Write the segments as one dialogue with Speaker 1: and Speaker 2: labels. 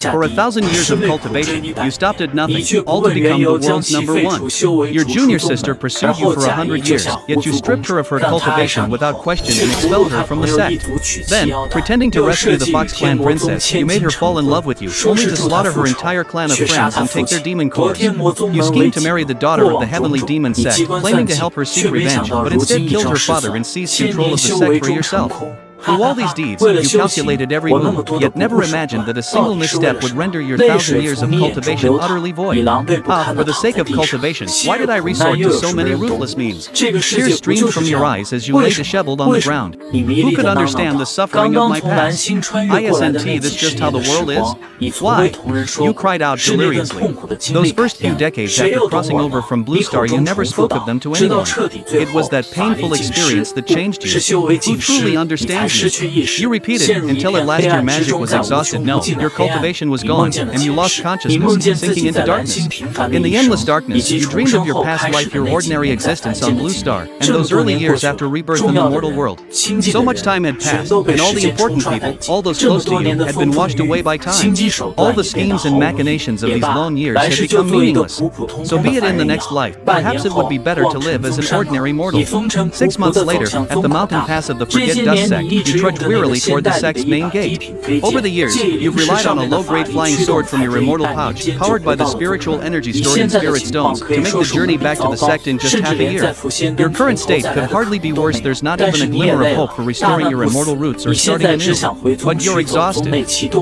Speaker 1: For 1,000 years of cultivation, you stopped at nothing, all to become the world's #1. Your junior sister pursued you for 100 years, yet you stripped her of her cultivation without question and expelled her from the sect. Then, pretending to rescue the Fox clan princess, you made her fall in love with you, only to slaughter her entire clan of friends and take their demon cores. You schemed to marry the daughter of the heavenly demon sect, claiming to help her seek revenge, but instead killed her father and seized control of the sect for yourself. Through all these deeds, you calculated every move, yet never imagined that a single misstep would render your 1,000 years of cultivation utterly void. For the sake of cultivation, why did I resort to so many ruthless means? Tears streamed from your eyes as you lay disheveled on the ground. Who could understand the suffering of my past? ISNT, this just how the world is? Why? You cried out deliriously. Those first few decades after crossing over from Blue Star, you never spoke of them to anyone. It was that painful experience that changed you. Who truly understands? You repeated, until at last your magic was exhausted. No, your cultivation was gone, and you lost consciousness, sinking into darkness. In the endless darkness, you dreamed of your past life, your ordinary existence on Blue Star, and those early years after rebirth in the mortal world. So much time had passed, and all the important people, all those close to you, had been washed away by time. All the schemes and machinations of these long years had become meaningless. So be it in the next life, perhaps it would be better to live as an ordinary mortal. 6 months later, at the mountain pass of the Forget Dust sect, you trudged wearily toward the sect's main gate. Over the years, you've relied on a low-grade flying sword from your immortal pouch, powered by the spiritual energy stored in spirit stones, to make the journey back to the sect in just half a year. Your current state could hardly be worse. There's not even a glimmer of hope for restoring your immortal roots or starting anew. But you're exhausted.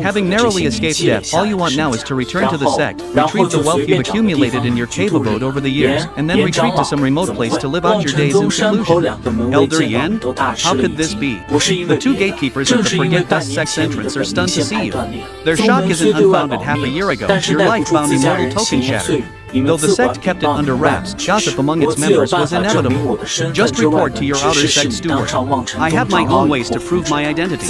Speaker 1: Having narrowly escaped death, all you want now is to return to the sect, retrieve the wealth you've accumulated in your cave abode over the years, and then retreat to some remote place to live out your days in seclusion. Elder Yen? How could this be? The two gatekeepers at the Forget Dust sect's entrance are stunned to see you. Their shock isn't unfounded. Half a year ago, your life found immortal token shattered. Though the sect kept it under wraps, gossip among its members was inevitable. Just report to your outer sect steward. I have my own ways to prove my identity.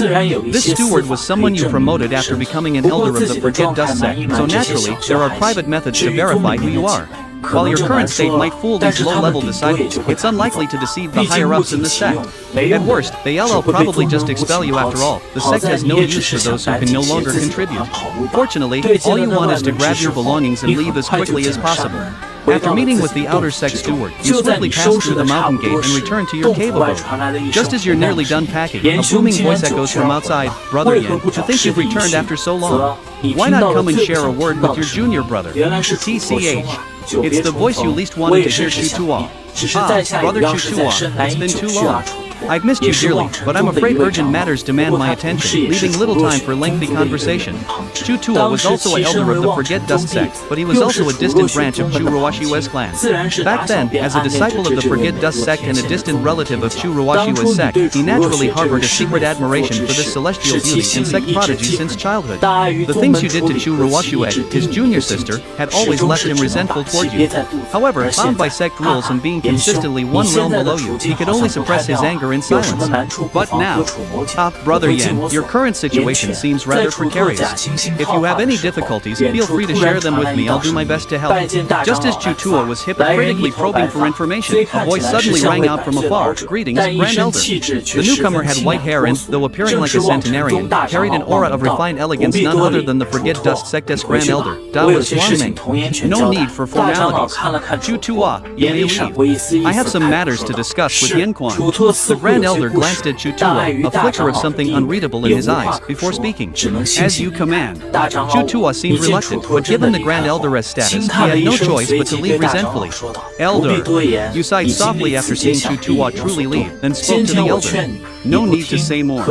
Speaker 1: This steward was someone you promoted after becoming an elder of the Forget Dust sect, so naturally, there are private methods to verify who you are. While your current state might fool these low-level disciples, it's unlikely to deceive the higher-ups in the sect. At worst, they'll probably just expel you after all. The sect has no use for those who can no longer contribute. Fortunately, all you want is to grab your belongings and leave as quickly as possible. After meeting with the outer sect steward, you swiftly pass through the mountain gate and return to your cave abode. Just as you're nearly done packing, a booming voice echoes from outside, "Brother Yen, to think you've returned after so long. Why not come and share a word with your junior brother? TCH. It's the voice you least wanted to hear, Chutua. Ah, Brother Chutua, it's been too long. I've missed you dearly, but I'm afraid urgent matters demand my attention, leaving little time for lengthy conversation." Chutua was also an elder of the Forget Dust sect, but he was also a distant branch of Chu Ruwashiwe's clan. Back then, as a disciple of the Forget Dust sect and a distant relative of Chu Ruwashiwe's sect, he naturally harbored a secret admiration for this celestial beauty and sect prodigy since childhood. The things you did to Chu Ruwashiwe, his junior sister, had always left him resentful toward you. However, bound by sect rules and being consistently one realm below you, he could only suppress his anger in silence. But now, Brother Yen, your current situation seems rather precarious. If you have any difficulties, feel free to share them with me. I'll do my best to help. Just as Chutua was hypocritically probing for information, a voice suddenly rang out from afar. "Greetings, Grand Elder." The newcomer had white hair and, though appearing like a centenarian, carried an aura of refined elegance none other than the Forget Dust sect's Grand Elder, Daoist Wangming. No need for formalities. Chutua, you may leave. I have some matters to discuss with Yen Quan. The Grand Elder glanced at Chutua, a flicker of something unreadable in his eyes, before speaking. "As you command." Chutua seemed reluctant, but given the Grand Elderess status, he had no choice but to leave resentfully. "Elder." You sighed softly after seeing Chutua truly leave, then spoke to the Elder. "No need to say more.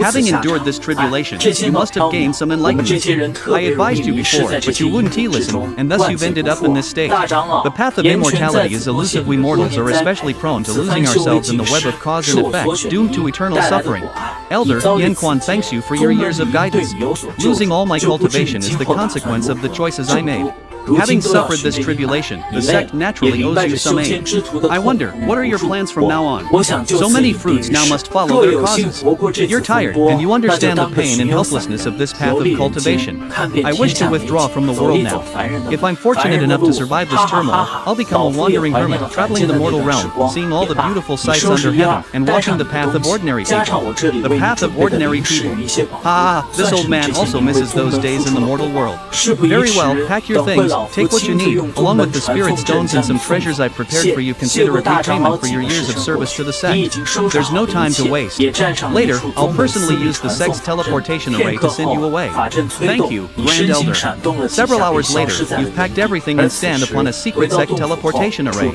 Speaker 1: Having endured this tribulation, you must have gained some enlightenment. I advised you before, but you wouldn't listen, and thus you've ended up in this state. The path of immortality is elusive. We mortals are especially prone to losing ourselves in the web of cause and effect, doomed to eternal suffering. Elder, Yen Quan thanks you for your years of guidance. Losing all my cultivation is the consequence of the choices I made. Having suffered this tribulation, the sect naturally owes you some aid. I wonder, what are your plans from now on? So many fruits now must follow their causes. You're tired, and you understand the pain and helplessness of this path of cultivation. I wish to withdraw from the world now. If I'm fortunate enough to survive this turmoil, I'll become a wandering hermit, traveling the mortal realm, seeing all the beautiful sights under heaven, and walking the path of ordinary people. The path of ordinary people. This old man also misses those days in the mortal world. Very well, pack your things, take what you need, along with the spirit stones and some treasures I've prepared for you. Consider it repayment for your years of service to the sect. There's no time to waste. Later, I'll personally use the sect's teleportation array to send you away. Thank you, Grand Elder. Several hours later, you've packed everything and stand upon a secret sect teleportation array.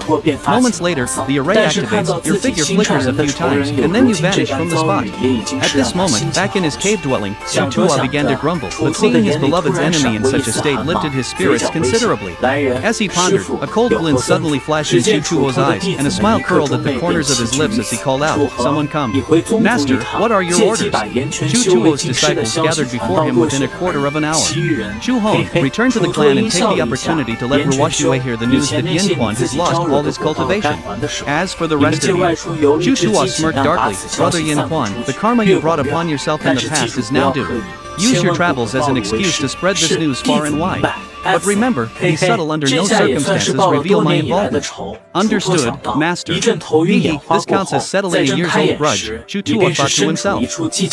Speaker 1: Moments later, the array activates, your figure flickers a few times, and then you vanish from the spot. At this moment, back in his cave dwelling, Tuwa began to grumble, but seeing his beloved's enemy in such a state lifted his spirits considerably. As he pondered, a cold glint suddenly flashed in Tuo's eyes, and a smile curled at the corners of his lips as he called out, "Someone come." "Master, what are your orders?" Tuo's disciples gathered before him within a quarter of an hour. Chu Hong, return to the clan and take the opportunity to let Ruoxue hear the news that Yin Quan has lost all his cultivation. As for the rest of you, Tuo smirked darkly, "Brother Yin Quan, the karma you brought upon yourself in the past is now due. Use your travels as an excuse to spread this news far and wide. But remember, be subtle, under no circumstances reveal my involvement." "Understood, Master." This counts as settling a years-old grudge, Chu Tuo thought to himself.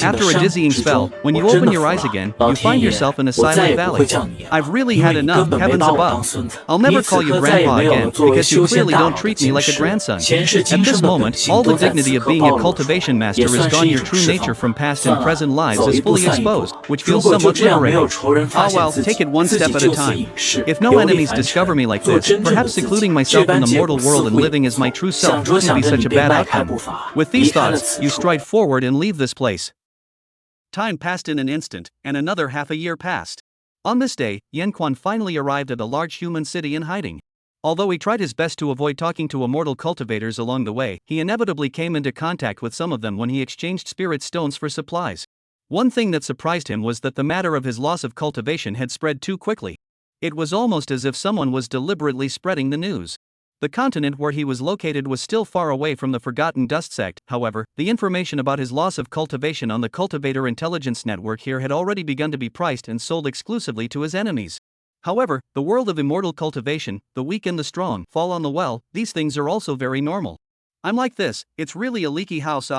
Speaker 1: After a dizzying spell, when you open your eyes again, you find yourself in a silent valley. "I've really had enough, heavens above. I'll never call you Grandpa again, because you clearly don't treat me like a grandson." At this moment, all the dignity of being a cultivation master is gone. Your true nature from past and present lives is fully exposed, which feels somewhat liberating. Well, take it one step at a time. If no enemies discover me like this, perhaps secluding myself in the mortal world and living as my true self wouldn't be such a bad outcome. With these thoughts, you stride forward and leave this place. Time passed in an instant, and another half a year passed. On this day, Yin Quan finally arrived at a large human city in hiding. Although he tried his best to avoid talking to immortal cultivators along the way, he inevitably came into contact with some of them when he exchanged spirit stones for supplies. One thing that surprised him was that the matter of his loss of cultivation had spread too quickly. It was almost as if someone was deliberately spreading the news. The continent where he was located was still far away from the Forgotten Dust sect. However, the information about his loss of cultivation on the Cultivator Intelligence Network here had already begun to be priced and sold exclusively to his enemies. However, the world of immortal cultivation, the weak and the strong fall on the well, these things are also very normal. "I'm like this, it's really a leaky house,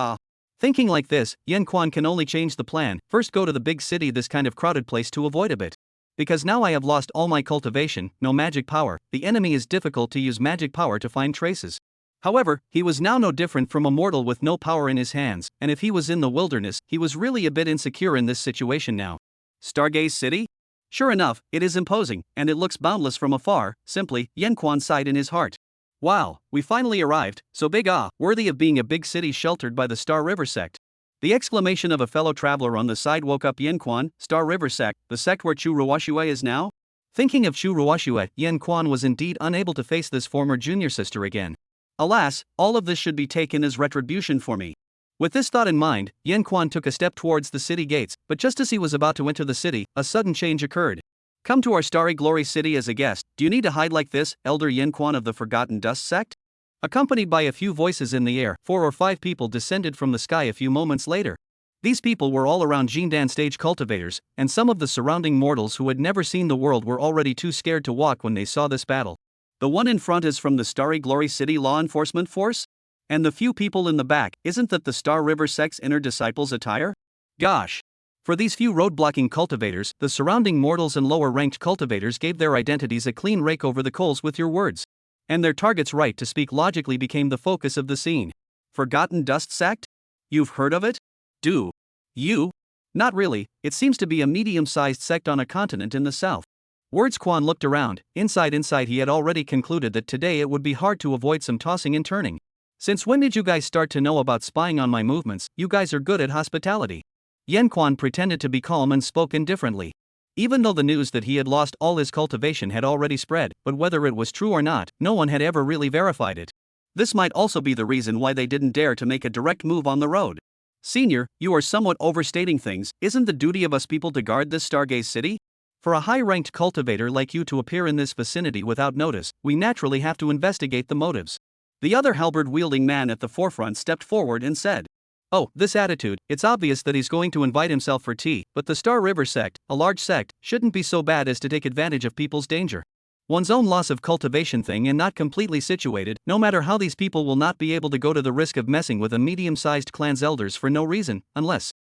Speaker 1: Thinking like this, Yin Quan can only change the plan, first go to the big city, this kind of crowded place, to avoid a bit. Because now I have lost all my cultivation, no magic power, the enemy is difficult to use magic power to find traces. However, he was now no different from a mortal with no power in his hands, and if he was in the wilderness, he was really a bit insecure in this situation now. Stargaze City? Sure enough, it is imposing, and it looks boundless from afar. Simply, Yin Quan sighed in his heart. Wow, we finally arrived, so big, worthy of being a big city sheltered by the Star River sect. The exclamation of a fellow traveler on the side woke up Yin Quan. Star River sect, the sect where Chu Ruoxue is now? Thinking of Chu Ruoxue, Yin Quan was indeed unable to face this former junior sister again. Alas, all of this should be taken as retribution for me. With this thought in mind, Yin Quan took a step towards the city gates, but just as he was about to enter the city, a sudden change occurred. "Come to our starry glory city as a guest. Do you need to hide like this, Elder Yin Quan of the Forgotten Dust sect?" Accompanied by a few voices in the air, 4 or 5 people descended from the sky a few moments later. These people were all around Jindan stage cultivators, and some of the surrounding mortals who had never seen the world were already too scared to walk when they saw this battle. "The one in front is from the Starry Glory City Law Enforcement Force? And the few people in the back, isn't that the Star River sect's inner disciples' attire? Gosh!" For these few road-blocking cultivators, the surrounding mortals and lower-ranked cultivators gave their identities a clean rake over the coals with your words. And their target's right to speak logically became the focus of the scene. Forgotten Dust sect? You've heard of it? Do you? Not really, it seems to be a medium-sized sect on a continent in the south. Words. Quan looked around. Inside he had already concluded that today it would be hard to avoid some tossing and turning. "Since when did you guys start to know about spying on my movements? You guys are good at hospitality." Yin Quan pretended to be calm and spoke indifferently. Even though the news that he had lost all his cultivation had already spread, but whether it was true or not, no one had ever really verified it. This might also be the reason why they didn't dare to make a direct move on the road. "Senior, you are somewhat overstating things. Isn't the duty of us people to guard this Stargaze City?" For a high-ranked cultivator like you to appear in this vicinity without notice, we naturally have to investigate the motives. The other halberd-wielding man at the forefront stepped forward and said, "Oh, this attitude, it's obvious that he's going to invite himself for tea, but the Star River sect, a large sect, shouldn't be so bad as to take advantage of people's danger. One's own loss of cultivation thing and not completely situated, no matter how these people will not be able to go to the risk of messing with a medium-sized clan's elders for no reason, unless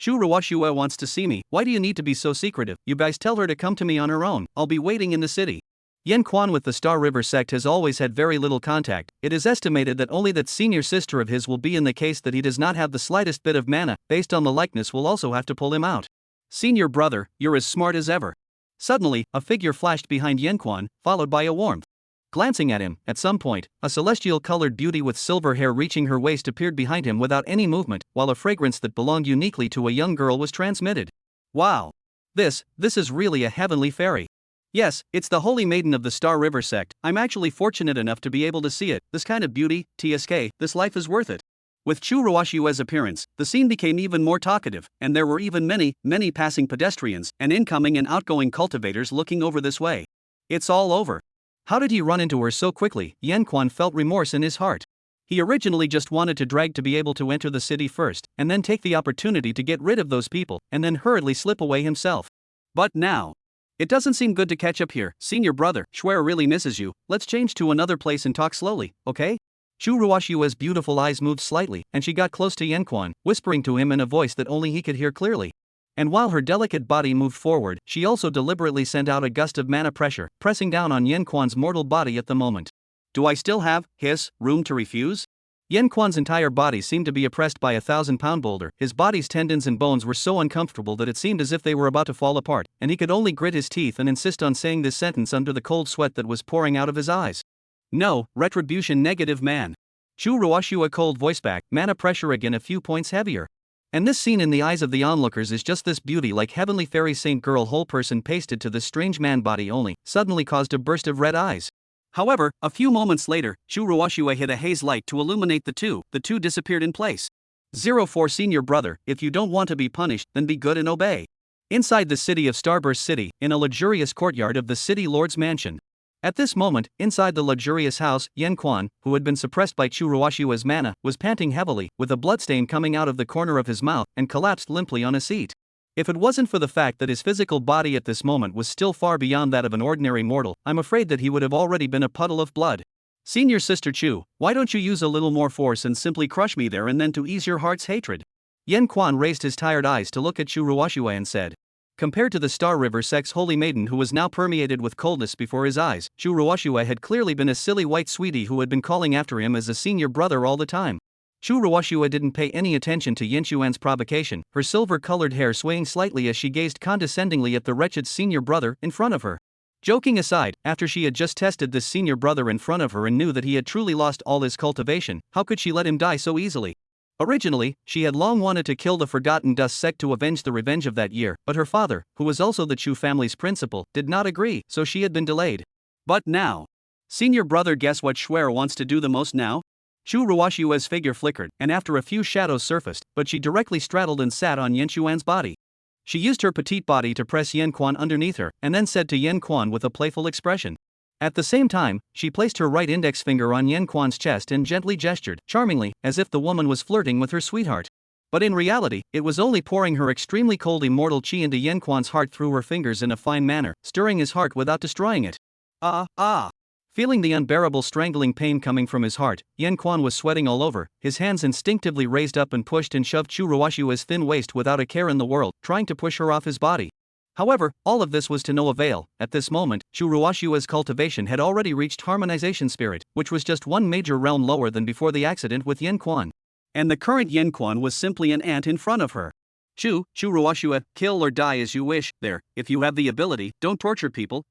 Speaker 1: Shu Ruwashua wants to see me. Why do you need to be so secretive? You guys tell her to come to me on her own, I'll be waiting in the city." Yen Quan with the Star River sect has always had very little contact. It is estimated that only that senior sister of his will be in the case that he does not have the slightest bit of mana, based on the likeness will also have to pull him out. "Senior brother, you're as smart as ever." Suddenly, a figure flashed behind Yen Quan, followed by a warmth. Glancing at him, at some point, a celestial-colored beauty with silver hair reaching her waist appeared behind him without any movement, while a fragrance that belonged uniquely to a young girl was transmitted. Wow! This is really a heavenly fairy. Yes, it's the Holy Maiden of the Star River sect. I'm actually fortunate enough to be able to see it. This kind of beauty, TSK, this life is worth it. With Chu Ruwashua's appearance, the scene became even more talkative, and there were even many passing pedestrians and incoming and outgoing cultivators looking over this way. It's all over. How did he run into her so quickly? Yen Quan felt remorse in his heart. He originally just wanted to drag to be able to enter the city first, and then take the opportunity to get rid of those people, and then hurriedly slip away himself. But now, it doesn't seem good to catch up here. "Senior brother, Schwer really misses you. Let's change to another place and talk slowly, okay?" Chu Ruwashua's beautiful eyes moved slightly, and she got close to Yen Quan, whispering to him in a voice that only he could hear clearly. And while her delicate body moved forward, she also deliberately sent out a gust of mana pressure, pressing down on Yen Quan's mortal body at the moment. "Do I still have room to refuse?" Yen Quan's entire body seemed to be oppressed by a 1,000-pound boulder. His body's tendons and bones were so uncomfortable that it seemed as if they were about to fall apart, and he could only grit his teeth and insist on saying this sentence under the cold sweat that was pouring out of his eyes. "No, retribution negative man." Chu Ruwashua cold voice back, mana pressure again a few points heavier. And this scene in the eyes of the onlookers is just this beauty like heavenly fairy saint girl whole person pasted to this strange man body only, suddenly caused a burst of red eyes. However, a few moments later, Chu Ruwashua hit a haze light to illuminate the two disappeared in place. 04 Senior brother, if you don't want to be punished, then be good and obey. Inside the city of Starburst City, in a luxurious courtyard of the city lord's mansion. At this moment, inside the luxurious house, Yen Quan, who had been suppressed by Chu Ruwashua's mana, was panting heavily, with a bloodstain coming out of the corner of his mouth, and collapsed limply on a seat. If it wasn't for the fact that his physical body at this moment was still far beyond that of an ordinary mortal, I'm afraid that he would have already been a puddle of blood. "Senior sister Chu, why don't you use a little more force and simply crush me there and then to ease your heart's hatred?" Yen Quan raised his tired eyes to look at Chu Ruwashua and said. Compared to the Star River sect's holy maiden who was now permeated with coldness before his eyes, Chu Ruwashua had clearly been a silly white sweetie who had been calling after him as a senior brother all the time. Chu Ruwashua didn't pay any attention to Yen Xuan's provocation, her silver-colored hair swaying slightly as she gazed condescendingly at the wretched senior brother in front of her. Joking aside, after she had just tested this senior brother in front of her and knew that he had truly lost all his cultivation, how could she let him die so easily? Originally, she had long wanted to kill the Forgotten Dust sect to avenge the revenge of that year, but her father, who was also the Chu family's principal, did not agree, so she had been delayed. But now, senior brother, guess what Schwer wants to do the most now? Chu Ruwashua's figure flickered, and after a few shadows surfaced, but she directly straddled and sat on Yen Xuan's body. She used her petite body to press Yen Quan underneath her, and then said to Yen Quan with a playful expression. At the same time, she placed her right index finger on Yen Quan's chest and gently gestured, charmingly, as if the woman was flirting with her sweetheart. But in reality, it was only pouring her extremely cold immortal chi into Yen Quan's heart through her fingers in a fine manner, stirring his heart without destroying it. Feeling the unbearable strangling pain coming from his heart, Yen Quan was sweating all over, his hands instinctively raised up and pushed and shoved Chu Ruwashua's thin waist without a care in the world, trying to push her off his body. However, all of this was to no avail. At this moment, Chu Ruwashua's cultivation had already reached harmonization spirit, which was just one major realm lower than before the accident with Yen Quan. And the current Yen Quan was simply an ant in front of her. Chu Ruwashua, kill or die as you wish, there, if you have the ability, don't torture people,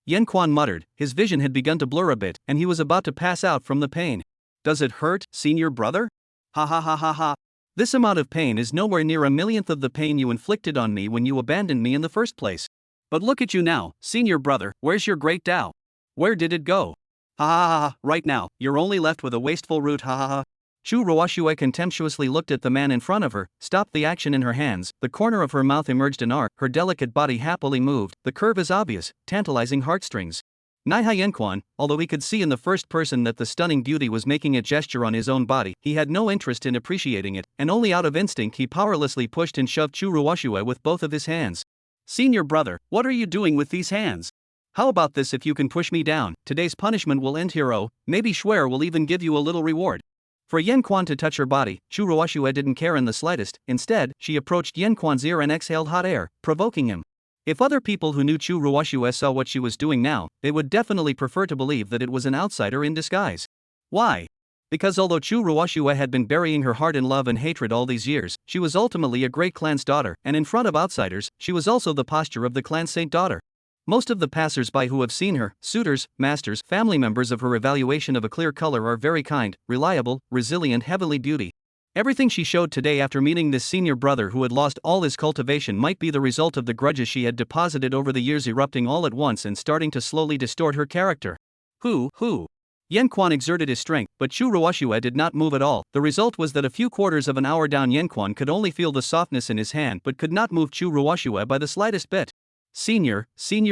Speaker 1: Yen Quan muttered, his vision had begun to blur a bit, and he was about to pass out from the pain. Does it hurt, senior brother? Ha ha ha ha ha. This amount of pain is nowhere near a millionth of the pain you inflicted on me when you abandoned me in the first place. But look at you now, senior brother, where's your great Tao? Where did it go? Ha ha ha ha, right now, you're only left with a wasteful root, ha ha ha. Chu Ruoxue contemptuously looked at the man in front of her, stopped the action in her hands, the corner of her mouth emerged an arc, her delicate body happily moved, the curve is obvious, tantalizing heartstrings. Nihai Yanquan, although he could see in the first person that the stunning beauty was making a gesture on his own body, he had no interest in appreciating it, and only out of instinct he powerlessly pushed and shoved Chu Ruoxue with both of his hands. Senior brother, what are you doing with these hands? How about this? If you can push me down, today's punishment will end here. Oh, maybe Schwer will even give you a little reward. For Yanquan to touch her body, Chu Ruoxue didn't care in the slightest. Instead, she approached Yanquan's ear and exhaled hot air, provoking him. If other people who knew Chu Ruoxue saw what she was doing now, they would definitely prefer to believe that it was an outsider in disguise. Why? Because although Chu Ruoxue had been burying her heart in love and hatred all these years, she was ultimately a great clan's daughter, and in front of outsiders, she was also the posture of the clan's saint daughter. Most of the passers-by who have seen her, suitors, masters, family members of her evaluation of a clear color are very kind, reliable, resilient, heavenly beauty. Everything she showed today after meeting this senior brother who had lost all his cultivation might be the result of the grudges she had deposited over the years erupting all at once and starting to slowly distort her character. Who? Yanquan exerted his strength, but Chu Ruoxue did not move at all. The result was that a few quarters of an hour down Yanquan could only feel the softness in his hand but could not move Chu Ruoxue by the slightest bit. Senior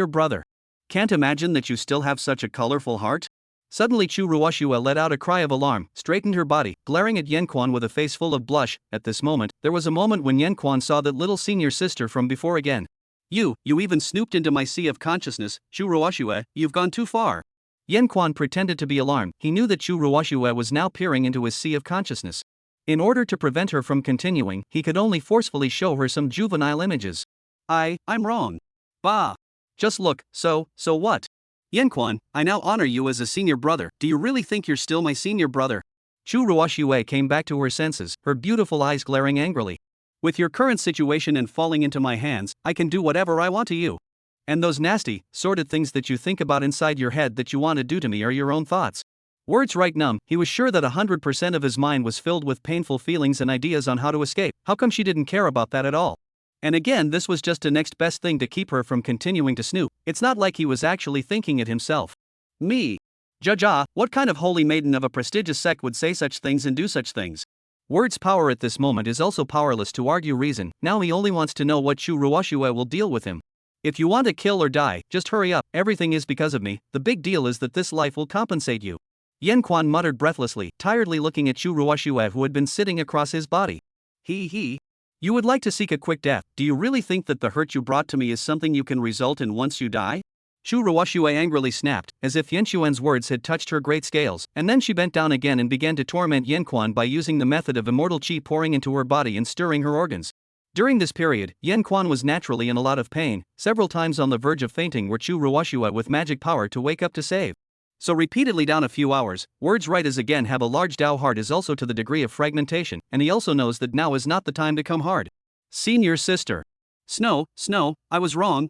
Speaker 1: brother. Can't imagine that you still have such a colorful heart? Suddenly Chu Ruoxue let out a cry of alarm, straightened her body, glaring at Yanquan with a face full of blush. At this moment, there was a moment when Yanquan saw that little senior sister from before again. You even snooped into my sea of consciousness, Chu Ruoxue, you've gone too far. Yanquan pretended to be alarmed. He knew that Chu Ruoxue was now peering into his sea of consciousness. In order to prevent her from continuing, he could only forcefully show her some juvenile images. I'm wrong. Bah. Just look, so what? Yanquan, I now honor you as a senior brother. Do you really think you're still my senior brother? Chu Ruoxue came back to her senses, her beautiful eyes glaring angrily. With your current situation and falling into my hands, I can do whatever I want to you. And those nasty, sordid things that you think about inside your head that you want to do to me are your own thoughts. Words right numb, he was sure that 100% of his mind was filled with painful feelings and ideas on how to escape. How come she didn't care about that at all? And again, this was just the next best thing to keep her from continuing to snoop. It's not like he was actually thinking it himself. Me? Jaja, what kind of holy maiden of a prestigious sect would say such things and do such things? Words' power at this moment is also powerless to argue reason. Now he only wants to know what Chu Ruoxue will deal with him. If you want to kill or die, just hurry up. Everything is because of me. The big deal is that this life will compensate you. Yanquan muttered breathlessly, tiredly looking at Chu Ruoxue who had been sitting across his body. You would like to seek a quick death. Do you really think that the hurt you brought to me is something you can result in once you die? Chu Ruoxue angrily snapped, as if Yanquan's words had touched her great scales, and then she bent down again and began to torment Yanquan by using the method of immortal qi pouring into her body and stirring her organs. During this period, Yanquan was naturally in a lot of pain, several times on the verge of fainting were Chu Ruoxue with magic power to wake up to save. So repeatedly down a few hours, words right as again have a large Dao heart is also to the degree of fragmentation, and he also knows that now is not the time to come hard. Senior sister. Snow, I was wrong.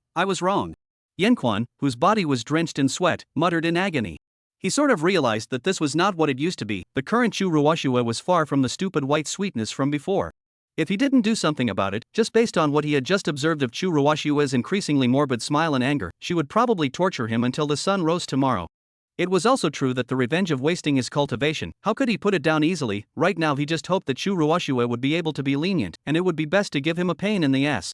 Speaker 1: Yanquan, whose body was drenched in sweat, muttered in agony. He sort of realized that this was not what it used to be. The current Chu Ruoxue was far from the stupid white sweetness from before. If he didn't do something about it, just based on what he had just observed of Chu Ruoxue's increasingly morbid smile and anger, she would probably torture him until the sun rose tomorrow. It was also true that the revenge of wasting his cultivation, how could he put it down easily? Right now he just hoped that Chu Ruoxue would be able to be lenient, and it would be best to give him a pain in the ass.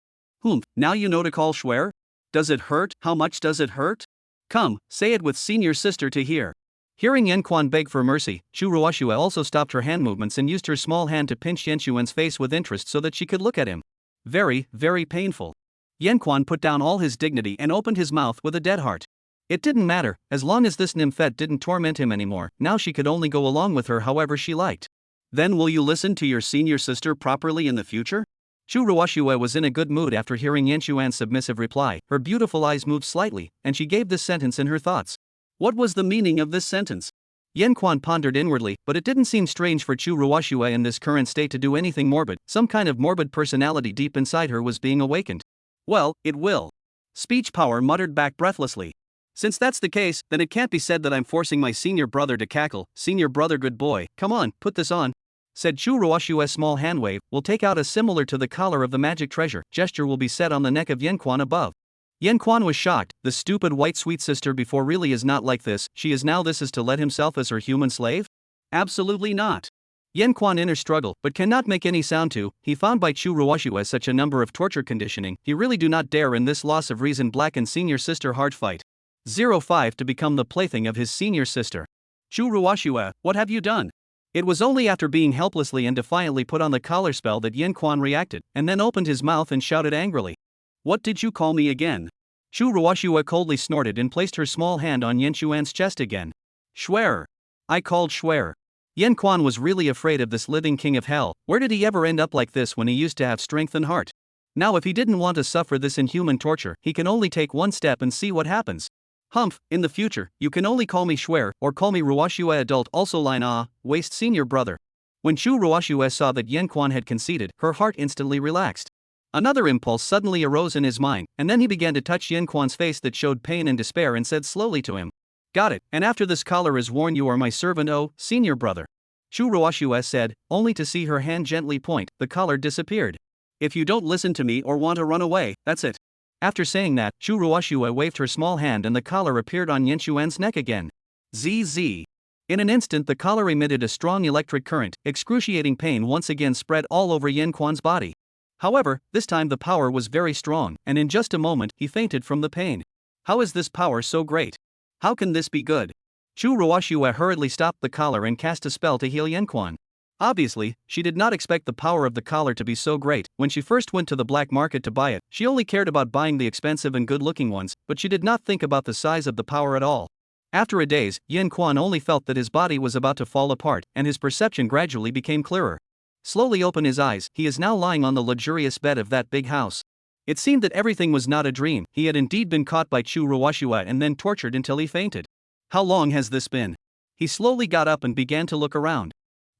Speaker 1: Now you know to call Schwer? Does it hurt? How much does it hurt? Come, say it with senior sister to hear. Hearing Yanquan beg for mercy, Chu Ruoxue also stopped her hand movements and used her small hand to pinch Yanquan's face with interest so that she could look at him. Very, very painful. Yanquan put down all his dignity and opened his mouth with a dead heart. It didn't matter, as long as this nymphette didn't torment him anymore, now she could only go along with her however she liked. Then will you listen to your senior sister properly in the future? Chu Ruoxue was in a good mood after hearing Yanquan's submissive reply. Her beautiful eyes moved slightly, and she gave this sentence in her thoughts. What was the meaning of this sentence? Yanquan pondered inwardly, but it didn't seem strange for Chu Ruoxue in this current state to do anything morbid. Some kind of morbid personality deep inside her was being awakened. Well, it will. Speech power muttered back breathlessly. Since that's the case, then it can't be said that I'm forcing my senior brother to cackle. Senior brother, good boy, come on, put this on. Said Chu Ruoxue's small handwave, will take out a similar to the collar of the magic treasure. Gesture will be set on the neck of Yanquan above. Yanquan was shocked. The stupid white sweet sister before really is not like this. She is now. This is to let himself as her human slave? Absolutely not. Yan Quan inner struggle, but cannot make any sound to, he found by Chu Ruoshu as such a number of torture conditioning, he really do not dare in this loss of reason black and senior sister hard fight. 05 to become the plaything of his senior sister. Chu Ruoshu, what have you done? It was only after being helplessly and defiantly put on the collar spell that Yan Quan reacted, and then opened his mouth and shouted angrily. What did you call me again? Chu Ruoshua coldly snorted and placed her small hand on Yan Xuan's chest again. Schwer. I called Schwer. Yan Quan was really afraid of this living king of hell. Where did he ever end up like this when he used to have strength and heart? Now if he didn't want to suffer this inhuman torture, he can only take one step and see what happens. Humph, in the future, you can only call me Schwer, or call me Ruoshua adult also line waste senior brother. When Chu Ruoshua saw that Yan Quan had conceded, her heart instantly relaxed. Another impulse suddenly arose in his mind, and then he began to touch Yan Quan's face that showed pain and despair and said slowly to him. Got it, and after this collar is worn you are my servant senior brother. Chu Ruoshua said, only to see her hand gently point, the collar disappeared. If you don't listen to me or want to run away, that's it. After saying that, Chu Ruoshua waved her small hand and the collar appeared on Yan Xuan's neck again. ZZ. In an instant the collar emitted a strong electric current, excruciating pain once again spread all over Yan Quan's body. However, this time the power was very strong, and in just a moment he fainted from the pain. How is this power so great? How can this be good? Chu Ruoshua hurriedly stopped the collar and cast a spell to heal Yan Quan. Obviously, she did not expect the power of the collar to be so great. When she first went to the black market to buy it, she only cared about buying the expensive and good-looking ones, but she did not think about the size of the power at all. After a days, Yan Quan only felt that his body was about to fall apart, and his perception gradually became clearer. Slowly open his eyes, he is now lying on the luxurious bed of that big house. It seemed that everything was not a dream, he had indeed been caught by Chu Ruoshua and then tortured until he fainted. How long has this been? He slowly got up and began to look around.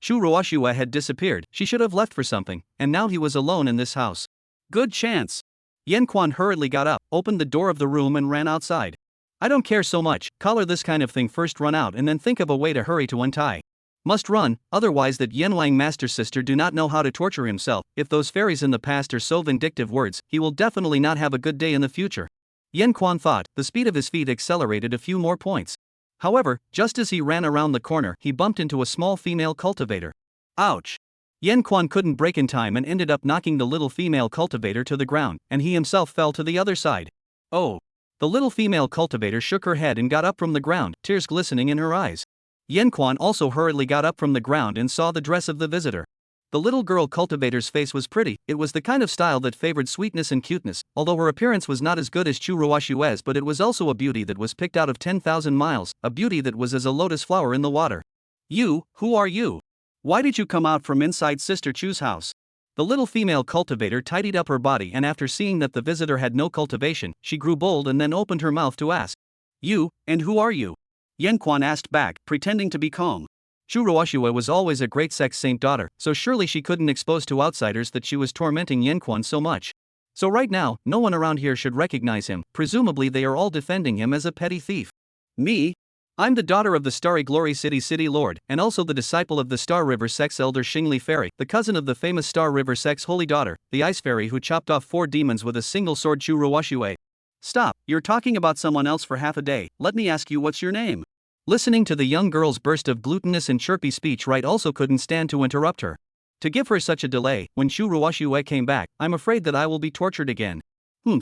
Speaker 1: Chu Ruoshua had disappeared, she should have left for something, and now he was alone in this house. Good chance. Yan Quan hurriedly got up, opened the door of the room and ran outside. I don't care so much, collar this kind of thing first run out and then think of a way to hurry to untie. Must run, otherwise that Yan Wang master sister do not know how to torture himself. If those fairies in the past are so vindictive words, he will definitely not have a good day in the future. Yan Quan thought, the speed of his feet accelerated a few more points. However, just as he ran around the corner, he bumped into a small female cultivator. Ouch! Yan Quan couldn't brake in time and ended up knocking the little female cultivator to the ground, and he himself fell to the other side. Oh! The little female cultivator shook her head and got up from the ground, tears glistening in her eyes. Yan Quan also hurriedly got up from the ground and saw the dress of the visitor. The little girl cultivator's face was pretty, it was the kind of style that favored sweetness and cuteness, although her appearance was not as good as Chu Ruoshua's, but it was also a beauty that was picked out of 10,000 miles, a beauty that was as a lotus flower in the water. You, who are you? Why did you come out from inside Sister Chu's house? The little female cultivator tidied up her body and after seeing that the visitor had no cultivation, she grew bold and then opened her mouth to ask. You, and who are you? Yan Quan asked back, pretending to be calm. Chu Ruoshua was always a great sex saint daughter, so surely she couldn't expose to outsiders that she was tormenting Yan Quan so much. So right now, no one around here should recognize him, presumably they are all defending him as a petty thief. Me? I'm the daughter of the Starry Glory City Lord, and also the disciple of the Star River Sex Elder Xingli Fairy, the cousin of the famous Star River Sex Holy Daughter, the Ice Fairy who chopped off 4 demons with a single sword. Chu Ruoshua. Stop, you're talking about someone else for half a day, let me ask you what's your name? Listening to the young girl's burst of glutinous and chirpy speech right also couldn't stand to interrupt her. To give her such a delay, when Chu Ruoshua came back, I'm afraid that I will be tortured again.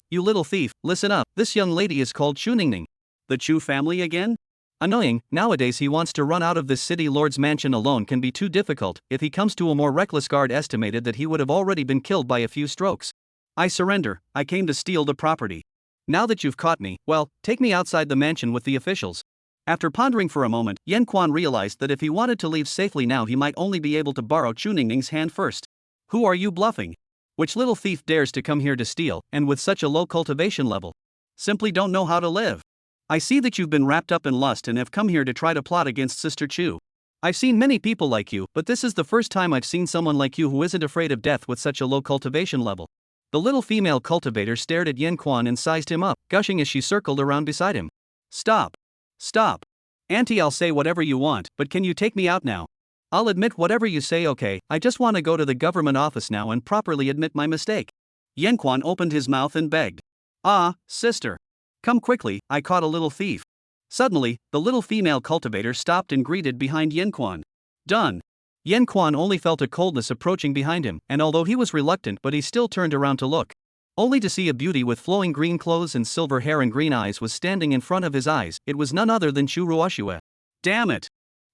Speaker 1: You little thief, listen up, this young lady is called Chu Ningning. The Chu family again? Annoying, nowadays he wants to run out of this city lord's mansion alone can be too difficult, if he comes to a more reckless guard estimated that he would have already been killed by a few strokes. I surrender, I came to steal the property. Now that you've caught me, well, take me outside the mansion with the officials. After pondering for a moment, Yan Quan realized that if he wanted to leave safely now he might only be able to borrow Chu Ningning's hand first. Who are you bluffing? Which little thief dares to come here to steal, and with such a low cultivation level? Simply don't know how to live. I see that you've been wrapped up in lust and have come here to try to plot against Sister Chu. I've seen many people like you, but this is the first time I've seen someone like you who isn't afraid of death with such a low cultivation level. The little female cultivator stared at Yan Quan and sized him up, gushing as she circled around beside him. Stop. Stop. Auntie, I'll say whatever you want, but can you take me out now? I'll admit whatever you say, okay, I just want to go to the government office now and properly admit my mistake. Yan Quan opened his mouth and begged. Ah, sister. Come quickly, I caught a little thief. Suddenly, the little female cultivator stopped and greeted behind Yan Quan. Done. Yan Quan only felt a coldness approaching behind him, and although he was reluctant, but he still turned around to look. Only to see a beauty with flowing green clothes and silver hair and green eyes was standing in front of his eyes. It was none other than Chu Ruoxue. Damn it!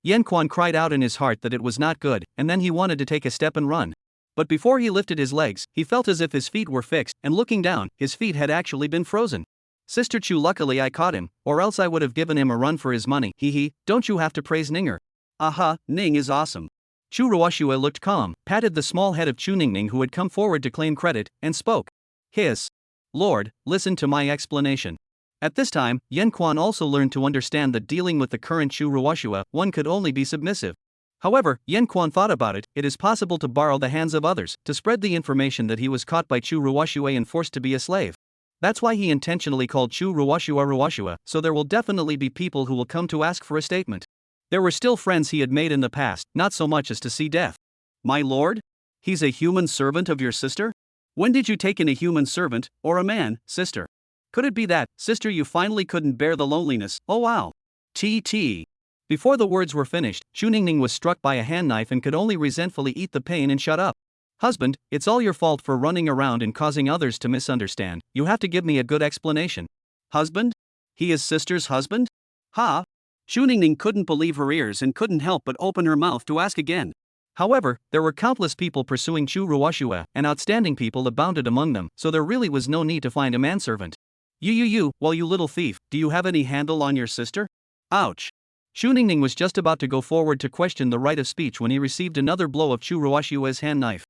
Speaker 1: Yan Quan cried out in his heart that it was not good, and then he wanted to take a step and run. But before he lifted his legs, he felt as if his feet were fixed, and looking down, his feet had actually been frozen. Sister Chu, luckily I caught him, or else I would have given him a run for his money. Hee, don't you have to praise Ninger? Aha, Ning is awesome. Chu Ruoxue looked calm, patted the small head of Chu Ningning who had come forward to claim credit, and spoke. Hiss. Lord, listen to my explanation. At this time, Yan Quan also learned to understand that dealing with the current Chu Ruoxue, one could only be submissive. However, Yan Quan thought about it. It is possible to borrow the hands of others, to spread the information that he was caught by Chu Ruoxue and forced to be a slave. That's why he intentionally called Chu Ruoxue, so there will definitely be people who will come to ask for a statement. There were still friends he had made in the past, not so much as to see death. My lord? He's a human servant of your sister? When did you take in a human servant, or a man, sister? Could it be that, sister, you finally couldn't bear the loneliness? Oh wow. TT. Before the words were finished, Chu Ningning was struck by a hand knife and could only resentfully eat the pain and shut up. Husband, it's all your fault for running around and causing others to misunderstand. You have to give me a good explanation. Husband? He is sister's husband? Ha? Chu Ningning couldn't believe her ears and couldn't help but open her mouth to ask again. However, there were countless people pursuing Chu Ruoxue, and outstanding people abounded among them, so there really was no need to find a manservant. Well, you little thief, do you have any handle on your sister? Ouch. Chu Ningning was just about to go forward to question the right of speech when he received another blow of Chu Ruoxue's hand knife.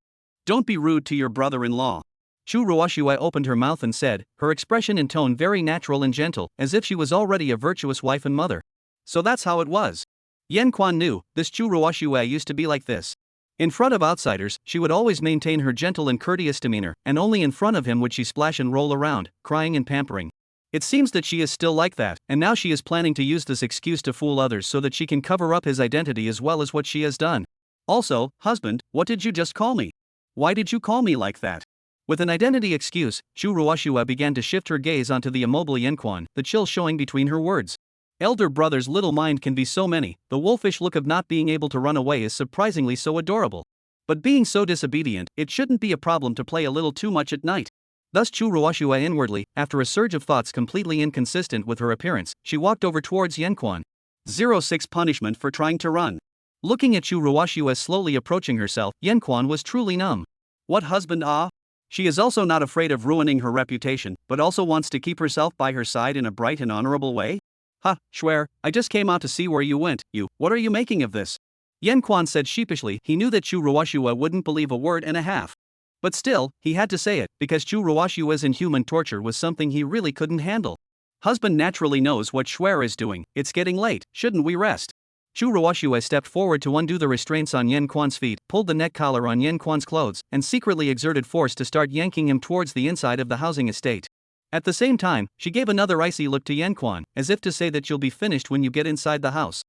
Speaker 1: Don't be rude to your brother-in-law. Chu Ruoxue opened her mouth and said, her expression and tone very natural and gentle, as if she was already a virtuous wife and mother. So that's how it was. Yan Quan knew, this Chu Ruoxue used to be like this. In front of outsiders, she would always maintain her gentle and courteous demeanor, and only in front of him would she splash and roll around, crying and pampering. It seems that she is still like that, and now she is planning to use this excuse to fool others so that she can cover up his identity as well as what she has done. Also, husband, what did you just call me? Why did you call me like that? With an identity excuse, Chu Ruoxue began to shift her gaze onto the immobile Yan Quan, the chill showing between her words. Elder brother's little mind can be so many. The wolfish look of not being able to run away is surprisingly so adorable. But being so disobedient, it shouldn't be a problem to play a little too much at night. Thus Chu Ruoxue inwardly, after a surge of thoughts completely inconsistent with her appearance, she walked over towards Yan Quan. 06 punishment for trying to run. Looking at Chu Ruoxue slowly approaching herself, Yan Quan was truly numb. What husband ah? She is also not afraid of ruining her reputation, but also wants to keep herself by her side in a bright and honorable way? Ha, Schwer, I just came out to see where you went, what are you making of this? Yan Quan said sheepishly. He knew that Chu Ruoxue wouldn't believe a word and a half. But still, he had to say it, because Chu Ruoxue's inhuman torture was something he really couldn't handle. Husband naturally knows what Schwer is doing. It's getting late, shouldn't we rest? Chu Ruoxue stepped forward to undo the restraints on Yan Quan's feet, pulled the neck collar on Yan Quan's clothes, and secretly exerted force to start yanking him towards the inside of the housing estate. At the same time, she gave another icy look to Yan Quan, as if to say that you'll be finished when you get inside the house.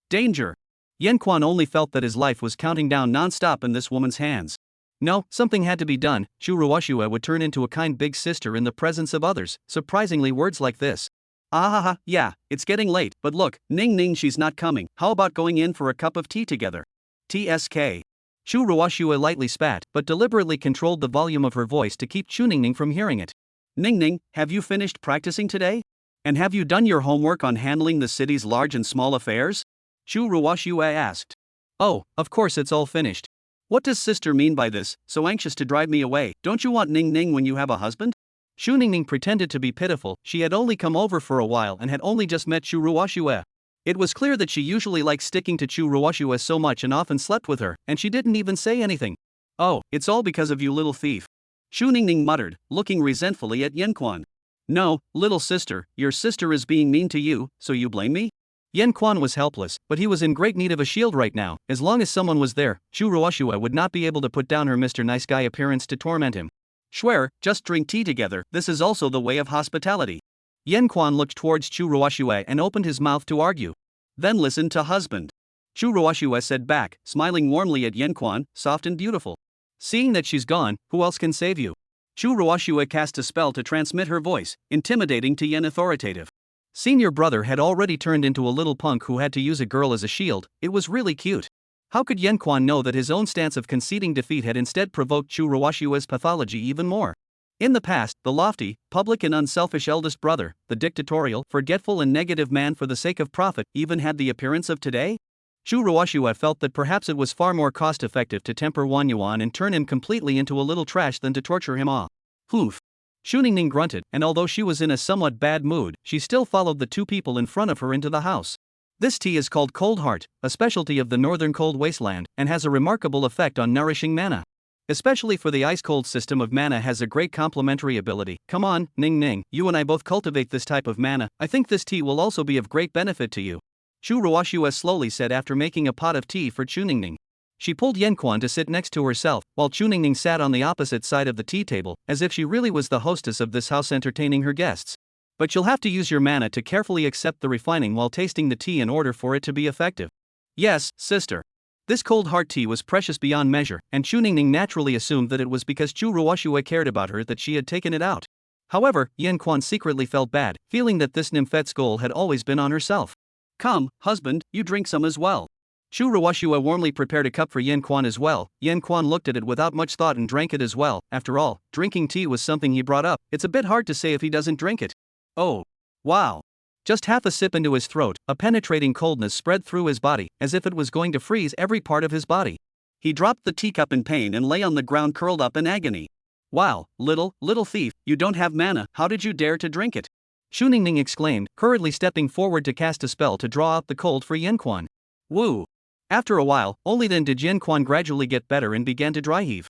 Speaker 1: Danger! Yan Quan only felt that his life was counting down non-stop in this woman's hands. No, something had to be done. Chu Ruoxue would turn into a kind big sister in the presence of others. Surprisingly, words like this. Yeah, it's getting late, but look, Ning, she's not coming. How about going in for a cup of tea together? TSK. Chu Ruoxue lightly spat, but deliberately controlled the volume of her voice to keep Chu Ningning from hearing it. Ning, have you finished practicing today? And have you done your homework on handling the city's large and small affairs? Chu Ruoxue asked. Oh, of course it's all finished. What does sister mean by this, so anxious to drive me away? Don't you want Ning when you have a husband? Chu Ningning pretended to be pitiful. She had only come over for a while and had only just met Chu Ruoxue. It was clear that she usually liked sticking to Chu Ruoxue so much and often slept with her, and she didn't even say anything. Oh, it's all because of you little thief. Chu Ningning muttered, looking resentfully at Yan Quan. No, little sister, your sister is being mean to you, so you blame me? Yan Quan was helpless, but he was in great need of a shield right now. As long as someone was there, Chu Ruoxue would not be able to put down her Mr. Nice Guy appearance to torment him. Schwer, just drink tea together, this is also the way of hospitality. Yan Quan looked towards Chu Ruoxue and opened his mouth to argue. Then listen to husband. Chu Ruoxue said back, smiling warmly at Yan Quan, soft and beautiful. Seeing that she's gone, who else can save you? Chu Ruoxue cast a spell to transmit her voice, intimidating to Yan authoritative. Senior brother had already turned into a little punk who had to use a girl as a shield. It was really cute. How could Yan Quan know that his own stance of conceding defeat had instead provoked Chu Ruoshua's pathology even more? In the past, the lofty, public and unselfish eldest brother, the dictatorial, forgetful and negative man for the sake of profit, even had the appearance of today? Chu Ruoshua felt that perhaps it was far more cost-effective to temper Wan Yuan and turn him completely into a little trash than to torture him off. Hoof. Xu Ningning grunted, and although she was in a somewhat bad mood, she still followed the two people in front of her into the house. This tea is called Cold Heart, a specialty of the northern cold wasteland, and has a remarkable effect on nourishing mana. Especially for the ice-cold system of mana has a great complementary ability. Come on, Ning Ning, you and I both cultivate this type of mana. I think this tea will also be of great benefit to you. Chu Ruoshua slowly said after making a pot of tea for Chu Ningning. She pulled Yan Quan to sit next to herself, while Chu Ningning sat on the opposite side of the tea table, as if she really was the hostess of this house entertaining her guests. But you'll have to use your mana to carefully accept the refining while tasting the tea in order for it to be effective. Yes, sister. This cold heart tea was precious beyond measure, and Chu Ningning naturally assumed that it was because Chu Ruoshua cared about her that she had taken it out. However, Yan Quan secretly felt bad, feeling that this nymphet's goal had always been on herself. Come, husband, you drink some as well. Chu Ruoshua warmly prepared a cup for Yan Quan as well. Yan Quan looked at it without much thought and drank it as well. After all, drinking tea was something he brought up. It's a bit hard to say if he doesn't drink it. Oh. Wow. Just half a sip into his throat, a penetrating coldness spread through his body, as if it was going to freeze every part of his body. He dropped the teacup in pain and lay on the ground curled up in agony. Wow, little thief, you don't have mana, how did you dare to drink it? Xu Ningning exclaimed, hurriedly stepping forward to cast a spell to draw out the cold for Yan Quan. Woo! After a while, only then did Yan Quan gradually get better and began to dry heave.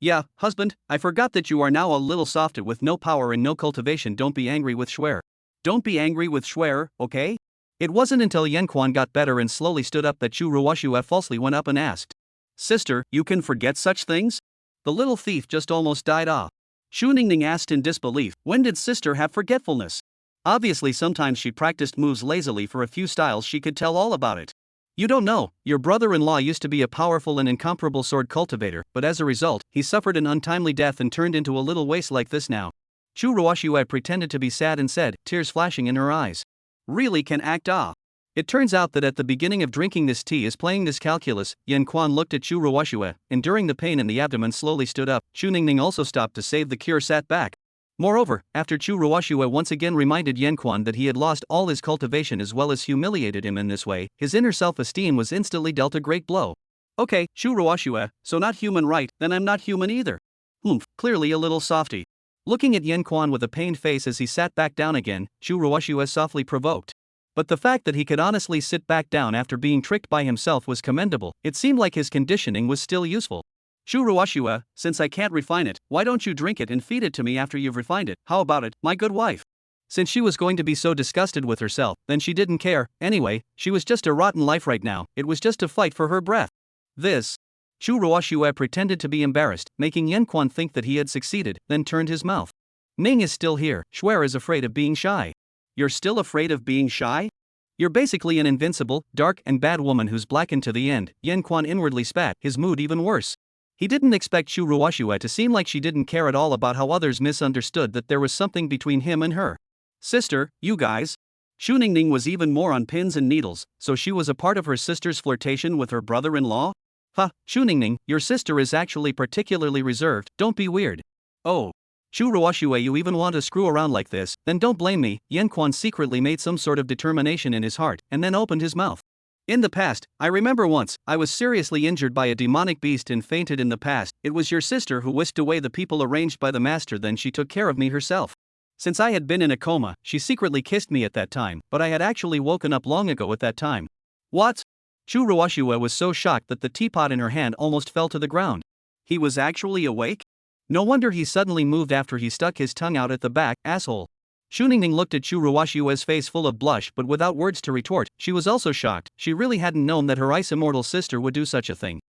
Speaker 1: Yeah, husband, I forgot that you are now a little softed with no power and no cultivation. Don't be angry with Schwer. Don't be angry with Schwer, okay? It wasn't until Yan Quan got better and slowly stood up that Chu Ruoshua falsely went up and asked. Sister, you can forget such things? The little thief just almost died off. Xu Ningning asked in disbelief, when did sister have forgetfulness? Obviously sometimes she practiced moves lazily for a few styles she could tell all about it. You don't know, your brother-in-law used to be a powerful and incomparable sword cultivator, but as a result, he suffered an untimely death and turned into a little waste like this now. Chu Ruoshua pretended to be sad and said, tears flashing in her eyes. Really can act ah. It turns out that at the beginning of drinking this tea is playing this calculus. Yan Quan looked at Chu Ruoshua, enduring the pain in the abdomen slowly stood up. Xu Ningning also stopped to save the cure sat back. Moreover, after Chu Ruoshua once again reminded Yan Quan that he had lost all his cultivation as well as humiliated him in this way, his inner self-esteem was instantly dealt a great blow. Okay, Chu Ruoshua, so not human right, then I'm not human either. Clearly a little softy. Looking at Yan Quan with a pained face as he sat back down again, Chu Ruoshua softly provoked. But the fact that he could honestly sit back down after being tricked by himself was commendable. It seemed like his conditioning was still useful. Chu Ruoshua, since I can't refine it, why don't you drink it and feed it to me after you've refined it? How about it, my good wife? Since she was going to be so disgusted with herself, then she didn't care. Anyway, she was just a rotten life right now. It was just a fight for her breath. This. Chu Ruoshua pretended to be embarrassed, making Yan Quan think that he had succeeded, then turned his mouth. Ning is still here. Schwer is afraid of being shy. You're still afraid of being shy? You're basically an invincible, dark and bad woman who's blackened to the end. Yan Quan inwardly spat, his mood even worse. He didn't expect Chu Ruoshua to seem like she didn't care at all about how others misunderstood that there was something between him and her. Sister, you guys. Xu Ningning was even more on pins and needles, so she was a part of her sister's flirtation with her brother-in-law? Xu Ningning, your sister is actually particularly reserved, don't be weird. Oh. Chu Ruoshua, you even want to screw around like this, then don't blame me. Yan Quan secretly made some sort of determination in his heart, and then opened his mouth. In the past, I remember once, I was seriously injured by a demonic beast and fainted in the past. It was your sister who whisked away the people arranged by the master, then she took care of me herself. Since I had been in a coma, she secretly kissed me at that time, but I had actually woken up long ago at that time. What? Chu Ruoshua was so shocked that the teapot in her hand almost fell to the ground. He was actually awake? No wonder he suddenly moved after he stuck his tongue out at the back, asshole. Xu Ningning looked at Chu Ruoshua's face full of blush but without words to retort. She was also shocked. She really hadn't known that her ice-immortal sister would do such a thing.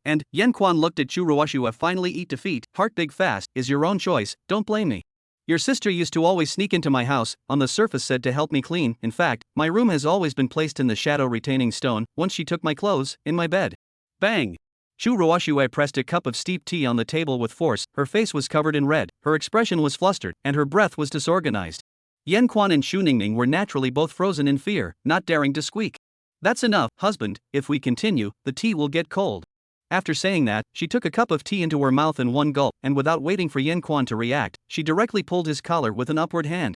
Speaker 1: And Yan Quan looked at Chu Ruoshua. Finally eat defeat, heart big fast, is your own choice, don't blame me. Your sister used to always sneak into my house, on the surface said to help me clean. In fact, my room has always been placed in the shadow retaining stone. Once she took my clothes, in my bed. Bang! Chu Ruoshua pressed a cup of steeped tea on the table with force. Her face was covered in red, her expression was flustered, and her breath was disorganized. Yan Quan and Xu Ningning were naturally both frozen in fear, not daring to squeak. That's enough, husband, if we continue, the tea will get cold. After saying that, she took a cup of tea into her mouth in one gulp, and without waiting for Yen Quan to react, she directly pulled his collar with an upward hand.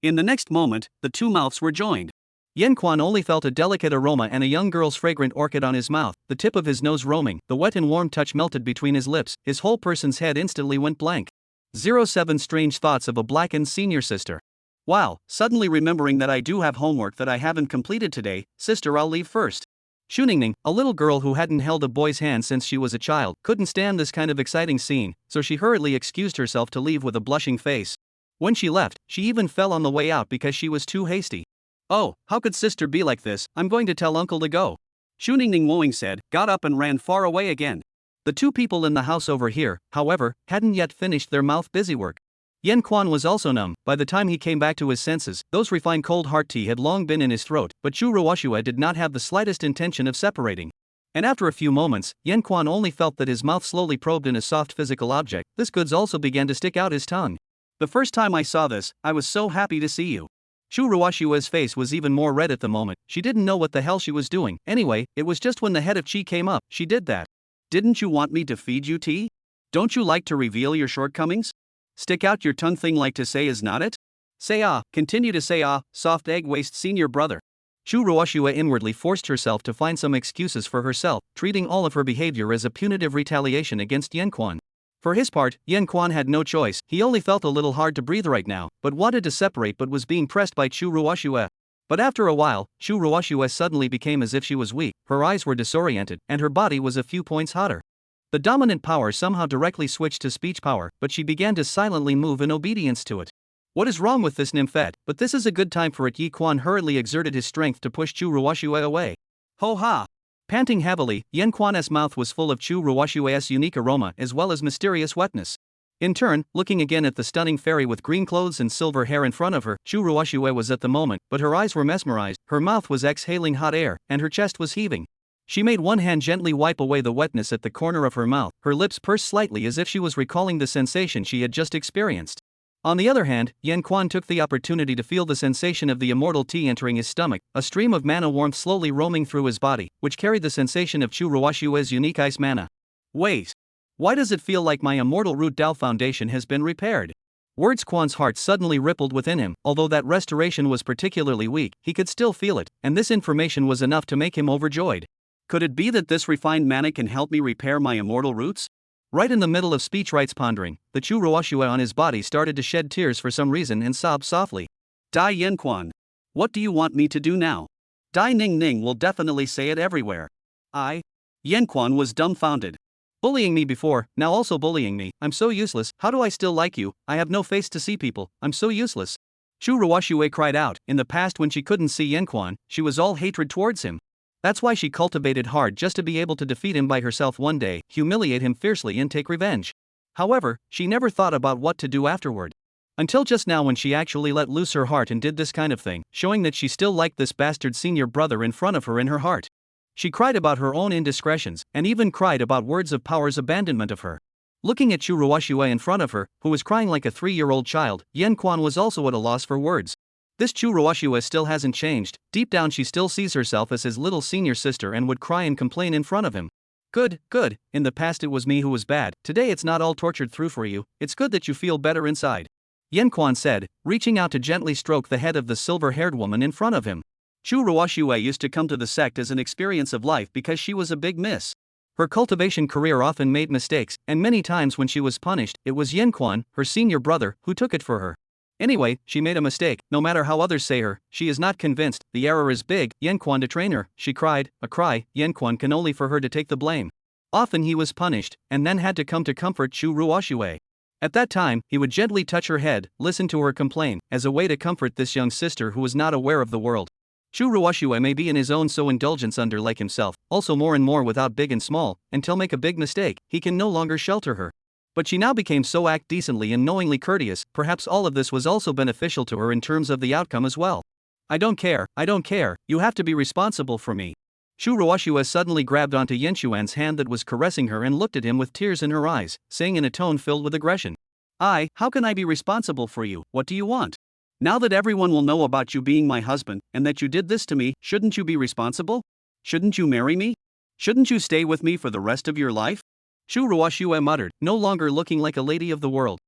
Speaker 1: In the next moment, the two mouths were joined. Yen Quan only felt a delicate aroma and a young girl's fragrant orchid on his mouth, the tip of his nose roaming, the wet and warm touch melted between his lips, his whole person's head instantly went blank. 07 Strange thoughts of a blackened senior sister. Wow, suddenly remembering that I do have homework that I haven't completed today, sister, I'll leave first. Shuningning, a little girl who hadn't held a boy's hand since she was a child, couldn't stand this kind of exciting scene, so she hurriedly excused herself to leave with a blushing face. When she left, she even fell on the way out because she was too hasty. Oh, how could sister be like this? I'm going to tell uncle to go. Shuningning Woing said, got up and ran far away again. The two people in the house over here, however, hadn't yet finished their mouth busywork. Yen Quan was also numb. By the time he came back to his senses, those refined cold heart tea had long been in his throat, but Chu Ruoshua did not have the slightest intention of separating. And after a few moments, Yen Quan only felt that his mouth slowly probed in a soft physical object. This goods also began to stick out his tongue. The first time I saw this, I was so happy to see you. Chu Ruoshua's face was even more red at the moment. She didn't know what the hell she was doing. Anyway, it was just when the head of Chi came up, she did that. Didn't you want me to feed you tea? Don't you like to reveal your shortcomings? Stick out your tongue thing like to say is not it? Say ah, continue to say ah, soft egg waste senior brother. Chu Ruoshua inwardly forced herself to find some excuses for herself, treating all of her behavior as a punitive retaliation against Yen Quan. For his part, Yen Quan had no choice. He only felt a little hard to breathe right now, but wanted to separate but was being pressed by Chu Ruoshua. But after a while, Chu Ruoshua suddenly became as if she was weak, her eyes were disoriented, and her body was a few points hotter. The dominant power somehow directly switched to speech power, but she began to silently move in obedience to it. What is wrong with this nymphette? But this is a good time for it. Yi Quan hurriedly exerted his strength to push Chu Ruoshua away. Ho ha! Panting heavily, Yen Quan's mouth was full of Chu Ruoshua's unique aroma as well as mysterious wetness. In turn, looking again at the stunning fairy with green clothes and silver hair in front of her, Chu Ruoshua was at the moment, but her eyes were mesmerized, her mouth was exhaling hot air, and her chest was heaving. She made one hand gently wipe away the wetness at the corner of her mouth, her lips pursed slightly as if she was recalling the sensation she had just experienced. On the other hand, Yen Quan took the opportunity to feel the sensation of the immortal tea entering his stomach, a stream of mana warmth slowly roaming through his body, which carried the sensation of Chu Ruoshua's unique ice mana. Wait! Why does it feel like my immortal root Dao foundation has been repaired? Words Quan's heart suddenly rippled within him. Although that restoration was particularly weak, he could still feel it, and this information was enough to make him overjoyed. Could it be that this refined mana can help me repair my immortal roots? Right in the middle of speech rights pondering, the Chu Ruoshua on his body started to shed tears for some reason and sobbed softly. Dai Yen Quan. What do you want me to do now? Dai Ning Ning will definitely say it everywhere. Yen Quan was dumbfounded. Bullying me before, now also bullying me. I'm so useless. How do I still like you? I have no face to see people. I'm so useless. Chu Ruoshua cried out. In the past, when she couldn't see Yen Quan, she was all hatred towards him. That's why she cultivated hard just to be able to defeat him by herself one day, humiliate him fiercely and take revenge. However, she never thought about what to do afterward. Until just now when she actually let loose her heart and did this kind of thing, showing that she still liked this bastard senior brother in front of her in her heart. She cried about her own indiscretions, and even cried about words of power's abandonment of her. Looking at Chu Ruoshua in front of her, who was crying like a 3-year-old child, Yen Quan was also at a loss for words. This Chu Ruoshua still hasn't changed. Deep down she still sees herself as his little senior sister and would cry and complain in front of him. Good, good, in the past it was me who was bad, today it's not all tortured through for you, it's good that you feel better inside. Yen Quan said, reaching out to gently stroke the head of the silver-haired woman in front of him. Chu Ruoshua used to come to the sect as an experience of life because she was a big miss. Her cultivation career often made mistakes, and many times when she was punished, it was Yen Quan, her senior brother, who took it for her. Anyway, she made a mistake, no matter how others say her, she is not convinced, the error is big, Yen Quan to train her, she cried, a cry, Yen Quan can only for her to take the blame. Often he was punished, and then had to come to comfort Chu Ruoshua. At that time, he would gently touch her head, listen to her complain, as a way to comfort this young sister who was not aware of the world. Chu Ruoshua may be in his own so indulgence under like himself, also more and more without big and small, until make a big mistake, he can no longer shelter her. But she now became so act decently and knowingly courteous, perhaps all of this was also beneficial to her in terms of the outcome as well. I don't care, you have to be responsible for me. Chu Ruoshua suddenly grabbed onto Yen Xuan's hand that was caressing her and looked at him with tears in her eyes, saying in a tone filled with aggression. How can I be responsible for you, what do you want? Now that everyone will know about you being my husband, and that you did this to me, shouldn't you be responsible? Shouldn't you marry me? Shouldn't you stay with me for the rest of your life? Shu Ruoxue muttered, no longer looking like a lady of the world.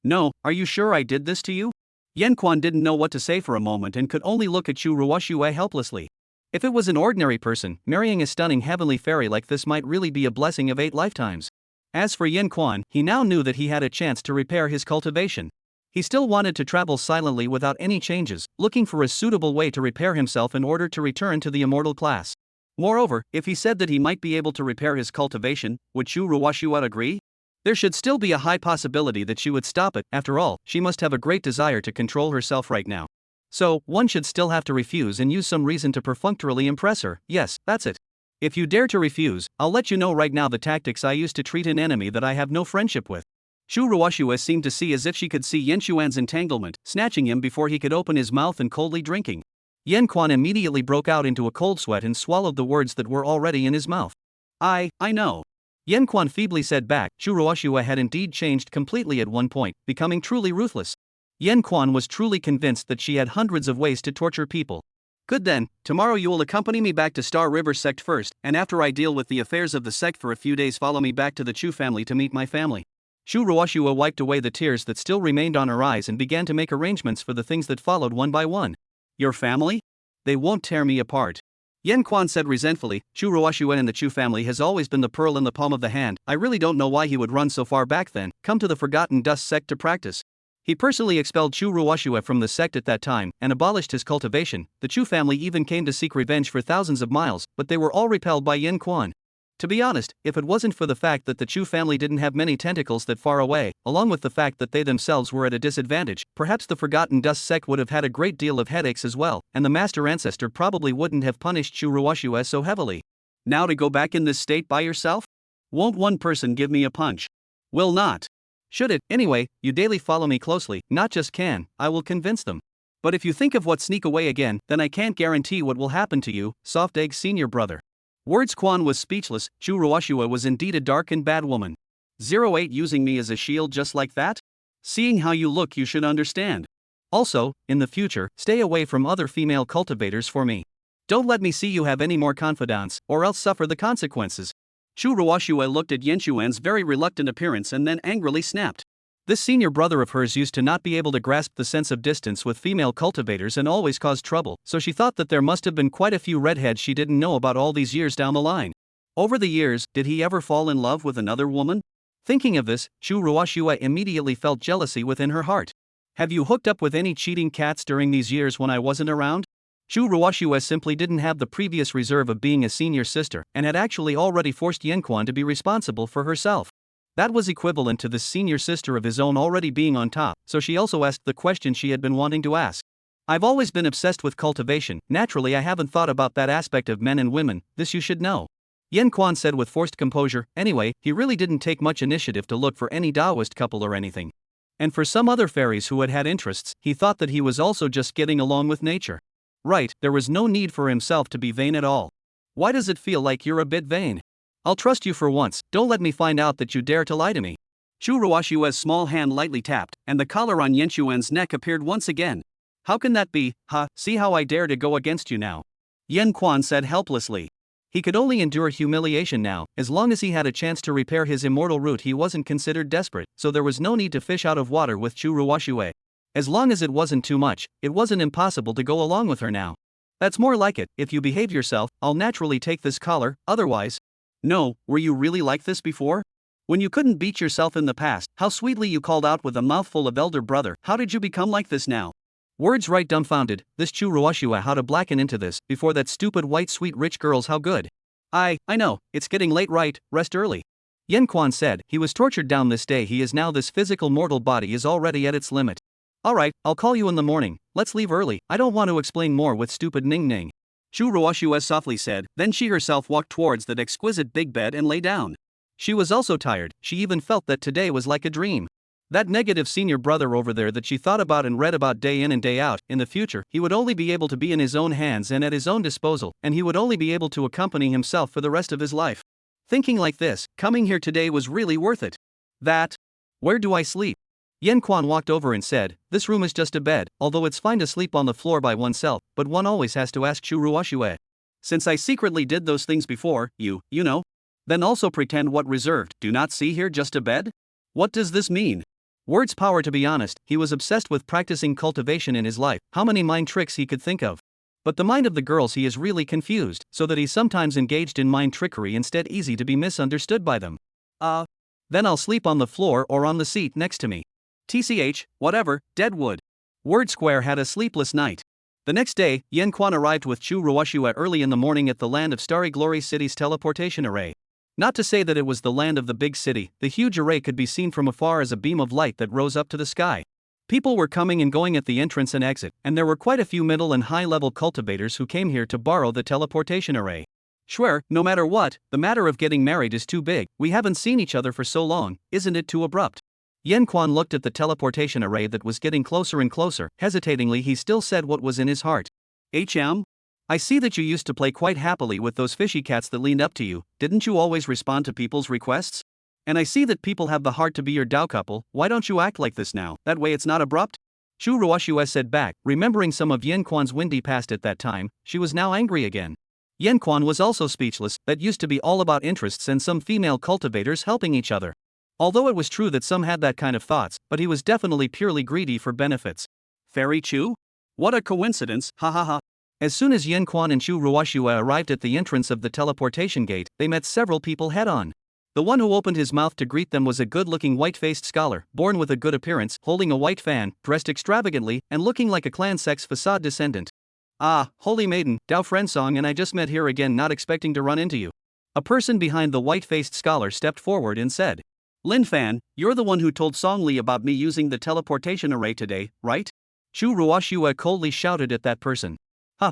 Speaker 1: No, are you sure I did this to you? Yan Quan didn't know what to say for a moment and could only look at Shu Ruoxue helplessly. If it was an ordinary person, marrying a stunning heavenly fairy like this might really be a blessing of 8 lifetimes. As for Yan Quan, he now knew that he had a chance to repair his cultivation. He still wanted to travel silently without any changes, looking for a suitable way to repair himself in order to return to the immortal class. Moreover, if he said that he might be able to repair his cultivation, would Shu Ruoxue agree? There should still be a high possibility that she would stop it. After all, she must have a great desire to control herself right now. So, one should still have to refuse and use some reason to perfunctorily impress her. Yes, that's it. If you dare to refuse, I'll let you know right now the tactics I use to treat an enemy that I have no friendship with. Shu Ruoxue seemed to see as if she could see Yan Xuan's entanglement, snatching him before he could open his mouth and coldly drinking. Yan Quan immediately broke out into a cold sweat and swallowed the words that were already in his mouth. I know. Yan Quan feebly said back. Shu Ruoxue had indeed changed completely at one point, becoming truly ruthless. Yan Quan was truly convinced that she had hundreds of ways to torture people. Good then, tomorrow you will accompany me back to Star River sect first, and after I deal with the affairs of the sect for a few days follow me back to the Chu family to meet my family. Shu Ruoxue wiped away the tears that still remained on her eyes and began to make arrangements for the things that followed one by one. Your family? They won't tear me apart. Yan Quan said resentfully. Shu Ruoxue and the Chu family has always been the pearl in the palm of the hand. I really don't know why he would run so far back then, come to the Forgotten Dust sect to practice. He personally expelled Shu Ruoxue from the sect at that time and abolished his cultivation. The Chu family even came to seek revenge for thousands of miles, but they were all repelled by Yan Quan. To be honest, if it wasn't for the fact that the Chu family didn't have many tentacles that far away, along with the fact that they themselves were at a disadvantage, perhaps the Forgotten Dust sect would have had a great deal of headaches as well, and the Master Ancestor probably wouldn't have punished Shu Ruoxue so heavily. Now to go back in this state by yourself? Won't one person give me a punch? Will not. Should it? Anyway, you daily follow me closely, not just can, I will convince them. But if you think of what sneak away again, then I can't guarantee what will happen to you, Soft Egg Senior Brother. Words Quan was speechless. Shu Ruoxue was indeed a dark and bad woman. 08 using me as a shield just like that? Seeing how you look you should understand. Also, in the future, stay away from other female cultivators for me. Don't let me see you have any more confidants, or else suffer the consequences. Shu Ruoxue looked at Yan Xuan's very reluctant appearance and then angrily snapped. This senior brother of hers used to not be able to grasp the sense of distance with female cultivators and always caused trouble, so she thought that there must have been quite a few redheads she didn't know about all these years down the line. Over the years, did he ever fall in love with another woman? Thinking of this, Shu Ruoxue immediately felt jealousy within her heart. Have you hooked up with any cheating cats during these years when I wasn't around? Shu Ruoxue simply didn't have the previous reserve of being a senior sister and had actually already forced Yan Quan to be responsible for herself. That was equivalent to the senior sister of his own already being on top, so she also asked the question she had been wanting to ask. I've always been obsessed with cultivation, naturally I haven't thought about that aspect of men and women, this you should know. Yan Quan said with forced composure. Anyway, he really didn't take much initiative to look for any Taoist couple or anything. And for some other fairies who had interests, he thought that he was also just getting along with nature. Right, there was no need for himself to be vain at all. Why does it feel like you're a bit vain? I'll trust you for once, don't let me find out that you dare to lie to me. Shu Ruoxue's small hand lightly tapped, and the collar on Yan Xuan's neck appeared once again. How can that be? See how I dare to go against you now? Yan Quan said helplessly. He could only endure humiliation now. As long as he had a chance to repair his immortal root he wasn't considered desperate, so there was no need to fish out of water with Shu Ruoxue. As long as it wasn't too much, it wasn't impossible to go along with her now. That's more like it. If you behave yourself, I'll naturally take this collar, otherwise. No, were you really like this before? When you couldn't beat yourself in the past, how sweetly you called out with a mouthful of elder brother, how did you become like this now? Words right dumbfounded, this Shu Ruoxue how to blacken into this, before that stupid white sweet rich girl's how good. I know, it's getting late right, rest early. Yan Quan said, he was tortured down this day he is now this physical mortal body is already at its limit. Alright, I'll call you in the morning, let's leave early, I don't want to explain more with stupid Ning Ning. Shu Ruoxue softly said, then she herself walked towards that exquisite big bed and lay down. She was also tired, she even felt that today was like a dream. That negative senior brother over there that she thought about and read about day in and day out, in the future, he would only be able to be in his own hands and at his own disposal, and he would only be able to accompany himself for the rest of his life. Thinking like this, coming here today was really worth it. Where do I sleep? Yen Quan walked over and said, "This room is just a bed, although it's fine to sleep on the floor by oneself, but one always has to ask Chu Ruoxue. Since I secretly did those things before, you know. Then also pretend what reserved, do not see here just a bed? What does this mean?" Words power. To be honest, he was obsessed with practicing cultivation in his life, how many mind tricks he could think of. But the mind of the girls he is really confused, so that he sometimes engaged in mind trickery instead easy to be misunderstood by them. Then I'll sleep on the floor or on the seat next to me. TCH, whatever, dead wood. Word Square had a sleepless night. The next day, Yen Quan arrived with Chu Ruoxue early in the morning at the Land of Starry Glory City's teleportation array. Not to say that it was the land of the big city, the huge array could be seen from afar as a beam of light that rose up to the sky. People were coming and going at the entrance and exit, and there were quite a few middle and high-level cultivators who came here to borrow the teleportation array. Sure, no matter what, the matter of getting married is too big, we haven't seen each other for so long, isn't it too abrupt? Yen Quan looked at the teleportation array that was getting closer and closer. Hesitatingly he still said what was in his heart. I see that you used to play quite happily with those fishy cats that leaned up to you, didn't you always respond to people's requests? And I see that people have the heart to be your Dao couple, why don't you act like this now, that way it's not abrupt? Chu Ruoxue said back, remembering some of Yen Quan's windy past at that time, she was now angry again. Yen Quan was also speechless, that used to be all about interests and some female cultivators helping each other. Although it was true that some had that kind of thoughts, but he was definitely purely greedy for benefits. Fairy Chu? What a coincidence, ha ha ha. As soon as Yen Quan and Chu Ruoxue arrived at the entrance of the teleportation gate, they met several people head-on. The one who opened his mouth to greet them was a good-looking white-faced scholar, born with a good appearance, holding a white fan, dressed extravagantly, and looking like a clan sex facade descendant. "Ah, holy maiden, Dao Friendsong, and I just met here again, not expecting to run into you." A person behind the white-faced scholar stepped forward and said, "Lin Fan, you're the one who told Song Li about me using the teleportation array today, right?" Chu Ruoxue coldly shouted at that person.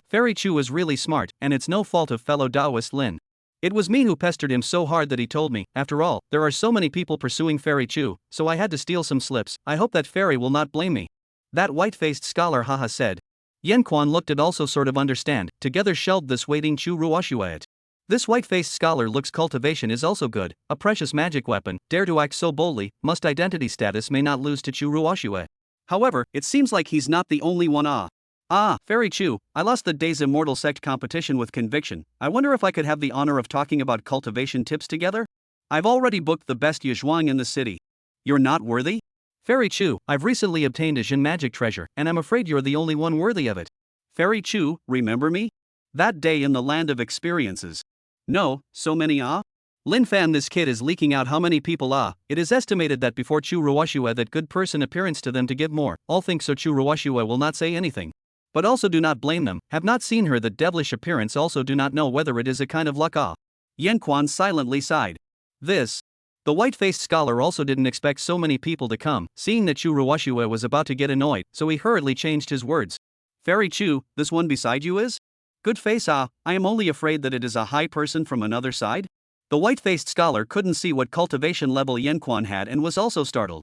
Speaker 1: Fairy Chu is really smart, and it's no fault of fellow Taoist Lin. It was me who pestered him so hard that he told me. After all, there are so many people pursuing Fairy Chu, so I had to steal some slips. I hope that fairy will not blame me." That white-faced scholar haha said. Yen Quan looked at also sort of understand, together shelved this waiting Chu Ruoxue it. This white-faced scholar looks cultivation is also good, a precious magic weapon, dare to act so boldly, must identity status may not lose to Chu Ruoxue. However, it seems like he's not the only one. Fairy Chu, I lost the day's immortal sect competition with conviction. I wonder if I could have the honor of talking about cultivation tips together? I've already booked the best yuzhuang in the city. You're not worthy? Fairy Chu, I've recently obtained a Jin magic treasure, and I'm afraid you're the only one worthy of it. Fairy Chu, remember me? That day in the land of experiences. No, so many Lin Fan, this kid is leaking out how many people It is estimated that before Chu Ruoxue that good person appearance to them to give more. All think so. Chu Ruoxue will not say anything. But also do not blame them, have not seen her that devilish appearance, also do not know whether it is a kind of luck. Yen Quan silently sighed. The white-faced scholar also didn't expect so many people to come, seeing that Chu Ruoxue was about to get annoyed, so he hurriedly changed his words. Fairy Chu, this one beside you is? Good face. I am only afraid that it is a high person from another side. The white-faced scholar couldn't see what cultivation level Yen Quan had and was also startled.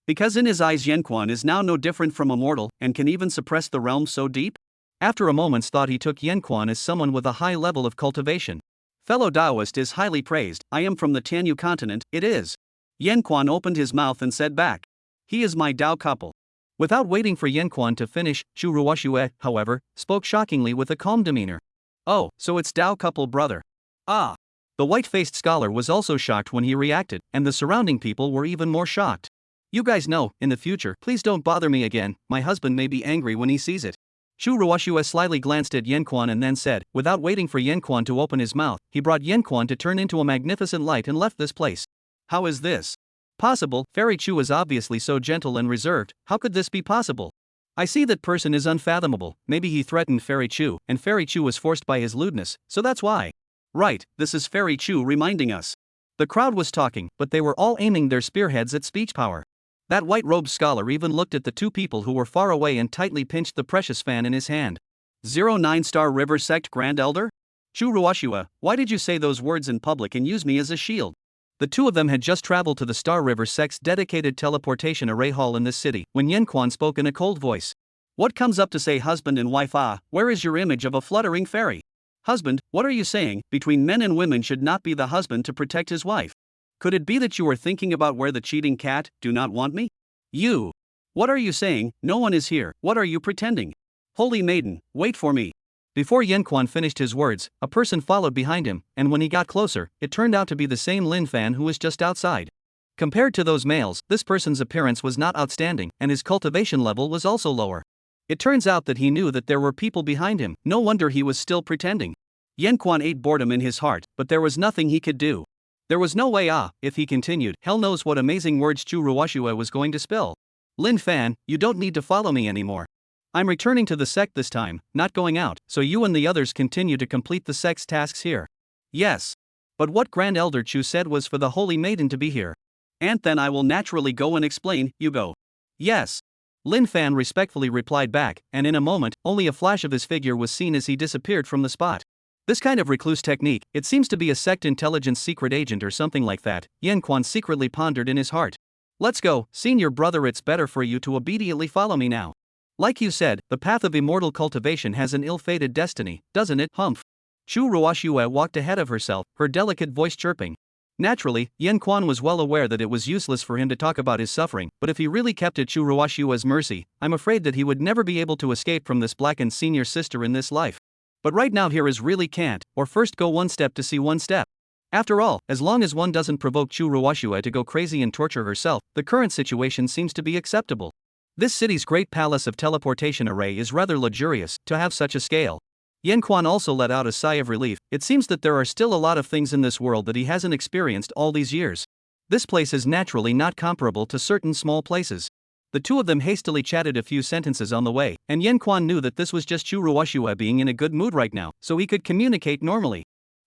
Speaker 1: Because in his eyes Yen Quan is now no different from a mortal, and can even suppress the realm so deep? After a moment's thought he took Yen Quan as someone with a high level of cultivation. Fellow Taoist is highly praised, I am from the Tianyu continent, it is. Yen Quan opened his mouth and said back. He is my Dao couple. Without waiting for Yen Quan to finish, Chu Ruoxue, however, spoke shockingly with a calm demeanor. Oh, so it's Dao couple brother. The white-faced scholar was also shocked when he reacted, and the surrounding people were even more shocked. You guys know, in the future, please don't bother me again, my husband may be angry when he sees it. Chu Ruoxue slyly glanced at Yen Quan and then said, without waiting for Yen Quan to open his mouth, he brought Yen Quan to turn into a magnificent light and left this place. How is this possible? Fairy Chu is obviously so gentle and reserved, how could this be possible? I see that person is unfathomable, maybe he threatened Fairy Chu, and Fairy Chu was forced by his lewdness, so that's why. Right, this is Fairy Chu reminding us. The crowd was talking, but they were all aiming their spearheads at speech power. That white-robed scholar even looked at the two people who were far away and tightly pinched the precious fan in his hand. 09 Star River Sect Grand Elder? Chu Ruoxue, why did you say those words in public and use me as a shield? The two of them had just traveled to the Star River Sect's dedicated teleportation array hall in this city, when Yen Quan spoke in a cold voice. What comes up to say husband and wife? Where is your image of a fluttering fairy? Husband, what are you saying? Between men and women should not be the husband to protect his wife. Could it be that you are thinking about where the cheating cat, do not want me? You! What are you saying? No one is here, what are you pretending? Holy maiden, wait for me. Before Yanquan finished his words, a person followed behind him, and when he got closer, it turned out to be the same Lin Fan who was just outside. Compared to those males, this person's appearance was not outstanding, and his cultivation level was also lower. It turns out that he knew that there were people behind him, no wonder he was still pretending. Yanquan ate boredom in his heart, but there was nothing he could do. There was no way if he continued, hell knows what amazing words Chu Ruoshua was going to spill. Lin Fan, you don't need to follow me anymore. I'm returning to the sect this time, not going out, so you and the others continue to complete the sect's tasks here. Yes. But what Grand Elder Chu said was for the Holy Maiden to be here. And then I will naturally go and explain, you go. Yes. Lin Fan respectfully replied back, and in a moment, only a flash of his figure was seen as he disappeared from the spot. This kind of recluse technique, it seems to be a sect intelligence secret agent or something like that, Yanquan secretly pondered in his heart. Let's go, senior brother, it's better for you to obediently follow me now. Like you said, the path of immortal cultivation has an ill-fated destiny, doesn't it, humph? Chu Ruoshua walked ahead of herself, her delicate voice chirping. Naturally, Yanquan was well aware that it was useless for him to talk about his suffering, but if he really kept at Chu Ruoshua's mercy, I'm afraid that he would never be able to escape from this blackened senior sister in this life. But right now here is really can't, or first go one step to see one step. After all, as long as one doesn't provoke Chu Ruoshua to go crazy and torture herself, the current situation seems to be acceptable. This city's great palace of teleportation array is rather luxurious to have such a scale. Yanquan also let out a sigh of relief. It seems that there are still a lot of things in this world that he hasn't experienced all these years. This place is naturally not comparable to certain small places. The two of them hastily chatted a few sentences on the way, and Yanquan knew that this was just Chu Ruoshua being in a good mood right now, so he could communicate normally.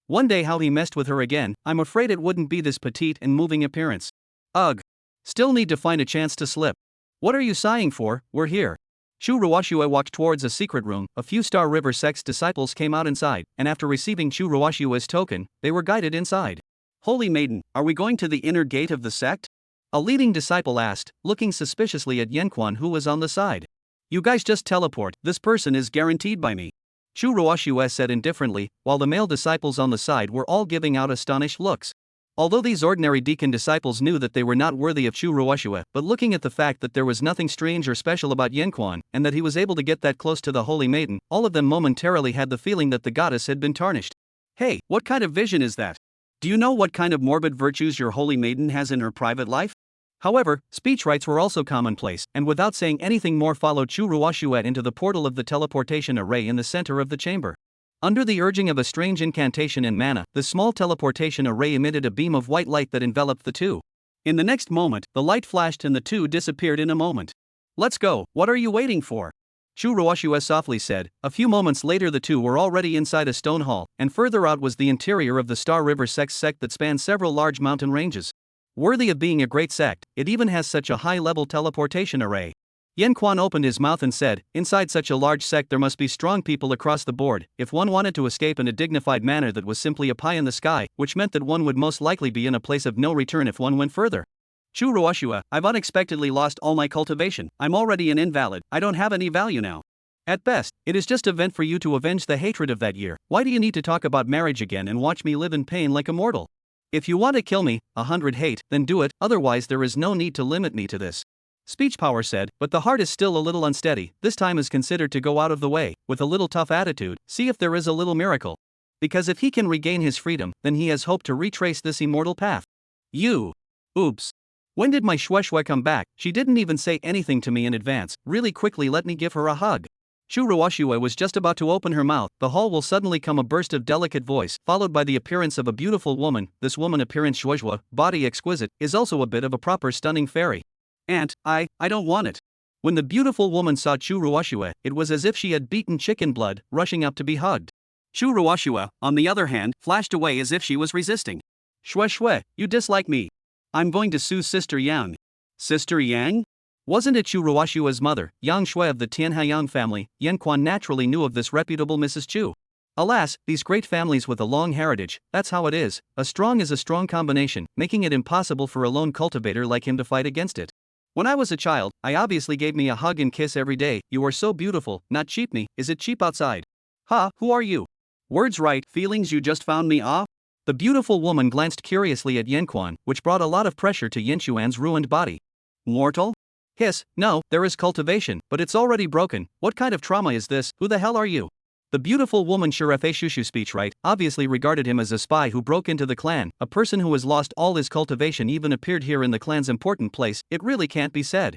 Speaker 1: One day how he messed with her again, I'm afraid it wouldn't be this petite and moving appearance. Ugh. Still need to find a chance to slip. What are you sighing for? We're here. Chu Ruoshua walked towards a secret room. A few Star River sect's disciples came out inside, and after receiving Chu Ruoshua's token, they were guided inside. Holy maiden, are we going to the inner gate of the sect? A leading disciple asked, looking suspiciously at Yanquan who was on the side. You guys just teleport, this person is guaranteed by me. Chu Ruoshua said indifferently, while the male disciples on the side were all giving out astonished looks. Although these ordinary deacon disciples knew that they were not worthy of Chu Ruoshua, but looking at the fact that there was nothing strange or special about Yanquan, and that he was able to get that close to the Holy Maiden, all of them momentarily had the feeling that the goddess had been tarnished. Hey, what kind of vision is that? Do you know what kind of morbid virtues your Holy Maiden has in her private life? However, speech rights were also commonplace, and without saying anything more followed Chu Ruoshua into the portal of the teleportation array in the center of the chamber. Under the urging of a strange incantation and mana, the small teleportation array emitted a beam of white light that enveloped the two. In the next moment, the light flashed and the two disappeared in a moment. Let's go, what are you waiting for? Chu Ruoshua softly said. A few moments later the two were already inside a stone hall, and further out was the interior of the Star River sect that spanned several large mountain ranges. Worthy of being a great sect, it even has such a high-level teleportation array. Yanquan opened his mouth and said, inside such a large sect there must be strong people across the board, if one wanted to escape in a dignified manner that was simply a pie in the sky, which meant that one would most likely be in a place of no return if one went further. Chu Ruoshua, I've unexpectedly lost all my cultivation, I'm already an invalid, I don't have any value now. At best, it is just a vent for you to avenge the hatred of that year. Why do you need to talk about marriage again and watch me live in pain like a mortal? If you want to kill me, 100 hate, then do it, otherwise there is no need to limit me to this. Speech power said, but the heart is still a little unsteady. This time is considered to go out of the way, with a little tough attitude, see if there is a little miracle. Because if he can regain his freedom, then he has hope to retrace this immortal path. You. Oops. When did my Shwe come back? She didn't even say anything to me in advance. Really quickly let me give her a hug. Chu Ruoshua was just about to open her mouth. The hall will suddenly come a burst of delicate voice, followed by the appearance of a beautiful woman. This woman appearance Shwe, body exquisite, is also a bit of a proper stunning fairy. Aunt, I don't want it. When the beautiful woman saw Chu Ruoshua, it was as if she had beaten chicken blood, rushing up to be hugged. Chu Ruoshua, on the other hand, flashed away as if she was resisting. Shwe, you dislike me. I'm going to sue Sister Yang. Sister Yang? Wasn't it Chu Ruoshua's mother, Yang Shui of the Tianhaiyang family? Yanquan naturally knew of this reputable Mrs. Chu. Alas, these great families with a long heritage, that's how it is. A strong is a strong combination, making it impossible for a lone cultivator like him to fight against it. When I was a child, I obviously gave me a hug and kiss every day. You are so beautiful, not cheap me, is it cheap outside? Ha, who are you? Words right, feelings you just found me off? The beautiful woman glanced curiously at Yanquan, which brought a lot of pressure to Yanquan's ruined body. Mortal? No, there is cultivation, but it's already broken. What kind of trauma is this? Who the hell are you? The beautiful woman Shuref Shushu speech right obviously regarded him as a spy who broke into the clan. A person who has lost all his cultivation even appeared here in the clan's important place. It really can't be said.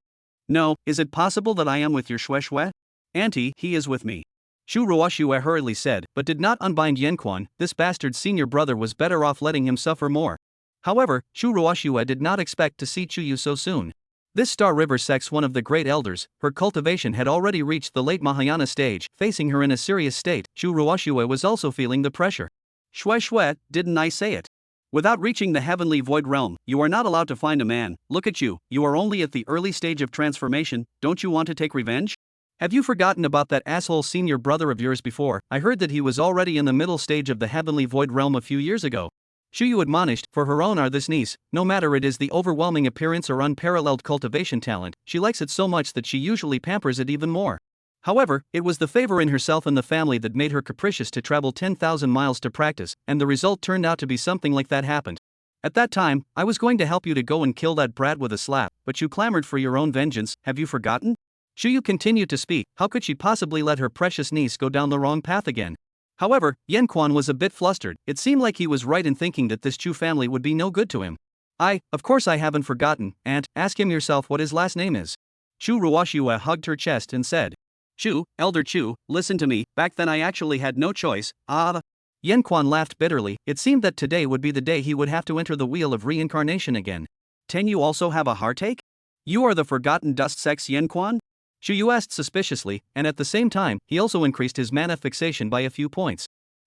Speaker 1: No, is it possible that I am with your Shue? Auntie, he is with me. Shu Ruoshue hurriedly said, but did not unbind Yanquan. This bastard's senior brother was better off letting him suffer more. However, Shu Ruoshue did not expect to see Chuyu so soon. This Star River sex, one of the great elders, her cultivation had already reached the late Mahayana stage, facing her in a serious state. Shu Ruoshue was also feeling the pressure. Shue, didn't I say it? Without reaching the heavenly void realm, you are not allowed to find a man. Look at you, you are only at the early stage of transformation. Don't you want to take revenge? Have you forgotten about that asshole senior brother of yours before? I heard that he was already in the middle stage of the heavenly void realm a few years ago. Shuyu admonished, for her own or this niece, no matter it is the overwhelming appearance or unparalleled cultivation talent, she likes it so much that she usually pampers it even more. However, it was the favor in herself and the family that made her capricious to travel 10,000 miles to practice, and the result turned out to be something like that happened. At that time, I was going to help you to go and kill that brat with a slap, but you clamored for your own vengeance. Have you forgotten? Shuyu continued to speak. How could she possibly let her precious niece go down the wrong path again? However, Yanquan was a bit flustered. It seemed like he was right in thinking that this Chu family would be no good to him. Of course I haven't forgotten, Aunt. Ask him yourself what his last name is. Shu Ruoshue hugged her chest and said, Chu, Elder Chu, listen to me. Back then I actually had no choice. Yanquan laughed bitterly. It seemed that today would be the day he would have to enter the wheel of reincarnation again. Can you also have a heartache? You are the forgotten dust sex Yanquan? Shuyu asked suspiciously, and at the same time, he also increased his mana fixation by a few points.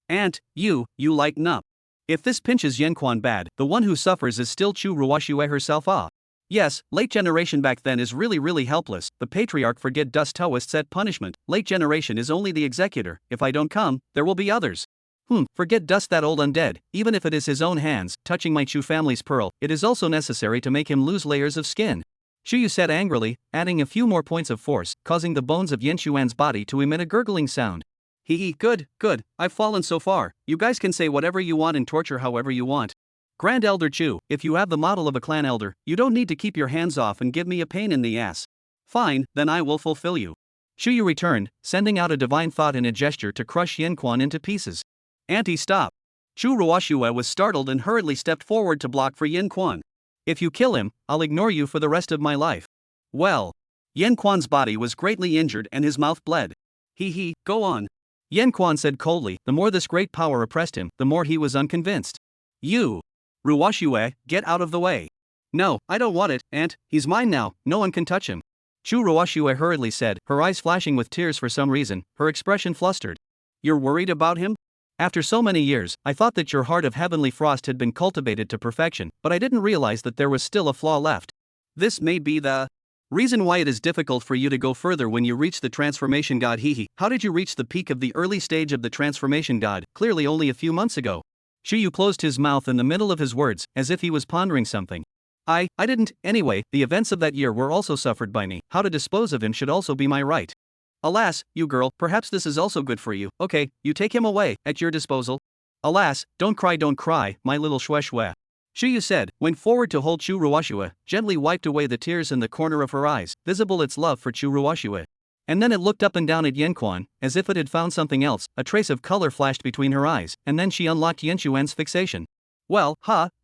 Speaker 1: Aunt, you lighten up. If this pinches Yanquan bad, the one who suffers is still Chu Ruoshue herself. Yes, late generation back then is really helpless. The patriarch forget dust Taoists at punishment. Late generation is only the executor. If I don't come, there will be others. Forget dust that old undead. Even if it is his own hands, touching my Chu family's pearl, it is also necessary to make him lose layers of skin. Shuyu said angrily, adding a few more points of force, causing the bones of Yenshuan's body to emit a gurgling sound. Good, I've fallen so far. You guys can say whatever you want and torture however you want. Grand Elder Chu, if you have the model of a clan elder, you don't need to keep your hands off and give me a pain in the ass. Fine, then I will fulfill you. Shuyu returned, sending out a divine thought in a gesture to crush Yanquan into pieces. Auntie, stop. Chu Ruoshue was startled and hurriedly stepped forward to block for Yanquan. If you kill him, I'll ignore you for the rest of my life. Well. Yanquan's body was greatly injured and his mouth bled. Go on. Yanquan said coldly. The more this great power oppressed him, the more he was unconvinced. You. Ruoshue, get out of the way. No, I don't want it, Aunt. He's mine now, no one can touch him. Chu Ruoshue hurriedly said, her eyes flashing with tears for some reason, her expression flustered. You're worried about him? After so many years, I thought that your heart of heavenly frost had been cultivated to perfection, but I didn't realize that there was still a flaw left. This may be the reason why it is difficult for you to go further when you reach the transformation god. How did you reach the peak of the early stage of the transformation god? Clearly only a few months ago. Shuyu closed his mouth in the middle of his words, as if he was pondering something. I didn't. Anyway, the events of that year were also suffered by me. How to dispose of him should also be my right. Alas, you girl, perhaps this is also good for you. Okay, you take him away, at your disposal. Alas, don't cry, my little Shue. Shuyu said, went forward to hold Chu Ruoshue, gently wiped away the tears in the corner of her eyes, visible its love for Chu Ruoshue. And then it looked up and down at Yanquan, as if it had found something else. A trace of color flashed between her eyes, and then she unlocked Yenshuan's fixation. Well,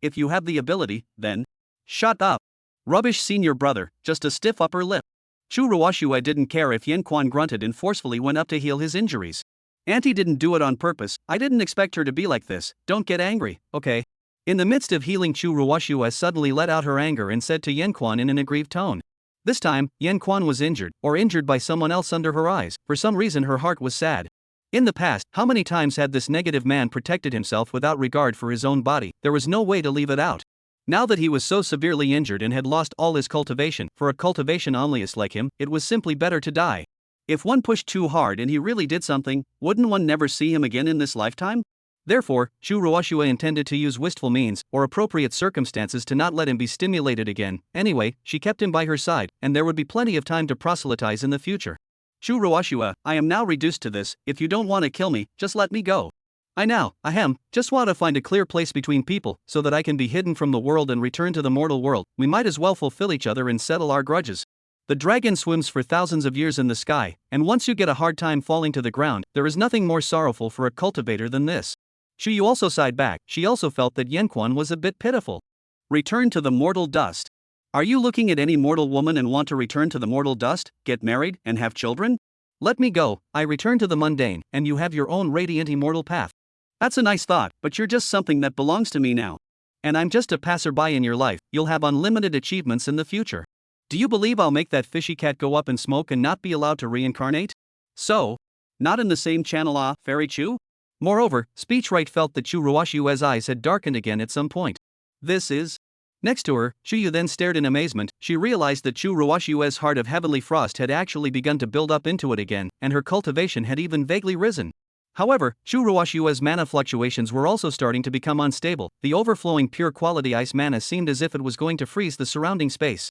Speaker 1: if you have the ability, then. Shut up. Rubbish senior brother, just a stiff upper lip. Chu Ruoshue didn't care if Yanquan grunted and forcefully went up to heal his injuries. Auntie didn't do it on purpose. I didn't expect her to be like this. Don't get angry, okay? In the midst of healing, Chu Ruoshue suddenly let out her anger and said to Yanquan in an aggrieved tone. This time, Yanquan was injured by someone else under her eyes. For some reason her heart was sad. In the past, how many times had this negative man protected himself without regard for his own body? There was no way to leave it out. Now that he was so severely injured and had lost all his cultivation, for a cultivation onlyist like him, it was simply better to die. If one pushed too hard and he really did something, wouldn't one never see him again in this lifetime? Therefore, Chu Ruoshue intended to use wistful means, or appropriate circumstances to not let him be stimulated again. Anyway, she kept him by her side, and there would be plenty of time to proselytize in the future. Chu Ruoshue, I am now reduced to this. If you don't want to kill me, just let me go. Just want to find a clear place between people, so that I can be hidden from the world and return to the mortal world. We might as well fulfill each other and settle our grudges. The dragon swims for thousands of years in the sky, and once you get a hard time falling to the ground, there is nothing more sorrowful for a cultivator than this. Shuyu also sighed back. She also felt that Yanquan was a bit pitiful. Return to the mortal dust. Are you looking at any mortal woman and want to return to the mortal dust, get married, and have children? Let me go, I return to the mundane, and you have your own radiant immortal path. That's a nice thought, but you're just something that belongs to me now. And I'm just a passerby in your life. You'll have unlimited achievements in the future. Do you believe I'll make that fishy cat go up in smoke and not be allowed to reincarnate? So? Not in the same channel, Fairy Chu? Moreover, Speechwright felt that Chu Ruoshue's eyes had darkened again at some point. This is? Next to her, Chuyu then stared in amazement. She realized that Chu Ruoshue's heart of heavenly frost had actually begun to build up into it again, and her cultivation had even vaguely risen. However, Chu Ruoshue's mana fluctuations were also starting to become unstable. The overflowing pure quality ice mana seemed as if it was going to freeze the surrounding space.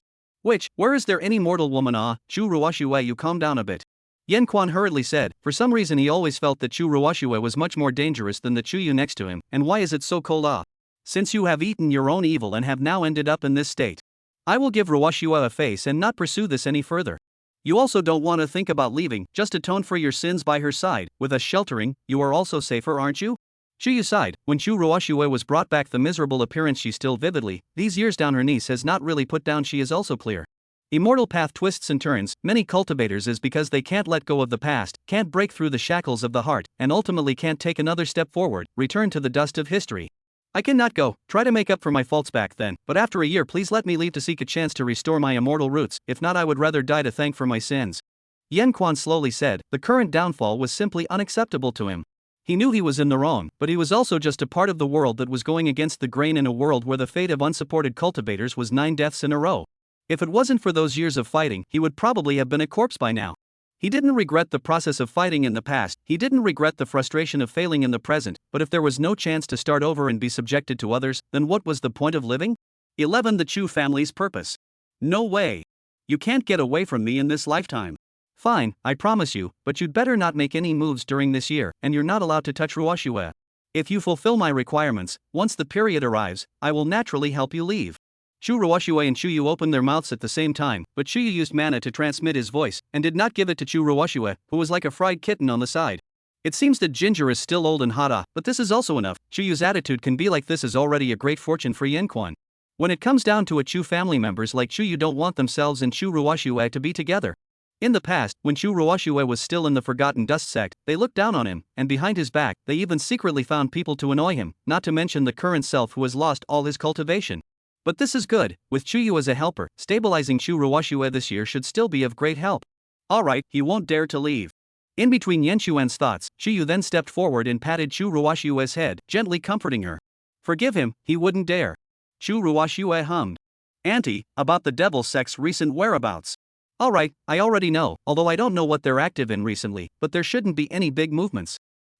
Speaker 1: Where is there any mortal woman? Chu Ruoshue, you calm down a bit. Yanquan hurriedly said. For some reason he always felt that Chu Ruoshue was much more dangerous than the Chuyu next to him, and why is it so cold? Since you have eaten your own evil and have now ended up in this state, I will give Ruoshua a face and not pursue this any further. You also don't want to think about leaving, just atone for your sins by her side. With us sheltering, you are also safer, aren't you? Chuyu sighed. When Chu Ruoshue was brought back the miserable appearance she still vividly, these years down her niece has not really put down, she is also clear. Immortal path twists and turns, many cultivators is because they can't let go of the past, can't break through the shackles of the heart, and ultimately can't take another step forward, return to the dust of history. I cannot go, try to make up for my faults back then, but after a year please let me leave to seek a chance to restore my immortal roots, if not I would rather die to thank for my sins. Yanquan slowly said. The current downfall was simply unacceptable to him. He knew he was in the wrong, but he was also just a part of the world that was going against the grain in a world where the fate of unsupported cultivators was 9 deaths in a row. If it wasn't for those years of fighting, he would probably have been a corpse by now. He didn't regret the process of fighting in the past, he didn't regret the frustration of failing in the present, but if there was no chance to start over and be subjected to others, then what was the point of living? 11. The Chu family's purpose. No way. You can't get away from me in this lifetime. Fine, I promise you, but you'd better not make any moves during this year, and you're not allowed to touch Ruoshue. If you fulfill my requirements, once the period arrives, I will naturally help you leave. Chu Ruoshue and Chuyu opened their mouths at the same time, but Chuyu used mana to transmit his voice, and did not give it to Chu Ruoshue, who was like a fried kitten on the side. It seems that ginger is still old and hot, but this is also enough. Chuyu's attitude can be like this is already a great fortune for Yanquan. When it comes down to it, Chu family members like Chuyu don't want themselves and Chu Ruoshue to be together. In the past, when Chu Ruoshue was still in the Forgotten Dust sect, they looked down on him, and behind his back, they even secretly found people to annoy him, not to mention the current self who has lost all his cultivation. But this is good, with Chuyu as a helper, stabilizing Chu Ruoshue this year should still be of great help. Alright, he won't dare to leave. In between Yanquan's thoughts, Chuyu then stepped forward and patted Chu Ruoshue's head, gently comforting her. Forgive him, he wouldn't dare. Chu Ruoshue hummed. Auntie, about the devil sect's recent whereabouts. Alright, I already know, although I don't know what they're active in recently, but there shouldn't be any big movements.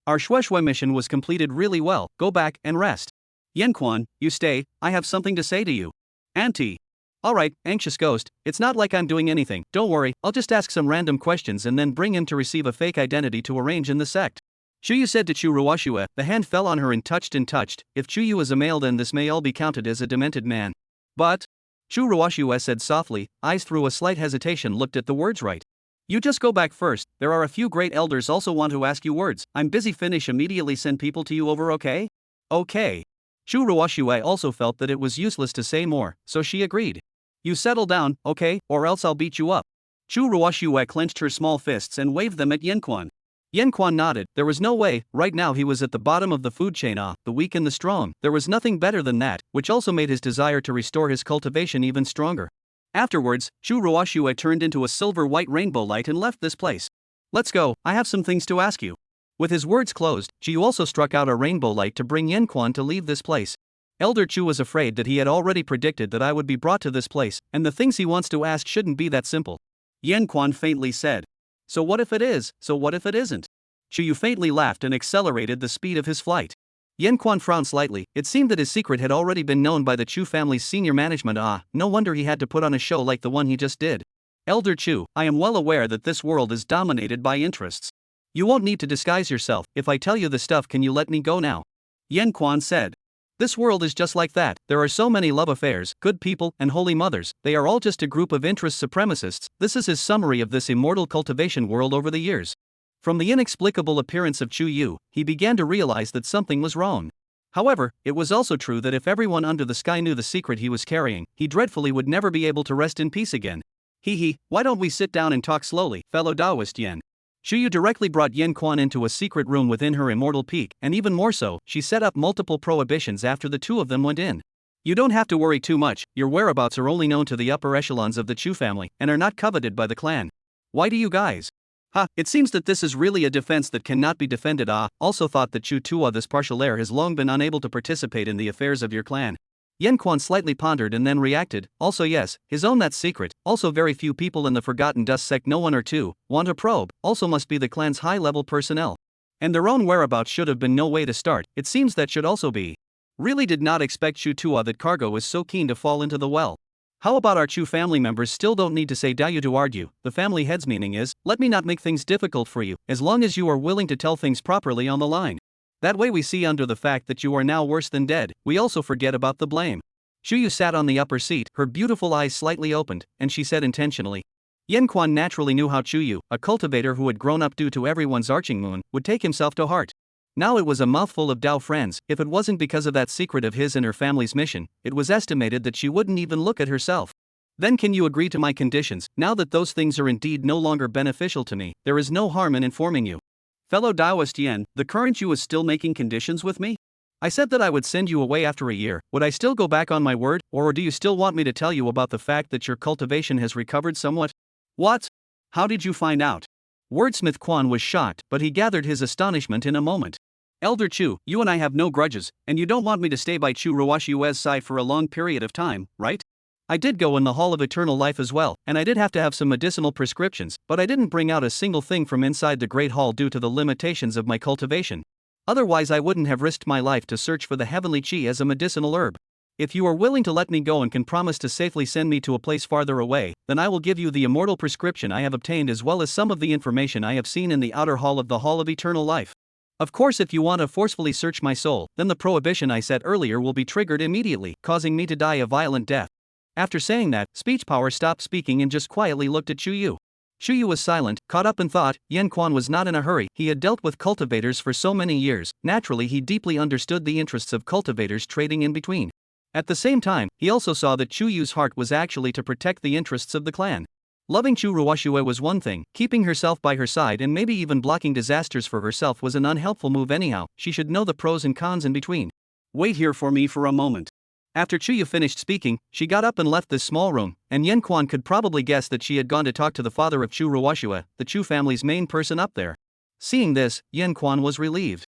Speaker 1: Our Shueshue mission was completed really well, go back and rest. Yanquan, you stay, I have something to say to you. Auntie. Alright, anxious ghost, it's not like I'm doing anything, don't worry, I'll just ask some random questions and then bring him to receive a fake identity to arrange in the sect. Chuyu said to Chu Ruoshue. The hand fell on her and touched. If Chuyu is a male then this may all be counted as a demented man. But? Chu Ruoshue said softly, eyes through a slight hesitation looked at the words right. You just go back first, there are a few great elders also want to ask you words, I'm busy finish immediately send people to you over okay? Okay. Chu Ruoshue also felt that it was useless to say more, so she agreed. You settle down, okay, or else I'll beat you up. Chu Ruoshue clenched her small fists and waved them at Yanquan. Yanquan nodded. There was no way, right now he was at the bottom of the food chain, the weak and the strong. There was nothing better than that, which also made his desire to restore his cultivation even stronger. Afterwards, Chu Ruoshue turned into a silver-white rainbow light and left this place. Let's go, I have some things to ask you. With his words closed, Chu also struck out a rainbow light to bring Yanquan to leave this place. Elder Chu was afraid that he had already predicted that I would be brought to this place, and the things he wants to ask shouldn't be that simple. Yanquan faintly said. So what if it is, so what if it isn't? Chu faintly laughed and accelerated the speed of his flight. Yanquan frowned slightly, it seemed that his secret had already been known by the Chu family's senior management. No wonder he had to put on a show like the one he just did. Elder Chu, I am well aware that this world is dominated by interests. You won't need to disguise yourself, if I tell you the stuff can you let me go now? Yanquan said. This world is just like that. There are so many love affairs, good people, and holy mothers. They are all just a group of interest supremacists. This is his summary of this immortal cultivation world over the years. From the inexplicable appearance of Chu Yu, he began to realize that something was wrong. However, it was also true that if everyone under the sky knew the secret he was carrying, he dreadfully would never be able to rest in peace again. Why don't we sit down and talk slowly, fellow Taoist Yen? Chu Yu directly brought Yen Quan into a secret room within her immortal peak, and even more so, she set up multiple prohibitions after the two of them went in. You don't have to worry too much, your whereabouts are only known to the upper echelons of the Chu family, and are not coveted by the clan. Why do you guys? It seems that this is really a defense that cannot be defended. Also thought that Chu Tua, this partial heir, has long been unable to participate in the affairs of your clan. Yen Quan slightly pondered and then reacted, also yes, his own that secret, also very few people in the Forgotten Dust sect, no one or two, want to probe, also must be the clan's high-level personnel. And their own whereabouts should have been no way to start, it seems that should also be. Really did not expect Chu Tua that Cargo is so keen to fall into the well. How about our Chu family members still don't need to say Dayu to argue, the family head's meaning is, let me not make things difficult for you, as long as you are willing to tell things properly on the line. That way we see under the fact that you are now worse than dead, we also forget about the blame. Chu Yu sat on the upper seat, her beautiful eyes slightly opened, and she said intentionally. Yen Quan naturally knew how Chu Yu, a cultivator who had grown up due to everyone's arching moon, would take himself to heart. Now it was a mouthful of Dao friends. If it wasn't because of that secret of his and her family's mission, it was estimated that she wouldn't even look at herself. Then can you agree to my conditions? Now that those things are indeed no longer beneficial to me, there is no harm in informing you. Fellow Taoist Yen, the current you is still making conditions with me? I said that I would send you away after a year. Would I still go back on my word, or do you still want me to tell you about the fact that your cultivation has recovered somewhat? What? How did you find out? Wordsmith Quan was shocked, but he gathered his astonishment in a moment. Elder Chu, you and I have no grudges, and you don't want me to stay by Chu Ruwashue's side for a long period of time, right? I did go in the Hall of Eternal Life as well, and I did have to have some medicinal prescriptions, but I didn't bring out a single thing from inside the Great Hall due to the limitations of my cultivation. Otherwise I wouldn't have risked my life to search for the heavenly chi as a medicinal herb. If you are willing to let me go and can promise to safely send me to a place farther away, then I will give you the immortal prescription I have obtained as well as some of the information I have seen in the outer hall of the Hall of Eternal Life. Of course, if you want to forcefully search my soul, then the prohibition I said earlier will be triggered immediately, causing me to die a violent death. After saying that, Speech Power stopped speaking and just quietly looked at Chu Yu. Chu Yu was silent, caught up in thought. Yen Quan was not in a hurry. He had dealt with cultivators for so many years, naturally he deeply understood the interests of cultivators trading in between. At the same time, he also saw that Chu Yu's heart was actually to protect the interests of the clan. Loving Chu Ruwashue was one thing, keeping herself by her side and maybe even blocking disasters for herself was an unhelpful move anyhow. She should know the pros and cons in between. Wait here for me for a moment. After Chu Yu finished speaking, she got up and left this small room, and Yen Quan could probably guess that she had gone to talk to the father of Chu Ruwashue, the Chu family's main person up there. Seeing this, Yen Quan was relieved.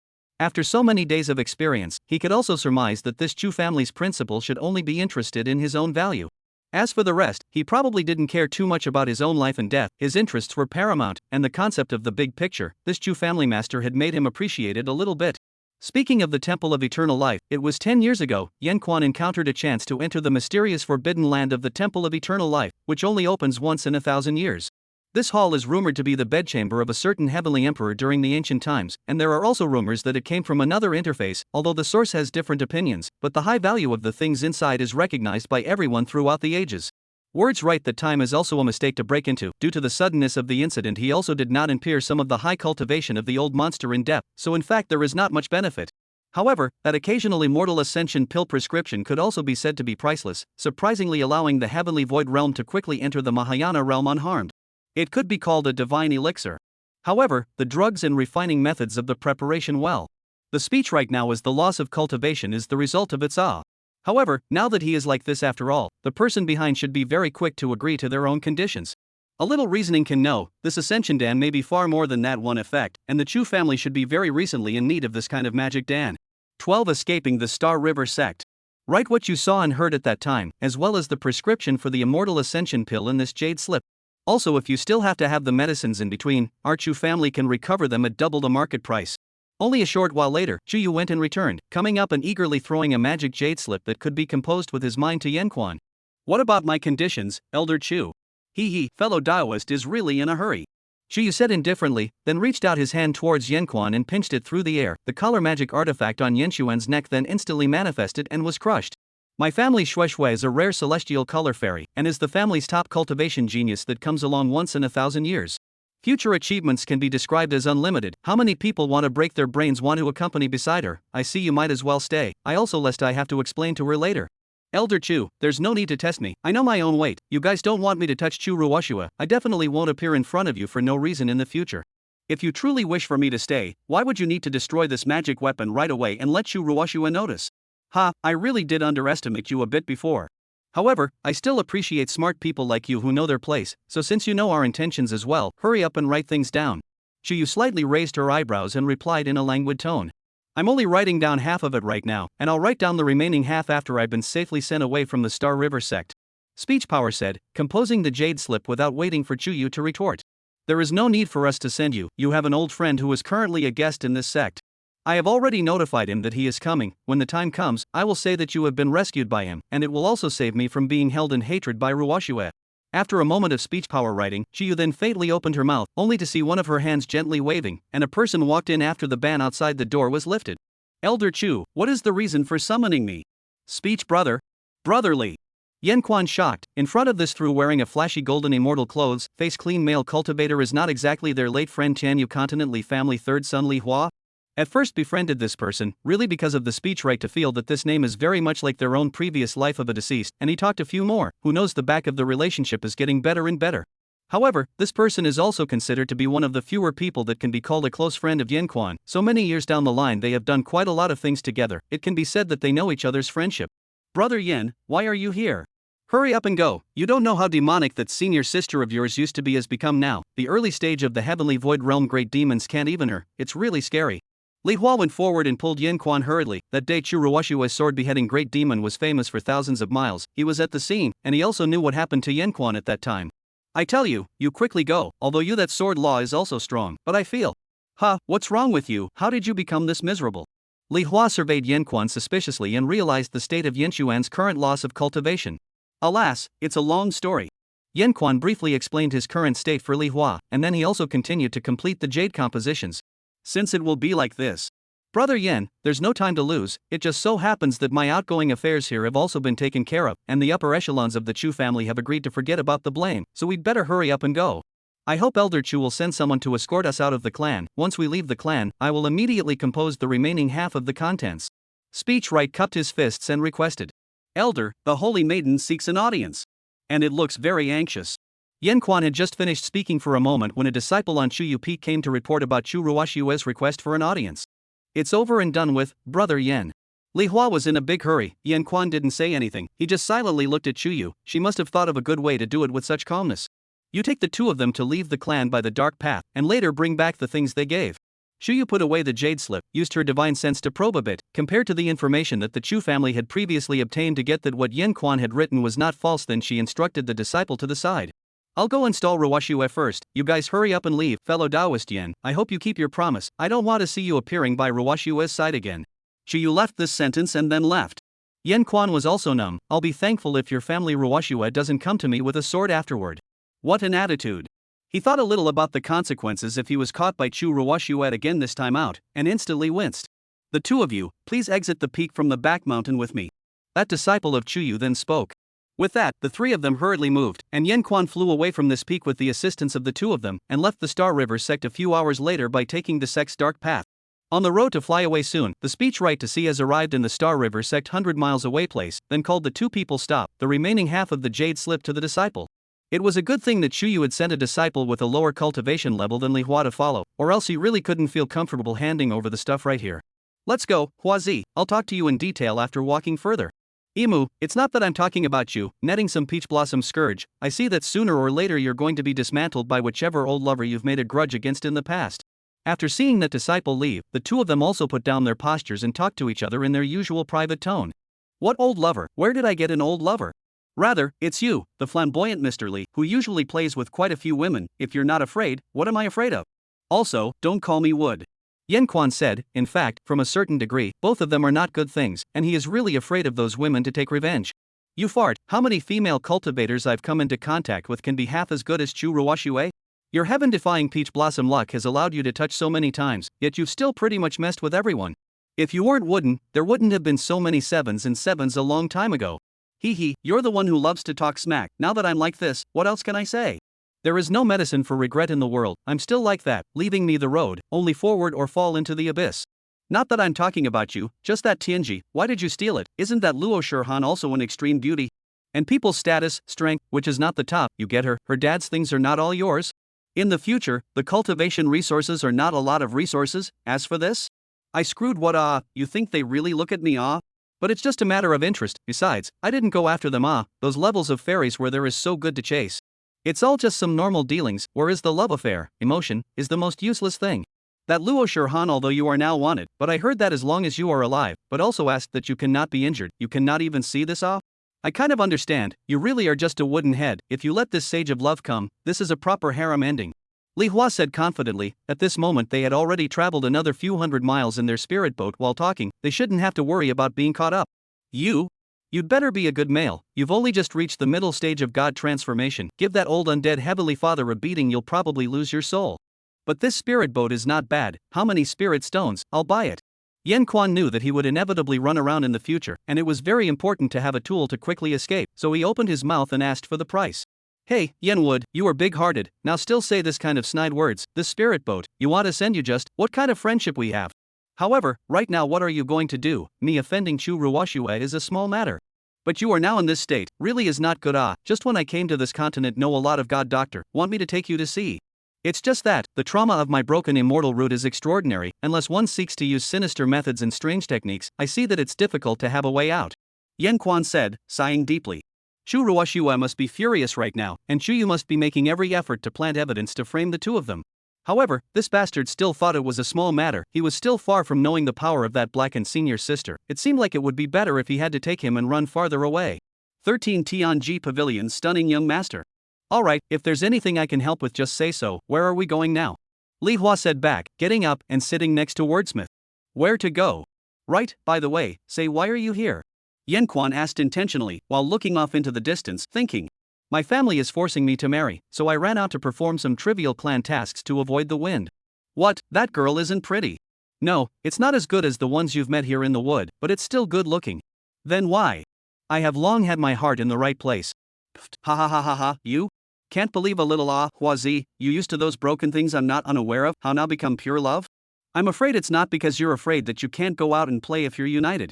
Speaker 1: After so many days of experience, he could also surmise that this Chu family's principal should only be interested in his own value. As for the rest, he probably didn't care too much about his own life and death. His interests were paramount, and the concept of the big picture, this Chu family master had made him appreciate it a little bit. Speaking of the Temple of Eternal Life, it was 10 years ago, Yen Quan encountered a chance to enter the mysterious forbidden land of the Temple of Eternal Life, which only opens once in 1,000 years. This hall is rumored to be the bedchamber of a certain heavenly emperor during the ancient times, and there are also rumors that it came from another interface, although the source has different opinions, but the high value of the things inside is recognized by everyone throughout the ages. Words write that time is also a mistake to break into. Due to the suddenness of the incident, he also did not impair some of the high cultivation of the old monster in depth, so in fact there is not much benefit. However, that occasional immortal ascension pill prescription could also be said to be priceless, surprisingly allowing the heavenly void realm to quickly enter the Mahayana realm unharmed. It could be called a divine elixir. However, the drugs and refining methods of the preparation the speech right now is the loss of cultivation is the result of its However, now that he is like this after all, the person behind should be very quick to agree to their own conditions. A little reasoning can know, this Ascension Dan may be far more than that one effect, and the Chu family should be very recently in need of this kind of magic Dan. 12. Escaping the Star River Sect. Write what you saw and heard at that time, as well as the prescription for the immortal Ascension pill in this jade slip. Also, if you still have to have the medicines in between, our Chu family can recover them at double the market price. Only a short while later, Chu Yu went and returned, coming up and eagerly throwing a magic jade slip that could be composed with his mind to Yen Quan. What about my conditions, Elder Chu? Fellow Taoist is really in a hurry. Chuyu said indifferently, then reached out his hand towards Yanquan and pinched it through the air. The color magic artifact on Yanquan's neck then instantly manifested and was crushed. My family Shui is a rare celestial color fairy, and is the family's top cultivation genius that comes along once in 1,000 years. Future achievements can be described as unlimited. How many people want to break their brains want to accompany beside her? I see you might as well stay. I also lest I have to explain to her later. Elder Chu, there's no need to test me. I know my own weight. You guys don't want me to touch Chu Ruoshua. I definitely won't appear in front of you for no reason in the future. If you truly wish for me to stay, why would you need to destroy this magic weapon right away and let Chu Ruoshua notice? Ha, I really did underestimate you a bit before. However, I still appreciate smart people like you who know their place, so since you know our intentions as well, hurry up and write things down. Chuyu slightly raised her eyebrows and replied in a languid tone. I'm only writing down half of it right now, and I'll write down the remaining half after I've been safely sent away from the Star River sect. Speech Power said, composing the jade slip without waiting for Chuyu to retort. There is no need for us to send you. You have an old friend who is currently a guest in this sect. I have already notified him that he is coming. When the time comes, I will say that you have been rescued by him, and it will also save me from being held in hatred by Ruoshua. After a moment of speech power writing, Chuyu then faintly opened her mouth, only to see one of her hands gently waving, and a person walked in after the ban outside the door was lifted. Elder Chu, what is the reason for summoning me? Speech brother. Brotherly. Yanquan shocked, in front of this through wearing a flashy golden immortal clothes, face clean male cultivator is not exactly their late friend Tianyu Continent Li family third son Li Hua? At first befriended this person, really because of the speech right to feel that this name is very much like their own previous life of a deceased, and he talked a few more, who knows the back of the relationship is getting better and better. However, this person is also considered to be one of the fewer people that can be called a close friend of Yanquan, so many years down the line they have done quite a lot of things together, it can be said that they know each other's friendship. Brother Yen, why are you here? Hurry up and go, you don't know how demonic that senior sister of yours used to be has become now, the early stage of the heavenly void realm great demons can't even her, it's really scary. Li Hua went forward and pulled Yanquan hurriedly. That day Chu Ruoshua's sword beheading great demon was famous for thousands of miles, he was at the scene, and he also knew what happened to Yanquan at that time. I tell you, you quickly go, although you that sword law is also strong, but I feel. What's wrong with you, how did you become this miserable? Li Hua surveyed Yanquan suspiciously and realized the state of Yanquan's current loss of cultivation. Alas, it's a long story. Yanquan briefly explained his current state for Li Hua, and then he also continued to complete the jade compositions. Since it will be like this. Brother Yen, there's no time to lose, it just so happens that my outgoing affairs here have also been taken care of, and the upper echelons of the Chu family have agreed to forget about the blame, so we'd better hurry up and go. I hope Elder Chu will send someone to escort us out of the clan. Once we leave the clan, I will immediately compose the remaining half of the contents. Speech Right cupped his fists and requested. Elder, the holy maiden seeks an audience. And it looks very anxious. Yanquan had just finished speaking for a moment when a disciple on Chuyu Peak came to report about Chu Ruoshua's request for an audience. It's over and done with, Brother Yen. Li Hua was in a big hurry. Yanquan didn't say anything, he just silently looked at Chuyu. She must have thought of a good way to do it with such calmness. You take the two of them to leave the clan by the dark path, and later bring back the things they gave. Chuyu put away the jade slip, used her divine sense to probe a bit, compared to the information that the Chu family had previously obtained to get that what Yanquan had written was not false. Then she instructed the disciple to the side. I'll go install Ruoshua first, you guys hurry up and leave. Fellow Taoist Yen, I hope you keep your promise, I don't want to see you appearing by Ruoshua's side again. Chuyu left this sentence and then left. Yanquan was also numb. I'll be thankful if your family Ruoshua doesn't come to me with a sword afterward. What an attitude. He thought a little about the consequences if he was caught by Chu Ruoshua again this time out, and instantly winced. The two of you, please exit the peak from the back mountain with me. That disciple of Chuyu then spoke. With that, the three of them hurriedly moved, and Yanquan flew away from this peak with the assistance of the two of them, and left the Star River sect a few hours later by taking the sect's dark path. On the road to fly away soon, the speech right to sea has arrived in the Star River sect 100 miles away place, then called the two people stop, the remaining half of the jade slip to the disciple. It was a good thing that Chuyu had sent a disciple with a lower cultivation level than Li Hua to follow, or else he really couldn't feel comfortable handing over the stuff right here. Let's go, Huazi, I'll talk to you in detail after walking further. Imu, it's not that I'm talking about you, netting some peach blossom scourge, I see that sooner or later you're going to be dismantled by whichever old lover you've made a grudge against in the past. After seeing that disciple leave, the two of them also put down their postures and talked to each other in their usual private tone. What old lover? Where did I get an old lover? Rather, it's you, the flamboyant Mr. Li, who usually plays with quite a few women. If you're not afraid, what am I afraid of? Also, don't call me Wood. Yanquan said, in fact, from a certain degree, both of them are not good things, and he is really afraid of those women to take revenge. You fart, how many female cultivators I've come into contact with can be half as good as Chu Ruoshua? Your heaven-defying peach blossom luck has allowed you to touch so many times, yet you've still pretty much messed with everyone. If you weren't wooden, there wouldn't have been so many sevens and sevens a long time ago. Hee hee, you're the one who loves to talk smack. Now that I'm like this, what else can I say? There is no medicine for regret in the world. I'm still like that, leaving me the road, only forward or fall into the abyss. Not that I'm talking about you, just that Tianji, why did you steal it? Isn't that Luo Shurhan also an extreme beauty? And people's status, strength, which is not the top, you get her dad's things are not all yours? In the future, the cultivation resources are not a lot of resources. As for this? I screwed what you think they really look at me But it's just a matter of interest. Besides, I didn't go after them those levels of fairies where there is so good to chase. It's all just some normal dealings, whereas the love affair, emotion, is the most useless thing. That Luo Shurhan, although you are now wanted, but I heard that as long as you are alive, but also asked that you cannot be injured, you cannot even see this I kind of understand, you really are just a wooden head. If you let this sage of love come, this is a proper harem ending. Li Hua said confidently. At this moment they had already traveled another few hundred miles in their spirit boat while talking. They shouldn't have to worry about being caught up. You'd better be a good male. You've only just reached the middle stage of god transformation. Give that old undead heavenly father a beating, you'll probably lose your soul. But this spirit boat is not bad. How many spirit stones? I'll buy it. Yen Quan knew that he would inevitably run around in the future, and it was very important to have a tool to quickly escape, so he opened his mouth and asked for the price. Hey, Yenwood, you are big-hearted, now still say this kind of snide words. This spirit boat, you want to send you just, what kind of friendship we have? However, right now what are you going to do? Me offending Chu Ruoshua is a small matter. But you are now in this state, really is not good just when I came to this continent know a lot of god doctor, want me to take you to see. It's just that, the trauma of my broken immortal root is extraordinary, unless one seeks to use sinister methods and strange techniques, I see that it's difficult to have a way out. Yen Quan said, sighing deeply. Chu Ruoshua must be furious right now, and Chu Yu must be making every effort to plant evidence to frame the two of them. However, this bastard still thought it was a small matter. He was still far from knowing the power of that blackened senior sister. It seemed like it would be better if he had to take him and run farther away. 13 Tianji Pavilion. Stunning young master. Alright, if there's anything I can help with just say so. Where are we going now? Li Hua said back, getting up and sitting next to Wordsmith. Where to go? Right, by the way, say why are you here? Yen Quan asked intentionally, while looking off into the distance, thinking. My family is forcing me to marry, so I ran out to perform some trivial clan tasks to avoid the wind. What, that girl isn't pretty? No, it's not as good as the ones you've met here in the wood, but it's still good looking. Then why? I have long had my heart in the right place. Pfft, ha ha ha ha ha, you? Can't believe a little Huazi, you used to those broken things I'm not unaware of, how now become pure love? I'm afraid it's not because you're afraid that you can't go out and play if you're united.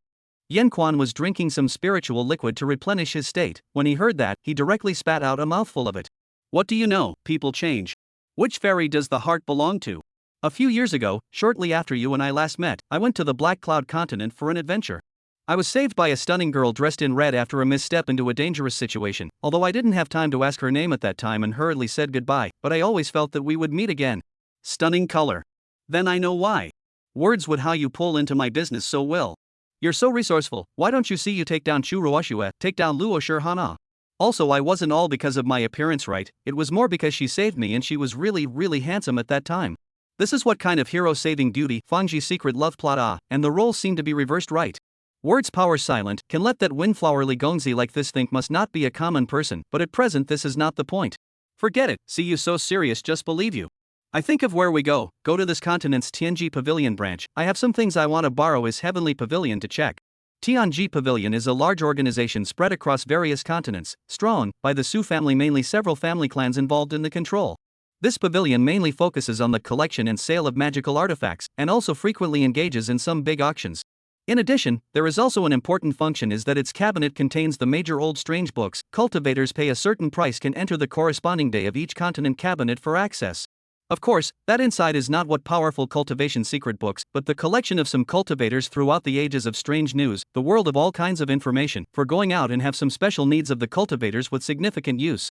Speaker 1: Yen Quan was drinking some spiritual liquid to replenish his state. When he heard that, he directly spat out a mouthful of it. What do you know, people change. Which fairy does the heart belong to? A few years ago, shortly after you and I last met, I went to the Black Cloud continent for an adventure. I was saved by a stunning girl dressed in red after a misstep into a dangerous situation, although I didn't have time to ask her name at that time and hurriedly said goodbye, but I always felt that we would meet again. Stunning color. Then I know why. Words would how you pull into my business so well. You're so resourceful, why don't you see you take down Chu Ruoshua, take down Luo Shurhana? Also I wasn't all because of my appearance right, it was more because she saved me and she was really handsome at that time. This is what kind of hero-saving duty, Fangji secret love plot and the roles seem to be reversed right. Words power silent, can let that windflowerly gongzi like this think must not be a common person, but at present this is not the point. Forget it, see you so serious just believe you. I think of where we go to this continent's Tianji Pavilion branch. I have some things I want to borrow his heavenly pavilion to check. Tianji Pavilion is a large organization spread across various continents, strong by the Su family, mainly several family clans involved in the control. This pavilion mainly focuses on the collection and sale of magical artifacts, and also frequently engages in some big auctions. In addition, there is also an important function is that its cabinet contains the major old strange books. Cultivators pay a certain price can enter the corresponding day of each continent cabinet for access. Of course, that inside is not what powerful cultivation secret books, but the collection of some cultivators throughout the ages of strange news, the world of all kinds of information, for going out and have some special needs of the cultivators with significant use.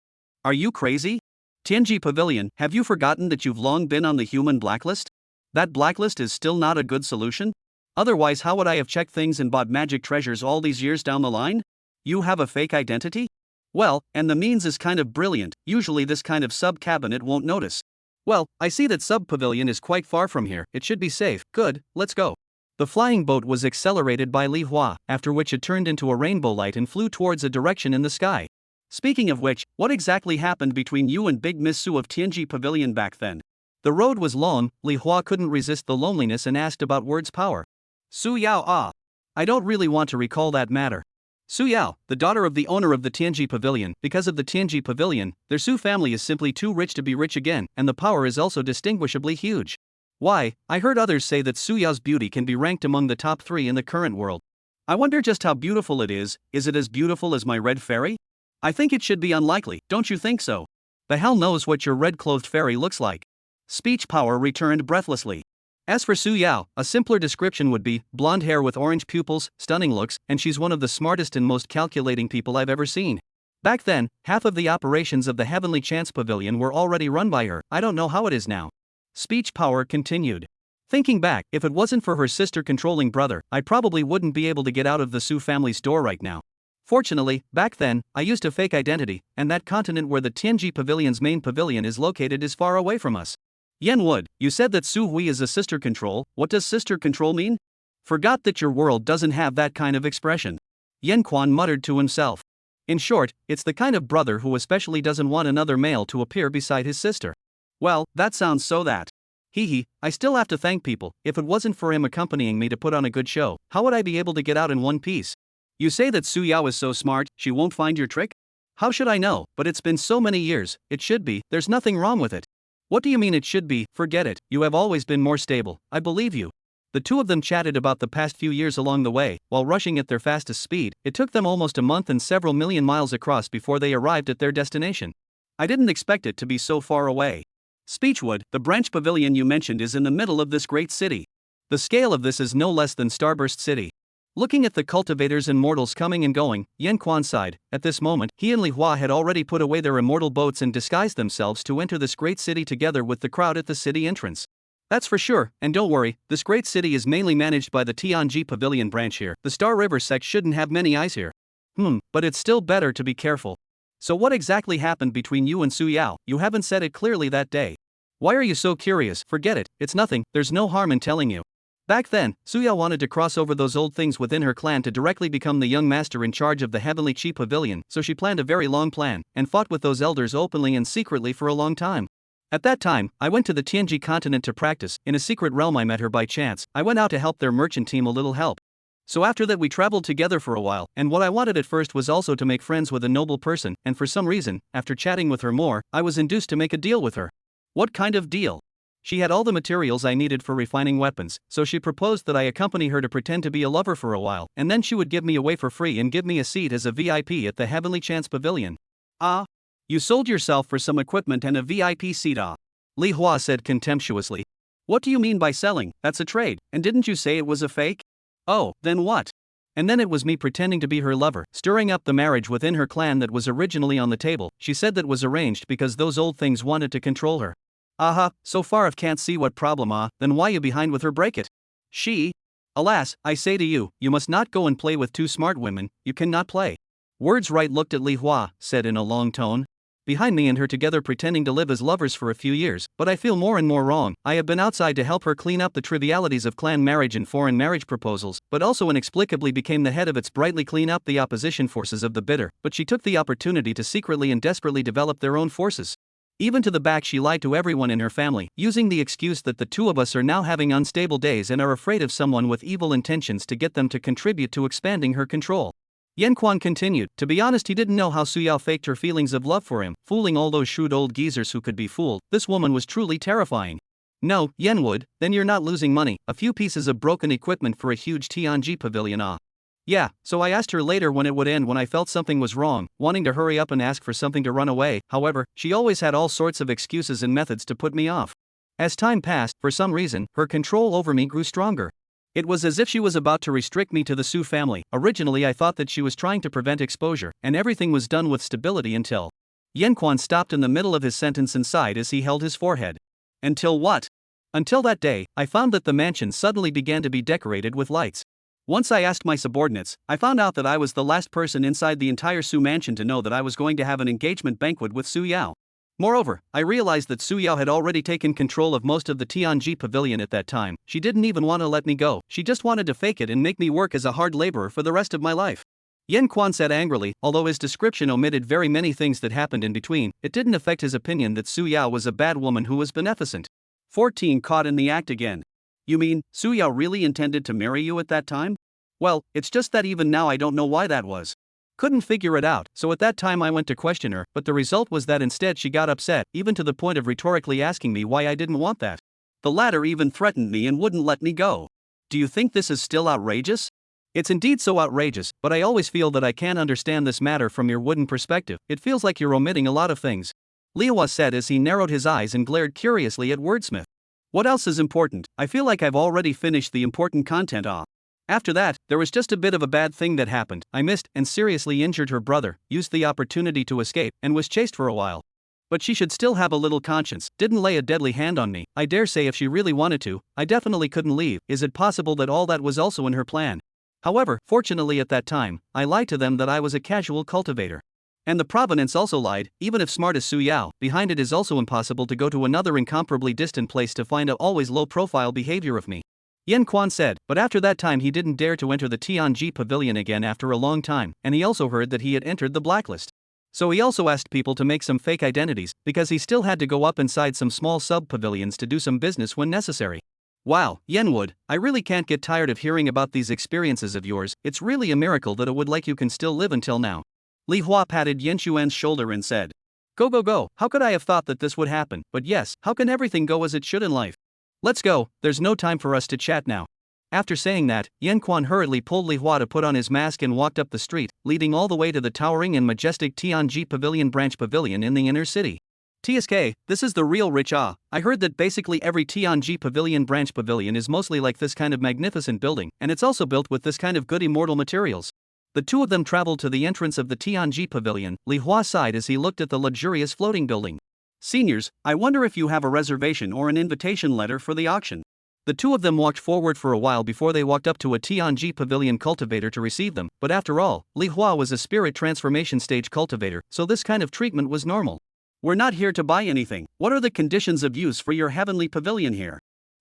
Speaker 1: Are you crazy? Tianji Pavilion, have you forgotten that you've long been on the human blacklist? That blacklist is still not a good solution? Otherwise how would I have checked things and bought magic treasures all these years down the line? You have a fake identity? Well, and the means is kind of brilliant, usually this kind of sub-cabinet won't notice. Well, I see that sub-pavilion is quite far from here, it should be safe, good, let's go. The flying boat was accelerated by Li Hua, after which it turned into a rainbow light and flew towards a direction in the sky. Speaking of which, what exactly happened between you and Big Miss Su of Tianji Pavilion back then? The road was long, Li Hua couldn't resist the loneliness and asked about words power. Su Yao I don't really want to recall that matter. Su Yao, the daughter of the owner of the Tianji Pavilion, because of the Tianji Pavilion, their Su family is simply too rich to be rich again, and the power is also distinguishably huge. Why, I heard others say that Su Yao's beauty can be ranked among the top 3 in the current world. I wonder just how beautiful it is it as beautiful as my red fairy? I think it should be unlikely, don't you think so? The hell knows what your red-clothed fairy looks like. Speech power returned breathlessly. As for Su Yao, a simpler description would be, blonde hair with orange pupils, stunning looks, and she's one of the smartest and most calculating people I've ever seen. Back then, half of the operations of the Heavenly Chance Pavilion were already run by her, I don't know how it is now. Speech power continued. Thinking back, if it wasn't for her sister controlling brother, I probably wouldn't be able to get out of the Su family's door right now. Fortunately, back then, I used a fake identity, and that continent where the Tianji Pavilion's main pavilion is located is far away from us. Yen Wood, you said that Su Hui is a sister control. What does sister control mean? Forgot that your world doesn't have that kind of expression. Yen Quan muttered to himself. In short, it's the kind of brother who especially doesn't want another male to appear beside his sister. Well, that sounds so that. I still have to thank people. If it wasn't for him accompanying me to put on a good show, how would I be able to get out in one piece? You say that Su Yao is so smart, she won't find your trick? How should I know? But it's been so many years, it should be, there's nothing wrong with it. What do you mean it should be? Forget it, you have always been more stable, I believe you. The two of them chatted about the past few years along the way, while rushing at their fastest speed. It took them almost a month and several million miles across before they arrived at their destination. I didn't expect it to be so far away. Speechwood, the branch pavilion you mentioned is in the middle of this great city. The scale of this is no less than Starburst City. Looking at the cultivators and mortals coming and going, Yen Quan sighed. At this moment, he and Li Hua had already put away their immortal boats and disguised themselves to enter this great city together with the crowd at the city entrance. That's for sure, and don't worry, this great city is mainly managed by the Tianji Pavilion branch here. The Star River sect shouldn't have many eyes here. But it's still better to be careful. So what exactly happened between you and Su Yao? You haven't said it clearly that day. Why are you so curious? Forget it, it's nothing, there's no harm in telling you. Back then, Su Yao wanted to cross over those old things within her clan to directly become the young master in charge of the Heavenly Chi Pavilion, so she planned a very long plan, and fought with those elders openly and secretly for a long time. At that time, I went to the Tianji continent to practice. In a secret realm I met her by chance. I went out to help their merchant team a little help. So after that we traveled together for a while, and what I wanted at first was also to make friends with a noble person, and for some reason, after chatting with her more, I was induced to make a deal with her. What kind of deal? She had all the materials I needed for refining weapons, so she proposed that I accompany her to pretend to be a lover for a while, and then she would give me away for free and give me a seat as a VIP at the Heavenly Chance Pavilion. Ah? You sold yourself for some equipment and a VIP seat, ah? Li Hua said contemptuously. What do you mean by selling? That's a trade, and didn't you say it was a fake? Oh, then what? And then it was me pretending to be her lover, stirring up the marriage within her clan that was originally on the table. She said that was arranged because those old things wanted to control her. Aha, so far I can't see what problem, then why you behind with her? Break it. She? Alas, I say to you, you must not go and play with two smart women, you cannot play. Words right looked at Li Hua, said in a long tone. Behind me and her together pretending to live as lovers for a few years, but I feel more and more wrong. I have been outside to help her clean up the trivialities of clan marriage and foreign marriage proposals, but also inexplicably became the head of its brightly clean up the opposition forces of the bitter, but she took the opportunity to secretly and desperately develop their own forces. Even to the back she lied to everyone in her family, using the excuse that the two of us are now having unstable days and are afraid of someone with evil intentions to get them to contribute to expanding her control. Yen Quan continued. To be honest, he didn't know how Su Yao faked her feelings of love for him, fooling all those shrewd old geezers who could be fooled. This woman was truly terrifying. No, Yen Wood, then you're not losing money, a few pieces of broken equipment for a huge Tianji pavilion, ah. Yeah, so I asked her later when it would end when I felt something was wrong, wanting to hurry up and ask for something to run away. However, she always had all sorts of excuses and methods to put me off. As time passed, for some reason, her control over me grew stronger. It was as if she was about to restrict me to the Su family. Originally I thought that she was trying to prevent exposure, and everything was done with stability until... Yen Quan stopped in the middle of his sentence and sighed as he held his forehead. Until what? Until that day, I found that the mansion suddenly began to be decorated with lights. Once I asked my subordinates, I found out that I was the last person inside the entire Su mansion to know that I was going to have an engagement banquet with Su Yao. Moreover, I realized that Su Yao had already taken control of most of the Tianji pavilion at that time. She didn't even want to let me go, she just wanted to fake it and make me work as a hard laborer for the rest of my life. Yen Quan said angrily. Although his description omitted very many things that happened in between, it didn't affect his opinion that Su Yao was a bad woman who was beneficent. 14 Caught in the act again. You mean, Su Yao really intended to marry you at that time? Well, it's just that even now I don't know why that was. Couldn't figure it out, so at that time I went to question her, but the result was that instead she got upset, even to the point of rhetorically asking me why I didn't want that. The latter even threatened me and wouldn't let me go. Do you think this is still outrageous? It's indeed so outrageous, but I always feel that I can't understand this matter from your wooden perspective. It feels like you're omitting a lot of things. Liwa said as he narrowed his eyes and glared curiously at Wordsmith. What else is important? I feel like I've already finished the important content off. After that, there was just a bit of a bad thing that happened. I missed and seriously injured her brother, used the opportunity to escape, and was chased for a while. But she should still have a little conscience, didn't lay a deadly hand on me. I dare say if she really wanted to, I definitely couldn't leave. Is it possible that all that was also in her plan? However, fortunately at that time, I lied to them that I was a casual cultivator. And the provenance also lied. Even if smart as Su Yao, behind it is also impossible to go to another incomparably distant place to find a always low-profile behavior of me. Yen Quan said, but after that time he didn't dare to enter the Tianji pavilion again after a long time, and he also heard that he had entered the blacklist. So he also asked people to make some fake identities, because he still had to go up inside some small sub-pavilions to do some business when necessary. Wow, Yenwood, I really can't get tired of hearing about these experiences of yours. It's really a miracle that a wood like you can still live until now. Li Hua patted Yen Xuan's shoulder and said, Go go go, how could I have thought that this would happen? But yes, how can everything go as it should in life? Let's go, there's no time for us to chat now. After saying that, Yen Quan hurriedly pulled Li Hua to put on his mask and walked up the street, leading all the way to the towering and majestic Tianji Pavilion branch pavilion in the inner city. TSK, this is the real rich ah. I heard that basically every Tianji Pavilion branch pavilion is mostly like this kind of magnificent building, and it's also built with this kind of good immortal materials. The two of them traveled to the entrance of the Tianji Pavilion. Li Hua sighed as he looked at the luxurious floating building. Seniors, I wonder if you have a reservation or an invitation letter for the auction. The two of them walked forward for a while before they walked up to a Tianji Pavilion cultivator to receive them, but after all, Li Hua was a spirit transformation stage cultivator, so this kind of treatment was normal. We're not here to buy anything. What are the conditions of use for your heavenly pavilion here?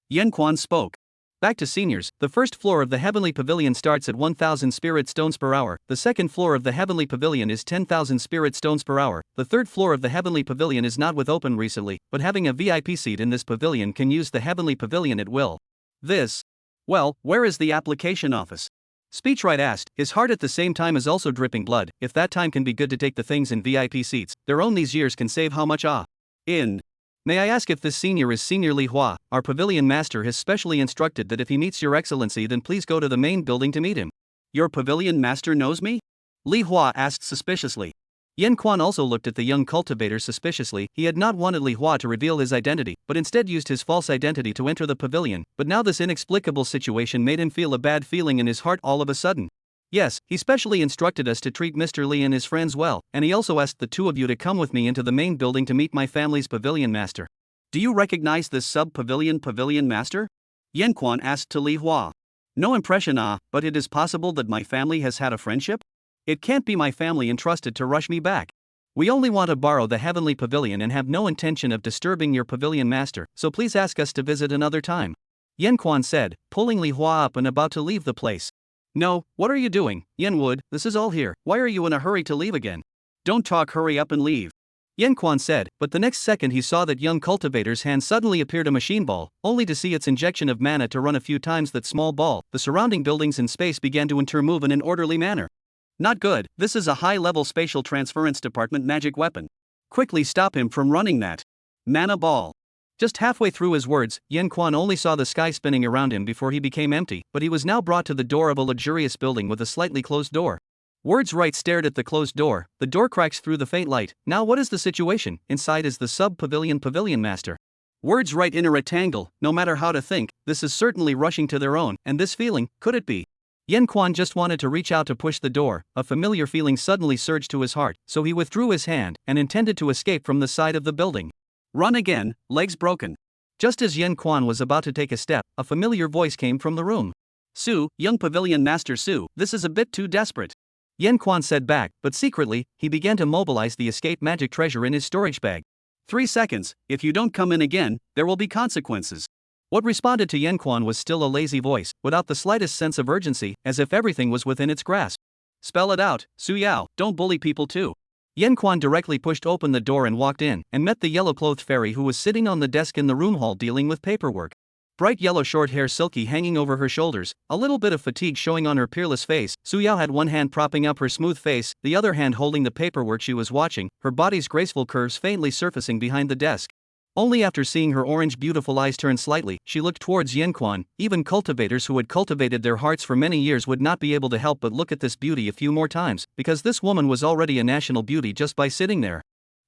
Speaker 1: Yen Quan spoke. Back to seniors, the first floor of the heavenly pavilion starts at 1,000 spirit stones per hour, the second floor of the heavenly pavilion is 10,000 spirit stones per hour, the third floor of the heavenly pavilion is not with open recently, but having a VIP seat in this pavilion can use the heavenly pavilion at will. Well, where is the application office? Speechwright asked, his heart at the same time is also dripping blood. If that time can be good to take the things in VIP seats, their own these years can save how much May I ask if this senior is Senior Li Hua? Our pavilion master has specially instructed that if he meets your excellency then please go to the main building to meet him. Your pavilion master knows me? Li Hua asked suspiciously. Yen Quan also looked at the young cultivator suspiciously. He had not wanted Li Hua to reveal his identity, but instead used his false identity to enter the pavilion, but now this inexplicable situation made him feel a bad feeling in his heart all of a sudden. Yes, he specially instructed us to treat Mr. Li and his friends well, and he also asked the two of you to come with me into the main building to meet my family's pavilion master. Do you recognize this sub-pavilion master? Yen Quan asked to Li Hua. No impression but it is possible that my family has had a friendship? It can't be my family entrusted to rush me back. We only want to borrow the heavenly pavilion and have no intention of disturbing your pavilion master, so please ask us to visit another time. Yen Quan said, pulling Li Hua up and about to leave the place. No, what are you doing, Yenwood? This is all here. Why are you in a hurry to leave again? Don't talk, hurry up and leave. Yen Quan said, but the next second he saw that young cultivator's hand suddenly appeared a machine ball, only to see its injection of mana to run a few times that small ball. The surrounding buildings and space began to intermove in an orderly manner. Not good, this is a high-level spatial transference department magic weapon. Quickly stop him from running that mana ball. Just halfway through his words, Yen Quan only saw the sky spinning around him before he became empty, but he was now brought to the door of a luxurious building with a slightly closed door. Words Right stared at the closed door. The door cracks through the faint light. Now what is the situation? Inside is the sub-pavilion master. Words Right in a rectangle. No matter how to think, this is certainly rushing to their own, and this feeling, could it be? Yen Quan just wanted to reach out to push the door. A familiar feeling suddenly surged to his heart, so he withdrew his hand, and intended to escape from the side of the building. Run again, legs broken. Just as Yen Quan was about to take a step, a familiar voice came from the room. Su, young pavilion master Su, this is a bit too desperate. Yen Quan said back, but secretly, he began to mobilize the escape magic treasure in his storage bag. 3 seconds, if you don't come in again, there will be consequences. What responded to Yen Quan was still a lazy voice, without the slightest sense of urgency, as if everything was within its grasp. Spell it out, Su Yao, don't bully people too. Yan Quan directly pushed open the door and walked in, and met the yellow-clothed fairy who was sitting on the desk in the room hall dealing with paperwork. Bright yellow short hair silky hanging over her shoulders, a little bit of fatigue showing on her peerless face. Su Yao had one hand propping up her smooth face, the other hand holding the paperwork she was watching, her body's graceful curves faintly surfacing behind the desk. Only after seeing her orange beautiful eyes turn slightly, she looked towards Yan Quan. Even cultivators who had cultivated their hearts for many years would not be able to help but look at this beauty a few more times, because this woman was already a national beauty just by sitting there.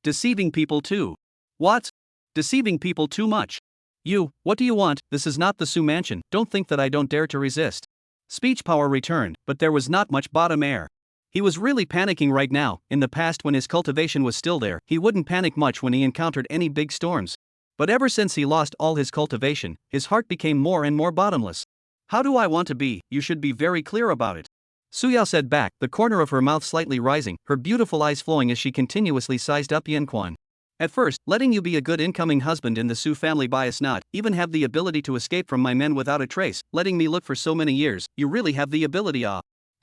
Speaker 1: Deceiving people too. What? Deceiving people too much. You, what do you want? This is not the Su mansion, don't think that I don't dare to resist. Speech power returned, but there was not much bottom air. He was really panicking right now. In the past, when his cultivation was still there, he wouldn't panic much when he encountered any big storms. But ever since he lost all his cultivation, his heart became more and more bottomless. How do I want to be? You should be very clear about it. Su Yao said back, the corner of her mouth slightly rising, her beautiful eyes flowing as she continuously sized up Yan Quan. At first, letting you be a good incoming husband in the Su family bias not even have the ability to escape from my men without a trace, letting me look for so many years, you really have the ability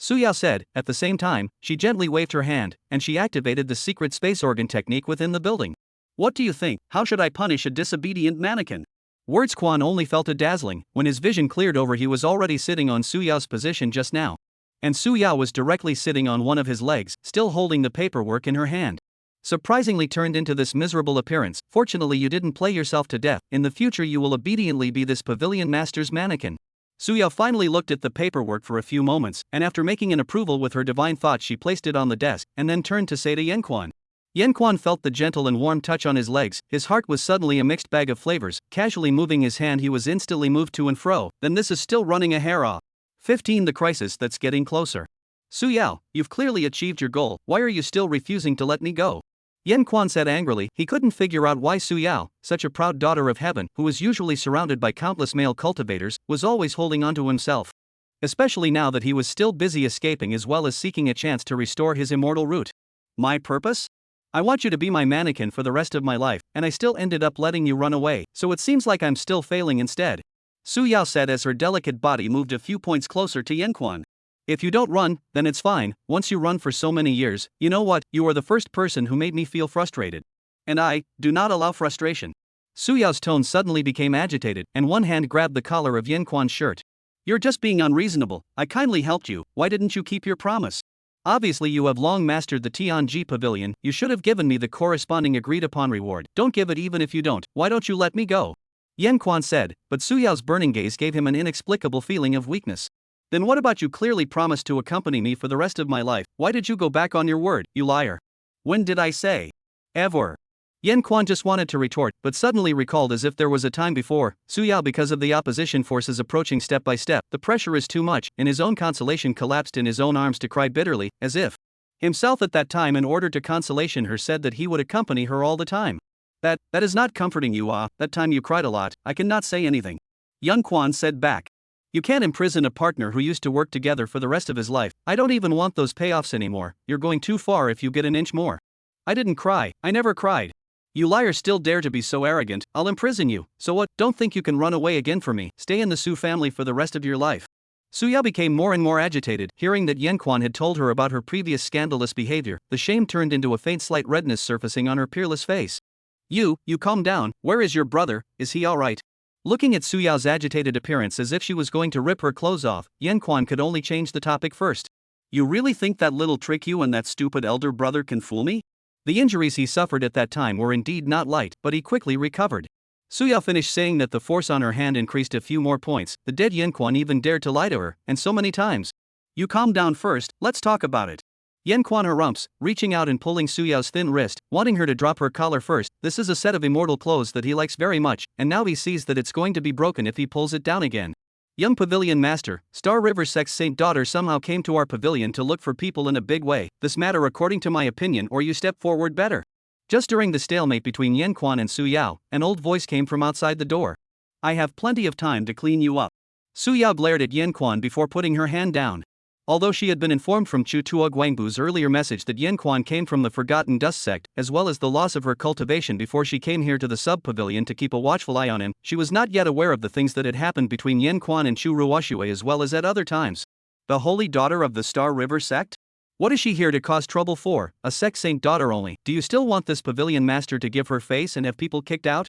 Speaker 1: Su Yao said. At the same time, she gently waved her hand, and she activated the secret space organ technique within the building. What do you think? How should I punish a disobedient mannequin? Words Quan only felt a dazzling. When his vision cleared over, he was already sitting on Su Yao's position just now. And Su Yao was directly sitting on one of his legs, still holding the paperwork in her hand. Surprisingly turned into this miserable appearance. Fortunately you didn't play yourself to death. In the future you will obediently be this pavilion master's mannequin. Su Yao finally looked at the paperwork for a few moments, and after making an approval with her divine thought she placed it on the desk, and then turned to say to Yan Quan. Yan Quan felt the gentle and warm touch on his legs. His heart was suddenly a mixed bag of flavors. Casually moving his hand he was instantly moved to and fro. Then this is still running a hair 15. The crisis that's getting closer. Su Yao, you've clearly achieved your goal, why are you still refusing to let me go? Yan Quan said angrily. He couldn't figure out why Su Yao, such a proud daughter of heaven, who was usually surrounded by countless male cultivators, was always holding on to himself. Especially now that he was still busy escaping as well as seeking a chance to restore his immortal root. My purpose? I want you to be my mannequin for the rest of my life, and I still ended up letting you run away, so it seems like I'm still failing instead. Su Yao said as her delicate body moved a few points closer to Yan Quan. If you don't run, then it's fine. Once you run for so many years, you know what, you are the first person who made me feel frustrated. And I do not allow frustration. Su Yao's tone suddenly became agitated, and one hand grabbed the collar of Yan Quan's shirt. You're just being unreasonable. I kindly helped you, why didn't you keep your promise? Obviously you have long mastered the Tianji pavilion, you should have given me the corresponding agreed upon reward. Don't give it even if you don't. Why don't you let me go? Yan Quan said, but Su Yao's burning gaze gave him an inexplicable feeling of weakness. Then what about you clearly promised to accompany me for the rest of my life? Why did you go back on your word, you liar? When did I say? Ever. Yan Quan just wanted to retort, but suddenly recalled as if there was a time before. Su Yao, because of the opposition forces approaching step by step, the pressure is too much, and his own consolation collapsed in his own arms to cry bitterly, as if himself at that time in order to consolation her said that he would accompany her all the time. That is not comforting you that time you cried a lot, I cannot say anything. Yan Quan said back. You can't imprison a partner who used to work together for the rest of his life. I don't even want those payoffs anymore. You're going too far if you get an inch more. I didn't cry, I never cried. You liar, still dare to be so arrogant. I'll imprison you. So what? Don't think you can run away again from me. Stay in the Su family for the rest of your life. Su Yao became more and more agitated, hearing that Yan Quan had told her about her previous scandalous behavior. The shame turned into a faint slight redness surfacing on her peerless face. You calm down. Where is your brother? Is he alright? Looking at Su Yao's agitated appearance as if she was going to rip her clothes off, Yan Quan could only change the topic first. You really think that little trick you and that stupid elder brother can fool me? The injuries he suffered at that time were indeed not light, but he quickly recovered. Su Yao finished saying that the force on her hand increased a few more points. The dead Yan Quan even dared to lie to her, and so many times. You calm down first, let's talk about it. Yan Quan harumphs, reaching out and pulling Su Yao's thin wrist, wanting her to drop her collar first. This is a set of immortal clothes that he likes very much, and now he sees that it's going to be broken if he pulls it down again. Young pavilion master, Star River Sect's saint daughter somehow came to our pavilion to look for people in a big way. This matter according to my opinion, or you step forward better. Just during the stalemate between Yan Quan and Su Yao, an old voice came from outside the door. I have plenty of time to clean you up. Su Yao glared at Yan Quan before putting her hand down. Although she had been informed from Chu Tua Guangbu's earlier message that Yan Quan came from the Forgotten Dust sect, as well as the loss of her cultivation before she came here to the sub-pavilion to keep a watchful eye on him, she was not yet aware of the things that had happened between Yan Quan and Chu Ruoxue as well as at other times. The holy daughter of the Star River sect? What is she here to cause trouble for? A sex saint daughter only. Do you still want this pavilion master to give her face and have people kicked out?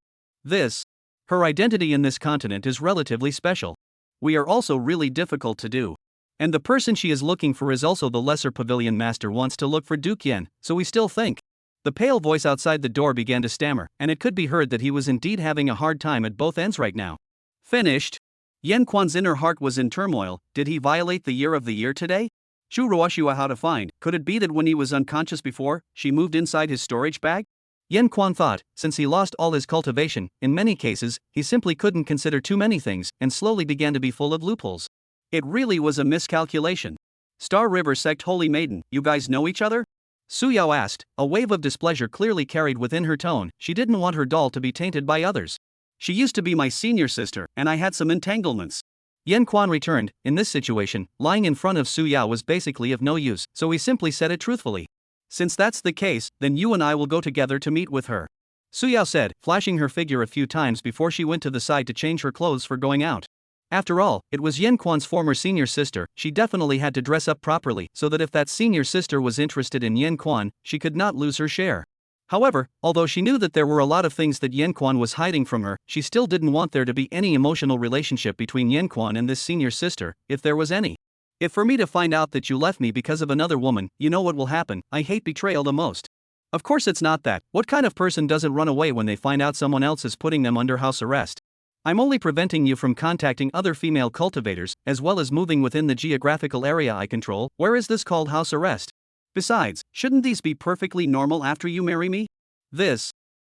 Speaker 1: Her identity in this continent is relatively special. We are also really difficult to do. And the person she is looking for is also the lesser pavilion master wants to look for Duke Yen, so we still think. The pale voice outside the door began to stammer, and it could be heard that he was indeed having a hard time at both ends right now. Finished. Yen Quan's inner heart was in turmoil. Did he violate the year of the year today? Chu Ruoshua how to find. Could it be that when he was unconscious before, she moved inside his storage bag? Yen Quan thought, since he lost all his cultivation, in many cases, he simply couldn't consider too many things, and slowly began to be full of loopholes. It really was a miscalculation. Star River Sect Holy Maiden, you guys know each other? Su Yao asked, a wave of displeasure clearly carried within her tone. She didn't want her doll to be tainted by others. She used to be my senior sister, and I had some entanglements. Yen Quan returned. In this situation, lying in front of Su Yao was basically of no use, so he simply said it truthfully. Since that's the case, then you and I will go together to meet with her. Su Yao said, flashing her figure a few times before she went to the side to change her clothes for going out. After all, it was Yen Quan's former senior sister. She definitely had to dress up properly so that if that senior sister was interested in Yen Quan, she could not lose her share. However, although she knew that there were a lot of things that Yen Quan was hiding from her, she still didn't want there to be any emotional relationship between Yen Quan and this senior sister, if there was any. If for me to find out that you left me because of another woman, you know what will happen. I hate betrayal the most. Of course it's not that. What kind of person doesn't run away when they find out someone else is putting them under house arrest? I'm only preventing you from contacting other female cultivators, as well as moving within the geographical area I control. Where is this called house arrest? Besides, shouldn't these be perfectly normal after you marry me?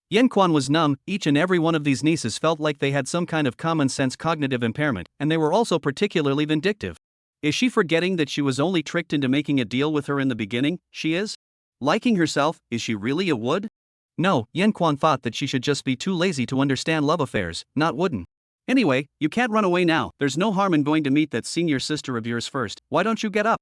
Speaker 1: Yen Quan was numb. Each and every one of these nieces felt like they had some kind of common sense cognitive impairment, and they were also particularly vindictive. Is she forgetting that she was only tricked into making a deal with her in the beginning? She is? Liking herself, is she really a wood? No, Yen Quan thought that she should just be too lazy to understand love affairs, not wooden. Anyway, you can't run away now. There's no harm in going to meet that senior sister of yours first. Why don't you get up?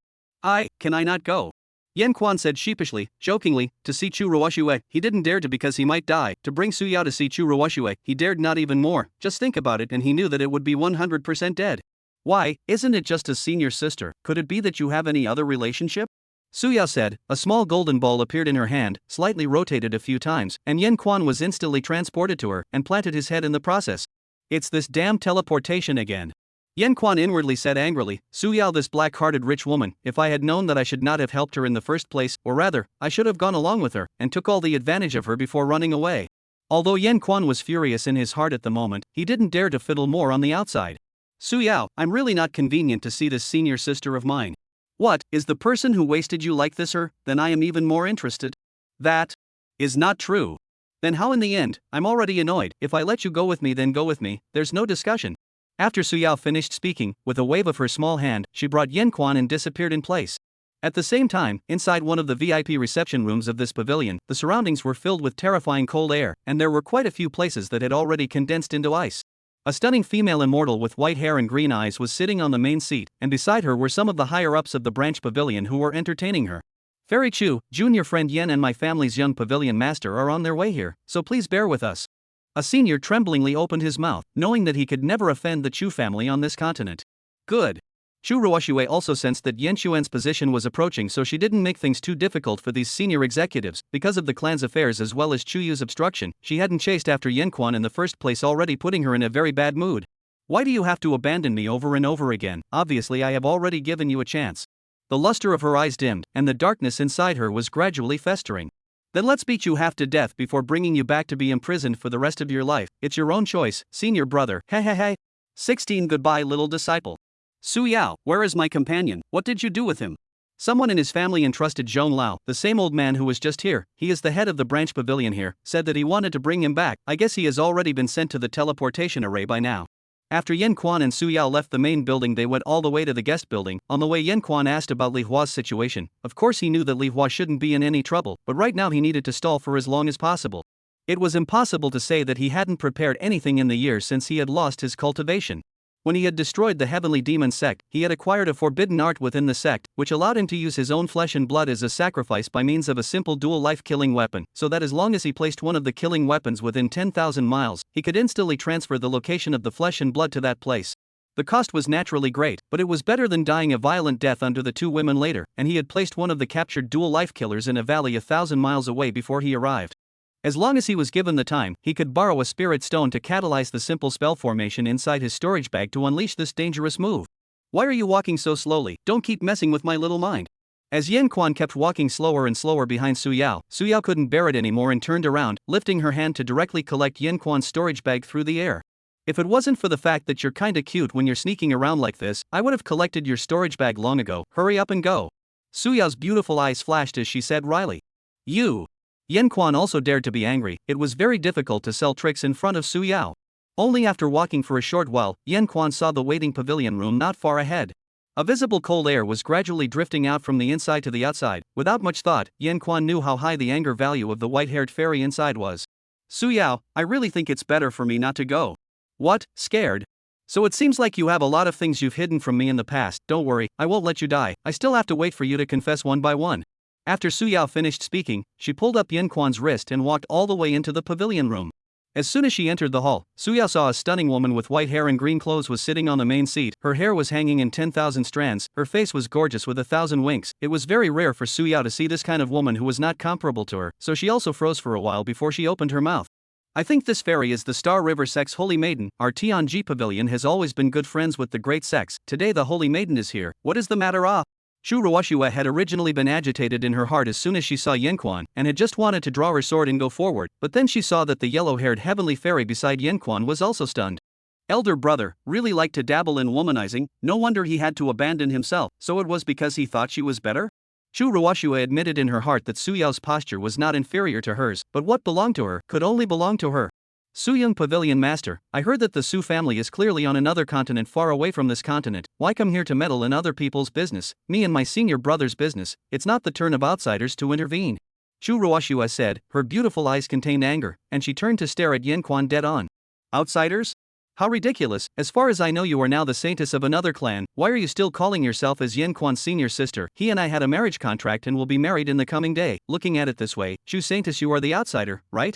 Speaker 1: Can I not go? Yen Quan said sheepishly, jokingly, to see Chu Ruoshue. He didn't dare to because he might die. To bring Su Yao to see Chu Ruoshue, he dared not even more. Just think about it and he knew that it would be 100% dead. Why, isn't it just a senior sister? Could it be that you have any other relationship? Su Yao said. A small golden ball appeared in her hand, slightly rotated a few times, and Yen Quan was instantly transported to her, and planted his head in the process. It's this damn teleportation again. Yen Quan inwardly said angrily, Su Yao, this black-hearted rich woman, if I had known that I should not have helped her in the first place, or rather, I should have gone along with her, and took all the advantage of her before running away. Although Yen Quan was furious in his heart at the moment, he didn't dare to fiddle more on the outside. Su Yao, I'm really not convenient to see this senior sister of mine. What, is the person who wasted you like this her? Then I am even more interested. That is not true. Then how in the end? I'm already annoyed. If I let you go with me then go with me, there's no discussion. After Su Yao finished speaking, with a wave of her small hand, she brought Yen Quan and disappeared in place. At the same time, inside one of the VIP reception rooms of this pavilion, the surroundings were filled with terrifying cold air, and there were quite a few places that had already condensed into ice. A stunning female immortal with white hair and green eyes was sitting on the main seat, and beside her were some of the higher-ups of the branch pavilion who were entertaining her. Fairy Chu, junior friend Yen and my family's young pavilion master are on their way here, so please bear with us. A senior tremblingly opened his mouth, knowing that he could never offend the Chu family on this continent. Good. Chu Ruoshue also sensed that Yen Xuan's position was approaching, so she didn't make things too difficult for these senior executives. Because of the clan's affairs as well as Chu Yu's obstruction, she hadn't chased after Yen Quan in the first place, already putting her in a very bad mood. Why do you have to abandon me over and over again? Obviously I have already given you a chance. The luster of her eyes dimmed, and the darkness inside her was gradually festering. Then let's beat you half to death before bringing you back to be imprisoned for the rest of your life. It's your own choice, senior brother. Hehehe. 16 Goodbye, little disciple. Su Yao, where is my companion? What did you do with him? Someone in his family entrusted Zhong Lao, the same old man who was just here, he is the head of the branch pavilion here, said that he wanted to bring him back. I guess he has already been sent to the teleportation array by now. After Yen Quan and Su Yao left the main building, they went all the way to the guest building. On the way, Yen Quan asked about Li Hua's situation. Of course he knew that Li Hua shouldn't be in any trouble, but right now he needed to stall for as long as possible. It was impossible to say that he hadn't prepared anything in the years since he had lost his cultivation. When he had destroyed the heavenly demon sect, he had acquired a forbidden art within the sect, which allowed him to use his own flesh and blood as a sacrifice by means of a simple dual life-killing weapon, so that as long as he placed one of the killing weapons within 10,000 miles, he could instantly transfer the location of the flesh and blood to that place. The cost was naturally great, but it was better than dying a violent death under the two women later, and he had placed one of the captured dual life killers in a valley 1,000 miles away before he arrived. As long as he was given the time, he could borrow a spirit stone to catalyze the simple spell formation inside his storage bag to unleash this dangerous move. Why are you walking so slowly? Don't keep messing with my little mind. As Yen Quan kept walking slower and slower behind Su Yao couldn't bear it anymore and turned around, lifting her hand to directly collect Yen Quan's storage bag through the air. If it wasn't for the fact that you're kinda cute when you're sneaking around like this, I would have collected your storage bag long ago. Hurry up and go. Su Yao's beautiful eyes flashed as she said wryly. You. Yen Quan also dared to be angry. It was very difficult to sell tricks in front of Su Yao. Only after walking for a short while, Yen Quan saw the waiting pavilion room not far ahead. A visible cold air was gradually drifting out from the inside to the outside. Without much thought, Yen Quan knew how high the anger value of the white-haired fairy inside was. Su Yao, I really think it's better for me not to go. What, scared? So it seems like you have a lot of things you've hidden from me in the past. Don't worry, I won't let you die. I still have to wait for you to confess one by one. After Su Yao finished speaking, she pulled up Yen Quan's wrist and walked all the way into the pavilion room. As soon as she entered the hall, Su Yao saw a stunning woman with white hair and green clothes was sitting on the main seat. Her hair was hanging in 10,000 strands, her face was gorgeous with 1,000 winks. It was very rare for Su Yao to see this kind of woman who was not comparable to her, so she also froze for a while before she opened her mouth. I think this fairy is the Star River Sex Holy Maiden. Our Tianji Pavilion has always been good friends with the Great Sex. Today the Holy Maiden is here. What is the matter? Shu Ruoshua had originally been agitated in her heart as soon as she saw Yen Quan, and had just wanted to draw her sword and go forward, but then she saw that the yellow-haired heavenly fairy beside Yen Quan was also stunned. Elder brother, really liked to dabble in womanizing, no wonder he had to abandon himself, so it was because he thought she was better? Shu Ruoshua admitted in her heart that Su Yao's posture was not inferior to hers, but what belonged to her could only belong to her. Su Yung Pavilion Master, I heard that the Su family is clearly on another continent far away from this continent. Why come here to meddle in other people's business, me and my senior brother's business? It's not the turn of outsiders to intervene. Shu Ruoshua said, her beautiful eyes contained anger, and she turned to stare at Yen Quan dead on. Outsiders? How ridiculous. As far as I know you are now the saintess of another clan. Why are you still calling yourself as Yen Quan's senior sister? He and I had a marriage contract and will be married in the coming day. Looking at it this way, Shu saintess, you are the outsider, right?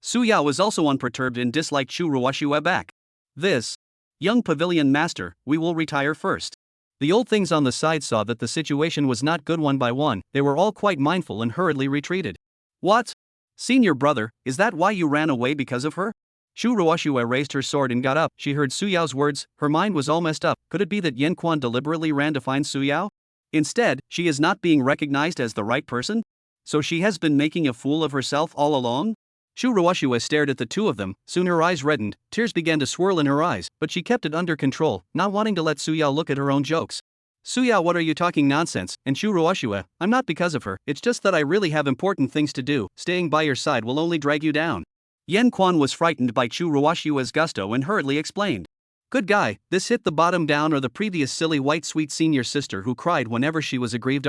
Speaker 1: Su Yao was also unperturbed and disliked Shu Ruoshua back. This young pavilion master, we will retire first. The old things on the side saw that the situation was not good. One by one, they were all quite mindful and hurriedly retreated. What? Senior brother, is that why you ran away, because of her? Shu Ruoshua raised her sword and got up. She heard Su Yao's words, her mind was all messed up. Could it be that Yen Quan deliberately ran to find Su Yao? Instead, she is not being recognized as the right person? So she has been making a fool of herself all along? Shu Ruoshua stared at the two of them. Soon her eyes reddened, tears began to swirl in her eyes, but she kept it under control, not wanting to let Su Yao look at her own jokes. Su Yao, what are you talking nonsense? And Shu Ruoshua, I'm not because of her, it's just that I really have important things to do. Staying by your side will only drag you down. Yen Quan was frightened by Shu Ruoshua's gusto and hurriedly explained. Good guy, this hit the bottom down, or the previous silly white sweet senior sister who cried whenever she was aggrieved?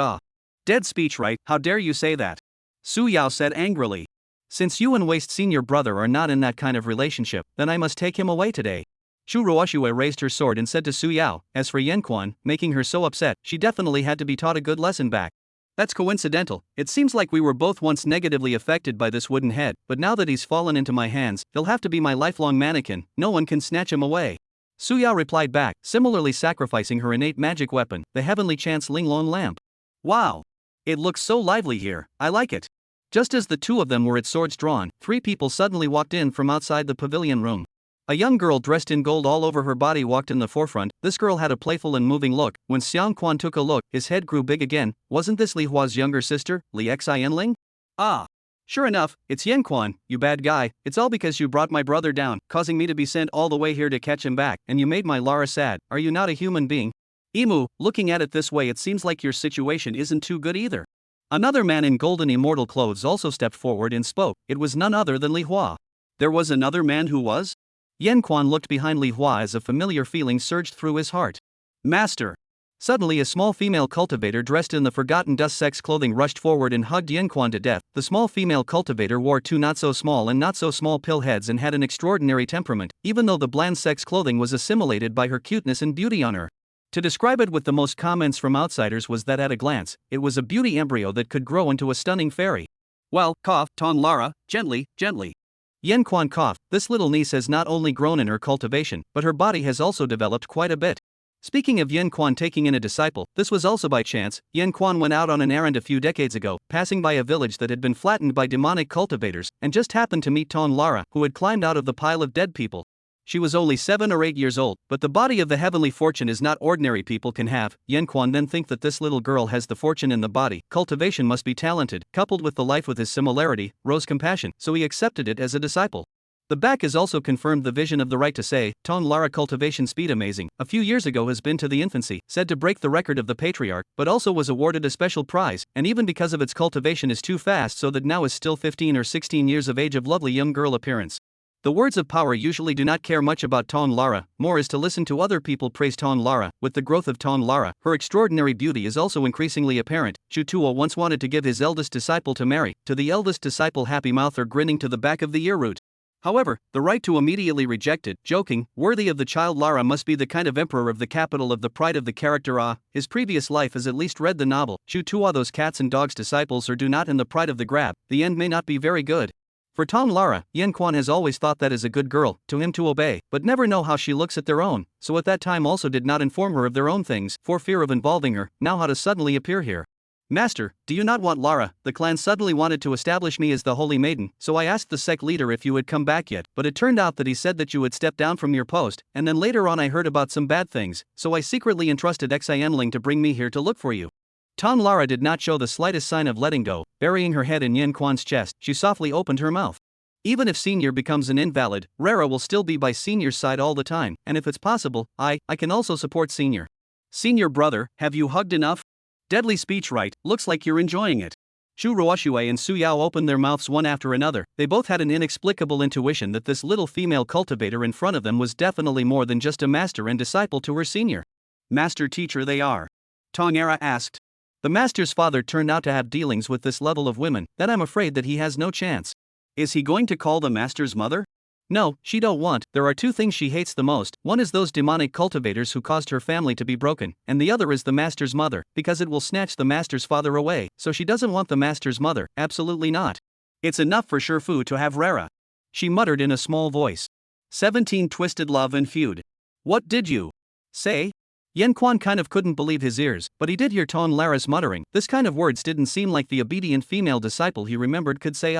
Speaker 1: Dead speech, right? How dare you say that? Su Yao said angrily. Since you and waste senior brother are not in that kind of relationship, then I must take him away today. Shu Ruoshua raised her sword and said to Su Yao, as for Yen Quan, making her so upset, she definitely had to be taught a good lesson back. That's coincidental. It seems like we were both once negatively affected by this wooden head, but now that he's fallen into my hands, he'll have to be my lifelong mannequin. No one can snatch him away. Su Yao replied back, similarly sacrificing her innate magic weapon, the heavenly chance Linglong lamp. Wow! It looks so lively here, I like it. Just as the two of them were at swords drawn, three people suddenly walked in from outside the pavilion room. A young girl dressed in gold all over her body walked in the forefront. This girl had a playful and moving look. When Xiang Quan took a look, his head grew big again. Wasn't this Li Hua's younger sister, Li Xianling? Ah! Sure enough, it's Yen Quan, you bad guy. It's all because you brought my brother down, causing me to be sent all the way here to catch him back, and you made my Lara sad. Are you not a human being? Imu, looking at it this way, it seems like your situation isn't too good either. Another man in golden immortal clothes also stepped forward and spoke. It was none other than Li Hua. There was another man who was? Yen Quan looked behind Li Hua as a familiar feeling surged through his heart. Master! Suddenly a small female cultivator dressed in the forgotten dust sex clothing rushed forward and hugged Yen Quan to death. The small female cultivator wore two not so small and not so small pill heads and had an extraordinary temperament, even though the bland sex clothing was assimilated by her cuteness and beauty on her. To describe it with the most comments from outsiders was that at a glance, it was a beauty embryo that could grow into a stunning fairy. Well, cough, Ton Lara, gently, gently. Yen Quan coughed, this little niece has not only grown in her cultivation, but her body has also developed quite a bit. Speaking of Yen Quan taking in a disciple, this was also by chance. Yen Quan went out on an errand a few decades ago, passing by a village that had been flattened by demonic cultivators, and just happened to meet Ton Lara, who had climbed out of the pile of dead people. She was only 7 or 8 years old, but the body of the heavenly fortune is not ordinary people can have. Yen Quan then think that this little girl has the fortune in the body. Cultivation must be talented, coupled with the life with his similarity, rose compassion, so he accepted it as a disciple. The back is also confirmed the vision of the right to say, Ton Lara cultivation speed amazing, a few years ago has been to the infancy, said to break the record of the patriarch, but also was awarded a special prize, and even because of its cultivation is too fast so that now is still 15 or 16 years of age of lovely young girl appearance. The words of power usually do not care much about Ton Lara, more is to listen to other people praise Ton Lara. With the growth of Ton Lara, her extraordinary beauty is also increasingly apparent. Chu Tuo once wanted to give his eldest disciple to marry, to the eldest disciple happy mouth or grinning to the back of the ear root. However, the right to immediately rejected, joking, worthy of the child Lara must be the kind of emperor of the capital of the pride of the character his previous life has at least read the novel, Chu Tuo those cats and dogs disciples or do not in the pride of the grab, the end may not be very good. For Ton Lara, Yen Quan has always thought that is a good girl, to him to obey, but never know how she looks at their own, so at that time also did not inform her of their own things, for fear of involving her, now how to suddenly appear here. Master, do you not want Lara? The clan suddenly wanted to establish me as the holy maiden, so I asked the sect leader if you had come back yet, but it turned out that he said that you had stepped down from your post, and then later on I heard about some bad things, so I secretly entrusted Xianling to bring me here to look for you. Ton Lara did not show the slightest sign of letting go, burying her head in Yen Quan's chest, she softly opened her mouth. Even if Senior becomes an invalid, Rara will still be by Senior's side all the time, and if it's possible, I can also support Senior. Senior brother, have you hugged enough? Deadly speech right, looks like you're enjoying it. Chu Ruoxue and Su Yao opened their mouths one after another. They both had an inexplicable intuition that this little female cultivator in front of them was definitely more than just a master and disciple to her senior. Master teacher they are? Tong Era asked. The master's father turned out to have dealings with this level of women, then I'm afraid that he has no chance. Is he going to call the master's mother? No, she don't want. There are 2 things she hates the most. One is those demonic cultivators who caused her family to be broken, and the other is the master's mother, because it will snatch the master's father away, so she doesn't want the master's mother, absolutely not. It's enough for Shifu to have Rara. She muttered in a small voice. 17 Twisted Love and Feud. What did you say? Yen Quan kind of couldn't believe his ears, but he did hear Ton Lara's muttering. This kind of words didn't seem like the obedient female disciple he remembered could say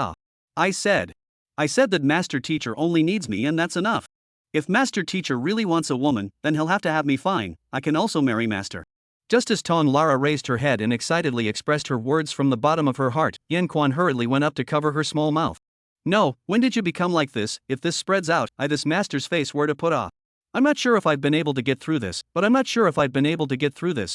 Speaker 1: I said that master teacher only needs me and that's enough. If master teacher really wants a woman, then he'll have to have me fine, I can also marry master. Just as Ton Lara raised her head and excitedly expressed her words from the bottom of her heart, Yen Quan hurriedly went up to cover her small mouth. No, when did you become like this? If this spreads out, this master's face were to put off. I'm not sure if I've been able to get through this,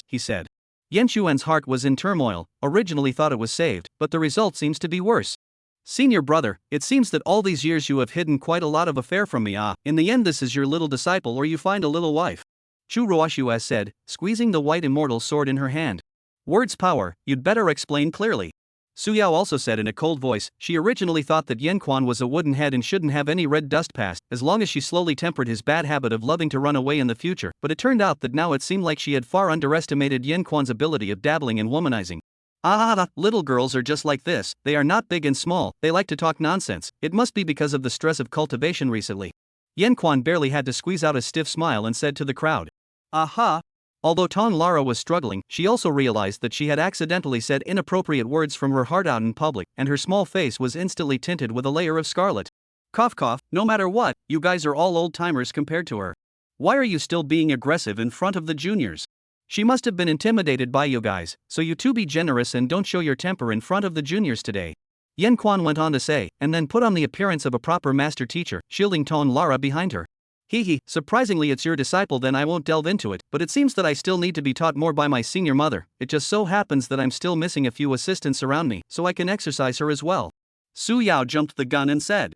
Speaker 1: he said. Yen Chuan's heart was in turmoil, originally thought it was saved, but the result seems to be worse. Senior brother, it seems that all these years you have hidden quite a lot of affair from me in the end this is your little disciple or you find a little wife. Chu Ruoxue said, squeezing the white immortal sword in her hand. Words power, you'd better explain clearly. Su Yao also said in a cold voice, she originally thought that Yen Quan was a wooden head and shouldn't have any red dust past, as long as she slowly tempered his bad habit of loving to run away in the future, but it turned out that now it seemed like she had far underestimated Yen Quan's ability of dabbling in womanizing. Little girls are just like this, they are not big and small, they like to talk nonsense, it must be because of the stress of cultivation recently. Yen Quan barely had to squeeze out a stiff smile and said to the crowd. Although Ton Lara was struggling, she also realized that she had accidentally said inappropriate words from her heart out in public, and her small face was instantly tinted with a layer of scarlet. Cough cough, no matter what, you guys are all old-timers compared to her. Why are you still being aggressive in front of the juniors? She must have been intimidated by you guys, so you two be generous and don't show your temper in front of the juniors today. Yen Quan went on to say, and then put on the appearance of a proper master teacher, shielding Ton Lara behind her. Surprisingly it's your disciple then I won't delve into it, but it seems that I still need to be taught more by my senior mother, it just so happens that I'm still missing a few assistants around me, so I can exercise her as well. Su Yao jumped the gun and said.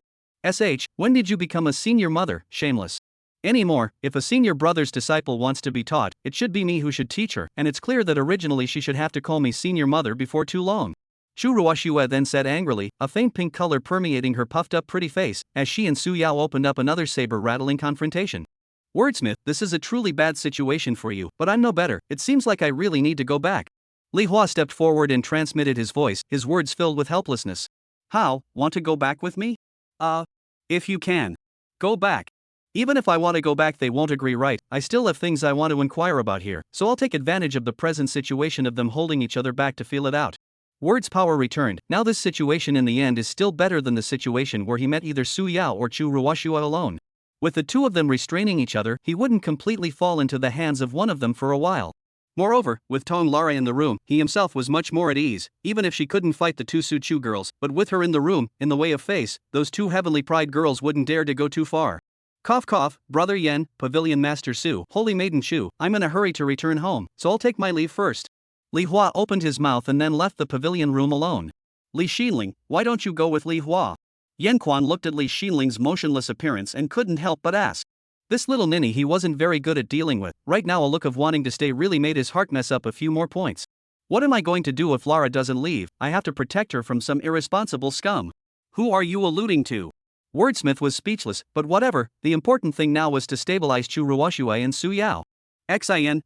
Speaker 1: When did you become a senior mother, shameless? Anymore, if a senior brother's disciple wants to be taught, it should be me who should teach her, and it's clear that originally she should have to call me senior mother before too long. Chu Ruoxue then said angrily, a faint pink color permeating her puffed-up pretty face, as she and Su Yao opened up another saber-rattling confrontation. Wordsmith, this is a truly bad situation for you, but I'm no better, it seems like I really need to go back. Li Hua stepped forward and transmitted his voice, his words filled with helplessness. How, want to go back with me? If you can. Go back. Even if I want to go back, they won't agree, right? I still have things I want to inquire about here, so I'll take advantage of the present situation of them holding each other back to feel it out. Word's power returned. Now this situation in the end is still better than the situation where he met either Su Yao or Chu Ruoxue alone. With the two of them restraining each other, he wouldn't completely fall into the hands of one of them for a while. Moreover, with Tong Lara in the room, he himself was much more at ease, even if she couldn't fight the two Su Chu girls, but with her in the room, in the way of face, those two heavenly pride girls wouldn't dare to go too far. Cough cough, Brother Yen, Pavilion Master Su, Holy Maiden Chu, I'm in a hurry to return home, so I'll take my leave first. Li Hua opened his mouth and then left the pavilion room alone. Li Xinling, why don't you go with Li Hua? Yan Quan looked at Li Xinling's motionless appearance and couldn't help but ask. This little ninny he wasn't very good at dealing with. Right now a look of wanting to stay really made his heart mess up a few more points. What am I going to do if Lara doesn't leave? I have to protect her from some irresponsible scum. Who are you alluding to? Wordsmith was speechless, but whatever, the important thing now was to stabilize Chu Ruoxue and Su Yao. Xin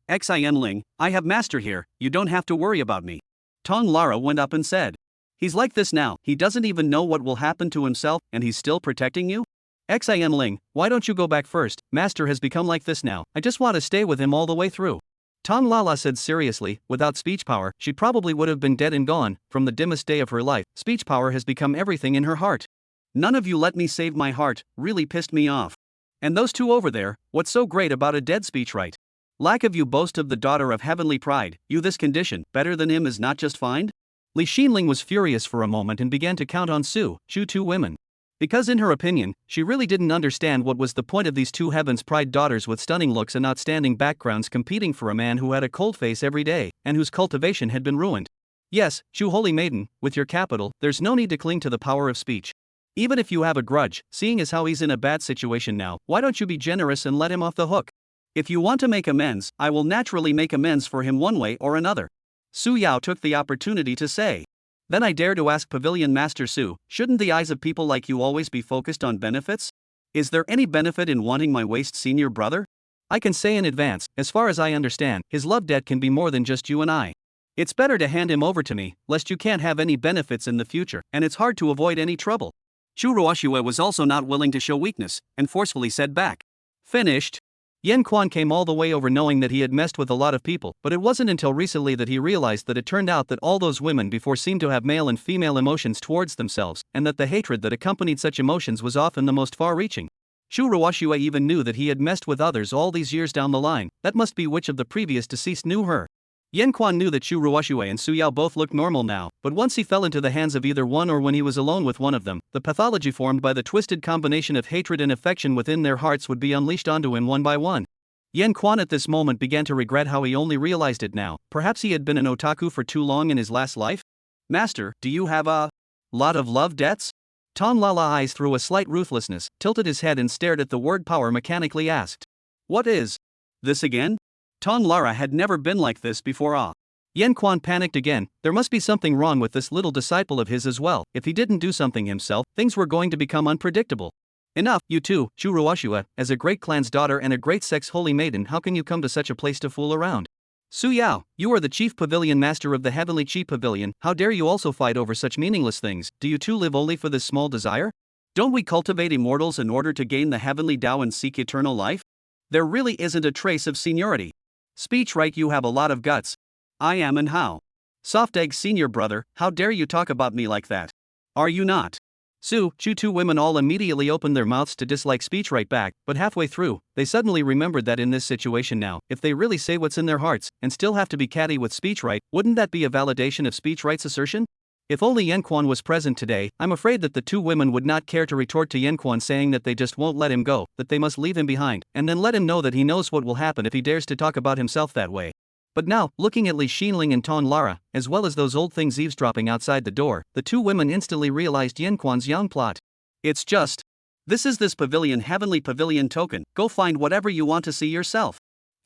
Speaker 1: Ling, I have master here, you don't have to worry about me. Tong Lara went up and said. He's like this now, he doesn't even know what will happen to himself, and he's still protecting you? Xin Ling, why don't you go back first? Master has become like this now, I just want to stay with him all the way through. Tong Lala said seriously, without speech power, she probably would have been dead and gone. From the dimmest day of her life, speech power has become everything in her heart. None of you let me save my heart, really pissed me off. And those two over there, what's so great about a dead speech right? Lack of you boast of the daughter of heavenly pride, you this condition, better than him is not just fine? Li Xinling was furious for a moment and began to count on Su, Chu two women. Because in her opinion, she really didn't understand what was the point of these two heaven's pride daughters with stunning looks and outstanding backgrounds competing for a man who had a cold face every day, and whose cultivation had been ruined. Yes, Chu Holy Maiden, with your capital, there's no need to cling to the power of speech. Even if you have a grudge, seeing as how he's in a bad situation now, why don't you be generous and let him off the hook? If you want to make amends, I will naturally make amends for him one way or another. Su Yao took the opportunity to say. Then I dare to ask Pavilion Master Su, shouldn't the eyes of people like you always be focused on benefits? Is there any benefit in wanting my waste senior brother? I can say in advance, as far as I understand, his love debt can be more than just you and I. It's better to hand him over to me, lest you can't have any benefits in the future, and it's hard to avoid any trouble. Chu Ruoxue was also not willing to show weakness, and forcefully said back. Finished. Yan Quan came all the way over knowing that he had messed with a lot of people, but it wasn't until recently that he realized that it turned out that all those women before seemed to have male and female emotions towards themselves, and that the hatred that accompanied such emotions was often the most far-reaching. Chu Ruoxue even knew that he had messed with others all these years down the line. That must be which of the previous deceased knew her. Yan Quan knew that Chu Ruoxue and Su Yao both looked normal now, but once he fell into the hands of either one or when he was alone with one of them, the pathology formed by the twisted combination of hatred and affection within their hearts would be unleashed onto him one by one. Yan Quan at this moment began to regret how he only realized it now. Perhaps he had been an otaku for too long in his last life? Master, do you have a lot of love debts? Tong Lala eyes through a slight ruthlessness, tilted his head and stared at the word power mechanically asked. What is this again? Tong Lara had never been like this before. Yan Quan panicked again. There must be something wrong with this little disciple of his as well. If he didn't do something himself, things were going to become unpredictable. Enough, you two, Chu Ruoxue, as a great clan's daughter and a great sex holy maiden, how can you come to such a place to fool around? Su Yao, you are the chief pavilion master of the heavenly chi pavilion, how dare you also fight over such meaningless things? Do you two live only for this small desire? Don't we cultivate immortals in order to gain the heavenly Tao and seek eternal life? There really isn't a trace of seniority. Speech right, you have a lot of guts. I am and how? Soft egg senior brother, how dare you talk about me like that? Are you not? Su, Chu two women all immediately opened their mouths to dislike speech right back, but halfway through, they suddenly remembered that in this situation now, if they really say what's in their hearts, and still have to be catty with speech right, wouldn't that be a validation of speech right's assertion? If only Yan Quan was present today, I'm afraid that the two women would not care to retort to Yan Quan saying that they just won't let him go, that they must leave him behind, and then let him know that he knows what will happen if he dares to talk about himself that way. But now, looking at Li Xinling and Tong Lara, as well as those old things eavesdropping outside the door, the two women instantly realized Yan Quan's young plot. It's just. This is this pavilion heavenly pavilion token, go find whatever you want to see yourself.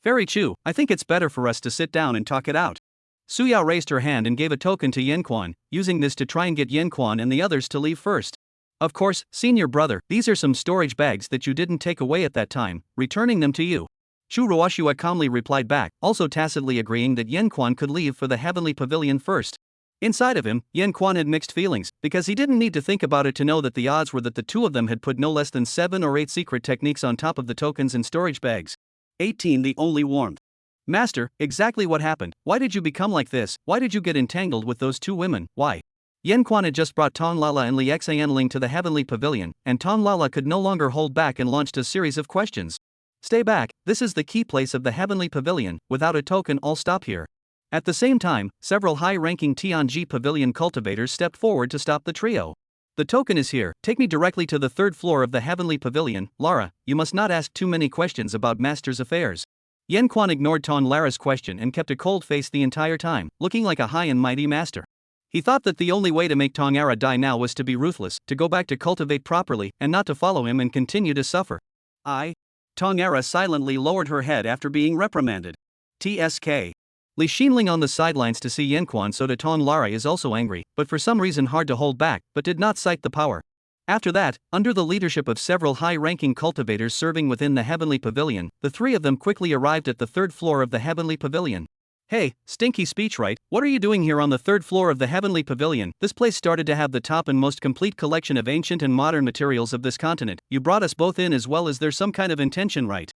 Speaker 1: Very Chu, I think it's better for us to sit down and talk it out. Su Yao raised her hand and gave a token to Yan Quan, using this to try and get Yan Quan and the others to leave first. Of course, senior brother, these are some storage bags that you didn't take away at that time, returning them to you. Chu Ruoxue calmly replied back, also tacitly agreeing that Yan Quan could leave for the heavenly pavilion first. Inside of him, Yan Quan had mixed feelings, because he didn't need to think about it to know that the odds were that the two of them had put no less than 7 or 8 secret techniques on top of the tokens in storage bags. 18. The only warmth. Master, exactly what happened? Why did you become like this? Why did you get entangled with those two women? Why? Yan Quan had just brought Tong Lala and Li Xianling to the heavenly pavilion, and Tong Lala could no longer hold back and launched a series of questions. Stay back, this is the key place of the heavenly pavilion, without a token I'll stop here. At the same time, several high-ranking Tianji pavilion cultivators stepped forward to stop the trio. The token is here, take me directly to the 3rd floor of the heavenly pavilion. Lara, you must not ask too many questions about Master's affairs. Yan Quan ignored Tong Lara's question and kept a cold face the entire time, looking like a high and mighty master. He thought that the only way to make Tong Ara die now was to be ruthless, to go back to cultivate properly, and not to follow him and continue to suffer. Tong Ara silently lowered her head after being reprimanded. TSK. Li Xinling on the sidelines to see Yan Quan so to Tong Lara is also angry, but for some reason hard to hold back, but did not cite the power. After that, under the leadership of several high-ranking cultivators serving within the heavenly pavilion, the 3 of them quickly arrived at the 3rd floor of the heavenly pavilion. Hey, stinky speech right, what are you doing here on the 3rd floor of the heavenly pavilion? This place started to have the top and most complete collection of ancient and modern materials of this continent. You brought us both in as well as there's some kind of intention, right?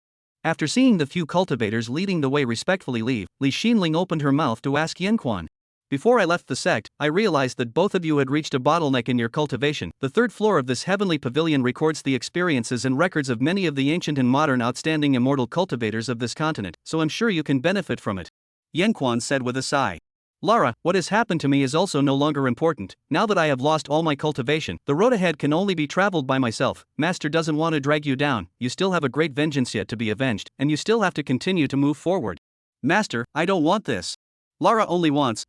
Speaker 1: After seeing the few cultivators leading the way respectfully leave, Li Xinling opened her mouth to ask Yan Quan. Before I left the sect, I realized that both of you had reached a bottleneck in your cultivation. The 3rd floor of this heavenly pavilion records the experiences and records of many of the ancient and modern outstanding immortal cultivators of this continent, so I'm sure you can benefit from it. Yan Quan said with a sigh. Lara, what has happened to me is also no longer important. Now that I have lost all my cultivation, the road ahead can only be traveled by myself. Master doesn't want to drag you down, you still have a great vengeance yet to be avenged, and you still have to continue to move forward. Master, I don't want this. Lara only wants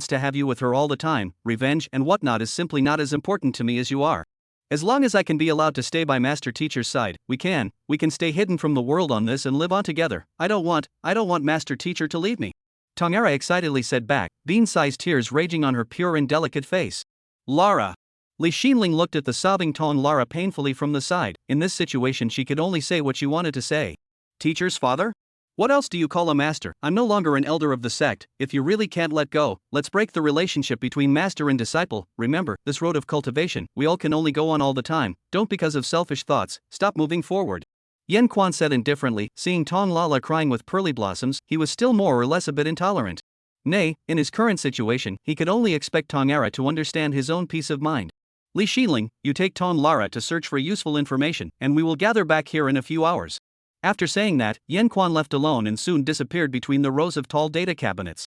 Speaker 1: to have you with her all the time. Revenge and whatnot is simply not as important to me as you are. As long as I can be allowed to stay by Master Teacher's side, we can stay hidden from the world on this and live on together. I don't want Master Teacher to leave me. Tong Ara excitedly said back, bean-sized tears raging on her pure and delicate face. Lara. Li Xinling looked at the sobbing Tong Lara painfully from the side. In this situation she could only say what she wanted to say. Teacher's father? What else do you call a master? I'm no longer an elder of the sect. If you really can't let go, let's break the relationship between master and disciple. Remember, this road of cultivation, we all can only go on all the time. Don't because of selfish thoughts, stop moving forward. Yan Quan said indifferently, seeing Tong Lala crying with pearly blossoms, he was still more or less a bit intolerant. Nay, in his current situation, he could only expect Tong Ara to understand his own peace of mind. Li Xinling, you take Tong Lara to search for useful information, and we will gather back here in a few hours. After saying that, Yan Quan left alone and soon disappeared between the rows of tall data cabinets.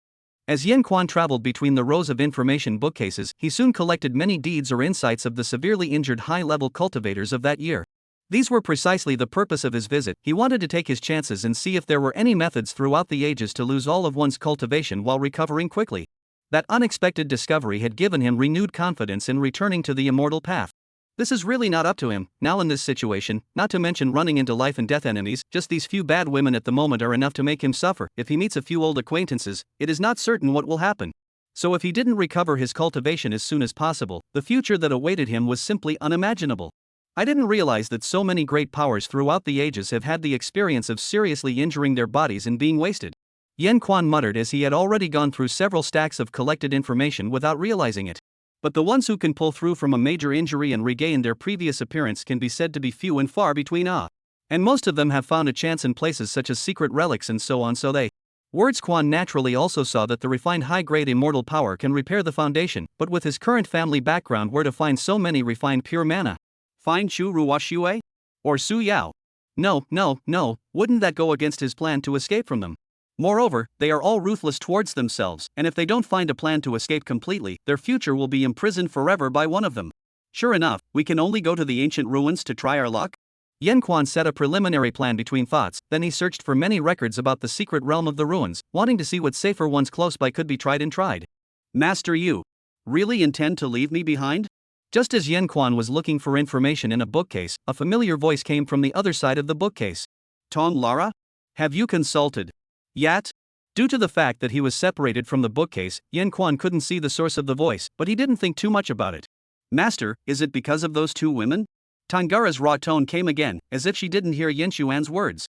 Speaker 1: As Yan Quan traveled between the rows of information bookcases, he soon collected many deeds or insights of the severely injured high-level cultivators of that year. These were precisely the purpose of his visit. He wanted to take his chances and see if there were any methods throughout the ages to lose all of one's cultivation while recovering quickly. That unexpected discovery had given him renewed confidence in returning to the immortal path. This is really not up to him, now in this situation, not to mention running into life and death enemies. Just these few bad women at the moment are enough to make him suffer. If he meets a few old acquaintances, it is not certain what will happen. So if he didn't recover his cultivation as soon as possible, the future that awaited him was simply unimaginable. I didn't realize that so many great powers throughout the ages have had the experience of seriously injuring their bodies and being wasted. Yan Quan muttered as he had already gone through several stacks of collected information without realizing it. But the ones who can pull through from a major injury and regain their previous appearance can be said to be few and far between. And most of them have found a chance in places such as secret relics and so on, so they. Words Quan naturally also saw that the refined high-grade immortal power can repair the foundation, but with his current family background where to find so many refined pure mana? Find Chu Ruwa Xue? Or Su Yao? No, wouldn't that go against his plan to escape from them? Moreover, they are all ruthless towards themselves, and if they don't find a plan to escape completely, their future will be imprisoned forever by one of them. Sure enough, we can only go to the ancient ruins to try our luck? Yan Quan set a preliminary plan between thoughts, then he searched for many records about the secret realm of the ruins, wanting to see what safer ones close by could be tried and tried. Master, you really intend to leave me behind? Just as Yan Quan was looking for information in a bookcase, a familiar voice came from the other side of the bookcase. Tong Lara? Have you consulted yet? Due to the fact that he was separated from the bookcase, Yan Quan couldn't see the source of the voice, but he didn't think too much about it. Master, is it because of those two women? Tangara's raw tone came again, as if she didn't hear Yen Xuan's words.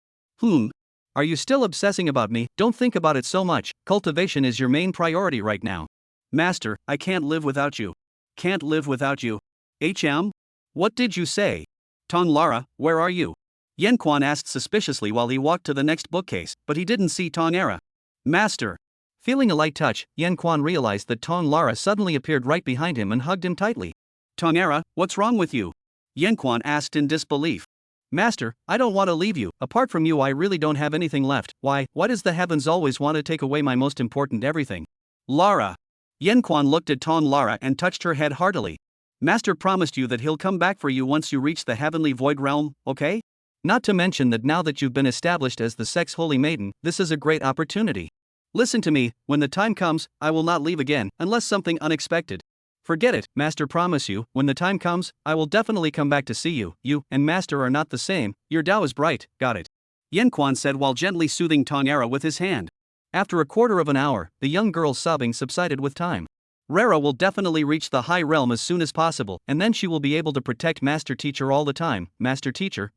Speaker 1: Are you still obsessing about me? Don't think about it so much, cultivation is your main priority right now. Master, I can't live without you. Can't live without you. HM? What did you say? Tong Lara, where are you? Yan Quan asked suspiciously while he walked to the next bookcase, but he didn't see Tong Era. Master. Feeling a light touch, Yan Quan realized that Tong Lara suddenly appeared right behind him and hugged him tightly. Tong Era, what's wrong with you? Yan Quan asked in disbelief. Master, I don't want to leave you. Apart from you, I really don't have anything left. Why does the heavens always want to take away my most important everything? Lara. Yan Quan looked at Tong Lara and touched her head heartily. Master promised you that he'll come back for you once you reach the heavenly void realm, okay? Not to mention that now that you've been established as the sex holy maiden, this is a great opportunity. Listen to me, when the time comes, I will not leave again, unless something unexpected. Forget it, Master promise you, when the time comes, I will definitely come back to see you. You and Master are not the same, your Tao is bright, got it? Yan Quan said while gently soothing Tong Era with his hand. After a quarter of an hour, the young girl's sobbing subsided with time. Rara will definitely reach the high realm as soon as possible, and then she will be able to protect Master Teacher all the time. Master Teacher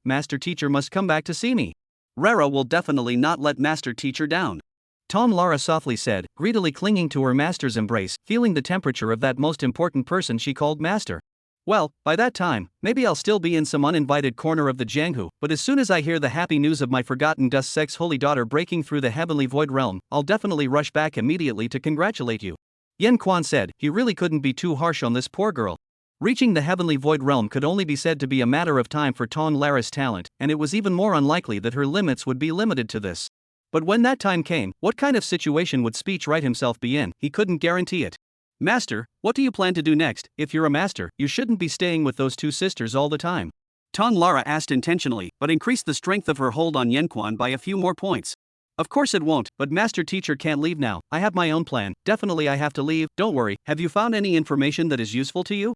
Speaker 1: must come back to see me. Rara will definitely not let Master Teacher down. Tong Lara softly said, greedily clinging to her master's embrace, feeling the temperature of that most important person she called master. Well, by that time, maybe I'll still be in some uninvited corner of the Jianghu, but as soon as I hear the happy news of my forgotten dust sex holy daughter breaking through the heavenly void realm, I'll definitely rush back immediately to congratulate you. Yan Quan said, he really couldn't be too harsh on this poor girl. Reaching the heavenly void realm could only be said to be a matter of time for Tong Lara's talent, and it was even more unlikely that her limits would be limited to this. But when that time came, what kind of situation would Speech Right himself be in? He couldn't guarantee it. Master, what do you plan to do next? If you're a master, you shouldn't be staying with those two sisters all the time. Tong Lara asked intentionally, but increased the strength of her hold on Yan Quan by a few more points. Of course it won't, but Master Teacher can't leave now. I have my own plan. Definitely I have to leave. Don't worry, have you found any information that is useful to you?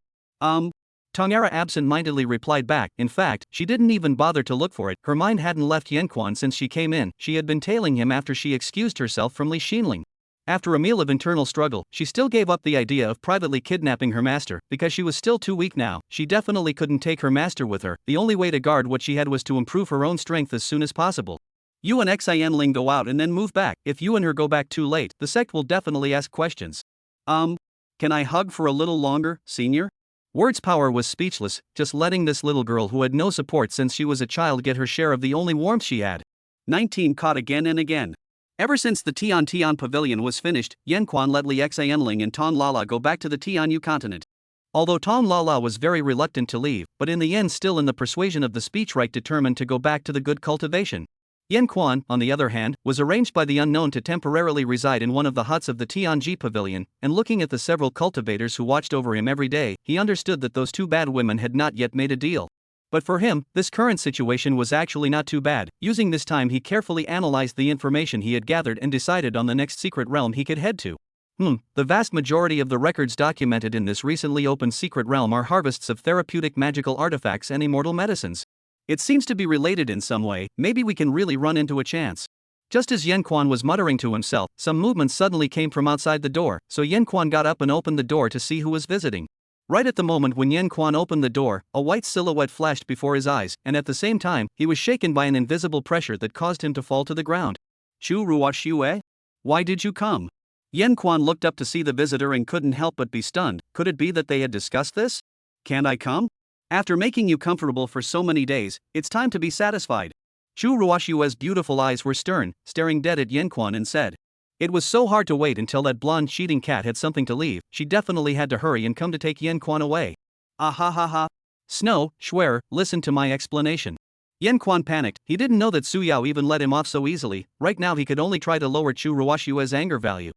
Speaker 1: Tongera absent-mindedly replied back. In fact, she didn't even bother to look for it. Her mind hadn't left Yan Quan since she came in. She had been tailing him after she excused herself from Li Xinling. After a meal of internal struggle, she still gave up the idea of privately kidnapping her master, because she was still too weak now. She definitely couldn't take her master with her. The only way to guard what she had was to improve her own strength as soon as possible. You and Xianling go out and then move back. If you and her go back too late, the sect will definitely ask questions. Can I hug for a little longer, senior? Word's power was speechless, just letting this little girl who had no support since she was a child get her share of the only warmth she had. 19 caught again and again. Ever since the Tian Pavilion was finished, Yan Quan let Li Xianling and Tong Lala go back to the Tianyu continent. Although Tong Lala was very reluctant to leave, but in the end still in the persuasion of the speech right determined to go back to the good cultivation. Yan Quan, on the other hand, was arranged by the unknown to temporarily reside in one of the huts of the Tianji Pavilion, and looking at the several cultivators who watched over him every day, he understood that those two bad women had not yet made a deal. But for him, this current situation was actually not too bad. Using this time, he carefully analyzed the information he had gathered and decided on the next secret realm he could head to. The vast majority of the records documented in this recently opened secret realm are harvests of therapeutic magical artifacts and immortal medicines. It seems to be related in some way. Maybe we can really run into a chance. Just as Yan Quan was muttering to himself, some movement suddenly came from outside the door, so Yan Quan got up and opened the door to see who was visiting. Right at the moment when Yan Quan opened the door, a white silhouette flashed before his eyes, and at the same time, he was shaken by an invisible pressure that caused him to fall to the ground. Chu Ruoxue? Why did you come? Yan Quan looked up to see the visitor and couldn't help but be stunned. Could it be that they had discussed this? Can't I come? After making you comfortable for so many days, it's time to be satisfied. Chu Ruoxue's beautiful eyes were stern, staring dead at Yan Quan and said. It was so hard to wait until that blonde cheating cat had something to leave. She definitely had to hurry and come to take Yan Quan away. Ah ha ha ha. Snow, Schwer, listen to my explanation. Yan Quan panicked. He didn't know that Su Yao even let him off so easily. Right now he could only try to lower Chu Ruoxue's anger value.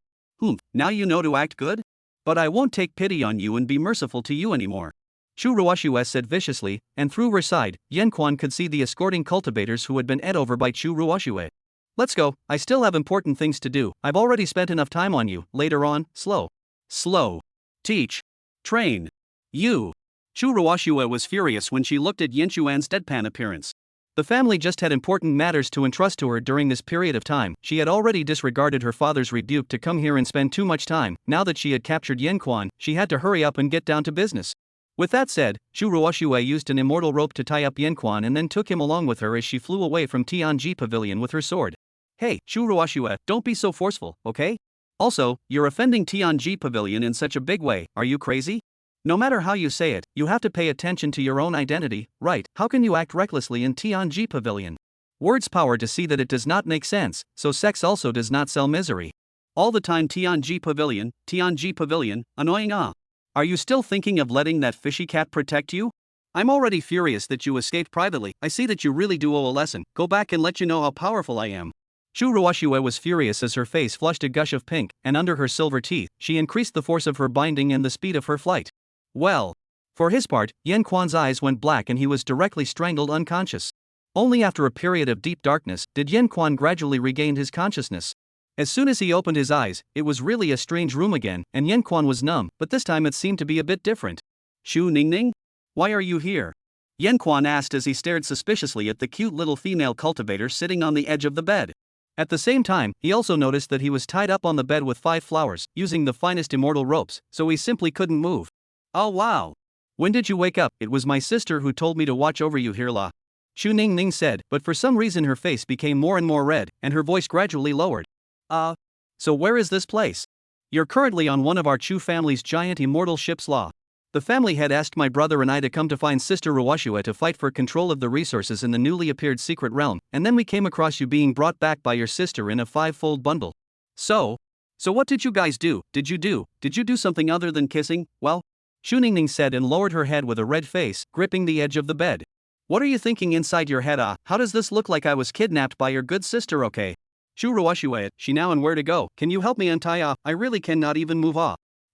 Speaker 1: Now you know to act good? But I won't take pity on you and be merciful to you anymore. Chu Ruoxue said viciously, and through her side, Yan Quan could see the escorting cultivators who had been ed over by Chu Ruoxue. Let's go, I still have important things to do. I've already spent enough time on you. Later on, slow. Teach. Train. You. Chu Ruoxue was furious when she looked at Yanchuan's deadpan appearance. The family just had important matters to entrust to her during this period of time. She had already disregarded her father's rebuke to come here and spend too much time. Now that she had captured Yan Quan, she had to hurry up and get down to business. With that said, Chu Ruoxue used an immortal rope to tie up Yan Quan and then took him along with her as she flew away from Tianji Pavilion with her sword. Hey, Chu Ruoxue, don't be so forceful, okay? Also, you're offending Tianji Pavilion in such a big way, are you crazy? No matter how you say it, you have to pay attention to your own identity, right? How can you act recklessly in Tianji Pavilion? Words power to see that it does not make sense, so sex also does not sell misery. All the time Tianji Pavilion, annoying ah. Are you still thinking of letting that fishy cat protect you? I'm already furious that you escaped privately. I see that you really do owe a lesson. Go back and let you know how powerful I am. Shu Ruoshue was furious as her face flushed a gush of pink, and under her silver teeth, she increased the force of her binding and the speed of her flight. Well. For his part, Yan Quan's eyes went black and he was directly strangled unconscious. Only after a period of deep darkness did Yan Quan gradually regain his consciousness. As soon as he opened his eyes, it was really a strange room again, and Yan Quan was numb, but this time it seemed to be a bit different. Shu Ningning? Why are you here? Yan Quan asked as he stared suspiciously at the cute little female cultivator sitting on the edge of the bed. At the same time, he also noticed that he was tied up on the bed with 5 flowers, using the finest immortal ropes, so he simply couldn't move. Oh wow! When did you wake up? It was my sister who told me to watch over you here, La. Shu Ningning said, but for some reason her face became more and more red, and her voice gradually lowered. So where is this place? You're currently on one of our Chu family's giant immortal ships, La. The family had asked my brother and I to come to find Sister Ruoshue to fight for control of the resources in the newly appeared secret realm, and then we came across you being brought back by your sister in a 5-fold bundle. So what did you guys do? Did you do something other than kissing? Well, Shu Ningning said and lowered her head with a red face, gripping the edge of the bed. What are you thinking inside your head? How does this look like I was kidnapped by your good sister? Okay. Shu Ruoshue, she now and where to go? Can you help me untie? I really cannot even move.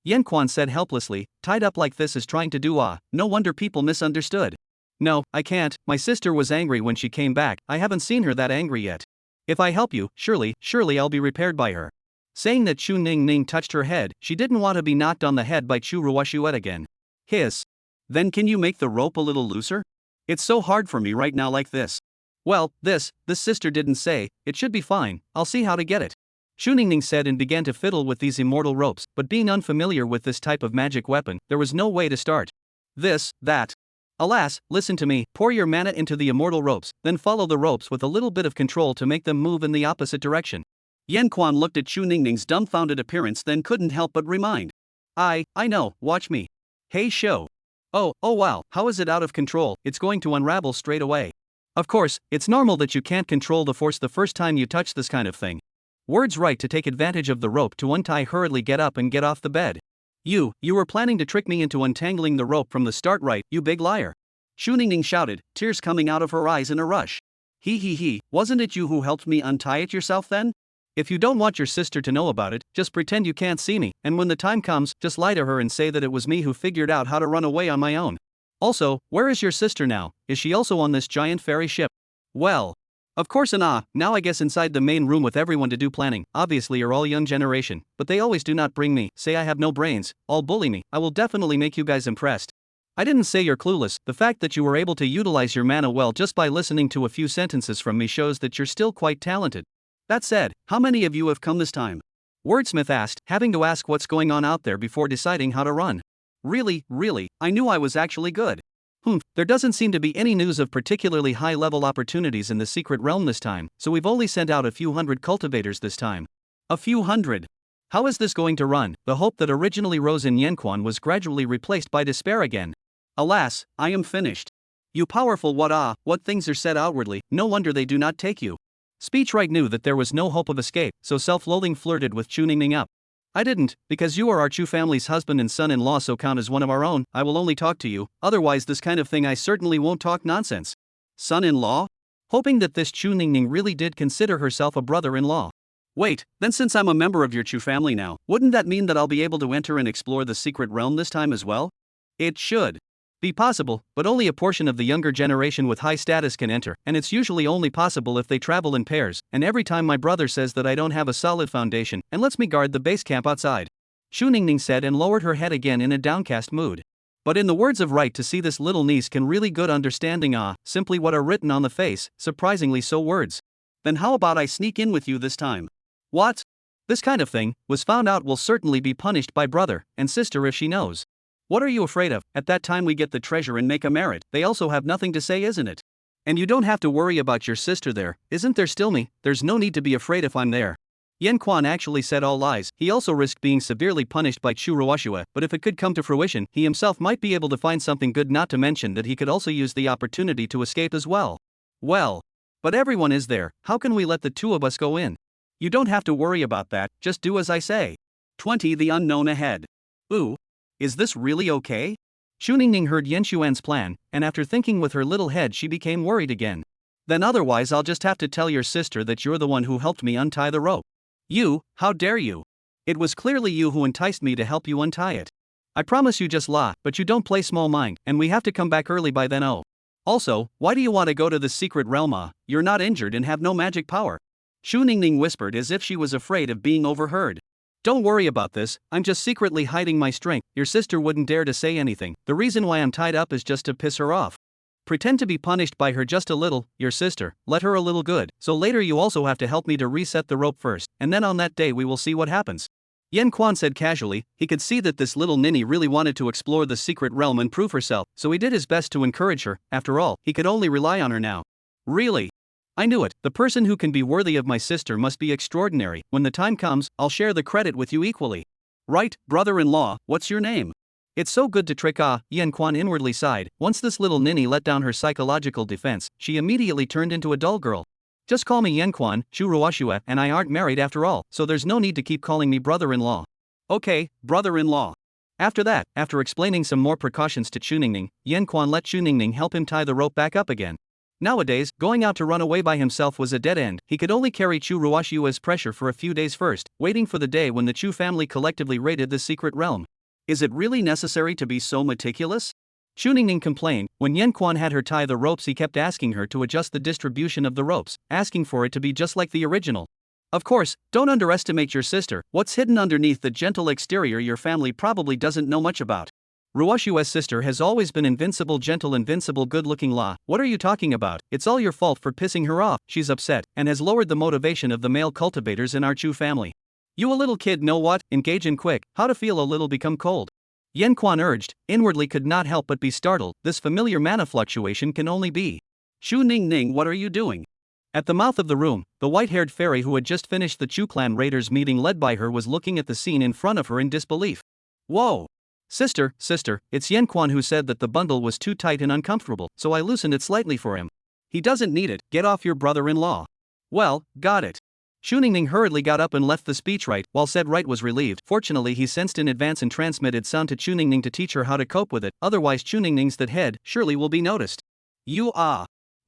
Speaker 1: Yan Quan said helplessly, tied up like this is trying to do. No wonder people misunderstood. No, I can't. My sister was angry when she came back. I haven't seen her that angry yet. If I help you, surely I'll be repaired by her. Saying that Shu Ningning touched her head, she didn't want to be knocked on the head by Shu Ruoshue again. Hiss. Then can you make the rope a little looser? It's so hard for me right now like this. Well, this sister didn't say. It should be fine. I'll see how to get it. Shu Ningning said and began to fiddle with these immortal ropes, but being unfamiliar with this type of magic weapon, there was no way to start. That. Alas, listen to me, pour your mana into the immortal ropes, then follow the ropes with a little bit of control to make them move in the opposite direction. Yan Quan looked at Shu Ningning's dumbfounded appearance then couldn't help but remind. I know, watch me. Hey show. Oh wow, how is it out of control? It's going to unravel straight away. Of course, it's normal that you can't control the force the first time you touch this kind of thing. Words right to take advantage of the rope to untie hurriedly get up and get off the bed. You were planning to trick me into untangling the rope from the start, right, you big liar. Shu Ningning shouted, tears coming out of her eyes in a rush. He, wasn't it you who helped me untie it yourself then? If you don't want your sister to know about it, just pretend you can't see me, and when the time comes, just lie to her and say that it was me who figured out how to run away on my own. Also, where is your sister now? Is she also on this giant fairy ship? Well, of course now I guess inside the main room with everyone to do planning, obviously are all young generation, but they always do not bring me, say I have no brains, all bully me, I will definitely make you guys impressed. I didn't say you're clueless, the fact that you were able to utilize your mana well just by listening to a few sentences from me shows that you're still quite talented. That said, how many of you have come this time? Wordsmith asked, having to ask what's going on out there before deciding how to run. Really, I knew I was actually good. There doesn't seem to be any news of particularly high-level opportunities in the secret realm this time, so we've only sent out a few hundred cultivators this time. A few hundred. How is this going to run? The hope that originally rose in Yan Quan was gradually replaced by despair again. Alas, I am finished. You powerful what things are said outwardly, no wonder they do not take you. Speech right knew that there was no hope of escape, so self-loathing flirted with Chu Ningning up. I didn't, because you are our Chu family's husband and son-in-law, so count as one of our own. I will only talk to you, otherwise this kind of thing I certainly won't talk nonsense. Son-in-law? Hoping that this Chu Ningning really did consider herself a brother-in-law. Wait, then since I'm a member of your Chu family now, wouldn't that mean that I'll be able to enter and explore the secret realm this time as well? It should be possible, but only a portion of the younger generation with high status can enter, and it's usually only possible if they travel in pairs, and every time my brother says that I don't have a solid foundation, and lets me guard the base camp outside. Shu Ningning said and lowered her head again in a downcast mood. But in the words of right to see this little niece can really good understanding simply what are written on the face, surprisingly so words. Then how about I sneak in with you this time? What? This kind of thing, was found out will certainly be punished by brother and sister if she knows. What are you afraid of? At that time we get the treasure and make a merit. They also have nothing to say, isn't it? And you don't have to worry about your sister there, isn't there still me? There's no need to be afraid if I'm there. Yan Quan actually said all lies. He also risked being severely punished by Chu Ruoshua, but if it could come to fruition, he himself might be able to find something good, not to mention that he could also use the opportunity to escape as well. Well, but everyone is there, how can we let the two of us go in? You don't have to worry about that, just do as I say. 20. The unknown ahead. Ooh. Is this really okay? Xu Ningning heard Yan Xuan's plan, and after thinking with her little head she became worried again. Then otherwise I'll just have to tell your sister that you're the one who helped me untie the rope. You, how dare you? It was clearly you who enticed me to help you untie it. I promise you just lie, but you don't play small mind, and we have to come back early by then. Oh. Also, why do you want to go to the secret realm? You're not injured and have no magic power. Xu Ningning whispered as if she was afraid of being overheard. Don't worry about this, I'm just secretly hiding my strength. Your sister wouldn't dare to say anything. The reason why I'm tied up is just to piss her off. Pretend to be punished by her just a little, your sister, let her a little good, so later you also have to help me to reset the rope first, and then on that day we will see what happens. Yan Quan said casually. He could see that this little ninny really wanted to explore the secret realm and prove herself, so he did his best to encourage her. After all, he could only rely on her now. Really? I knew it, the person who can be worthy of my sister must be extraordinary. When the time comes, I'll share the credit with you equally. Right, brother-in-law, what's your name? It's so good to trick. Yan Quan inwardly sighed. Once this little ninny let down her psychological defense, she immediately turned into a dull girl. Just call me Yan Quan, Chu Ruoshua, and I aren't married after all, so there's no need to keep calling me brother-in-law. Okay, brother-in-law. After that, after explaining some more precautions to Xu Ningning, Yan Quan let Xu Ningning help him tie the rope back up again. Nowadays, going out to run away by himself was a dead end. He could only carry Chu Ruoshua's pressure for a few days first, waiting for the day when the Chu family collectively raided the secret realm. Is it really necessary to be so meticulous? Xu Ningning complained. When Yan Quan had her tie the ropes, he kept asking her to adjust the distribution of the ropes, asking for it to be just like the original. Of course, don't underestimate your sister. What's hidden underneath the gentle exterior your family probably doesn't know much about. Ruoshua's sister has always been invincible, gentle, invincible, good-looking. What are you talking about? It's all your fault for pissing her off. She's upset and has lowered the motivation of the male cultivators in our Chu family. You a little kid know what? Engage in quick, how to feel a little become cold. Yan Quan urged, inwardly could not help but be startled. This familiar mana fluctuation can only be. Xu Ningning, what are you doing? At the mouth of the room, the white-haired fairy who had just finished the Chu clan raiders meeting led by her was looking at the scene in front of her in disbelief. Whoa! Sister, it's Yan Quan who said that the bundle was too tight and uncomfortable, so I loosened it slightly for him. He doesn't need it, get off your brother-in-law. Well, got it. Xu Ningning hurriedly got up and left the speech right, while said right was relieved. Fortunately he sensed in advance and transmitted sound to Xu Ningning to teach her how to cope with it, otherwise Xu Ningning's that head surely will be noticed. You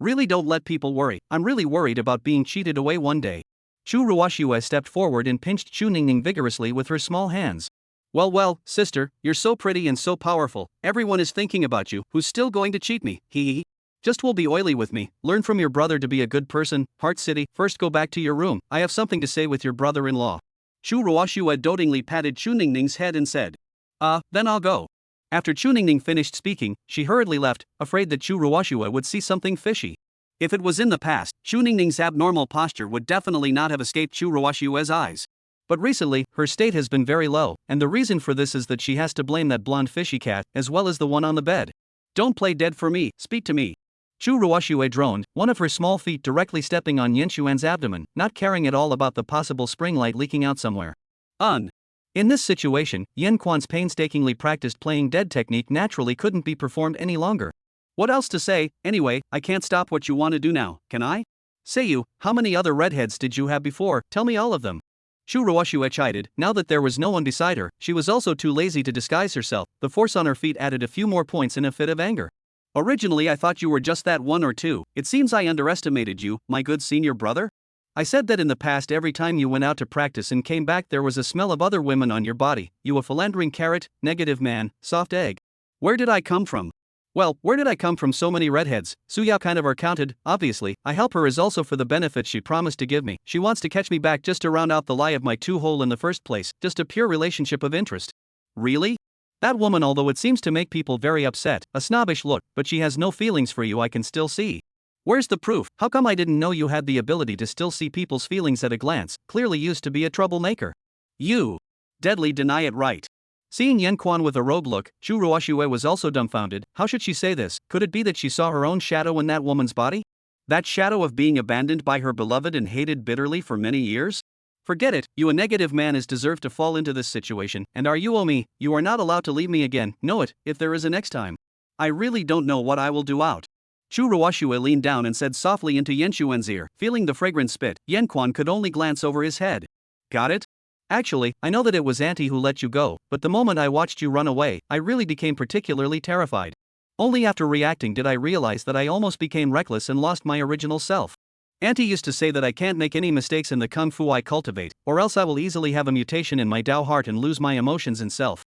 Speaker 1: really don't let people worry, I'm really worried about being cheated away one day. Chu Ruoshua stepped forward and pinched Xu Ningning vigorously with her small hands. Well, sister, you're so pretty and so powerful, everyone is thinking about you, who's still going to cheat me, hee. Just will be oily with me, learn from your brother to be a good person. Heart City, first go back to your room, I have something to say with your brother-in-law. Chu Ruoshua dotingly patted Xu Ningning's head and said. Then I'll go. After Xu Ningning finished speaking, she hurriedly left, afraid that Chu Ruoshua would see something fishy. If it was in the past, Xu Ningning's abnormal posture would definitely not have escaped Chu Ruoshua's eyes. But recently, her state has been very low, and the reason for this is that she has to blame that blonde fishy cat, as well as the one on the bed. Don't play dead for me, speak to me. Chu Ruoshua droned, one of her small feet directly stepping on Yan Xuan's abdomen, not caring at all about the possible spring light leaking out somewhere. In this situation, Yan Quan's painstakingly practiced playing dead technique naturally couldn't be performed any longer. What else to say? Anyway, I can't stop what you want to do now, can I? Say you, how many other redheads did you have before? Tell me all of them. Chu Ruoshua chided. Now that there was no one beside her, she was also too lazy to disguise herself. The force on her feet added a few more points in a fit of anger. Originally I thought you were just that one or two. It seems I underestimated you, my good senior brother. I said that in the past every time you went out to practice and came back there was a smell of other women on your body. You a philandering carrot, negative man, soft egg. Where did I come from? Well, where did I come from? So many redheads. Suyao kind of are counted, obviously. I help her is also for the benefits she promised to give me. She wants to catch me back just to round out the lie of my two-hole in the first place, just a pure relationship of interest. Really? That woman, although it seems to make people very upset, a snobbish look, but she has no feelings for you, I can still see. Where's the proof? How come I didn't know you had the ability to still see people's feelings at a glance? Clearly used to be a troublemaker. You deadly deny it, right? Seeing Yan Quan with a rogue look, Chu Ruoshua was also dumbfounded. How should she say this? Could it be that she saw her own shadow in that woman's body? That shadow of being abandoned by her beloved and hated bitterly for many years? Forget it, you a negative man is deserved to fall into this situation, and are you me, you are not allowed to leave me again, know it, if there is a next time. I really don't know what I will do out. Chu Ruoxue leaned down and said softly into Yan Xuan's ear. Feeling the fragrant spit, Yan Quan could only glance over his head. Got it? Actually, I know that it was Auntie who let you go, but the moment I watched you run away, I really became particularly terrified. Only after reacting did I realize that I almost became reckless and lost my original self. Auntie used to say that I can't make any mistakes in the kung fu I cultivate, or else I will easily have a mutation in my Dao heart and lose my emotions and self.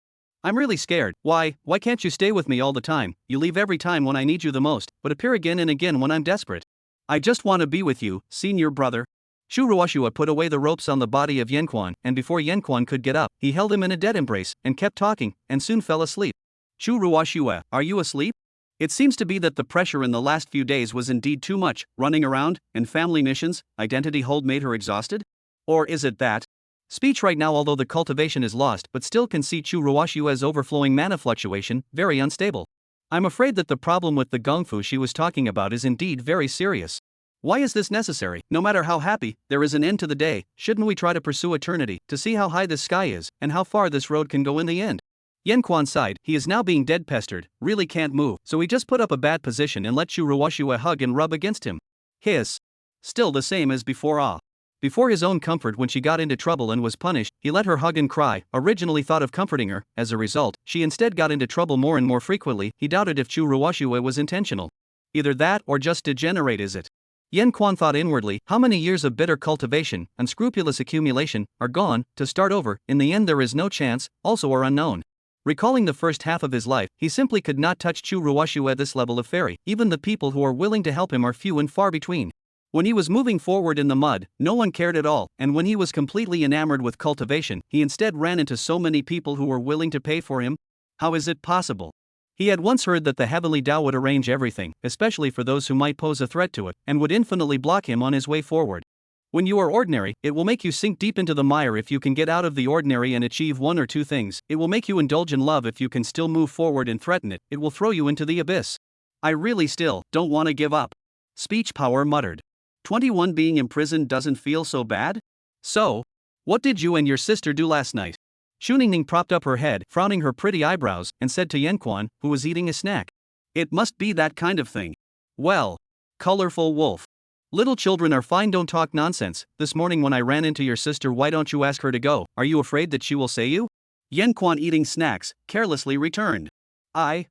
Speaker 1: I'm really scared. Why can't you stay with me all the time? You leave every time when I need you the most, but appear again and again when I'm desperate. I just want to be with you, senior brother. Chu Ruoxue put away the ropes on the body of Yanquan, and before Yanquan could get up, he held him in a dead embrace, and kept talking, and soon fell asleep. Chu Ruoxue, are you asleep? It seems to be that the pressure in the last few days was indeed too much, running around, and family missions, identity hold made her exhausted? Or is it that? Speech right now, although the cultivation is lost, but still can see Chu Ruoxue's overflowing mana fluctuation, very unstable. I'm afraid that the problem with the gongfu she was talking about is indeed very serious. Why is this necessary? No matter how happy, there is an end to the day. Shouldn't we try to pursue eternity, to see how high this sky is, and how far this road can go in the end? Yan Quan sighed. He is now being dead pestered, really can't move, so he just put up a bad position and let Chu Ruoxue hug and rub against him. Hiss. Still the same as before. Before his own comfort, when she got into trouble and was punished, he let her hug and cry, originally thought of comforting her. As a result, she instead got into trouble more and more frequently. He doubted if Chu Ruoxue was intentional. Either that or just degenerate, is it? Yan Quan thought inwardly, how many years of bitter cultivation, unscrupulous accumulation, are gone, to start over, in the end there is no chance, also are unknown. Recalling the first half of his life, he simply could not touch Chu Ruoxue at this level of fairy. Even the people who are willing to help him are few and far between. When he was moving forward in the mud, no one cared at all, and when he was completely enamored with cultivation, he instead ran into so many people who were willing to pay for him. How is it possible? He had once heard that the heavenly Tao would arrange everything, especially for those who might pose a threat to it, and would infinitely block him on his way forward. When you are ordinary, it will make you sink deep into the mire if you can get out of the ordinary and achieve one or two things. It will make you indulge in love if you can still move forward and threaten it. It will throw you into the abyss. I really still don't want to give up. Speech power muttered. 21 being imprisoned doesn't feel so bad? So, what did you and your sister do last night? Xu Ningning propped up her head, frowning her pretty eyebrows, and said to Yanquan, who was eating a snack. It must be that kind of thing. Well, colorful wolf. Little children are fine, don't talk nonsense. This morning when I ran into your sister, why don't you ask her to go? Are you afraid that she will say you? Yanquan, eating snacks, carelessly returned. I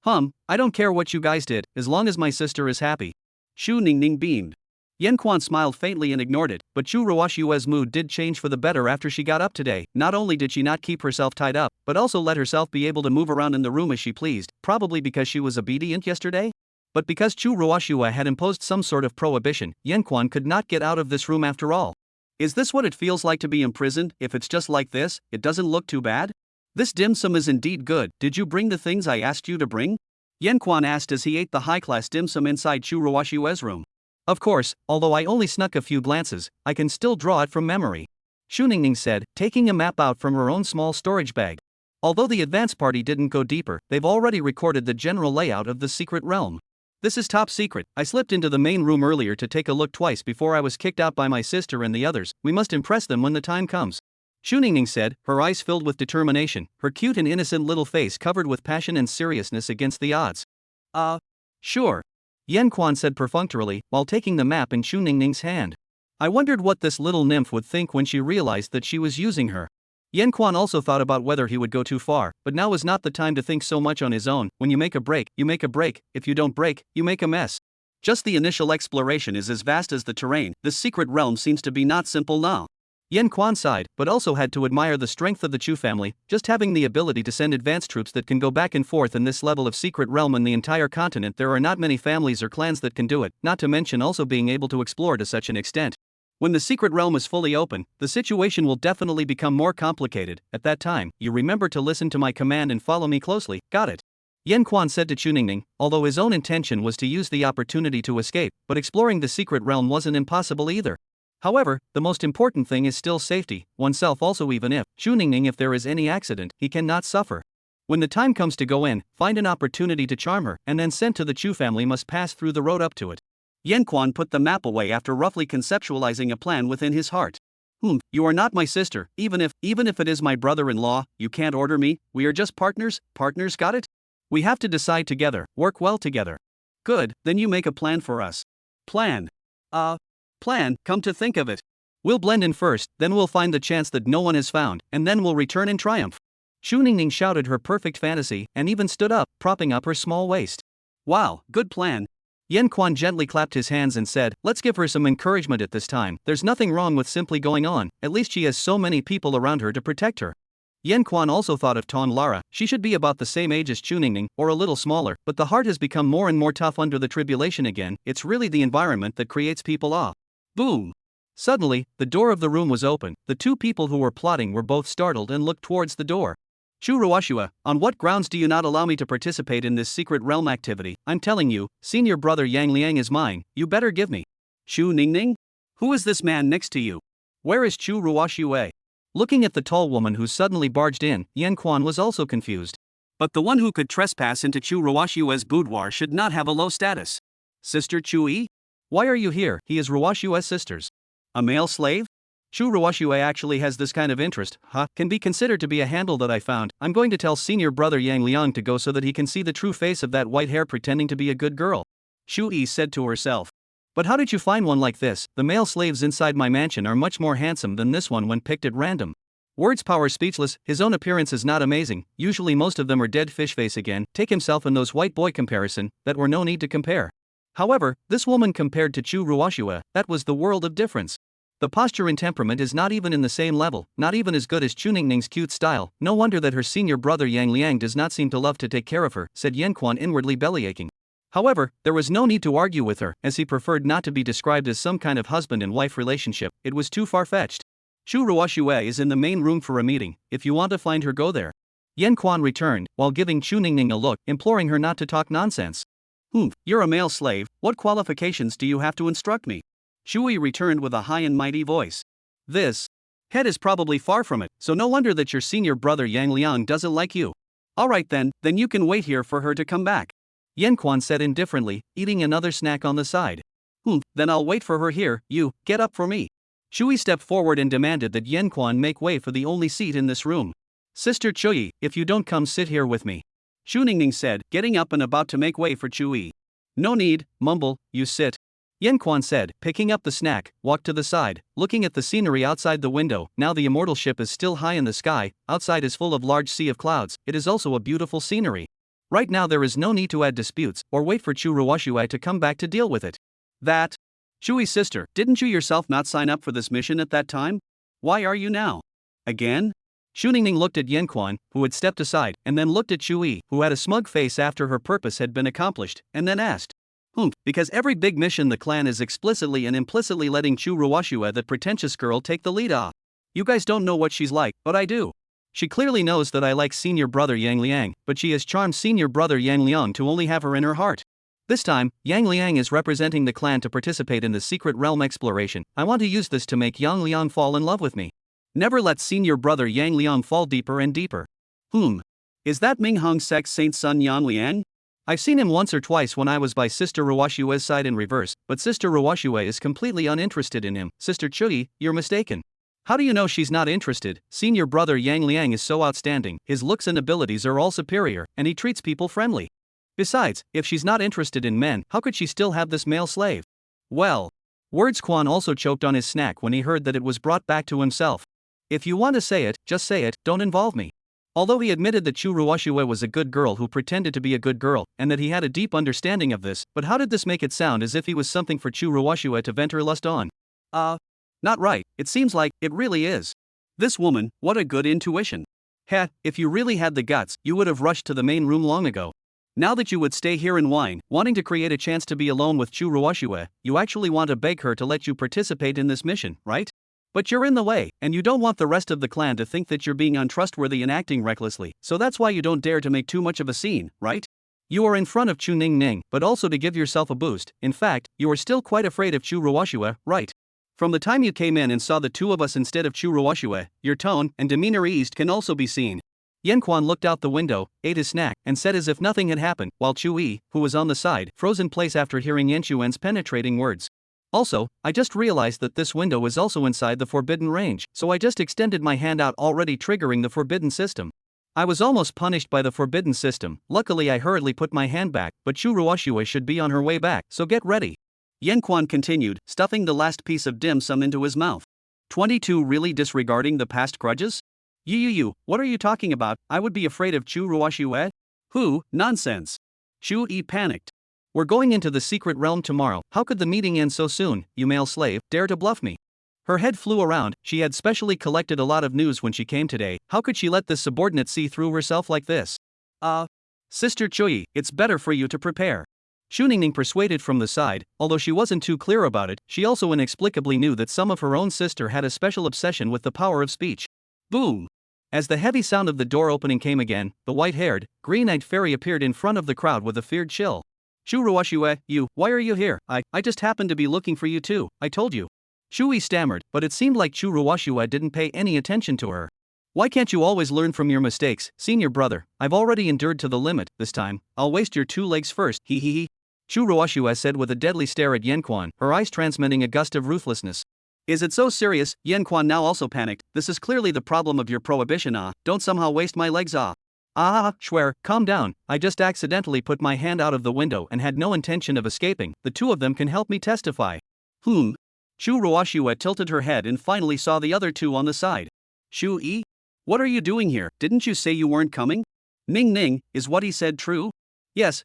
Speaker 1: don't care what you guys did, as long as my sister is happy. Xu Ningning beamed. Yanquan smiled faintly and ignored it, but Chu Ruoxue's mood did change for the better after she got up today. Not only did she not keep herself tied up, but also let herself be able to move around in the room as she pleased, probably because she was obedient yesterday? But because Chu Ruoxue had imposed some sort of prohibition, Yanquan could not get out of this room after all. Is this what it feels like to be imprisoned? If it's just like this, it doesn't look too bad? This dim sum is indeed good. Did you bring the things I asked you to bring? Yanquan asked as he ate the high-class dim sum inside Chu Ruoxue's room. Of course, although I only snuck a few glances, I can still draw it from memory. Xu Ningning said, taking a map out from her own small storage bag. Although the advance party didn't go deeper, they've already recorded the general layout of the secret realm. This is top secret. I slipped into the main room earlier to take a look twice before I was kicked out by my sister and the others. We must impress them when the time comes. Xu Ningning said, her eyes filled with determination, her cute and innocent little face covered with passion and seriousness against the odds. Sure. Yanquan said perfunctorily, while taking the map in Xu Ningning's hand. I wondered what this little nymph would think when she realized that she was using her. Yanquan also thought about whether he would go too far, but now was not the time to think so much on his own. When you make a break, you make a break. If you don't break, you make a mess. Just the initial exploration is as vast as the terrain. This secret realm seems to be not simple now. Yanquan sighed, but also had to admire the strength of the Chu family. Just having the ability to send advanced troops that can go back and forth in this level of secret realm in the entire continent, there are not many families or clans that can do it, not to mention also being able to explore to such an extent. When the secret realm is fully open, the situation will definitely become more complicated. At that time, you remember to listen to my command and follow me closely, got it? Yanquan said to Xu Ningning, although his own intention was to use the opportunity to escape, but exploring the secret realm wasn't impossible either. However, the most important thing is still safety, oneself also, even if, Xu Ningning, if there is any accident, he cannot suffer. When the time comes to go in, find an opportunity to charm her, and then sent to the Chu family must pass through the road up to it. Yanquan put the map away after roughly conceptualizing a plan within his heart. You are not my sister, even if it is my brother-in-law, you can't order me, we are just partners, got it? We have to decide together, work well together. Good, then you make a plan for us. Plan. Plan, come to think of it. We'll blend in first, then we'll find the chance that no one has found, and then we'll return in triumph. Chu Ningning shouted her perfect fantasy, and even stood up, propping up her small waist. Wow, good plan. Yan Quan gently clapped his hands and said, let's give her some encouragement at this time, there's nothing wrong with simply going on, at least she has so many people around her to protect her. Yan Quan also thought of Ton Lara, she should be about the same age as Chu Ningning, or a little smaller, but the heart has become more and more tough under the tribulation again, it's really the environment that creates people off. Boom! Suddenly, the door of the room was open, the two people who were plotting were both startled and looked towards the door. Chu Ruoshua, on what grounds do you not allow me to participate in this secret realm activity? I'm telling you, senior brother Yang Liang is mine, you better give me. Chu Ningning? Who is this man next to you? Where is Chu Ruoshua? Looking at the tall woman who suddenly barged in, Yan Quan was also confused. But the one who could trespass into Chu Ruoshua's boudoir should not have a low status. Sister Chu Yi? Why are you here? He is Ruoshua's sisters. A male slave? Chu Ruoshua actually has this kind of interest, can be considered to be a handle that I found. I'm going to tell senior brother Yang Liang to go so that he can see the true face of that white hair pretending to be a good girl. Chu Yi said to herself. But how did you find one like this? The male slaves inside my mansion are much more handsome than this one when picked at random. Words power speechless, his own appearance is not amazing, usually most of them are dead fish face again, take himself and those white boy comparison, that were no need to compare. However, this woman compared to Chu Ruoshua, that was the world of difference. The posture and temperament is not even in the same level, not even as good as Chu Ningning's cute style, no wonder that her senior brother Yang Liang does not seem to love to take care of her, said Yan Quan inwardly bellyaching. However, there was no need to argue with her, as he preferred not to be described as some kind of husband and wife relationship, it was too far-fetched. Chu Ruoshua is in the main room for a meeting, if you want to find her go there. Yan Quan returned, while giving Chu Ningning a look, imploring her not to talk nonsense. You're a male slave, what qualifications do you have to instruct me? Shui returned with a high and mighty voice. This head is probably far from it, so no wonder that your senior brother Yang Liang doesn't like you. Alright then you can wait here for her to come back. Yan Quan said indifferently, eating another snack on the side. Then I'll wait for her here, you, get up for me. Shui stepped forward and demanded that Yan Quan make way for the only seat in this room. Sister Chui, if you don't come sit here with me. Chu Ningning said, getting up and about to make way for Chui. No need, mumble, you sit. Yan Quan said, picking up the snack, walked to the side, looking at the scenery outside the window. Now the immortal ship is still high in the sky, outside is full of large sea of clouds, it is also a beautiful scenery. Right now there is no need to add disputes, or wait for Chu Ruoshua to come back to deal with it. That. Chui's sister, didn't you yourself not sign up for this mission at that time? Why are you now? Again? Chu Ningning looked at Yan Quan, who had stepped aside, and then looked at Chui, who had a smug face after her purpose had been accomplished, and then asked. Because every big mission the clan is explicitly and implicitly letting Chu Ruoshua, that pretentious girl, take the lead off. You guys don't know what she's like, but I do. She clearly knows that I like senior brother Yang Liang, but she has charmed senior brother Yang Liang to only have her in her heart. This time, Yang Liang is representing the clan to participate in the secret realm exploration. I want to use this to make Yang Liang fall in love with me. Never let senior brother Yang Liang fall deeper and deeper. Is that Ming Hong Sek's saint son Yang Liang? I've seen him once or twice when I was by Sister Ruoshua's side in reverse, but Sister Ruoshua is completely uninterested in him. Sister Chui, you're mistaken. How do you know she's not interested? Senior brother Yang Liang is so outstanding, his looks and abilities are all superior, and he treats people friendly. Besides, if she's not interested in men, how could she still have this male slave? Well. Words Quan also choked on his snack when he heard that it was brought back to himself. If you want to say it, just say it, don't involve me. Although he admitted that Chu Ruoshua was a good girl who pretended to be a good girl, and that he had a deep understanding of this, but how did this make it sound as if he was something for Chu Ruoshua to vent her lust on? Not right, it seems like, it really is. This woman, what a good intuition. If you really had the guts, you would have rushed to the main room long ago. Now that you would stay here and whine, wanting to create a chance to be alone with Chu Ruoshua, you actually want to beg her to let you participate in this mission, right? But you're in the way, and you don't want the rest of the clan to think that you're being untrustworthy and acting recklessly, so that's why you don't dare to make too much of a scene, right? You are in front of Chu Ningning, but also to give yourself a boost. In fact, you are still quite afraid of Chu Ruoshua, right? From the time you came in and saw the two of us instead of Chu Ruoshua, your tone and demeanor eased can also be seen. Yan Quan looked out the window, ate his snack, and said as if nothing had happened, while Chu Yi, who was on the side, froze in place after hearing Yan Chuan's penetrating words. Also, I just realized that this window is also inside the forbidden range, so I just extended my hand out, already triggering the forbidden system. I was almost punished by the forbidden system. Luckily I hurriedly put my hand back, but Chu Ruoshue should be on her way back, so get ready. Yanquan continued, stuffing the last piece of dim sum into his mouth. 22 Really disregarding the past grudges? You, what are you talking about? I would be afraid of Chu Ruoshue? Who? Nonsense. Chu Yi panicked. We're going into the secret realm tomorrow. How could the meeting end so soon? You male slave, dare to bluff me. Her head flew around. She had specially collected a lot of news when she came today. How could she let this subordinate see through herself like this? Sister Chuyi, it's better for you to prepare. Xu Ningning persuaded from the side. Although she wasn't too clear about it, she also inexplicably knew that some of her own sister had a special obsession with the power of speech. Boom! As the heavy sound of the door opening came again, the white-haired, green-eyed fairy appeared in front of the crowd with a feared chill. Chu Ruoshue, why are you here? I just happened to be looking for you too, I told you. Shui stammered, but it seemed like Chu Ruoshue didn't pay any attention to her. Why can't you always learn from your mistakes, senior brother? I've already endured to the limit. This time, I'll waste your 2 legs first, he. Chu Ruoshue said with a deadly stare at Yanquan, her eyes transmitting a gust of ruthlessness. Is it so serious? Yanquan now also panicked. This is clearly the problem of your prohibition. Don't somehow waste my legs. Schwer, calm down. I just accidentally put my hand out of the window and had no intention of escaping. The two of them can help me testify. Chu Ruoshue tilted her head and finally saw the other two on the side. Shu Yi? What are you doing here? Didn't you say you weren't coming? Ning, is what he said true? Yes,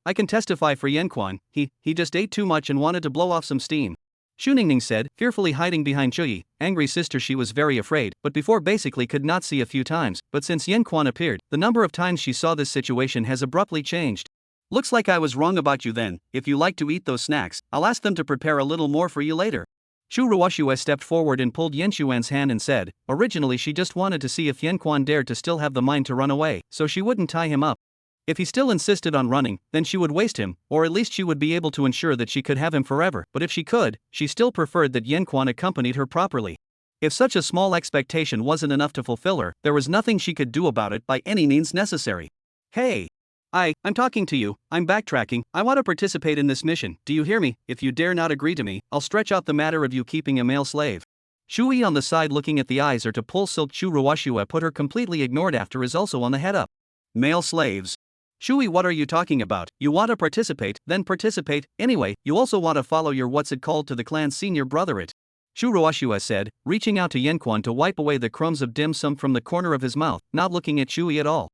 Speaker 1: I can testify for Yanquan. He just ate too much and wanted to blow off some steam. Xu Ningning said, fearfully hiding behind Chuyi. Angry sister, she was very afraid, but before basically could not see a few times, but since Yanquan appeared, the number of times she saw this situation has abruptly changed. Looks like I was wrong about you then. If you like to eat those snacks, I'll ask them to prepare a little more for you later. Chu Ruoshue stepped forward and pulled Yanquan's hand and said, originally she just wanted to see if Yanquan dared to still have the mind to run away, so she wouldn't tie him up. If he still insisted on running, then she would waste him, or at least she would be able to ensure that she could have him forever. But if she could, she still preferred that Yanquan accompanied her properly. If such a small expectation wasn't enough to fulfill her, there was nothing she could do about it by any means necessary. Hey! I'm talking to you. I'm backtracking. I want to participate in this mission. Do you hear me? If you dare not agree to me, I'll stretch out the matter of you keeping a male slave. Shui on the side looking at the eyes are to pull silk. Chu Ruoshue put her completely ignored after is also on the head up. Male slaves. Shui, what are you talking about? You want to participate, then participate. Anyway, you also want to follow your what's it called to the clan's senior brother it. Chu Ruoshue said, reaching out to Yanquan to wipe away the crumbs of dim sum from the corner of his mouth, not looking at Shui at all.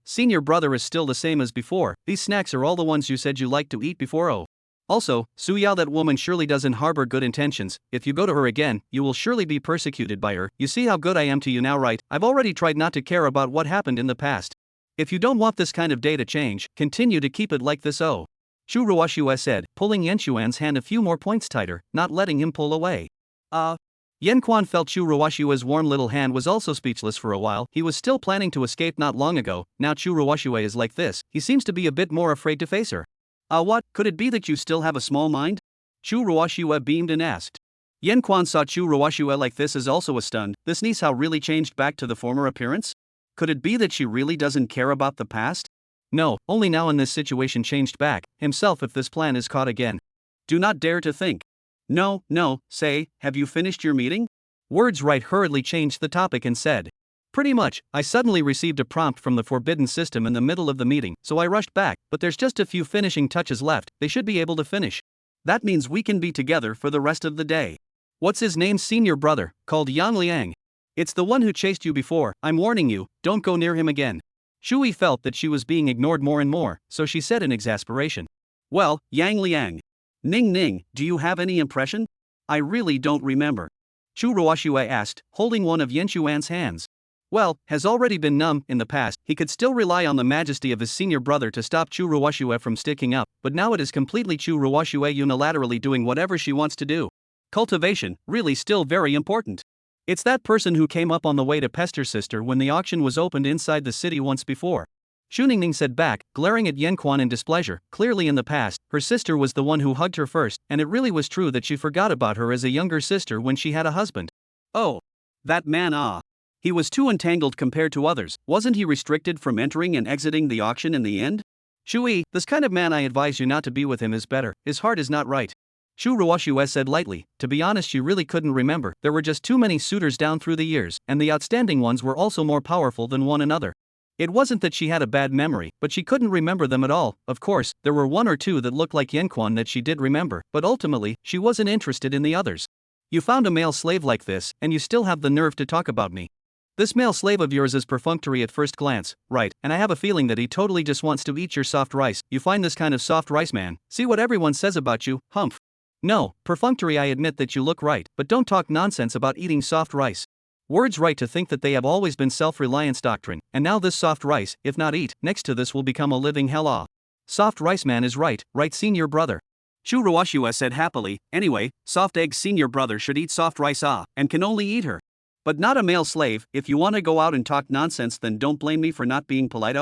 Speaker 1: Senior brother is still the same as before. These snacks are all the ones you said you liked to eat before. Also, Su Yao, that woman surely doesn't harbor good intentions. If you go to her again, you will surely be persecuted by her. You see how good I am to you now, right? I've already tried not to care about what happened in the past. If you don't want this kind of day to change, continue to keep it like this. Chu Ruoshue said, pulling Yanquan's hand a few more points tighter, not letting him pull away. Yanquan felt Chu Ruoshue's warm little hand was also speechless for a while. He was still planning to escape not long ago. Now Chu Ruoshue is like this. He seems to be a bit more afraid to face her. What? Could it be that you still have a small mind? Chu Ruoshue beamed and asked. Yanquan saw Chu Ruoshue like this as also a stunned. This niece how really changed back to the former appearance? Could it be that she really doesn't care about the past? No, only now in this situation changed back, himself if this plan is caught again. Do not dare to think. No, say, have you finished your meeting? Words right hurriedly changed the topic and said. Pretty much, I suddenly received a prompt from the forbidden system in the middle of the meeting, so I rushed back, but there's just a few finishing touches left, they should be able to finish. That means we can be together for the rest of the day. What's his name? Senior brother, called Yang Liang. It's the one who chased you before. I'm warning you, don't go near him again. Shui felt that she was being ignored more and more, so she said in exasperation. Well, Yang Liang. Ning, do you have any impression? I really don't remember. Chu Ruoshue asked, holding one of Yanquan's hands. Well, has already been numb. In the past, he could still rely on the majesty of his senior brother to stop Chu Ruoshue from sticking up, but now it is completely Chu Ruoshue unilaterally doing whatever she wants to do. Cultivation, really still very important. It's that person who came up on the way to pester sister when the auction was opened inside the city once before. Xu Ningning said back, glaring at Yanquan in displeasure. Clearly in the past, her sister was the one who hugged her first, and it really was true that she forgot about her as a younger sister when she had a husband. Oh. That man He was too entangled compared to others. Wasn't he restricted from entering and exiting the auction in the end? Shui, this kind of man I advise you not to be with him is better. His heart is not right. Shu Ruoshue said lightly. To be honest, she really couldn't remember. There were just too many suitors down through the years, and the outstanding ones were also more powerful than one another. It wasn't that she had a bad memory, but she couldn't remember them at all. Of course, there were one or two that looked like Yanquan that she did remember, but ultimately, she wasn't interested in the others. You found a male slave like this, and you still have the nerve to talk about me. This male slave of yours is perfunctory at first glance, right, and I have a feeling that he totally just wants to eat your soft rice. You find this kind of soft rice man, see what everyone says about you, humph. No, perfunctory, I admit that you look right, but don't talk nonsense about eating soft rice. Words right to think that they have always been self-reliance doctrine, and now this soft rice, if not eat, next to this will become a living hell. Ah. Soft rice man is right, senior brother. Shu Ruoshua said happily. Anyway, soft egg senior brother should eat soft rice and can only eat her. But not a male slave. If you want to go out and talk nonsense, then don't blame me for not being polite.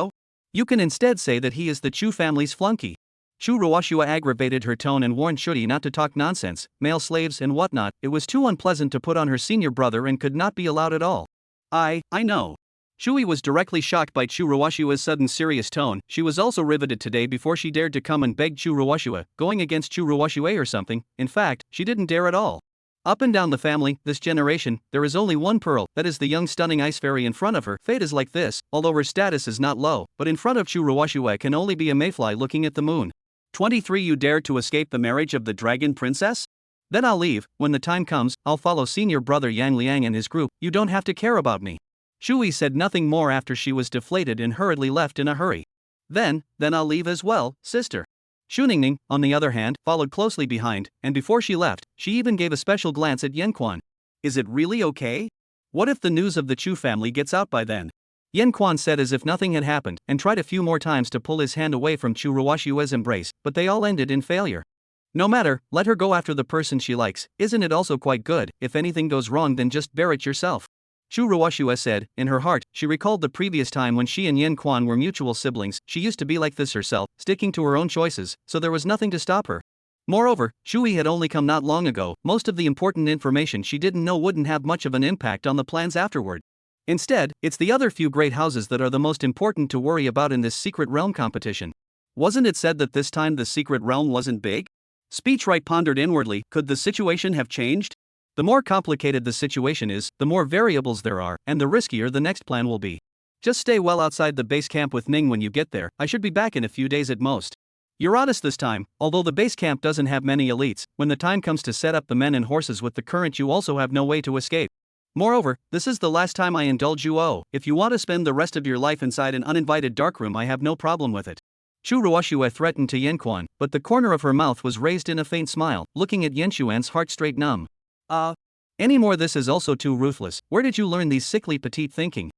Speaker 1: You can instead say that he is the Chu family's flunky. Shu Ruoshua aggravated her tone and warned Shuri not to talk nonsense, male slaves and whatnot. It was too unpleasant to put on her senior brother and could not be allowed at all. I know. Shui was directly shocked by Chu Ruoshua's sudden serious tone. She was also riveted today before she dared to come and beg Chu Ruoshua, going against Chu Ruoshua or something. In fact, she didn't dare at all. Up and down the family, this generation, there is only one Pearl, that is the young stunning ice fairy in front of her. Fate is like this, although her status is not low, but in front of Chu Ruoshua can only be a mayfly looking at the moon. 23. You dare to escape the marriage of the dragon princess? Then I'll leave. When the time comes, I'll follow senior brother Yang Liang and his group. You don't have to care about me. Shui said nothing more after she was deflated and hurriedly left in a hurry. Then I'll leave as well, sister. Shu Ningning, on the other hand, followed closely behind, and before she left, she even gave a special glance at Yanquan. Is it really okay? What if the news of the Chu family gets out by then? Yanquan said as if nothing had happened, and tried a few more times to pull his hand away from Chu Ruoshua's embrace, but they all ended in failure. No matter, let her go after the person she likes. Isn't it also quite good? If anything goes wrong, then just bear it yourself. Chu Ruoshua said. In her heart, she recalled the previous time when she and Yanquan were mutual siblings. She used to be like this herself, sticking to her own choices, so there was nothing to stop her. Moreover, Shui had only come not long ago. Most of the important information she didn't know wouldn't have much of an impact on the plans afterward. Instead, it's the other few great houses that are the most important to worry about in this secret realm competition. Wasn't it said that this time the secret realm wasn't big? Speechwright pondered inwardly. Could the situation have changed? The more complicated the situation is, the more variables there are, and the riskier the next plan will be. Just stay well outside the base camp with Ning when you get there. I should be back in a few days at most. You're honest this time. Although the base camp doesn't have many elites, when the time comes to set up the men and horses with the current, you also have no way to escape. Moreover, this is the last time I indulge you. If you want to spend the rest of your life inside an uninvited darkroom, I have no problem with it. Chu Ruoshua threatened to Yanquan, but the corner of her mouth was raised in a faint smile, looking at Yanquan's heart straight numb. Any more? This is also too ruthless. Where did you learn these sickly petite thinking?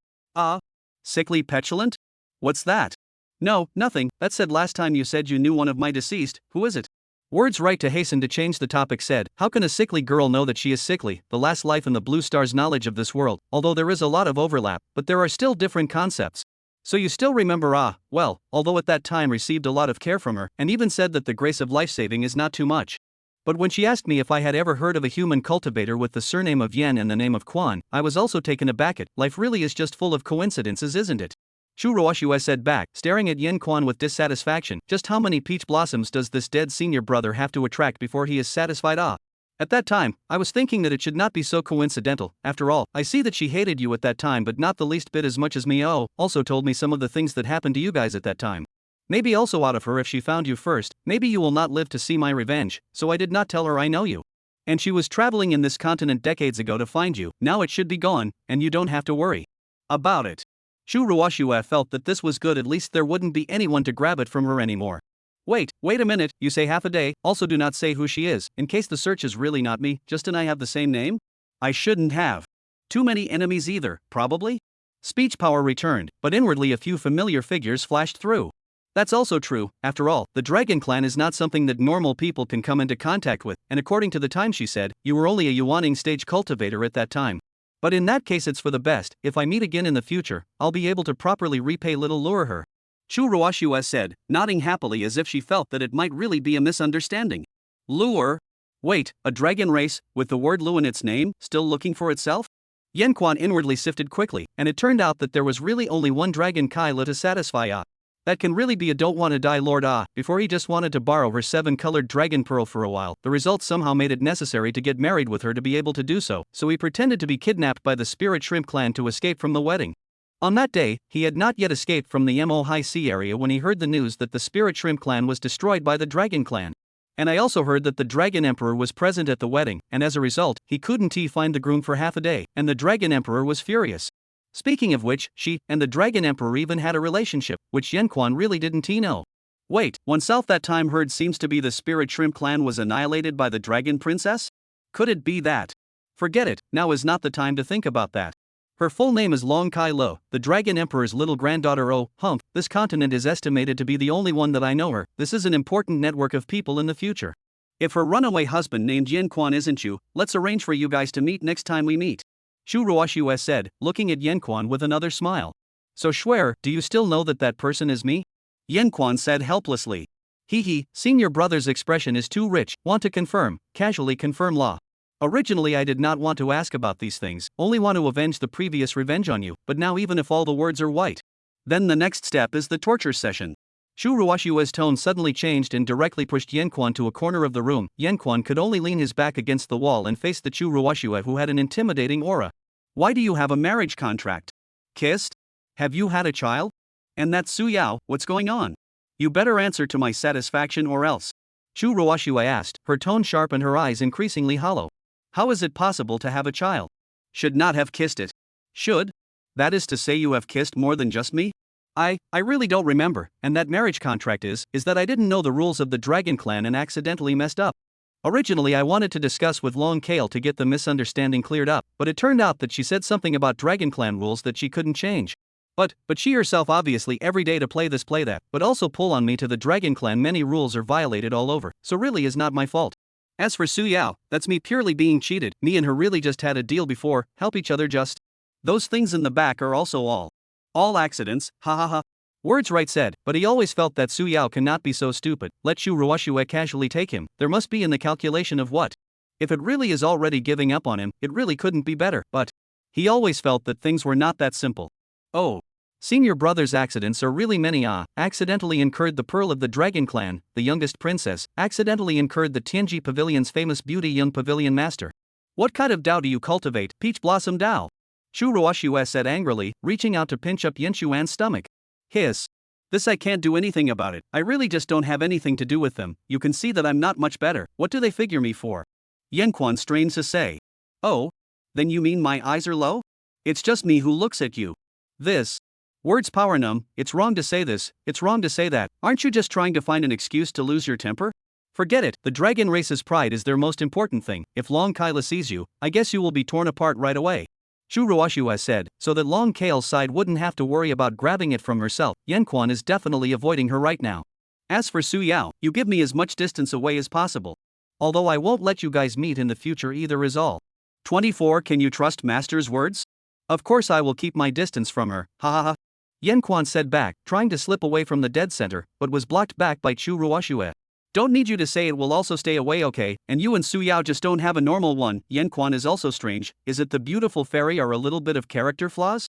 Speaker 1: Sickly petulant? What's that? No, nothing. That said, last time you said you knew one of my deceased. Who is it? Words right to hasten to change the topic said. How can a sickly girl know that she is sickly? The last life in the Blue Star's knowledge of this world, although there is a lot of overlap, but there are still different concepts. So you still remember? Well, although at that time received a lot of care from her, and even said that the grace of life-saving is not too much. But when she asked me if I had ever heard of a human cultivator with the surname of Yen and the name of Quan, I was also taken aback. Life really is just full of coincidences, isn't it? Chu Ruoshua said back, staring at Yen Quan with dissatisfaction. Just how many peach blossoms does this dead senior brother have to attract before he is satisfied? At that time, I was thinking that it should not be so coincidental. After all, I see that she hated you at that time, but not the least bit as much as me. Also told me some of the things that happened to you guys at that time. Maybe also out of her if she found you first. Maybe you will not live to see my revenge, so I did not tell her I know you. And she was traveling in this continent decades ago to find you. Now it should be gone, and you don't have to worry about it. Chu Ruoshua felt that this was good. At least there wouldn't be anyone to grab it from her anymore. Wait a minute, you say half a day. Also do not say who she is, in case the search is really not me. Just and I have the same name? I shouldn't have too many enemies either, probably? Speech power returned, but inwardly a few familiar figures flashed through. That's also true. After all, the Dragon Clan is not something that normal people can come into contact with, and according to the time she said, you were only a Yuaning stage cultivator at that time. But in that case it's for the best. If I meet again in the future, I'll be able to properly repay little lure her. Chu Ruoshua said, nodding happily as if she felt that it might really be a misunderstanding. Lure? Wait, a dragon race, with the word Lu in its name, still looking for itself? Yanquan inwardly sifted quickly, and it turned out that there was really only one dragon Kaila to satisfy. That can really be a don't wanna die Lord before he just wanted to borrow her 7-colored dragon pearl for a while. The result somehow made it necessary to get married with her to be able to do so he pretended to be kidnapped by the Spirit Shrimp clan to escape from the wedding. On that day, he had not yet escaped from the Mo High Sea area when he heard the news that the Spirit Shrimp clan was destroyed by the Dragon clan. And I also heard that the Dragon Emperor was present at the wedding, and as a result, he couldn't find the groom for half a day, and the Dragon Emperor was furious. Speaking of which, she and the Dragon Emperor even had a relationship, which Yanquan really didn't know. Wait, oneself that time heard seems to be the Spirit Shrimp clan was annihilated by the Dragon Princess? Could it be that? Forget it, now is not the time to think about that. Her full name is Long Kai Lo, the Dragon Emperor's little granddaughter. Oh, humph, this continent is estimated to be the only one that I know her. This is an important network of people in the future. If her runaway husband named Yanquan isn't you, let's arrange for you guys to meet next time we meet. Shu Ruoxue said, looking at Yanquan with another smile. So Shuer, do you still know that person is me? Yanquan said helplessly. Hee, senior brother's expression is too rich, want to confirm, casually confirm law. Originally I did not want to ask about these things, only want to avenge the previous revenge on you, but now even if all the words are white. Then the next step is the torture session. Shu Ruoxue's tone suddenly changed and directly pushed Yanquan to a corner of the room. Yanquan could only lean his back against the wall and face the Shu Ruoxue who had an intimidating aura. Why do you have a marriage contract? Kissed? Have you had a child? And that's Su Yao, what's going on? You better answer to my satisfaction or else. Shu Ruoxue asked, her tone sharp and her eyes increasingly hollow. How is it possible to have a child? Should not have kissed it. Should? That is to say you have kissed more than just me? I really don't remember, and that marriage contract is that I didn't know the rules of the Dragon Clan and accidentally messed up. Originally I wanted to discuss with Long Kale to get the misunderstanding cleared up, but it turned out that she said something about Dragon Clan rules that she couldn't change. But she herself obviously every day to play this play that, but also pull on me to the Dragon Clan many rules are violated all over, so really is not my fault. As for Su Yao, that's me purely being cheated, me and her really just had a deal before, help each other just. Those things in the back are also all accidents, ha ha ha. Words right said, but he always felt that Su Yao cannot be so stupid, let Shu Ruoxue casually take him, there must be in the calculation of what. If it really is already giving up on him, it really couldn't be better, but he always felt that things were not that simple. Oh. Senior brother's accidents are really many. Accidentally incurred the pearl of the Dragon Clan, the youngest princess, accidentally incurred the Tianji Pavilion's famous beauty young pavilion master. What kind of Dao do you cultivate, Peach Blossom Dao? Shu Ruoxue said angrily, reaching out to pinch up Yanshuan's stomach. Hiss. This I can't do anything about it, I really just don't have anything to do with them, you can see that I'm not much better, what do they figure me for? Yanquan strains to say. Oh? Then you mean my eyes are low? It's just me who looks at you. This. Words power numb, it's wrong to say this, it's wrong to say that, aren't you just trying to find an excuse to lose your temper? Forget it, the dragon race's pride is their most important thing, if Long Kyla sees you, I guess you will be torn apart right away. Shu Ruoxue said, so that Long Kale's side wouldn't have to worry about grabbing it from herself. Yanquan is definitely avoiding her right now. As for Su Yao, you give me as much distance away as possible. Although I won't let you guys meet in the future either is all. 24 Can you trust Master's words? Of course I will keep my distance from her, ha ha ha. Yanquan said back, trying to slip away from the dead center, but was blocked back by Shu Ruoxue. Don't need you to say it will also stay away okay, and you and Su Yao just don't have a normal one. Yanquan is also strange, is it the beautiful fairy or a little bit of character flaws?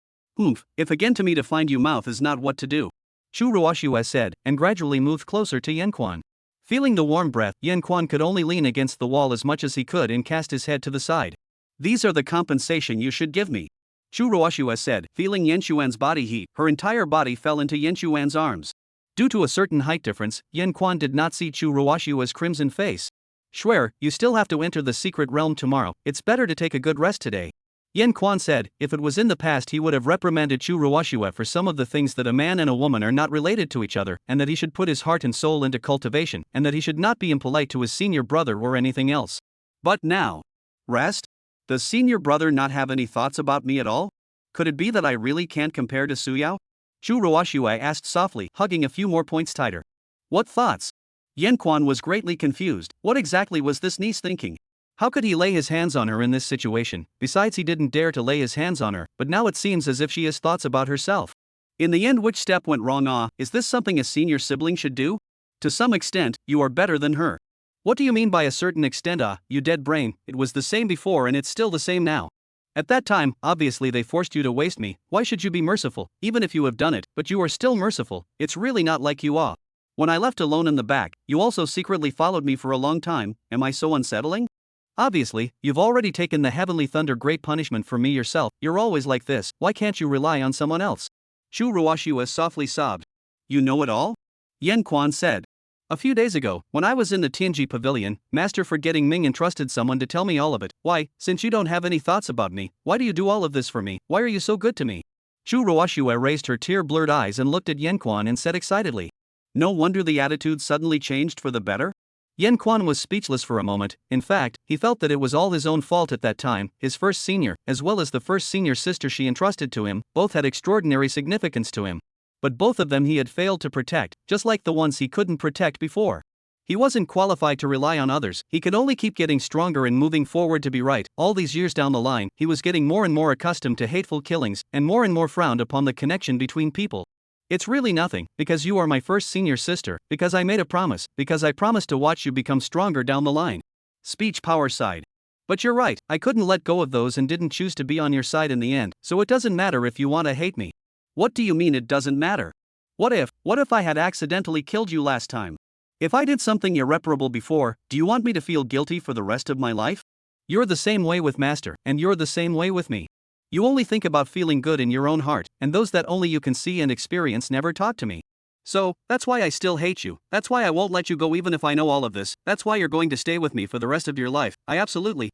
Speaker 1: If again to me to find you mouth is not what to do. Shu Ruoxue said, and gradually moved closer to Yanquan. Feeling the warm breath, Yanquan could only lean against the wall as much as he could and cast his head to the side. These are the compensation you should give me. Shu Ruoxue said, feeling Yanshuan's body heat, her entire body fell into Yanshuan's arms. Due to a certain height difference, Yanquan did not see Shu Ruoxue's crimson face. Shuer, you still have to enter the secret realm tomorrow, it's better to take a good rest today. Yanquan said, if it was in the past he would have reprimanded Shu Ruoxue for some of the things that a man and a woman are not related to each other, and that he should put his heart and soul into cultivation, and that he should not be impolite to his senior brother or anything else. But now. Rest? Does senior brother not have any thoughts about me at all? Could it be that I really can't compare to Su Yao? Shu Ruoxue asked softly, hugging a few more points tighter. What thoughts? Yanquan was greatly confused. What exactly was this niece thinking? How could he lay his hands on her in this situation? Besides, he didn't dare to lay his hands on her, but now it seems as if she has thoughts about herself. In the end, which step went wrong? Is this something a senior sibling should do? To some extent, you are better than her. What do you mean by a certain extent? You dead brain, it was the same before and it's still the same now. At that time, obviously they forced you to waste me. Why should you be merciful, even if you have done it, but you are still merciful? It's really not like you are. When I left alone in the back, you also secretly followed me for a long time. Am I so unsettling? Obviously, you've already taken the heavenly thunder great punishment for me yourself. You're always like this. Why can't you rely on someone else? Shu Ruoshua softly sobbed. You know it all? Yan Quan said. A few days ago, when I was in the Tianji pavilion, Master Forgetting Ming entrusted someone to tell me all of it. Why, since you don't have any thoughts about me, why do you do all of this for me? Why are you so good to me? Shu Ruoshua raised her tear-blurred eyes and looked at Yan Quan and said excitedly. No wonder the attitude suddenly changed for the better? Yan Quan was speechless for a moment. In fact, he felt that it was all his own fault at that time. His first senior, as well as the first senior sister she entrusted to him, both had extraordinary significance to him. But both of them he had failed to protect, just like the ones he couldn't protect before. He wasn't qualified to rely on others. He could only keep getting stronger and moving forward to be right. All these years down the line, he was getting more and more accustomed to hateful killings, and more frowned upon the connection between people. It's really nothing, because you are my first senior sister, because I made a promise, because I promised to watch you become stronger down the line. Speech power side. But you're right, I couldn't let go of those and didn't choose to be on your side in the end, so it doesn't matter if you want to hate me. What do you mean it doesn't matter? What if I had accidentally killed you last time? If I did something irreparable before, do you want me to feel guilty for the rest of my life? You're the same way with Master, and you're the same way with me. You only think about feeling good in your own heart, and those that only you can see and experience never talk to me. So, that's why I still hate you, that's why I won't let you go even if I know all of this, that's why you're going to stay with me for the rest of your life. I absolutely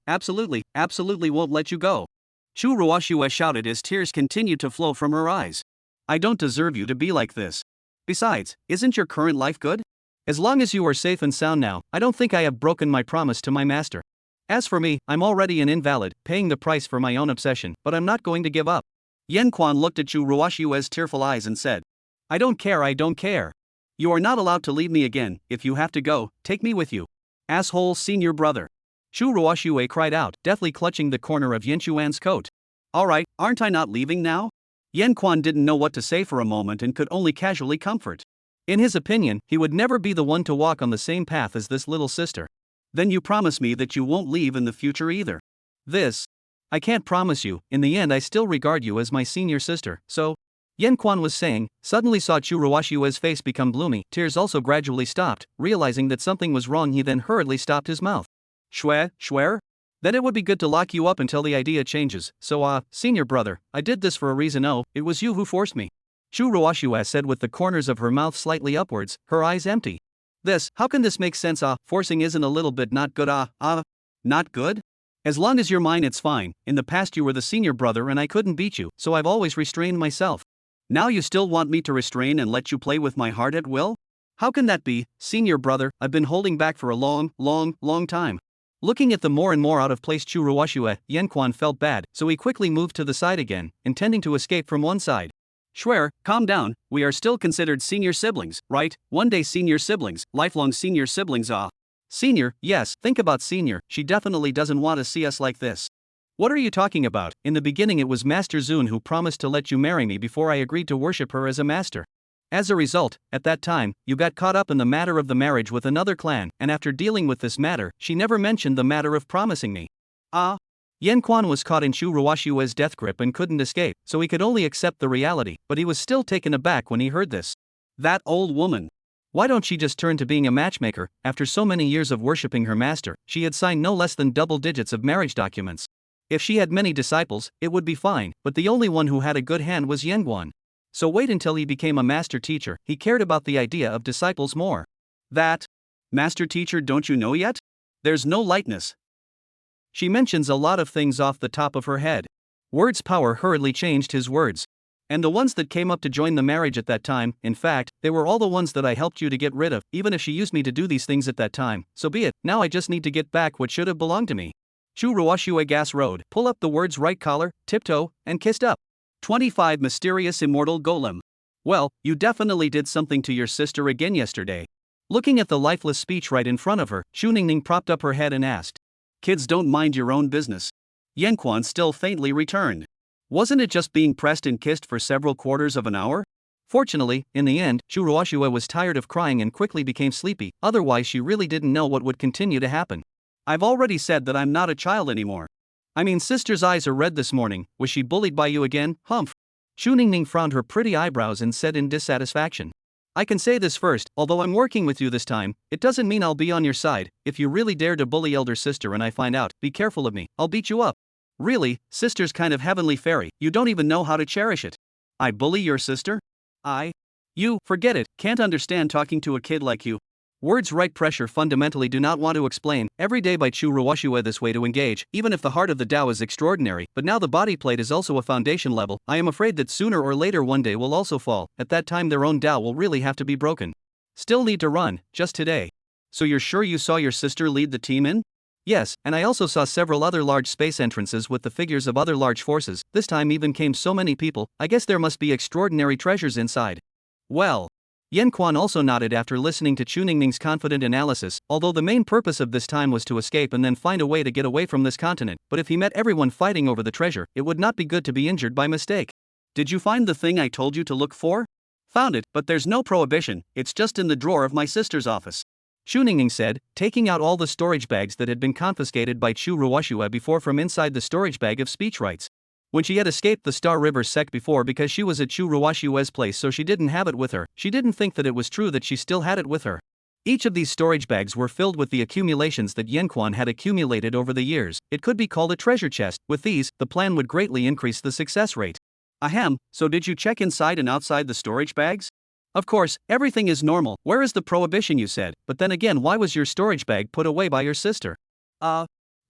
Speaker 1: won't let you go. Shu Ruoshua shouted as tears continued to flow from her eyes. I don't deserve you to be like this. Besides, isn't your current life good? As long as you are safe and sound now, I don't think I have broken my promise to my master. As for me, I'm already an invalid, paying the price for my own obsession, but I'm not going to give up. Yan Quan looked at Shu Ruoshua's tearful eyes and said, I don't care. You are not allowed to leave me again. If you have to go, take me with you. Asshole senior brother. Shu Ruoshua cried out, deftly clutching the corner of Yan Xuan's coat. Alright, aren't I not leaving now? Yan Quan didn't know what to say for a moment and could only casually comfort. In his opinion, he would never be the one to walk on the same path as this little sister. Then you promise me that you won't leave in the future either. This. I can't promise you. In the end I still regard you as my senior sister, so. Yan Quan was saying, suddenly saw Shu Ruoshua's face become gloomy. Tears also gradually stopped. Realizing that something was wrong, he then hurriedly stopped his mouth. Swear? Then it would be good to lock you up until the idea changes. So senior brother, I did this for a reason. Oh, it was you who forced me. Shu Ruoshua said with the corners of her mouth slightly upwards, her eyes empty. How can this make sense? Forcing isn't a little bit not good. Not good? As long as you're mine it's fine. In the past you were the senior brother and I couldn't beat you, so I've always restrained myself. Now you still want me to restrain and let you play with my heart at will? How can that be, senior brother? I've been holding back for a long time. Looking at the more and more out of place Shu Ruoshua, Yan Quan felt bad, so he quickly moved to the side again, intending to escape from one side. Swear, calm down, we are still considered senior siblings, right? One day senior siblings, lifelong senior siblings. Senior, yes, think about senior, she definitely doesn't want to see us like this. What are you talking about? In the beginning it was Master Zun who promised to let you marry me before I agreed to worship her as a master. As a result, at that time, you got caught up in the matter of the marriage with another clan, and after dealing with this matter, she never mentioned the matter of promising me. Yan Quan was caught in Shu Ruoshua's death grip and couldn't escape, so he could only accept the reality, but he was still taken aback when he heard this. That old woman. Why don't she just turn to being a matchmaker? After so many years of worshipping her master, she had signed no less than double digits of marriage documents. If she had many disciples, it would be fine, but the only one who had a good hand was Yan Guan. So wait until he became a master teacher. He cared about the idea of disciples more. That master teacher, don't you know yet? There's no lightness. She mentions a lot of things off the top of her head. Words power hurriedly changed his words. And the ones that came up to join the marriage at that time, in fact, they were all the ones that I helped you to get rid of, even if she used me to do these things at that time, so be it, now I just need to get back what should have belonged to me. Shu Ruoshua gas road, pull up the words right collar, tiptoe, and kissed up. 25 Mysterious Immortal Golem. Well, you definitely did something to your sister again yesterday. Looking at the lifeless speech right in front of her, Xu Ningning propped up her head and asked. Kids don't mind your own business. Yan Quan still faintly returned. Wasn't it just being pressed and kissed for several quarters of an hour? Fortunately, in the end, Shu Ruoshua was tired of crying and quickly became sleepy, otherwise she really didn't know what would continue to happen. I've already said that I'm not a child anymore. I mean, sister's eyes are red this morning. Was she bullied by you again? Humph. Xu Ningning frowned her pretty eyebrows and said in dissatisfaction. I can say this first, although I'm working with you this time, it doesn't mean I'll be on your side. If you really dare to bully elder sister and I find out, be careful of me, I'll beat you up. Really, sister's kind of heavenly fairy, you don't even know how to cherish it. I bully your sister? You, forget it, can't understand talking to a kid like you. Words right pressure fundamentally do not want to explain, every day by Chu Ruoshua this way to engage, even if the heart of the Tao is extraordinary, but now the body plate is also a foundation level, I am afraid that sooner or later one day will also fall, at that time their own Tao will really have to be broken. Still need to run, just today. So you're sure you saw your sister lead the team in? Yes, and I also saw several other large space entrances with the figures of other large forces, this time even came so many people, I guess there must be extraordinary treasures inside. Well. Yan Quan also nodded after listening to Chu Ningning's confident analysis, although the main purpose of this time was to escape and then find a way to get away from this continent, but if he met everyone fighting over the treasure, it would not be good to be injured by mistake. Did you find the thing I told you to look for? Found it, but there's no prohibition, it's just in the drawer of my sister's office. Xu Ningning said, taking out all the storage bags that had been confiscated by Chu Ruoshua before from inside the storage bag of speech rights. When she had escaped the Star River sect before because she was at Chu Ruoshua's place, so she didn't have it with her, she didn't think that it was true that she still had it with her. Each of these storage bags were filled with the accumulations that Yan Quan had accumulated over the years. It could be called a treasure chest. With these, the plan would greatly increase the success rate. Ahem, so did you check inside and outside the storage bags? Of course, everything is normal. Where is the prohibition you said, but then again, why was your storage bag put away by your sister?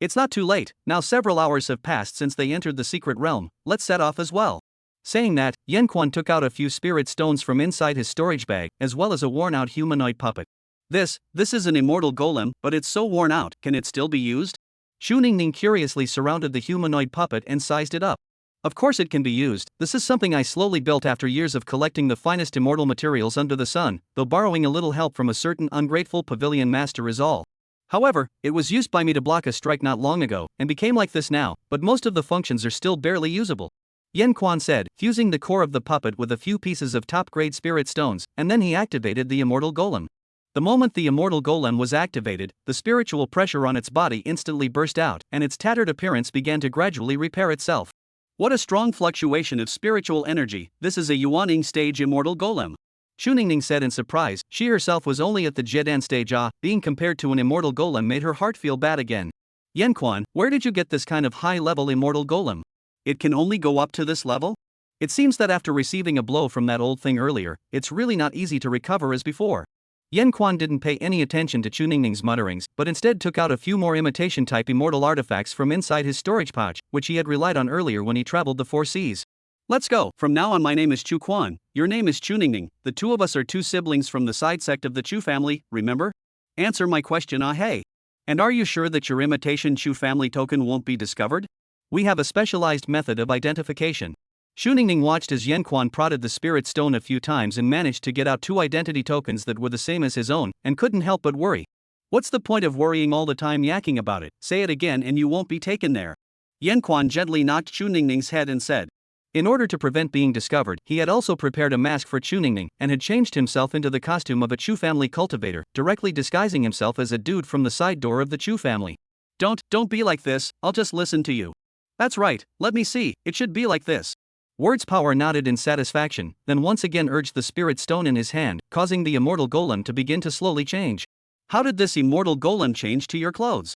Speaker 1: It's not too late, now several hours have passed since they entered the secret realm, let's set off as well. Saying that, Yan Quan took out a few spirit stones from inside his storage bag, as well as a worn-out humanoid puppet. This is an immortal golem, but it's so worn out, can it still be used? Xu Ningning curiously surrounded the humanoid puppet and sized it up. Of course it can be used, this is something I slowly built after years of collecting the finest immortal materials under the sun, though borrowing a little help from a certain ungrateful pavilion master is all. However, it was used by me to block a strike not long ago, and became like this now, but most of the functions are still barely usable. Yan Quan said, fusing the core of the puppet with a few pieces of top-grade spirit stones, and then he activated the immortal golem. The moment the immortal golem was activated, the spiritual pressure on its body instantly burst out, and its tattered appearance began to gradually repair itself. What a strong fluctuation of spiritual energy, this is a Yuaning stage immortal golem. Xu Ningning said in surprise, she herself was only at the Jedan stage. Being compared to an immortal golem made her heart feel bad again. Yan Quan, where did you get this kind of high-level immortal golem? It can only go up to this level? It seems that after receiving a blow from that old thing earlier, it's really not easy to recover as before. Yan Quan didn't pay any attention to Chu Ningning's mutterings, but instead took out a few more imitation-type immortal artifacts from inside his storage pouch, which he had relied on earlier when he traveled the 4 seas. Let's go. From now on my name is Chu Quan, your name is Chu Ningning, the two of us are two siblings from the side sect of the Chu family, remember? Answer my question hey. And are you sure that your imitation Chu family token won't be discovered? We have a specialized method of identification. Xu Ningning watched as Yan Quan prodded the spirit stone a few times and managed to get out 2 identity tokens that were the same as his own, and couldn't help but worry. What's the point of worrying all the time yakking about it? Say it again and you won't be taken there. Yan Quan gently knocked Xu Ningning's head and said. In order to prevent being discovered, he had also prepared a mask for Chu Ningning, and had changed himself into the costume of a Chu family cultivator, directly disguising himself as a dude from the side door of the Chu family. Don't be like this, I'll just listen to you. That's right, let me see, it should be like this. Words Power nodded in satisfaction, then once again urged the spirit stone in his hand, causing the immortal golem to begin to slowly change. How did this immortal golem change to your clothes?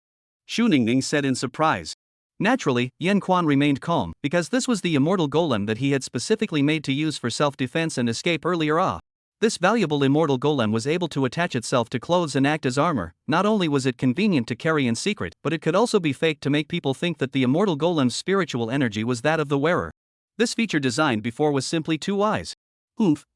Speaker 1: Xu Ningning said in surprise. Naturally, Yan Quan remained calm, because this was the immortal golem that he had specifically made to use for self-defense and escape earlier. This valuable immortal golem was able to attach itself to clothes and act as armor. Not only was it convenient to carry in secret, but it could also be faked to make people think that the immortal golem's spiritual energy was that of the wearer. This feature designed before was simply too wise.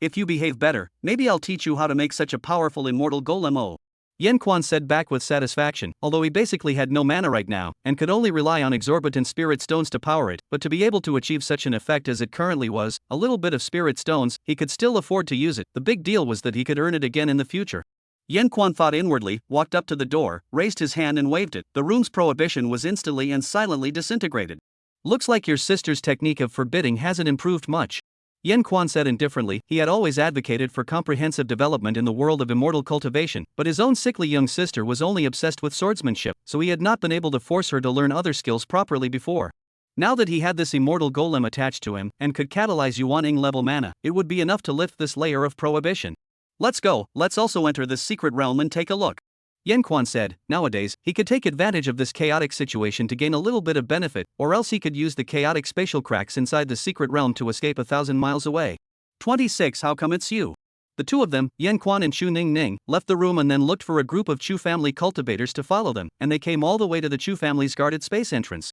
Speaker 1: If you behave better, maybe I'll teach you how to make such a powerful immortal golem. Yan Quan said back with satisfaction, although he basically had no mana right now, and could only rely on exorbitant spirit stones to power it, but to be able to achieve such an effect as it currently was, a little bit of spirit stones, he could still afford to use it. The big deal was that he could earn it again in the future. Yan Quan thought inwardly, walked up to the door, raised his hand and waved it. The room's prohibition was instantly and silently disintegrated. Looks like your sister's technique of forbidding hasn't improved much. Yen Quan said indifferently. He had always advocated for comprehensive development in the world of immortal cultivation, but his own sickly young sister was only obsessed with swordsmanship, so he had not been able to force her to learn other skills properly before. Now that he had this immortal golem attached to him and could catalyze Yuan level mana, it would be enough to lift this layer of prohibition. Let's go, let's also enter this secret realm and take a look. Yen Quan said. Nowadays, he could take advantage of this chaotic situation to gain a little bit of benefit, or else he could use the chaotic spatial cracks inside the secret realm to escape 1,000 miles away. 26 How come it's you? The two of them, Yen Quan and Chu Ning, left the room and then looked for a group of Chu family cultivators to follow them, and they came all the way to the Chu family's guarded space entrance.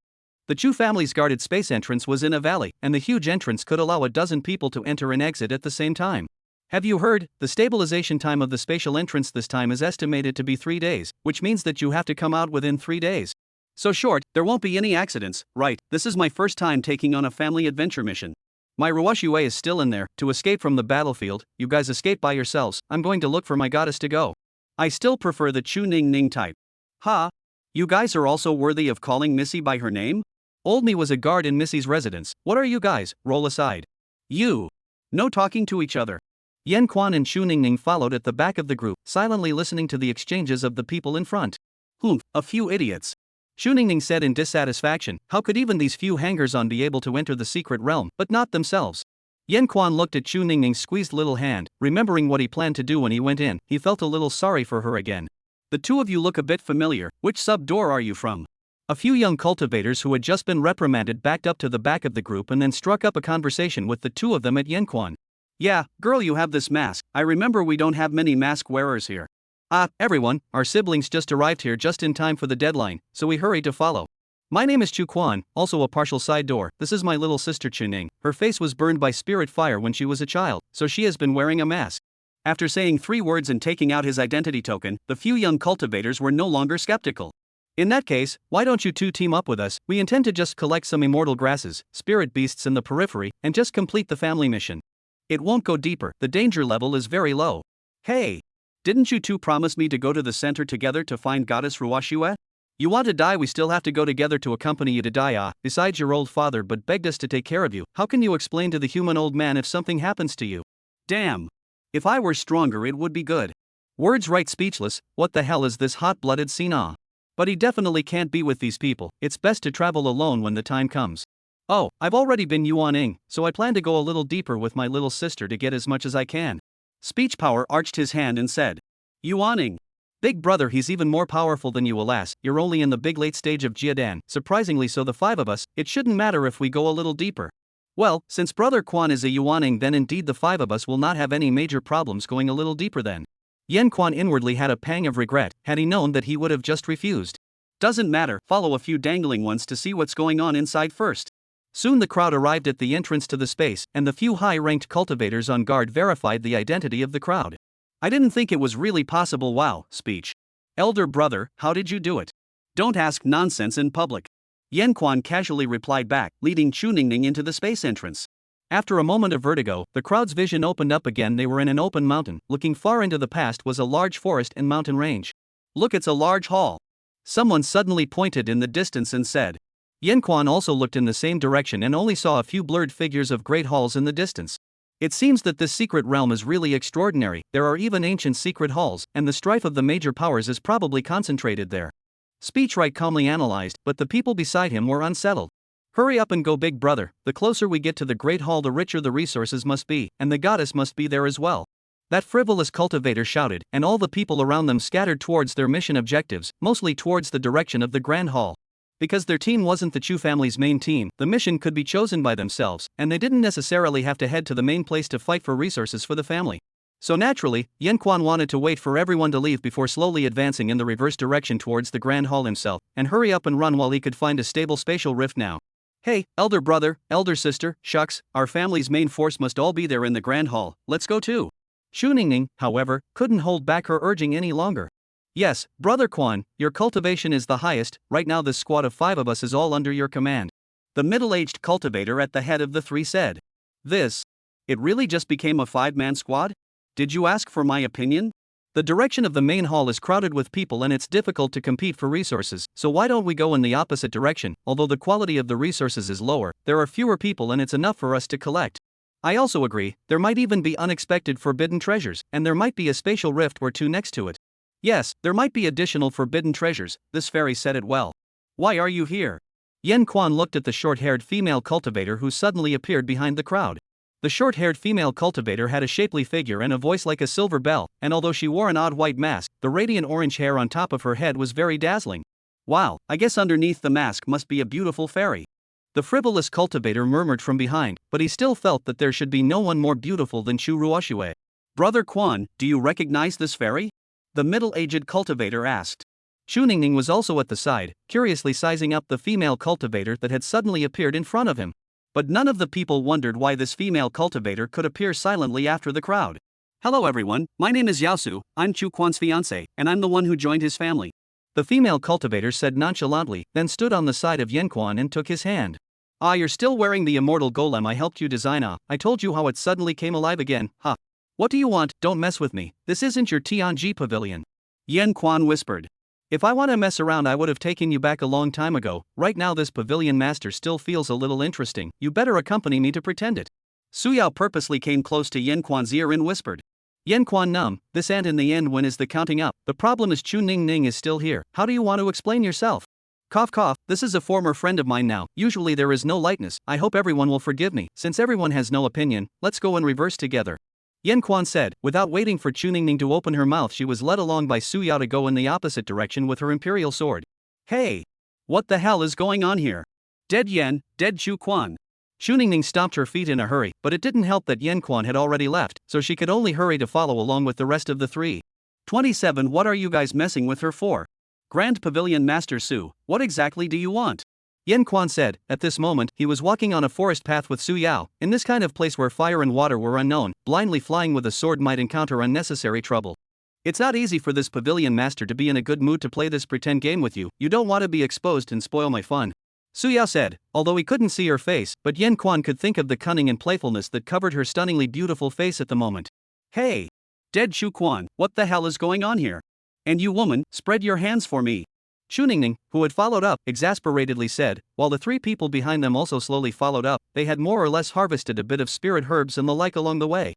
Speaker 1: The Chu family's guarded space entrance was in a valley, and the huge entrance could allow a dozen people to enter and exit at the same time. Have you heard? The stabilization time of the spatial entrance this time is estimated to be 3 days, which means that you have to come out within 3 days. So short, there won't be any accidents, right? This is my first time taking on a family adventure mission. My Ruoxue is still in there. To escape from the battlefield, you guys escape by yourselves. I'm going to look for my goddess to go. I still prefer the Chu Ning type. Ha! You guys are also worthy of calling Missy by her name? Old Me was a guard in Missy's residence. What are you guys? Roll aside. You. No talking to each other. Yen Quan and Chu Ning followed at the back of the group, silently listening to the exchanges of the people in front. A few idiots. Chu Ning said in dissatisfaction. How could even these few hangers-on be able to enter the secret realm, but not themselves? Yen Quan looked at Chu Ning's squeezed little hand, remembering what he planned to do when he went in. He felt a little sorry for her again. The two of you look a bit familiar. Which sub-door are you from? A few young cultivators who had just been reprimanded backed up to the back of the group and then struck up a conversation with the two of them at Yen Quan. Yeah, girl, you have this mask. I remember we don't have many mask wearers here. Everyone, our siblings just arrived here just in time for the deadline, so we hurried to follow. My name is Chu Quan, also a partial side door. This is my little sister Chu Ning. Her face was burned by spirit fire when she was a child, so she has been wearing a mask. After saying 3 words and taking out his identity token, the few young cultivators were no longer skeptical. In that case, why don't you two team up with us? We intend to just collect some immortal grasses, spirit beasts in the periphery, and just complete the family mission. It won't go deeper, the danger level is very low. Hey! Didn't you two promise me to go to the center together to find Goddess Ruoxue? You want to die, we still have to go together to accompany you to die. Besides, your old father but begged us to take care of you. How can you explain to the human old man if something happens to you? Damn! If I were stronger it would be good. Words right speechless. What the hell is this hot-blooded Sina? But he definitely can't be with these people. It's best to travel alone when the time comes. Oh, I've already been Yuaning, so I plan to go a little deeper with my little sister to get as much as I can. Speech Power arched his hand and said. Yuaning. Big brother, he's even more powerful than you, alas. You're only in the big late stage of Jiadan. Surprisingly so, the 5 of us, it shouldn't matter if we go a little deeper. Well, since brother Quan is a Yuaning, then indeed the 5 of us will not have any major problems going a little deeper then. Yen Quan inwardly had a pang of regret. Had he known that he would have just refused. Doesn't matter, follow a few dangling ones to see what's going on inside first. Soon the crowd arrived at the entrance to the space, and the few high-ranked cultivators on guard verified the identity of the crowd. I didn't think it was really possible. Wow, speech. Elder brother, how did you do it? Don't ask nonsense in public. Yen Quan casually replied back, leading Chu Ning into the space entrance. After a moment of vertigo, the crowd's vision opened up again. They were in an open mountain. Looking far into the past was a large forest and mountain range. Look, it's a large hall. Someone suddenly pointed in the distance and said. Yen Quan also looked in the same direction and only saw a few blurred figures of great halls in the distance. It seems that this secret realm is really extraordinary. There are even ancient secret halls, and the strife of the major powers is probably concentrated there. Speechwright calmly analyzed, but the people beside him were unsettled. Hurry up and go, big brother. The closer we get to the great hall, the richer the resources must be, and the goddess must be there as well. That frivolous cultivator shouted, and all the people around them scattered towards their mission objectives, mostly towards the direction of the grand hall. Because their team wasn't the Chu family's main team, the mission could be chosen by themselves, and they didn't necessarily have to head to the main place to fight for resources for the family. So naturally, Yen Quan wanted to wait for everyone to leave before slowly advancing in the reverse direction towards the grand hall himself, and hurry up and run while he could find a stable spatial rift now. Hey, elder brother, elder sister, shucks, our family's main force must all be there in the grand hall, let's go too. Chu Ning, however, couldn't hold back her urging any longer. Yes, brother Quan, your cultivation is the highest. Right now this squad of 5 of us is all under your command. The middle-aged cultivator at the head of the 3 said. It really just became a 5-man squad? Did you ask for my opinion? The direction of the main hall is crowded with people and it's difficult to compete for resources, so why don't we go in the opposite direction? Although the quality of the resources is lower, there are fewer people and it's enough for us to collect. I also agree, there might even be unexpected forbidden treasures, and there might be a spatial rift or two next to it. Yes, there might be additional forbidden treasures, this fairy said it well. Why are you here? Yen Quan looked at the short-haired female cultivator who suddenly appeared behind the crowd. The short-haired female cultivator had a shapely figure and a voice like a silver bell, and although she wore an odd white mask, the radiant orange hair on top of her head was very dazzling. Wow, I guess underneath the mask must be a beautiful fairy. The frivolous cultivator murmured from behind, but he still felt that there should be no one more beautiful than Chu Ruoxue. Brother Quan, do you recognize this fairy? The middle-aged cultivator asked. Chu Ningning was also at the side, curiously sizing up the female cultivator that had suddenly appeared in front of him. But none of the people wondered why this female cultivator could appear silently after the crowd. Hello everyone, my name is Yaosu, I'm Chu Quan's fiancé, and I'm the one who joined his family. The female cultivator said nonchalantly, then stood on the side of Yen Quan and took his hand. Ah, you're still wearing the immortal golem I helped you design. Ah, I told you how it suddenly came alive again, huh? What do you want? Don't mess with me, this isn't your Tianji pavilion. Yen Quan whispered. If I want to mess around I would have taken you back a long time ago, right now this pavilion master still feels a little interesting, you better accompany me to pretend it. Su Yao purposely came close to Yen Quan's ear and whispered. Yen Quan this and in the end when is the counting up, the problem is Chu Ningning is still here, how do you want to explain yourself? Cough cough, this is a former friend of mine now, usually there is no lightness, I hope everyone will forgive me, since everyone has no opinion, let's go in reverse together. Yen Quan said, without waiting for Chu Ningning to open her mouth she was led along by Su Yao to go in the opposite direction with her imperial sword. Hey! What the hell is going on here? Dead Yen, dead Chu Quan. Chu Ningning stopped her feet in a hurry, but it didn't help that Yen Quan had already left, so she could only hurry to follow along with the rest of the three. 27 What are you guys messing with her for? Grand Pavilion Master Su, what exactly do you want? Yen Quan said. At this moment, he was walking on a forest path with Su Yao, in this kind of place where fire and water were unknown, blindly flying with a sword might encounter unnecessary trouble. It's not easy for this pavilion master to be in a good mood to play this pretend game with you, you don't want to be exposed and spoil my fun. Su Yao said, although he couldn't see her face, but Yen Quan could think of the cunning and playfulness that covered her stunningly beautiful face at the moment. Hey! Dead Chu Quan, what the hell is going on here? And you woman, spread your hands for me. Chu Ningning, who had followed up, exasperatedly said, while the three people behind them also slowly followed up, they had more or less harvested a bit of spirit herbs and the like along the way.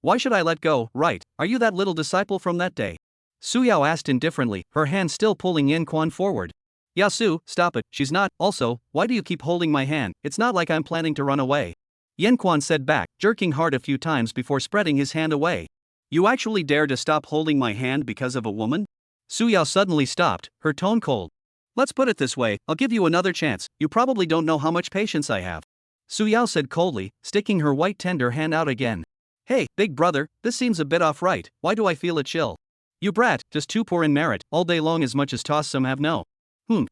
Speaker 1: Why should I let go, right, are you that little disciple from that day? Su Yao asked indifferently, her hand still pulling Yen Quan forward. Yasu, stop it, she's not, also, why do you keep holding my hand, it's not like I'm planning to run away. Yen Quan said back, jerking hard a few times before spreading his hand away. You actually dare to stop holding my hand because of a woman? Su Yao suddenly stopped, her tone cold. Let's put it this way, I'll give you another chance, you probably don't know how much patience I have. Su Yao said coldly, sticking her white tender hand out again. Hey, big brother, this seems a bit off right, why do I feel a chill? You brat, just too poor in merit, all day long as much as toss some have no.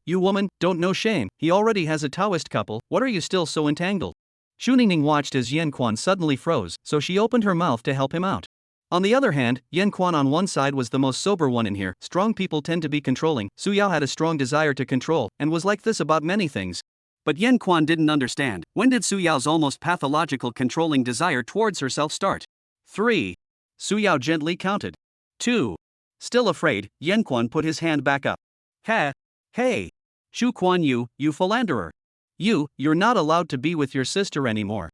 Speaker 1: You woman, don't know shame, he already has a Taoist couple, what are you still so entangled? Chu Ningning watched as Yen Quan suddenly froze, so she opened her mouth to help him out. On the other hand, Yen Quan on one side was the most sober one in here, strong people tend to be controlling, Su Yao had a strong desire to control, and was like this about many things. But Yen Quan didn't understand, when did Su Yao's almost pathological controlling desire towards herself start? 3. Su Yao gently counted. 2. Still afraid, Yen Quan put his hand back up. Hey! Chu Quan you philanderer. You're not allowed to be with your sister anymore.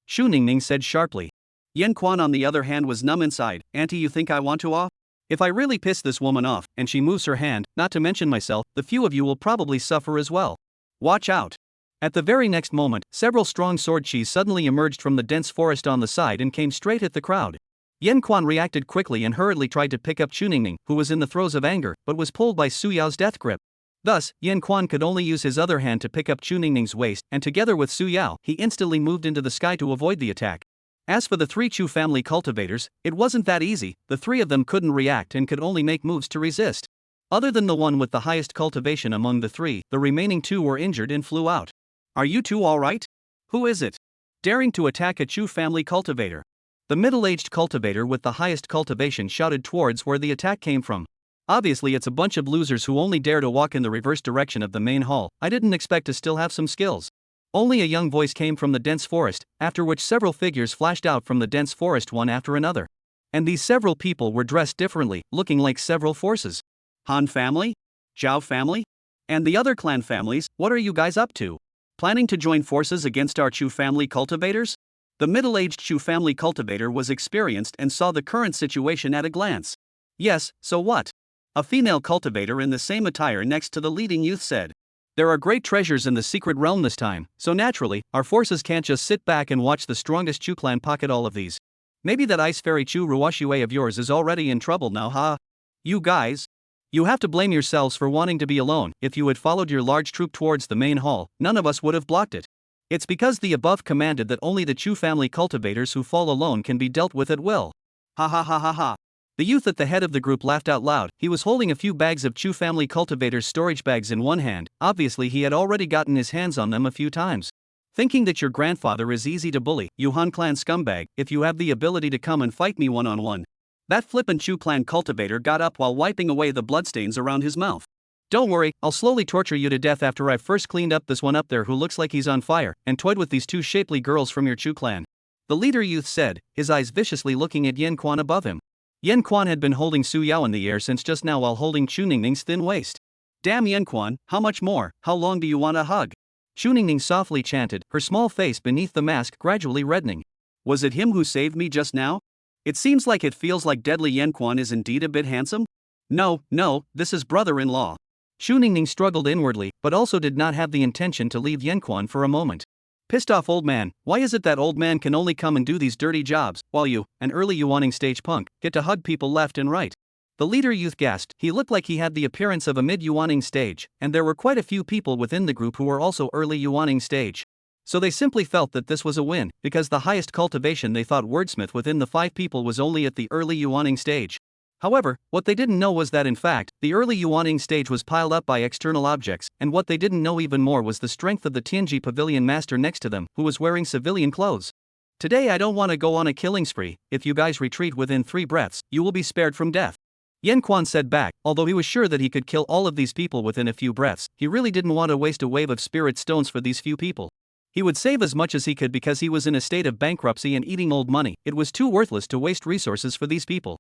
Speaker 1: Chu Ningning said sharply. Yen Quan on the other hand was numb inside, auntie you think I want to off? If I really piss this woman off, and she moves her hand, not to mention myself, the few of you will probably suffer as well. Watch out. At the very next moment, several strong sword chis suddenly emerged from the dense forest on the side and came straight at the crowd. Yen Quan reacted quickly and hurriedly tried to pick up Chu Ningning, who was in the throes of anger, but was pulled by Su Yao's death grip. Thus, Yen Quan could only use his other hand to pick up Chu Ningning's waist, and together with Su Yao, he instantly moved into the sky to avoid the attack. As for the three Chu family cultivators, it wasn't that easy, the three of them couldn't react and could only make moves to resist. Other than the one with the highest cultivation among the three, the remaining two were injured and flew out. Are you two alright? Who is it? Daring to attack a Chu family cultivator. The middle-aged cultivator with the highest cultivation shouted towards where the attack came from. Obviously it's a bunch of losers who only dare to walk in the reverse direction of the main hall, I didn't expect to still have some skills. Only a young voice came from the dense forest, after which several figures flashed out from the dense forest one after another. And these several people were dressed differently, looking like several forces. Han family? Zhao family? And the other clan families, what are you guys up to? Planning to join forces against our Chu family cultivators? The middle-aged Chu family cultivator was experienced and saw the current situation at a glance. Yes, so what? A female cultivator in the same attire next to the leading youth said. There are great treasures in the secret realm this time, so naturally, our forces can't just sit back and watch the strongest Chu clan pocket all of these. Maybe that ice fairy Chu Ruwashue of yours is already in trouble now, huh? You guys? You have to blame yourselves for wanting to be alone. If you had followed your large troop towards the main hall, none of us would have blocked it. It's because the above commanded that only the Chu family cultivators who fall alone can be dealt with at will. Ha ha ha ha ha. The youth at the head of the group laughed out loud. He was holding a few bags of Chu family cultivators' storage bags in one hand. Obviously he had already gotten his hands on them a few times. Thinking that your grandfather is easy to bully, you Han clan scumbag, if you have the ability to come and fight me one-on-one. That flippant Chu clan cultivator got up while wiping away the bloodstains around his mouth. Don't worry, I'll slowly torture you to death after I've first cleaned up this one up there who looks like he's on fire, and toyed with these two shapely girls from your Chu clan. The leader youth said, his eyes viciously looking at Yen Quan above him. Yen Quan had been holding Su Yao in the air since just now while holding Chu Ningning's thin waist. Damn Yen Quan, how much more? How long do you want a hug? Chu Ningning softly chanted, her small face beneath the mask gradually reddening. Was it him who saved me just now? It seems like it feels like deadly Yen Quan is indeed a bit handsome? No, this is brother-in-law. Chu Ningning struggled inwardly, but also did not have the intention to leave Yen Quan for a moment. Pissed off old man, why is it that old man can only come and do these dirty jobs, while you, an early Yuaning stage punk, get to hug people left and right? The leader youth gasped. He looked like he had the appearance of a mid-Yuaning stage, and there were quite a few people within the group who were also early Yuaning stage. So they simply felt that this was a win, because the highest cultivation they thought wordsmith within the 5 people was only at the early Yuaning stage. However, what they didn't know was that in fact, the early Yuaning stage was piled up by external objects, and what they didn't know even more was the strength of the Tianji pavilion master next to them, who was wearing civilian clothes. Today I don't want to go on a killing spree. If you guys retreat within 3 breaths, you will be spared from death. Yen Quan said back. Although he was sure that he could kill all of these people within a few breaths, he really didn't want to waste a wave of spirit stones for these few people. He would save as much as he could because he was in a state of bankruptcy and eating old money. It was too worthless to waste resources for these people.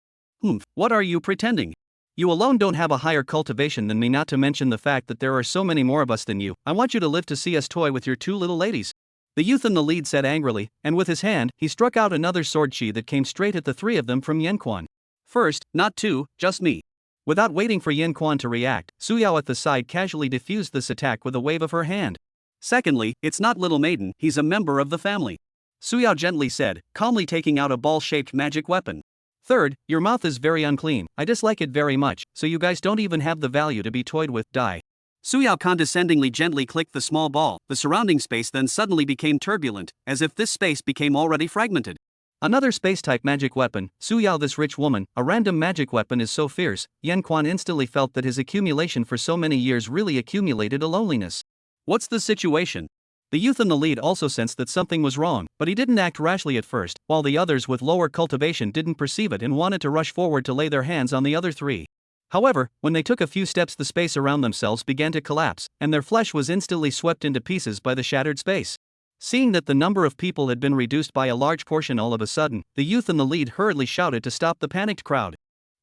Speaker 1: What are you pretending? You alone don't have a higher cultivation than me, not to mention the fact that there are so many more of us than you. I want you to live to see us toy with your 2 little ladies. The youth in the lead said angrily, and with his hand, he struck out another sword chi that came straight at the 3 of them from Yen Quan. First, not 2, just me. Without waiting for Yen Quan to react, Su Yao at the side casually diffused this attack with a wave of her hand. Secondly, it's not little maiden, he's a member of the family. Su Yao gently said, calmly taking out a ball-shaped magic weapon. Third, your mouth is very unclean, I dislike it very much, so you guys don't even have the value to be toyed with, die. Su Yao condescendingly gently clicked the small ball. The surrounding space then suddenly became turbulent, as if this space became already fragmented. Another space-type magic weapon. Su Yao, this rich woman, a random magic weapon is so fierce. Yen Quan instantly felt that his accumulation for so many years really accumulated a loneliness. What's the situation? The youth in the lead also sensed that something was wrong, but he didn't act rashly at first, while the others with lower cultivation didn't perceive it and wanted to rush forward to lay their hands on the other 3. However, when they took a few steps, the space around themselves began to collapse, and their flesh was instantly swept into pieces by the shattered space. Seeing that the number of people had been reduced by a large portion all of a sudden, the youth in the lead hurriedly shouted to stop the panicked crowd.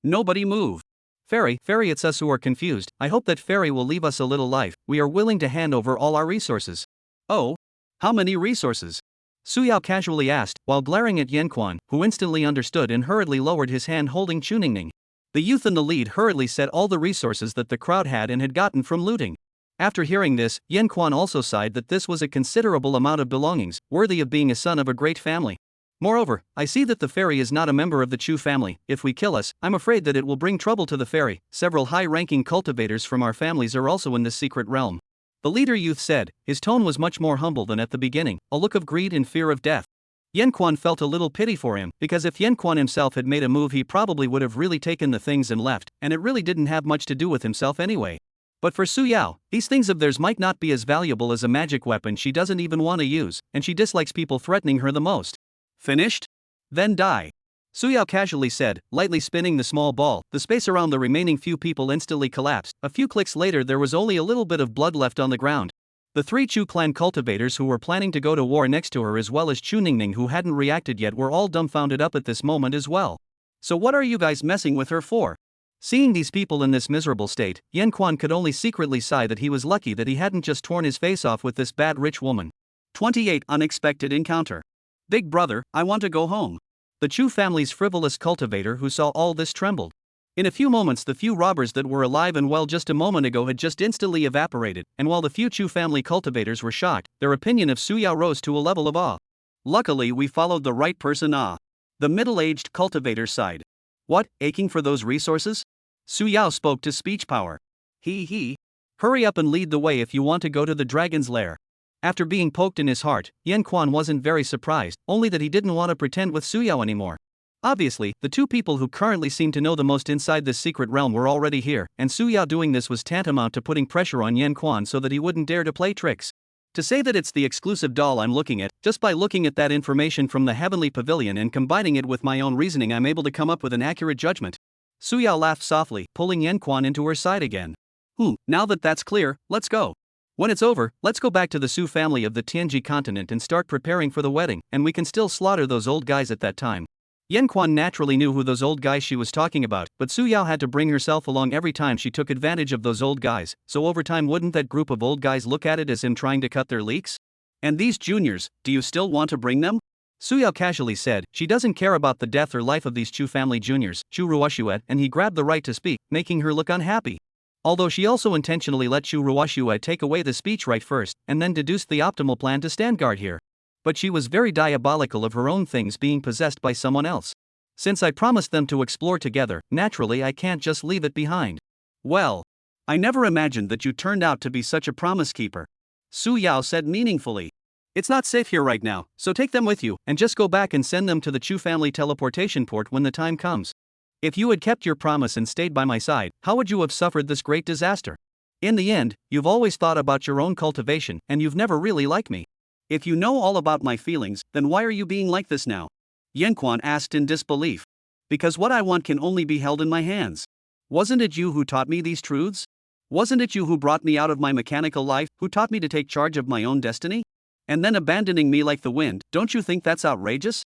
Speaker 1: Nobody move. Fairy, it's us who are confused. I hope that Fairy will leave us a little life. We are willing to hand over all our resources. Oh? How many resources? Su Yao casually asked, while glaring at Yen Quan, who instantly understood and hurriedly lowered his hand holding Chu Ningning. The youth in the lead hurriedly said all the resources that the crowd had and had gotten from looting. After hearing this, Yen Quan also sighed that this was a considerable amount of belongings, worthy of being a son of a great family. Moreover, I see that the fairy is not a member of the Chu family. If we kill us, I'm afraid that it will bring trouble to the fairy. Several high-ranking cultivators from our families are also in this secret realm. The leader youth said. His tone was much more humble than at the beginning, a look of greed and fear of death. Yen Quan felt a little pity for him, because if Yen Quan himself had made a move, he probably would have really taken the things and left, and it really didn't have much to do with himself anyway. But for Su Yao, these things of theirs might not be as valuable as a magic weapon she doesn't even want to use, and she dislikes people threatening her the most. Finished? Then die. Su Yao casually said, lightly spinning the small ball. The space around the remaining few people instantly collapsed. A few clicks later, there was only a little bit of blood left on the ground. The 3 Chu clan cultivators who were planning to go to war next to her, as well as Chu Ningning who hadn't reacted yet, were all dumbfounded up at this moment as well. So what are you guys messing with her for? Seeing these people in this miserable state, Yen Quan could only secretly sigh that he was lucky that he hadn't just torn his face off with this bad rich woman. 28 Unexpected encounter. Big brother, I want to go home. The Chu family's frivolous cultivator who saw all this trembled. In a few moments the few robbers that were alive and well just a moment ago had just instantly evaporated, and while the few Chu family cultivators were shocked, their opinion of Su Yao rose to a level of awe. Luckily we followed the right person. The middle-aged cultivator sighed. What, aching for those resources? Su Yao spoke to speech power. He. Hurry up and lead the way if you want to go to the dragon's lair. After being poked in his heart, Yan Quan wasn't very surprised, only that he didn't want to pretend with Su Yao anymore. Obviously, the two people who currently seemed to know the most inside this secret realm were already here, and Su Yao doing this was tantamount to putting pressure on Yan Quan so that he wouldn't dare to play tricks. To say that it's the exclusive doll I'm looking at, just by looking at that information from the heavenly pavilion and combining it with my own reasoning, I'm able to come up with an accurate judgment. Su Yao laughed softly, pulling Yan Quan into her side again. Now that that's clear, let's go. When it's over, let's go back to the Su family of the Tianji continent and start preparing for the wedding, and we can still slaughter those old guys at that time. Yan Quan naturally knew who those old guys she was talking about, but Su Yao had to bring herself along every time she took advantage of those old guys, so over time wouldn't that group of old guys look at it as him trying to cut their leaks? And these juniors, do you still want to bring them? Su Yao casually said, she doesn't care about the death or life of these Chu family juniors, Chu Ruoshuet, and he grabbed the right to speak, making her look unhappy. Although she also intentionally let Chu Ruoshuet take away the speech right first, and then deduced the optimal plan to stand guard here. But she was very diabolical of her own things being possessed by someone else. Since I promised them to explore together, naturally I can't just leave it behind. Well, I never imagined that you turned out to be such a promise keeper. Su Yao said meaningfully. It's not safe here right now, so take them with you, and just go back and send them to the Chu family teleportation port when the time comes. If you had kept your promise and stayed by my side, how would you have suffered this great disaster? In the end, you've always thought about your own cultivation, and you've never really liked me. If you know all about my feelings, then why are you being like this now? Yan Quan asked in disbelief. Because what I want can only be held in my hands. Wasn't it you who taught me these truths? Wasn't it you who brought me out of my mechanical life, who taught me to take charge of my own destiny? And then abandoning me like the wind, don't you think that's outrageous?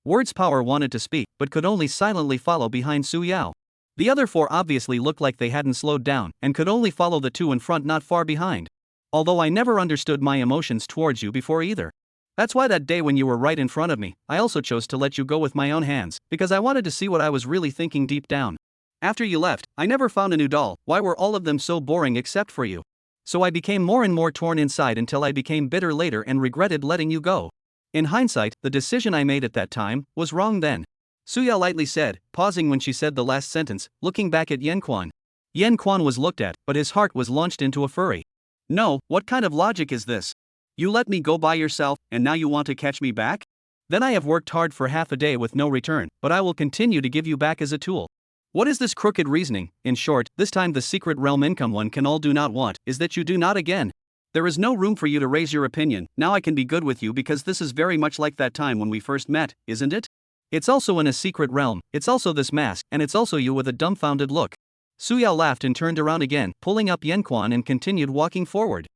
Speaker 1: Words power wanted to speak, but could only silently follow behind Su Yao. The other four obviously looked like they hadn't slowed down, and could only follow the two in front not far behind. Although I never understood my emotions towards you before either. That's why that day when you were right in front of me, I also chose to let you go with my own hands, because I wanted to see what I was really thinking deep down. After you left, I never found a new doll. Why were all of them so boring except for you? So I became more and more torn inside until I became bitter later and regretted letting you go. In hindsight, the decision I made at that time was wrong then. Su Yao lightly said, pausing when she said the last sentence, looking back at Yan Quan. Yan Quan was looked at, but his heart was launched into a fury. No, what kind of logic is this? You let me go by yourself, and now you want to catch me back? Then I have worked hard for half a day with no return, but I will continue to give you back as a tool. What is this crooked reasoning? In short, this time the secret realm income one can all do not want, is that you do not again. There is no room for you to raise your opinion. Now I can be good with you because this is very much like that time when we first met, isn't it? It's also in a secret realm, it's also this mask, and it's also you with a dumbfounded look. Su Yao laughed and turned around again, pulling up Yan Quan and continued walking forward.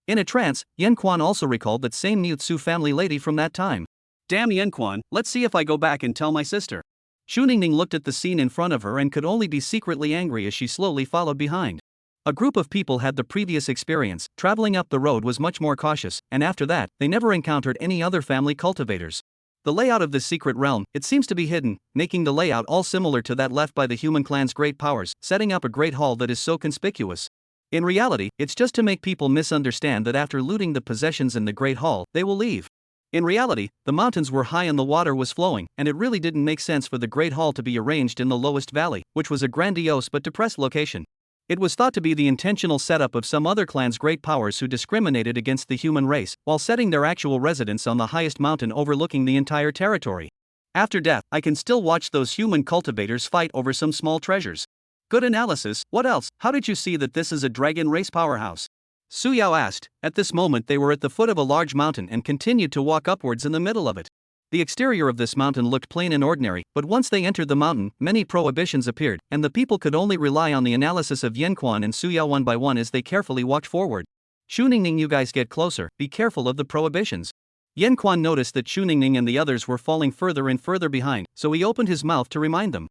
Speaker 1: In a trance, Yan Quan also recalled that same Niutsu family lady from that time. Damn Yan Quan, let's see if I go back and tell my sister. Xu Ningning looked at the scene in front of her and could only be secretly angry as she slowly followed behind. A group of people had the previous experience, traveling up the road was much more cautious, and after that, they never encountered any other family cultivators. The layout of this secret realm, it seems to be hidden, making the layout all similar to that left by the human clan's great powers, setting up a great hall that is so conspicuous. In reality, it's just to make people misunderstand that after looting the possessions in the great hall, they will leave. In reality, the mountains were high and the water was flowing, and it really didn't make sense for the great hall to be arranged in the lowest valley, which was a grandiose but depressed location. It was thought to be the intentional setup of some other clan's great powers who discriminated against the human race, while setting their actual residence on the highest mountain overlooking the entire territory. After death, I can still watch those human cultivators fight over some small treasures. Good analysis. What else? How did you see that this is a dragon race powerhouse? Su Yao asked. At this moment they were at the foot of a large mountain and continued to walk upwards in the middle of it. The exterior of this mountain looked plain and ordinary, but once they entered the mountain, many prohibitions appeared, and the people could only rely on the analysis of Yan Quan and Su Yao one by one as they carefully walked forward. Xu Ningning, you guys get closer, be careful of the prohibitions. Yan Quan noticed that Xu Ningning and the others were falling further and further behind, so he opened his mouth to remind them.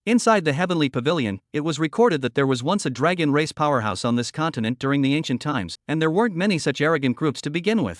Speaker 1: Inside the heavenly pavilion, it was recorded that there was once a dragon race powerhouse on this continent during the ancient times, and there weren't many such arrogant groups to begin with.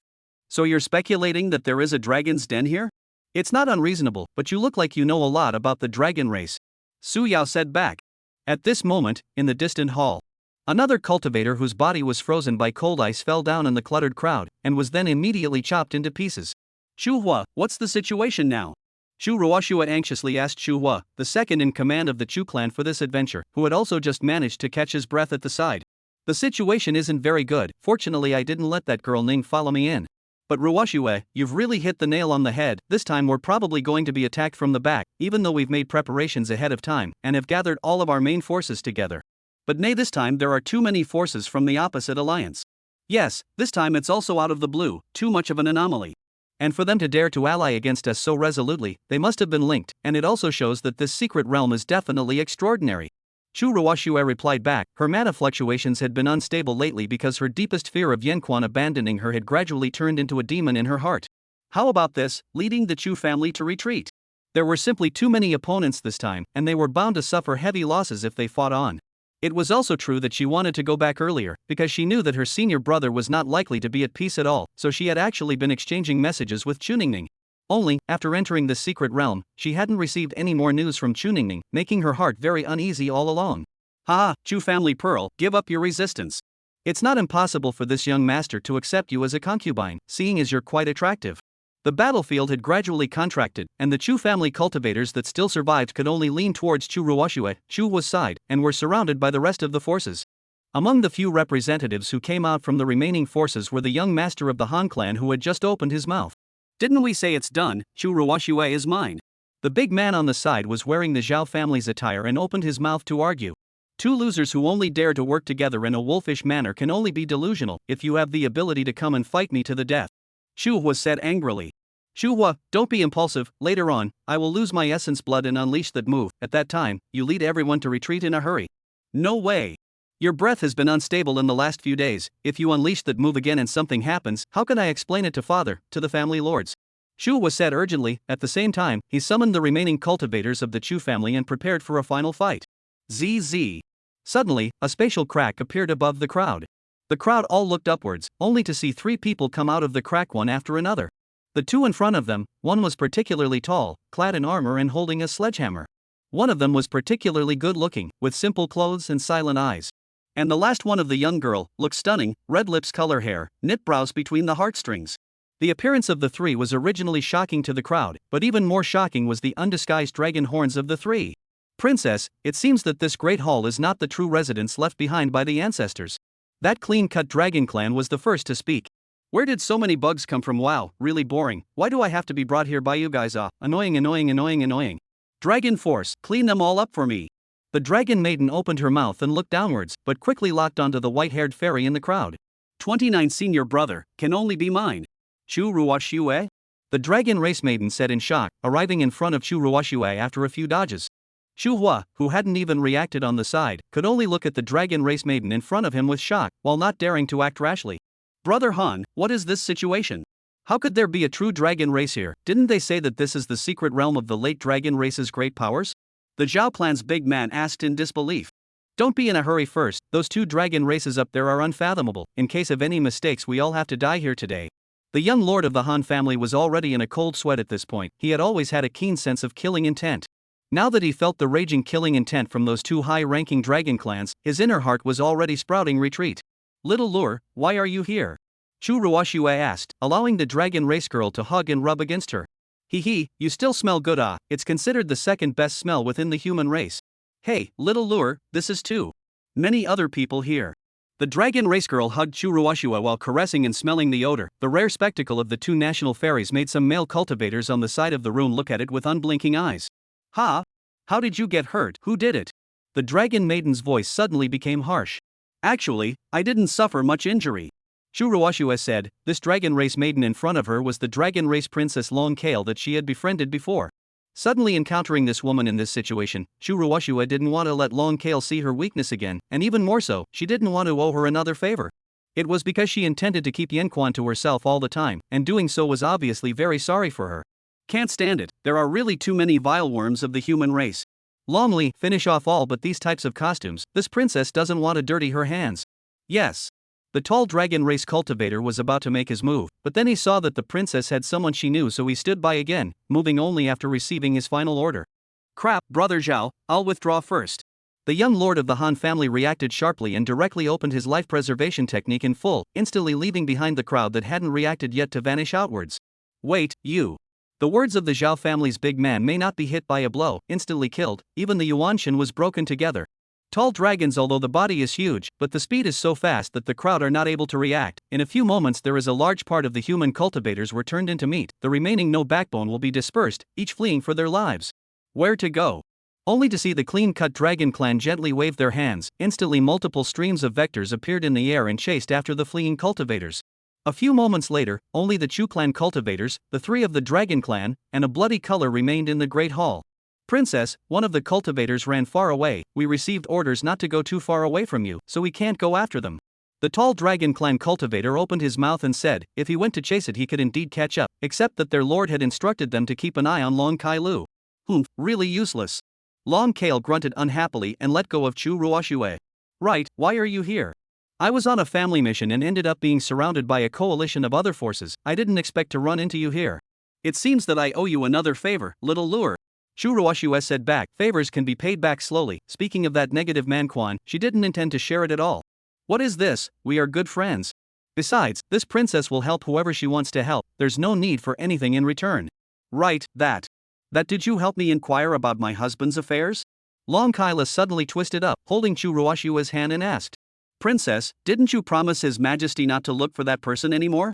Speaker 1: So you're speculating that there is a dragon's den here? It's not unreasonable, but you look like you know a lot about the dragon race. Su Yao said back. At this moment, in the distant hall, another cultivator whose body was frozen by cold ice fell down in the cluttered crowd, and was then immediately chopped into pieces. Shu Hua, what's the situation now? Shu Ruoshua anxiously asked Shu Hua, the second in command of the Chu clan for this adventure, who had also just managed to catch his breath at the side. The situation isn't very good. Fortunately I didn't let that girl Ning follow me in. But Ruoshua, you've really hit the nail on the head. This time we're probably going to be attacked from the back, even though we've made preparations ahead of time, and have gathered all of our main forces together. But nay, this time there are too many forces from the opposite alliance. Yes, this time it's also out of the blue, too much of an anomaly. And for them to dare to ally against us so resolutely, they must have been linked, and it also shows that this secret realm is definitely extraordinary. Chu Ruoshua replied back, her mana fluctuations had been unstable lately because her deepest fear of Yanquan abandoning her had gradually turned into a demon in her heart. How about this, leading the Chu family to retreat? There were simply too many opponents this time, and they were bound to suffer heavy losses if they fought on. It was also true that she wanted to go back earlier, because she knew that her senior brother was not likely to be at peace at all, so she had actually been exchanging messages with Chuningning. Only, after entering the secret realm, she hadn't received any more news from Chuningning, making her heart very uneasy all along. Ha, Chu family pearl, give up your resistance. It's not impossible for this young master to accept you as a concubine, seeing as you're quite attractive. The battlefield had gradually contracted, and the Chu family cultivators that still survived could only lean towards Chu Ruoshua, Chu Hua's side, and were surrounded by the rest of the forces. Among the few representatives who came out from the remaining forces were the young master of the Han clan who had just opened his mouth. Didn't we say it's done? Chu Ruoshua is mine. The big man on the side was wearing the Zhao family's attire and opened his mouth to argue. Two losers who only dare to work together in a wolfish manner can only be delusional. If you have the ability to come and fight me to the death. Shu Hua said angrily. Shu Hua, don't be impulsive. Later on, I will lose my essence blood and unleash that move. At that time, you lead everyone to retreat in a hurry. No way. Your breath has been unstable in the last few days. If you unleash that move again and something happens, how can I explain it to father, to the family lords? Shu Hua said urgently. At the same time, he summoned the remaining cultivators of the Chu family and prepared for a final fight. ZZ. Suddenly, a spatial crack appeared above the crowd. The crowd all looked upwards, only to see three people come out of the crack one after another. The two in front of them, one was particularly tall, clad in armor and holding a sledgehammer. One of them was particularly good-looking, with simple clothes and silent eyes. And the last one of the young girl, looked stunning, red lips, color hair, knit brows between the heartstrings. The appearance of the three was originally shocking to the crowd, but even more shocking was the undisguised dragon horns of the three. Princess, it seems that this great hall is not the true residence left behind by the ancestors. That clean-cut dragon clan was the first to speak. Where did so many bugs come from? Wow, really boring. Why do I have to be brought here by you guys? Annoying. Dragon force, clean them all up for me. The dragon maiden opened her mouth and looked downwards, but quickly locked onto the white-haired fairy in the crowd. 29 senior brother, can only be mine. Chu Ruoshua? The dragon race maiden said in shock, arriving in front of Chu Ruoshua after a few dodges. Shu Hua, who hadn't even reacted on the side, could only look at the dragon race maiden in front of him with shock, while not daring to act rashly. Brother Han, what is this situation? How could there be a true dragon race here? Didn't they say that this is the secret realm of the late dragon race's great powers? The Zhao clan's big man asked in disbelief. Don't be in a hurry first, those two dragon races up there are unfathomable. In case of any mistakes we all have to die here today. The young lord of the Han family was already in a cold sweat at this point. He had always had a keen sense of killing intent. Now that he felt the raging killing intent from those two high-ranking dragon clans, his inner heart was already sprouting retreat. Little lure, why are you here? Chu Ruoshua asked, allowing the dragon race girl to hug and rub against her. Hee, you still smell good. It's considered the second best smell within the human race. Hey, little lure, this is too many other people here. The dragon race girl hugged Chu Ruoshua while caressing and smelling the odor. The rare spectacle of the two national fairies made some male cultivators on the side of the room look at it with unblinking eyes. Ha? How did you get hurt? Who did it? The dragon maiden's voice suddenly became harsh. Actually, I didn't suffer much injury. Chu Ruoshua said. This dragon race maiden in front of her was the dragon race princess Long Kale that she had befriended before. Suddenly encountering this woman in this situation, Chu Ruoshua didn't want to let Long Kale see her weakness again, and even more so, she didn't want to owe her another favor. It was because she intended to keep Yanquan to herself all the time, and doing so was obviously very sorry for her. Can't stand it, there are really too many vile worms of the human race. Longly, finish off all but these types of costumes. This princess doesn't want to dirty her hands. Yes. The tall dragon race cultivator was about to make his move, But then he saw that the princess had someone she knew, so he stood by again, moving only after receiving his final order. Crap, Brother Zhao, I'll withdraw first. The young lord of the Han family reacted sharply and directly opened his life preservation technique in full, instantly leaving behind the crowd that hadn't reacted yet to vanish outwards. Wait, you. The words of the Zhao family's big man may not be hit by a blow, instantly killed, even the Yuanshan was broken together. Tall dragons, although the body is huge, but the speed is so fast that the crowd are not able to react. In a few moments there is a large part of the human cultivators were turned into meat, the remaining no backbone will be dispersed, each fleeing for their lives. Where to go? Only to see the clean-cut dragon clan gently wave their hands. Instantly multiple streams of vectors appeared in the air and chased after the fleeing cultivators. A few moments later, only the Chu clan cultivators, the three of the dragon clan, and a bloody color remained in the great hall. Princess, one of the cultivators ran far away. We received orders not to go too far away from you, so we can't go after them. The tall dragon clan cultivator opened his mouth and said, if he went to chase it he could indeed catch up, except that their lord had instructed them to keep an eye on Long Kai Lu. Really useless. Long Kale grunted unhappily and let go of Chu Ruoxue. Right, why are you here? I was on a family mission and ended up being surrounded by a coalition of other forces. I didn't expect to run into you here. It seems that I owe you another favor, little lure. Chu Ruoxue said back, favors can be paid back slowly. Speaking of that negative Manquan, she didn't intend to share it at all. What is this? We are good friends. Besides, this princess will help whoever she wants to help. There's no need for anything in return. Right, that did you help me inquire about my husband's affairs? Long Kaila suddenly twisted up, holding Chu Ruoxue's hand and asked. Princess, didn't you promise His Majesty not to look for that person anymore?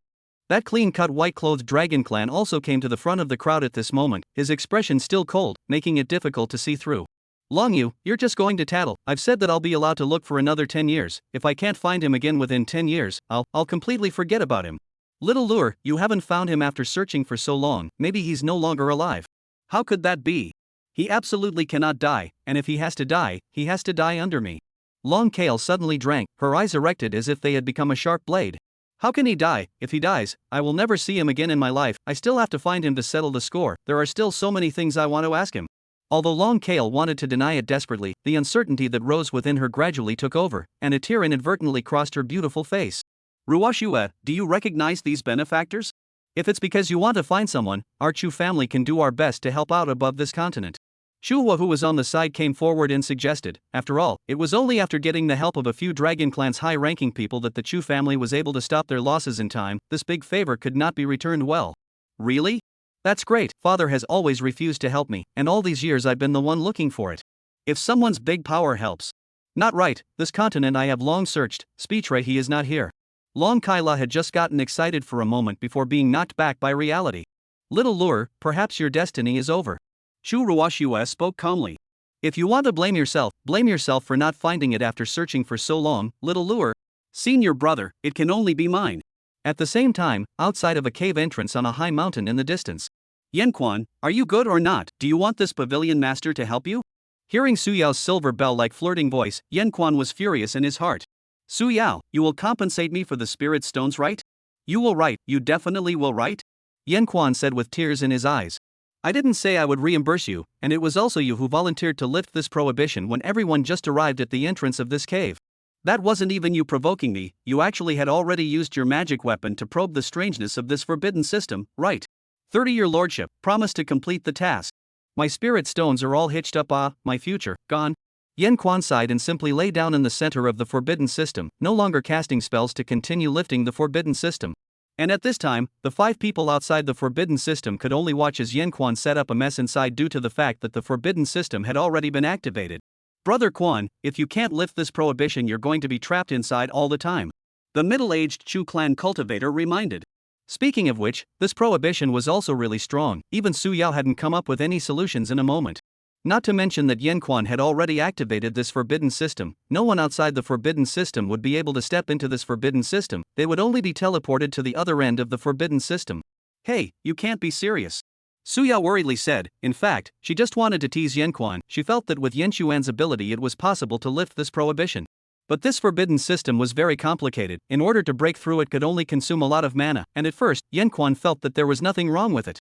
Speaker 1: That clean-cut white-clothed dragon clan also came to the front of the crowd at this moment, his expression still cold, making it difficult to see through. Long Yu, you're just going to tattle. I've said that I'll be allowed to look for another 10 years. If I can't find him again within 10 years, I'll completely forget about him. Little lure, you haven't found him after searching for so long. Maybe he's no longer alive. How could that be? He absolutely cannot die, and if he has to die, he has to die under me. Long Kale suddenly drank, her eyes erected as if they had become a sharp blade. How can he die? If he dies, I will never see him again in my life. I still have to find him to settle the score. There are still so many things I want to ask him. Although Long Kale wanted to deny it desperately, the uncertainty that rose within her gradually took over, and a tear inadvertently crossed her beautiful face. Ruoxue, do you recognize these benefactors? If it's because you want to find someone, our Chu family can do our best to help out above this continent. Shuhua, who was on the side, came forward and suggested. After all, it was only after getting the help of a few Dragon Clan's high-ranking people that the Chu family was able to stop their losses in time. This big favor could not be returned well. Really? That's great. Father has always refused to help me, and all these years I've been the one looking for it. If someone's big power helps. Not right, this continent I have long searched. Speech right, he is not here. Long Kaila had just gotten excited for a moment before being knocked back by reality. Little lure, perhaps your destiny is over. Chu Ruoxue spoke calmly. If you want to blame yourself for not finding it after searching for so long, little lure. Senior brother, it can only be mine. At the same time, outside of a cave entrance on a high mountain in the distance. Yanquan, are you good or not? Do you want this pavilion master to help you? Hearing Su Yao's silver bell-like flirting voice, Yanquan was furious in his heart. Su Yao, you will compensate me for the spirit stones, right? You will, right? You definitely will, right? Yanquan said with tears in his eyes. I didn't say I would reimburse you, and it was also you who volunteered to lift this prohibition when everyone just arrived at the entrance of this cave. That wasn't even you provoking me, you actually had already used your magic weapon to probe the strangeness of this forbidden system, right? 30 Your Lordship, promise to complete the task. My spirit stones are all hitched up, my future, gone. Yanquan sighed and simply lay down in the center of the forbidden system, no longer casting spells to continue lifting the forbidden system. And at this time, the 5 people outside the forbidden system could only watch as Yanquan set up a mess inside due to the fact that the forbidden system had already been activated. Brother Quan, if you can't lift this prohibition you're going to be trapped inside all the time. The middle-aged Chu clan cultivator reminded. Speaking of which, this prohibition was also really strong, even Su Yao hadn't come up with any solutions in a moment. Not to mention that Yanquan had already activated this forbidden system. No one outside the forbidden system would be able to step into this forbidden system, they would only be teleported to the other end of the forbidden system. Hey, you can't be serious. Su Yao worriedly said. In fact, she just wanted to tease Yanquan. She felt that with Yanquan's ability it was possible to lift this prohibition. But this forbidden system was very complicated. In order to break through it could only consume a lot of mana, and at first, Yanquan felt that there was nothing wrong with it.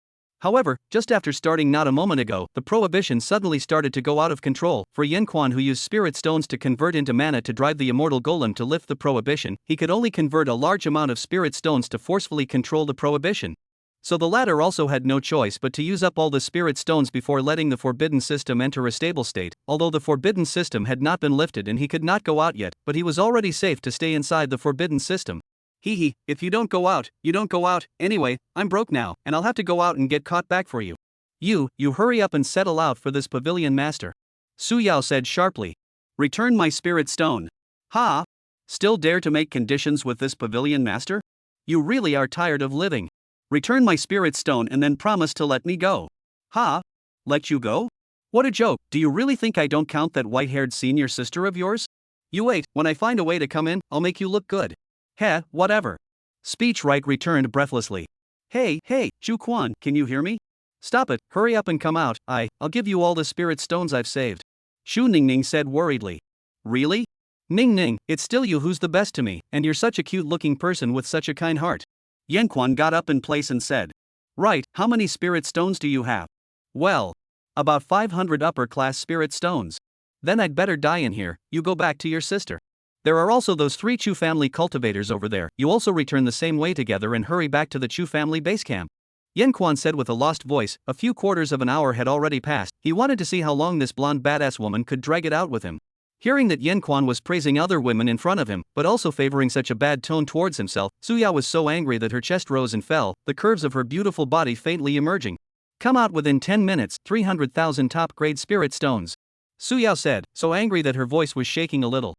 Speaker 1: However, just after starting not a moment ago, the prohibition suddenly started to go out of control. For Yin Quan, who used spirit stones to convert into mana to drive the immortal golem to lift the prohibition, he could only convert a large amount of spirit stones to forcefully control the prohibition. So the latter also had no choice but to use up all the spirit stones before letting the forbidden system enter a stable state. Although the forbidden system had not been lifted and he could not go out yet, but he was already safe to stay inside the forbidden system. Hee, if you don't go out, you don't go out. Anyway, I'm broke now, and I'll have to go out and get caught back for you. You hurry up and settle out for this pavilion master. Su Yao said sharply. Return my spirit stone. Ha! Still dare to make conditions with this pavilion master? You really are tired of living. Return my spirit stone and then promise to let me go. Ha! Let you go? What a joke. Do you really think I don't count that white-haired senior sister of yours? You wait, when I find a way to come in, I'll make you look good. Heh, whatever. Speech right returned breathlessly. Hey, Zhu Quan, can you hear me? Stop it, hurry up and come out. I'll give you all the spirit stones I've saved. Shu Ningning said worriedly. Really? Ning, it's still you who's the best to me, and you're such a cute-looking person with such a kind heart. Yan Quan got up in place and said. Right, how many spirit stones do you have? Well, about 500 upper-class spirit stones. Then I'd better die in here. You go back to your sister. There are also those 3 Chu family cultivators over there. You also return the same way together and hurry back to the Chu family base camp. Yan Quan said with a lost voice. A few quarters of an hour had already passed. He wanted to see how long this blonde badass woman could drag it out with him. Hearing that Yan Quan was praising other women in front of him, but also favoring such a bad tone towards himself, Su Yao was so angry that her chest rose and fell, the curves of her beautiful body faintly emerging. Come out within 10 minutes, 300,000 top-grade spirit stones. Su Yao said, so angry that her voice was shaking a little.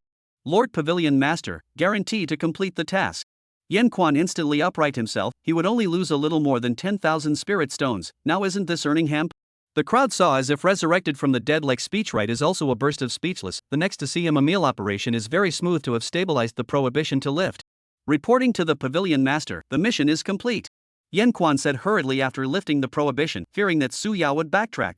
Speaker 1: Lord Pavilion Master, guarantee to complete the task. Yan Quan instantly upright himself. He would only lose a little more than 10,000 spirit stones. Now isn't this earning hemp? The crowd saw as if resurrected from the dead like speech right is also a burst of speechless. The next to see him a meal operation is very smooth to have stabilized the prohibition to lift. Reporting to the Pavilion Master, the mission is complete. Yan Quan said hurriedly after lifting the prohibition, fearing that Su Yao would backtrack.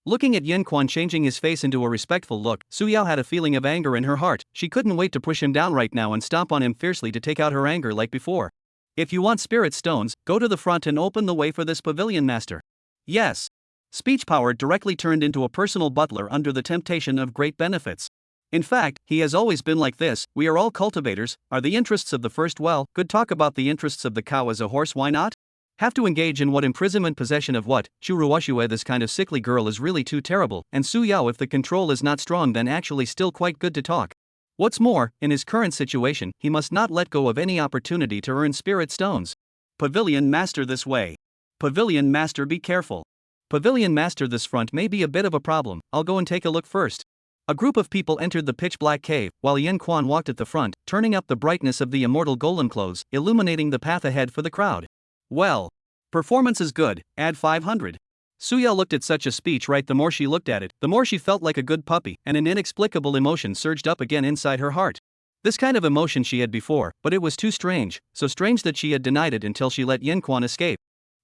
Speaker 1: Looking at Yan Quan changing his face into a respectful look, Su Yao had a feeling of anger in her heart. She couldn't wait to push him down right now and stomp on him fiercely to take out her anger like before. If you want spirit stones, go to the front and open the way for this Pavilion Master. Yes. Speech power directly turned into a personal butler under the temptation of great benefits. In fact, he has always been like this. We are all cultivators. Are the interests of the first well? Good talk about the interests of the cow as a horse, why not? Have to engage in what imprisonment possession of what? Churuwashue, this kind of sickly girl is really too terrible, and Su Yao if the control is not strong then actually still quite good to talk. What's more, in his current situation, he must not let go of any opportunity to earn spirit stones. Pavilion Master this way. Pavilion Master be careful. Pavilion Master this front may be a bit of a problem, I'll go and take a look first. A group of people entered the pitch-black cave, while Yan Quan walked at the front, turning up the brightness of the immortal golem clothes, illuminating the path ahead for the crowd. Well. Performance is good, add 500. Su Yao looked at such a speech right the more she looked at it, the more she felt like a good puppy, and an inexplicable emotion surged up again inside her heart. This kind of emotion she had before, but it was too strange, so strange that she had denied it until she let Yan Quan escape.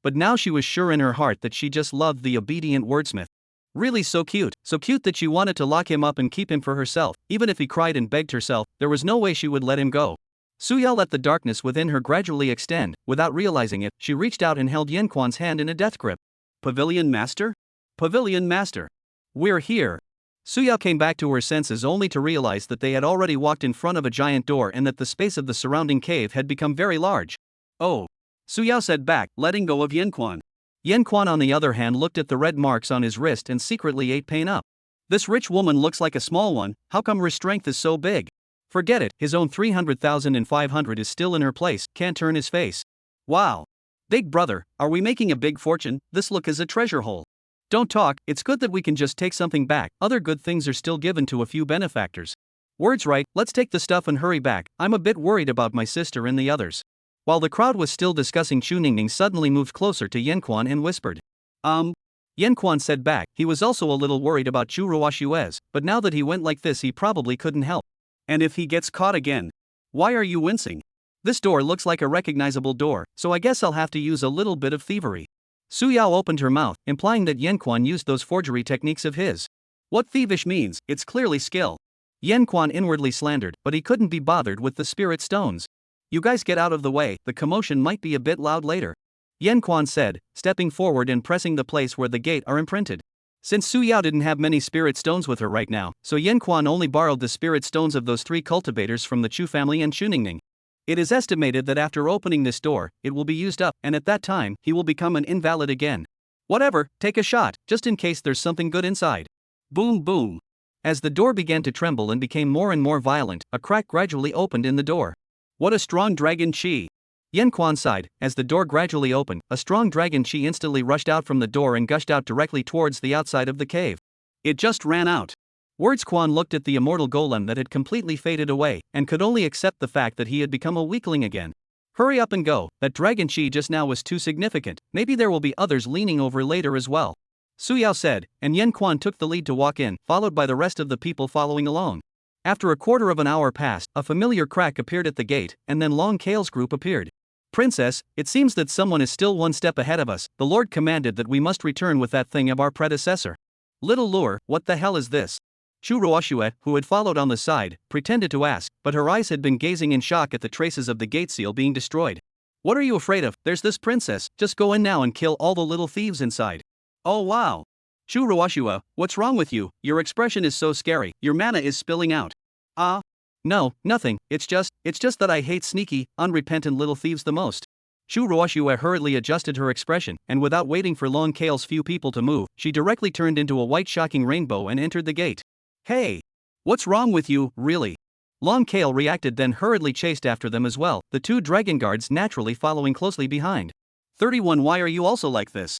Speaker 1: But now she was sure in her heart that she just loved the obedient wordsmith. Really so cute that she wanted to lock him up and keep him for herself. Even if he cried and begged herself, there was no way she would let him go. Su Yao let the darkness within her gradually extend. Without realizing it, she reached out and held Yan Quan's hand in a death grip. Pavilion Master? Pavilion Master. We're here. Su Yao came back to her senses only to realize that they had already walked in front of a giant door and that the space of the surrounding cave had become very large. Oh. Su Yao said back, letting go of Yan Quan. Yan Quan on the other hand looked at the red marks on his wrist and secretly ate pain up. This rich woman looks like a small one, how come her strength is so big? Forget it, his own 300,500 is still in her place, can't turn his face. Wow. Big brother, are we making a big fortune? This look is a treasure hole. Don't talk, it's good that we can just take something back, other good things are still given to a few benefactors. Words right, let's take the stuff and hurry back, I'm a bit worried about my sister and the others. While the crowd was still discussing, Chu Ningning suddenly moved closer to Yan Quan and whispered. Yan Quan said back, he was also a little worried about Chu Ruoshuez, but now that he went like this he probably couldn't help. And if he gets caught again? Why are you wincing? This door looks like a recognizable door, so I guess I'll have to use a little bit of thievery. Su Yao opened her mouth, implying that Yan Quan used those forgery techniques of his. What thievish means, it's clearly skill. Yan Quan inwardly slandered, but he couldn't be bothered with the spirit stones. You guys get out of the way, the commotion might be a bit loud later. Yan Quan said, stepping forward and pressing the place where the gate are imprinted. Since Su Yao didn't have many spirit stones with her right now, so Yan Quan only borrowed the spirit stones of those 3 cultivators from the Chu family and Chuningning. It is estimated that after opening this door, it will be used up, and at that time, he will become an invalid again. Whatever, take a shot, just in case there's something good inside. Boom boom. As the door began to tremble and became more and more violent, a crack gradually opened in the door. What a strong dragon chi! Yan Quan sighed. As the door gradually opened, a strong dragon chi instantly rushed out from the door and gushed out directly towards the outside of the cave. It just ran out. Words Quan looked at the immortal golem that had completely faded away, and could only accept the fact that he had become a weakling again. Hurry up and go, that dragon chi just now was too significant, maybe there will be others leaning over later as well. Su Yao said, and Yan Quan took the lead to walk in, followed by the rest of the people following along. After a quarter of an hour passed, a familiar crack appeared at the gate, and then Long Kale's group appeared. Princess, it seems that someone is still one step ahead of us. The Lord commanded that we must return with that thing of our predecessor. Little lure, what the hell is this? Chu Ruoxue, who had followed on the side, pretended to ask, but her eyes had been gazing in shock at the traces of the gate seal being destroyed. What are you afraid of? There's this princess, just go in now and kill all the little thieves inside. Oh wow. Chu Ruoxue, what's wrong with you? Your expression is so scary, your mana is spilling out. No, nothing, it's just that I hate sneaky, unrepentant little thieves the most. Chu Ruoxue hurriedly adjusted her expression, and without waiting for Long Kale's few people to move, she directly turned into a white shocking rainbow and entered the gate. Hey! What's wrong with you, really? Long Kale reacted, then hurriedly chased after them as well, the 2 dragon guards naturally following closely behind. 31 Why are you also like this?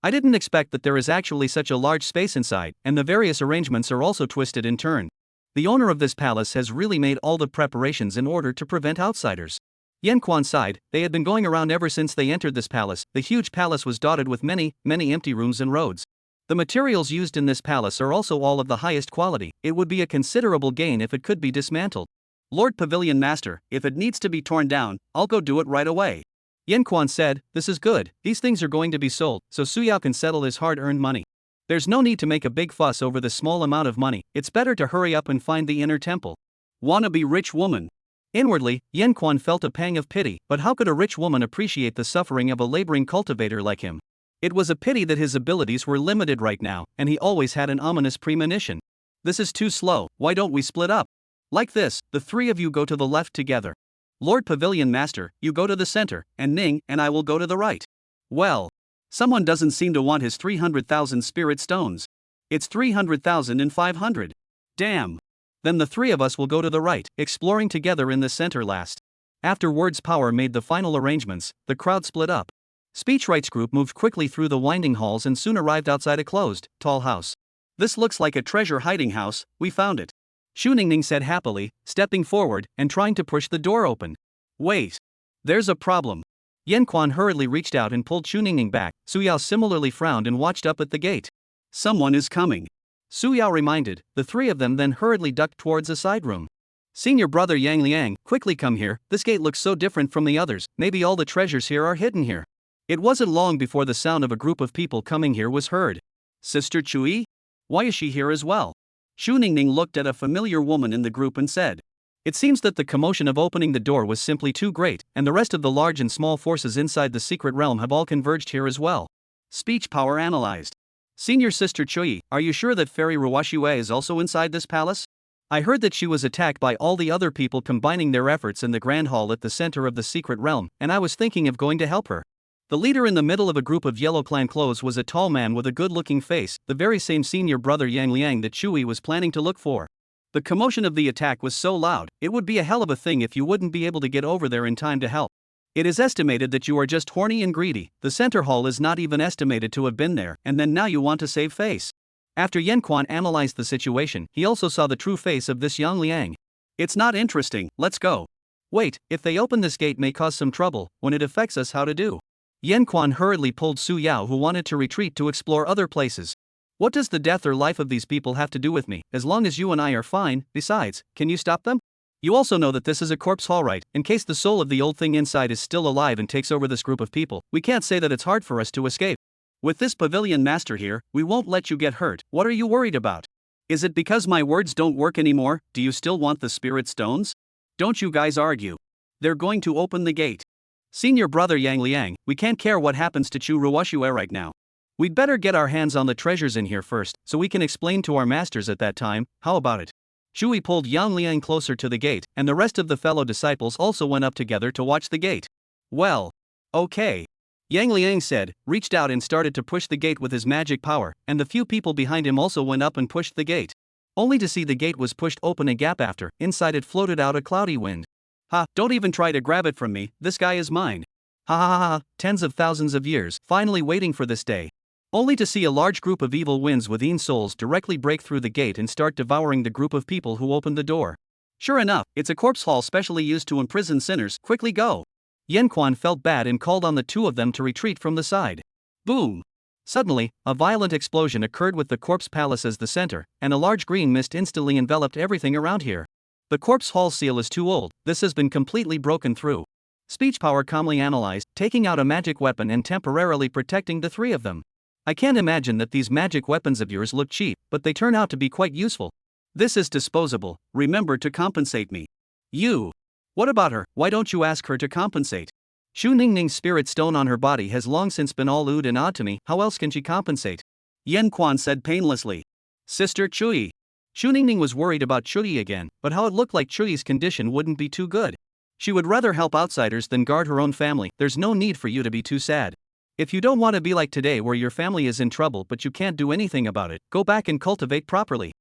Speaker 1: I didn't expect that there is actually such a large space inside, and the various arrangements are also twisted in turn. The owner of this palace has really made all the preparations in order to prevent outsiders. Yan Quan sighed. They had been going around ever since they entered this palace. The huge palace was dotted with many empty rooms and roads. The materials used in this palace are also all of the highest quality. It would be a considerable gain if it could be dismantled. Lord Pavilion Master, if it needs to be torn down, I'll go do it right away. Yan Quan said, this is good, these things are going to be sold, so Su Yao can settle his hard-earned money. There's no need to make a big fuss over this small amount of money, it's better to hurry up and find the inner temple. Wanna be rich woman? Inwardly, Yan Quan felt a pang of pity, but how could a rich woman appreciate the suffering of a laboring cultivator like him? It was a pity that his abilities were limited right now, and he always had an ominous premonition. This is too slow, why don't we split up? Like this, the 3 of you go to the left together. Lord Pavilion Master, you go to the center, and Ning and I will go to the right. Well, someone doesn't seem to want his 300,000 spirit stones. It's 300,500. Damn. Then the 3 of us will go to the right, exploring together in the center last. After Words Power made the final arrangements, the crowd split up. Speechwright's group moved quickly through the winding halls and soon arrived outside a closed, tall house. This looks like a treasure hiding house, we found it. Xu Ningning said happily, stepping forward and trying to push the door open. Wait. There's a problem. Yan Quan hurriedly reached out and pulled Xu Ningning back. Su Yao similarly frowned and watched up at the gate. Someone is coming. Su Yao reminded. The 3 of them then hurriedly ducked towards a side room. Senior brother Yang Liang, quickly come here, this gate looks so different from the others, maybe all the treasures here are hidden here. It wasn't long before the sound of a group of people coming here was heard. Sister Chui? Why is she here as well? Xu Ningning looked at a familiar woman in the group and said. It seems that the commotion of opening the door was simply too great, and the rest of the large and small forces inside the secret realm have all converged here as well. Speech power analyzed. Senior Sister Chui, are you sure that Fairy Ruoxue is also inside this palace? I heard that she was attacked by all the other people combining their efforts in the grand hall at the center of the secret realm, and I was thinking of going to help her. The leader in the middle of a group of yellow clan clothes was a tall man with a good-looking face, the very same senior brother Yang Liang that Chui was planning to look for. The commotion of the attack was so loud, it would be a hell of a thing if you wouldn't be able to get over there in time to help. It is estimated that you are just horny and greedy, the center hall is not even estimated to have been there, and then now you want to save face. After Yan Quan analyzed the situation, he also saw the true face of this Yang Liang. It's not interesting, let's go. Wait, if they open this gate may cause some trouble, when it affects us how to do. Yan Quan hurriedly pulled Su Yao who wanted to retreat to explore other places. What does the death or life of these people have to do with me, as long as you and I are fine, besides, can you stop them? You also know that this is a corpse hall, right? In case the soul of the old thing inside is still alive and takes over this group of people, we can't say that it's hard for us to escape. With this pavilion master here, we won't let you get hurt. What are you worried about? Is it because my words don't work anymore? Do you still want the spirit stones? Don't you guys argue. They're going to open the gate. Senior brother Yang Liang, we can't care what happens to Chu Ruoshue right now. We'd better get our hands on the treasures in here first, so we can explain to our masters at that time. How about it? Shui pulled Yang Liang closer to the gate, and the rest of the fellow disciples also went up together to watch the gate. Well, okay. Yang Liang said, reached out and started to push the gate with his magic power, and the few people behind him also went up and pushed the gate. Only to see the gate was pushed open a gap after, inside it floated out a cloudy wind. Ha, don't even try to grab it from me, this guy is mine. Ha ha ha ha, tens of thousands of years, finally waiting for this day. Only to see a large group of evil winds within souls directly break through the gate and start devouring the group of people who opened the door. Sure enough, it's a corpse hall specially used to imprison sinners, quickly go. Yan Quan felt bad and called on the two of them to retreat from the side. Boom! Suddenly, a violent explosion occurred with the corpse palace as the center, and a large green mist instantly enveloped everything around here. The corpse hall seal is too old, this has been completely broken through. Speech power calmly analyzed, taking out a magic weapon and temporarily protecting the three of them. I can't imagine that these magic weapons of yours look cheap, but they turn out to be quite useful. This is disposable, remember to compensate me. You. What about her, why don't you ask her to compensate? Shu Ningning's spirit stone on her body has long since been all ood and odd to me, how else can she compensate? Yan Quan said painlessly. Sister Chui. Shu Ningning was worried about Chui again, but how it looked like Chui's condition wouldn't be too good. She would rather help outsiders than guard her own family. There's no need for you to be too sad. If you don't want to be like today where your family is in trouble but you can't do anything about it, go back and cultivate properly.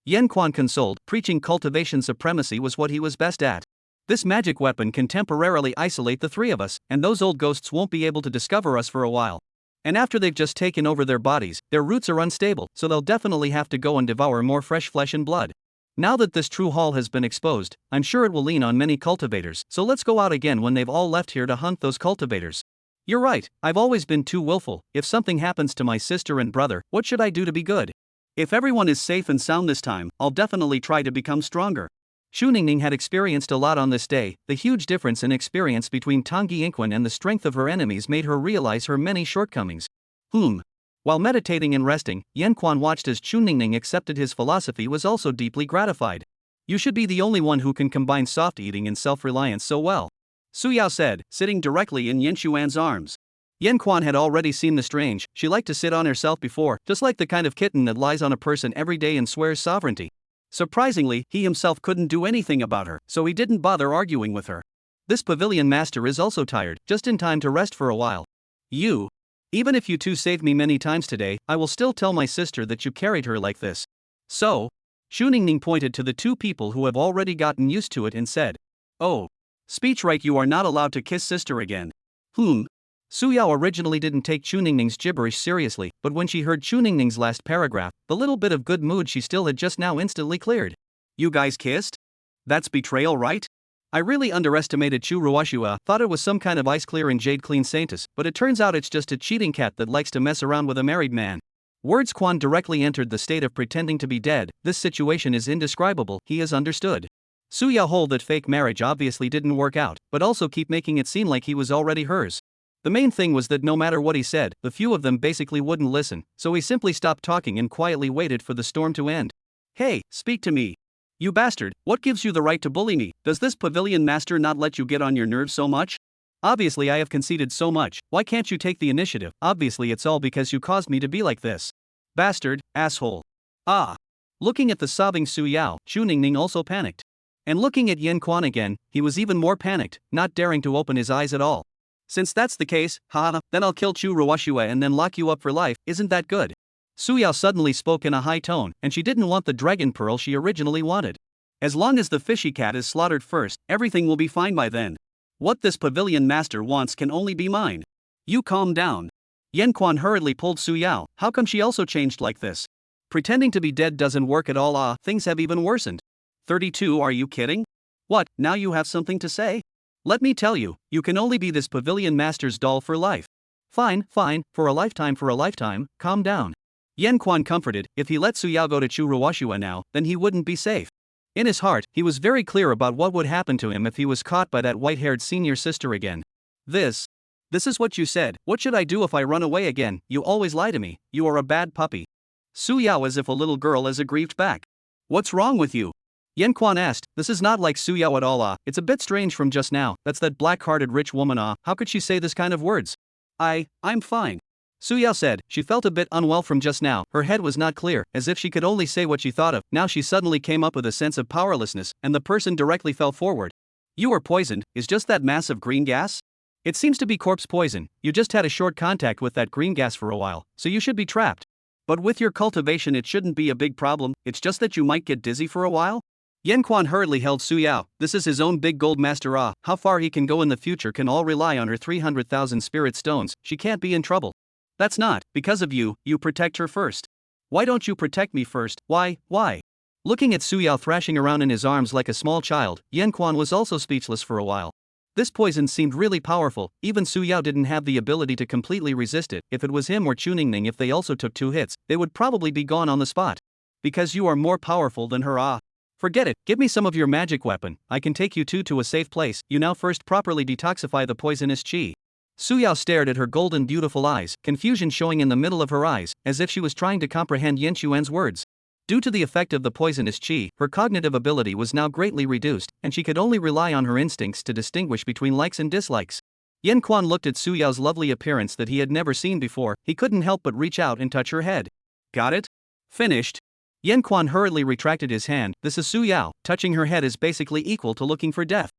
Speaker 1: Yan Quan consoled, preaching cultivation supremacy was what he was best at. This magic weapon can temporarily isolate the three of us, and those old ghosts won't be able to discover us for a while. And after they've just taken over their bodies, their roots are unstable, so they'll definitely have to go and devour more fresh flesh and blood. Now that this true hall has been exposed, I'm sure it will lean on many cultivators, so let's go out again when they've all left here to hunt those cultivators. You're right, I've always been too willful. If something happens to my sister and brother, what should I do to be good? If everyone is safe and sound this time, I'll definitely try to become stronger. Shu Ningning had experienced a lot on this day. The huge difference in experience between Tangyi Inquan and the strength of her enemies made her realize her many shortcomings. While meditating and resting, Yan Quan watched as Shu Ningning accepted his philosophy was also deeply gratified. You should be the only one who can combine soft eating and self-reliance so well. Su Yao said, sitting directly in Yan Xuan's arms. Yan Quan had already seen the strange, she liked to sit on herself before, just like the kind of kitten that lies on a person every day and swears sovereignty. Surprisingly, he himself couldn't do anything about her, so he didn't bother arguing with her. This pavilion master is also tired, just in time to rest for a while. You. Even if you two saved me many times today, I will still tell my sister that you carried her like this. So? Shu Ningning pointed to the two people who have already gotten used to it and said. Oh. Speech right, you are not allowed to kiss sister again. Su Yao originally didn't take Shu Ningning's gibberish seriously, but when she heard Shu Ningning's last paragraph, the little bit of good mood she still had just now instantly cleared. You guys kissed? That's betrayal, right? I really underestimated Chu Ruoshua, thought it was some kind of ice clear and jade clean saintess, but it turns out it's just a cheating cat that likes to mess around with a married man. Words Quan directly entered the state of pretending to be dead. This situation is indescribable, he has understood. Su Yao hold that fake marriage obviously didn't work out, but also keep making it seem like he was already hers. The main thing was that no matter what he said, the few of them basically wouldn't listen, so he simply stopped talking and quietly waited for the storm to end. Hey, speak to me. You bastard, what gives you the right to bully me? Does this pavilion master not let you get on your nerves so much? Obviously I have conceded so much, why can't you take the initiative? Obviously it's all because you caused me to be like this. Bastard, asshole. Ah. Looking at the sobbing Su Yao, Shu Ningning also panicked. And looking at Yan Quan again, he was even more panicked, not daring to open his eyes at all. Since that's the case, then I'll kill Chu Ruoshua and then lock you up for life, isn't that good? Su Yao suddenly spoke in a high tone, and she didn't want the dragon pearl she originally wanted. As long as the fishy cat is slaughtered first, everything will be fine by then. What this pavilion master wants can only be mine. You calm down. Yan Quan hurriedly pulled Su Yao, how come she also changed like this? Pretending to be dead doesn't work at all, things have even worsened. 32, are you kidding? What, now you have something to say? Let me tell you, you can only be this pavilion master's doll for life. Fine, for a lifetime, calm down. Yan Quan comforted, if he let Su Yao go to Chu Ruoshua now, then he wouldn't be safe. In his heart, he was very clear about what would happen to him if he was caught by that white-haired senior sister again. This is what you said, what should I do if I run away again? You always lie to me, you are a bad puppy. Su Yao as if a little girl as aggrieved back. What's wrong with you? Yan Quan asked, this is not like Su Yao at all. It's a bit strange from just now. That's that black-hearted rich woman. How could she say this kind of words? I'm fine. Su Yao said. She felt a bit unwell from just now. Her head was not clear, as if she could only say what she thought of. Now she suddenly came up with a sense of powerlessness, and the person directly fell forward. You were poisoned. Is just that mass of green gas? It seems to be corpse poison. You just had a short contact with that green gas for a while, so you should be trapped. But with your cultivation it shouldn't be a big problem, it's just that you might get dizzy for a while? Yan Quan hurriedly held Su Yao. This is his own big gold master. How far he can go in the future can all rely on her 300,000 spirit stones. She can't be in trouble. That's not, because of you, you protect her first. Why don't you protect me first? Why? Looking at Su Yao thrashing around in his arms like a small child, Yan Quan was also speechless for a while. This poison seemed really powerful. Even Su Yao didn't have the ability to completely resist it. If it was him or Chuning, if they also took 2 hits, they would probably be gone on the spot. Because you are more powerful than her. Forget it, give me some of your magic weapon. I can take you two to a safe place. You now first properly detoxify the poisonous qi. Su Yao stared at her golden beautiful eyes, confusion showing in the middle of her eyes, as if she was trying to comprehend Yan Xuan's words. Due to the effect of the poisonous qi, her cognitive ability was now greatly reduced, and she could only rely on her instincts to distinguish between likes and dislikes. Yan Quan looked at Su Yao's lovely appearance that he had never seen before. He couldn't help but reach out and touch her head. Got it? Finished. Yan Quan hurriedly retracted his hand. This is Su Yao. Touching her head is basically equal to looking for death.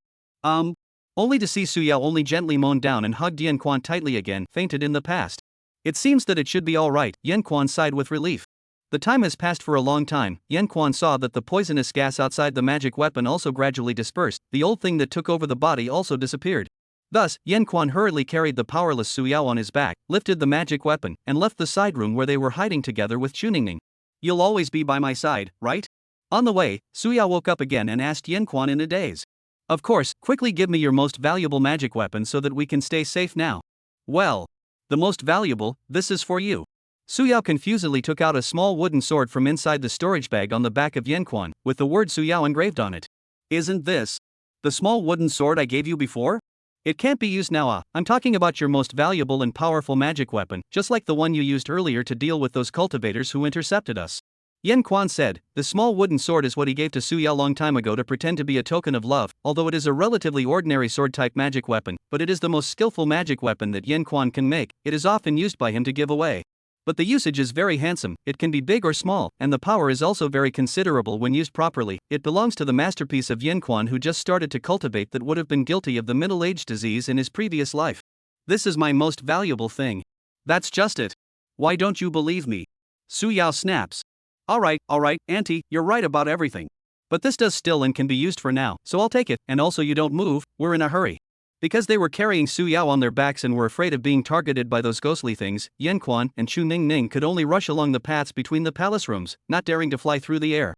Speaker 1: Only to see Su Yao only gently moaned down and hugged Yan Quan tightly again, fainted in the past. It seems that it should be all right. Yan Quan sighed with relief. The time has passed for a long time. Yan Quan saw that the poisonous gas outside the magic weapon also gradually dispersed. The old thing that took over the body also disappeared. Thus, Yan Quan hurriedly carried the powerless Su Yao on his back, lifted the magic weapon, and left the side room where they were hiding together with Chuning. You'll always be by my side, right? On the way, Su Yao woke up again and asked Yan Quan in a daze. Of course, quickly give me your most valuable magic weapon so that we can stay safe now. Well, the most valuable, this is for you. Su Yao confusedly took out a small wooden sword from inside the storage bag on the back of Yan Quan, with the word Su Yao engraved on it. Isn't this the small wooden sword I gave you before? It can't be used now. I'm talking about your most valuable and powerful magic weapon, just like the one you used earlier to deal with those cultivators who intercepted us. Yan Quan said. The small wooden sword is what he gave to Su Yao long time ago to pretend to be a token of love, although it is a relatively ordinary sword-type magic weapon, but it is the most skillful magic weapon that Yan Quan can make. It is often used by him to give away. But the usage is very handsome. It can be big or small, and the power is also very considerable when used properly. It belongs to the masterpiece of Yan Quan, who just started to cultivate, that would have been guilty of the middle-age disease in his previous life. This is my most valuable thing. That's just it. Why don't you believe me? Su Yao snaps. Alright, Auntie, you're right about everything. But this does still and can be used for now, so I'll take it, and also you don't move, we're in a hurry. Because they were carrying Su Yao on their backs and were afraid of being targeted by those ghostly things, Yan Quan and Chuning could only rush along the paths between the palace rooms, not daring to fly through the air.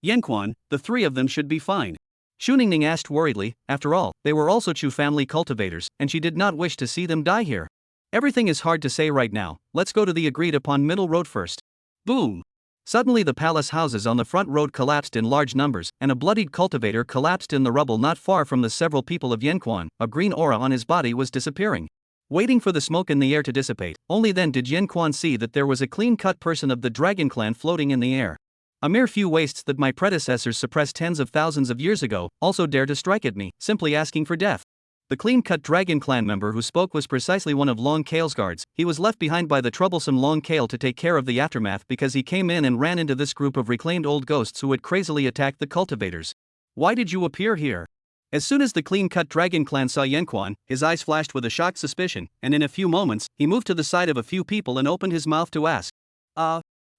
Speaker 1: Yan Quan, the 3 of them should be fine. Chuning asked worriedly. After all, they were also Chu family cultivators, and she did not wish to see them die here. Everything is hard to say right now. Let's go to the agreed upon middle road first. Boom! Suddenly the palace houses on the front road collapsed in large numbers, and a bloodied cultivator collapsed in the rubble not far from the several people of Yan Quan. A green aura on his body was disappearing. Waiting for the smoke in the air to dissipate, only then did Yan Quan see that there was a clean-cut person of the dragon clan floating in the air. A mere few wastes that my predecessors suppressed tens of thousands of years ago also dare to strike at me, simply asking for death. The clean-cut Dragon Clan member who spoke was precisely one of Long Kale's guards. He was left behind by the troublesome Long Kale to take care of the aftermath because he came in and ran into this group of reclaimed old ghosts who had crazily attacked the cultivators. Why did you appear here? As soon as the clean-cut Dragon Clan saw Yan Quan, his eyes flashed with a shocked suspicion, and in a few moments, he moved to the side of a few people and opened his mouth to ask.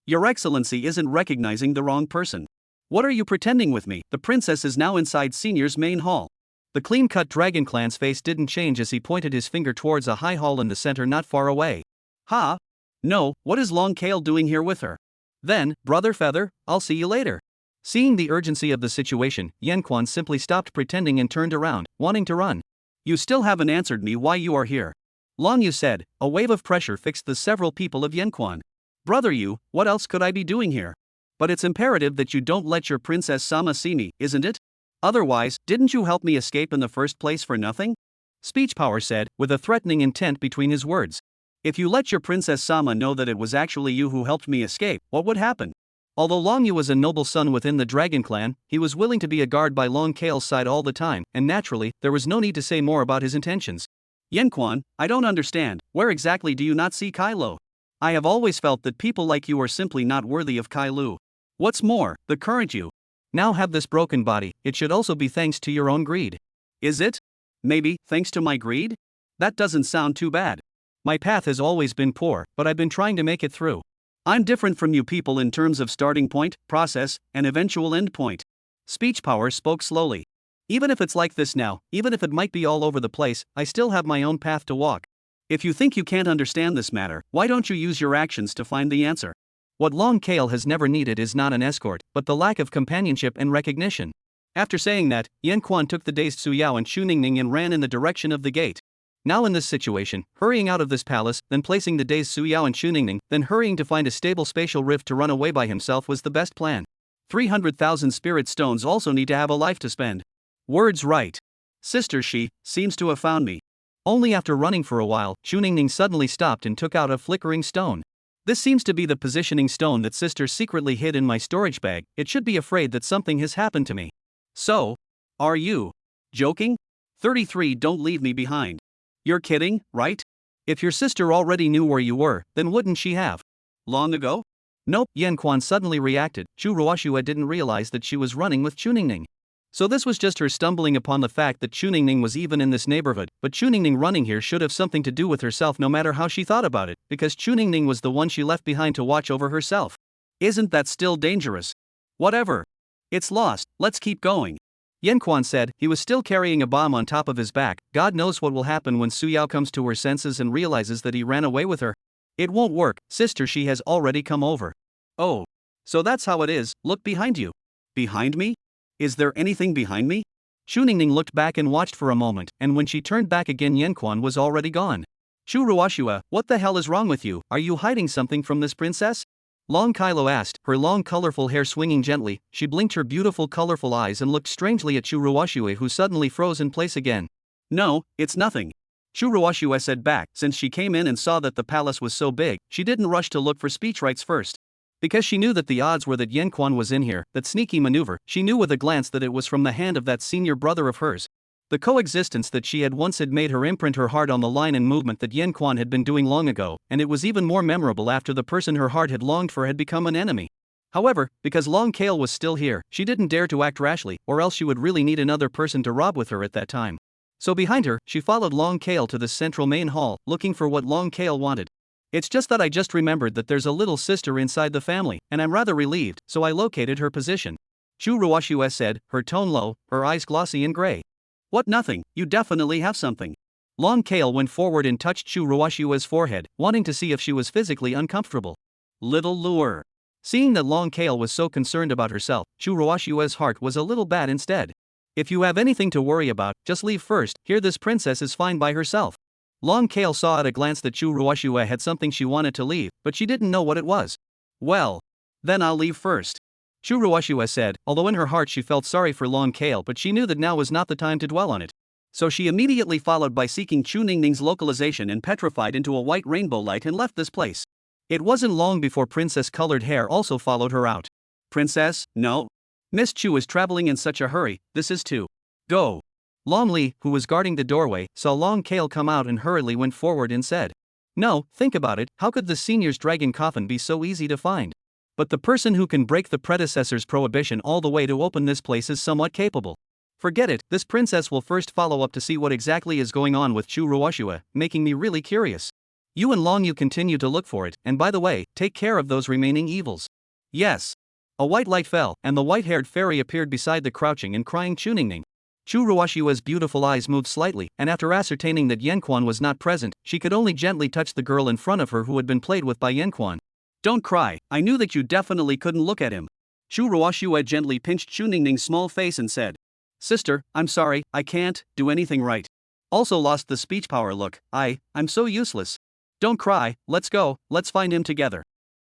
Speaker 1: Your Excellency isn't recognizing the wrong person. What are you pretending with me? The princess is now inside Senior's main hall. The clean-cut Dragon Clan's face didn't change as he pointed his finger towards a high hall in the center not far away. Ha! No, what is Long Kale doing here with her? Then, Brother Feather, I'll see you later. Seeing the urgency of the situation, Yan Quan simply stopped pretending and turned around, wanting to run. You still haven't answered me why you are here. Long Yu said. A wave of pressure fixed the several people of Yan Quan. Brother Yu, what else could I be doing here? But it's imperative that you don't let your Princess Sama see me, isn't it? Otherwise, didn't you help me escape in the first place for nothing? Speech Power said, with a threatening intent between his words. If you let your Princess Sama know that it was actually you who helped me escape, what would happen? Although Long Yu was a noble son within the dragon clan, he was willing to be a guard by Long Kale's side all the time, and naturally, there was no need to say more about his intentions. Yanquan, I don't understand, where exactly do you not see Kai Lo? I have always felt that people like you are simply not worthy of Kai Lu. What's more, the current you now have this broken body, it should also be thanks to your own greed. Is it? Maybe, thanks to my greed? That doesn't sound too bad. My path has always been poor, but I've been trying to make it through. I'm different from you people in terms of starting point, process, and eventual end point. Speech power spoke slowly. Even if it's like this now, even if it might be all over the place, I still have my own path to walk. If you think you can't understand this matter, why don't you use your actions to find the answer? What Long Kale has never needed is not an escort, but the lack of companionship and recognition. After saying that, Yan Quan took the dazed Su Yao and Chu Ningning and ran in the direction of the gate. Now in this situation, hurrying out of this palace, then placing the dazed Su Yao and Chu Ningning, then hurrying to find a stable spatial rift to run away by himself was the best plan. 300,000 spirit stones also need to have a life to spend. Words right. Sister she seems to have found me. Only after running for a while, Chu Ningning suddenly stopped and took out a flickering stone. This seems to be the positioning stone that sister secretly hid in my storage bag. It should be afraid that something has happened to me. So, are you joking? 33 Don't leave me behind. You're kidding, right? If your sister already knew where you were, then wouldn't she have? Long ago? Nope, Yan Quan suddenly reacted. Chu Ruoxue didn't realize that she was running with Chu Ningning. So this was just her stumbling upon the fact that Chu Ningning was even in this neighborhood, but Chu Ningning running here should have something to do with herself no matter how she thought about it, because Chu Ningning was the one she left behind to watch over herself. Isn't that still dangerous? Whatever. It's lost, let's keep going. Yan Quan said. He was still carrying a bomb on top of his back. God knows what will happen when Su Yao comes to her senses and realizes that he ran away with her. It won't work, sister she has already come over. Oh. So that's how it is, look behind you. Behind me? Is there anything behind me? Chu Ningning looked back and watched for a moment, and when she turned back again Yan Quan was already gone. Chu Ruoxue, what the hell is wrong with you? Are you hiding something from this princess? Long Kylo asked, her long colorful hair swinging gently. She blinked her beautiful colorful eyes and looked strangely at Chu Ruoxue, who suddenly froze in place again. No, it's nothing. Chu Ruoxue said back. Since she came in and saw that the palace was so big, she didn't rush to look for speech rights first. Because she knew that the odds were that Yan Quan was in here, that sneaky maneuver, she knew with a glance that it was from the hand of that senior brother of hers. The coexistence that she had once had made her imprint her heart on the line and movement that Yan Quan had been doing long ago, and it was even more memorable after the person her heart had longed for had become an enemy. However, because Long Kale was still here, she didn't dare to act rashly, or else she would really need another person to rob with her at that time. So behind her, she followed Long Kale to the central main hall, looking for what Long Kale wanted. It's just that I just remembered that there's a little sister inside the family, and I'm rather relieved, so I located her position. Chu Ruoxue said, her tone low, her eyes glossy and gray. What nothing, you definitely have something. Long Kale went forward and touched Chu Ruoxue's forehead, wanting to see if she was physically uncomfortable. Little lure. Seeing that Long Kale was so concerned about herself, Chu Ruoxue's heart was a little bad instead. If you have anything to worry about, just leave first, here this princess is fine by herself. Long Kale saw at a glance that Chu Ruoxue had something she wanted to leave, but she didn't know what it was. Well, then I'll leave first. Chu Ruoxue said, although in her heart she felt sorry for Long Kale, but she knew that now was not the time to dwell on it. So she immediately followed by seeking Chu Ningning's localization and petrified into a white rainbow light and left this place. It wasn't long before Princess Colored Hair also followed her out. Princess, no. Miss Chu is traveling in such a hurry, this is to go. Long Li, who was guarding the doorway, saw Long Kale come out and hurriedly went forward and said, no, think about it, how could the senior's dragon coffin be so easy to find? But the person who can break the predecessor's prohibition all the way to open this place is somewhat capable. Forget it, this princess will first follow up to see what exactly is going on with Chu Ruoxue, making me really curious. You and Long Yu continue to look for it, and by the way, take care of those remaining evils. Yes. A white light fell, and the white-haired fairy appeared beside the crouching and crying Chu Ningning. Chu Ruoxue's beautiful eyes moved slightly, and after ascertaining that Yan Quan was not present, she could only gently touch the girl in front of her who had been played with by Yan Quan. Don't cry, I knew that you definitely couldn't look at him. Chu Ruoxue gently pinched Chu Ningning's small face and said, sister, I'm sorry, I can't do anything right. Also lost the speech power look, I'm so useless. Don't cry, let's go, let's find him together.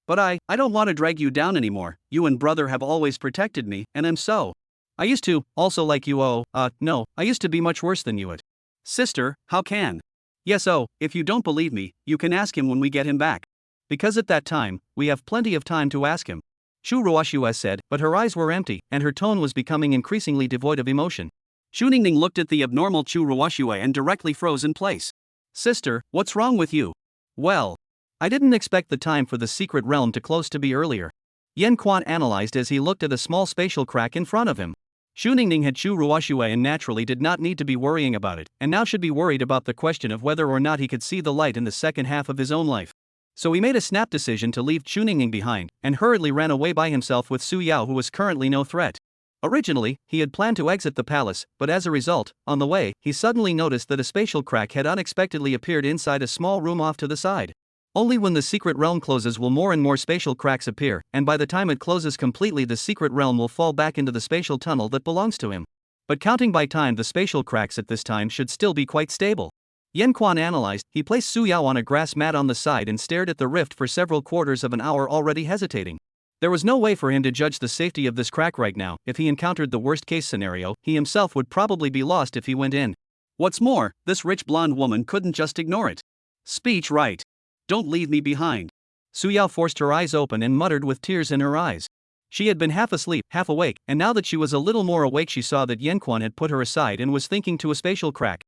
Speaker 1: But I don't want to drag you down anymore, you and brother have always protected me, and I'm so. I used to, also like you no, I used to be much worse than you at. Sister, how can? Yes if you don't believe me, you can ask him when we get him back. Because at that time, we have plenty of time to ask him. Chu Ruoxue said, but her eyes were empty, and her tone was becoming increasingly devoid of emotion. Xu Ningning looked at the abnormal Chu Ruoxue and directly froze in place. Sister, what's wrong with you? Well, I didn't expect the time for the secret realm to close to be earlier. Yan Quan analyzed as he looked at a small spatial crack in front of him. Xu Ningning had Chu Ruoxue and naturally did not need to be worrying about it, and now should be worried about the question of whether or not he could see the light in the second half of his own life. So he made a snap decision to leave Xu Ningning behind, and hurriedly ran away by himself with Su Yao, who was currently no threat. Originally, he had planned to exit the palace, but as a result, on the way, he suddenly noticed that a spatial crack had unexpectedly appeared inside a small room off to the side. Only when the secret realm closes will more and more spatial cracks appear, and by the time it closes completely the secret realm will fall back into the spatial tunnel that belongs to him. But counting by time, the spatial cracks at this time should still be quite stable. Yan Quan analyzed. He placed Su Yao on a grass mat on the side and stared at the rift for several quarters of an hour, already hesitating. There was no way for him to judge the safety of this crack right now. If he encountered the worst case scenario, he himself would probably be lost if he went in. What's more, this rich blonde woman couldn't just ignore it. Speech right. Don't leave me behind. Su Yao forced her eyes open and muttered with tears in her eyes. She had been half asleep, half awake, and now that she was a little more awake she saw that Yan Quan had put her aside and was thinking to a spatial crack.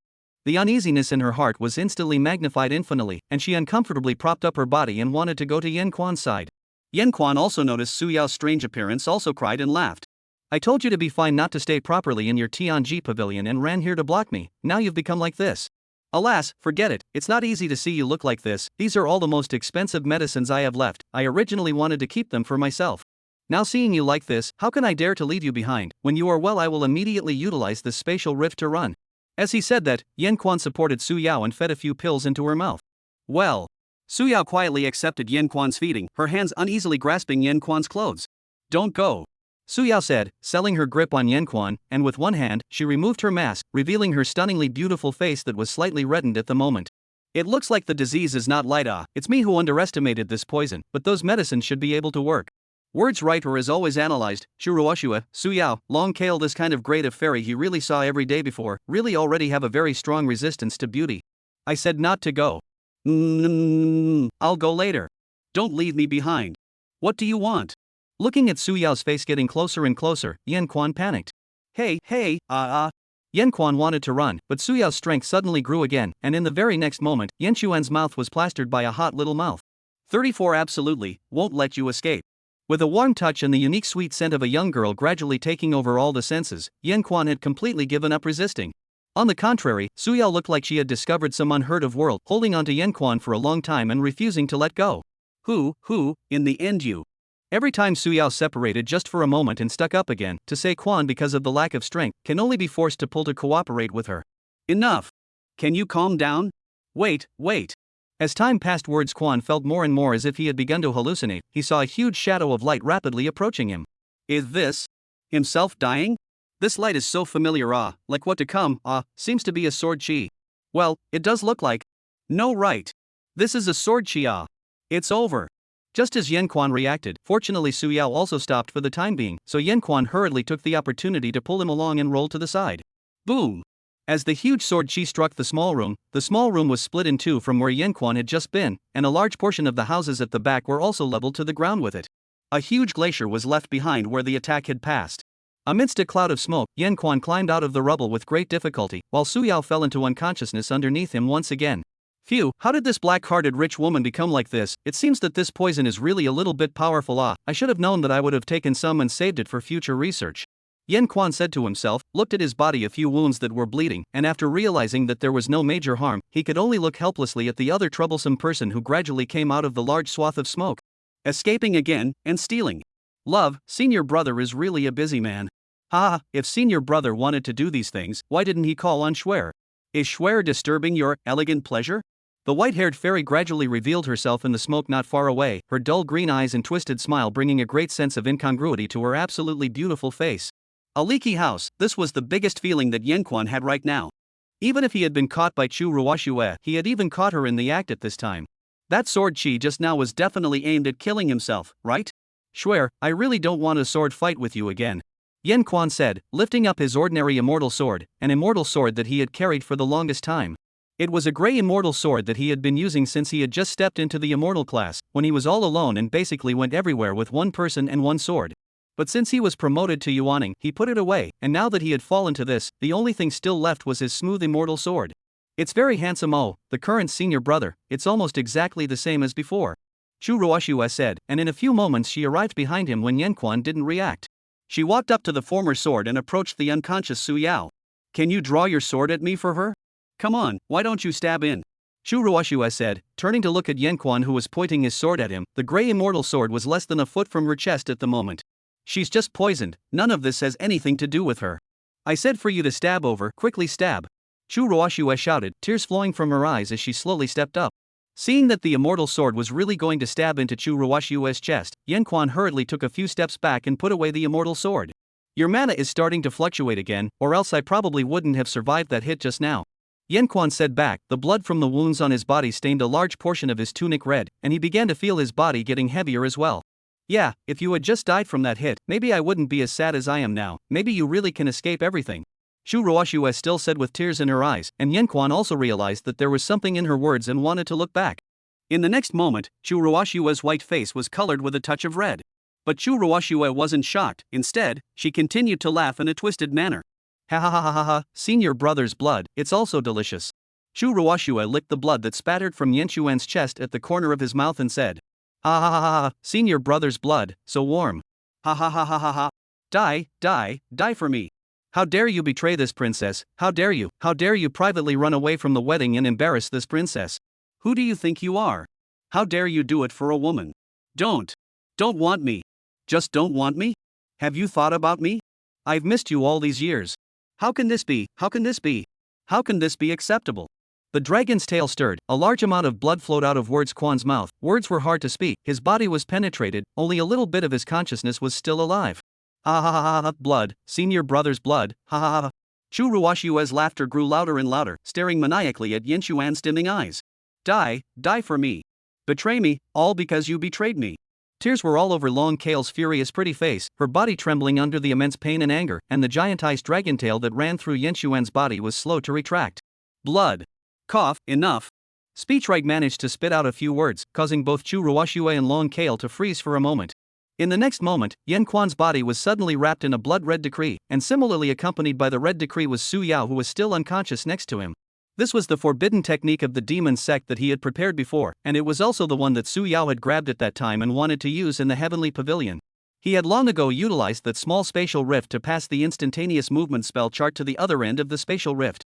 Speaker 1: The uneasiness in her heart was instantly magnified infinitely, and she uncomfortably propped up her body and wanted to go to Yan Quan's side. Yan Quan also noticed Su Yao's strange appearance, also cried and laughed. I told you to be fine, not to stay properly in your Tianji pavilion, and ran here to block me. Now you've become like this. Alas, forget it, it's not easy to see you look like this. These are all the most expensive medicines I have left. I originally wanted to keep them for myself. Now seeing you like this, how can I dare to leave you behind? When you are well, I will immediately utilize this spatial rift to run. As he said that, Yan Quan supported Su Yao and fed a few pills into her mouth. Well, Su Yao quietly accepted Yan Quan's feeding, her hands uneasily grasping Yan Quan's clothes. Don't go, Su Yao said, selling her grip on Yan Quan, and with one hand, she removed her mask, revealing her stunningly beautiful face that was slightly reddened at the moment. It looks like the disease is not light. It's me who underestimated this poison, but those medicines should be able to work. Words right or as always analyzed. Chu Ruoxue, Su Yao, long kale, this kind of grade of fairy he really saw every day before, really already have a very strong resistance to beauty. I said not to go. I'll go later. Don't leave me behind. What do you want? Looking at Su Yao's face getting closer and closer, Yan Quan panicked. Hey, Yan Quan wanted to run, but Su Yao's strength suddenly grew again, and in the very next moment, Yan Xuan's mouth was plastered by a hot little mouth. 34 absolutely, won't let you escape. With a warm touch and the unique sweet scent of a young girl gradually taking over all the senses, Yan Quan had completely given up resisting. On the contrary, Su Yao looked like she had discovered some unheard of world, holding onto Yan Quan for a long time and refusing to let go. In the end you. Every time Su Yao separated just for a moment and stuck up again, to say Quan because of the lack of strength, can only be forced to pull to cooperate with her. Enough. Can you calm down? Wait. As time passed, words Quan felt more and more as if he had begun to hallucinate. He saw a huge shadow of light rapidly approaching him. Is this himself dying? This light is so familiar, like what to come, seems to be a sword chi. Well, it does look like. No, right. This is a sword chi, It's over. Just as Yan Quan reacted, fortunately Su Yao also stopped for the time being, so Yan Quan hurriedly took the opportunity to pull him along and roll to the side. Boom! As the huge sword chi struck the small room was split in two from where Yan Quan had just been, and a large portion of the houses at the back were also leveled to the ground with it. A huge glacier was left behind where the attack had passed. Amidst a cloud of smoke, Yan Quan climbed out of the rubble with great difficulty, while Su Yao fell into unconsciousness underneath him once again. Phew, how did this black-hearted rich woman become like this? It seems that this poison is really a little bit powerful. I should have known that. I would have taken some and saved it for future research. Yan Quan said to himself, looked at his body, a few wounds that were bleeding, and after realizing that there was no major harm, he could only look helplessly at the other troublesome person who gradually came out of the large swath of smoke. Escaping again, and stealing. Love, senior brother is really a busy man. If senior brother wanted to do these things, why didn't he call on Schwer? Is Schwer disturbing your elegant pleasure? The white-haired fairy gradually revealed herself in the smoke not far away, her dull green eyes and twisted smile bringing a great sense of incongruity to her absolutely beautiful face. A leaky house, this was the biggest feeling that Yan Quan had right now. Even if he had been caught by Chu Ruoxue, he had even caught her in the act at this time. That sword chi just now was definitely aimed at killing himself, right? Schwer, I really don't want a sword fight with you again. Yan Quan said, lifting up his ordinary immortal sword, an immortal sword that he had carried for the longest time. It was a gray immortal sword that he had been using since he had just stepped into the immortal class, when he was all alone and basically went everywhere with one person and one sword. But since he was promoted to Yuaning, he put it away, and now that he had fallen to this, the only thing still left was his smooth immortal sword. It's very handsome. Oh, the current senior brother, it's almost exactly the same as before. Chu Ruoshua said, and in a few moments she arrived behind him when Yanquan didn't react. She walked up to the former sword and approached the unconscious Su Yao. Can you draw your sword at me for her? Come on, why don't you stab in? Chu Ruoshua said, turning to look at Yanquan who was pointing his sword at him. The grey immortal sword was less than a foot from her chest at the moment. She's just poisoned, none of this has anything to do with her. I said for you to stab over, quickly stab. Chu Ruoshua shouted, tears flowing from her eyes as she slowly stepped up. Seeing that the immortal sword was really going to stab into Chu Ruoshua's chest, Yanquan hurriedly took a few steps back and put away the immortal sword. Your mana is starting to fluctuate again, or else I probably wouldn't have survived that hit just now. Yanquan said back. The blood from the wounds on his body stained a large portion of his tunic red, and he began to feel his body getting heavier as well. Yeah, if you had just died from that hit, maybe I wouldn't be as sad as I am now. Maybe you really can escape everything. Chu Ruoshua still said with tears in her eyes, and Yanquan also realized that there was something in her words and wanted to look back. In the next moment, Chu Ruoshua's white face was colored with a touch of red. But Chu Ruoshua wasn't shocked. Instead, she continued to laugh in a twisted manner. Ha ha ha ha ha ha, senior brother's blood, it's also delicious. Chu Ruoshua licked the blood that spattered from Yanquan's chest at the corner of his mouth and said, ha ha ha ha ha, senior brother's blood, so warm. Ha ha ha ha ha ha. Die, die, die for me. How dare you betray this princess, how dare you privately run away from the wedding and embarrass this princess? Who do you think you are? How dare you do it for a woman? Don't want me. Just don't want me? Have you thought about me? I've missed you all these years. How can this be? How can this be? How can this be acceptable? The dragon's tail stirred, a large amount of blood flowed out of Quan's mouth. Words were hard to speak, his body was penetrated, only a little bit of his consciousness was still alive. Ha ha ha ha, blood, senior brother's blood, ha ha ha. Chu Ruoshua's laughter grew louder and louder, staring maniacally at Yanquan's dimming eyes. Die for me. Betray me, all because you betrayed me. Tears were all over Long Kale's furious pretty face, her body trembling under the immense pain and anger, and the giantized dragon tail that ran through Yanquan's body was slow to retract. Blood. Cough, enough. Speechwright managed to spit out a few words, causing both Chu Ruoshua and Long Kale to freeze for a moment. In the next moment, Yanquan's body was suddenly wrapped in a blood-red decree, and similarly accompanied by the red decree was Su Yao, who was still unconscious next to him. This was the forbidden technique of the demon sect that he had prepared before, and it was also the one that Su Yao had grabbed at that time and wanted to use in the heavenly pavilion. He had long ago utilized that small spatial rift to pass the instantaneous movement spell chart to the other end of the spatial rift.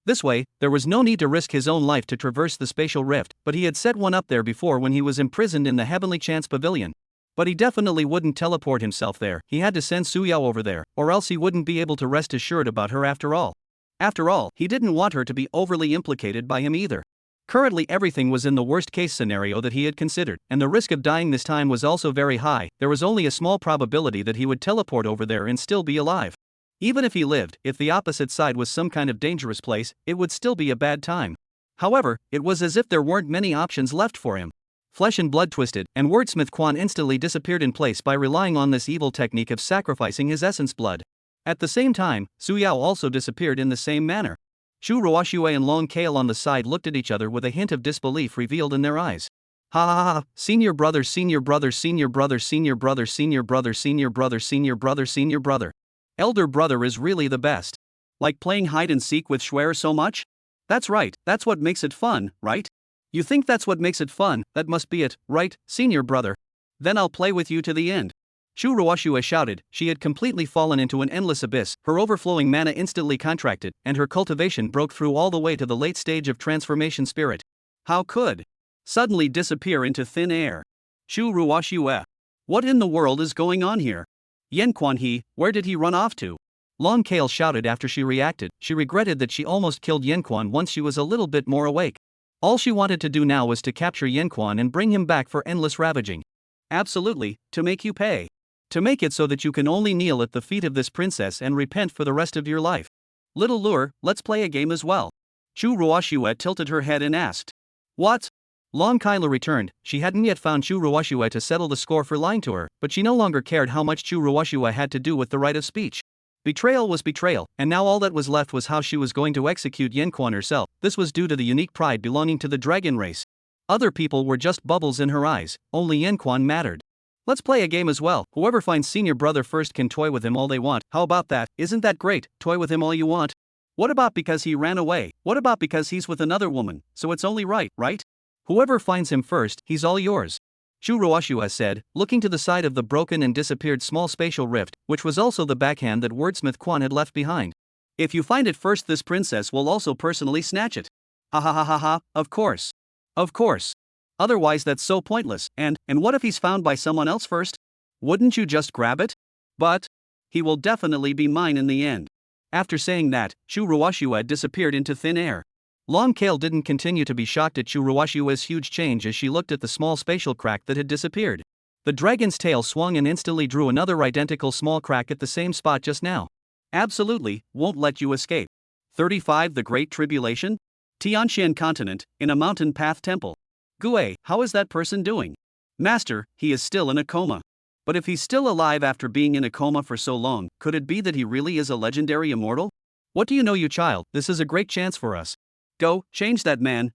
Speaker 1: This way, there was no need to risk his own life to traverse the spatial rift, but he had set one up there before when he was imprisoned in the heavenly chance pavilion. But he definitely wouldn't teleport himself there, he had to send Su Yao over there, or else he wouldn't be able to rest assured about her after all. After all, he didn't want her to be overly implicated by him either. Currently everything was in the worst-case scenario that he had considered, and the risk of dying this time was also very high. There was only a small probability that he would teleport over there and still be alive. Even if he lived, if the opposite side was some kind of dangerous place, it would still be a bad time. However, it was as if there weren't many options left for him. Flesh and blood twisted, and Wordsmith Quan instantly disappeared in place by relying on this evil technique of sacrificing his essence blood. At the same time, Su Yao also disappeared in the same manner. Chu Ruoshua and Long Kale on the side looked at each other with a hint of disbelief revealed in their eyes. Ha ha ha, senior brother, senior brother, senior brother, senior brother, senior brother, senior brother, senior brother, senior brother. Elder brother is really the best. Like playing hide and seek with Schwer so much? That's right, that's what makes it fun, right? You think that's what makes it fun? That must be it, right, senior brother? Then I'll play with you to the end. Chu Ruoshua shouted. She had completely fallen into an endless abyss, her overflowing mana instantly contracted, and her cultivation broke through all the way to the late stage of transformation spirit. How could? Suddenly disappear into thin air. Chu Ruoshua. What in the world is going on here? Yanquan he, where did he run off to? Long Kale shouted after she reacted. She regretted that she almost killed Yanquan once she was a little bit more awake. All she wanted to do now was to capture Yanquan and bring him back for endless ravaging. Absolutely, to make you pay. To make it so that you can only kneel at the feet of this princess and repent for the rest of your life. Little lure, let's play a game as well. Chu Ruoshua tilted her head and asked. What? Long Kyla returned. She hadn't yet found Chu Ruoshua to settle the score for lying to her, but she no longer cared how much Chu Ruoshua had to do with the right of speech. Betrayal was betrayal, and now all that was left was how she was going to execute Yanquan herself. This was due to the unique pride belonging to the dragon race. Other people were just bubbles in her eyes, only Yanquan mattered. Let's play a game as well. Whoever finds senior brother first can toy with him all they want. How about that? Isn't that great? Toy with him all you want. What about because he ran away? What about because he's with another woman? So it's only right, right? Whoever finds him first, he's all yours. Shuroashua said, looking to the side of the broken and disappeared small spatial rift, which was also the backhand that wordsmith Quan had left behind. If you find it first, this princess will also personally snatch it. Ha ha ha ha ha, of course. Of course. Otherwise that's so pointless, and what if he's found by someone else first? Wouldn't you just grab it? But he will definitely be mine in the end. After saying that, Shuroashua disappeared into thin air. Long Kale didn't continue to be shocked at Shuroashua's huge change as she looked at the small spatial crack that had disappeared. The dragon's tail swung and instantly drew another identical small crack at the same spot just now. Absolutely, won't let you escape. 35 The Great Tribulation? Tianxian Continent, in a mountain path temple. Gue, how is that person doing? Master, he is still in a coma. But if he's still alive after being in a coma for so long, could it be that he really is a legendary immortal? What do you know, you child? This is a great chance for us. Go, change that man,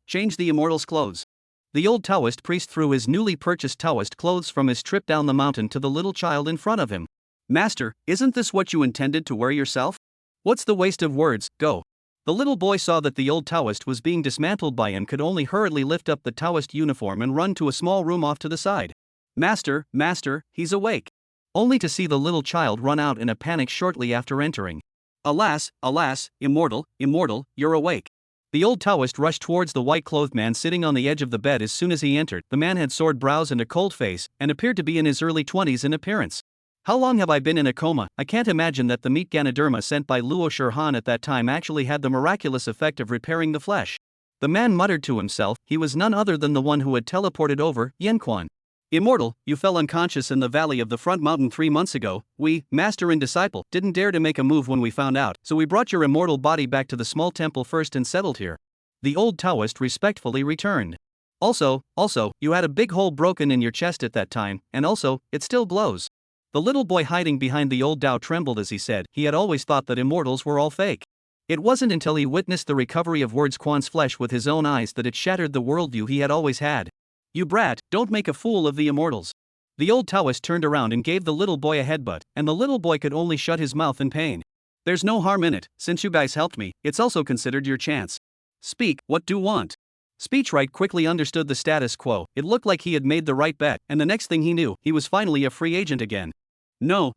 Speaker 1: change the immortal's clothes. The old Taoist priest threw his newly purchased Taoist clothes from his trip down the mountain to the little child in front of him. Master, isn't this what you intended to wear yourself? What's the waste of words, go. The little boy saw that the old Taoist was being dismantled by him, could only hurriedly lift up the Taoist uniform and run to a small room off to the side. Master, he's awake. Only to see the little child run out in a panic shortly after entering. Alas, immortal, you're awake. The old Taoist rushed towards the white-clothed man sitting on the edge of the bed as soon as he entered. The man had sword brows and a cold face, and appeared to be in his early 20s in appearance. How long have I been in a coma? I can't imagine that the meat Ganoderma sent by Luo Shurhan at that time actually had the miraculous effect of repairing the flesh. The man muttered to himself. He was none other than the one who had teleported over, Yanquan. Immortal, you fell unconscious in the valley of the front mountain 3 months ago. We, master and disciple, didn't dare to make a move when we found out, so we brought your immortal body back to the small temple first and settled here. The old Taoist respectfully returned. Also, you had a big hole broken in your chest at that time, and also, it still glows. The little boy hiding behind the old Tao trembled as he said he had always thought that immortals were all fake. It wasn't until he witnessed the recovery of Words Quan's flesh with his own eyes that it shattered the worldview he had always had. You brat, don't make a fool of the immortals. The old Taoist turned around and gave the little boy a headbutt, and the little boy could only shut his mouth in pain. There's no harm in it, since you guys helped me, it's also considered your chance. Speak, what do you want? Speechwright quickly understood the status quo. It looked like he had made the right bet, and the next thing he knew, he was finally a free agent again. No.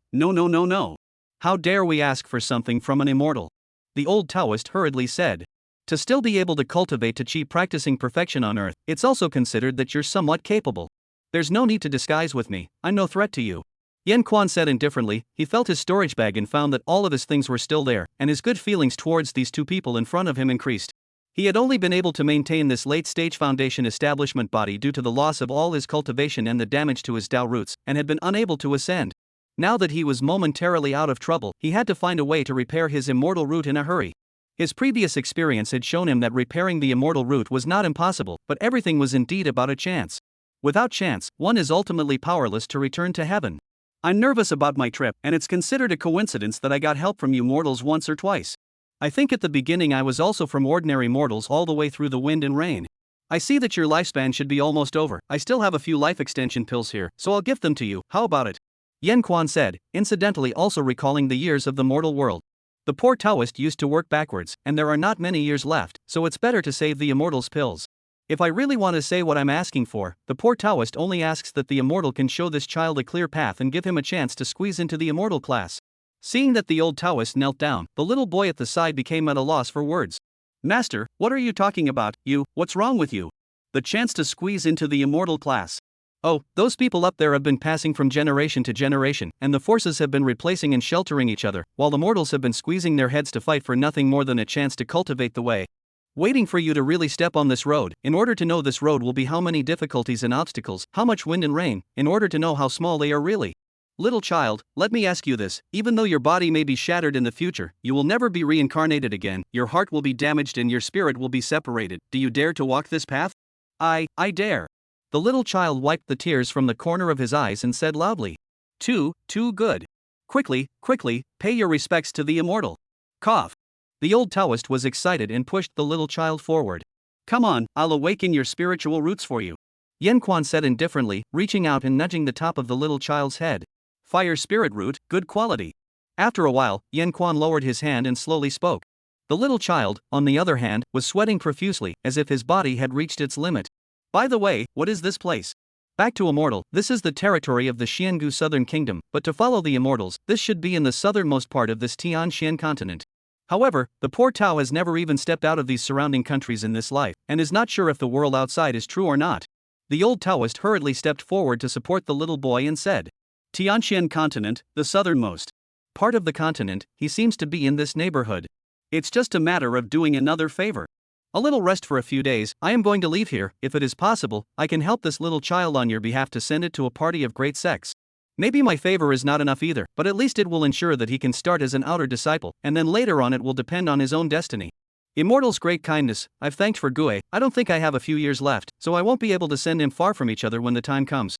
Speaker 1: How dare we ask for something from an immortal? The old Taoist hurriedly said. To still be able to cultivate to chi practicing perfection on earth, it's also considered that you're somewhat capable. There's no need to disguise with me, I'm no threat to you. Yanquan said indifferently. He felt his storage bag and found that all of his things were still there, and his good feelings towards these two people in front of him increased. He had only been able to maintain this late-stage foundation establishment body due to the loss of all his cultivation and the damage to his Tao roots, and had been unable to ascend. Now that he was momentarily out of trouble, he had to find a way to repair his immortal root in a hurry. His previous experience had shown him that repairing the immortal root was not impossible, but everything was indeed about a chance. Without chance, one is ultimately powerless to return to heaven. I'm nervous about my trip, and it's considered a coincidence that I got help from you mortals once or twice. I think at the beginning I was also from ordinary mortals all the way through the wind and rain. I see that your lifespan should be almost over. I still have a few life extension pills here, so I'll gift them to you, how about it? Yanquan said, incidentally also recalling the years of the mortal world. The poor Taoist used to work backwards, and there are not many years left, so it's better to save the immortal's pills. If I really want to say what I'm asking for, the poor Taoist only asks that the immortal can show this child a clear path and give him a chance to squeeze into the immortal class. Seeing that the old Taoist knelt down, the little boy at the side became at a loss for words. Master, what are you talking about? What's wrong with you? The chance to squeeze into the immortal class. Oh, those people up there have been passing from generation to generation, and the forces have been replacing and sheltering each other, while the mortals have been squeezing their heads to fight for nothing more than a chance to cultivate the way. Waiting for you to really step on this road. In order to know this road will be how many difficulties and obstacles, how much wind and rain, in order to know how small they are really. Little child, let me ask you this, even though your body may be shattered in the future, you will never be reincarnated again, your heart will be damaged and your spirit will be separated. Do you dare to walk this path? I dare. The little child wiped the tears from the corner of his eyes and said loudly. Too good. Quickly, quickly, pay your respects to the immortal. Cough. The old Taoist was excited and pushed the little child forward. Come on, I'll awaken your spiritual roots for you. Yan Quan said indifferently, reaching out and nudging the top of the little child's head. Fire spirit root, good quality. After a while, Yan Quan lowered his hand and slowly spoke. The little child, on the other hand, was sweating profusely, as if his body had reached its limit. By the way, what is this place? Back to Immortal, this is the territory of the Xiangu Southern Kingdom, but to follow the Immortals, this should be in the southernmost part of this Tian continent. However, the poor Tao has never even stepped out of these surrounding countries in this life, and is not sure if the world outside is true or not. The old Taoist hurriedly stepped forward to support the little boy and said, Tianxian continent, the southernmost part of the continent, he seems to be in this neighborhood. It's just a matter of doing another favor. A little rest for a few days, I am going to leave here. If it is possible, I can help this little child on your behalf to send it to a party of great sex. Maybe my favor is not enough either, but at least it will ensure that he can start as an outer disciple, and then later on it will depend on his own destiny. Immortal's great kindness, I've thanked for Gue. I don't think I have a few years left, so I won't be able to send him far from each other when the time comes.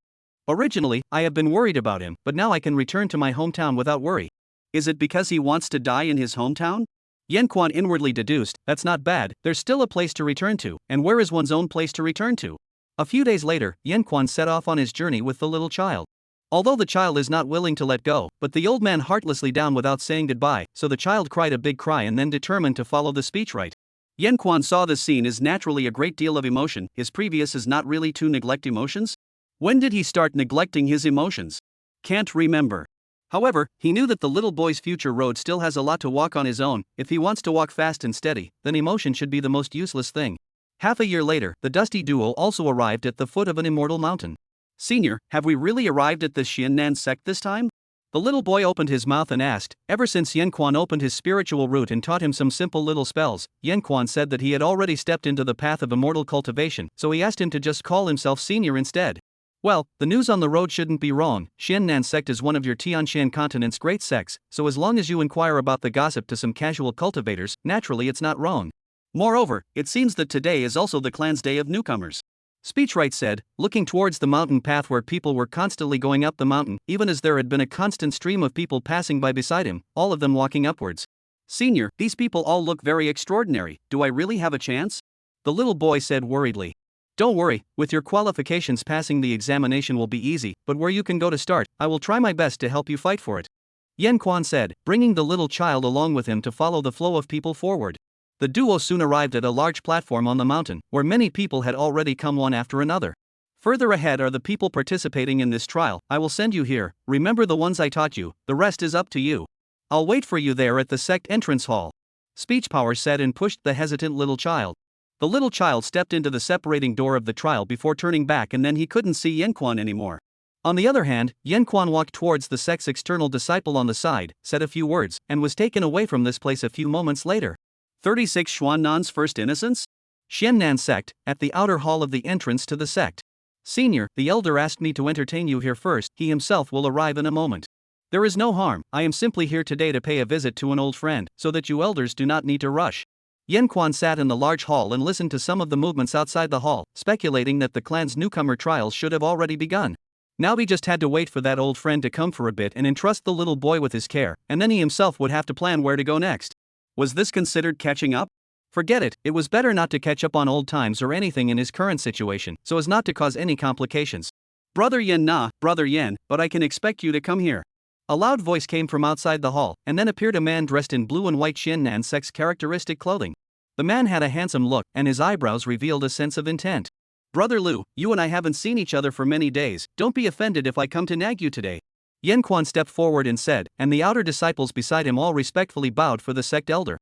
Speaker 1: Originally, I have been worried about him, but now I can return to my hometown without worry. Is it because he wants to die in his hometown? Yan Quan inwardly deduced, that's not bad, there's still a place to return to, and where is one's own place to return to? A few days later, Yan Quan set off on his journey with the little child. Although the child is not willing to let go, but the old man heartlessly down without saying goodbye, so the child cried a big cry and then determined to follow the speech right. Yan Quan saw this scene as naturally a great deal of emotion. His previous is not really to neglect emotions? When did he start neglecting his emotions? Can't remember. However, he knew that the little boy's future road still has a lot to walk on his own. If he wants to walk fast and steady, then emotion should be the most useless thing. Half a year later, the dusty duo also arrived at the foot of an immortal mountain. Senior, have we really arrived at the Xiannan sect this time? The little boy opened his mouth and asked. Ever since Yan Quan opened his spiritual root and taught him some simple little spells, Yan Quan said that he had already stepped into the path of immortal cultivation, so he asked him to just call himself Senior instead. Well, the news on the road shouldn't be wrong. Xiannan sect is one of your Tianxian continent's great sects, so as long as you inquire about the gossip to some casual cultivators, naturally it's not wrong. Moreover, it seems that today is also the clan's day of newcomers. Speechwright said, looking towards the mountain path where people were constantly going up the mountain, even as there had been a constant stream of people passing by beside him, all of them walking upwards. Senior, these people all look very extraordinary. Do I really have a chance? The little boy said worriedly. Don't worry, with your qualifications passing the examination will be easy, but where you can go to start, I will try my best to help you fight for it. Yan Quan said, bringing the little child along with him to follow the flow of people forward. The duo soon arrived at a large platform on the mountain, where many people had already come one after another. Further ahead are the people participating in this trial. I will send you here, remember the ones I taught you, the rest is up to you. I'll wait for you there at the sect entrance hall. Speech Power said and pushed the hesitant little child. The little child stepped into the separating door of the trial before turning back, and then he couldn't see Yan Quan anymore. On the other hand, Yan Quan walked towards the sect's external disciple on the side, said a few words, and was taken away from this place a few moments later. 36 Xuannan's first innocence? Xiannan sect, at the outer hall of the entrance to the sect. Senior, the elder asked me to entertain you here first. He himself will arrive in a moment. There is no harm, I am simply here today to pay a visit to an old friend, so that you elders do not need to rush. Yan Quan sat in the large hall and listened to some of the movements outside the hall, speculating that the clan's newcomer trials should have already begun. Now he just had to wait for that old friend to come for a bit and entrust the little boy with his care, and then he himself would have to plan where to go next. Was this considered catching up? Forget it, it was better not to catch up on old times or anything in his current situation, so as not to cause any complications. Brother Yan brother Yan, but I can expect you to come here. A loud voice came from outside the hall, and then appeared a man dressed in blue and white Xiannan sect's characteristic clothing. The man had a handsome look, and his eyebrows revealed a sense of intent. Brother Lu, you and I haven't seen each other for many days, don't be offended if I come to nag you today. Yan Quan stepped forward and said, and the outer disciples beside him all respectfully bowed for the sect elder.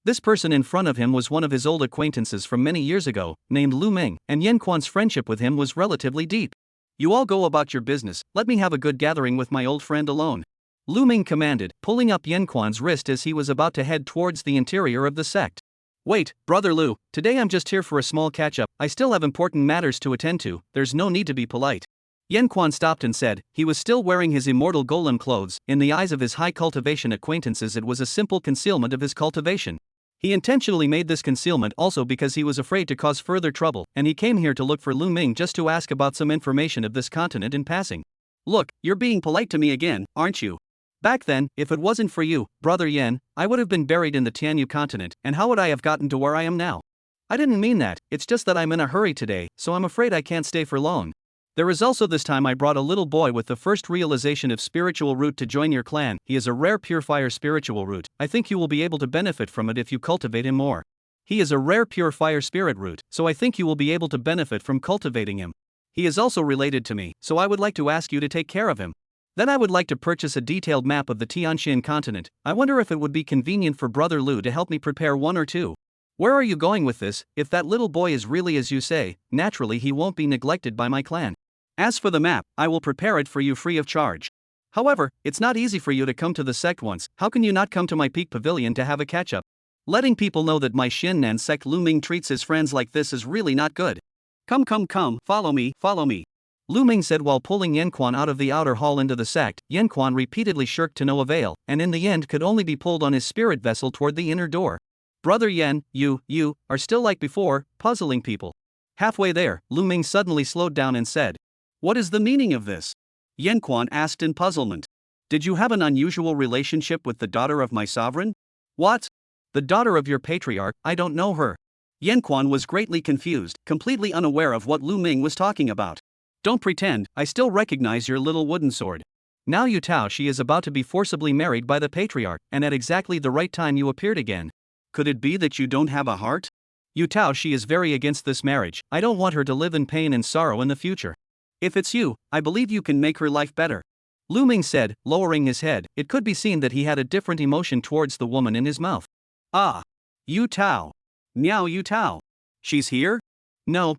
Speaker 1: This person in front of him was one of his old acquaintances from many years ago, named Lu Ming, and Yan Quan's friendship with him was relatively deep. You all go about your business, let me have a good gathering with my old friend alone. Lu Ming commanded, pulling up Yan Quan's wrist as he was about to head towards the interior of the sect. Wait, Brother Lu, today I'm just here for a small catch-up, I still have important matters to attend to, there's no need to be polite. Yan Quan stopped and said, he was still wearing his immortal golem clothes. In the eyes of his high cultivation acquaintances it was a simple concealment of his cultivation. He intentionally made this concealment also because he was afraid to cause further trouble, and he came here to look for Lu Ming just to ask about some information of this continent in passing. Look, you're being polite to me again, aren't you? Back then, if it wasn't for you, Brother Yen, I would have been buried in the Tianyu continent, and how would I have gotten to where I am now? I didn't mean that, it's just that I'm in a hurry today, so I'm afraid I can't stay for long. There is also this time I brought a little boy with the first realization of spiritual root to join your clan. He is a rare pure fire spiritual root. I think you will be able to benefit from it if you cultivate him more. He is a rare pure fire spirit root, so I think you will be able to benefit from cultivating him. He is also related to me, so I would like to ask you to take care of him. Then I would like to purchase a detailed map of the Tianxin continent. I wonder if it would be convenient for Brother Lu to help me prepare one or two. Where are you going with this? If that little boy is really as you say, naturally he won't be neglected by my clan. As for the map, I will prepare it for you free of charge. However, it's not easy for you to come to the sect once. How can you not come to my peak pavilion to have a catch-up? Letting people know that my Xinnan sect Lu Ming treats his friends like this is really not good. Come, follow me, follow me. Lu Ming said while pulling Yan Quan out of the outer hall into the sect. Yan Quan repeatedly shirked to no avail, and in the end could only be pulled on his spirit vessel toward the inner door. Brother Yan, you are still like before, puzzling people. Halfway there, Lu Ming suddenly slowed down and said, "What is the meaning of this?" Yan Quan asked in puzzlement. "Did you have an unusual relationship with the daughter of my sovereign?" "What? The daughter of your patriarch? I don't know her." Yan Quan was greatly confused, completely unaware of what Lu Ming was talking about. "Don't pretend, I still recognize your little wooden sword. Now you Tao, she is about to be forcibly married by the patriarch, and at exactly the right time you appeared again. Could it be that you don't have a heart? You Tao, she is very against this marriage. I don't want her to live in pain and sorrow in the future. If it's you, I believe you can make her life better." Lu Ming said, lowering his head. It could be seen that he had a different emotion towards the woman in his mouth. "Ah. Yu Tao. Meow Yu Tao. She's here? No,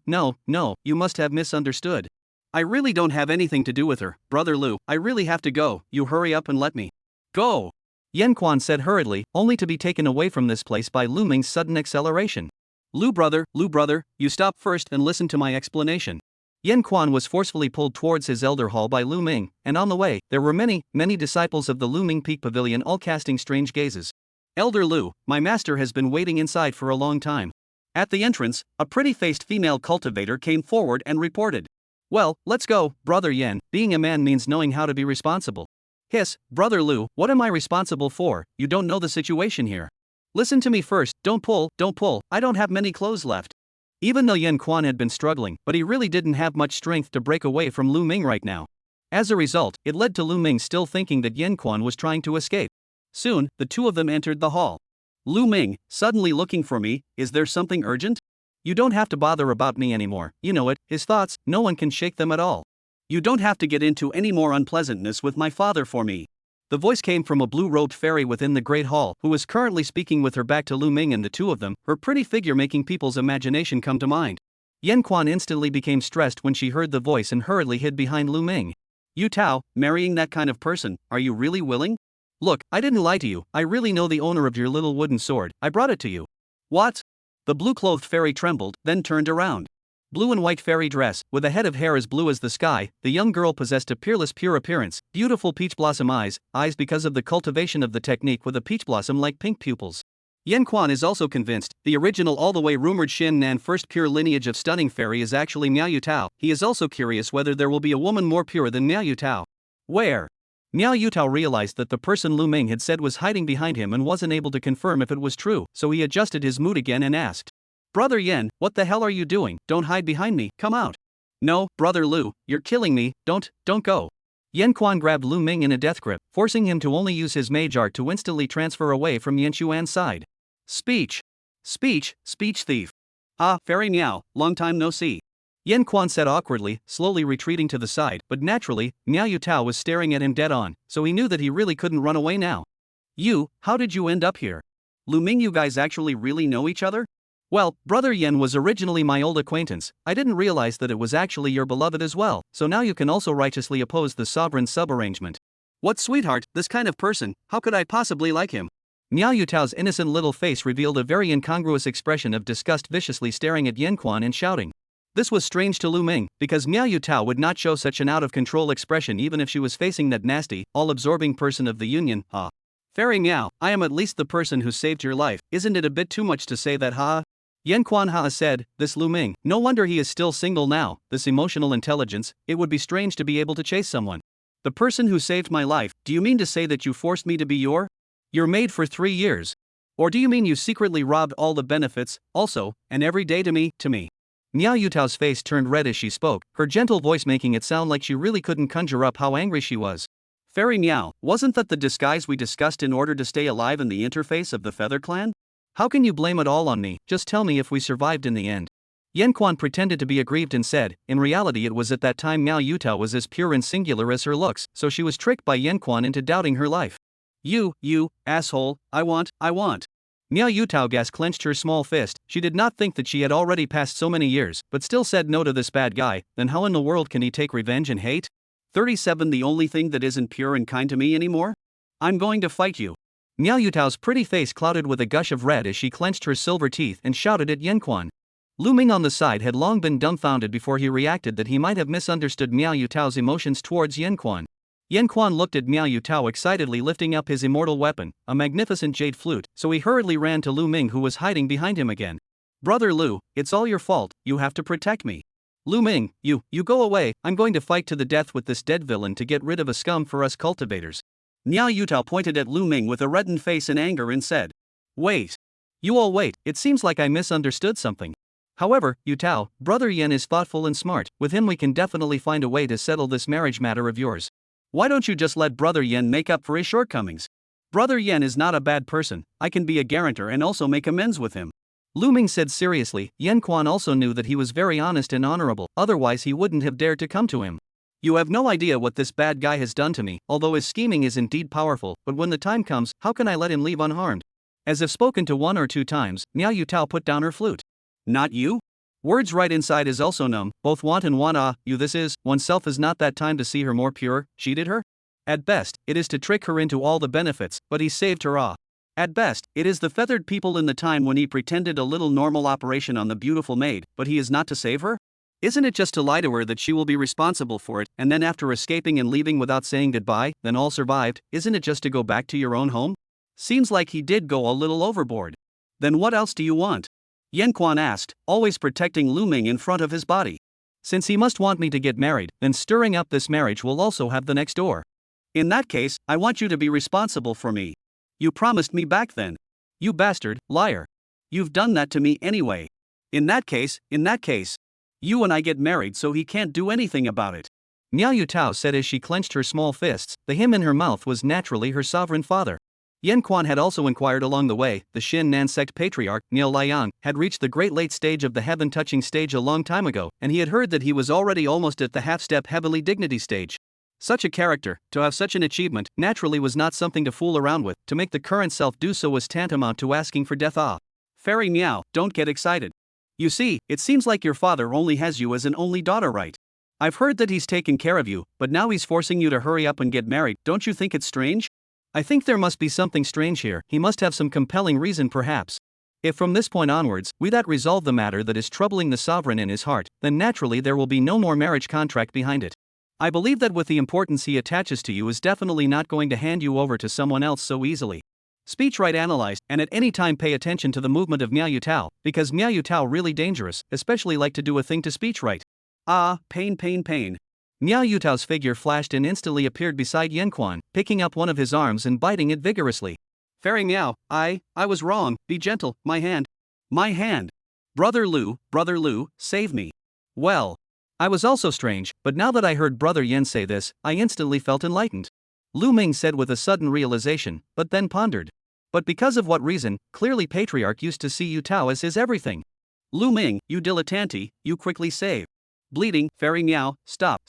Speaker 1: you must have misunderstood. I really don't have anything to do with her, Brother Lu. I really have to go. You hurry up and let me go," Yan Quan said hurriedly, only to be taken away from this place by Lu Ming's sudden acceleration. Lu brother, you stop first and listen to my explanation." Yan Quan was forcefully pulled towards his elder hall by Lu Ming, and on the way, there were many disciples of the Lu Ming Peak Pavilion all casting strange gazes. "Elder Lu, my master has been waiting inside for a long time." At the entrance, a pretty-faced female cultivator came forward and reported. "Well, let's go, Brother Yen. Being a man means knowing how to be responsible." "Hiss, Brother Lu, what am I responsible for? You don't know the situation here. Listen to me first, don't pull, I don't have many clothes left." Even though Yan Quan had been struggling, but he really didn't have much strength to break away from Lu Ming right now. As a result, it led to Lu Ming still thinking that Yan Quan was trying to escape. Soon, the two of them entered the hall. Lu Ming, suddenly looking for me, is there something urgent? You don't have to bother about me anymore, you know it, his thoughts, no one can shake them at all. You don't have to get into any more unpleasantness with my father for me. The voice came from a blue-robed fairy within the Great Hall, who was currently speaking with her back to Lu Ming, and the two of them, her pretty figure making people's imagination come to mind. Yan Quan instantly became stressed when she heard the voice and hurriedly hid behind Lu Ming. "You Tao, marrying that kind of person, are you really willing? Look, I didn't lie to you, I really know the owner of your little wooden sword, I brought it to you." "What?" The blue-clothed fairy trembled, then turned around. Blue and white fairy dress, with a head of hair as blue as the sky, the young girl possessed a peerless pure appearance, beautiful peach blossom eyes because of the cultivation of the technique with a peach blossom-like pink pupils. Yan Quan is also convinced, the original all the way rumored Xin Nan first pure lineage of stunning fairy is actually Miao Yu Tao. He is also curious whether there will be a woman more pure than Miao Yu Tao. Where? Miao Yu Tao realized that the person Lu Ming had said was hiding behind him and wasn't able to confirm if it was true, so he adjusted his mood again and asked. "Brother Yen, what the hell are you doing? Don't hide behind me, come out." "No, Brother Lu, you're killing me, don't go." Yan Quan grabbed Lu Ming in a death grip, forcing him to only use his mage art to instantly transfer away from Yan Xuan's side. Speech thief. "Ah, Fairy Miao, long time no see." Yan Quan said awkwardly, slowly retreating to the side, but naturally, Miao Yu Tao was staring at him dead on, so he knew that he really couldn't run away now. How did you end up here? Lu Ming, you guys actually really know each other?" "Well, Brother Yen was originally my old acquaintance, I didn't realize that it was actually your beloved as well, so now you can also righteously oppose the sovereign sub-arrangement." "What sweetheart, this kind of person, how could I possibly like him?" Miao Yu Tao's innocent little face revealed a very incongruous expression of disgust, viciously staring at Yan Quan and shouting. This was strange to Lu Ming, because Miao Yu Tao would not show such an out-of-control expression even if she was facing that nasty, all-absorbing person of the Union. "Fairy Miao, I am at least the person who saved your life, isn't it a bit too much to say that Yan Quan said, this Lu Ming, no wonder he is still single now, this emotional intelligence, it would be strange to be able to chase someone. The person who saved my life, do you mean to say that you forced me to be your maid for 3 years? Or do you mean you secretly robbed all the benefits, also, and every day to me? Miao Yutao's face turned red as she spoke, her gentle voice making it sound like she really couldn't conjure up how angry she was. Fairy Miao, wasn't that the disguise we discussed in order to stay alive in the interface of the Feather Clan? How can you blame it all on me? Just tell me if we survived in the end. Yan Quan pretended to be aggrieved and said, in reality it was at that time Miao Yutao was as pure and singular as her looks, so she was tricked by Yan Quan into doubting her life. You, asshole, I want. Miao Yutao gas clenched her small fist. She did not think that she had already passed so many years, but still said no to this bad guy. Then how in the world can he take revenge and hate? 37 The only thing that isn't pure and kind to me anymore? I'm going to fight you. Miao Yutao's pretty face clouded with a gush of red as she clenched her silver teeth and shouted at Yan Quan. Lu Ming on the side had long been dumbfounded before he reacted that he might have misunderstood Miao Yutao's emotions towards Yan Quan. Yan Quan looked at Miao Yutao excitedly lifting up his immortal weapon, a magnificent jade flute, so he hurriedly ran to Lu Ming who was hiding behind him again. Brother Lu, it's all your fault, you have to protect me. Lu Ming, you go away, I'm going to fight to the death with this dead villain to get rid of a scum for us cultivators. Miao Yutao pointed at Lu Ming with a reddened face in anger and said. Wait. You all wait, it seems like I misunderstood something. However, Yutao, Brother Yan is thoughtful and smart, with him we can definitely find a way to settle this marriage matter of yours. Why don't you just let Brother Yan make up for his shortcomings? Brother Yan is not a bad person, I can be a guarantor and also make amends with him. Lu Ming said seriously. Yan Quan also knew that he was very honest and honorable, otherwise he wouldn't have dared to come to him. You have no idea what this bad guy has done to me, although his scheming is indeed powerful, but when the time comes, how can I let him leave unharmed? As if spoken to 1 or 2 times, Miao Yutao put down her flute. Not you? Words right inside is also numb, both want and want you this is, oneself is not that time to see her more pure, cheated her? At best, it is to trick her into all the benefits, but he saved her At best, it is the feathered people in the time when he pretended a little normal operation on the beautiful maid, but he is not to save her? Isn't it just to lie to her that she will be responsible for it, and then after escaping and leaving without saying goodbye, then all survived, isn't it just to go back to your own home? Seems like he did go a little overboard. Then what else do you want? Yan Quan asked, always protecting Lu Ming in front of his body. Since he must want me to get married, then stirring up this marriage will also have the next door. In that case, I want you to be responsible for me. You promised me back then. You bastard, liar. You've done that to me anyway. In that case, you and I get married so he can't do anything about it. Miao Yutao said as she clenched her small fists. The him in her mouth was naturally her sovereign father. Yan Quan had also inquired along the way. The Shin Nan sect patriarch, Niao Liang, had reached the great late stage of the heaven-touching stage a long time ago, and he had heard that he was already almost at the half-step heavenly dignity stage. Such a character, to have such an achievement, naturally was not something to fool around with. To make the current self do so was tantamount to asking for death. Fairy Miao, don't get excited. You see, it seems like your father only has you as an only daughter, right? I've heard that he's taken care of you, but now he's forcing you to hurry up and get married. Don't you think it's strange? I think there must be something strange here. He must have some compelling reason perhaps. If from this point onwards, we that resolve the matter that is troubling the sovereign in his heart, then naturally there will be no more marriage contract behind it. I believe that with the importance he attaches to you is definitely not going to hand you over to someone else so easily. Speech right analyzed, and at any time pay attention to the movement of Miao Yutao, because Miao Yutao really dangerous, especially like to do a thing to speech right. Pain. Miao Yutao's figure flashed and instantly appeared beside Yan Quan, picking up one of his arms and biting it vigorously. Fairy Miao, I was wrong, be gentle, my hand. Brother Lu, save me. Well, I was also strange, but now that I heard Brother Yan say this, I instantly felt enlightened. Lu Ming said with a sudden realization, but then pondered. But because of what reason? Clearly Patriarch used to see Yutao as his everything. Lu Ming, you dilettante, you quickly save. Bleeding, Fairy Miao, stop.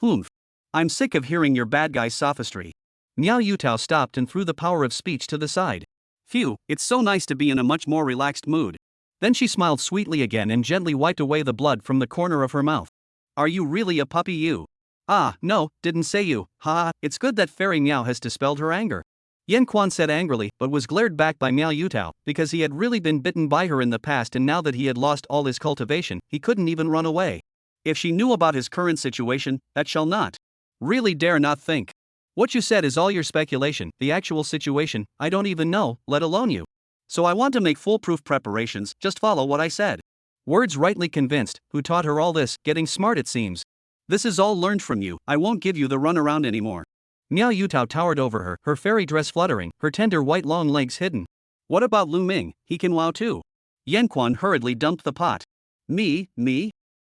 Speaker 1: Humph. I'm sick of hearing your bad guy sophistry. Miao Yutao stopped and threw the power of speech to the side. Phew, it's so nice to be in a much more relaxed mood. Then she smiled sweetly again and gently wiped away the blood from the corner of her mouth. Are you really a puppy you? No, didn't say you, it's good that Fairy Miao has dispelled her anger. Yan Quan said angrily, but was glared back by Miao Yutao, because he had really been bitten by her in the past and now that he had lost all his cultivation, he couldn't even run away. If she knew about his current situation, that shall not. Really dare not think. What you said is all your speculation, the actual situation, I don't even know, let alone you. So I want to make foolproof preparations, just follow what I said. Words rightly convinced, who taught her all this, getting smart it seems. This is all learned from you, I won't give you the runaround anymore. Miao Yutao towered over her, her fairy dress fluttering, her tender white long legs hidden. What about Lu Ming, he can wow too. Yanquan hurriedly dumped the pot. Me?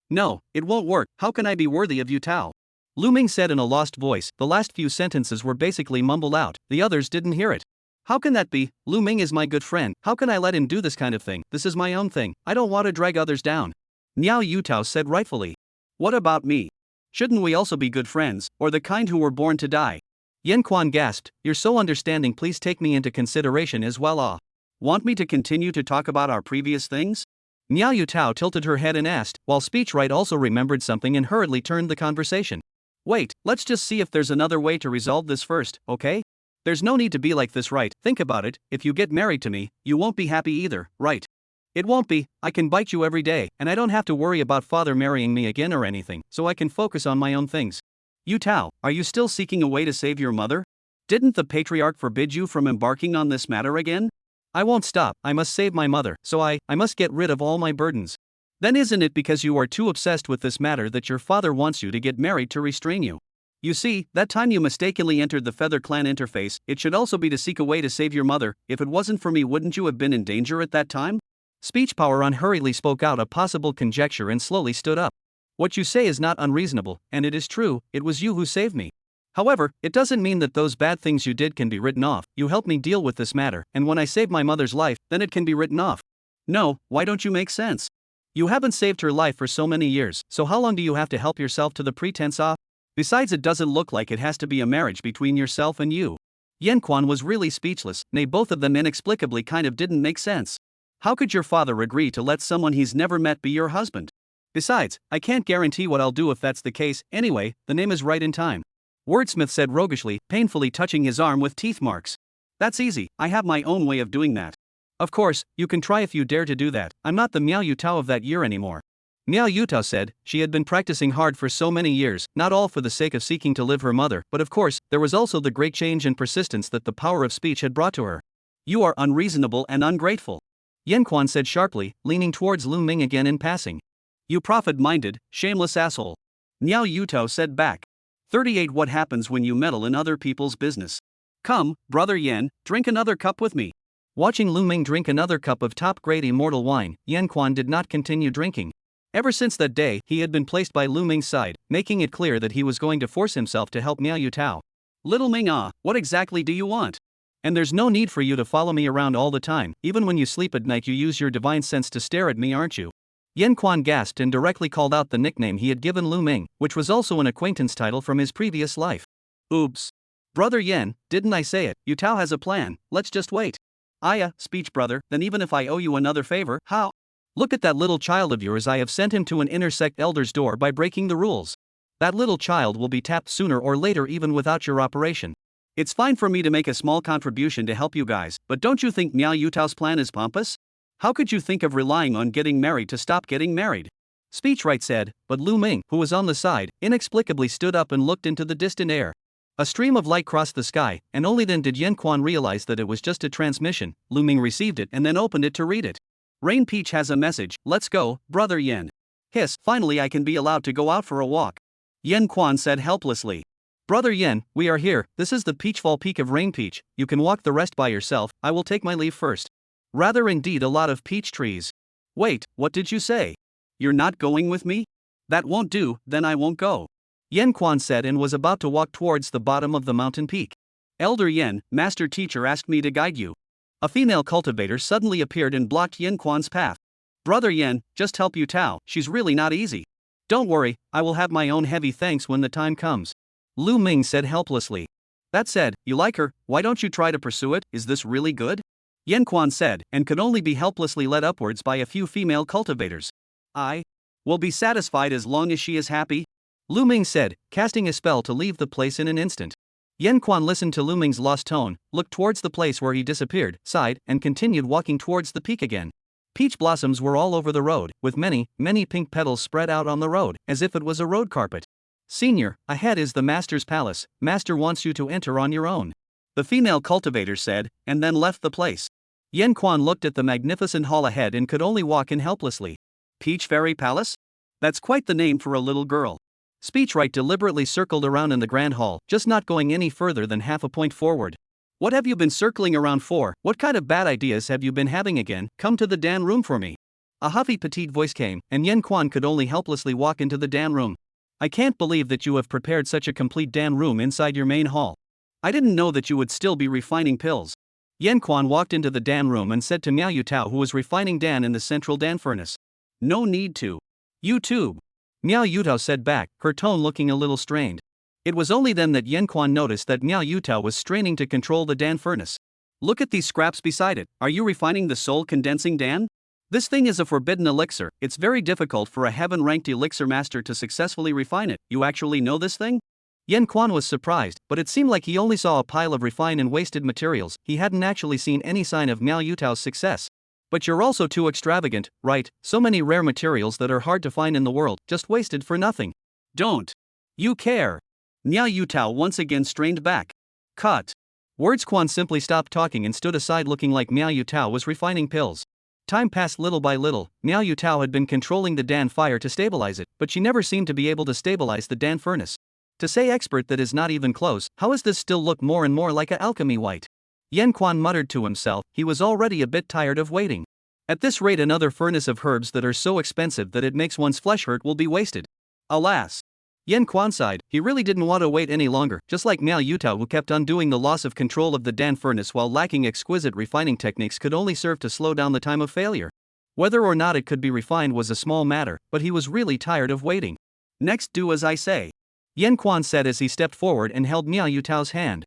Speaker 1: No, it won't work, how can I be worthy of Yutao? Lu Ming said in a lost voice, the last few sentences were basically mumbled out, the others didn't hear it. How can that be? Lu Ming is my good friend, how can I let him do this kind of thing? This is my own thing, I don't want to drag others down. Miao Yutao said rightfully. What about me? Shouldn't we also be good friends, or the kind who were born to die? Yanquan gasped, you're so understanding, please take me into consideration as well. Want me to continue to talk about our previous things? Miao Yutao tilted her head and asked, while Speechwright also remembered something and hurriedly turned the conversation. Wait, let's just see if there's another way to resolve this first, okay? There's no need to be like this, right? Think about it, if you get married to me, you won't be happy either, right? It won't be, I can bite you every day, and I don't have to worry about father marrying me again or anything, so I can focus on my own things. Yutao, are you still seeking a way to save your mother? Didn't the patriarch forbid you from embarking on this matter again? I won't stop, I must save my mother, so I must get rid of all my burdens. Then isn't it because you are too obsessed with this matter that your father wants you to get married to restrain you? You see, that time you mistakenly entered the Feather Clan interface, it should also be to seek a way to save your mother. If it wasn't for me, wouldn't you have been in danger at that time? Speech Power unhurriedly spoke out a possible conjecture and slowly stood up. What you say is not unreasonable, and it is true, it was you who saved me. However, it doesn't mean that those bad things you did can be written off. You helped me deal with this matter, and when I saved my mother's life, then it can be written off. No, why don't you make sense? You haven't saved her life for so many years, so how long do you have to help yourself to the pretense of? Besides, it doesn't look like it has to be a marriage between yourself and you. Yanquan was really speechless, nay, both of them inexplicably kind of didn't make sense. How could your father agree to let someone he's never met be your husband? Besides, I can't guarantee what I'll do if that's the case. Anyway, the name is right in time. Wordsmith said roguishly, painfully touching his arm with teeth marks. That's easy, I have my own way of doing that. Of course, you can try if you dare to do that. I'm not the Miao Yutao of that year anymore. Miao Yutao said, she had been practicing hard for so many years, not all for the sake of seeking to live her mother, but of course, there was also the great change and persistence that the power of speech had brought to her. You are unreasonable and ungrateful. Yanquan said sharply, leaning towards Lu Ming again in passing. You profit-minded, shameless asshole. Miao Yutao said back. 38 What happens when you meddle in other people's business? Come, brother Yan, drink another cup with me. Watching Lu Ming drink another cup of top-grade immortal wine, Yanquan did not continue drinking. Ever since that day, he had been placed by Lu Ming's side, making it clear that he was going to force himself to help Miao Yutao. Little Ming, what exactly do you want? And there's no need for you to follow me around all the time, even when you sleep at night you use your divine sense to stare at me, aren't you? Yanquan gasped and directly called out the nickname he had given Lu Ming, which was also an acquaintance title from his previous life. Oops. Brother Yan, didn't I say it? Yutao has a plan, let's just wait. Speech brother, then even if I owe you another favor, how? Look at that little child of yours, I have sent him to an intersect elder's door by breaking the rules. That little child will be tapped sooner or later even without your operation. It's fine for me to make a small contribution to help you guys, but don't you think Miao Yutao's plan is pompous? How could you think of relying on getting married to stop getting married? Speechwright said, but Lu Ming, who was on the side, inexplicably stood up and looked into the distant air. A stream of light crossed the sky, and only then did Yanquan realize that it was just a transmission. Lu Ming received it and then opened it to read it. Rain Peach has a message, let's go, brother Yan. Hiss, finally I can be allowed to go out for a walk. Yanquan said helplessly. Brother Yan, we are here, this is the Peachfall Peak of Rain Peach, you can walk the rest by yourself, I will take my leave first. Rather indeed a lot of peach trees. Wait, what did you say? You're not going with me? That won't do, then I won't go. Yanquan said and was about to walk towards the bottom of the mountain peak. Elder Yan, master teacher asked me to guide you. A female cultivator suddenly appeared and blocked Yanquan's path. Brother Yan, just help Yutao, she's really not easy. Don't worry, I will have my own heavy thanks when the time comes. Lu Ming said helplessly. That said, you like her, why don't you try to pursue it, is this really good? Yanquan said, and could only be helplessly led upwards by a few female cultivators. I will be satisfied as long as she is happy, Lu Ming said, casting a spell to leave the place in an instant. Yanquan listened to Lu Ming's lost tone, looked towards the place where he disappeared, sighed, and continued walking towards the peak again. Peach blossoms were all over the road, with many, many pink petals spread out on the road, as if it was a road carpet. Senior, ahead is the Master's palace, Master wants you to enter on your own. The female cultivator said, and then left the place. Yanquan looked at the magnificent hall ahead and could only walk in helplessly. Peach Fairy Palace? That's quite the name for a little girl. Speechwrite deliberately circled around in the grand hall, just not going any further than half a point forward. What have you been circling around for? What kind of bad ideas have you been having again? Come to the Dan room for me. A huffy petite voice came, and Yen Quan could only helplessly walk into the Dan room. I can't believe that you have prepared such a complete Dan room inside your main hall. I didn't know that you would still be refining pills. Yen Quan walked into the Dan room and said to Miao Yutao, who was refining Dan in the central Dan furnace. No need to. YouTube. Miao Yutao said back, her tone looking a little strained. It was only then that Yen Quan noticed that Miao Yutao was straining to control the Dan furnace. Look at these scraps beside it. Are you refining the soul condensing Dan? This thing is a forbidden elixir. It's very difficult for a heaven-ranked elixir master to successfully refine it. You actually know this thing? Yen Quan was surprised, but it seemed like he only saw a pile of refined and wasted materials. He hadn't actually seen any sign of Miao Yutao's success. But you're also too extravagant, right? So many rare materials that are hard to find in the world, just wasted for nothing. Don't you care? Miao Yutao once again strained back. Cut. Words. Quan simply stopped talking and stood aside looking like Miao Yutao was refining pills. Time passed little by little. Miao Yutao had been controlling the Dan fire to stabilize it, but she never seemed to be able to stabilize the Dan furnace. To say expert, that is not even close. How does this still look more and more like a alchemy white? Yen Quan muttered to himself. He was already a bit tired of waiting. At this rate, another furnace of herbs that are so expensive that it makes one's flesh hurt will be wasted. Alas. Yen Quan sighed. He really didn't want to wait any longer, just like Miao Yutao, who kept undoing the loss of control of the Dan furnace while lacking exquisite refining techniques, could only serve to slow down the time of failure. Whether or not it could be refined was a small matter, but he was really tired of waiting. Next, do as I say. Yen Quan said as he stepped forward and held Miao Yutao's hand.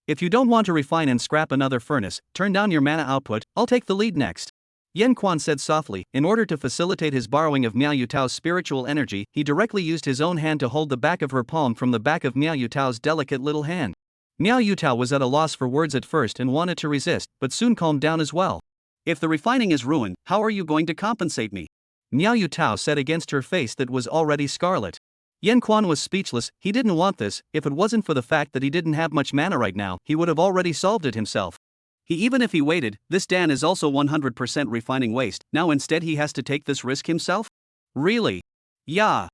Speaker 1: If you don't want to refine and scrap another furnace, turn down your mana output, I'll take the lead next. Yen Quan said softly. In order to facilitate his borrowing of Miao Yutao's spiritual energy, he directly used his own hand to hold the back of her palm from the back of Miao Yutao's delicate little hand. Miao Yutao was at a loss for words at first and wanted to resist, but soon calmed down as well. If the refining is ruined, how are you going to compensate me? Miao Yutao said against her face that was already scarlet. Yen Quan was speechless. He didn't want this. If it wasn't for the fact that he didn't have much mana right now, he would have already solved it himself. Even if he waited, this Dan is also 100% refining waste. Now instead he has to take this risk himself? Really? Yeah.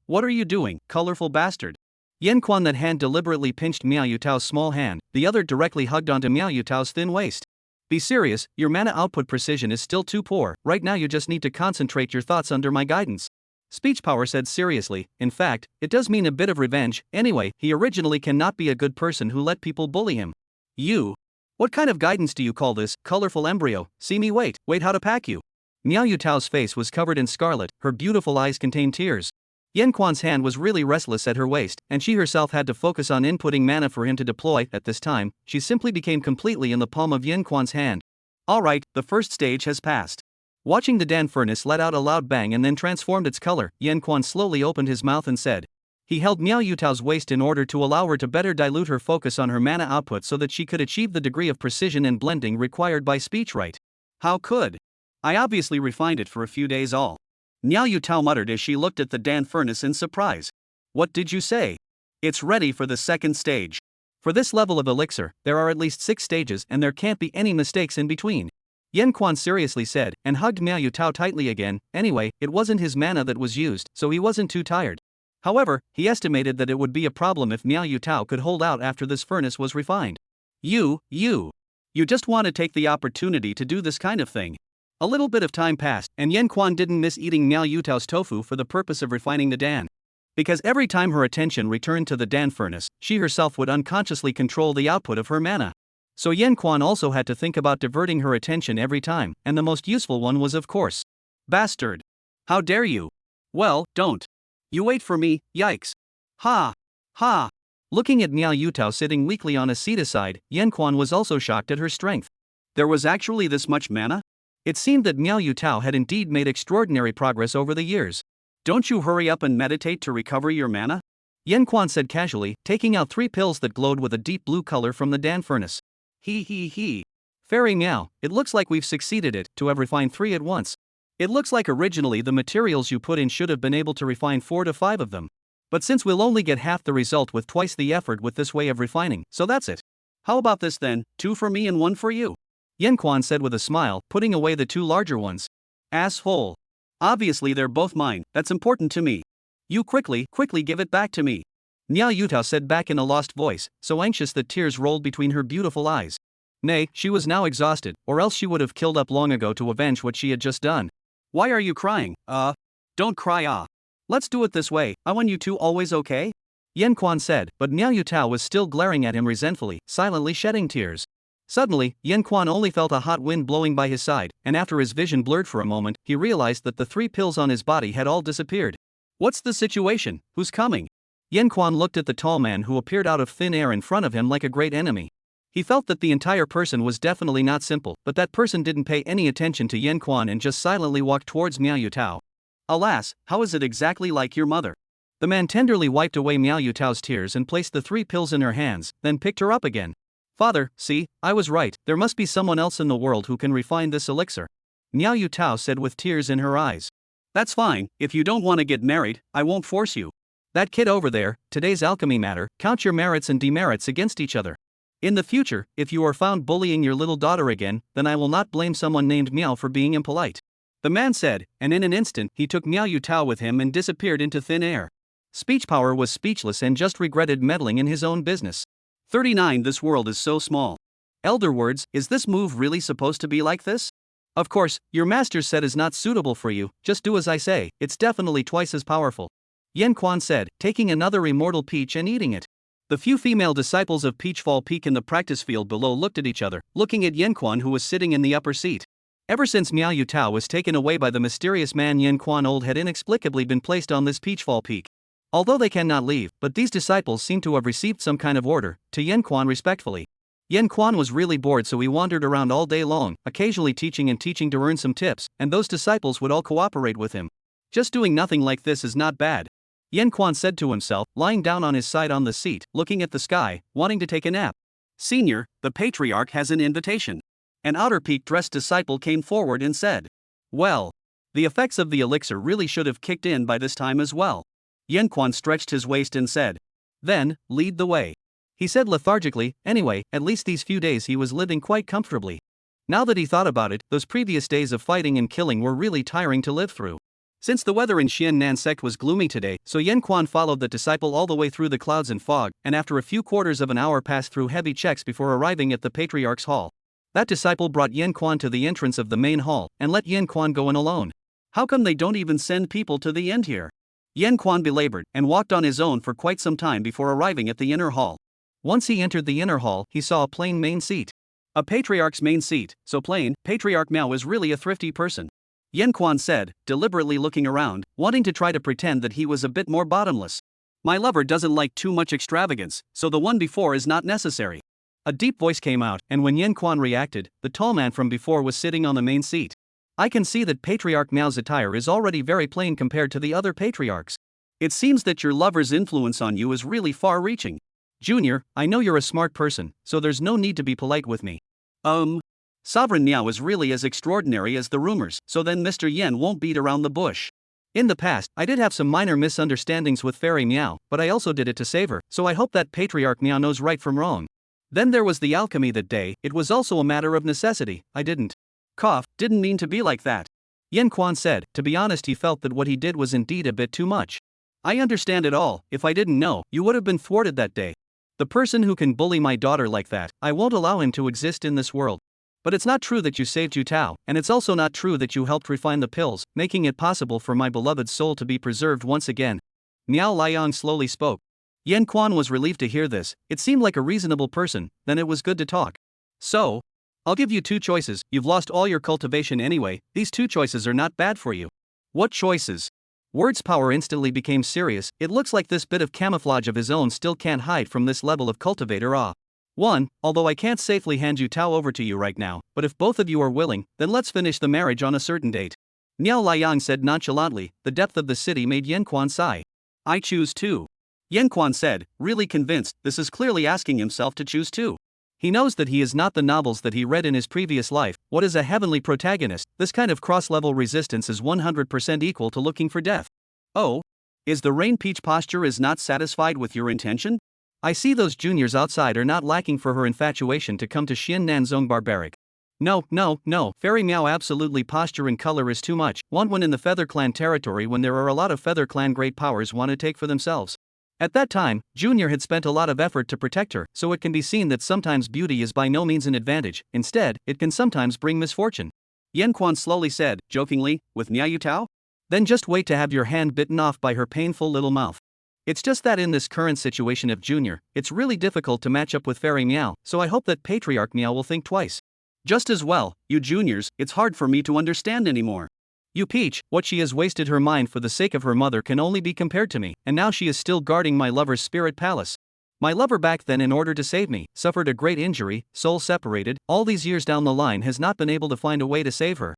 Speaker 1: What are you doing, colorful bastard? Yen Quan, that hand deliberately pinched Miao Yutao's small hand, the other directly hugged onto Miao Yutao's thin waist. Be serious, your mana output precision is still too poor. Right now you just need to concentrate your thoughts under my guidance. Speech Power said seriously. In fact, it does mean a bit of revenge. Anyway, he originally cannot be a good person who let people bully him. What kind of guidance do you call this, colorful embryo? See me wait, how to pack you. Miao Yutao's face was covered in scarlet, her beautiful eyes contained tears. Yen Quan's hand was really restless at her waist, and she herself had to focus on inputting mana for him to deploy. At this time, she simply became completely in the palm of Yen Quan's hand. Alright, the first stage has passed. Watching the Dan furnace let out a loud bang and then transformed its color, Yen Quan slowly opened his mouth and said. He held Miao Yutao's waist in order to allow her to better dilute her focus on her mana output so that she could achieve the degree of precision and blending required by speechwrite. How could? I obviously refined it for a few days all. Miao Yutao muttered as she looked at the Dan furnace in surprise. What did you say? It's ready for the second stage. For this level of elixir, there are at least 6 stages and there can't be any mistakes in between. Yen Quan seriously said, and hugged Miao Yutao tightly again. Anyway, it wasn't his mana that was used, so he wasn't too tired. However, he estimated that it would be a problem if Miao Yutao could hold out after this furnace was refined. You just want to take the opportunity to do this kind of thing. A little bit of time passed, and Yen Quan didn't miss eating Miao Yutao's tofu for the purpose of refining the Dan. Because every time her attention returned to the Dan furnace, she herself would unconsciously control the output of her mana. So Yen Quan also had to think about diverting her attention every time, and the most useful one was, of course. Bastard! How dare you? Well, don't. You wait for me, yikes. Ha! Ha! Looking at Miao Yutao sitting weakly on a seat aside, Yen Quan was also shocked at her strength. There was actually this much mana? It seemed that Miao Yutao had indeed made extraordinary progress over the years. Don't you hurry up and meditate to recover your mana? Yen Quan said casually, taking out 3 pills that glowed with a deep blue color from the Dan furnace. He. Fairy Miao, it looks like we've succeeded to have refined 3 at once. It looks like originally the materials you put in should have been able to refine 4 to 5 of them. But since we'll only get half the result with twice the effort with this way of refining, so that's it. How about this then, 2 for me and 1 for you? Yen Quan said with a smile, putting away the 2 larger ones. Asshole. Obviously they're both mine, that's important to me. You quickly give it back to me. Miao Yutao said back in a lost voice, so anxious that tears rolled between her beautiful eyes. Nay, she was now exhausted, or else she would have killed up long ago to avenge what she had just done. Why are you crying? Don't cry. Let's do it this way. I want you two always okay? Yan Quan said, but Miao Yutao was still glaring at him resentfully, silently shedding tears. Suddenly, Yan Quan only felt a hot wind blowing by his side, and after his vision blurred for a moment, he realized that the 3 pills on his body had all disappeared. What's the situation? Who's coming? Yan Quan looked at the tall man who appeared out of thin air in front of him like a great enemy. He felt that the entire person was definitely not simple, but that person didn't pay any attention to Yan Quan and just silently walked towards Miao Yutao. Alas, how is it exactly like your mother? The man tenderly wiped away Miao Yutao's tears and placed the 3 pills in her hands, then picked her up again. Father, see, I was right, there must be someone else in the world who can refine this elixir. Miao Yutao said with tears in her eyes. That's fine, if you don't want to get married, I won't force you. That kid over there, today's alchemy matter, count your merits and demerits against each other. In the future, if you are found bullying your little daughter again, then I will not blame someone named Miao for being impolite. The man said, and in an instant he took Miao Yutao with him and disappeared into thin air. Speech power was speechless and just regretted meddling in his own business. 39 This world is so small. Elder words, is this move really supposed to be like this? Of course, your master said is not suitable for you, just do as I say, it's definitely twice as powerful. Yan Quan said, taking another immortal peach and eating it. The few female disciples of Peachfall Peak in the practice field below looked at each other, looking at Yan Quan who was sitting in the upper seat. Ever since Miao Yutao was taken away by the mysterious man, Yan Quan Old had inexplicably been placed on this Peachfall Peak. Although they cannot leave, but these disciples seem to have received some kind of order, to Yan Quan respectfully. Yan Quan was really bored, so he wandered around all day long, occasionally teaching to earn some tips, and those disciples would all cooperate with him. Just doing nothing like this is not bad. Yan Quan said to himself, lying down on his side on the seat, looking at the sky, wanting to take a nap. Senior, the patriarch has an invitation. An outer peak-dressed disciple came forward and said. Well, the effects of the elixir really should have kicked in by this time as well. Yan Quan stretched his waist and said. Then, lead the way. He said lethargically, anyway, at least these few days he was living quite comfortably. Now that he thought about it, those previous days of fighting and killing were really tiring to live through. Since the weather in Xiannan sect was gloomy today, so Yan Quan followed the disciple all the way through the clouds and fog, and after a few quarters of an hour passed through heavy checks before arriving at the Patriarch's hall. That disciple brought Yan Quan to the entrance of the main hall, and let Yan Quan go in alone. How come they don't even send people to the end here? Yan Quan belabored, and walked on his own for quite some time before arriving at the inner hall. Once he entered the inner hall, he saw a plain main seat. A patriarch's main seat, so plain, Patriarch Miao is really a thrifty person. Yan Quan said, deliberately looking around, wanting to try to pretend that he was a bit more bottomless. My lover doesn't like too much extravagance, so the one before is not necessary. A deep voice came out, and when Yan Quan reacted, the tall man from before was sitting on the main seat. I can see that Patriarch Miao's attire is already very plain compared to the other patriarchs. It seems that your lover's influence on you is really far-reaching. Junior, I know you're a smart person, so there's no need to be polite with me. Sovereign Miao is really as extraordinary as the rumors, so then Mr. Yen won't beat around the bush. In the past, I did have some minor misunderstandings with Fairy Miao, but I also did it to save her, so I hope that Patriarch Miao knows right from wrong. Then there was the alchemy that day, it was also a matter of necessity, I didn't mean to be like that. Yan Quan said, to be honest he felt that what he did was indeed a bit too much. I understand it all, if I didn't know, you would have been thwarted that day. The person who can bully my daughter like that, I won't allow him to exist in this world. But it's not true that you saved Yutao, and it's also not true that you helped refine the pills, making it possible for my beloved soul to be preserved once again. Miao Liang slowly spoke. Yan Quan was relieved to hear this, it seemed like a reasonable person, then it was good to talk. So, I'll give you 2 choices, you've lost all your cultivation anyway, these 2 choices are not bad for you. What choices? Word's power instantly became serious, it looks like this bit of camouflage of his own still can't hide from this level of cultivator. 1. Although I can't safely hand Yutao over to you right now, but if both of you are willing, then let's finish the marriage on a certain date. Miao Liang said nonchalantly, the depth of the city made Yan Quan sigh. I choose 2. Yan Quan said, really convinced, this is clearly asking himself to choose 2. He knows that he is not the novels that he read in his previous life, what is a heavenly protagonist, this kind of cross-level resistance is 100% equal to looking for death. Oh? Is the Rain Peach posture is not satisfied with your intention? I see those juniors outside are not lacking for her infatuation to come to Xiannan Zone barbaric. No, no, no, Fairy Meow absolutely posture and color is too much. Want one in the Feather Clan territory when there are a lot of Feather Clan great powers want to take for themselves. At that time, Junior had spent a lot of effort to protect her, so it can be seen that sometimes beauty is by no means an advantage, instead, it can sometimes bring misfortune. Yen Quan slowly said, jokingly, with Nya Yutao? Then just wait to have your hand bitten off by her painful little mouth. It's just that in this current situation of Junior, it's really difficult to match up with Fairy Meow, so I hope that Patriarch Meow will think twice. Just as well, you juniors, it's hard for me to understand anymore. You Peach, what she has wasted her mind for the sake of her mother can only be compared to me, and now she is still guarding my lover's spirit palace. My lover back then in order to save me, suffered a great injury, soul separated, all these years down the line has not been able to find a way to save her.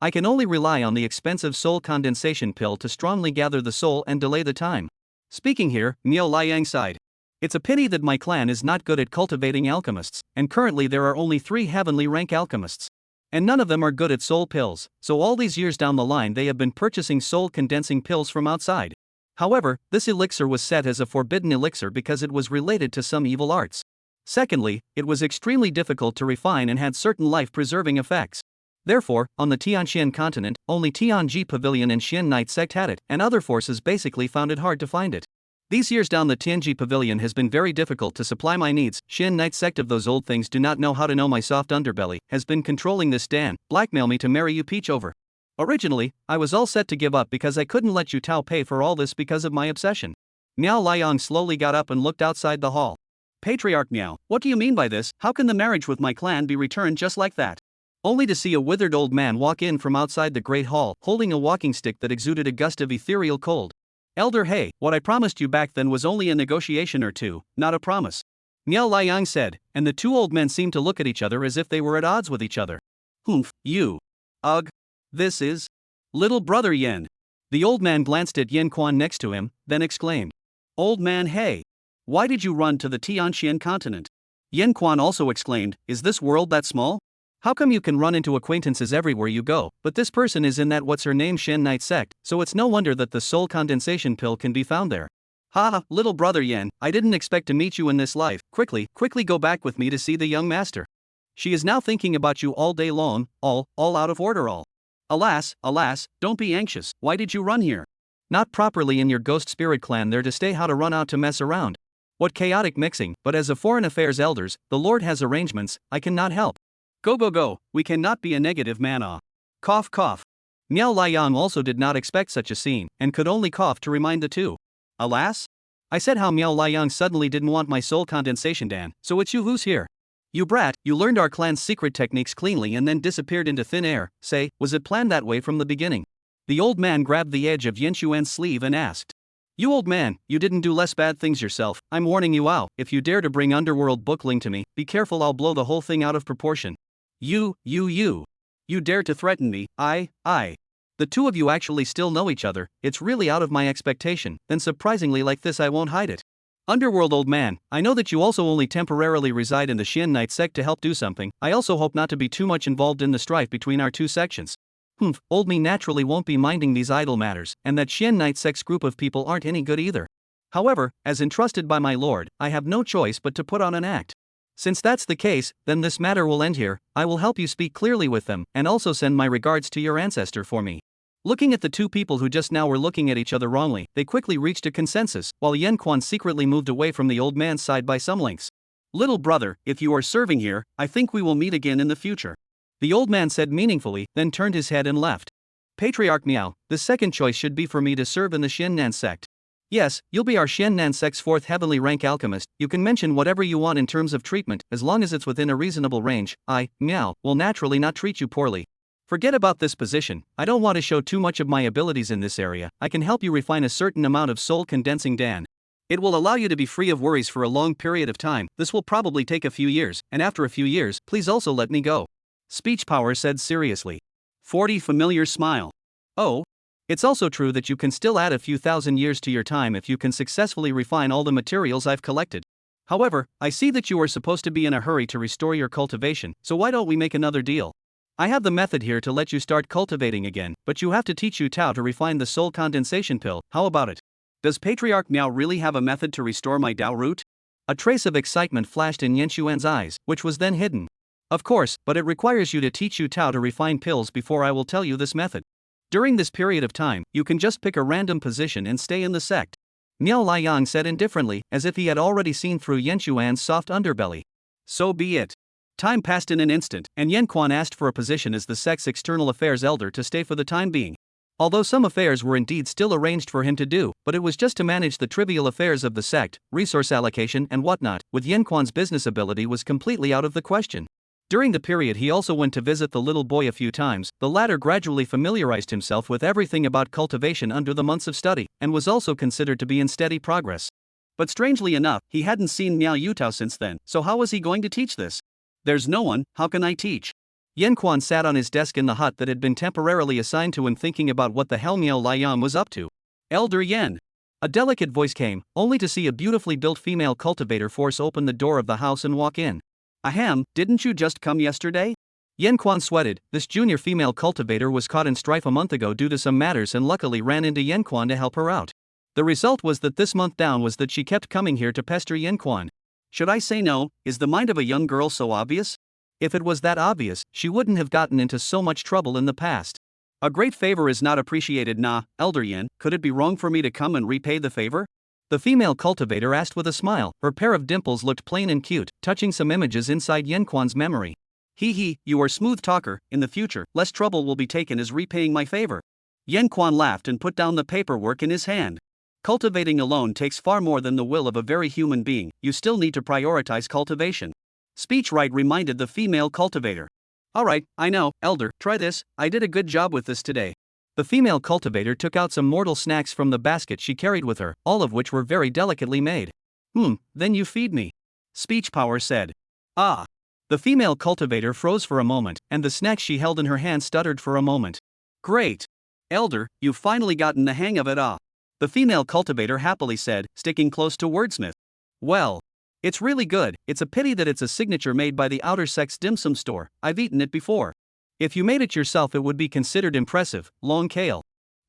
Speaker 1: I can only rely on the expensive soul condensation pill to strongly gather the soul and delay the time. Speaking here, Miao Liang sighed. It's a pity that my clan is not good at cultivating alchemists, and currently there are only 3 heavenly rank alchemists. And none of them are good at soul pills, so all these years down the line they have been purchasing soul condensing pills from outside. However, this elixir was set as a forbidden elixir because it was related to some evil arts. Secondly, it was extremely difficult to refine and had certain life-preserving effects. Therefore, on the Tianxian continent, only Tianji Pavilion and Xian Knight sect had it, and other forces basically found it hard to find it. These years down the Tianji Pavilion has been very difficult to supply my needs. Xian Knight sect of those old things do not know how to know my soft underbelly, has been controlling this Dan, blackmail me to marry you Peach over. Originally, I was all set to give up because I couldn't let you Tao pay for all this because of my obsession. Miao Liang slowly got up and looked outside the hall. Patriarch Miao, what do you mean by this? How can the marriage with my clan be returned just like that? Only to see a withered old man walk in from outside the great hall, holding a walking stick that exuded a gust of ethereal cold. Elder Hey, what I promised you back then was only a negotiation or two, not a promise. Miao Liang said, and the 2 old men seemed to look at each other as if they were at odds with each other. Humph, you. Ugh. This is little brother Yen. The old man glanced at Yen Quan next to him, then exclaimed. Old man Hey. Why did you run to the Tianxian continent? Yen Quan also exclaimed, is this world that small? How come you can run into acquaintances everywhere you go, but this person is in that what's her name Shen Knight sect, so it's no wonder that the soul condensation pill can be found there. Ha, little brother Yen, I didn't expect to meet you in this life, quickly go back with me to see the young master. She is now thinking about you all day long, all out of order all. Alas, don't be anxious, why did you run here? Not properly in your ghost spirit clan there to stay how to run out to mess around. What chaotic mixing, but as a foreign affairs elders, the Lord has arrangements, I cannot help. Go, we cannot be a negative mana. Cough. Miao Liang also did not expect such a scene, and could only cough to remind the 2. Alas? I said how Miao Liang suddenly didn't want my soul condensation Dan, so it's you who's here. You brat, you learned our clan's secret techniques cleanly and then disappeared into thin air, say, was it planned that way from the beginning? The old man grabbed the edge of Yen Xuan's sleeve and asked. You old man, you didn't do less bad things yourself, I'm warning you out, if you dare to bring underworld bookling to me, be careful I'll blow the whole thing out of proportion. You dare to threaten me, I. The 2 of you actually still know each other, it's really out of my expectation, then surprisingly like this I won't hide it. Underworld old man, I know that you also only temporarily reside in the Xian Knight sect to help do something, I also hope not to be too much involved in the strife between our 2 sections. Old me naturally won't be minding these idle matters, and that Xian Knight sect's group of people aren't any good either. However, as entrusted by my lord, I have no choice but to put on an act. Since that's the case, then this matter will end here, I will help you speak clearly with them, and also send my regards to your ancestor for me. Looking at the 2 people who just now were looking at each other wrongly, they quickly reached a consensus, while Yen Quan secretly moved away from the old man's side by some lengths. Little brother, if you are serving here, I think we will meet again in the future. The old man said meaningfully, then turned his head and left. Patriarch Miao, the second choice should be for me to serve in the Xiannan sect. Yes, you'll be our Xiannan sect's 4th heavenly rank alchemist, you can mention whatever you want in terms of treatment, as long as it's within a reasonable range, I, Miao, will naturally not treat you poorly. Forget about this position, I don't want to show too much of my abilities in this area, I can help you refine a certain amount of soul condensing Dan. It will allow you to be free of worries for a long period of time, this will probably take a few years, and after a few years, please also let me go. Speech Power said seriously. 40 familiar smile. Oh? It's also true that you can still add a few thousand years to your time if you can successfully refine all the materials I've collected. However, I see that you are supposed to be in a hurry to restore your cultivation, so why don't we make another deal? I have the method here to let you start cultivating again, but you have to teach Yu Tao to refine the soul condensation pill, how about it? Does Patriarch Miao really have a method to restore my Dao root? A trace of excitement flashed in Yen Xuan's eyes, which was then hidden. Of course, but it requires you to teach Yu Tao to refine pills before I will tell you this method. During this period of time, you can just pick a random position and stay in the sect. Miao Liang said indifferently, as if he had already seen through Yan Xuan's soft underbelly. So be it. Time passed in an instant, and Yan Quan asked for a position as the sect's external affairs elder to stay for the time being. Although some affairs were indeed still arranged for him to do, but it was just to manage the trivial affairs of the sect, resource allocation and whatnot, with Yan Quan's business ability was completely out of the question. During the period he also went to visit the little boy a few times. The latter gradually familiarized himself with everything about cultivation under the months of study, and was also considered to be in steady progress. But strangely enough, he hadn't seen Miao Yutao since then, so how was he going to teach this? There's no one, how can I teach? Yan Quan sat on his desk in the hut that had been temporarily assigned to him, thinking about what the hell Miao Liang was up to. Elder Yan. A delicate voice came, only to see a beautifully built female cultivator force open the door of the house and walk in. Ahem, didn't you just come yesterday? Yan Quan sweated. This junior female cultivator was caught in strife a month ago due to some matters and luckily ran into Yan Quan to help her out. The result was that this month down was that she kept coming here to pester Yan Quan. Should I say no? Is the mind of a young girl so obvious? If it was that obvious, she wouldn't have gotten into so much trouble in the past. A great favor is not appreciated, nah, Elder Yan. Could it be wrong for me to come and repay the favor? The female cultivator asked with a smile. Her pair of dimples looked plain and cute, touching some images inside Yan Quan's memory. Hee, you are smooth talker. In the future, less trouble will be taken as repaying my favor. Yan Quan laughed and put down the paperwork in his hand. Cultivating alone takes far more than the will of a very human being. You still need to prioritize cultivation. Speech right reminded the female cultivator. Alright, I know, Elder, try this. I did a good job with this today. The female cultivator took out some mortal snacks from the basket she carried with her, all of which were very delicately made. Then you feed me. Speech power said. Ah. The female cultivator froze for a moment, and the snacks she held in her hand stuttered for a moment. Great. Elder, you've finally gotten the hang of it, ah. The female cultivator happily said, sticking close to Wordsmith. Well. It's really good. It's a pity that it's a signature made by the outer sex dim sum store. I've eaten it before. If you made it yourself it would be considered impressive. Long Kale.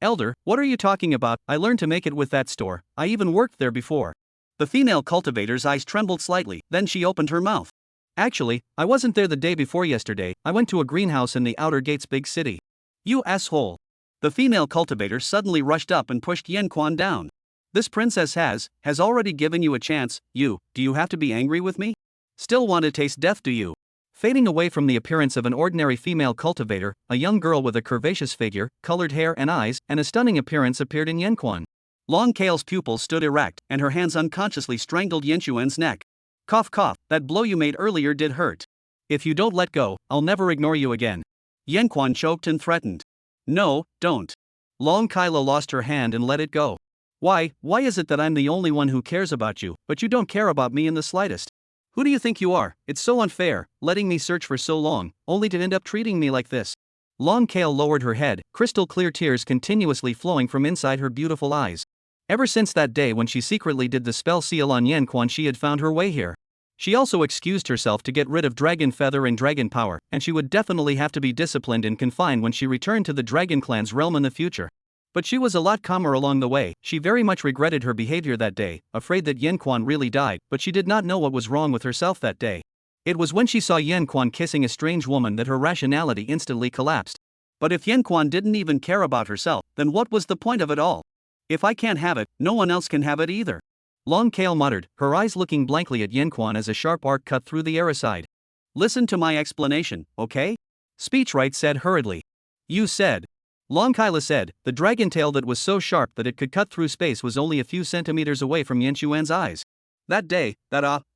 Speaker 1: Elder, what are you talking about? I learned to make it with that store. I even worked there before. The female cultivator's eyes trembled slightly, then she opened her mouth. Actually, I wasn't there the day before yesterday. I went to a greenhouse in the outer gates big city. You asshole. The female cultivator suddenly rushed up and pushed Yan Quan down. This princess has already given you a chance. Do you have to be angry with me? Still want to taste death, do you? Fading away from the appearance of an ordinary female cultivator, a young girl with a curvaceous figure, colored hair and eyes, and a stunning appearance appeared in Yan Quan. Long Kale's pupils stood erect, and her hands unconsciously strangled Yan Xuan's neck. Cough, that blow you made earlier did hurt. If you don't let go, I'll never ignore you again. Yan Quan choked and threatened. No, don't. Long Kyla lost her hand and let it go. Why is it that I'm the only one who cares about you, but you don't care about me in the slightest? Who do you think you are? It's so unfair, letting me search for so long, only to end up treating me like this. Long Kale lowered her head, crystal clear tears continuously flowing from inside her beautiful eyes. Ever since that day when she secretly did the spell seal on Yan Quan, she had found her way here. She also excused herself to get rid of Dragon Feather and Dragon Power, and she would definitely have to be disciplined and confined when she returned to the Dragon Clan's realm in the future. But she was a lot calmer along the way. She very much regretted her behavior that day, afraid that Yan Quan really died, but she did not know what was wrong with herself that day. It was when she saw Yan Quan kissing a strange woman that her rationality instantly collapsed. But if Yan Quan didn't even care about herself, then what was the point of it all? If I can't have it, no one else can have it either. Long Kale muttered, her eyes looking blankly at Yan Quan as a sharp arc cut through the air aside. Listen to my explanation, okay? Speechwright said hurriedly. You said. Long Kyla said, the dragon tail that was so sharp that it could cut through space was only a few centimeters away from Yan Xuan's eyes. That day,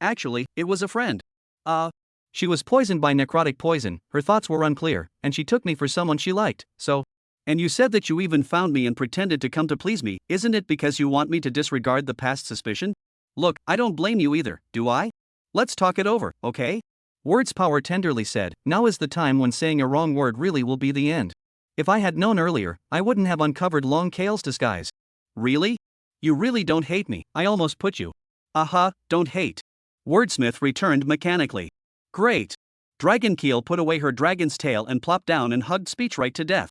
Speaker 1: actually, it was a friend. She was poisoned by necrotic poison, her thoughts were unclear, and she took me for someone she liked, so. And you said that you even found me and pretended to come to please me. Isn't it because you want me to disregard the past suspicion? Look, I don't blame you either, do I? Let's talk it over, okay? Words Power tenderly said, now is the time when saying a wrong word really will be the end. If I had known earlier, I wouldn't have uncovered Long Kale's disguise. Really? You really don't hate me, I almost put you. Don't hate. Wordsmith returned mechanically. Great. Dragon Keel put away her dragon's tail and plopped down and hugged Speechwright to death.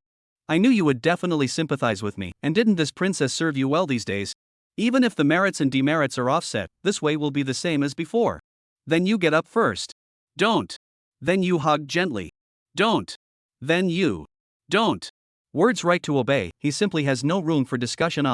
Speaker 1: I knew you would definitely sympathize with me, and didn't this princess serve you well these days? Even if the merits and demerits are offset, this way will be the same as before. Then you get up first. Don't. Then you hug gently. Don't. Then you. Don't. Words right to obey, he simply has no room for discussion.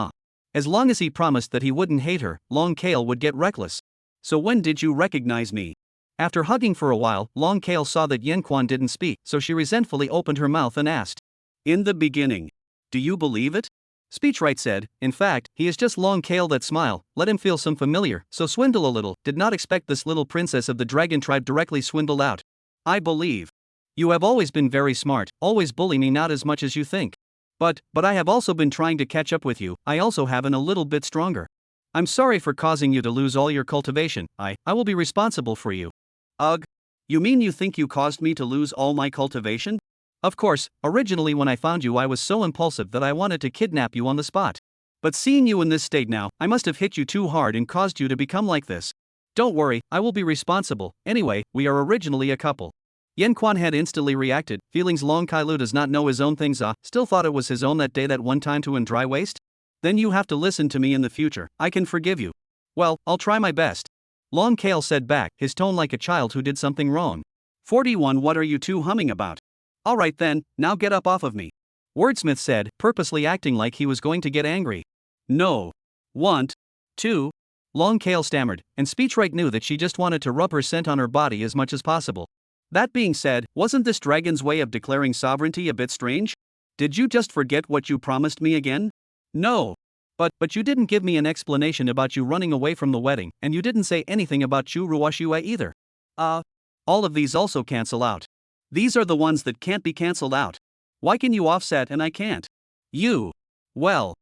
Speaker 1: As long as he promised that he wouldn't hate her, Long Kale would get reckless. So when did you recognize me? After hugging for a while, Long Kale saw that Yenquan didn't speak, so she resentfully opened her mouth and asked. In the beginning. Do you believe it? Speechwright said, in fact, he is just Long Kale that smile, let him feel some familiar, so swindle a little, did not expect this little princess of the dragon tribe directly swindled out. I believe. You have always been very smart, always bully me not as much as you think. But I have also been trying to catch up with you, I also have been a little bit stronger. I'm sorry for causing you to lose all your cultivation, I will be responsible for you. Ugh. You mean you think you caused me to lose all my cultivation? Of course, originally when I found you I was so impulsive that I wanted to kidnap you on the spot. But seeing you in this state now, I must have hit you too hard and caused you to become like this. Don't worry, I will be responsible, anyway, we are originally a couple. Yenquan had instantly reacted, feelings Long Kailu does not know his own things still thought it was his own that day that one time to in dry waste? Then you have to listen to me in the future, I can forgive you. Well, I'll try my best. Long Kale said back, his tone like a child who did something wrong. 41 What are you two humming about? Alright then, now get up off of me. Wordsmith said, purposely acting like he was going to get angry. No. Want. To. Long Kale stammered, and Speechwright knew that she just wanted to rub her scent on her body as much as possible. That being said, wasn't this dragon's way of declaring sovereignty a bit strange? Did you just forget what you promised me again? No. But you didn't give me an explanation about you running away from the wedding, and you didn't say anything about Churuashua either. All of these also cancel out. These are the ones that can't be cancelled out. Why can you offset and I can't? You. Well,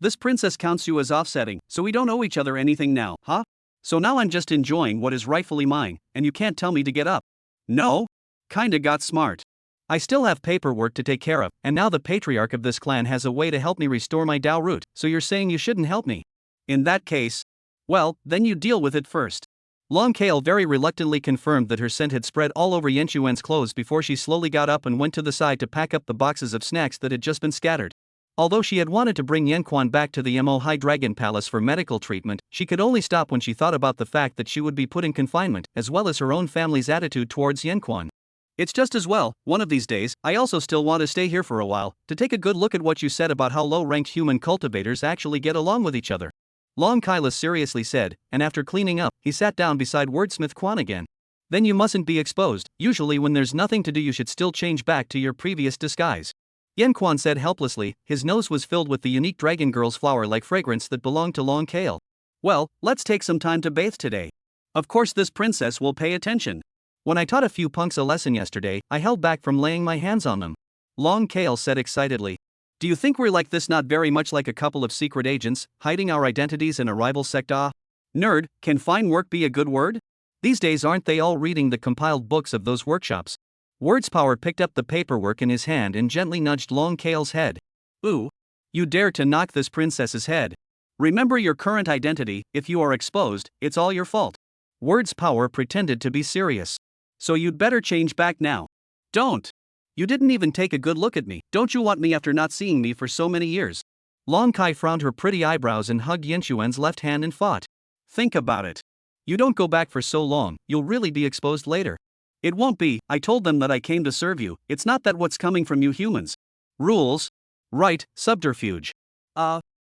Speaker 1: this princess counts you as offsetting, so we don't owe each other anything now, huh? So now I'm just enjoying what is rightfully mine, and you can't tell me to get up. No? Kinda got smart. I still have paperwork to take care of, and now the patriarch of this clan has a way to help me restore my Dao root, so you're saying you shouldn't help me? In that case, well, then you deal with it first. Long Kale very reluctantly confirmed that her scent had spread all over Yenchuan's clothes before she slowly got up and went to the side to pack up the boxes of snacks that had just been scattered. Although she had wanted to bring Yenquan back to the Mo High Dragon Palace for medical treatment, she could only stop when she thought about the fact that she would be put in confinement, as well as her own family's attitude towards Yenquan. It's just as well, one of these days, I also still want to stay here for a while, to take a good look at what you said about how low-ranked human cultivators actually get along with each other. Long Kyla seriously said, and after cleaning up, he sat down beside Wordsmith Quan again. Then you mustn't be exposed, usually when there's nothing to do you should still change back to your previous disguise. Yen Quan said helplessly, his nose was filled with the unique Dragon Girl's flower-like fragrance that belonged to Long Kale. Well, let's take some time to bathe today. Of course this princess will pay attention. When I taught a few punks a lesson yesterday, I held back from laying my hands on them. Long Kale said excitedly. Do you think we're like this? Not very much like a couple of secret agents, hiding our identities in a rival sector? Nerd, can fine work be a good word? These days aren't they all reading the compiled books of those workshops? Wordspower picked up the paperwork in his hand and gently nudged Long Kale's head. Ooh. You dare to knock this princess's head. Remember your current identity, if you are exposed, it's all your fault. Wordspower pretended to be serious. So you'd better change back now. Don't. You didn't even take a good look at me, don't you want me after not seeing me for so many years? Long Kai frowned her pretty eyebrows and hugged Yinchuan's left hand and fought. Think about it. You don't go back for so long, you'll really be exposed later. It won't be, I told them that I came to serve you, it's not that what's coming from you humans. Rules. Right, subterfuge.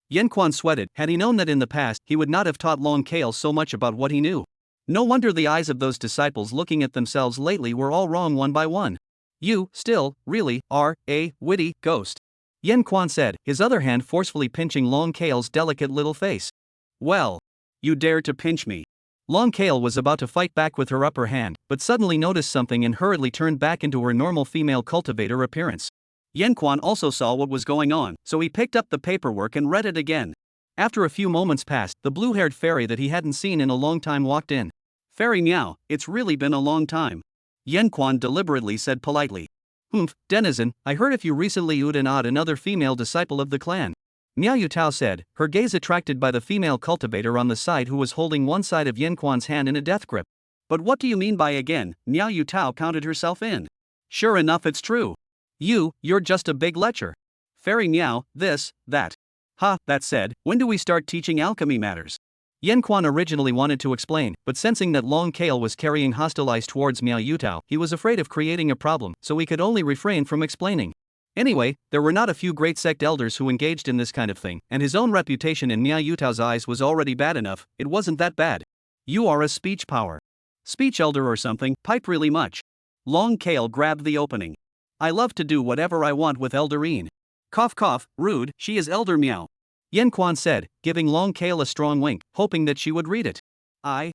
Speaker 1: Yen Quan sweated, had he known that in the past, he would not have taught Long Kale so much about what he knew. No wonder the eyes of those disciples looking at themselves lately were all wrong one by one. You, still, really, are, a, witty, ghost. Yen Quan said, his other hand forcefully pinching Long Kale's delicate little face. Well. You dare to pinch me. Long Kale was about to fight back with her upper hand, but suddenly noticed something and hurriedly turned back into her normal female cultivator appearance. Yen Quan also saw what was going on, so he picked up the paperwork and read it again. After a few moments passed, the blue-haired fairy that he hadn't seen in a long time walked in. Fairy Meow, it's really been a long time. Yen Quan deliberately said politely. Humph, denizen, I heard if you recently ud and odd another female disciple of the clan. Miao Yutao said, her gaze attracted by the female cultivator on the side who was holding one side of Yen Quan's hand in a death grip. But what do you mean by again? Miao Yutao counted herself in. Sure enough it's true. You're just a big lecher. Fairy Meow, this, that. Ha, that said, when do we start teaching alchemy matters? Yan Quan originally wanted to explain, but sensing that Long Kale was carrying hostile eyes towards Miao Yutao, he was afraid of creating a problem, so he could only refrain from explaining. Anyway, there were not a few great sect elders who engaged in this kind of thing, and his own reputation in Miao Yutao's eyes was already bad enough. It wasn't that bad. You are a speech power. Speech elder or something, pipe really much. Long Kale grabbed the opening. I love to do whatever I want with Elderine. Cough cough, rude, she is Elder Miao. Yan Quan said, giving Long Kale a strong wink, hoping that she would read it. I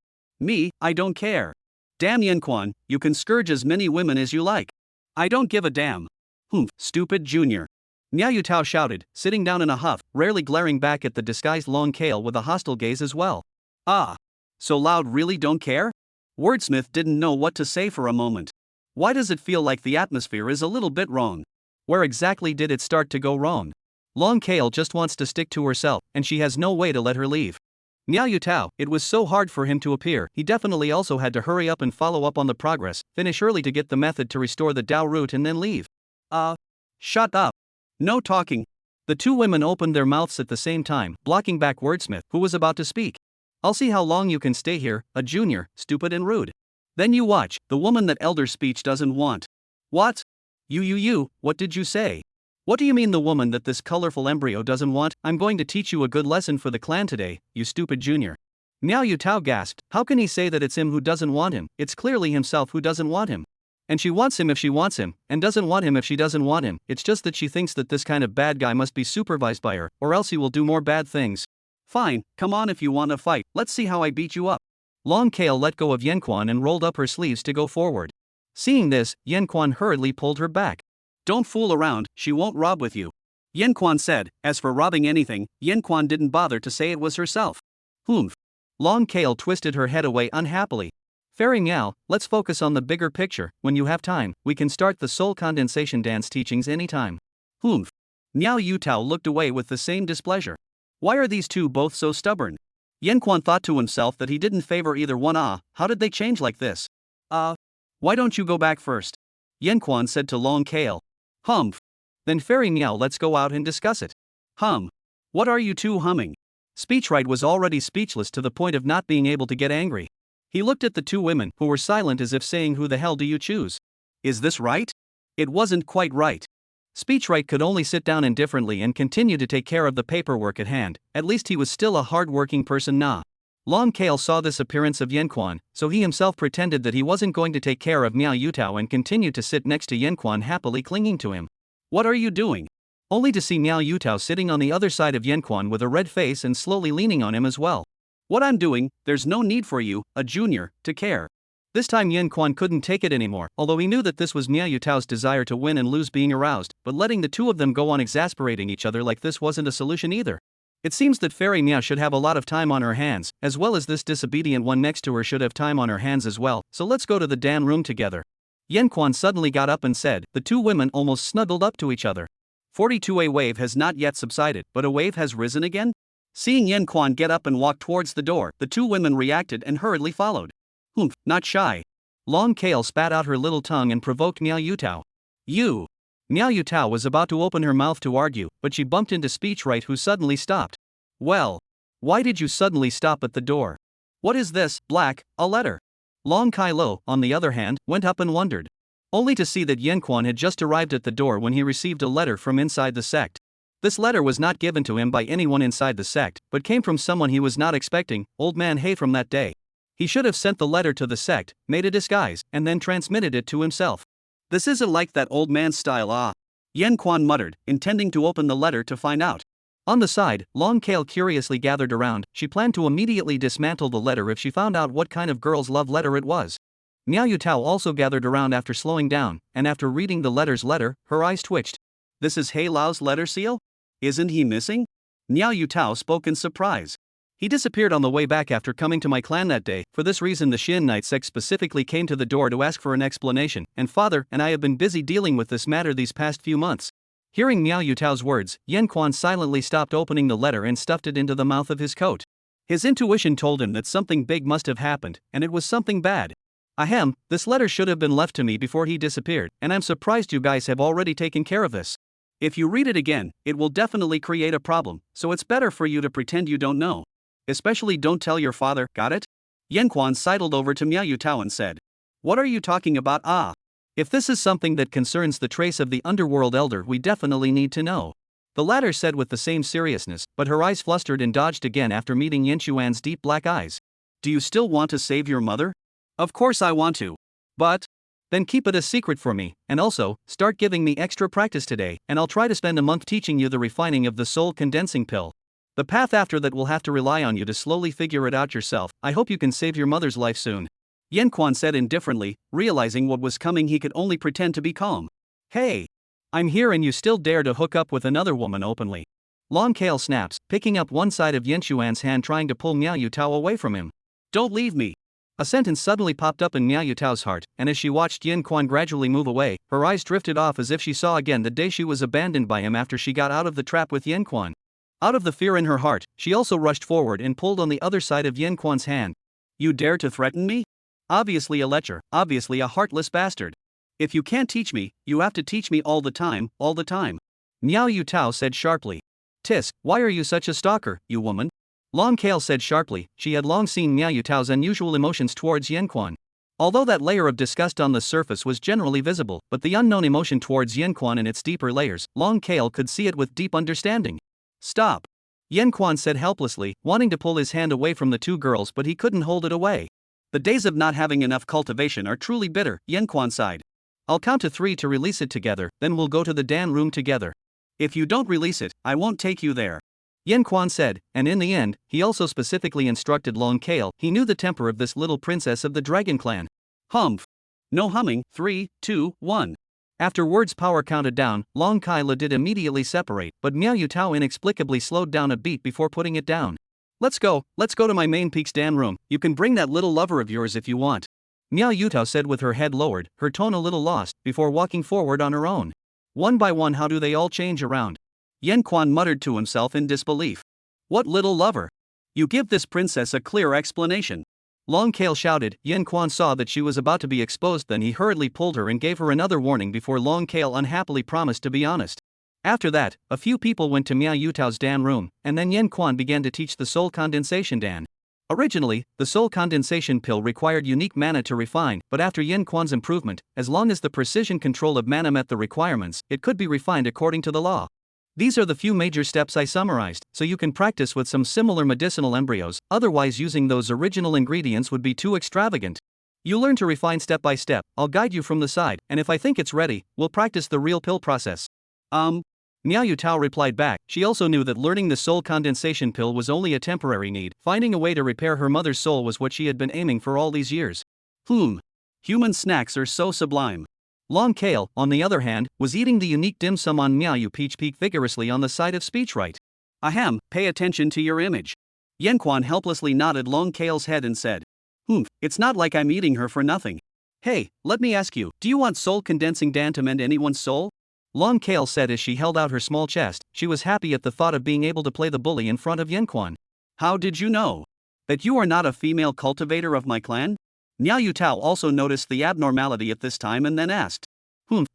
Speaker 1: don't care. Damn Yan Quan, you can scourge as many women as you like. I don't give a damn. Stupid junior. Miao Yutao shouted, sitting down in a huff, rarely glaring back at the disguised Long Kale with a hostile gaze as well. Ah. So loud really don't care? Wordsmith didn't know what to say for a moment. Why does it feel like the atmosphere is a little bit wrong? Where exactly did it start to go wrong? Long Kale just wants to stick to herself, and she has no way to let her leave. Miao Yutao, it was so hard for him to appear, he definitely also had to hurry up and follow up on the progress, finish early to get the method to restore the Dao root and then leave. Shut up. No talking. The two women opened their mouths at the same time, blocking back Wordsmith, who was about to speak. I'll see how long you can stay here, a junior, stupid and rude. Then you watch, the woman that elder speech doesn't want. What? You, what did you say? What do you mean the woman that this colorful embryo doesn't want? I'm going to teach you a good lesson for the clan today, you stupid junior. Miao Yutao gasped, how can he say that it's him who doesn't want him? It's clearly himself who doesn't want him. And she wants him if she wants him, and doesn't want him if she doesn't want him. It's just that she thinks that this kind of bad guy must be supervised by her, or else he will do more bad things. Fine, come on if you want to fight, let's see how I beat you up. Long Kale let go of Yan Quan and rolled up her sleeves to go forward. Seeing this, Yan Quan hurriedly pulled her back. Don't fool around, she won't rob with you. Yan Quan said. As for robbing anything, Yan Quan didn't bother to say it was herself. Long Kale twisted her head away unhappily. Fairy Miao, let's focus on the bigger picture. When you have time, we can start the soul condensation dance teachings anytime. Miao Yutao looked away with the same displeasure. Why are these two both so stubborn? Yan Quan thought to himself that he didn't favor either one. How did they change like this? Why don't you go back first? Yan Quan said to Long Kale. Then Fairy Miao, let's go out and discuss it. What are you two humming? Speechwright was already speechless to the point of not being able to get angry. He looked at the two women, who were silent as if saying, who the hell do you choose? Is this right? It wasn't quite right. Speechwright could only sit down indifferently and continue to take care of the paperwork at hand. At least he was still a hard-working person. Long Kale saw this appearance of Yan Quan, so he himself pretended that he wasn't going to take care of Miao Yutao and continued to sit next to Yan Quan, happily clinging to him. What are you doing? Only to see Miao Yutao sitting on the other side of Yan Quan with a red face and slowly leaning on him as well. What I'm doing, there's no need for you, a junior, to care. This time Yan Quan couldn't take it anymore, although he knew that this was Miao Yutao's desire to win and lose being aroused, but letting the two of them go on exasperating each other like this wasn't a solution either. It seems that Fairy Miao should have a lot of time on her hands, as well as this disobedient one next to her should have time on her hands as well, so let's go to the damn room together. Yan Quan suddenly got up and said. The two women almost snuggled up to each other. 42A wave has not yet subsided, but a wave has risen again? Seeing Yan Quan get up and walk towards the door, the two women reacted and hurriedly followed. Not shy. Long Kale spat out her little tongue and provoked Miao Yutao. You! Miao Yutao was about to open her mouth to argue, but she bumped into Speechwright, who suddenly stopped. Well, why did you suddenly stop at the door? What is this, Black, a letter? Long Kai Lo, on the other hand, went up and wondered. Only to see that Yan Quan had just arrived at the door when he received a letter from inside the sect. This letter was not given to him by anyone inside the sect, but came from someone he was not expecting, Old Man He from that day. He should have sent the letter to the sect, made a disguise, and then transmitted it to himself. This isn't like that old man's style. Yan Quan muttered, intending to open the letter to find out. On the side, Long Kale curiously gathered around. She planned to immediately dismantle the letter if she found out what kind of girl's love letter it was. Miao Yutao also gathered around after slowing down, and after reading the letter's letter, her eyes twitched. This is He Lao's letter seal? Isn't he missing? Miao Yutao spoke in surprise. He disappeared on the way back after coming to my clan that day. For this reason the Shin Knight sect specifically came to the door to ask for an explanation, and father and I have been busy dealing with this matter these past few months. Hearing Miao Yutao's words, Yan Quan silently stopped opening the letter and stuffed it into the mouth of his coat. His intuition told him that something big must have happened, and it was something bad. Ahem, this letter should have been left to me before he disappeared, and I'm surprised you guys have already taken care of this. If you read it again, it will definitely create a problem, so it's better for you to pretend you don't know. Especially don't tell your father, got it? Yanquan sidled over to Miao Yutao and said. What are you talking about? Ah. If this is something that concerns the trace of the underworld elder, we definitely need to know. The latter said with the same seriousness, but her eyes flustered and dodged again after meeting Yanquan's deep black eyes. Do you still want to save your mother? Of course I want to. But? Then keep it a secret for me, and also, start giving me extra practice today, and I'll try to spend a month teaching you the refining of the soul condensing pill. The path after that will have to rely on you to slowly figure it out yourself. I hope you can save your mother's life soon. Yanquan said indifferently, realizing what was coming he could only pretend to be calm. Hey! I'm here and you still dare to hook up with another woman openly. Long Kale snaps, picking up one side of Yanquan's hand trying to pull Miao Yutao away from him. Don't leave me! A sentence suddenly popped up in Miao Yutao's heart, and as she watched Yanquan gradually move away, her eyes drifted off as if she saw again the day she was abandoned by him after she got out of the trap with Yanquan. Out of the fear in her heart, she also rushed forward and pulled on the other side of Yanquan's hand. You dare to threaten me? Obviously a lecher, obviously a heartless bastard. If you can't teach me, you have to teach me all the time, all the time. Miao Yutao said sharply. Tisk, why are you such a stalker, you woman? Long Kale said sharply. She had long seen Miao Yutao's unusual emotions towards Yanquan. Although that layer of disgust on the surface was generally visible, but the unknown emotion towards Yanquan in its deeper layers, Long Kale could see it with deep understanding. Stop! Yanquan said helplessly, wanting to pull his hand away from the two girls, but he couldn't hold it away. The days of not having enough cultivation are truly bitter, Yanquan sighed. I'll count to 3 to release it together, then we'll go to the Dan room together. If you don't release it, I won't take you there. Yanquan said, and in the end, he also specifically instructed Long Kale. He knew the temper of this little princess of the dragon clan. Humph! No humming, 3, 2, 1. After words power counted down, Long Kyle did immediately separate, but Miao Yutao inexplicably slowed down a beat before putting it down. Let's go to my main peak's Dan room. You can bring that little lover of yours if you want. Miao Yutao said with her head lowered, her tone a little lost, before walking forward on her own. One by one, how do they all change around? Yanquan muttered to himself in disbelief. What little lover? You give this princess a clear explanation. Long Kale shouted. Yanquan saw that she was about to be exposed, then he hurriedly pulled her and gave her another warning before Long Kale unhappily promised to be honest. After that, a few people went to Miao Yutao's Dan room, and then Yanquan began to teach the soul condensation Dan. Originally, the soul condensation pill required unique mana to refine, but after Yanquan's improvement, as long as the precision control of mana met the requirements, it could be refined according to the law. These are the few major steps I summarized, so you can practice with some similar medicinal embryos, otherwise using those original ingredients would be too extravagant. You learn to refine step by step. I'll guide you from the side, and if I think it's ready, we'll practice the real pill process. Miao Yutao replied back. She also knew that learning the soul condensation pill was only a temporary need. Finding a way to repair her mother's soul was what she had been aiming for all these years. Human snacks are so sublime. Long Kale, on the other hand, was eating the unique dim sum on Miao Yu Peach Peak vigorously on the side of speech right. Ahem, pay attention to your image. Yanquan helplessly nodded Long Kale's head and said. It's not like I'm eating her for nothing. Hey, let me ask you, do you want soul condensing Dan to mend anyone's soul? Long Kale said as she held out her small chest. She was happy at the thought of being able to play the bully in front of Yanquan. How did you know? That you are not a female cultivator of my clan? Miao Yutao also noticed the abnormality at this time and then asked.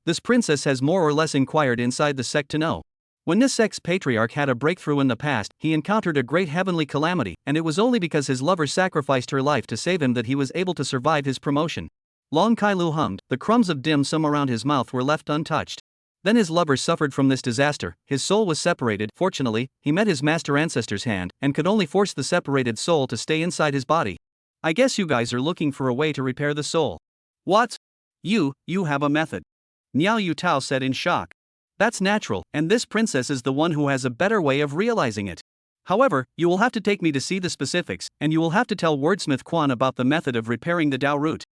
Speaker 1: This princess has more or less inquired inside the sect to know. When this sect's patriarch had a breakthrough in the past, he encountered a great heavenly calamity, and it was only because his lover sacrificed her life to save him that he was able to survive his promotion. Long Kailu hummed. The crumbs of dim sum around his mouth were left untouched. Then his lover suffered from this disaster. His soul was separated. Fortunately, he met his master ancestor's hand, and could only force the separated soul to stay inside his body. I guess you guys are looking for a way to repair the soul. What? You have a method. Miao Yutao said in shock. That's natural, and this princess is the one who has a better way of realizing it. However, you will have to take me to see the specifics, and you will have to tell Wordsmith Quan about the method of repairing the Dao root.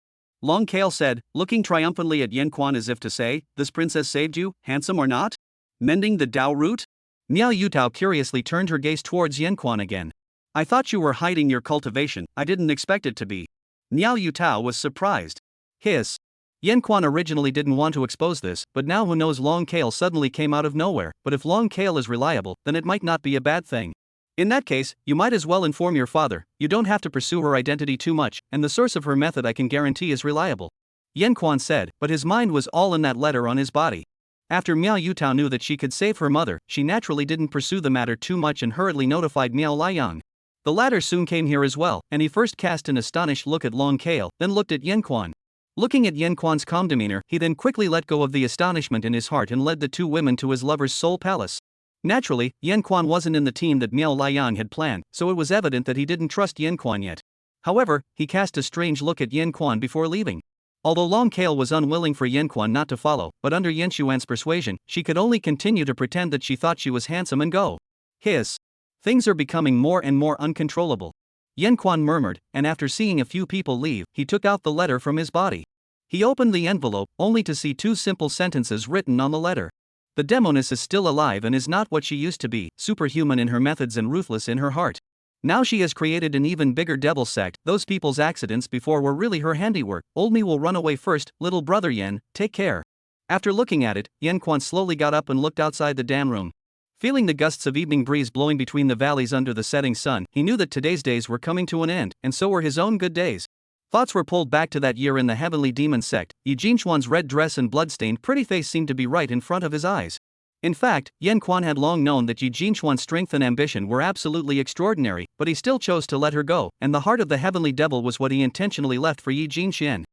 Speaker 1: Long Kale said, looking triumphantly at Yanquan as if to say, this princess saved you, handsome or not? Mending the Dao root? Miao Yutao curiously turned her gaze towards Yanquan again. I thought you were hiding your cultivation. I didn't expect it to be. Miao Yutao was surprised. Hiss. Yanquan originally didn't want to expose this, but now who knows, Long Kale suddenly came out of nowhere. But if Long Kale is reliable, then it might not be a bad thing. In that case, you might as well inform your father. You don't have to pursue her identity too much, and the source of her method I can guarantee is reliable. Yanquan said, but his mind was all in that letter on his body. After Miao Yutao knew that she could save her mother, she naturally didn't pursue the matter too much and hurriedly notified Miao Liang. The latter soon came here as well, and he first cast an astonished look at Long Kale, then looked at Yen Quan. Looking at Yen Quan's calm demeanor, he then quickly let go of the astonishment in his heart and led the two women to his lover's soul palace. Naturally, Yen Quan wasn't in the team that Miao Liang had planned, so it was evident that he didn't trust Yen Quan yet. However, he cast a strange look at Yen Quan before leaving. Although Long Kale was unwilling for Yen Quan not to follow, but under Yen Xuan's persuasion, she could only continue to pretend that she thought she was handsome and go. Hiss. Things are becoming more and more uncontrollable. Yen Quan murmured, and after seeing a few people leave, he took out the letter from his body. He opened the envelope, only to see two simple sentences written on the letter. The demoness is still alive and is not what she used to be, superhuman in her methods and ruthless in her heart. Now she has created an even bigger devil sect. Those people's accidents before were really her handiwork. Old me will run away first, little brother Yen, take care. After looking at it, Yen Quan slowly got up and looked outside the dam room. Feeling the gusts of evening breeze blowing between the valleys under the setting sun, he knew that today's days were coming to an end, and so were his own good days. Thoughts were pulled back to that year in the heavenly demon sect. Yi Jinchuan's red dress and bloodstained pretty face seemed to be right in front of his eyes. In fact, Yen Quan had long known that Yi Jinchuan's strength and ambition were absolutely extraordinary, but he still chose to let her go, and the heart of the heavenly devil was what he intentionally left for Yi Jinxian.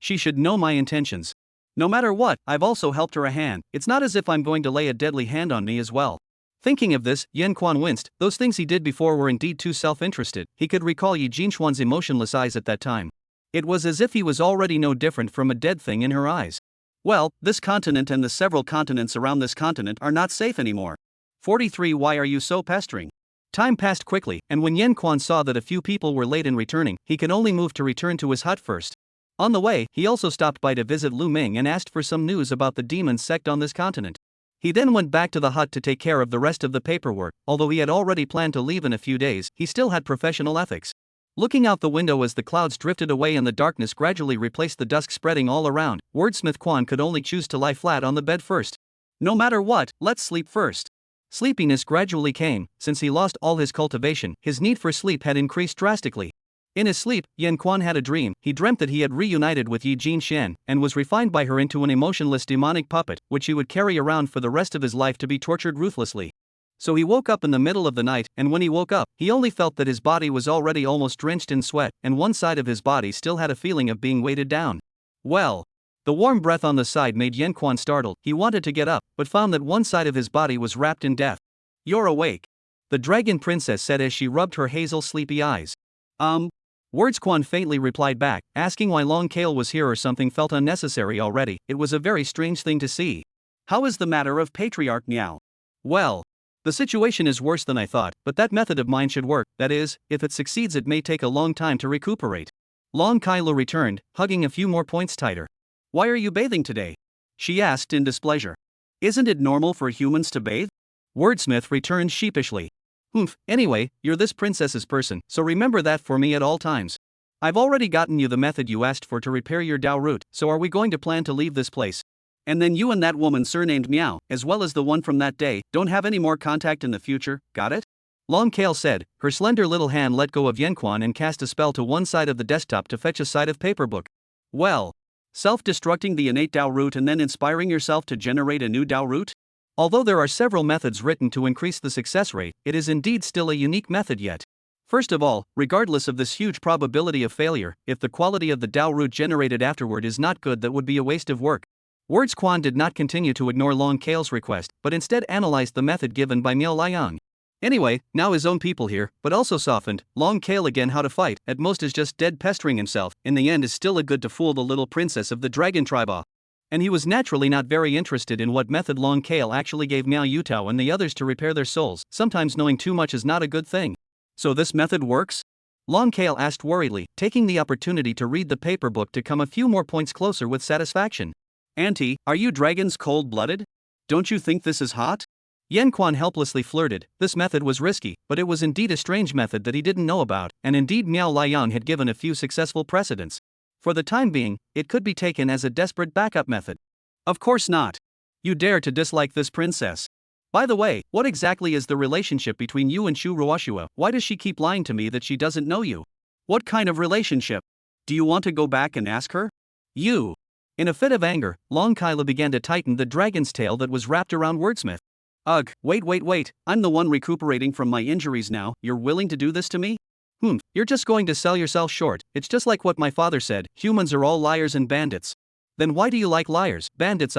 Speaker 1: She should know my intentions. No matter what, I've also helped her a hand. It's not as if I'm going to lay a deadly hand on me as well. Thinking of this, Yen Quan winced. Those things he did before were indeed too self-interested. He could recall Yi Jinchuan's emotionless eyes at that time. It was as if he was already no different from a dead thing in her eyes. Well, this continent and the several continents around this continent are not safe anymore. 43. Why are you so pestering? Time passed quickly, and when Yen Quan saw that a few people were late in returning, he could only move to return to his hut first. On the way, he also stopped by to visit Lu Ming and asked for some news about the demon sect on this continent. He then went back to the hut to take care of the rest of the paperwork. Although he had already planned to leave in a few days, he still had professional ethics. Looking out the window as the clouds drifted away and the darkness gradually replaced the dusk spreading all around, wordsmith Quan could only choose to lie flat on the bed first. No matter what, let's sleep first. Sleepiness gradually came. Since he lost all his cultivation, his need for sleep had increased drastically. In his sleep, Yen Quan had a dream. He dreamt that he had reunited with Yi Jinxian, and was refined by her into an emotionless demonic puppet, which he would carry around for the rest of his life to be tortured ruthlessly. So he woke up in the middle of the night, and when he woke up, he only felt that his body was already almost drenched in sweat, and one side of his body still had a feeling of being weighted down. Well, the warm breath on the side made Yen Quan startled. He wanted to get up, but found that one side of his body was wrapped in death. You're awake, the dragon princess said as she rubbed her hazel sleepy eyes. Words Quan faintly replied back, asking why Long Kale was here or something felt unnecessary already. It was a very strange thing to see. How is the matter of Patriarch Miao? Well, the situation is worse than I thought, but that method of mine should work. That is, if it succeeds, it may take a long time to recuperate. Long Kailu returned, hugging a few more points tighter. Why are you bathing today? She asked in displeasure. Isn't it normal for humans to bathe? Wordsmith returned sheepishly. Anyway, you're this princess's person, so remember that for me at all times. I've already gotten you the method you asked for to repair your Dao root, so are we going to plan to leave this place? And then you and that woman surnamed Miao, as well as the one from that day, don't have any more contact in the future, got it? Long Kale said. Her slender little hand let go of Yen Quan and cast a spell to one side of the desktop to fetch a side of paper book. Well, self-destructing the innate Dao root and then inspiring yourself to generate a new Dao root? Although there are several methods written to increase the success rate, it is indeed still a unique method yet. First of all, regardless of this huge probability of failure, if the quality of the Dao root generated afterward is not good, that would be a waste of work. Words Quan did not continue to ignore Long Kale's request, but instead analyzed the method given by Miao Liang. Anyway, now his own people here, but also softened, Long Kale again how to fight, at most is just dead pestering himself, in the end is still a good to fool the little princess of the dragon tribe. And he was naturally not very interested in what method Long Kale actually gave Miao Yutao and the others to repair their souls. Sometimes knowing too much is not a good thing. So this method works? Long Kale asked worriedly, taking the opportunity to read the paper book to come a few more points closer with satisfaction. Auntie, are you dragons cold-blooded? Don't you think this is hot? Yen Quan helplessly flirted. This method was risky, but it was indeed a strange method that he didn't know about, and indeed Miao Liang had given a few successful precedents. For the time being, it could be taken as a desperate backup method. Of course not. You dare to dislike this princess. By the way, what exactly is the relationship between you and Shu Ruoshua? Why does she keep lying to me that she doesn't know you? What kind of relationship? Do you want to go back and ask her? You. In a fit of anger, Long Kaila began to tighten the dragon's tail that was wrapped around Wordsmith. Ugh, wait, I'm the one recuperating from my injuries now, you're willing to do this to me? You're just going to sell yourself short, it's just like what my father said, humans are all liars and bandits. Then why do you like liars, bandits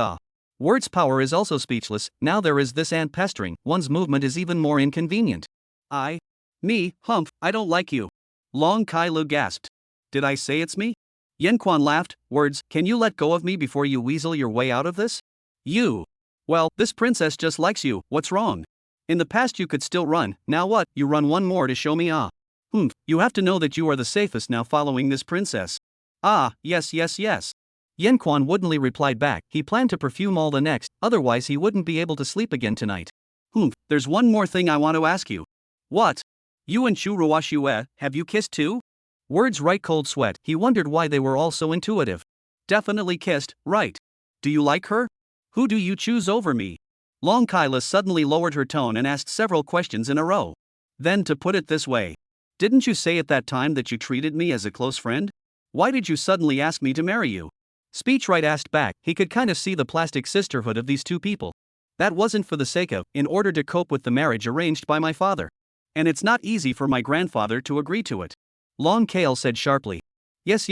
Speaker 1: Words power is also speechless, now there is this ant pestering, one's movement is even more inconvenient. I don't like you. Long Kai Lu gasped. Did I say it's me? Yen Quan laughed, words, can you let go of me before you weasel your way out of this? You. Well, this princess just likes you, what's wrong? In the past you could still run, now what, you run one more to show me you have to know that you are the safest now following this princess. Yes. Yen Quan woodenly replied back, he planned to perfume all the next, otherwise he wouldn't be able to sleep again tonight. There's one more thing I want to ask you. What? You and Chu Ruoxue, have you kissed too? Words right cold sweat, he wondered why they were all so intuitive. Definitely kissed, right. Do you like her? Who do you choose over me? Long Kyla suddenly lowered her tone and asked several questions in a row. Then to put it this way. Didn't you say at that time that you treated me as a close friend? Why did you suddenly ask me to marry you? Speechwright asked back, he could kind of see the plastic sisterhood of these two people. That wasn't for the sake of, in order to cope with the marriage arranged by my father. And it's not easy for my grandfather to agree to it. Long Kale said sharply. Yes,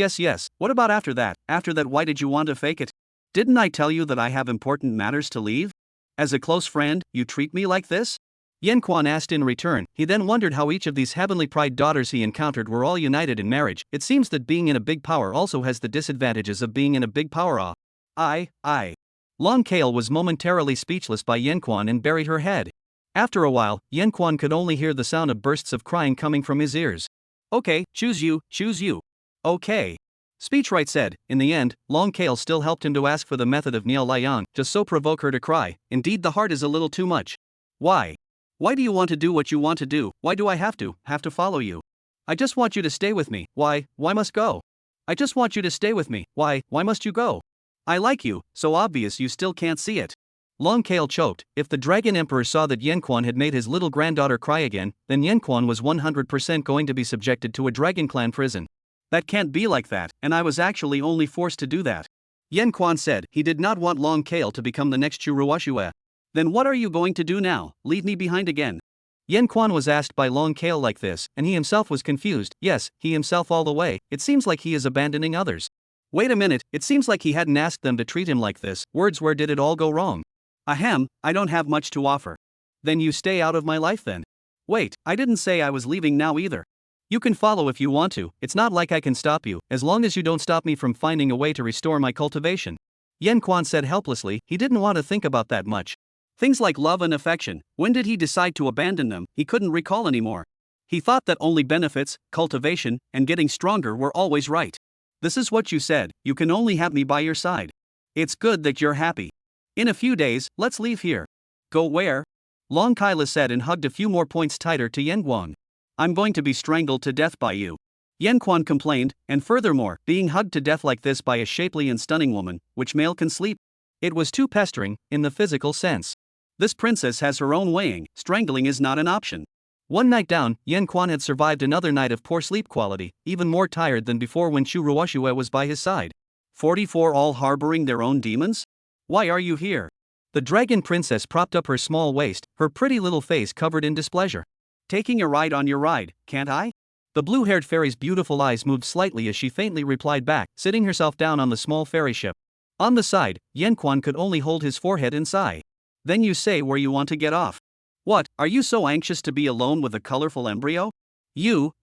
Speaker 1: what about after that? After that why did you want to fake it? Didn't I tell you that I have important matters to leave? As a close friend, you treat me like this? Yen Quan asked in return, he then wondered how each of these heavenly pride daughters he encountered were all united in marriage. It seems that being in a big power also has the disadvantages of being in a big power. Long Kale was momentarily speechless by Yen Quan and buried her head. After a while, Yen Quan could only hear the sound of bursts of crying coming from his ears. Okay, choose you. Okay. Speechwright said, in the end, Long Kale still helped him to ask for the method of Niao Liang, just so provoke her to cry, indeed the heart is a little too much. Why? Why do you want to do what you want to do, why do I have to follow you? I just want you to stay with me, why must go? I just want you to stay with me, why must you go? I like you, so obvious you still can't see it. Long Kale choked, if the Dragon Emperor saw that Yen Quan had made his little granddaughter cry again, then Yen Quan was 100% going to be subjected to a Dragon Clan prison. That can't be like that, and I was actually only forced to do that. Yen Quan said he did not want Long Kale to become the next Chu Ruoxue. Then what are you going to do now, leave me behind again? Yen Quan was asked by Long Kale like this, and he himself was confused, yes, he himself all the way, it seems like he is abandoning others. Wait a minute, it seems like he hadn't asked them to treat him like this, words where did it all go wrong? Ahem, I don't have much to offer. Then you stay out of my life then. Wait, I didn't say I was leaving now either. You can follow if you want to, it's not like I can stop you, as long as you don't stop me from finding a way to restore my cultivation. Yen Quan said helplessly, he didn't want to think about that much. Things like love and affection, when did he decide to abandon them, he couldn't recall anymore. He thought that only benefits, cultivation, and getting stronger were always right. This is what you said, you can only have me by your side. It's good that you're happy. In a few days, let's leave here. Go where? Long Kyla said and hugged a few more points tighter to Yen Guang. I'm going to be strangled to death by you. Yen Quan complained, and furthermore, being hugged to death like this by a shapely and stunning woman, which male can sleep? It was too pestering, in the physical sense. This princess has her own weighing, strangling is not an option. One night down, Yen Quan had survived another night of poor sleep quality, even more tired than before when Chu Ruoxue was by his side. 44 all harboring their own demons? Why are you here? The dragon princess propped up her small waist, her pretty little face covered in displeasure. Taking a ride on your ride, can't I? The blue-haired fairy's beautiful eyes moved slightly as she faintly replied back, sitting herself down on the small fairy ship. On the side, Yen Quan could only hold his forehead and sigh. Then you say where you want to get off. What, are you so anxious to be alone with a colorful embryo? You.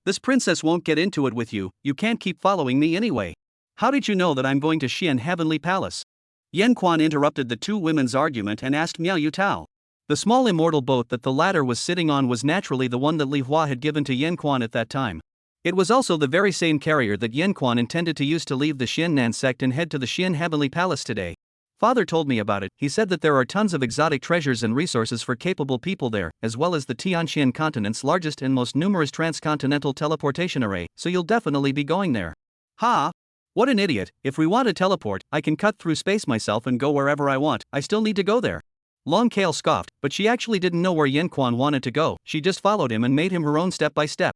Speaker 1: This princess won't get into it with you, you can't keep following me anyway. How did you know that I'm going to Xian Heavenly Palace? Yen Quan interrupted the two women's argument and asked Miao Yutao. The small immortal boat that the latter was sitting on was naturally the one that Li Hua had given to Yen Quan at that time. It was also the very same carrier that Yen Quan intended to use to leave the Xiannan sect and head to the Xian Heavenly Palace today. Father told me about it, he said that there are tons of exotic treasures and resources for capable people there, as well as the Tianxian continent's largest and most numerous transcontinental teleportation array, so you'll definitely be going there. Ha! What an idiot, if we want to teleport, I can cut through space myself and go wherever I want, I still need to go there. Long Kale scoffed, but she actually didn't know where Yen Quan wanted to go, she just followed him and made him her own step by step.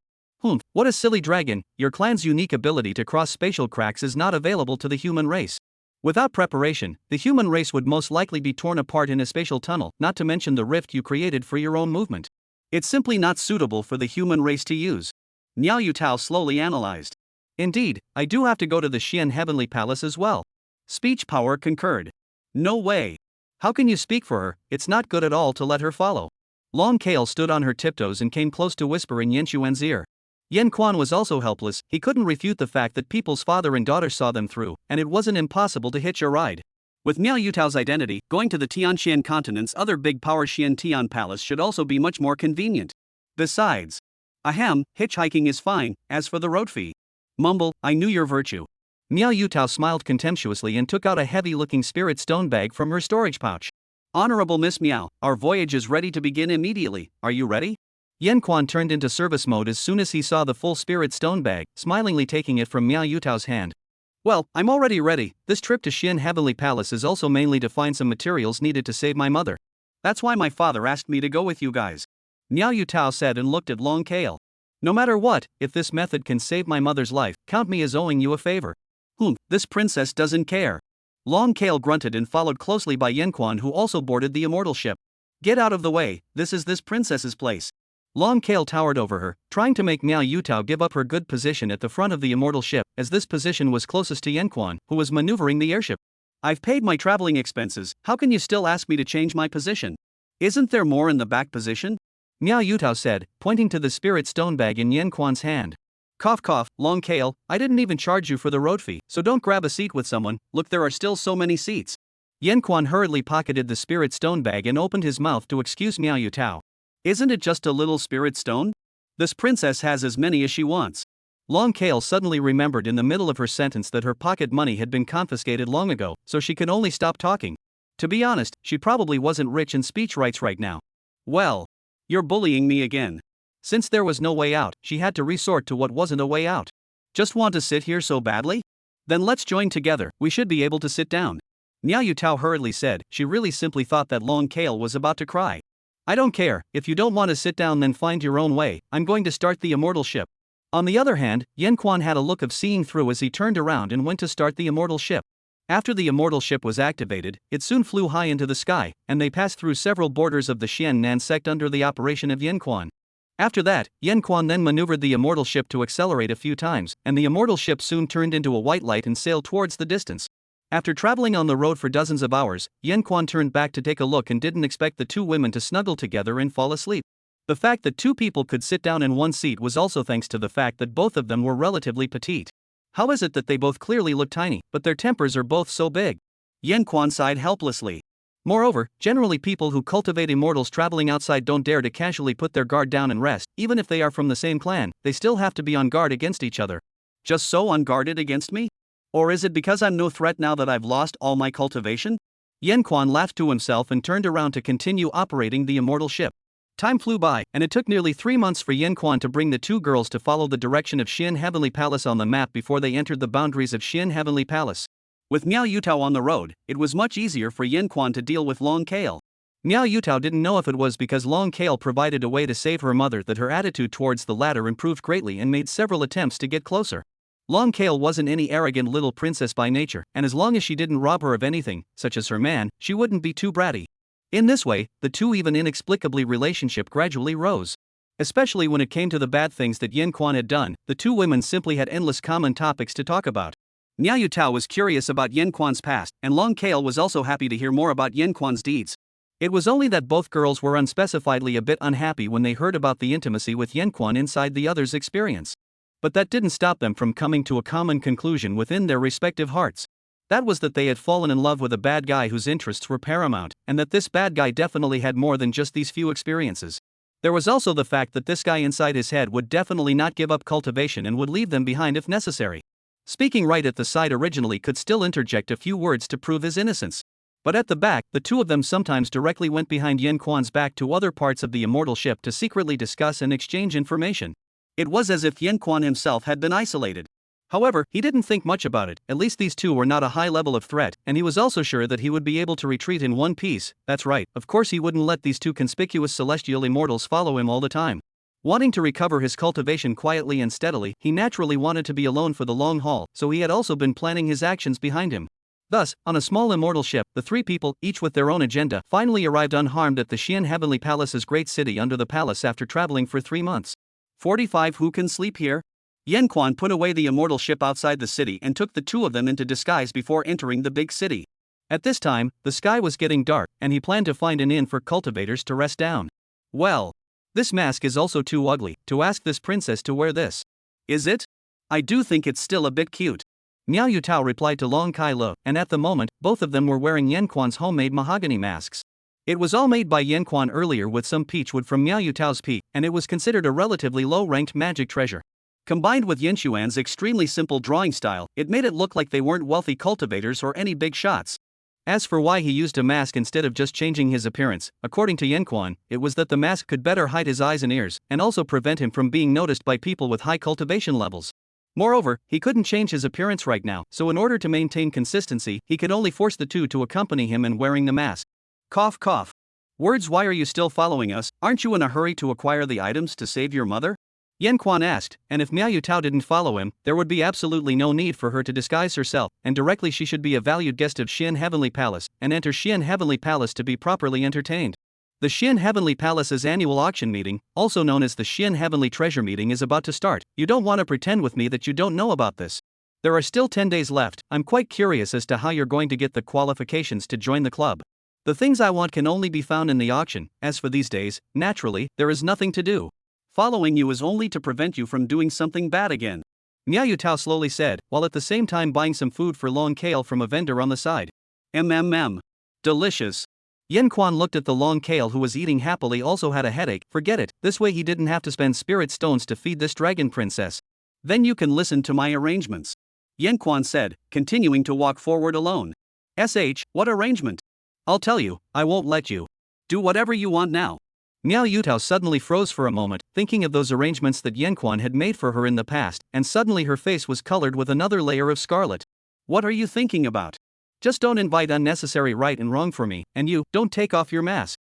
Speaker 1: What a silly dragon, your clan's unique ability to cross spatial cracks is not available to the human race. Without preparation, the human race would most likely be torn apart in a spatial tunnel, not to mention the rift you created for your own movement. It's simply not suitable for the human race to use. Miao Yutao slowly analyzed. Indeed, I do have to go to the Xian Heavenly Palace as well. Speech power concurred. No way. How can you speak for her? It's not good at all to let her follow. Long Kale stood on her tiptoes and came close to whisper in Yen Xuan's ear. Yen Quan was also helpless. He couldn't refute the fact that people's father and daughter saw them through, and it wasn't impossible to hitch a ride. With Miao Yutao's identity, going to the Tianxian continent's other big power Xian Tian Palace should also be much more convenient. Besides, ahem, hitchhiking is fine. As for the road fee, mumble, I knew your virtue. Miao Yutao smiled contemptuously and took out a heavy-looking spirit stone bag from her storage pouch. Honorable Miss Miao, our voyage is ready to begin immediately. Are you ready? Yen Quan turned into service mode as soon as he saw the full spirit stone bag, smilingly taking it from Miao Yutao's hand. Well, I'm already ready. This trip to Xian Heavenly Palace is also mainly to find some materials needed to save my mother. That's why my father asked me to go with you guys. Miao Yutao said and looked at Long Kale. No matter what, if this method can save my mother's life, count me as owing you a favor. This princess doesn't care. Long Kale grunted and followed closely by Yen Quan, who also boarded the immortal ship. Get out of the way, this is this princess's place. Long Kale towered over her, trying to make Miao Yutao give up her good position at the front of the immortal ship, as this position was closest to Yen Quan, who was maneuvering the airship. I've paid my traveling expenses, how can you still ask me to change my position? Isn't there more in the back position? Miao Yutao said, pointing to the spirit stone bag in Yen Quan's hand. Cough cough, Long Kale, I didn't even charge you for the road fee, so don't grab a seat with someone, look there are still so many seats. Yen Quan hurriedly pocketed the spirit stone bag and opened his mouth to excuse Miao Yutao. Isn't it just a little spirit stone? This princess has as many as she wants. Long Kale suddenly remembered in the middle of her sentence that her pocket money had been confiscated long ago, so she could only stop talking. To be honest, she probably wasn't rich in speech rights right now. Well, you're bullying me again. Since there was no way out, she had to resort to what wasn't a way out. Just want to sit here so badly? Then let's join together, we should be able to sit down. Miao Yutao hurriedly said. She really simply thought that Long Kale was about to cry. I don't care, if you don't want to sit down then find your own way, I'm going to start the immortal ship. On the other hand, Yen Quan had a look of seeing through as he turned around and went to start the immortal ship. After the immortal ship was activated, it soon flew high into the sky, and they passed through several borders of the Xian Nan sect under the operation of Yen Quan. After that, Yen Quan then maneuvered the immortal ship to accelerate a few times, and the immortal ship soon turned into a white light and sailed towards the distance. After traveling on the road for dozens of hours, Yen Quan turned back to take a look and didn't expect the two women to snuggle together and fall asleep. The fact that two people could sit down in one seat was also thanks to the fact that both of them were relatively petite. How is it that they both clearly look tiny, but their tempers are both so big? Yen Quan sighed helplessly. Moreover, generally people who cultivate immortals traveling outside don't dare to casually put their guard down and rest, even if they are from the same clan, they still have to be on guard against each other. Just so unguarded against me? Or is it because I'm no threat now that I've lost all my cultivation? Yen Quan laughed to himself and turned around to continue operating the immortal ship. Time flew by, and it took nearly 3 months for Yen Quan to bring the two girls to follow the direction of Xian Heavenly Palace on the map before they entered the boundaries of Xian Heavenly Palace. With Miao Yutao on the road, it was much easier for Yen Quan to deal with Long Kale. Miao Yutao didn't know if it was because Long Kale provided a way to save her mother that her attitude towards the latter improved greatly and made several attempts to get closer. Long Kale wasn't any arrogant little princess by nature, and as long as she didn't rob her of anything, such as her man, she wouldn't be too bratty. In this way, the two even inexplicably relationship gradually rose. Especially when it came to the bad things that Yen Quan had done, the two women simply had endless common topics to talk about. Miao Yutao was curious about Yen Quan's past, and Long Kale was also happy to hear more about Yen Quan's deeds. It was only that both girls were unspecifiedly a bit unhappy when they heard about the intimacy with Yen Quan inside the other's experience. But that didn't stop them from coming to a common conclusion within their respective hearts. That was that they had fallen in love with a bad guy whose interests were paramount, and that this bad guy definitely had more than just these few experiences. There was also the fact that this guy inside his head would definitely not give up cultivation and would leave them behind if necessary. Speaking right at the side originally could still interject a few words to prove his innocence. But at the back, the two of them sometimes directly went behind Yen Quan's back to other parts of the immortal ship to secretly discuss and exchange information. It was as if Yen Quan himself had been isolated. However, he didn't think much about it, at least these two were not a high level of threat, and he was also sure that he would be able to retreat in one piece. That's right, of course he wouldn't let these two conspicuous celestial immortals follow him all the time. Wanting to recover his cultivation quietly and steadily, he naturally wanted to be alone for the long haul, so he had also been planning his actions behind him. Thus, on a small immortal ship, the three people, each with their own agenda, finally arrived unharmed at the Xian Heavenly Palace's great city under the palace after traveling for 3 months. 45 Who can sleep here? Yan Quan put away the immortal ship outside the city and took the two of them into disguise before entering the big city. At this time, the sky was getting dark, and he planned to find an inn for cultivators to rest down. Well, this mask is also too ugly to ask this princess to wear this. Is it? I do think it's still a bit cute. Miao Yutao replied to Long Kai Lo, and at the moment, both of them were wearing Yan Quan's homemade mahogany masks. It was all made by Yan Quan earlier with some peach wood from Miao Yutao's peak, and it was considered a relatively low-ranked magic treasure. Combined with Yin Xuan's extremely simple drawing style, it made it look like they weren't wealthy cultivators or any big shots. As for why he used a mask instead of just changing his appearance, according to Yan Quan, it was that the mask could better hide his eyes and ears, and also prevent him from being noticed by people with high cultivation levels. Moreover, he couldn't change his appearance right now, so in order to maintain consistency, he could only force the two to accompany him in wearing the mask. Cough cough. Words. Why are you still following us? Aren't you in a hurry to acquire the items to save your mother? Yan Quan asked, and if Miao Yutao didn't follow him, there would be absolutely no need for her to disguise herself, and directly she should be a valued guest of Xian Heavenly Palace, and enter Xian Heavenly Palace to be properly entertained. The Xian Heavenly Palace's annual auction meeting, also known as the Xian Heavenly Treasure Meeting, is about to start. You don't want to pretend with me that you don't know about this. There are still 10 days left. I'm quite curious as to how you're going to get the qualifications to join the club. The things I want can only be found in the auction. As for these days, naturally, there is nothing to do. Following you is only to prevent you from doing something bad again. Miao Yutao slowly said, while at the same time buying some food for Long Kale from a vendor on the side. Delicious. Yan Quan looked at the Long Kale, who was eating happily, also had a headache. Forget it, this way he didn't have to spend spirit stones to feed this dragon princess. Then you can listen to my arrangements. Yan Quan said, continuing to walk forward alone. What arrangement? I'll tell you, I won't let you. Do whatever you want now. Miao Yutao suddenly froze for a moment, thinking of those arrangements that Yan Quan had made for her in the past, and suddenly her face was colored with another layer of scarlet. What are you thinking about? Just don't invite unnecessary right and wrong for me, and you, don't take off your mask.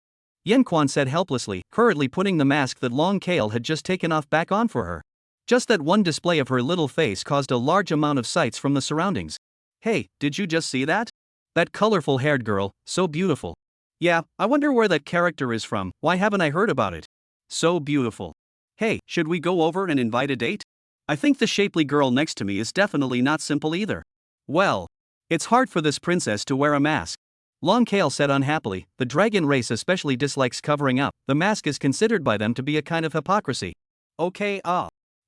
Speaker 1: Yan Quan said helplessly, hurriedly putting the mask that Long Kale had just taken off back on for her. Just that one display of her little face caused a large amount of sights from the surroundings. Hey, did you just see that? That colorful haired girl, so beautiful. Yeah, I wonder where that character is from. Why haven't I heard about it? So beautiful. Hey, should we go over and invite a date? I think the shapely girl next to me is definitely not simple either. Well, it's hard for this princess to wear a mask. Long Kale said unhappily, the dragon race especially dislikes covering up. The mask is considered by them to be a kind of hypocrisy. Okay,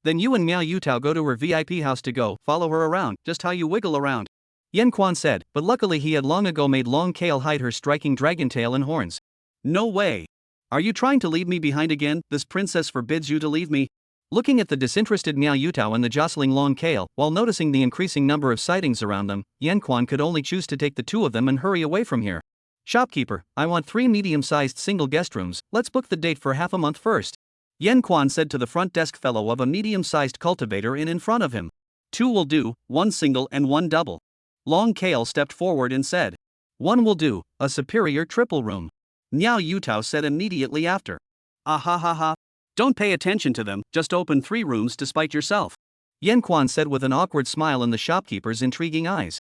Speaker 1: then you and Miao Yutao go to her VIP house to go, follow her around, just how you wiggle around. Yan Quan said, but luckily he had long ago made Long Kale hide her striking dragon tail and horns. No way. Are you trying to leave me behind again? This princess forbids you to leave me. Looking at the disinterested Miao Yutao and the jostling Long Kale, while noticing the increasing number of sightings around them, Yan Quan could only choose to take the two of them and hurry away from here. Shopkeeper, I want 3 medium-sized single guest rooms. Let's book the date for half a month first. Yan Quan said to the front desk fellow of a medium-sized cultivator in front of him. 2 will do, 1 single and 1 double. Long Kale stepped forward and said. 1 will do, a superior triple room. Miao Yutao said immediately after. Ah ha ha ha. Don't pay attention to them, just open 3 rooms to spite yourself. Yan Quan said with an awkward smile in the shopkeeper's intriguing eyes.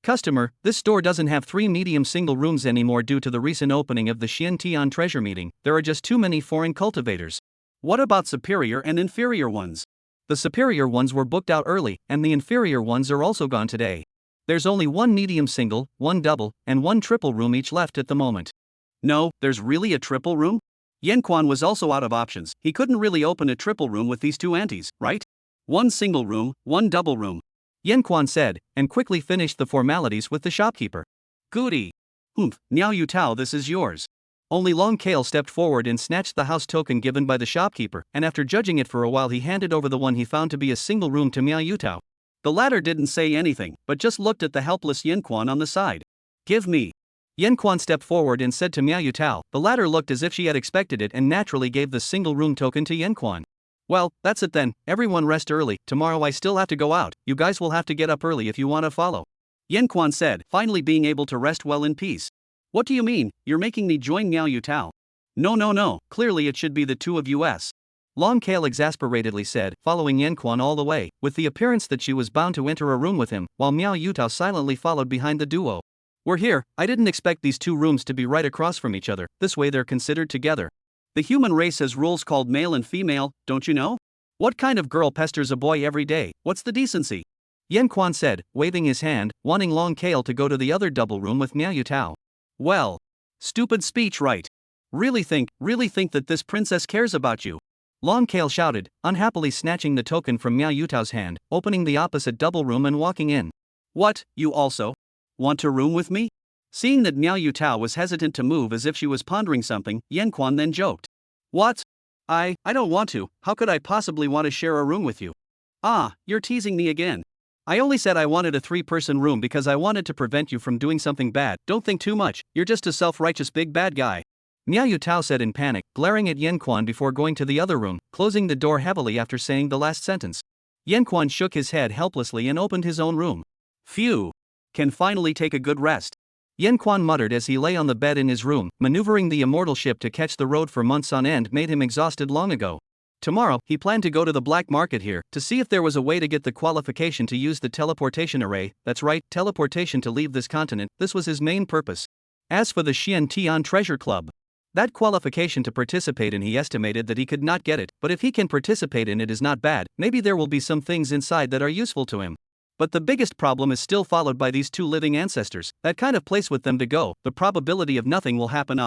Speaker 1: Customer, this store doesn't have 3 medium single rooms anymore due to the recent opening of the Xian Tian treasure meeting. There are just too many foreign cultivators. What about superior and inferior ones? The superior ones were booked out early, and the inferior ones are also gone today. There's only 1 medium single, 1 double, and 1 triple room each left at the moment. No, there's really a triple room? Yan Quan was also out of options. He couldn't really open a triple room with these 2 aunties, right? 1 single room, 1 double room. Yan Quan said, and quickly finished the formalities with the shopkeeper. Goody. Miao Yutao, this is yours. Only Long Kale stepped forward and snatched the house token given by the shopkeeper, and after judging it for a while he handed over the one he found to be a single room to Miao Yutao. The latter didn't say anything, but just looked at the helpless Yan Quan on the side. Give me. Yan Quan stepped forward and said to Miao Yutao. The latter looked as if she had expected it and naturally gave the single room token to Yan Quan. Well, that's it then, everyone rest early, tomorrow I still have to go out, you guys will have to get up early if you want to follow. Yan Quan said, finally being able to rest well in peace. What do you mean, you're making me join Miao Yutao? No, clearly it should be the 2 of us. Long Kale exasperatedly said, following Yanquan all the way, with the appearance that she was bound to enter a room with him, while Miao Yutao silently followed behind the duo. We're here. I didn't expect these two rooms to be right across from each other, this way they're considered together. The human race has rules called male and female, don't you know? What kind of girl pesters a boy every day? What's the decency? Yanquan said, waving his hand, wanting Long Kale to go to the other double room with Miao Yutao. Well, stupid speech, right? Really think that this princess cares about you? Long Kale shouted, unhappily snatching the token from Miao Yutao's hand, opening the opposite double room and walking in. What, you also want to room with me? Seeing that Miao Yutao was hesitant to move as if she was pondering something, Yanquan then joked. What? I don't want to. How could I possibly want to share a room with you? Ah, you're teasing me again. I only said I wanted a 3-person room because I wanted to prevent you from doing something bad. Don't think too much, you're just a self-righteous big bad guy. Miao Yutao said in panic, glaring at Yanquan before going to the other room, closing the door heavily after saying the last sentence. Yanquan shook his head helplessly and opened his own room. Phew. Can finally take a good rest. Yanquan muttered as he lay on the bed in his room. Maneuvering the immortal ship to catch the road for months on end made him exhausted long ago. Tomorrow, he planned to go to the black market here to see if there was a way to get the qualification to use the teleportation array. That's right, teleportation to leave this continent. This was his main purpose. As for the Xian Tian Treasure Club, that qualification to participate in, he estimated that he could not get it, but if he can participate in it is not bad. Maybe there will be some things inside that are useful to him. But the biggest problem is still followed by these two living ancestors. That kind of place with them to go, the probability of nothing will happen.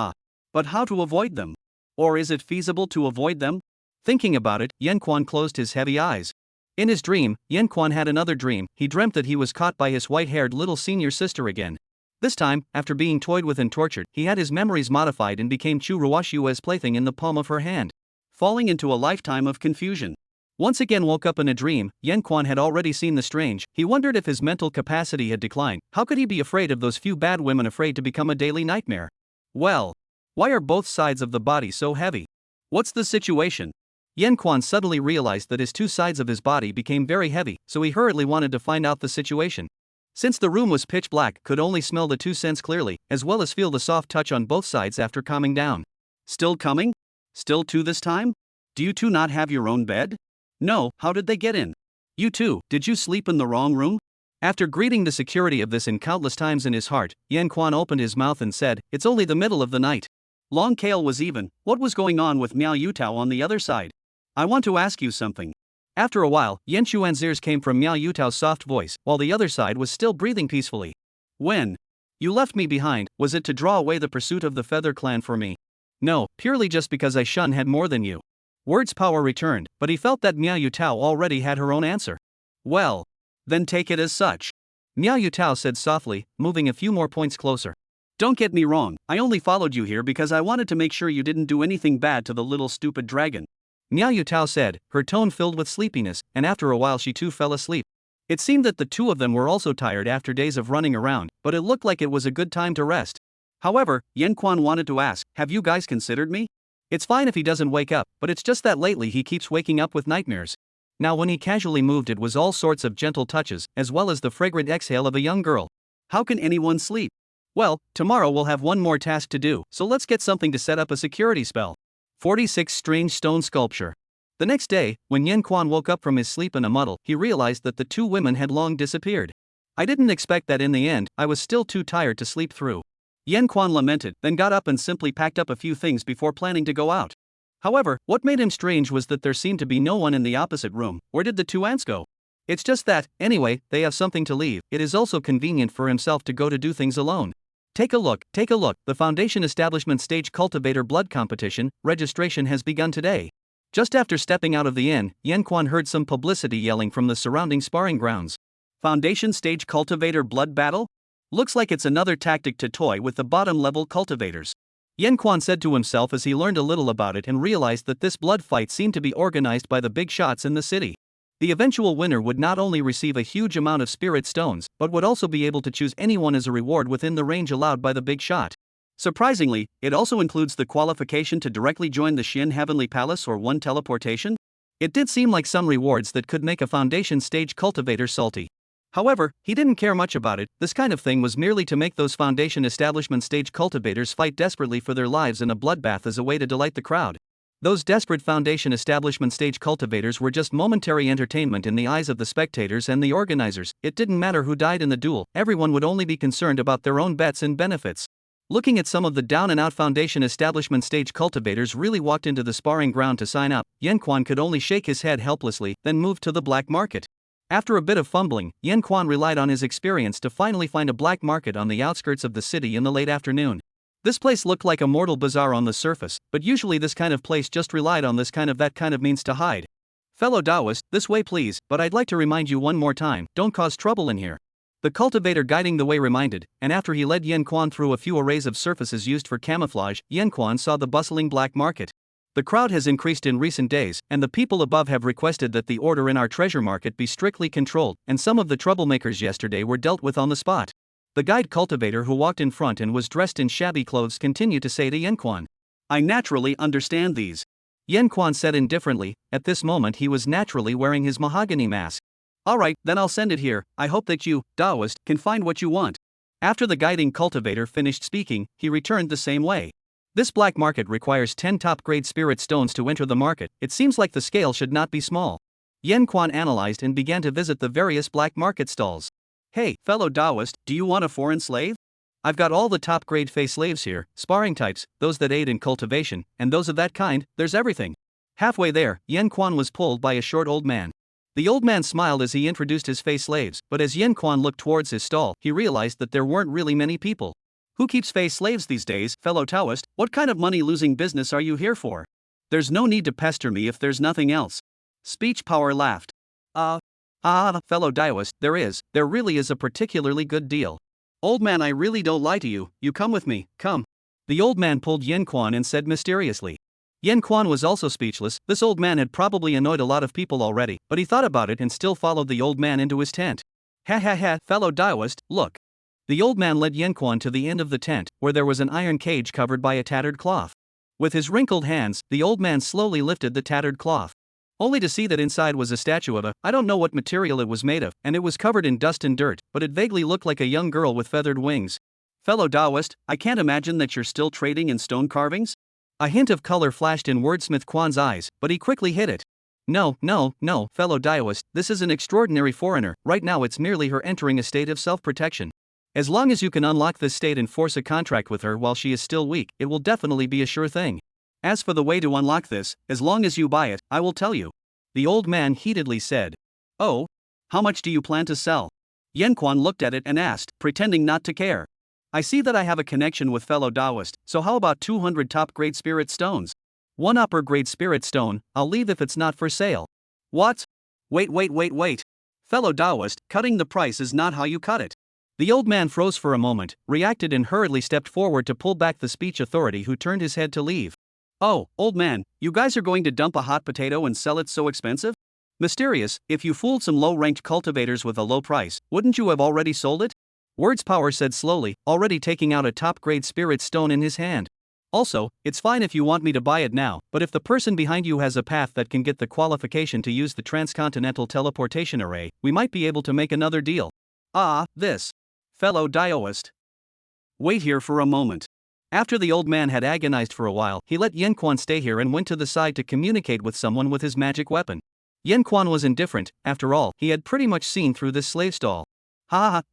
Speaker 1: But how to avoid them? Or is it feasible to avoid them? Thinking about it, Yanquan closed his heavy eyes. In his dream, Yanquan had another dream. He dreamt that he was caught by his white-haired little senior sister again. This time, after being toyed with and tortured, he had his memories modified and became Chu Ruashua's plaything in the palm of her hand. Falling into a lifetime of confusion. Once again woke up in a dream, Yanquan had already seen the strange. He wondered if his mental capacity had declined. How could he be afraid of those few bad women, afraid to become a daily nightmare? Well, why are both sides of the body so heavy? What's the situation? Yanquan suddenly realized that his two sides of his body became very heavy, so he hurriedly wanted to find out the situation. Since the room was pitch black, could only smell the 2 cents clearly, as well as feel the soft touch on both sides after calming down. Still coming? Still 2 this time? Do you two not have your own bed? No, how did they get in? You two, did you sleep in the wrong room? After greeting the security of this in countless times in his heart, Yanquan opened his mouth and said, it's only the middle of the night. Long Kale was even. What was going on with Miao Yutao on the other side? I want to ask you something. After a while, Yan Xuan's ears came from Miao Yutao's soft voice, while the other side was still breathing peacefully. When you left me behind, was it to draw away the pursuit of the Feather Clan for me? No, purely just because I had more than you. Words power returned, but he felt that Miao Yutao already had her own answer. Well, then take it as such. Miao Yutao said softly, moving a few more points closer. Don't get me wrong, I only followed you here because I wanted to make sure you didn't do anything bad to the little stupid dragon. Miao Yutao said, her tone filled with sleepiness, and after a while she too fell asleep. It seemed that the two of them were also tired after days of running around, but it looked like it was a good time to rest. However, Yanquan wanted to ask, have you guys considered me? It's fine if he doesn't wake up, but it's just that lately he keeps waking up with nightmares. Now when he casually moved, it was all sorts of gentle touches, as well as the fragrant exhale of a young girl. How can anyone sleep? Well, tomorrow we'll have one more task to do, so let's get something to set up a security spell. 46 Strange Stone Sculpture. The next day, when Yanquan woke up from his sleep in a muddle, he realized that the two women had long disappeared. I didn't expect that in the end, I was still too tired to sleep through. Yanquan lamented, then got up and simply packed up a few things before planning to go out. However, what made him strange was that there seemed to be no one in the opposite room. Where did the two ants go? It's just that, anyway, they have something to leave. It is also convenient for himself to go to do things alone. Take a look, the Foundation Establishment Stage Cultivator Blood Competition, registration has begun today. Just after stepping out of the inn, Yanquan heard some publicity yelling from the surrounding sparring grounds. Foundation Stage Cultivator Blood Battle? Looks like it's another tactic to toy with the bottom-level cultivators. Yanquan said to himself as he learned a little about it and realized that this blood fight seemed to be organized by the big shots in the city. The eventual winner would not only receive a huge amount of spirit stones, but would also be able to choose anyone as a reward within the range allowed by the big shot. Surprisingly, it also includes the qualification to directly join the Xin Heavenly Palace or one teleportation. It did seem like some rewards that could make a foundation stage cultivator salty. However, he didn't care much about it. This kind of thing was merely to make those foundation establishment stage cultivators fight desperately for their lives in a bloodbath as a way to delight the crowd. Those desperate foundation establishment stage cultivators were just momentary entertainment in the eyes of the spectators and the organizers. It didn't matter who died in the duel, everyone would only be concerned about their own bets and benefits. Looking at some of the down-and-out foundation establishment stage cultivators really walked into the sparring ground to sign up, Yan-Quan could only shake his head helplessly, then moved to the black market. After a bit of fumbling, Yan-Quan relied on his experience to finally find a black market on the outskirts of the city in the late afternoon. This place looked like a mortal bazaar on the surface, but usually this kind of place just relied on this kind of that kind of means to hide. Fellow Taoist, this way please, but I'd like to remind you one more time, don't cause trouble in here. The cultivator guiding the way reminded, and after he led Yan-Quan through a few arrays of surfaces used for camouflage, Yan-Quan saw the bustling black market. The crowd has increased in recent days, and the people above have requested that the order in our treasure market be strictly controlled, and some of the troublemakers yesterday were dealt with on the spot. The guide cultivator who walked in front and was dressed in shabby clothes continued to say to Yan-Quan, I naturally understand these. Yan-Quan said indifferently, at this moment he was naturally wearing his mahogany mask. Alright, then I'll send it here, I hope that you, Taoist, can find what you want. After the guiding cultivator finished speaking, he returned the same way. This black market requires 10 top-grade spirit stones to enter the market, it seems like the scale should not be small. Yan-Quan analyzed and began to visit the various black market stalls. Hey, fellow Taoist, do you want a foreign slave? I've got all the top-grade Fey slaves here, sparring types, those that aid in cultivation, and those of that kind, there's everything. Halfway there, Yan-Quan was pulled by a short old man. The old man smiled as he introduced his Fey slaves, but as Yan-Quan looked towards his stall, he realized that there weren't really many people. Who keeps Fey slaves these days, fellow Taoist? What kind of money-losing business are you here for? There's no need to pester me if there's nothing else. Speech Power laughed. Fellow Taoist, there really is a particularly good deal. Old man, I really don't lie to you, you come with me, come. The old man pulled Yan-Quan and said mysteriously. Yan-Quan was also speechless, this old man had probably annoyed a lot of people already, but he thought about it and still followed the old man into his tent. Ha, fellow Taoist, look. The old man led Yan-Quan to the end of the tent, where there was an iron cage covered by a tattered cloth. With his wrinkled hands, the old man slowly lifted the tattered cloth. Only to see that inside was a statue of I don't know what material it was made of, and it was covered in dust and dirt, but it vaguely looked like a young girl with feathered wings. Fellow Taoist, I can't imagine that you're still trading in stone carvings? A hint of color flashed in Wordsmith Quan's eyes, but he quickly hid it. No, fellow Taoist, this is an extraordinary foreigner, right now it's merely her entering a state of self-protection. As long as you can unlock this state and force a contract with her while she is still weak, it will definitely be a sure thing. As for the way to unlock this, as long as you buy it, I will tell you. The old man heatedly said. Oh? How much do you plan to sell? Yan-Quan looked at it and asked, pretending not to care. I see that I have a connection with fellow Taoist, so how about 200 top-grade spirit stones? 1 upper-grade spirit stone, I'll leave if it's not for sale. What? Wait. Fellow Taoist, cutting the price is not how you cut it. The old man froze for a moment, reacted and hurriedly stepped forward to pull back the speech authority who turned his head to leave. Oh, old man, you guys are going to dump a hot potato and sell it so expensive? Mysterious, if you fooled some low-ranked cultivators with a low price, wouldn't you have already sold it? Words Power said slowly, already taking out a top-grade spirit stone in his hand. Also, it's fine if you want me to buy it now, but if the person behind you has a path that can get the qualification to use the transcontinental teleportation array, we might be able to make another deal. This. Fellow Taoist. Wait here for a moment. After the old man had agonized for a while, he let Yan-Quan stay here and went to the side to communicate with someone with his magic weapon. Yan-Quan was indifferent, after all, he had pretty much seen through this slave stall.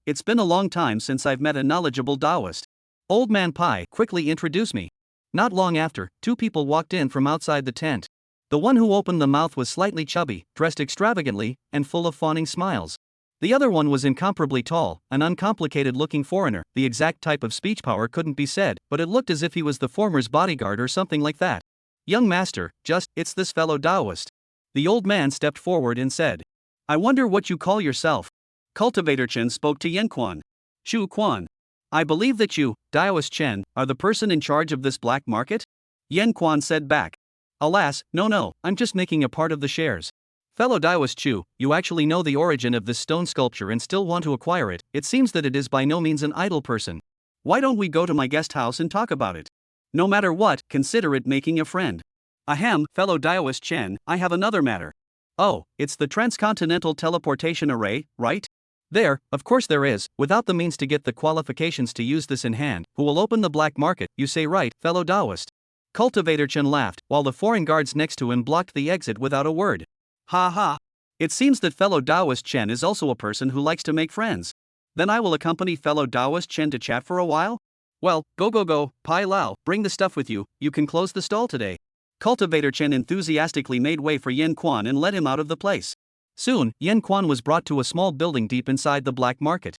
Speaker 1: It's been a long time since I've met a knowledgeable Taoist. Old Man Pai, quickly introduce me. Not long after, 2 people walked in from outside the tent. The one who opened the mouth was slightly chubby, dressed extravagantly, and full of fawning smiles. The other one was incomparably tall, an uncomplicated-looking foreigner. The exact type of speech power couldn't be said, but it looked as if he was the former's bodyguard or something like that. Young master, it's this fellow Taoist. The old man stepped forward and said. I wonder what you call yourself. Cultivator Chen spoke to Yan-Quan. Shu Quan. I believe that you, Taoist Chen, are the person in charge of this black market? Yan-Quan said back. Alas, no, I'm just making a part of the shares. Fellow Taoist Chu, you actually know the origin of this stone sculpture and still want to acquire it. It seems that it is by no means an idle person. Why don't we go to my guest house and talk about it? No matter what, consider it making a friend. Ahem, fellow Taoist Chen, I have another matter. Oh, it's the transcontinental teleportation array, right? There, of course there is, without the means to get the qualifications to use this in hand, who will open the black market, you say right, fellow Taoist. Cultivator Chen laughed, while the foreign guards next to him blocked the exit without a word. Ha ha. It seems that fellow Taoist Chen is also a person who likes to make friends. Then I will accompany fellow Taoist Chen to chat for a while? Well, go, Pai Lao, bring the stuff with you, you can close the stall today. Cultivator Chen enthusiastically made way for Yen Quan and led him out of the place. Soon, Yen Quan was brought to a small building deep inside the black market.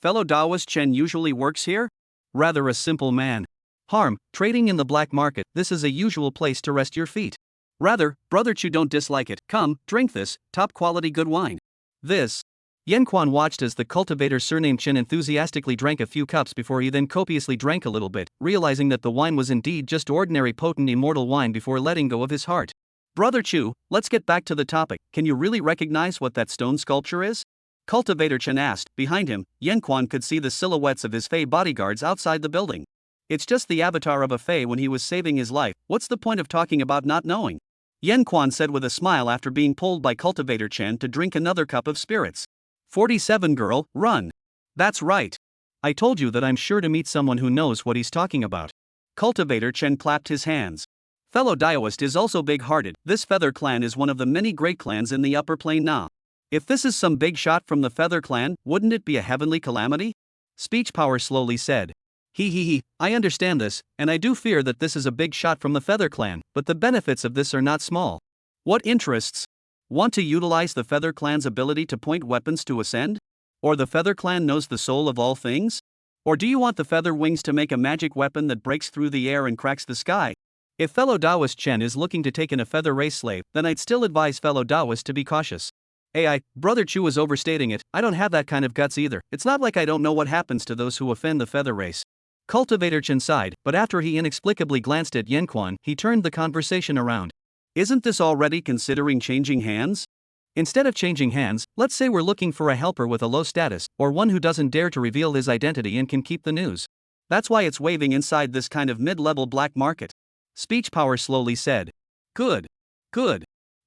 Speaker 1: Fellow Taoist Chen usually works here? Rather a simple man. Harm, trading in the black market, this is a usual place to rest your feet. Rather, Brother Chu don't dislike it, come, drink this, top quality good wine. This. Yen Quan watched as the cultivator surnamed Chen enthusiastically drank a few cups before he then copiously drank a little bit, realizing that the wine was indeed just ordinary potent immortal wine before letting go of his heart. Brother Chu, let's get back to the topic, can you really recognize what that stone sculpture is? Cultivator Chen asked. Behind him, Yen Quan could see the silhouettes of his Fey bodyguards outside the building. It's just the avatar of a Fey when he was saving his life, what's the point of talking about not knowing? Yen Quan said with a smile after being pulled by Cultivator Chen to drink another cup of spirits. 47 girl, run. That's right. I told you that I'm sure to meet someone who knows what he's talking about. Cultivator Chen clapped his hands. Fellow Taoist is also big-hearted, this feather clan is one of the many great clans in the upper plain Na. If this is some big shot from the feather clan, wouldn't it be a heavenly calamity? Speech Power slowly said. I understand this, and I do fear that this is a big shot from the feather clan, but the benefits of this are not small. What interests? Want to utilize the feather clan's ability to point weapons to ascend? Or the feather clan knows the soul of all things? Or do you want the feather wings to make a magic weapon that breaks through the air and cracks the sky? If fellow Taoist Chen is looking to take in a feather race slave, then I'd still advise fellow Taoist to be cautious. Brother Chu was overstating it, I don't have that kind of guts either, it's not like I don't know what happens to those who offend the feather race. Cultivator Chen sighed, but after he inexplicably glanced at Yen Quan, he turned the conversation around. Isn't this already considering changing hands? Instead of changing hands, let's say we're looking for a helper with a low status, or one who doesn't dare to reveal his identity and can keep the news. That's why it's waving inside this kind of mid-level black market. Speech Power slowly said. Good.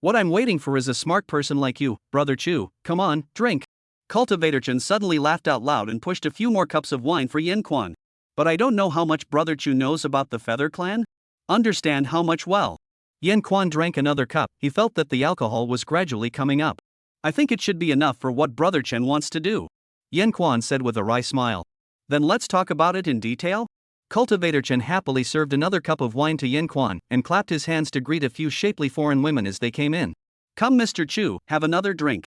Speaker 1: What I'm waiting for is a smart person like you, Brother Chu, come on, drink. Cultivator Chen suddenly laughed out loud and pushed a few more cups of wine for Yen Quan. But I don't know how much Brother Chu knows about the feather clan? Understand how much well. Yen Quan drank another cup, he felt that the alcohol was gradually coming up. I think it should be enough for what Brother Chen wants to do. Yen Quan said with a wry smile. Then let's talk about it in detail? Cultivator Chen happily served another cup of wine to Yen Quan and clapped his hands to greet a few shapely foreign women as they came in. Come Mr. Chu, have another drink.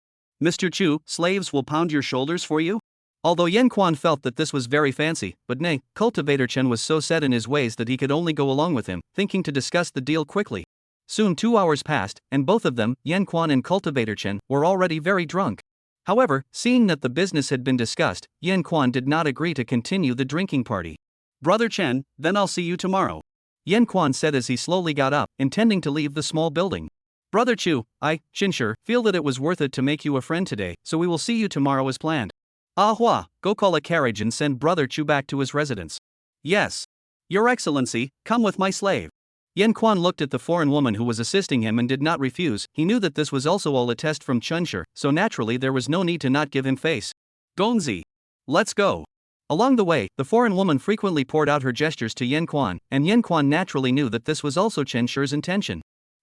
Speaker 1: Mr. Chu, slaves will pound your shoulders for you? Although Yen Quan felt that this was very fancy, but nay, Cultivator Chen was so set in his ways that he could only go along with him, thinking to discuss the deal quickly. Soon 2 hours passed, and both of them, Yen Quan and Cultivator Chen, were already very drunk. However, seeing that the business had been discussed, Yen Quan did not agree to continue the drinking party. Brother Chen, then I'll see you tomorrow. Yen Quan said as he slowly got up, intending to leave the small building. Brother Chu, Qinsher, feel that it was worth it to make you a friend today, so we will see you tomorrow as planned. Ah Hua, go call a carriage and send Brother Chu back to his residence. Yes. Your Excellency, come with my slave. Yen Quan looked at the foreign woman who was assisting him and did not refuse, he knew that this was also all a test from Qinsher, so naturally there was no need to not give him face. Gonzi. Let's go. Along the way, the foreign woman frequently poured out her gestures to Yen Quan, and Yen Quan naturally knew that this was also Qinsher's intention.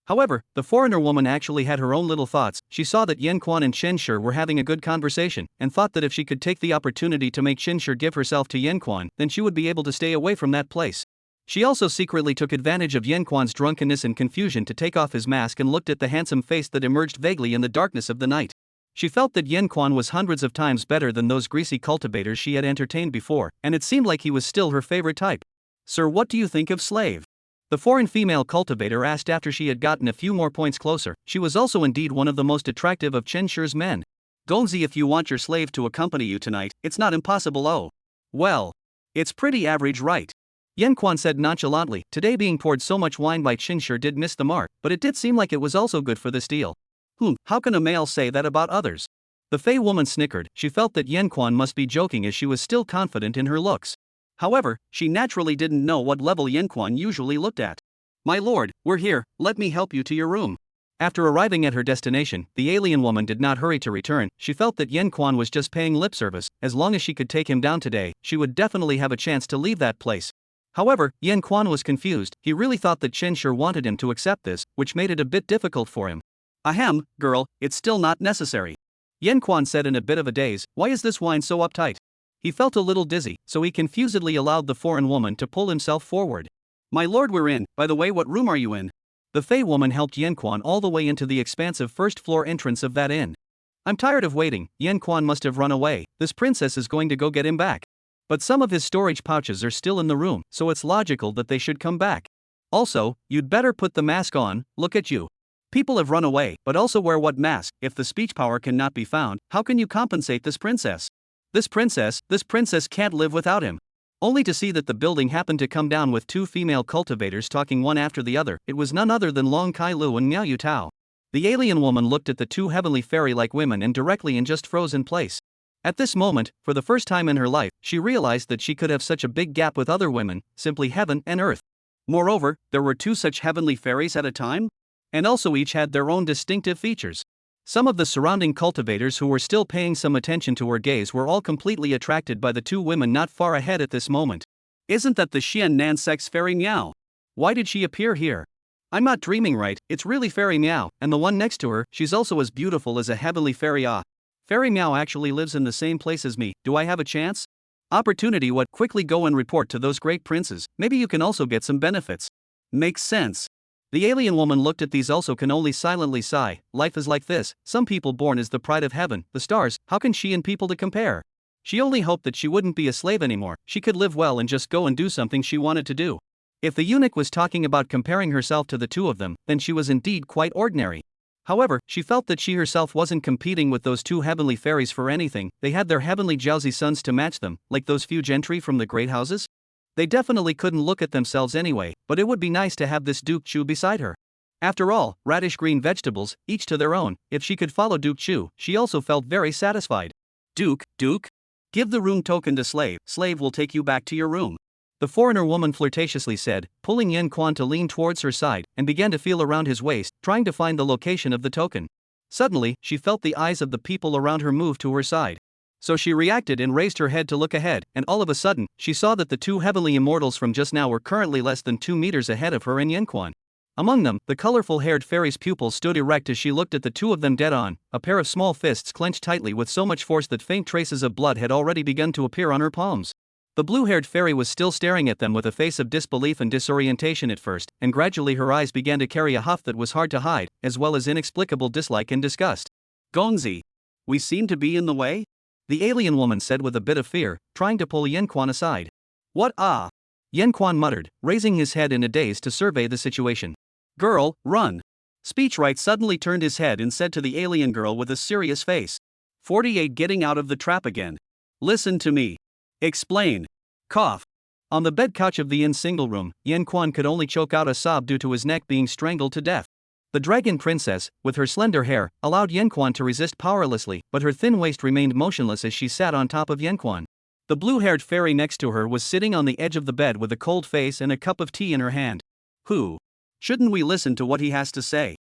Speaker 1: However, the foreigner woman actually had her own little thoughts, she saw that Yen Quan and Qinsher were having a good conversation, and thought that if she could take the opportunity to make Qinsher give herself to Yen Quan, then she would be able to stay away from that place. She also secretly took advantage of Yen Quan's drunkenness and confusion to take off his mask and looked at the handsome face that emerged vaguely in the darkness of the night. She felt that Yen Quan was hundreds of times better than those greasy cultivators she had entertained before, and it seemed like he was still her favorite type. Sir, what do you think of slave? The foreign female cultivator asked after she had gotten a few more points closer. She was also indeed one of the most attractive of Qinsher's men. Gonzi, if you want your slave to accompany you tonight, it's not impossible. Oh. Well. It's pretty average, right? Yen Quan said nonchalantly, today being poured so much wine by Qinsher did miss the mark, but it did seem like it was also good for this deal. How can a male say that about others? The Fey woman snickered, she felt that Yen Quan must be joking as she was still confident in her looks. However, she naturally didn't know what level Yen Quan usually looked at. My lord, we're here, let me help you to your room. After arriving at her destination, the alien woman did not hurry to return, she felt that Yen Quan was just paying lip service, as long as she could take him down today, she would definitely have a chance to leave that place. However, Yan Quan was confused. He really thought that Chen sure wanted him to accept this, which made it a bit difficult for him. Ahem, girl, it's still not necessary. Yan Quan said in a bit of a daze, why is this wine so uptight? He felt a little dizzy, so he confusedly allowed the foreign woman to pull himself forward. My lord, we're in. By the way, what room are you in? The Fey woman helped Yan Quan all the way into the expansive first-floor entrance of that inn. I'm tired of waiting. Yan Quan must have run away. This princess is going to go get him back. But some of his storage pouches are still in the room, so it's logical that they should come back. Also, you'd better put the mask on. Look at you. People have run away, but also wear what mask? If the speech power cannot be found, how can you compensate this princess? This princess can't live without him. Only to see that the building happened to come down with two female cultivators talking one after the other. It was none other than Long Kai Lu and Miao Yu Tao. The alien woman looked at the two heavenly fairy-like women and directly just froze in place. At this moment, for the first time in her life, she realized that she could have such a big gap with other women, simply heaven and earth. Moreover, there were two such heavenly fairies at a time? And also each had their own distinctive features. Some of the surrounding cultivators who were still paying some attention to her gaze were all completely attracted by the two women not far ahead at this moment. Isn't that the Xian Nan sex fairy Miao? Why did she appear here? I'm not dreaming, right? It's really Fairy Miao, and the one next to her, she's also as beautiful as a heavenly fairy. Ah. Fairy Miao actually lives in the same place as me. Do I have a chance? Opportunity what? Quickly go and report to those great princes. Maybe you can also get some benefits. Makes sense. The alien woman looked at these also can only silently sigh. Life is like this, some people born as the pride of heaven, the stars, how can she and people to compare? She only hoped that she wouldn't be a slave anymore, she could live well and just go and do something she wanted to do. If the eunuch was talking about comparing herself to the two of them, then she was indeed quite ordinary. However, she felt that she herself wasn't competing with those two heavenly fairies for anything. They had their heavenly Jiaozi sons to match them, like those few gentry from the great houses. They definitely couldn't look at themselves anyway, but it would be nice to have this Duke Chu beside her. After all, radish green vegetables, each to their own. If she could follow Duke Chu, she also felt very satisfied. Duke, give the room token to slave. Slave will take you back to your room. The foreigner woman flirtatiously said, pulling Yan Quan to lean towards her side, and began to feel around his waist, trying to find the location of the token. Suddenly, she felt the eyes of the people around her move to her side. So she reacted and raised her head to look ahead, and all of a sudden, she saw that the two heavenly immortals from just now were currently less than 2 meters ahead of her and Yan Quan. Among them, the colorful-haired fairy's pupils stood erect as she looked at the two of them dead on, a pair of small fists clenched tightly with so much force that faint traces of blood had already begun to appear on her palms. The blue-haired fairy was still staring at them with a face of disbelief and disorientation at first, and gradually her eyes began to carry a huff that was hard to hide, as well as inexplicable dislike and disgust. Gongzi, we seem to be in the way? The alien woman said with a bit of fear, trying to pull Yan Quan aside. What ah? Yan Quan muttered, raising his head in a daze to survey the situation. Girl, run. Speechwright suddenly turned his head and said to the alien girl with a serious face. 48 getting out of the trap again. Listen to me. Explain. Cough. On the bed couch of the inn single room, Yan Quan could only choke out a sob due to his neck being strangled to death. The dragon princess, with her slender hair, allowed Yan Quan to resist powerlessly, but her thin waist remained motionless as she sat on top of Yan Quan. The blue-haired fairy next to her was sitting on the edge of the bed with a cold face and a cup of tea in her hand. Who? Shouldn't we listen to what he has to say?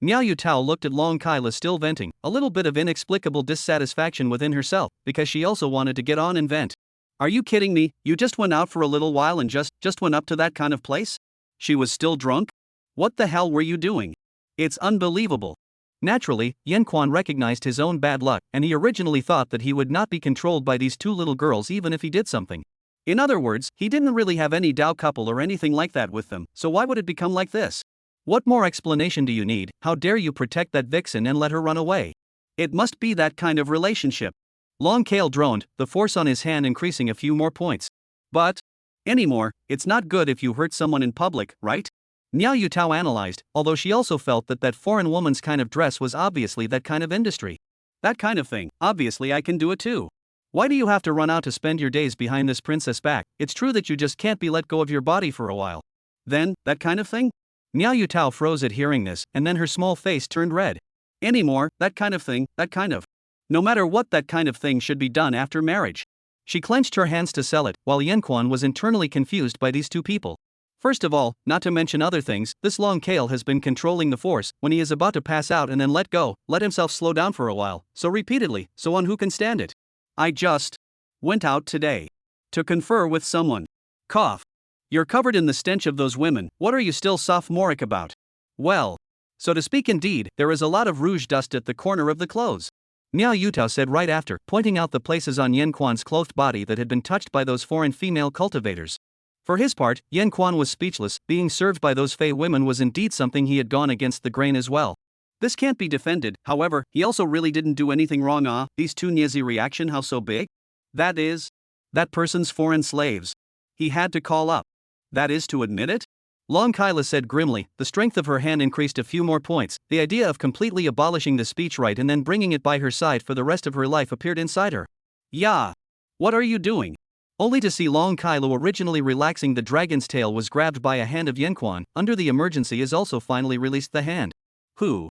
Speaker 1: Miao Yu Tao looked at Long Kaila still venting, a little bit of inexplicable dissatisfaction within herself, because she also wanted to get on and vent. Are you kidding me? You just went out for a little while and just went up to that kind of place? She was still drunk? What the hell were you doing? It's unbelievable. Naturally, Yan Quan recognized his own bad luck, and he originally thought that he would not be controlled by these two little girls even if he did something. In other words, he didn't really have any Dao couple or anything like that with them, so why would it become like this? What more explanation do you need? How dare you protect that vixen and let her run away? It must be that kind of relationship. Long Kale droned, the force on his hand increasing a few more points. But anymore, it's not good if you hurt someone in public, right? Miao Yu Tao analyzed, although she also felt that that foreign woman's kind of dress was obviously that kind of industry. That kind of thing, obviously I can do it too. Why do you have to run out to spend your days behind this princess back? It's true that you just can't be let go of your body for a while. Then, that kind of thing? Miao Yu Tao froze at hearing this, and then her small face turned red. Anymore, that kind of thing, that kind of. No matter what, that kind of thing should be done after marriage. She clenched her hands to sell it, while Yan Quan was internally confused by these two people. First of all, not to mention other things, this Long Kale has been controlling the force. When he is about to pass out and then let go, let himself slow down for a while, so repeatedly, so on who can stand it? I just went out today to confer with someone. Cough. You're covered in the stench of those women, what are you still sophomoric about? Well, so to speak indeed, there is a lot of rouge dust at the corner of the clothes. Miao Yutao said right after, pointing out the places on Yen Quan's clothed body that had been touched by those foreign female cultivators. For his part, Yen Quan was speechless. Being served by those fey women was indeed something he had gone against the grain as well. This can't be defended, however, he also really didn't do anything wrong. These two Nyezi reaction, how so big? That person's foreign slaves. He had to call up. That is to admit it? Long Kyla said grimly, the strength of her hand increased a few more points. The idea of completely abolishing the speech right and then bringing it by her side for the rest of her life appeared inside her. Yeah. What are you doing? Only to see Long Kylo originally relaxing the dragon's tail was grabbed by a hand of Yenquan. Under the emergency is also finally released the hand. Who?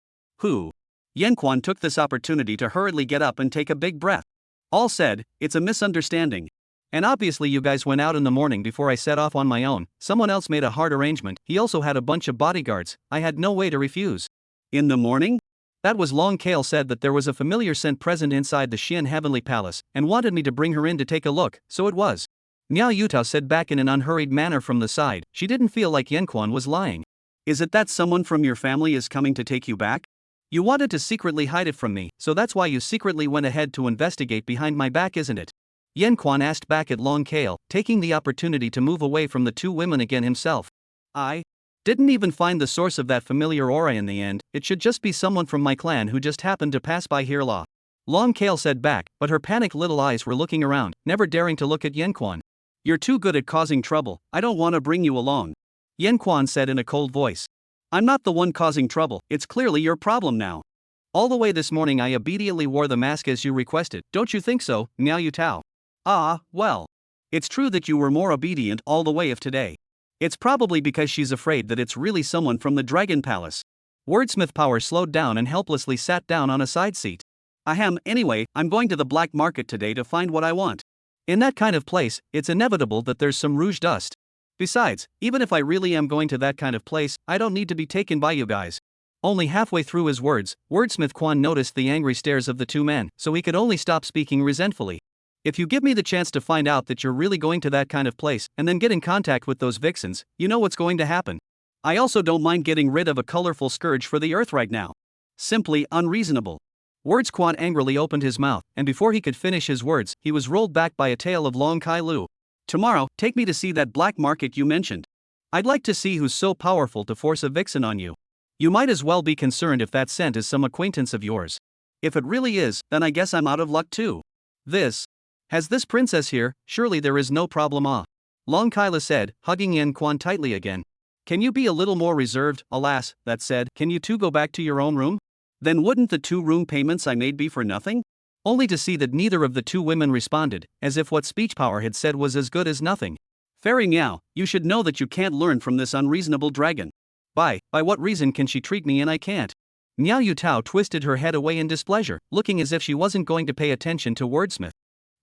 Speaker 1: Yenquan took this opportunity to hurriedly get up and take a big breath. All said, it's a misunderstanding. And obviously you guys went out in the morning before I set off on my own. Someone else made a hard arrangement. He also had a bunch of bodyguards. I had no way to refuse. In the morning? That was Long Kale said that there was a familiar scent present inside the Xian Heavenly Palace, and wanted me to bring her in to take a look, so it was. Miao Yutao said back in an unhurried manner from the side. She didn't feel like Yenquan was lying. Is it that someone from your family is coming to take you back? You wanted to secretly hide it from me, so that's why you secretly went ahead to investigate behind my back, isn't it? Yenquan asked back at Long Kale, taking the opportunity to move away from the two women again himself. I didn't even find the source of that familiar aura in the end. It should just be someone from my clan who just happened to pass by here. Long Kale said back, but her panicked little eyes were looking around, never daring to look at Yenquan. You're too good at causing trouble, I don't want to bring you along. Yenquan said in a cold voice. I'm not the one causing trouble, it's clearly your problem now. All the way this morning I obediently wore the mask as you requested, don't you think so, Miao Yutao? Well. It's true that you were more obedient all the way of today. It's probably because she's afraid that it's really someone from the Dragon Palace. Wordsmith Power slowed down and helplessly sat down on a side seat. Anyway, I'm going to the black market today to find what I want. In that kind of place, it's inevitable that there's some rouge dust. Besides, even if I really am going to that kind of place, I don't need to be taken by you guys. Only halfway through his words, Wordsmith Quan noticed the angry stares of the two men, so he could only stop speaking resentfully. If you give me the chance to find out that you're really going to that kind of place, and then get in contact with those vixens, you know what's going to happen. I also don't mind getting rid of a colorful scourge for the earth right now. Simply unreasonable. Wordsquan angrily opened his mouth, and before he could finish his words, he was rolled back by a tail of Long Kai Lu. Tomorrow, take me to see that black market you mentioned. I'd like to see who's so powerful to force a vixen on you. You might as well be concerned if that scent is some acquaintance of yours. If it really is, then I guess I'm out of luck too. Has this princess here, surely there is no problem. Long Kyla said, hugging Yen Quan tightly again. Can you be a little more reserved? Alas, that said, can you two go back to your own room? Then wouldn't the 2 room payments I made be for nothing? Only to see that neither of the two women responded, as if what speech power had said was as good as nothing. Fairy Miao, you should know that you can't learn from this unreasonable dragon. By what reason can she treat me and I can't? Miao Yutao twisted her head away in displeasure, looking as if she wasn't going to pay attention to Wordsmith.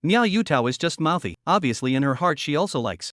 Speaker 1: Miao Yutao is just mouthy, obviously in her heart she also likes.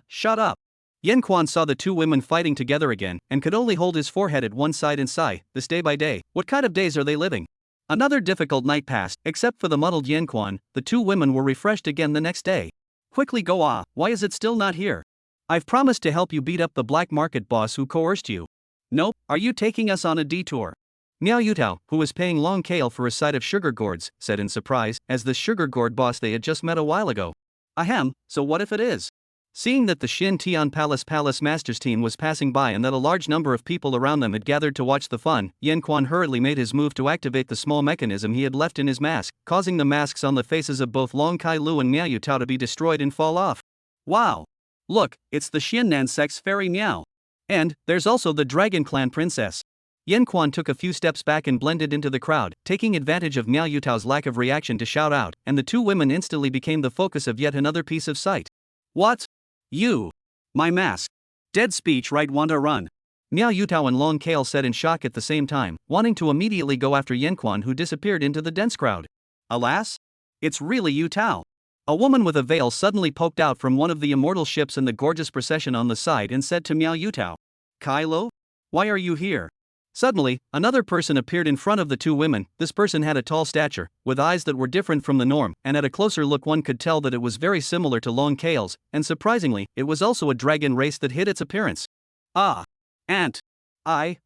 Speaker 1: Shut up. Yen Quan saw the two women fighting together again, and could only hold his forehead at one side and sigh, this day by day, what kind of days are they living? Another difficult night passed, except for the muddled Yen Quan, the two women were refreshed again the next day. Quickly go why is it still not here? I've promised to help you beat up the black market boss who coerced you. Nope, are you taking us on a detour? Miao Yutao, who was paying Long Kale for a side of sugar gourds, said in surprise, as the sugar gourd boss they had just met a while ago. Ahem, so what if it is? Seeing that the Shin Tian Palace Masters team was passing by and that a large number of people around them had gathered to watch the fun, Yen Quan hurriedly made his move to activate the small mechanism he had left in his mask, causing the masks on the faces of both Long Kai Lu and Miao Yutao to be destroyed and fall off. Wow! Look, it's the Xiannan sex fairy Miao. And there's also the Dragon Clan princess. Yen Quan took a few steps back and blended into the crowd, taking advantage of Miao Yutao's lack of reaction to shout out, and the two women instantly became the focus of yet another piece of sight. What? You! My mask! Dead speech right, want to run. Miao Yutao and Long Kale said in shock at the same time, wanting to immediately go after Yen Quan, who disappeared into the dense crowd. Alas? It's really Yutao. A woman with a veil suddenly poked out from one of the immortal ships in the gorgeous procession on the side and said to Miao Yutao, Kylo? Why are you here? Suddenly, another person appeared in front of the two women. This person had a tall stature, with eyes that were different from the norm, and at a closer look one could tell that it was very similar to Long Kale's, and surprisingly, it was also a dragon race that hid its appearance. Ah! Aunt! I.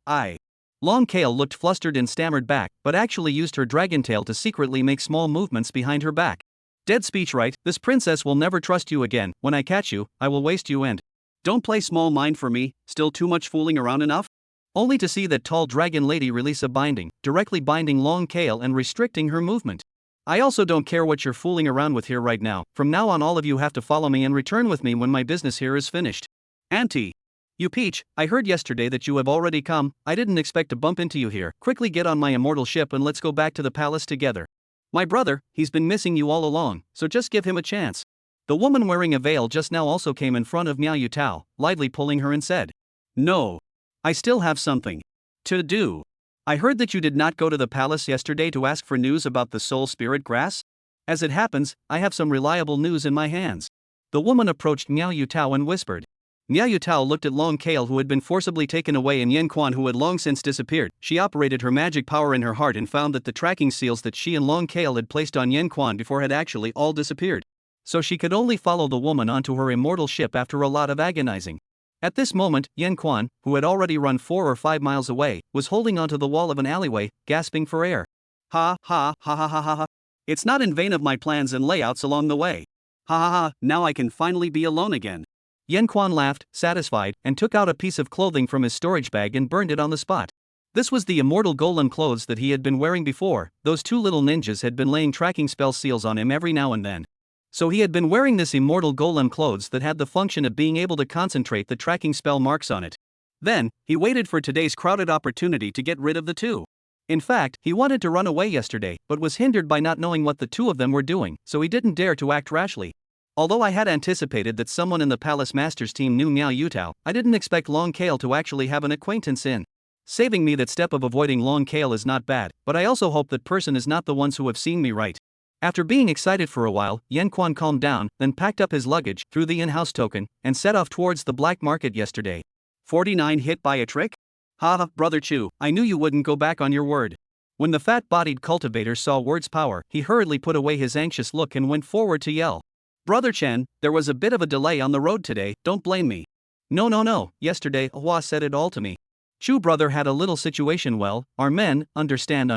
Speaker 1: Long Kale looked flustered and stammered back, but actually used her dragon tail to secretly make small movements behind her back. Dead speech, right? This princess will never trust you again. When I catch you, I will waste you and don't play small mind for me. Still too much fooling around enough? Only to see that tall dragon lady release a binding, directly binding Long Kale and restricting her movement. I also don't care what you're fooling around with here right now. From now on all of you have to follow me and return with me when my business here is finished. Auntie! You Peach, I heard yesterday that you have already come. I didn't expect to bump into you here. Quickly get on my immortal ship and let's go back to the palace together. My brother, he's been missing you all along, so just give him a chance. The woman wearing a veil just now also came in front of Miao Yutao, lightly pulling her and said, No. I still have something to do. I heard that you did not go to the palace yesterday to ask for news about the soul spirit grass? As it happens, I have some reliable news in my hands. The woman approached Miao Yutao and whispered. Miao Yutao looked at Long Kale who had been forcibly taken away and Yen Quan who had long since disappeared. She operated her magic power in her heart and found that the tracking seals that she and Long Kale had placed on Yen Quan before had actually all disappeared. So she could only follow the woman onto her immortal ship after a lot of agonizing. At this moment, Yen Quan, who had already run 4 or 5 miles away, was holding onto the wall of an alleyway, gasping for air. Ha ha ha ha ha ha ha. It's not in vain of my plans and layouts along the way. Ha ha ha, now I can finally be alone again. Yen Quan laughed, satisfied, and took out a piece of clothing from his storage bag and burned it on the spot. This was the immortal golem clothes that he had been wearing before. Those two little ninjas had been laying tracking spell seals on him every now and then. So he had been wearing this immortal golem clothes that had the function of being able to concentrate the tracking spell marks on it. Then, he waited for today's crowded opportunity to get rid of the two. In fact, he wanted to run away yesterday, but was hindered by not knowing what the two of them were doing, so he didn't dare to act rashly. Although I had anticipated that someone in the Palace Masters team knew Miao Yutao, I didn't expect Long Kale to actually have an acquaintance in. Saving me that step of avoiding Long Kale is not bad, but I also hope that person is not the ones who have seen me right. After being excited for a while, Yen Quan calmed down, then packed up his luggage, threw the in-house token, and set off towards the black market yesterday. 49 hit by a trick? Ha, Brother Chu, I knew you wouldn't go back on your word. When the fat-bodied cultivator saw Word's power, he hurriedly put away his anxious look and went forward to yell. Brother Chen, there was a bit of a delay on the road today, don't blame me. No, yesterday Hua said it all to me. Chu brother had a little situation well, our men, understand.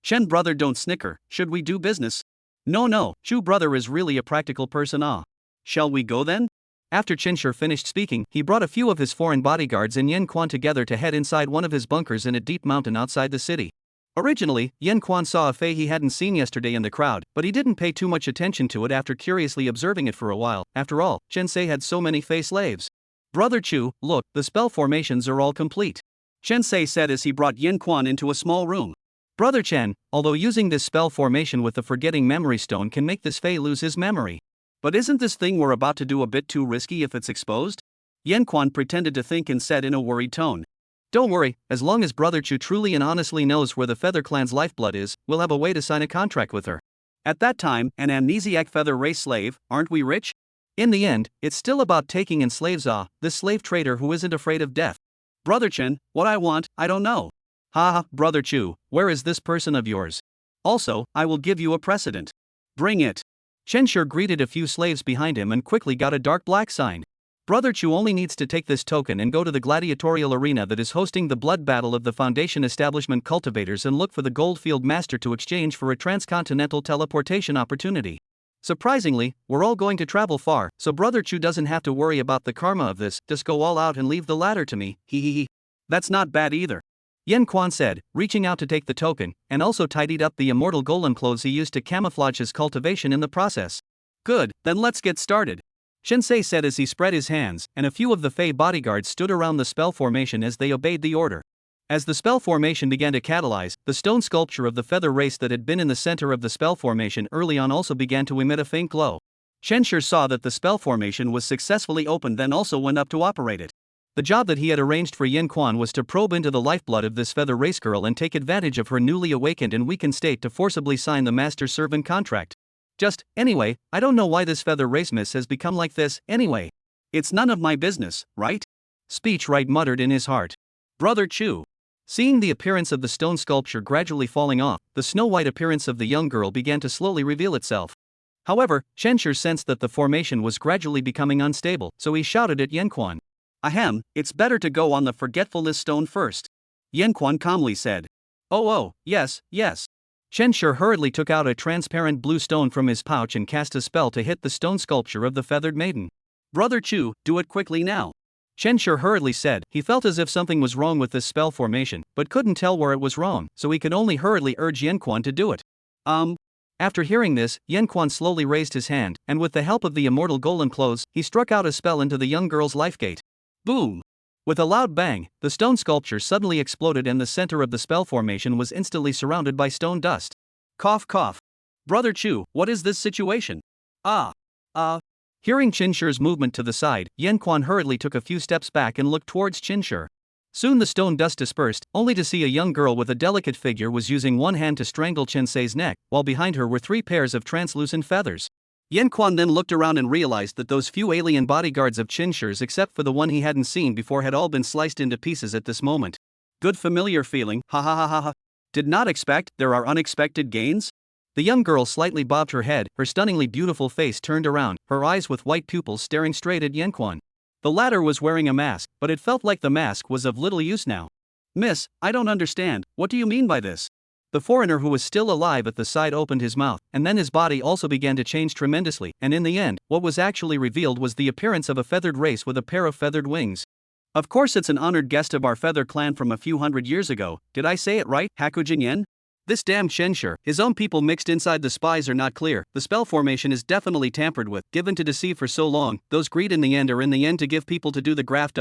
Speaker 1: Chen brother don't snicker, should we do business? No, Chu brother is really a practical person Shall we go then? After Chinshur finished speaking, he brought a few of his foreign bodyguards and Yen Quan together to head inside one of his bunkers in a deep mountain outside the city. Originally, Yen Quan saw a Fei he hadn't seen yesterday in the crowd, but he didn't pay too much attention to it after curiously observing it for a while. After all, Chen Sei had so many Fei slaves. Brother Chu, look, the spell formations are all complete. Chen Sei said as he brought Yen Quan into a small room. Brother Chen, although using this spell formation with the forgetting memory stone can make this Fei lose his memory. But isn't this thing we're about to do a bit too risky if it's exposed? Yen Quan pretended to think and said in a worried tone. Don't worry, as long as Brother Chu truly and honestly knows where the Feather Clan's lifeblood is, we'll have a way to sign a contract with her. At that time, an amnesiac feather race slave, aren't we rich? In the end, it's still about taking in slaves this slave trader who isn't afraid of death. Brother Chen, what I want, I don't know. Ha, Brother Chu, where is this person of yours? Also, I will give you a precedent. Bring it. Chenshur greeted a few slaves behind him and quickly got a dark black sign. Brother Chu only needs to take this token and go to the gladiatorial arena that is hosting the blood battle of the Foundation Establishment Cultivators and look for the Goldfield Master to exchange for a transcontinental teleportation opportunity. Surprisingly, we're all going to travel far, so Brother Chu doesn't have to worry about the karma of this, just go all out and leave the latter to me, he. That's not bad either. Yen Quan said, reaching out to take the token, and also tidied up the immortal golem clothes he used to camouflage his cultivation in the process. Good, then let's get started. Shinsei said as he spread his hands, and a few of the Fey bodyguards stood around the spell formation as they obeyed the order. As the spell formation began to catalyze, the stone sculpture of the feather race that had been in the center of the spell formation early on also began to emit a faint glow. Shenshur saw that the spell formation was successfully opened, then also went up to operate it. The job that he had arranged for Yen Quan was to probe into the lifeblood of this feather race girl and take advantage of her newly awakened and weakened state to forcibly sign the master-servant contract. Anyway, I don't know why this feather race miss has become like this, anyway. It's none of my business, right? Speech right muttered in his heart. Brother Chu. Seeing the appearance of the stone sculpture gradually falling off, the snow-white appearance of the young girl began to slowly reveal itself. However, Chenshur sensed that the formation was gradually becoming unstable, so he shouted at Yanquan. Ahem, it's better to go on the forgetfulness stone first. Yanquan calmly said. Oh, yes. Chenshur hurriedly took out a transparent blue stone from his pouch and cast a spell to hit the stone sculpture of the feathered maiden. Brother Chu, do it quickly now. Chenshur hurriedly said. He felt as if something was wrong with this spell formation, but couldn't tell where it was wrong, so he could only hurriedly urge Yanquan to do it. After hearing this, Yanquan slowly raised his hand, and with the help of the immortal golem clothes, he struck out a spell into the young girl's life gate. Boom! With a loud bang, the stone sculpture suddenly exploded and the center of the spell formation was instantly surrounded by stone dust. Cough cough. Brother Chu, what is this situation? Hearing Chenshur's movement to the side, Yanquan hurriedly took a few steps back and looked towards Chenshur. Soon the stone dust dispersed, only to see a young girl with a delicate figure was using one hand to strangle Chensei's neck, while behind her were 3 pairs of translucent feathers. Yanquan then looked around and realized that those few alien bodyguards of Chenshur's except for the one he hadn't seen before had all been sliced into pieces at this moment. Good familiar feeling, ha ha ha ha ha. Did not expect, there are unexpected gains? The young girl slightly bobbed her head, her stunningly beautiful face turned around, her eyes with white pupils staring straight at Yanquan. The latter was wearing a mask, but it felt like the mask was of little use now. Miss, I don't understand, what do you mean by this? The foreigner who was still alive at the side opened his mouth, and then his body also began to change tremendously, and in the end, what was actually revealed was the appearance of a feathered race with a pair of feathered wings. Of course it's an honored guest of our feather clan from a few hundred years ago, did I say it right, Hakujin Yen? This damn Chenshur, his own people mixed inside the spies are not clear, the spell formation is definitely tampered with, given to deceive for so long, those greed in the end are in the end to give people to do the graft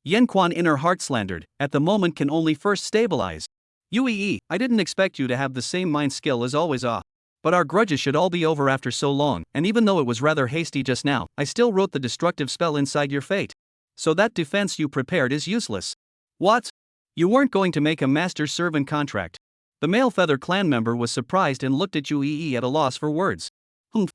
Speaker 1: Yanquan in her heart slandered, at the moment can only first stabilize. Uee, I didn't expect you to have the same mind skill as always but our grudges should all be over after so long, and even though it was rather hasty just now, I still wrote the destructive spell inside your fate. So that defense you prepared is useless. What? You weren't going to make a master-servant contract? The male feather clan member was surprised and looked at Uee at a loss for words.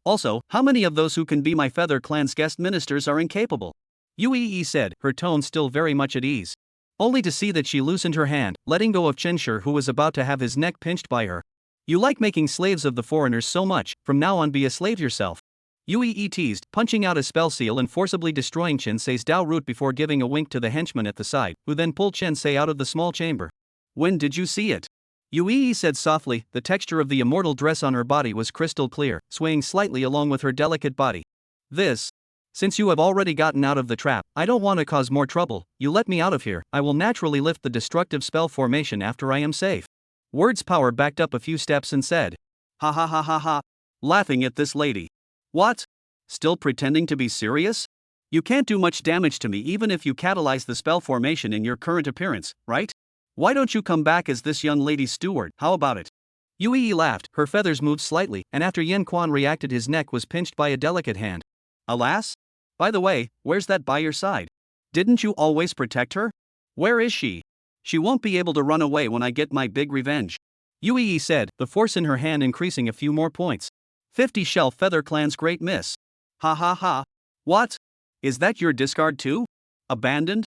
Speaker 1: Also, how many of those who can be my feather clan's guest ministers are incapable? Uee said, her tone still very much at ease. Only to see that she loosened her hand, letting go of Chenshur who was about to have his neck pinched by her. You like making slaves of the foreigners so much, from now on be a slave yourself. Uee teased, punching out a spell seal and forcibly destroying Chensei's Dao root before giving a wink to the henchman at the side, who then pulled Chensei out of the small chamber. When did you see it? Uee said softly, the texture of the immortal dress on her body was crystal clear, swaying slightly along with her delicate body. Since you have already gotten out of the trap, I don't want to cause more trouble, you let me out of here, I will naturally lift the destructive spell formation after I am safe. Words Power backed up a few steps and said. Ha ha ha ha ha. Laughing at this lady. What? Still pretending to be serious? You can't do much damage to me even if you catalyze the spell formation in your current appearance, right? Why don't you come back as this young lady's steward, how about it? Uee laughed, her feathers moved slightly, and after Yanquan reacted his neck was pinched by a delicate hand. Alas? By the way, where's that by your side? Didn't you always protect her? Where is she? She won't be able to run away when I get my big revenge. Uee said, the force in her hand increasing a few more points. 50 Shell Feather Clan's great miss. Ha ha ha. What? Is that your discard too? Abandoned?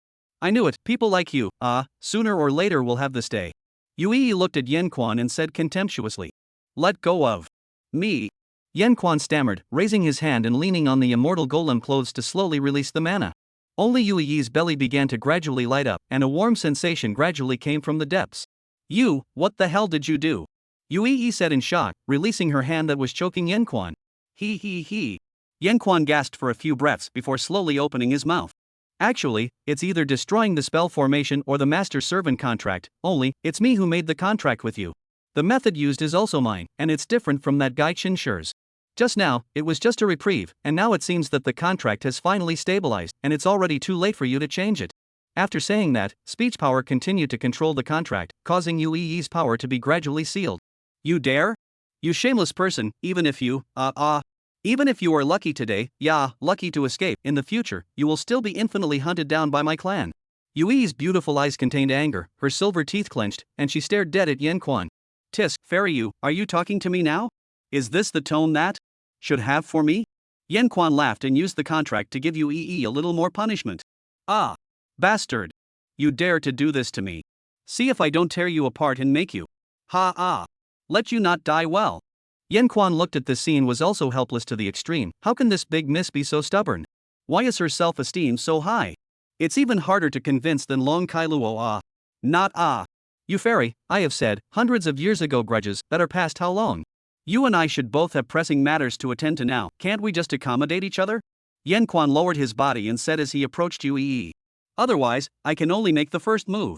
Speaker 1: I knew it, people like you, sooner or later will have this day. Uee looked at Yanquan and said contemptuously. Let go of me. Yanquan stammered, raising his hand and leaning on the immortal golem clothes to slowly release the mana. Only Uee's belly began to gradually light up, and a warm sensation gradually came from the depths. You, what the hell did you do? Uee said in shock, releasing her hand that was choking Yanquan. He. Yanquan gasped for a few breaths before slowly opening his mouth. Actually, it's either destroying the spell formation or the master-servant contract, only, it's me who made the contract with you. The method used is also mine, and it's different from that guy Chenshur's. Just now, it was just a reprieve, and now it seems that the contract has finally stabilized, and it's already too late for you to change it. After saying that, speech power continued to control the contract, causing Uee's power to be gradually sealed. You dare? You shameless person, even if you are lucky today, lucky to escape, in the future, you will still be infinitely hunted down by my clan. Uee's beautiful eyes contained anger, her silver teeth clenched, and she stared dead at Yanquan. Tisk, fairy you, are you talking to me now? Is this the tone that should have for me? Yanquan laughed and used the contract to give Uee a little more punishment. Bastard. You dare to do this to me. See if I don't tear you apart and make you. Ha ah. Let you not die well. Yen Quan looked at this scene was also helpless to the extreme. How can this big miss be so stubborn? Why is her self-esteem so high? It's even harder to convince than Long Kai Luo ah. Not ah. You fairy, I have said, hundreds of years ago grudges that are past how long? You and I should both have pressing matters to attend to now, can't we just accommodate each other? Yen Quan lowered his body and said as he approached Yue. Otherwise, I can only make the first move.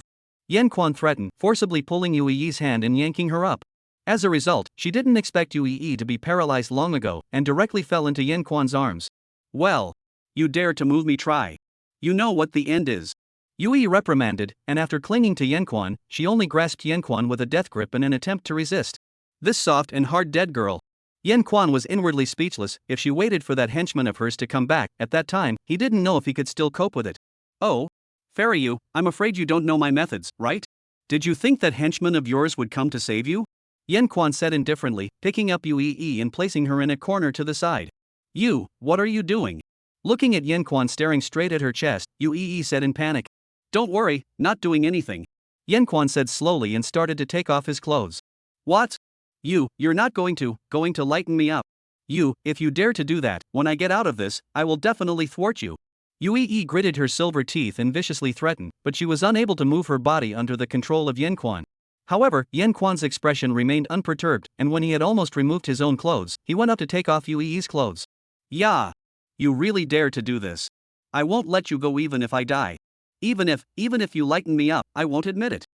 Speaker 1: Yen Quan threatened, forcibly pulling Yue's hand and yanking her up. As a result, she didn't expect Yue to be paralyzed long ago and directly fell into Yen Quan's arms. Well, you dare to move me, try. You know what the end is. Yue reprimanded, and after clinging to Yen Quan, she only grasped Yen Quan with a death grip in an attempt to resist. This soft and hard dead girl. Yen Quan was inwardly speechless. If she waited for that henchman of hers to come back, at that time, he didn't know if he could still cope with it. Oh? Fairy you, I'm afraid you don't know my methods, right? Did you think that henchman of yours would come to save you? Yen Quan said indifferently, picking up Yue and placing her in a corner to the side. You, what are you doing? Looking at Yen Quan staring straight at her chest, Yue said in panic. Don't worry, not doing anything. Yen Quan said slowly and started to take off his clothes. What? You're not going to lighten me up. If you dare to do that, when I get out of this, I will definitely thwart you. Yue gritted her silver teeth and viciously threatened, but she was unable to move her body under the control of Yen Quan. However, Yen Quan's expression remained unperturbed, and when he had almost removed his own clothes, he went up to take off Yue's clothes. Yeah. You really dare to do this. I won't let you go even if I die. Even if you lighten me up, I won't admit it.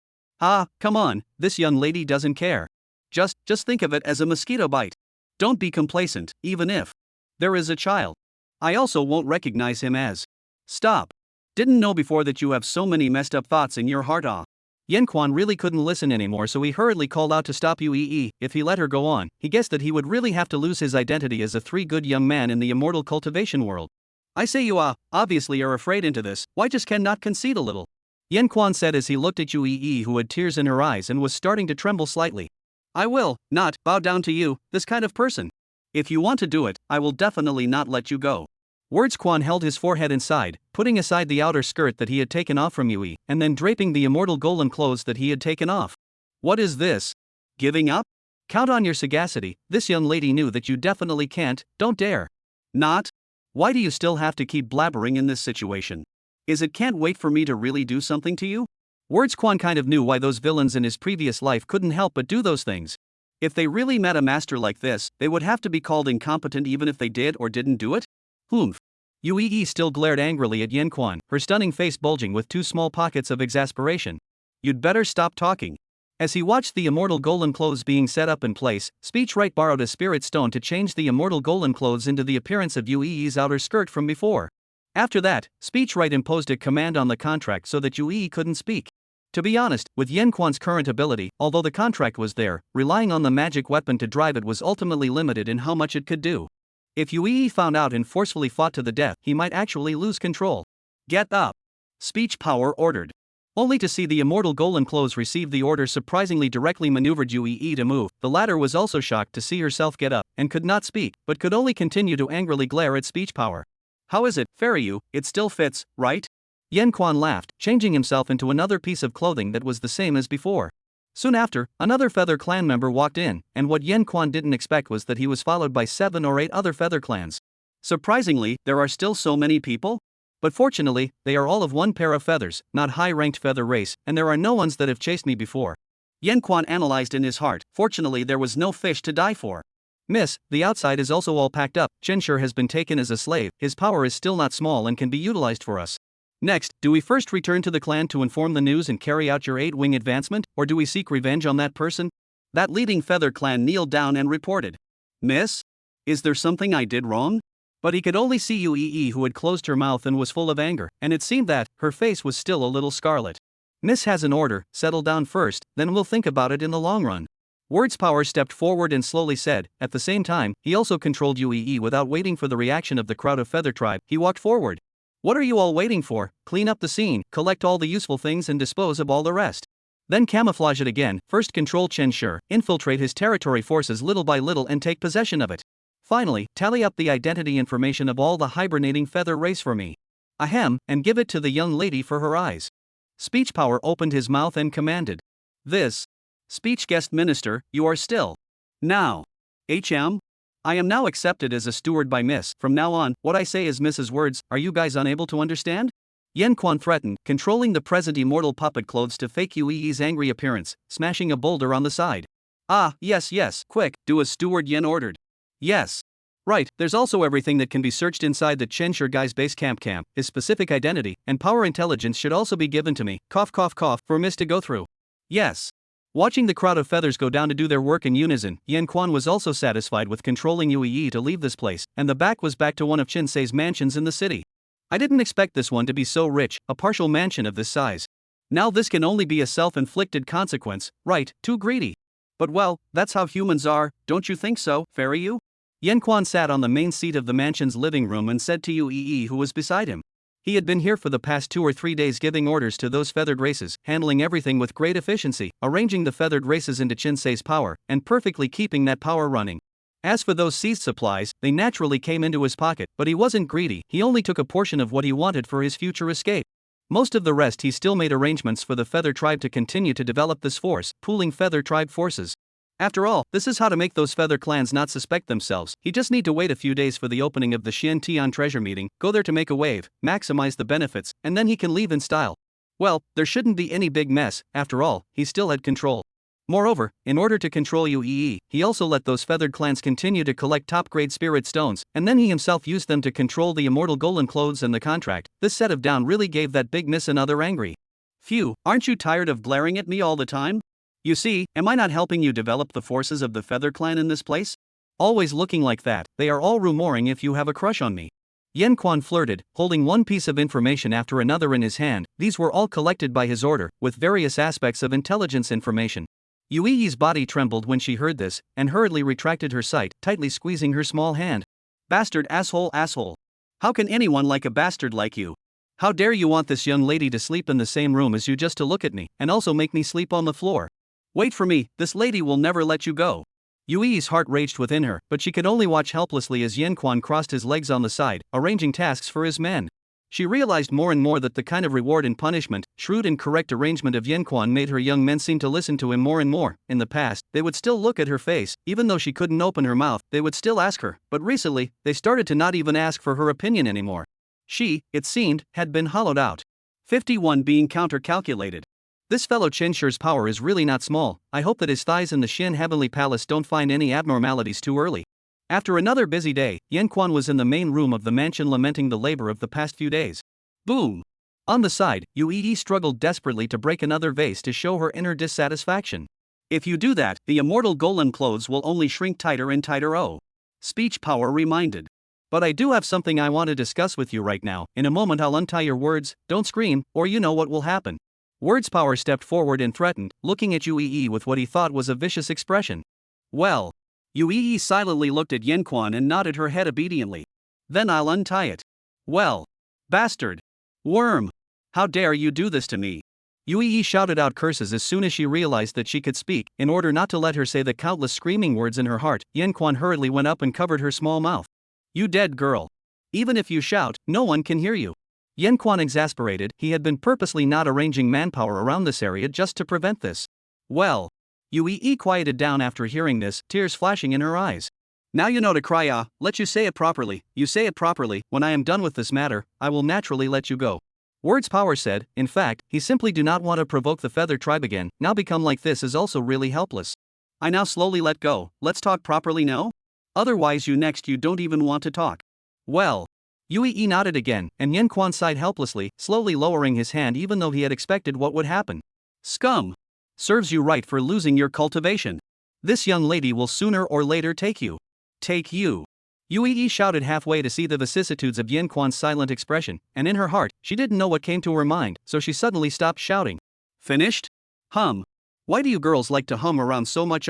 Speaker 1: Ah, come on, this young lady doesn't care. Just think of it as a mosquito bite. Don't be complacent, even if there is a child. I also won't recognize him as. Stop. Didn't know before that you have so many messed up thoughts in your heart. Ah. Yen Quan really couldn't listen anymore, so he hurriedly called out to stop Yue. If he let her go on, he guessed that he would really have to lose his identity as a good young man in the immortal cultivation world. I say you obviously are afraid into this, why just cannot concede a little? Yen Quan said as he looked at Yue, who had tears in her eyes and was starting to tremble slightly. I will not bow down to you, this kind of person. If you want to do it, I will definitely not let you go. Words Quan held his forehead inside, putting aside the outer skirt that he had taken off from Yue, and then draping the immortal golem clothes that he had taken off. What is this? Giving up? Count on your sagacity, this young lady knew that you definitely can't, don't dare. Not? Why do you still have to keep blabbering in this situation? Is it can't wait for me to really do something to you? Words Quan kind of knew why those villains in his previous life couldn't help but do those things. If they really met a master like this, they would have to be called incompetent even if they did or didn't do it? Humph. Yue still glared angrily at Yen Quan, her stunning face bulging with two small pockets of exasperation. You'd better stop talking. As he watched the immortal golem clothes being set up in place, Speechwright borrowed a spirit stone to change the immortal golem clothes into the appearance of Yue's outer skirt from before. After that, Speechwright imposed a command on the contract so that Yue couldn't speak. To be honest, with Yen Quan's current ability, although the contract was there, relying on the magic weapon to drive it was ultimately limited in how much it could do. If Yue found out and forcefully fought to the death, he might actually lose control. Get up. Speech power ordered. Only to see the immortal golem clothes receive the order surprisingly directly maneuvered Yue to move. The latter was also shocked to see herself get up, and could not speak, but could only continue to angrily glare at speech power. How is it, fairy you, it still fits, right? Yen Quan laughed, changing himself into another piece of clothing that was the same as before. Soon after, another Feather Clan member walked in, and what Yen Quan didn't expect was that he was followed by 7 or 8 other Feather Clans. Surprisingly, there are still so many people? But fortunately, they are all of one pair of feathers, not high-ranked feather race, and there are no ones that have chased me before. Yen Quan analyzed in his heart, fortunately there was no fish to die for. Miss, the outside is also all packed up, Chenshur has been taken as a slave, his power is still not small and can be utilized for us. Next, do we first return to the clan to inform the news and carry out your 8-wing advancement, or do we seek revenge on that person? That leading Feather Clan kneeled down and reported. Miss? Is there something I did wrong? But he could only see Yue, who had closed her mouth and was full of anger, and it seemed that her face was still a little scarlet. Miss has an order, settle down first, then we'll think about it in the long run. Words Power stepped forward and slowly said, at the same time, he also controlled Yue without waiting for the reaction of the crowd of Feather Tribe, he walked forward. What are you all waiting for? Clean up the scene, collect all the useful things and dispose of all the rest. Then camouflage it again, first control Chenshur, infiltrate his territory forces little by little and take possession of it. Finally, tally up the identity information of all the hibernating feather race for me. Ahem, and give it to the young lady for her eyes. Speech power opened his mouth and commanded. This. Speech guest minister, you are still. Now. HM? I am now accepted as a steward by Miss. From now on, what I say is Mrs. Words. Are you guys unable to understand? Yen Quan threatened, controlling the present immortal puppet clothes to fake Yui's angry appearance, smashing a boulder on the side. Ah, yes, quick, do as Steward Yen ordered. Yes. Right, there's also everything that can be searched inside the Chenshire guy's base camp. His specific identity and power intelligence should also be given to me, cough, for Miss to go through. Yes. Watching the crowd of feathers go down to do their work in unison, Yen Quan was also satisfied with controlling Yui to leave this place, and the back was back to one of Chinsei's mansions in the city. I didn't expect this one to be so rich, a partial mansion of this size. Now this can only be a self-inflicted consequence, right, too greedy. But well, that's how humans are, don't you think so, Fairy Yu? Yen Quan sat on the main seat of the mansion's living room and said to Yui who was beside him. He had been here for the past 2 or 3 days giving orders to those feathered races, handling everything with great efficiency, arranging the feathered races into Chinsei's power, and perfectly keeping that power running. As for those seized supplies, they naturally came into his pocket, but he wasn't greedy, he only took a portion of what he wanted for his future escape. Most of the rest he still made arrangements for the Feather Tribe to continue to develop this force, pooling Feather Tribe forces. After all, this is how to make those feather clans not suspect themselves. He just need to wait a few days for the opening of the Xian Tian treasure meeting, go there to make a wave, maximize the benefits, and then he can leave in style. Well, there shouldn't be any big mess, after all, he still had control. Moreover, in order to control Yui, he also let those feathered clans continue to collect top-grade spirit stones, and then he himself used them to control the immortal golem clothes and the contract. This set of down really gave that big miss another angry. Phew, aren't you tired of glaring at me all the time? You see, am I not helping you develop the forces of the feather clan in this place? Always looking like that, they are all rumoring if you have a crush on me. Yen Quan flirted, holding one piece of information after another in his hand. These were all collected by his order, with various aspects of intelligence information. Yui's body trembled when she heard this, and hurriedly retracted her sight, tightly squeezing her small hand. Bastard asshole. How can anyone like a bastard like you? How dare you want this young lady to sleep in the same room as you just to look at me, and also make me sleep on the floor? Wait for me, this lady will never let you go. Yui's heart raged within her, but she could only watch helplessly as Yen Quan crossed his legs on the side, arranging tasks for his men. She realized more and more that the kind of reward and punishment, shrewd and correct arrangement of Yen Quan made her young men seem to listen to him more and more. In the past, they would still look at her face, even though she couldn't open her mouth, they would still ask her, but recently, they started to not even ask for her opinion anymore. She, it seemed, had been hollowed out. 51 being counter-calculated. This fellow Chenshire's power is really not small. I hope that his thighs in the Shin Heavenly Palace don't find any abnormalities too early. After another busy day, Yen Quan was in the main room of the mansion lamenting the labor of the past few days. Boom! On the side, Yui struggled desperately to break another vase to show her inner dissatisfaction. If you do that, the immortal golem clothes will only shrink tighter and tighter. Oh. Speech power reminded. But I do have something I want to discuss with you right now. In a moment I'll untie your words, don't scream, or you know what will happen. Words power stepped forward and threatened, looking at Yui with what he thought was a vicious expression. Well. Yui silently looked at Yen Quan and nodded her head obediently. Then I'll untie it. Well. Bastard. Worm. How dare you do this to me? Yui shouted out curses as soon as she realized that she could speak. In order not to let her say the countless screaming words in her heart, Yen Quan hurriedly went up and covered her small mouth. You dead girl. Even if you shout, no one can hear you. Yen Quan exasperated, he had been purposely not arranging manpower around this area just to prevent this. Well. Yui quieted down after hearing this, tears flashing in her eyes. Now you know to cry let you say it properly, you say it properly. When I am done with this matter, I will naturally let you go. Words power said, in fact, he simply do not want to provoke the feather tribe again, now become like this is also really helpless. I now slowly let go, let's talk properly now? Otherwise you don't even want to talk. Well. Yui nodded again, and Yen Quan sighed helplessly, slowly lowering his hand even though he had expected what would happen. Scum! Serves you right for losing your cultivation. This young lady will sooner or later take you. Take you. Yui shouted halfway to see the vicissitudes of Yen Quan's silent expression, and in her heart, she didn't know what came to her mind, so she suddenly stopped shouting. Finished? Hum. Why do you girls like to hum around so much?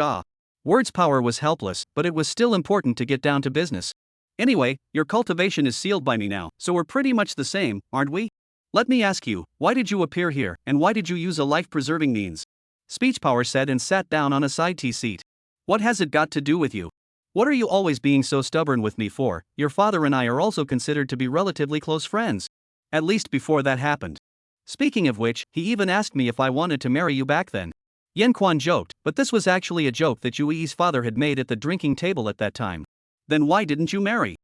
Speaker 1: Words power was helpless, but it was still important to get down to business. Anyway, your cultivation is sealed by me now, so we're pretty much the same, aren't we? Let me ask you, why did you appear here, and why did you use a life-preserving means? Speech power said and sat down on a side tea seat. What has it got to do with you? What are you always being so stubborn with me for? Your father and I are also considered to be relatively close friends. At least before that happened. Speaking of which, he even asked me if I wanted to marry you back then. Yan Quan joked, but this was actually a joke that Yui's father had made at the drinking table at that time. Then why didn't you marry?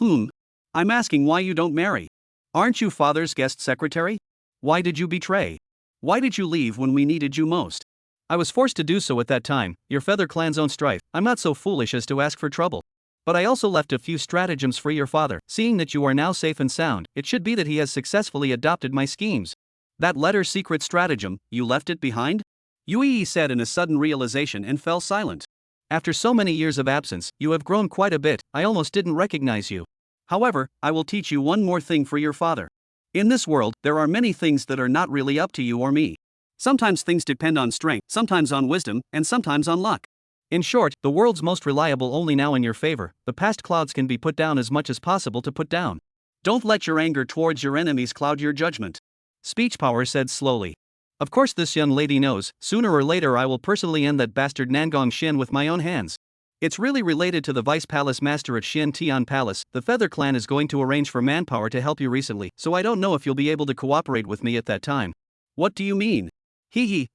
Speaker 1: I'm asking why you don't marry. Aren't you father's guest secretary? Why did you betray? Why did you leave when we needed you most? I was forced to do so at that time, your feather clan's own strife. I'm not so foolish as to ask for trouble. But I also left a few stratagems for your father. Seeing that you are now safe and sound, it should be that he has successfully adopted my schemes. That letter secret stratagem, you left it behind? Yui said in a sudden realization and fell silent. After so many years of absence, you have grown quite a bit. I almost didn't recognize you. However, I will teach you one more thing for your father. In this world, there are many things that are not really up to you or me. Sometimes things depend on strength, sometimes on wisdom, and sometimes on luck. In short, the world's most reliable only now in your favor. The past clouds can be put down as much as possible to put down. Don't let your anger towards your enemies cloud your judgment. Speech Power said slowly. Of course this young lady knows, sooner or later I will personally end that bastard Nangong Shin with my own hands. It's really related to the Vice Palace Master at Shin Tian Palace. The Feather Clan is going to arrange for manpower to help you recently, so I don't know if you'll be able to cooperate with me at that time. What do you mean?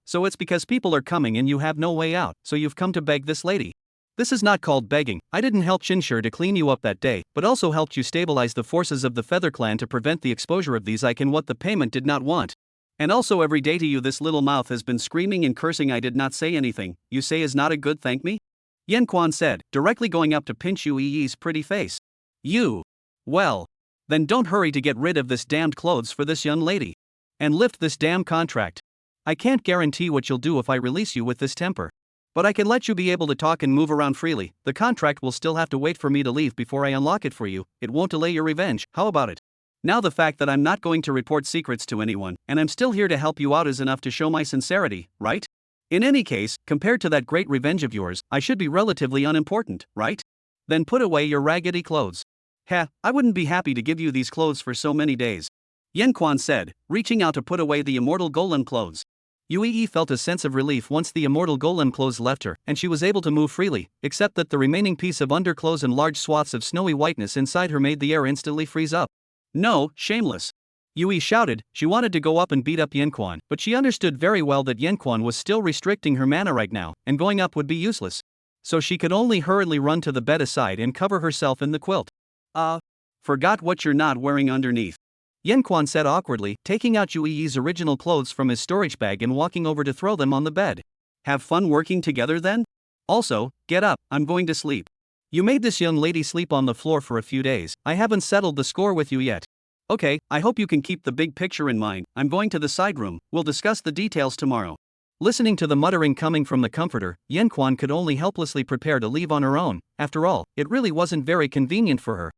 Speaker 1: So it's because people are coming and you have no way out, so you've come to beg this lady. This is not called begging. I didn't help Shinshur to clean you up that day, but also helped you stabilize the forces of the Feather Clan to prevent the exposure of these. I can what the payment did not want. And also every day to you this little mouth has been screaming and cursing. I did not say anything. You say is not a good thank me? Yan Quan said, directly going up to pinch Yui's pretty face. You. Well. Then don't hurry to get rid of this damned clothes for this young lady. And lift this damn contract. I can't guarantee what you'll do if I release you with this temper. But I can let you be able to talk and move around freely. The contract will still have to wait for me to leave before I unlock it for you. It won't delay your revenge. How about it? Now the fact that I'm not going to report secrets to anyone, and I'm still here to help you out is enough to show my sincerity, right? In any case, compared to that great revenge of yours, I should be relatively unimportant, right? Then put away your raggedy clothes. I wouldn't be happy to give you these clothes for so many days. Yan Quan said, reaching out to put away the immortal golem clothes. Yui felt a sense of relief once the immortal golem clothes left her, and she was able to move freely, except that the remaining piece of underclothes and large swaths of snowy whiteness inside her made the air instantly freeze up. No, shameless! Yui shouted. She wanted to go up and beat up Yanquan, but she understood very well that Yanquan was still restricting her mana right now, and going up would be useless. So she could only hurriedly run to the bed aside and cover herself in the quilt. Forgot what you're not wearing underneath. Yanquan said awkwardly, taking out Yui's original clothes from his storage bag and walking over to throw them on the bed. Have fun working together then? Also, get up, I'm going to sleep. You made this young lady sleep on the floor for a few days. I haven't settled the score with you yet. Okay, I hope you can keep the big picture in mind. I'm going to the side room. We'll discuss the details tomorrow. Listening to the muttering coming from the comforter, Yanquan could only helplessly prepare to leave on her own. After all, it really wasn't very convenient for her.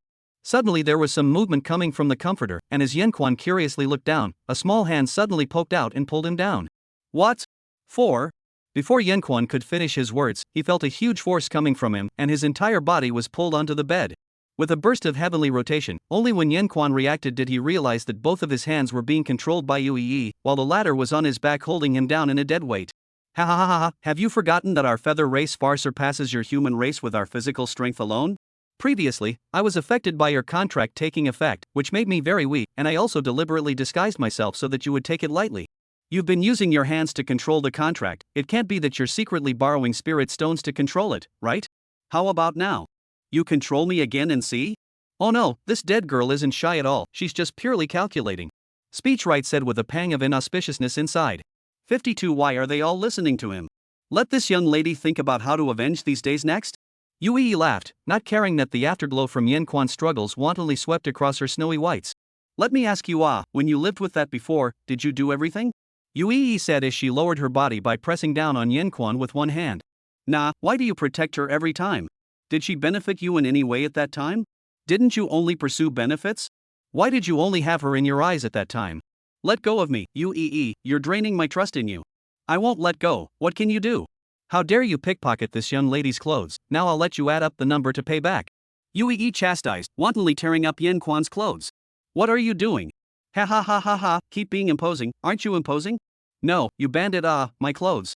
Speaker 1: Suddenly there was some movement coming from the comforter, and as Yanquan curiously looked down, a small hand suddenly poked out and pulled him down. What? For? Before Yanquan could finish his words, he felt a huge force coming from him, and his entire body was pulled onto the bed. With a burst of heavenly rotation, only when Yanquan reacted did he realize that both of his hands were being controlled by Yui, while the latter was on his back holding him down in a dead weight. Ha ha ha ha, have you forgotten that our feather race far surpasses your human race with our physical strength alone? Previously, I was affected by your contract taking effect, which made me very weak, and I also deliberately disguised myself so that you would take it lightly. You've been using your hands to control the contract. It can't be that you're secretly borrowing spirit stones to control it, right? How about now? You control me again and see? Oh no, this dead girl isn't shy at all, she's just purely calculating. Speechwright said with a pang of inauspiciousness inside. 52 Why are they all listening to him? Let this young lady think about how to avenge these days next? Yui laughed, not caring that the afterglow from Yanquan's struggles wantonly swept across her snowy whites. Let me ask you when you lived with that before, did you do everything? Yui said as she lowered her body by pressing down on Yanquan with one hand. Nah, why do you protect her every time? Did she benefit you in any way at that time? Didn't you only pursue benefits? Why did you only have her in your eyes at that time? Let go of me, Yui, you're draining my trust in you. I won't let go, what can you do? How dare you pickpocket this young lady's clothes? Now I'll let you add up the number to pay back. Yui chastised, wantonly tearing up Yanquan's clothes. What are you doing? Ha ha ha ha ha, keep being imposing, aren't you imposing? No, you bandit my clothes.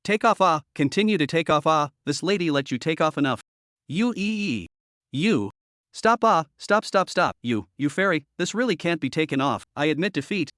Speaker 1: Take off continue to take off this lady let you take off enough. Yui. You. Stop stop, you fairy, this really can't be taken off, I admit defeat.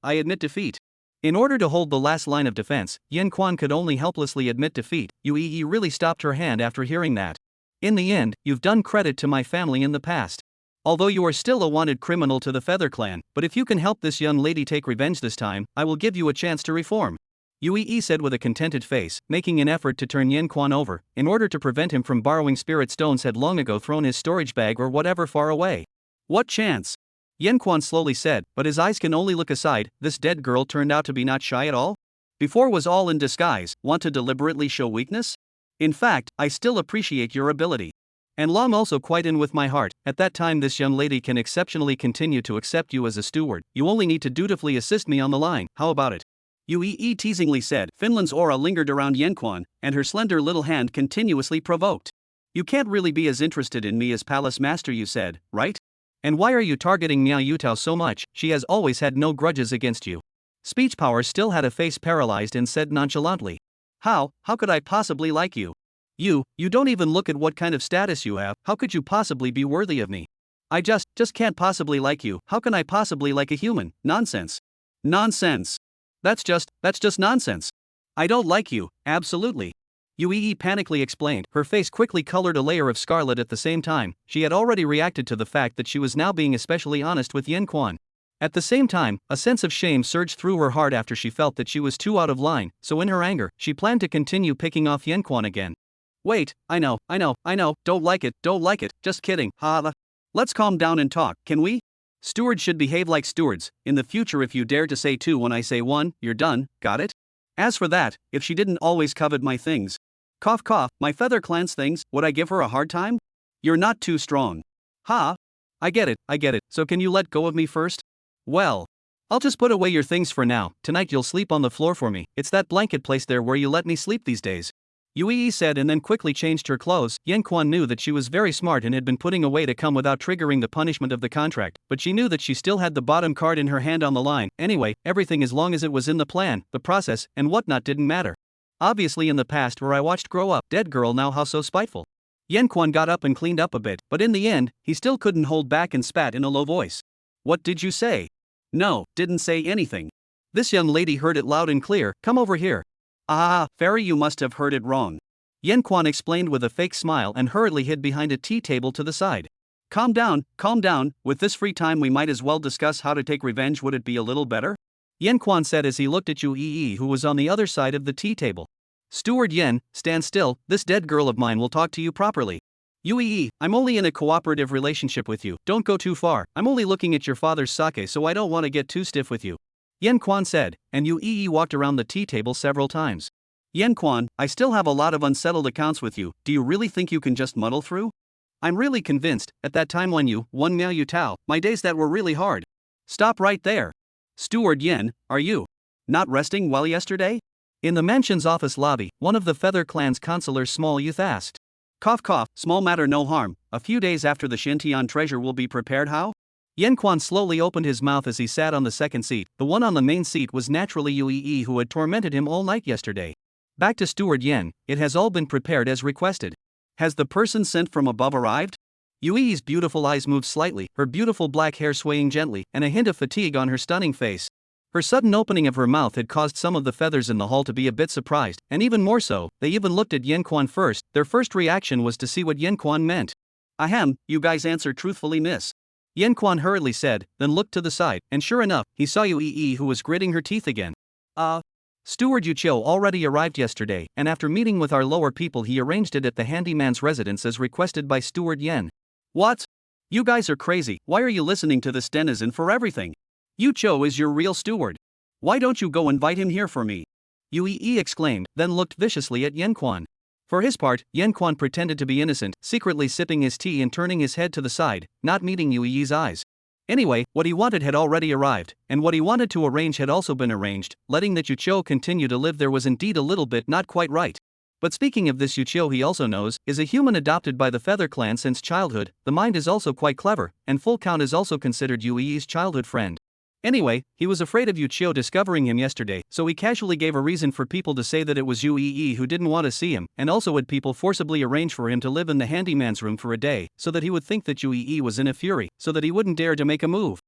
Speaker 1: In order to hold the last line of defense, Yen Quan could only helplessly admit defeat. Yue really stopped her hand after hearing that. In the end, you've done credit to my family in the past. Although you are still a wanted criminal to the Feather Clan, but if you can help this young lady take revenge this time, I will give you a chance to reform. Yue said with a contented face, making an effort to turn Yen Quan over, in order to prevent him from borrowing spirit stones had long ago thrown his storage bag or whatever far away. What chance? Yen Quan slowly said, but his eyes can only look aside. This dead girl turned out to be not shy at all? Before was all in disguise, want to deliberately show weakness? In fact, I still appreciate your ability. And long also quite in with my heart. At that time this young lady can exceptionally continue to accept you as a steward. You only need to dutifully assist me on the line. How about it? Yue teasingly said. Finland's aura lingered around Yen Quan, and her slender little hand continuously provoked. You can't really be as interested in me as Palace Master, you said, right? And why are you targeting Miao Yutao so much? She has always had no grudges against you. Speech Power still had a face paralyzed and said nonchalantly. How could I possibly like you? You don't even look at what kind of status you have. How could you possibly be worthy of me? I just can't possibly like you. How can I possibly like a human? Nonsense. Nonsense. That's just nonsense. I don't like you, absolutely. Yue panically explained, her face quickly colored a layer of scarlet at the same time. She had already reacted to the fact that she was now being especially honest with Yen Quan. At the same time, a sense of shame surged through her heart after she felt that she was too out of line, so in her anger, she planned to continue picking off Yen Quan again. Wait, I know, don't like it, just kidding, ha. Let's calm down and talk, can we? Stewards should behave like stewards. In the future if you dare to say 2 when I say 1, you're done, got it? As for that, if she didn't always covet my things. Cough cough, my Feather Clan's things, would I give her a hard time? You're not too strong. Ha? I get it, so can you let go of me first? Well, I'll just put away your things for now. Tonight you'll sleep on the floor for me. It's that blanket place there where you let me sleep these days. Yue said and then quickly changed her clothes. Yen Quan knew that she was very smart and had been putting away to come without triggering the punishment of the contract, but she knew that she still had the bottom card in her hand on the line. Anyway, everything as long as it was in the plan, the process, and whatnot didn't matter. Obviously in the past where I watched grow up, dead girl now how so spiteful. Yen Quan got up and cleaned up a bit, but in the end, he still couldn't hold back and spat in a low voice. What did you say? No, didn't say anything. This young lady heard it loud and clear. Come over here. Ah, fairy, you must have heard it wrong. Yen Quan explained with a fake smile and hurriedly hid behind a tea table to the side. Calm down, with this free time we might as well discuss how to take revenge, would it be a little better? Yen Quan said as he looked at Yue who was on the other side of the tea table. Steward Yen, stand still, this dead girl of mine will talk to you properly. Yue, I'm only in a cooperative relationship with you, don't go too far, I'm only looking at your father's sake so I don't want to get too stiff with you. Yen Quan said, and Yue walked around the tea table several times. Yen Quan, I still have a lot of unsettled accounts with you, do you really think you can just muddle through? I'm really convinced, at that time when you won Miao Yutao, my days that were really hard. Stop right there. Steward Yen, are you not resting well yesterday? In the mansion's office lobby, one of the Feather Clan's consulars small youth asked. Cough cough, small matter no harm, a few days after the Shintian treasure will be prepared how? Yen Quan slowly opened his mouth as he sat on the second seat. The one on the main seat was naturally Yue who had tormented him all night yesterday. Back to Steward Yen, it has all been prepared as requested. Has the person sent from above arrived? Yui's beautiful eyes moved slightly, her beautiful black hair swaying gently, and a hint of fatigue on her stunning face. Her sudden opening of her mouth had caused some of the feathers in the hall to be a bit surprised, and even more so, they even looked at Yen Quan first. Their first reaction was to see what Yen Quan meant. Ahem, you guys answered truthfully, miss. Yen Quan hurriedly said, then looked to the side, and sure enough, he saw Yue who was gritting her teeth again. Steward Yuchio already arrived yesterday, and after meeting with our lower people he arranged it at the handyman's residence as requested by Steward Yen. What? You guys are crazy, why are you listening to this denizen for everything? Yuchio is your real steward. Why don't you go invite him here for me? Yue exclaimed, then looked viciously at Yen Quan. For his part, Yen Quan pretended to be innocent, secretly sipping his tea and turning his head to the side, not meeting Yue's eyes. Anyway, what he wanted had already arrived, and what he wanted to arrange had also been arranged. Letting that Yuchio continue to live there was indeed a little bit not quite right. But speaking of this, Yuchio, he also knows, is a human adopted by the Feather Clan since childhood. The mind is also quite clever, and Full Count is also considered Yue's childhood friend. Anyway, he was afraid of Yuchio discovering him yesterday, so he casually gave a reason for people to say that it was Yue who didn't want to see him, and also had people forcibly arrange for him to live in the handyman's room for a day, so that he would think that Yue was in a fury, so that he wouldn't dare to make a move.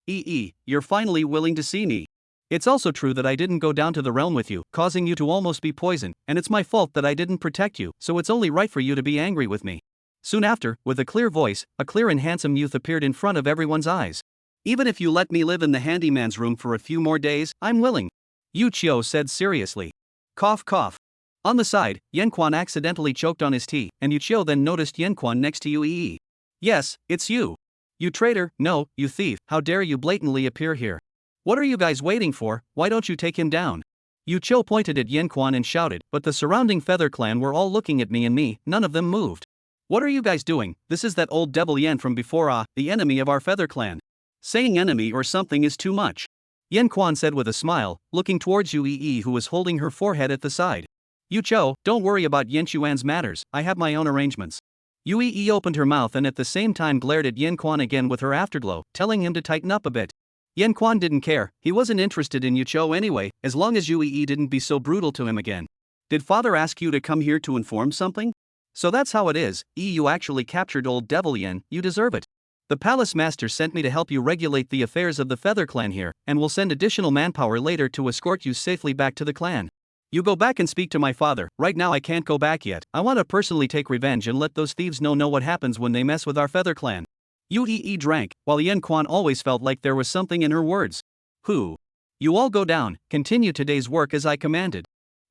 Speaker 1: You're finally willing to see me. It's also true that I didn't go down to the realm with you, causing you to almost be poisoned, and it's my fault that I didn't protect you, so it's only right for you to be angry with me. Soon after, with a clear voice, a clear and handsome youth appeared in front of everyone's eyes. Even if you let me live in the handyman's room for a few more days, I'm willing. Yu Qiu said seriously. Cough cough. On the side, Yan Quan accidentally choked on his tea, and Yu Qiu then noticed Yan Quan next to Yu Yi. Yes, it's you. You traitor, no, you thief, how dare you blatantly appear here. What are you guys waiting for, why don't you take him down? Yu Qiu pointed at Yan Quan and shouted, but the surrounding feather clan were all looking at me and none of them moved. What are you guys doing? This is that old devil Yan from before, the enemy of our feather clan. Saying enemy or something is too much. Yan Quan said with a smile, looking towards Yu Yi who was holding her forehead at the side. Yu Qiu, don't worry about Yan Xuan's matters, I have my own arrangements. Yu Yi opened her mouth and at the same time glared at Yan Quan again with her afterglow, telling him to tighten up a bit. Yan Quan didn't care, he wasn't interested in Yu Qiu anyway, as long as Yu Yi didn't be so brutal to him again. Did father ask you to come here to inform something? So that's how it is, you actually captured old devil Yan, you deserve it. The palace master sent me to help you regulate the affairs of the feather clan here, and will send additional manpower later to escort you safely back to the clan. You go back and speak to my father, right now I can't go back yet, I want to personally take revenge and let those thieves know what happens when they mess with our feather clan. Yu Yi drank, while Yan Quan always felt like there was something in her words. Who? You all go down, continue today's work as I commanded.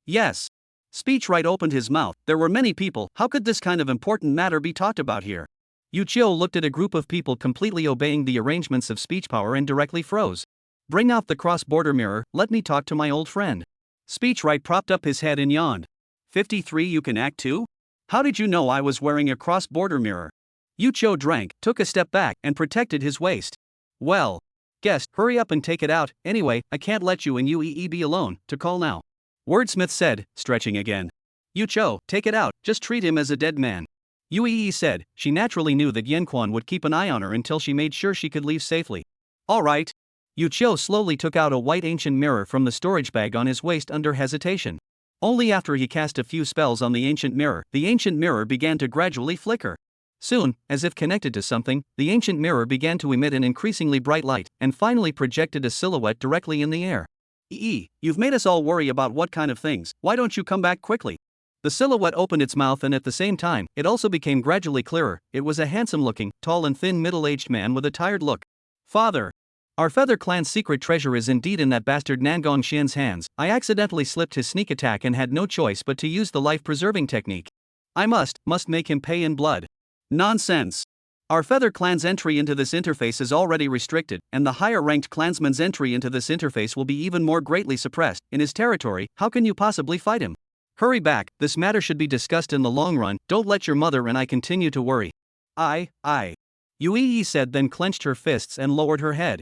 Speaker 1: Yes. Speechwright opened his mouth, there were many people, how could this kind of important matter be talked about here? Yu Qiu looked at a group of people completely obeying the arrangements of speech power and directly froze. Bring out the cross-border mirror, let me talk to my old friend. Speechwright propped up his head and yawned. 53 you can act too? How did you know I was wearing a cross-border mirror? Yu Qiu drank, took a step back, and protected his waist. Well. Guest, hurry up and take it out, anyway, I can't let you and Yu Yi be alone, to call now. Wordsmith said, stretching again. Yu Qiu, take it out, just treat him as a dead man. Yu Yi said, she naturally knew that Yan Quan would keep an eye on her until she made sure she could leave safely. Alright. Yu Qiu slowly took out a white ancient mirror from the storage bag on his waist under hesitation. Only after he cast a few spells on the ancient mirror began to gradually flicker. Soon, as if connected to something, the ancient mirror began to emit an increasingly bright light, and finally projected a silhouette directly in the air. You've made us all worry about what kind of things, why don't you come back quickly? The silhouette opened its mouth and at the same time, it also became gradually clearer. It was a handsome-looking, tall and thin middle-aged man with a tired look. Father! Our feather clan's secret treasure is indeed in that bastard Nangong Xian's hands. I accidentally slipped his sneak attack and had no choice but to use the life-preserving technique. I must make him pay in blood. Nonsense! Our feather clan's entry into this interface is already restricted, and the higher-ranked clansman's entry into this interface will be even more greatly suppressed. In his territory, how can you possibly fight him? Hurry back, this matter should be discussed in the long run, don't let your mother and I continue to worry. Yu Yi said, then clenched her fists and lowered her head.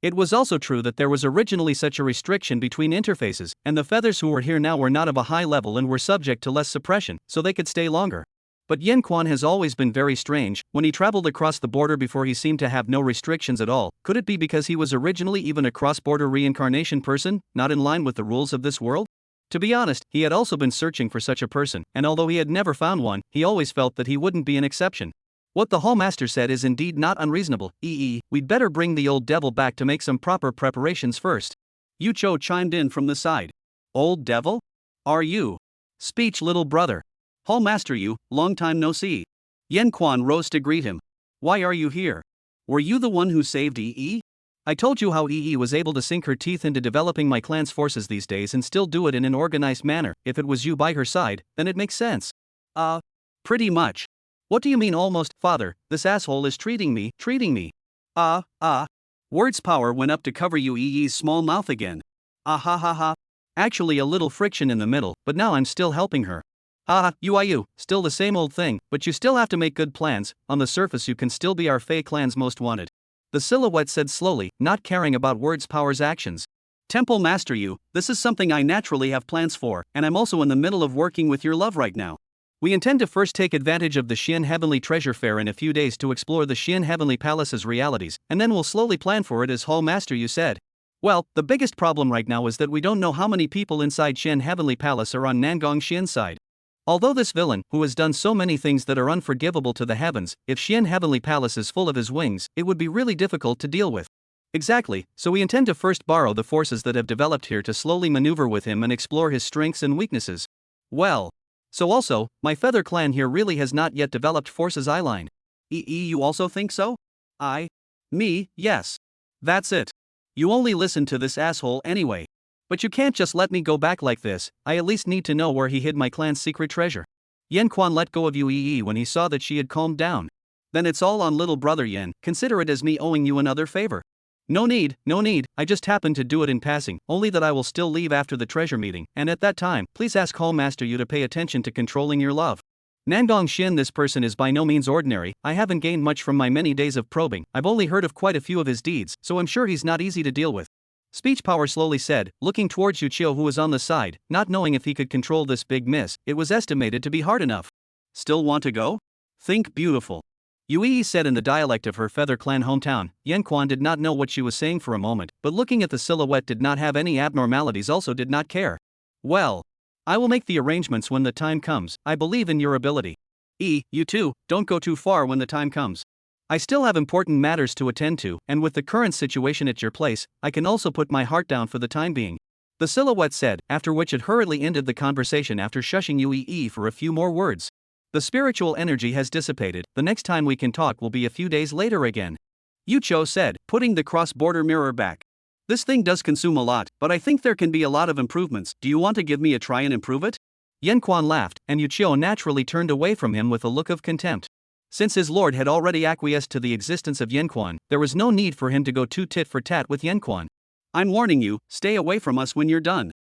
Speaker 1: It was also true that there was originally such a restriction between interfaces, and the feathers who were here now were not of a high level and were subject to less suppression, so they could stay longer. But Yan Quan has always been very strange. When he traveled across the border before he seemed to have no restrictions at all. Could it be because he was originally even a cross-border reincarnation person, not in line with the rules of this world? To be honest, he had also been searching for such a person, and although he had never found one, he always felt that he wouldn't be an exception. What the Hallmaster said is indeed not unreasonable. We'd better bring the old devil back to make some proper preparations first. Yu Qiu chimed in from the side. Old devil? Are you? Speech, little brother. Hallmaster Yu, long time no see. Yan Quan rose to greet him. Why are you here? Were you the one who saved Yi? I told you how Yi was able to sink her teeth into developing my clan's forces these days and still do it in an organized manner. If it was you by her side, then it makes sense. Pretty much. What do you mean almost, father? This asshole is treating me. Words power went up to cover Yi's small mouth again. Actually a little friction in the middle, but now I'm still helping her. You, still the same old thing, but you still have to make good plans. On the surface you can still be our Fey clan's most wanted. The silhouette said slowly, not caring about Words Power's actions. Temple Master Yu, this is something I naturally have plans for, and I'm also in the middle of working with your love right now. We intend to first take advantage of the Xian Heavenly Treasure Fair in a few days to explore the Xian Heavenly Palace's realities, and then we'll slowly plan for it as Hall Master Yu said. Well, the biggest problem right now is that we don't know how many people inside Xian Heavenly Palace are on Nangong Xian's side. Although this villain, who has done so many things that are unforgivable to the heavens, if Xian Heavenly Palace is full of his wings, it would be really difficult to deal with. Exactly, so we intend to first borrow the forces that have developed here to slowly maneuver with him and explore his strengths and weaknesses. Well. So also, my feather clan here really has not yet developed forces eyeline. You also think so? Me, yes. That's it. You only listen to this asshole anyway. But you can't just let me go back like this, I at least need to know where he hid my clan's secret treasure. Yen Quan let go of Yue when he saw that she had calmed down. Then it's all on little brother Yen, consider it as me owing you another favor. No need, I just happened to do it in passing, only that I will still leave after the treasure meeting, and at that time, please ask Hall Master Yu to pay attention to controlling your love. Nangong Xin, this person is by no means ordinary, I haven't gained much from my many days of probing, I've only heard of quite a few of his deeds, so I'm sure he's not easy to deal with. Speech Power slowly said, looking towards Yuchio who was on the side, not knowing if he could control this big miss, it was estimated to be hard enough. Still want to go? Think beautiful. Yue said in the dialect of her Feather Clan hometown. Yen Quan did not know what she was saying for a moment, but looking at the silhouette did not have any abnormalities, also did not care. Well. I will make the arrangements when the time comes, I believe in your ability. You too, don't go too far when the time comes. I still have important matters to attend to, and with the current situation at your place, I can also put my heart down for the time being. The silhouette said, after which it hurriedly ended the conversation after shushing Yue for a few more words. The spiritual energy has dissipated, the next time we can talk will be a few days later again. Yucho said, putting the cross-border mirror back. This thing does consume a lot, but I think there can be a lot of improvements, do you want to give me a try and improve it? Yen Quan laughed, and Yuchio naturally turned away from him with a look of contempt. Since his lord had already acquiesced to the existence of Yen Quan, there was no need for him to go too tit for tat with Yen Quan. I'm warning you, stay away from us when you're done.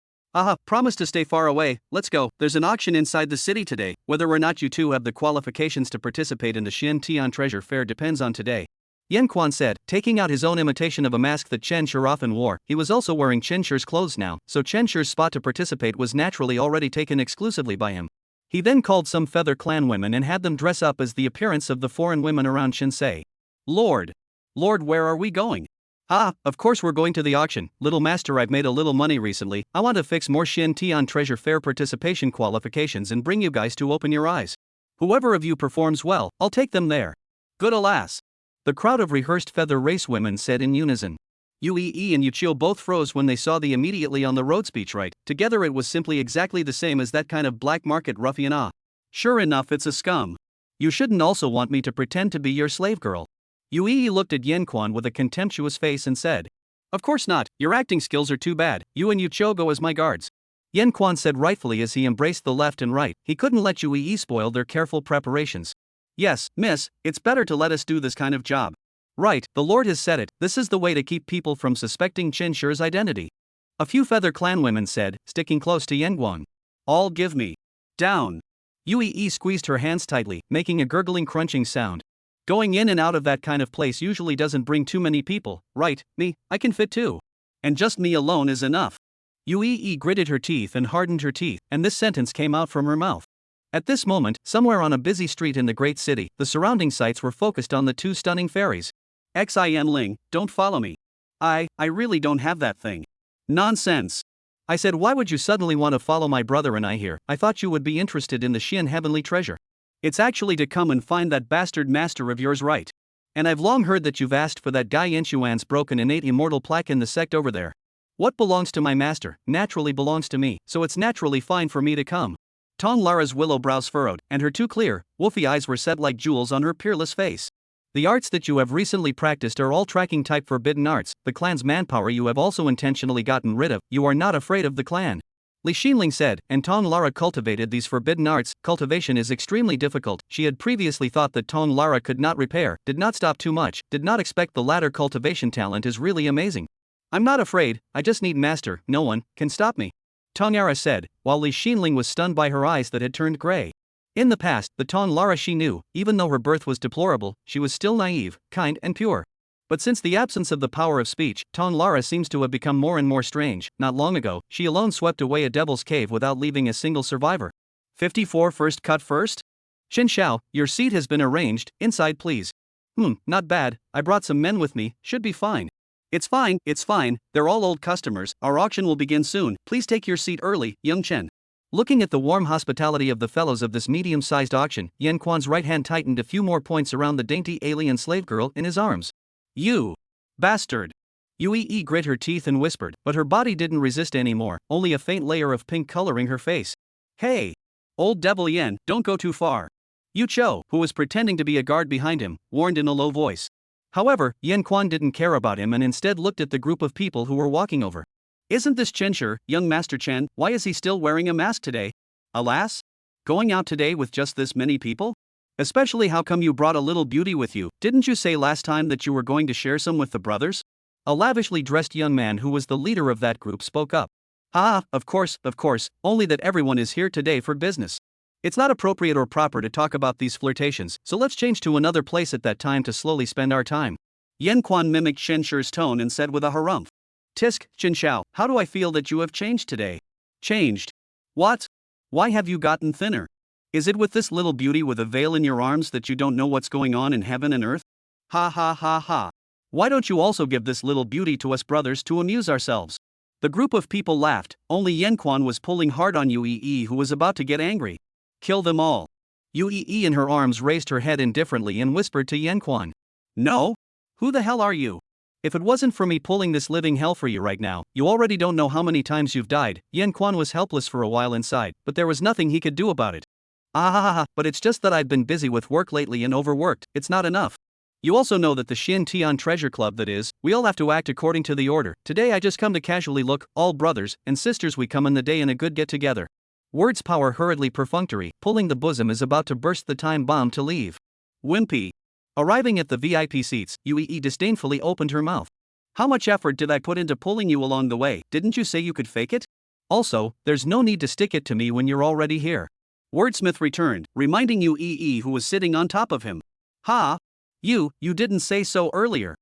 Speaker 1: Promise to stay far away, let's go, there's an auction inside the city today, whether or not you two have the qualifications to participate in the Xin Tian Treasure Fair depends on today. Yen Quan said, taking out his own imitation of a mask that Chen Shi often wore. He was also wearing Chen Shi's clothes now, so Chen Shi's spot to participate was naturally already taken exclusively by him. He then called some Feather Clan women and had them dress up as the appearance of the foreign women around Shinsei. Lord, where are we going? Of course we're going to the auction, little master. I've made a little money recently, I want to fix more Xin Tian Treasure Fair participation qualifications and bring you guys to open your eyes. Whoever of you performs well, I'll take them there. Good alas. The crowd of rehearsed feather race women said in unison. Yue and Yuchio both froze when they saw the immediately on the road speech right. Together it was simply exactly the same as that kind of black market ruffian. Sure enough, it's a scum. You shouldn't also want me to pretend to be your slave girl. Yue looked at Yen Quan with a contemptuous face and said. Of course not, your acting skills are too bad, you and Yuchio go as my guards. Yen Quan said rightfully as he embraced the left and right, he couldn't let Yue spoil their careful preparations. Yes, miss, it's better to let us do this kind of job. Right, the Lord has said it, this is the way to keep people from suspecting Chen Shi's identity. A few Feather Clan women said, sticking close to Yen Guang. All give me. Down. Yue squeezed her hands tightly, making a gurgling crunching sound. Going in and out of that kind of place usually doesn't bring too many people, right, me, I can fit too. And just me alone is enough. Yue gritted her teeth and hardened her teeth, and this sentence came out from her mouth. At this moment, somewhere on a busy street in the great city, the surrounding sights were focused on the two stunning fairies. Xin Ling, don't follow me. I really don't have that thing. Nonsense. I said, why would you suddenly want to follow my brother and I here? I thought you would be interested in the Xian heavenly treasure. It's actually to come and find that bastard master of yours, right? And I've long heard that you've asked for that guy Yenshuan's broken innate immortal plaque in the sect over there. What belongs to my master, naturally belongs to me, so it's naturally fine for me to come. Tong Lara's willow brows furrowed, and her two clear, wolfy eyes were set like jewels on her peerless face. The arts that you have recently practiced are all tracking type forbidden arts, the clan's manpower you have also intentionally gotten rid of, you are not afraid of the clan. Li Xinling said, and Tong Lara cultivated these forbidden arts. Cultivation is extremely difficult. She had previously thought that Tong Lara could not repair, did not stop too much, did not expect the latter cultivation talent is really amazing. I'm not afraid, I just need master, no one can stop me. Tong Lara said, while Li Xinling was stunned by her eyes that had turned gray. In the past, the Tong Lara she knew, even though her birth was deplorable, she was still naive, kind and pure. But since the absence of the power of speech, Tong Lara seems to have become more and more strange. Not long ago, she alone swept away a devil's cave without leaving a single survivor. 54 First cut first? Xin Xiao, your seat has been arranged, inside please. Not bad, I brought some men with me, should be fine. It's fine, they're all old customers, our auction will begin soon, please take your seat early, young Chen. Looking at the warm hospitality of the fellows of this medium-sized auction, Yen Quan's right hand tightened a few more points around the dainty alien slave girl in his arms. You bastard! Yue grit her teeth and whispered, but her body didn't resist anymore, only a faint layer of pink coloring her face. Hey! Old devil Yen, don't go too far. Yu Cho, who was pretending to be a guard behind him, warned in a low voice. However, Yen Quan didn't care about him and instead looked at the group of people who were walking over. Isn't this Chen Shi, young Master Chen? Why is he still wearing a mask today? Alas? Going out today with just this many people? Especially how come you brought a little beauty with you? Didn't you say last time that you were going to share some with the brothers? A lavishly dressed young man who was the leader of that group spoke up. Of course, only that everyone is here today for business. It's not appropriate or proper to talk about these flirtations, so let's change to another place at that time to slowly spend our time. Yen Quan mimicked Shen Shi's tone and said with a harumph. Tisk, Jin Xiao, how do I feel that you have changed today? Changed? What? Why have you gotten thinner? Is it with this little beauty with a veil in your arms that you don't know what's going on in heaven and earth? Ha ha ha ha. Why don't you also give this little beauty to us brothers to amuse ourselves? The group of people laughed, only Yen Quan was pulling hard on Yue who was about to get angry. Kill them all. Yue in her arms raised her head indifferently and whispered to Yen Quan. No? Who the hell are you? If it wasn't for me pulling this living hell for you right now, you already don't know how many times you've died. Yen Quan was helpless for a while inside, but there was nothing he could do about it. But it's just that I've been busy with work lately and overworked, it's not enough. You also know that the Xin Tian Treasure Club that is, we all have to act according to the order. Today I just come to casually look, all brothers and sisters we come in the day in a good get together. Words power hurriedly perfunctory, pulling the bosom is about to burst the time bomb to leave. Wimpy. Arriving at the VIP seats, Yue disdainfully opened her mouth. How much effort did I put into pulling you along the way? Didn't you say you could fake it? Also, there's no need to stick it to me when you're already here. Wordsmith returned, reminding Yue who was sitting on top of him. Ha! You didn't say so earlier.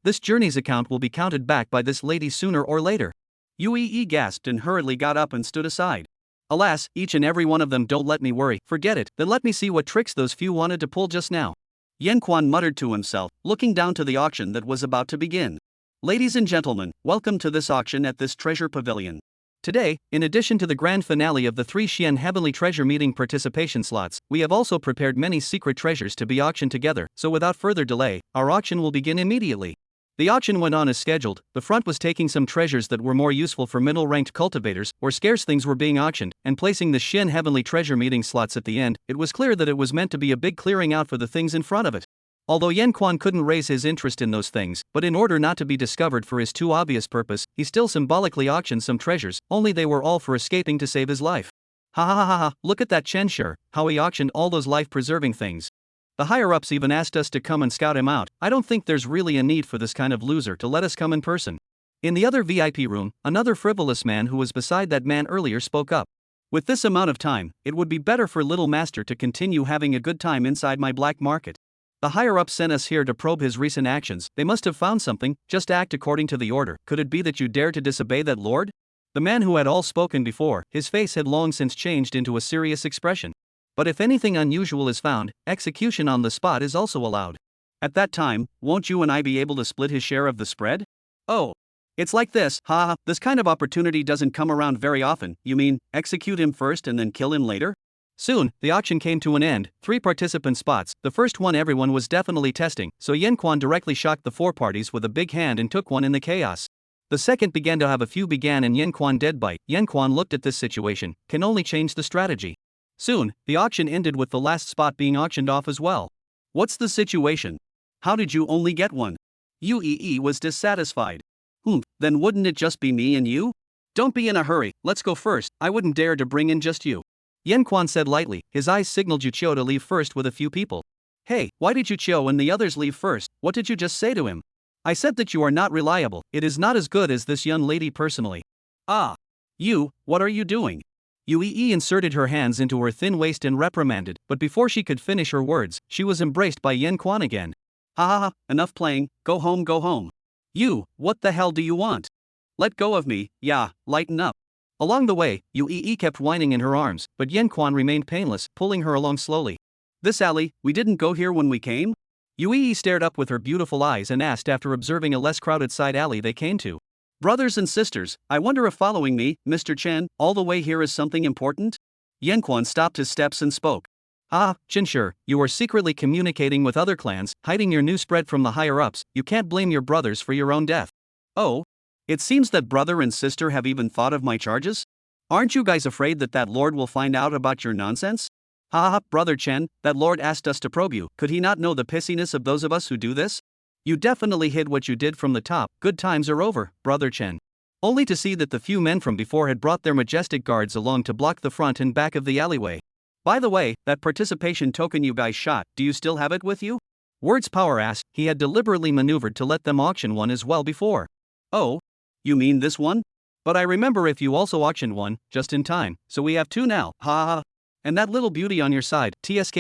Speaker 1: This journey's account will be counted back by this lady sooner or later. Yue gasped and hurriedly got up and stood aside. Alas, each and every one of them don't let me worry, forget it, then let me see what tricks those few wanted to pull just now. Yen Quan muttered to himself, looking down to the auction that was about to begin. Ladies and gentlemen, welcome to this auction at this treasure pavilion. Today, in addition to the grand finale of the 3 Xian Heavenly Treasure Meeting participation slots, we have also prepared many secret treasures to be auctioned together, so without further delay, our auction will begin immediately. The auction went on as scheduled. The front was taking some treasures that were more useful for middle-ranked cultivators, or scarce things were being auctioned, and placing the Xian Heavenly Treasure Meeting slots at the end. It was clear that it was meant to be a big clearing out for the things in front of it. Although Yen Quan couldn't raise his interest in those things, but in order not to be discovered for his too obvious purpose, he still symbolically auctioned some treasures, only they were all for escaping to save his life. Ha, look at that Chen Shi, how he auctioned all those life-preserving things. The higher-ups even asked us to come and scout him out. I don't think there's really a need for this kind of loser to let us come in person. In the other VIP room, another frivolous man who was beside that man earlier spoke up. With this amount of time, it would be better for Little Master to continue having a good time inside my black market. The higher-ups sent us here to probe his recent actions. They must have found something. Just act according to the order. Could it be that you dare to disobey that lord? The man who had all spoken before, his face had long since changed into a serious expression. But if anything unusual is found, execution on the spot is also allowed. At that time, won't you and I be able to split his share of the spread? Oh. It's like this, this kind of opportunity doesn't come around very often. You mean, execute him first and then kill him later? Soon, the auction came to an end. 3 participant spots, the first one everyone was definitely testing, so Yen Quan directly shocked the 4 parties with a big hand and took one in the chaos. The second began to have a few began and Yen Quan dead bite. Yen Quan looked at this situation, can only change the strategy. Soon, the auction ended with the last spot being auctioned off as well. What's the situation? How did you only get one? Yue was dissatisfied. Then wouldn't it just be me and you? Don't be in a hurry, let's go first, I wouldn't dare to bring in just you. Yen Quan said lightly, his eyes signaled Yu Qiu to leave first with a few people. Hey, why did Yu Qiu and the others leave first? What did you just say to him? I said that you are not reliable, it is not as good as this young lady personally. You, what are you doing? Yue inserted her hands into her thin waist and reprimanded, but before she could finish her words, she was embraced by Yen Quan again. Enough playing, go home. You, what the hell do you want? Let go of me, lighten up. Along the way, Yue kept whining in her arms, but Yen Quan remained painless, pulling her along slowly. This alley, we didn't go here when we came? Yue stared up with her beautiful eyes and asked after observing a less crowded side alley they came to. Brothers and sisters, I wonder if following me, Mr. Chen, all the way here is something important? Yen Quan stopped his steps and spoke. Chen Shi, you are secretly communicating with other clans, hiding your new spread from the higher-ups. You can't blame your brothers for your own death. Oh? It seems that brother and sister have even thought of my charges? Aren't you guys afraid that that lord will find out about your nonsense? Haha, brother Chen, that lord asked us to probe you. Could he not know the pissiness of those of us who do this? You definitely hid what you did from the top. Good times are over, brother Chen. Only to see that the few men from before had brought their majestic guards along to block the front and back of the alleyway. By the way, that participation token you guys shot, do you still have it with you? Words Power asked. He had deliberately maneuvered to let them auction one as well before. Oh? You mean this one? But I remember if you also auctioned one, just in time, so we have two now, ha ha. And that little beauty on your side, TSK,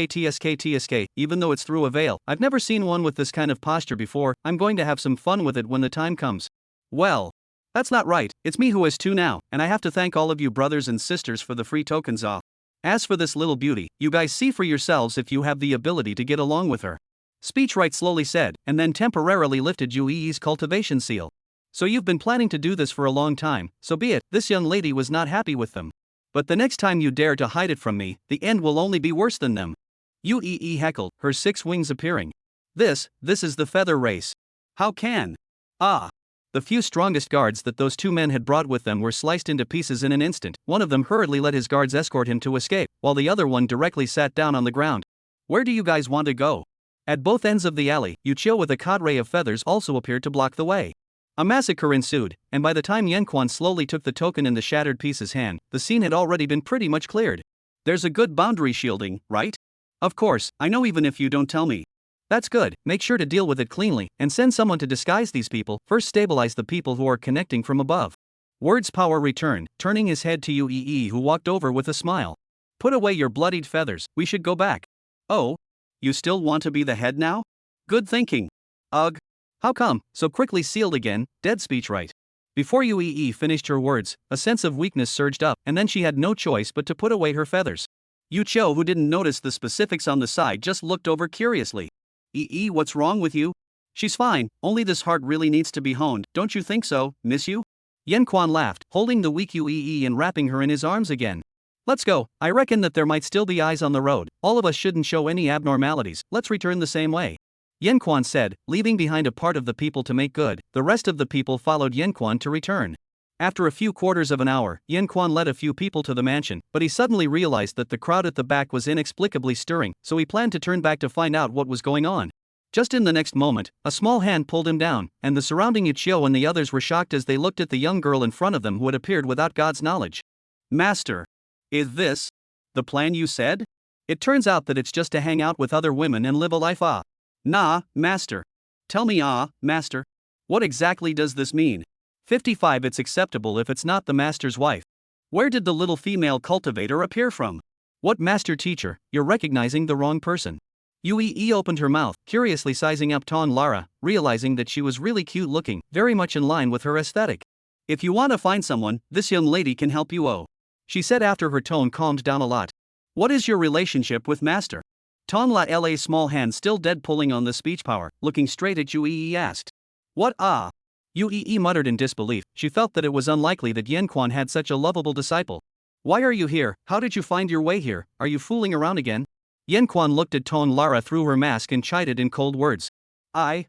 Speaker 1: even though it's through a veil, I've never seen one with this kind of posture before. I'm going to have some fun with it when the time comes. Well, that's not right, it's me who has two now, and I have to thank all of you brothers and sisters for the free tokens off. As for this little beauty, you guys see for yourselves if you have the ability to get along with her. Speechwrite slowly said, and then temporarily lifted Yui's cultivation seal. So you've been planning to do this for a long time, so be it. This young lady was not happy with them. But the next time you dare to hide it from me, the end will only be worse than them. Yui heckled, her 6 wings appearing. This is the feather race. How can? Ah. The few strongest guards that those 2 men had brought with them were sliced into pieces in an instant. One of them hurriedly let his guards escort him to escape, while the other one directly sat down on the ground. Where do you guys want to go? At both ends of the alley, Yuchio with a cadre of feathers also appeared to block the way. A massacre ensued, and by the time Yanquan slowly took the token in the shattered piece's hand, the scene had already been pretty much cleared. There's a good boundary shielding, right? Of course, I know even if you don't tell me. That's good, make sure to deal with it cleanly, and send someone to disguise these people. First stabilize the people who are connecting from above. Words Power returned, turning his head to Yui who walked over with a smile. Put away your bloodied feathers, we should go back. Oh? You still want to be the head now? Good thinking. Ugh. How come, so quickly sealed again, dead speechwrite? Before Yui finished her words, a sense of weakness surged up, and then she had no choice but to put away her feathers. Yuchio, who didn't notice the specifics on the side, just looked over curiously. What's wrong with you? She's fine, only this heart really needs to be honed, don't you think so, miss you? Yanquan laughed, holding the weak Yui and wrapping her in his arms again. Let's go, I reckon that there might still be eyes on the road, all of us shouldn't show any abnormalities, let's return the same way. Yanquan said, leaving behind a part of the people to make good. The rest of the people followed Yanquan to return. After a few quarters of an hour, Yanquan led a few people to the mansion, but he suddenly realized that the crowd at the back was inexplicably stirring, so he planned to turn back to find out what was going on. Just in the next moment, a small hand pulled him down, and the surrounding Yuchio and the others were shocked as they looked at the young girl in front of them who had appeared without God's knowledge. Master. Is this the plan you said? It turns out that it's just to hang out with other women and live a life. Nah, master. Tell me, master. What exactly does this mean? 55. It's acceptable if it's not the master's wife. Where did the little female cultivator appear from? What master teacher, you're recognizing the wrong person. Yui opened her mouth, curiously sizing up Ton Lara, realizing that she was really cute looking, very much in line with her aesthetic. If you want to find someone, this young lady can help you. She said after her tone calmed down a lot. What is your relationship with master? Ton La's small hand still dead pulling on the speech power, looking straight at Yui asked. What Yui muttered in disbelief. She felt that it was unlikely that Yanquan had such a lovable disciple. Why are you here? How did you find your way here? Are you fooling around again? Yanquan looked at Ton Lara through her mask and chided in cold words. I.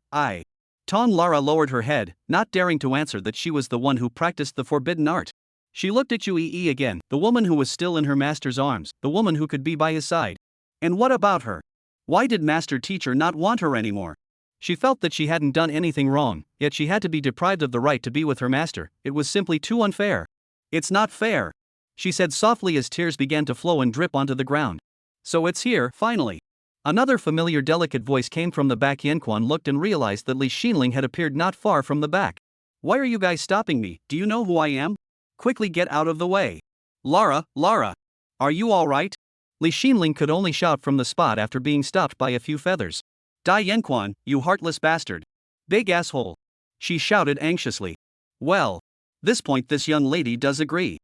Speaker 1: Ton Lara lowered her head, not daring to answer that she was the one who practiced the forbidden art. She looked at Yui again, the woman who was still in her master's arms, the woman who could be by his side. And what about her? Why did master teacher not want her anymore? She felt that she hadn't done anything wrong, yet she had to be deprived of the right to be with her master. It was simply too unfair. It's not fair, she said softly as tears began to flow and drip onto the ground. So it's here, finally. Another familiar delicate voice came from the back. Yanquan looked and realized that Li Xinling had appeared not far from the back. Why are you guys stopping me? Do you know who I am? Quickly get out of the way. Lara, are you alright? Li Xinling could only shout from the spot after being stopped by a few feathers. Die Yanquan, you heartless bastard. Big asshole. She shouted anxiously. Well. This point this young lady does agree.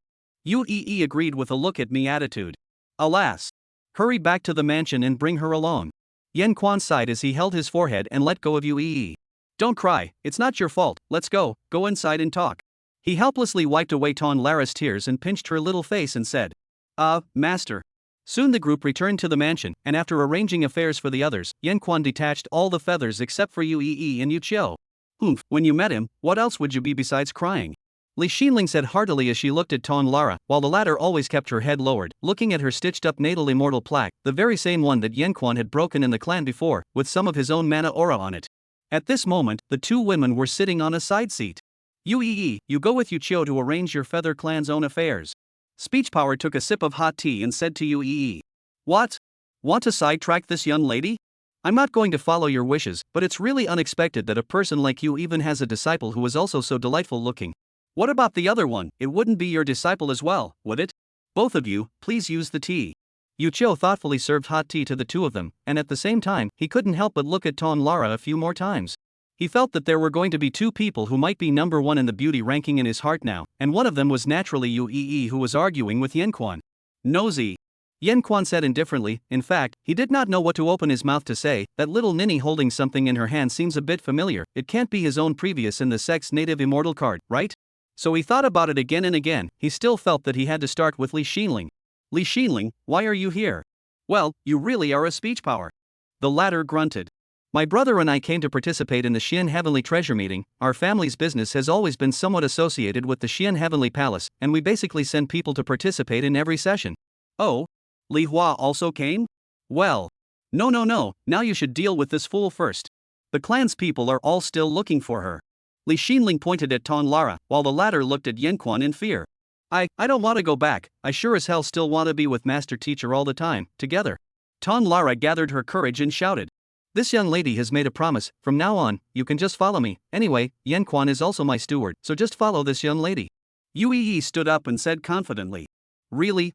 Speaker 1: Yui agreed with a look at me attitude. Alas. Hurry back to the mansion and bring her along. Yanquan sighed as he held his forehead and let go of Yui. Don't cry, it's not your fault, let's go inside and talk. He helplessly wiped away Ton Lara's tears and pinched her little face and said. Master. Soon the group returned to the mansion, and after arranging affairs for the others, Yanquan detached all the feathers except for Yui and Yuchio. Humph, when you met him, what else would you be besides crying? Li Xinling said heartily as she looked at Ton Lara, while the latter always kept her head lowered, looking at her stitched-up natal immortal plaque, the very same one that Yanquan had broken in the clan before, with some of his own mana aura on it. At this moment, the two women were sitting on a side seat. Yue, you go with Yuchio to arrange your feather clan's own affairs. Speech Power took a sip of hot tea and said to Yue, what? Want to sidetrack this young lady? I'm not going to follow your wishes, but it's really unexpected that a person like you even has a disciple who is also so delightful looking. What about the other one? It wouldn't be your disciple as well, would it? Both of you, please use the tea. Yuchio thoughtfully served hot tea to the two of them, and at the same time, he couldn't help but look at Ton Lara a few more times. He felt that there were going to be two people who might be number one in the beauty ranking in his heart now, and one of them was naturally Yue, who was arguing with Yanquan. Nosy. Yanquan said indifferently. In fact, he did not know what to open his mouth to say. That little ninny holding something in her hand seems a bit familiar. It can't be his own previous in the sex native immortal card, right? So he thought about it again and again. He still felt that he had to start with Li Xinling. Li Xinling, why are you here? Well, you really are a speech power. The latter grunted. My brother and I came to participate in the Xian Heavenly Treasure meeting. Our family's business has always been somewhat associated with the Xian Heavenly Palace, and we basically send people to participate in every session. Oh? Li Hua also came? Well. No, now you should deal with this fool first. The clan's people are all still looking for her. Li Xinling pointed at Ton Lara, while the latter looked at Yanquan in fear. I don't want to go back. I sure as hell still want to be with Master Teacher all the time, together. Ton Lara gathered her courage and shouted. This young lady has made a promise. From now on, you can just follow me. Anyway, Yanquan is also my steward, so just follow this young lady. Yue stood up and said confidently. Really?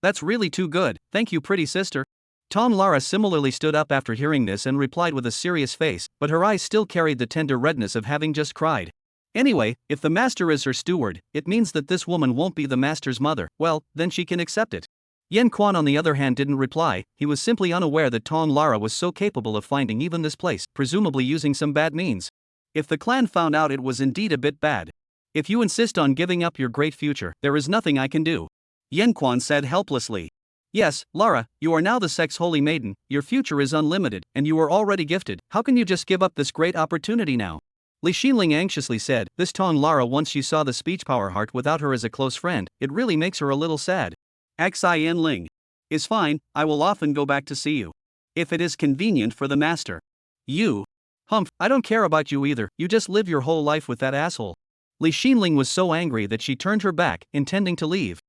Speaker 1: That's really too good, thank you pretty sister. Ton Lara similarly stood up after hearing this and replied with a serious face, but her eyes still carried the tender redness of having just cried. Anyway, if the master is her steward, it means that this woman won't be the master's mother. Well, then she can accept it. Yanquan on the other hand didn't reply. He was simply unaware that Ton Lara was so capable of finding even this place, presumably using some bad means. If the clan found out, it was indeed a bit bad. If you insist on giving up your great future, there is nothing I can do. Yanquan said helplessly. Yes, Lara, you are now the sex holy maiden, your future is unlimited, and you are already gifted. How can you just give up this great opportunity now? Li Xinling anxiously said. This Ton Lara, once she saw the speech power heart without her as a close friend, it really makes her a little sad. Xin Ling. Is fine, I will often go back to see you. If it is convenient for the master. You. Humph, I don't care about you either, you just live your whole life with that asshole. Li Xinling was so angry that she turned her back, intending to leave.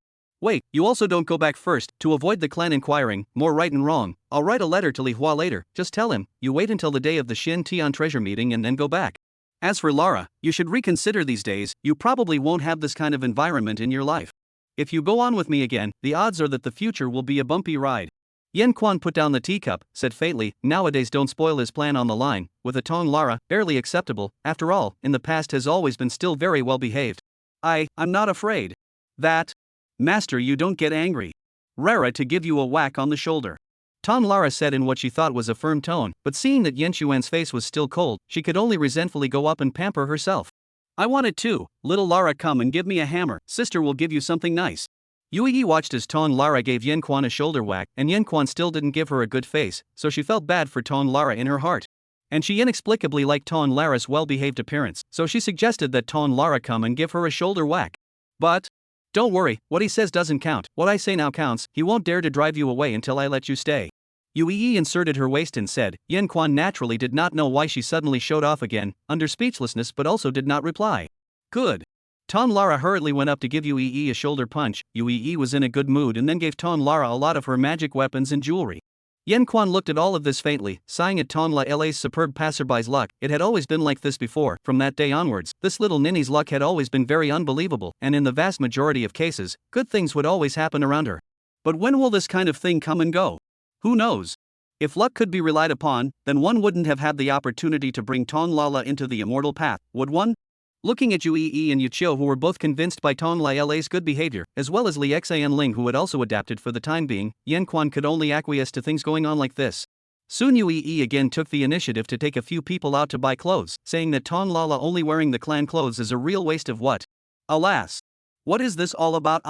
Speaker 1: Wait, you also don't go back first, to avoid the clan inquiring, more right and wrong. I'll write a letter to Li Hua later, just tell him, you wait until the day of the Xin Tian treasure meeting and then go back. As for Lara, you should reconsider these days, you probably won't have this kind of environment in your life. If you go on with me again, the odds are that the future will be a bumpy ride. Yanquan put down the teacup, said faintly, nowadays don't spoil his plan on the line, with a Ton Lara, barely acceptable, after all, in the past has always been still very well behaved. I'm not afraid. That. Master, you don't get angry. Rara to give you a whack on the shoulder. Ton Lara said in what she thought was a firm tone, but seeing that Yanquan's face was still cold, she could only resentfully go up and pamper herself. I want it too. Little Lara, come and give me a hammer, sister will give you something nice. Yue watched as Ton Lara gave Yanquan a shoulder whack, and Yanquan still didn't give her a good face, so she felt bad for Ton Lara in her heart. And she inexplicably liked Ton Lara's well-behaved appearance, so she suggested that Ton Lara come and give her a shoulder whack. But don't worry, what he says doesn't count, what I say now counts, he won't dare to drive you away until I let you stay. Yue inserted her waist and said. Yanquan naturally did not know why she suddenly showed off again, under speechlessness, but also did not reply. Good. Ton Lara hurriedly went up to give Yue a shoulder punch. Yue was in a good mood and then gave Ton Lara a lot of her magic weapons and jewelry. Yanquan looked at all of this faintly, sighing at Ton La's superb passerby's luck. It had always been like this before. From that day onwards, this little ninny's luck had always been very unbelievable, and in the vast majority of cases, good things would always happen around her. But when will this kind of thing come and go? Who knows? If luck could be relied upon, then one wouldn't have had the opportunity to bring Ton Lala into the immortal path, would one? Looking at Yue and Yuchio, who were both convinced by Ton La's good behavior, as well as Li Xianling, who had also adapted for the time being, Yanquan could only acquiesce to things going on like this. Soon Yue again took the initiative to take a few people out to buy clothes, saying that Ton Lala only wearing the clan clothes is a real waste of what? Alas! What is this all about?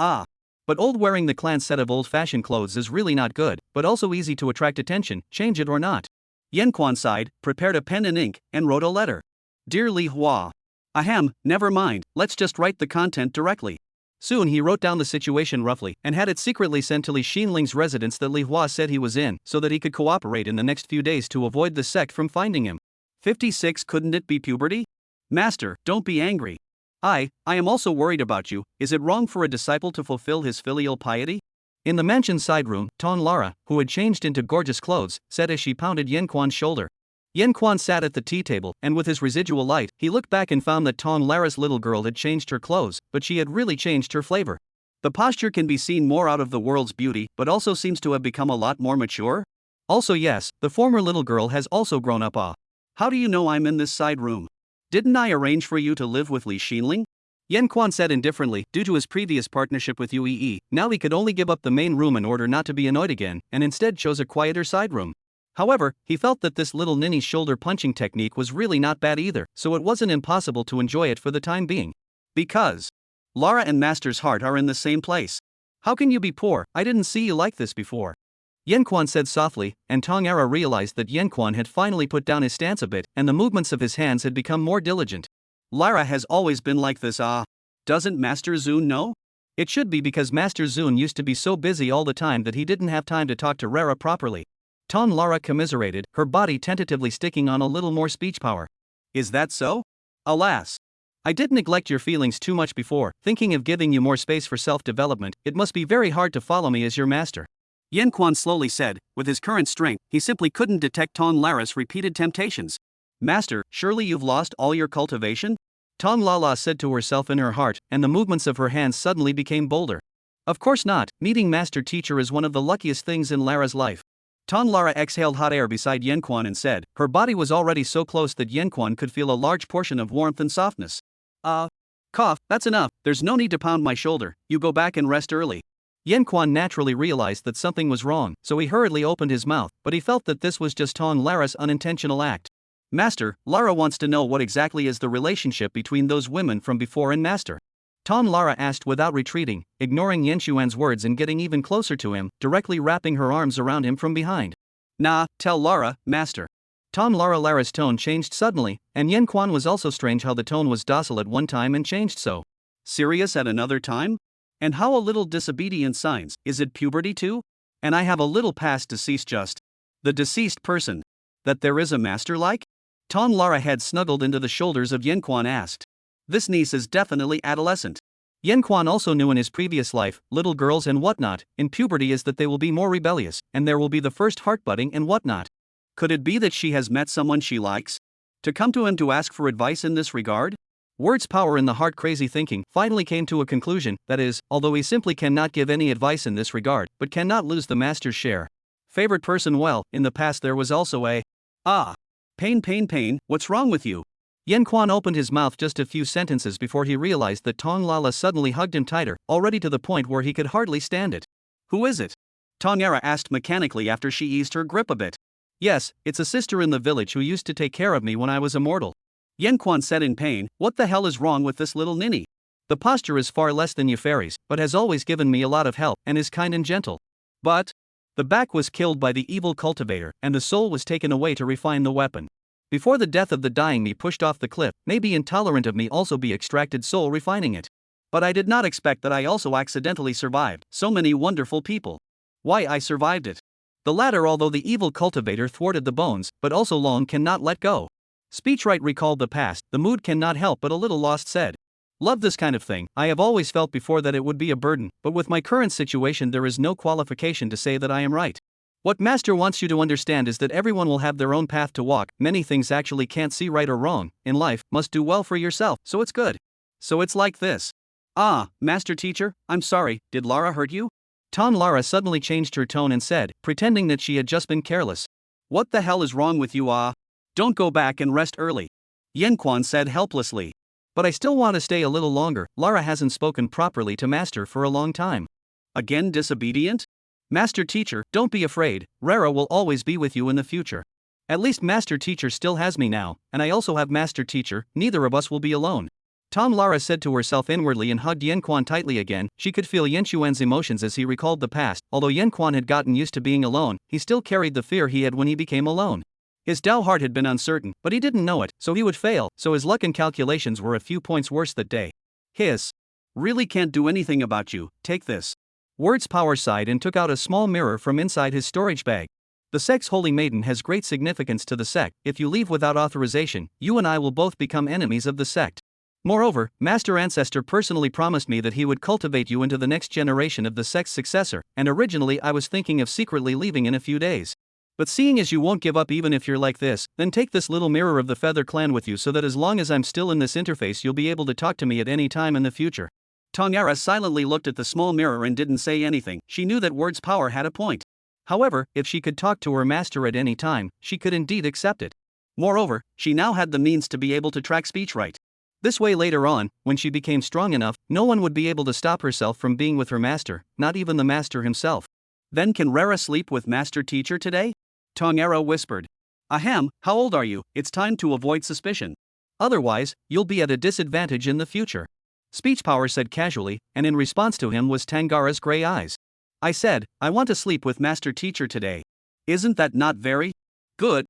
Speaker 1: But wearing the clan set of old-fashioned clothes is really not good, but also easy to attract attention, change it or not. Yanquan sighed, prepared a pen and ink, and wrote a letter. Dear Li Hua. Ahem, never mind, let's just write the content directly. Soon he wrote down the situation roughly and had it secretly sent to Li Xinling's residence that Li Hua said he was in so that he could cooperate in the next few days to avoid the sect from finding him. 56 Couldn't it be puberty? Master, don't be angry. I am also worried about you. Is it wrong for a disciple to fulfill his filial piety? In the mansion side room, Tong Lara, who had changed into gorgeous clothes, said as she pounded Yen Quan's shoulder. Yen Quan sat at the tea table, and with his residual light, he looked back and found that Tong Lara's little girl had changed her clothes, but she had really changed her flavor. The posture can be seen more out of the world's beauty, but also seems to have become a lot more mature. Also yes, the former little girl has also grown up. How do you know I'm in this side room? Didn't I arrange for you to live with Li Xinling? Yen Quan said indifferently, due to his previous partnership with Yue, now he could only give up the main room in order not to be annoyed again, and instead chose a quieter side room. However, he felt that this little ninny shoulder punching technique was really not bad either, so it wasn't impossible to enjoy it for the time being. Because Lara and Master's heart are in the same place. How can you be poor? I didn't see you like this before. Yen Quan said softly, and Tong Ara realized that Yen Quan had finally put down his stance a bit, and the movements of his hands had become more diligent. Lara has always been like this. Doesn't Master Zun know? It should be because Master Zun used to be so busy all the time that he didn't have time to talk to Rara properly. Tong Lara commiserated, her body tentatively sticking on a little more speech power. Is that so? Alas. I did neglect your feelings too much before, thinking of giving you more space for self-development. It must be very hard to follow me as your master. Yen Quan slowly said, with his current strength, he simply couldn't detect Tong Lara's repeated temptations. Master, surely you've lost all your cultivation? Tong Lala said to herself in her heart, and the movements of her hands suddenly became bolder. Of course not, meeting Master Teacher is one of the luckiest things in Lara's life. Tong Lara exhaled hot air beside Yen Quan and said, her body was already so close that Yen Quan could feel a large portion of warmth and softness. Cough, that's enough, there's no need to pound my shoulder, you go back and rest early. Yen Quan naturally realized that something was wrong, so he hurriedly opened his mouth, but he felt that this was just Tong Lara's unintentional act. Master, Lara wants to know what exactly is the relationship between those women from before and Master. Tong Lara asked without retreating, ignoring Yen Xuan's words and getting even closer to him, directly wrapping her arms around him from behind. Nah, tell Lara, Master. Tong Lara's tone changed suddenly, and Yen Quan was also strange how the tone was docile at one time and changed so serious at another time? And how a little disobedient signs, is it puberty too? And I have a little past deceased just. The deceased person. That there is a master like? Tong Lara head snuggled into the shoulders of Yen Quan asked. This niece is definitely adolescent. Yen Quan also knew in his previous life, little girls and whatnot, in puberty is that they will be more rebellious, and there will be the first heart-butting and whatnot. Could it be that she has met someone she likes? To come to him to ask for advice in this regard? Words power in the heart. Crazy thinking finally came to a conclusion, that is, although he simply cannot give any advice in this regard, but cannot lose the master's share. Favorite person. Well, in the past there was also a pain, what's wrong with you? Yen Quan opened his mouth just a few sentences before he realized that Tong Lala suddenly hugged him tighter, already to the point where he could hardly stand it. Who is it? Tong Yara asked mechanically after she eased her grip a bit. Yes, it's a sister in the village who used to take care of me when I was immortal. Yen Quan said in pain, what the hell is wrong with this little ninny? The posture is far less than Yufari's, but has always given me a lot of help and is kind and gentle. But the back was killed by the evil cultivator, and the soul was taken away to refine the weapon. Before the death of the dying me pushed off the cliff, may be intolerant of me also be extracted soul refining it. But I did not expect that I also accidentally survived, so many wonderful people. Why I survived it. The latter, although the evil cultivator thwarted the bones, but also long cannot let go. Speechwright recalled the past, the mood cannot help but a little lost said. Love this kind of thing. I have always felt before that it would be a burden, but with my current situation there is no qualification to say that I am right. What Master wants you to understand is that everyone will have their own path to walk, many things actually can't see right or wrong, in life, must do well for yourself, so it's good. So it's like this. Master Teacher, I'm sorry, did Lara hurt you? Tong Lara suddenly changed her tone and said, pretending that she had just been careless. What the hell is wrong with you? Don't go back and rest early. Yen Quan said helplessly. But I still want to stay a little longer. Lara hasn't spoken properly to Master for a long time. Again disobedient? Master Teacher, don't be afraid, Rara will always be with you in the future. At least Master Teacher still has me now, and I also have Master Teacher, neither of us will be alone. Tong Lara said to herself inwardly and hugged Yen Quan tightly again. She could feel Yen Xuan's emotions as he recalled the past. Although Yen Quan had gotten used to being alone, he still carried the fear he had when he became alone. His Tao heart had been uncertain, but he didn't know it, so he would fail, so his luck and calculations were a few points worse that day. Hiss. Really can't do anything about you, take this. Words Power sighed and took out a small mirror from inside his storage bag. The sect's holy maiden has great significance to the sect. If you leave without authorization, you and I will both become enemies of the sect. Moreover, Master Ancestor personally promised me that he would cultivate you into the next generation of the sect's successor, and originally I was thinking of secretly leaving in a few days. But seeing as you won't give up even if you're like this, then take this little mirror of the Feather Clan with you so that as long as I'm still in this interface you'll be able to talk to me at any time in the future. Tongara silently looked at the small mirror and didn't say anything. She knew that Words Power had a point. However, if she could talk to her master at any time, she could indeed accept it. Moreover, she now had the means to be able to track speech right. This way later on, when she became strong enough, no one would be able to stop herself from being with her master, not even the master himself. Then can Rera sleep with Master Teacher today? Tongara whispered. Ahem, how old are you? It's time to avoid suspicion. Otherwise, you'll be at a disadvantage in the future. Speech Power said casually, and in response to him was Tangara's gray eyes. I said, I want to sleep with Master Teacher today. Isn't that not very good?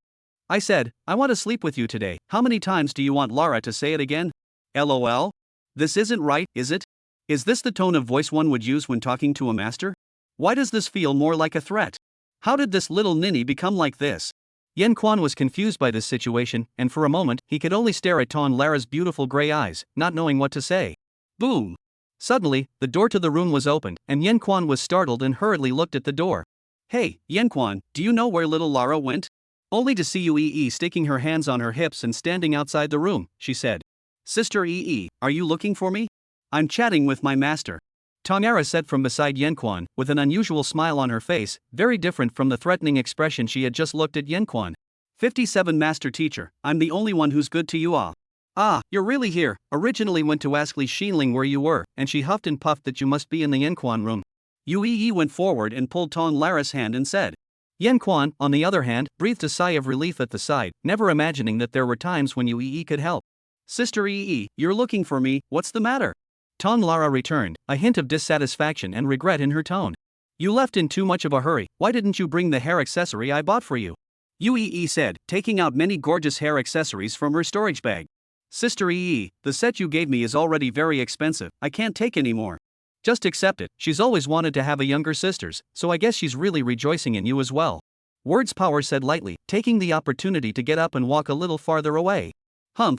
Speaker 1: I said, I want to sleep with you today. How many times do you want Lara to say it again? LOL? This isn't right, is it? Is this the tone of voice one would use when talking to a master? Why does this feel more like a threat? How did this little ninny become like this? Yen Quan was confused by this situation, and for a moment, he could only stare at Ton Lara's beautiful gray eyes, not knowing what to say. Boom! Suddenly, the door to the room was opened, and Yen Quan was startled and hurriedly looked at the door. Hey, Yen Quan, do you know where little Lara went? Only to see you Ee sticking her hands on her hips and standing outside the room, she said. Sister Ee, are you looking for me? I'm chatting with my master. Tongara said from beside Yen Quan, with an unusual smile on her face, very different from the threatening expression she had just looked at Yen Quan. 57 Master Teacher, I'm the only one who's good to you all. Ah, you're really here. Originally went to ask Li Xinling where you were, and she huffed and puffed that you must be in the Yen Quan room. Yue went forward and pulled Ton Lara's hand and said. Yen Quan, on the other hand, breathed a sigh of relief at the side, never imagining that there were times when Yue could help. Sister Ee, you're looking for me, what's the matter? Ton Lara returned, a hint of dissatisfaction and regret in her tone. You left in too much of a hurry, why didn't you bring the hair accessory I bought for you? Yue said, taking out many gorgeous hair accessories from her storage bag. Sister Ee, the set you gave me is already very expensive, I can't take any more. Just accept it, she's always wanted to have a younger sisters, so I guess she's really rejoicing in you as well. Words Power said lightly, taking the opportunity to get up and walk a little farther away.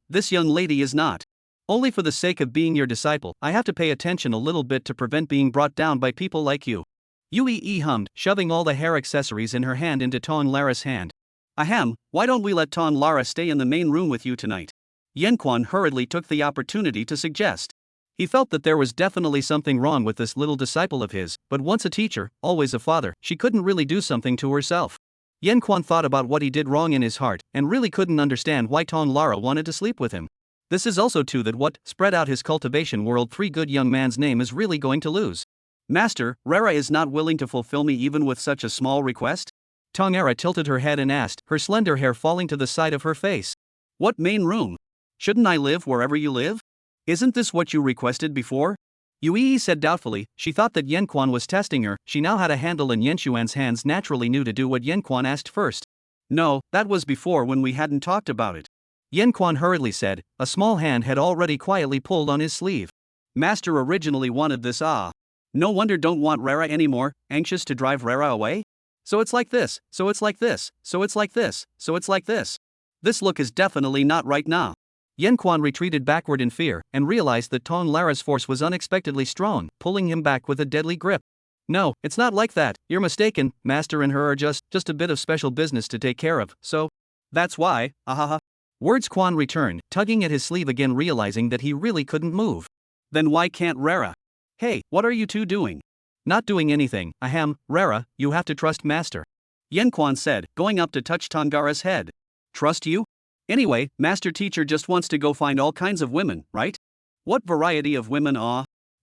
Speaker 1: This young lady is not. Only for the sake of being your disciple, I have to pay attention a little bit to prevent being brought down by people like you. Yue hummed, shoving all the hair accessories in her hand into Ton Lara's hand. Ahem, why don't we let Ton Lara stay in the main room with you tonight? Yen Quan hurriedly took the opportunity to suggest. He felt that there was definitely something wrong with this little disciple of his, but once a teacher, always a father, she couldn't really do something to herself. Yen Quan thought about what he did wrong in his heart, and really couldn't understand why Ton Lara wanted to sleep with him. This is also too that what spread out his cultivation world 3 good young man's name is really going to lose. Master, Rera is not willing to fulfill me even with such a small request? Tongara tilted her head and asked, her slender hair falling to the side of her face. What main room? Shouldn't I live wherever you live? Isn't this what you requested before? Yue said doubtfully, she thought that Yen Quan was testing her, she now had a handle and Yen Xuan's hands naturally knew to do what Yen Quan asked first. No, that was before when we hadn't talked about it. Yen Quan hurriedly said, a small hand had already quietly pulled on his sleeve. Master originally wanted this No wonder don't want Rera anymore, anxious to drive Rera away? So it's like this, so it's like this, so it's like this, so it's like this. This look is definitely not right now. Yen Quan retreated backward in fear, and realized that Ton Lara's force was unexpectedly strong, pulling him back with a deadly grip. No, it's not like that, you're mistaken, Master and her are just a bit of special business to take care of, so. That's why, ahaha. Words Quan returned, tugging at his sleeve again realizing that he really couldn't move. Then why can't Rera? Hey, what are you two doing? Not doing anything, ahem, Rera, you have to trust Master. Yen Quan said, going up to touch Tongara's head. Trust you? Anyway, Master Teacher just wants to go find all kinds of women, right? What variety of women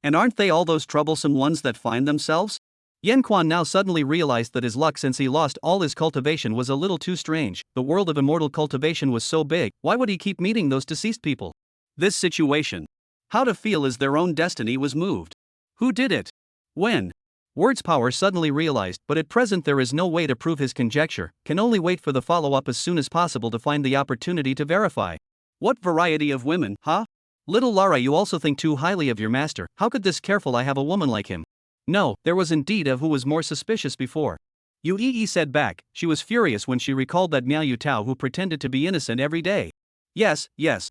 Speaker 1: And aren't they all those troublesome ones that find themselves? Yen Quan now suddenly realized that his luck since he lost all his cultivation was a little too strange. The world of immortal cultivation was so big, why would he keep meeting those deceased people? This situation. How to feel as their own destiny was moved. Who did it? When? Word's power suddenly realized, but at present there is no way to prove his conjecture, can only wait for the follow-up as soon as possible to find the opportunity to verify. What variety of women, huh? Little Lara, you also think too highly of your master. How could this careful I have a woman like him? No, there was indeed a who was more suspicious before. Yue said back. She was furious when she recalled that Miao Yutao who pretended to be innocent every day. Yes,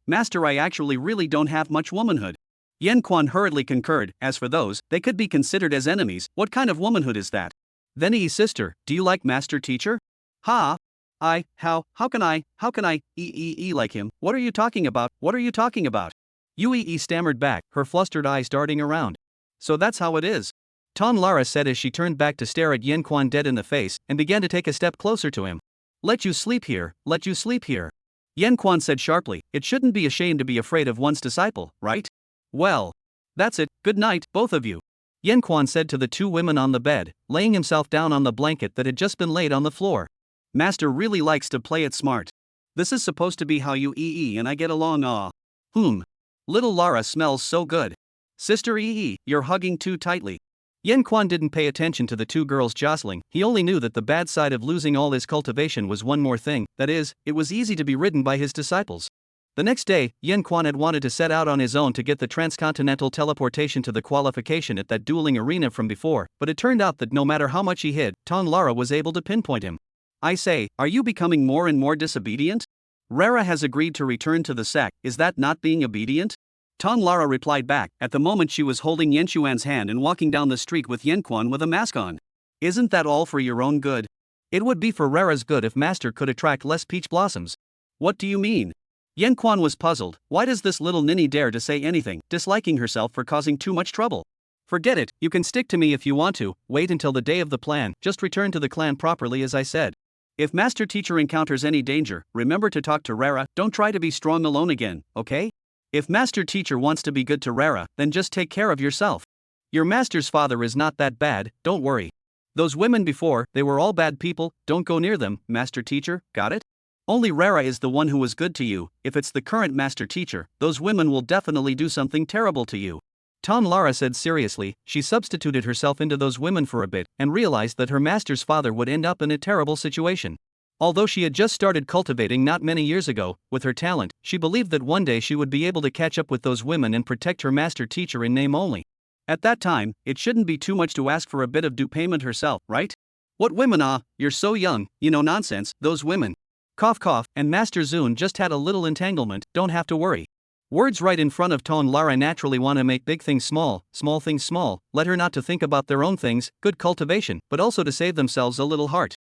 Speaker 1: master, I actually really don't have much womanhood. Yan Quan hurriedly concurred. As for those, they could be considered as enemies. What kind of womanhood is that? Then sister, do you like master teacher? Ha! How can I like him? What are you talking about? What are you talking about? Yue stammered back, her flustered eyes darting around. So that's how it is. Ton Lara said as she turned back to stare at Yan Quan dead in the face and began to take a step closer to him. Let you sleep here, let you sleep here. Yan Quan said sharply, it shouldn't be ashamed to be afraid of one's disciple, right? Well, that's it, good night, both of you. Yan Quan said to the two women on the bed, laying himself down on the blanket that had just been laid on the floor. Master really likes to play it smart. This is supposed to be how you and I get along. Little Lara smells so good. Sister you're hugging too tightly. Yan Quan didn't pay attention to the two girls jostling, he only knew that the bad side of losing all his cultivation was one more thing, that is, it was easy to be ridden by his disciples. The next day, Yan Quan had wanted to set out on his own to get the transcontinental teleportation to the qualification at that dueling arena from before, but it turned out that no matter how much he hid, Tong Lara was able to pinpoint him. I say, are you becoming more and more disobedient? Rara has agreed to return to the sect, is that not being obedient? Ton Lara replied back. At the moment she was holding Yan Xuan's hand and walking down the street with Yan Quan with a mask on. Isn't that all for your own good? It would be for Rara's good if master could attract less peach blossoms. What do you mean? Yan Quan was puzzled. Why does this little ninny dare to say anything, disliking herself for causing too much trouble? Forget it, you can stick to me if you want to, wait until the day of the plan, just return to the clan properly as I said. If master teacher encounters any danger, remember to talk to Rara, don't try to be strong alone again, okay? If master teacher wants to be good to Rara, then just take care of yourself. Your master's father is not that bad, don't worry. Those women before, they were all bad people, don't go near them, master teacher, got it? Only Rara is the one who was good to you. If it's the current master teacher, those women will definitely do something terrible to you. Ton Lara said seriously. She substituted herself into those women for a bit and realized that her master's father would end up in a terrible situation. Although she had just started cultivating not many years ago, with her talent, she believed that one day she would be able to catch up with those women and protect her master teacher in name only. At that time, it shouldn't be too much to ask for a bit of due payment herself, right? What women? You're so young, nonsense, those women. Cough cough, and Master Zun just had a little entanglement, don't have to worry. Words right in front of Ton Lara naturally want to make big things small, small things small, let her not to think about their own things, good cultivation, but also to save themselves a little heart.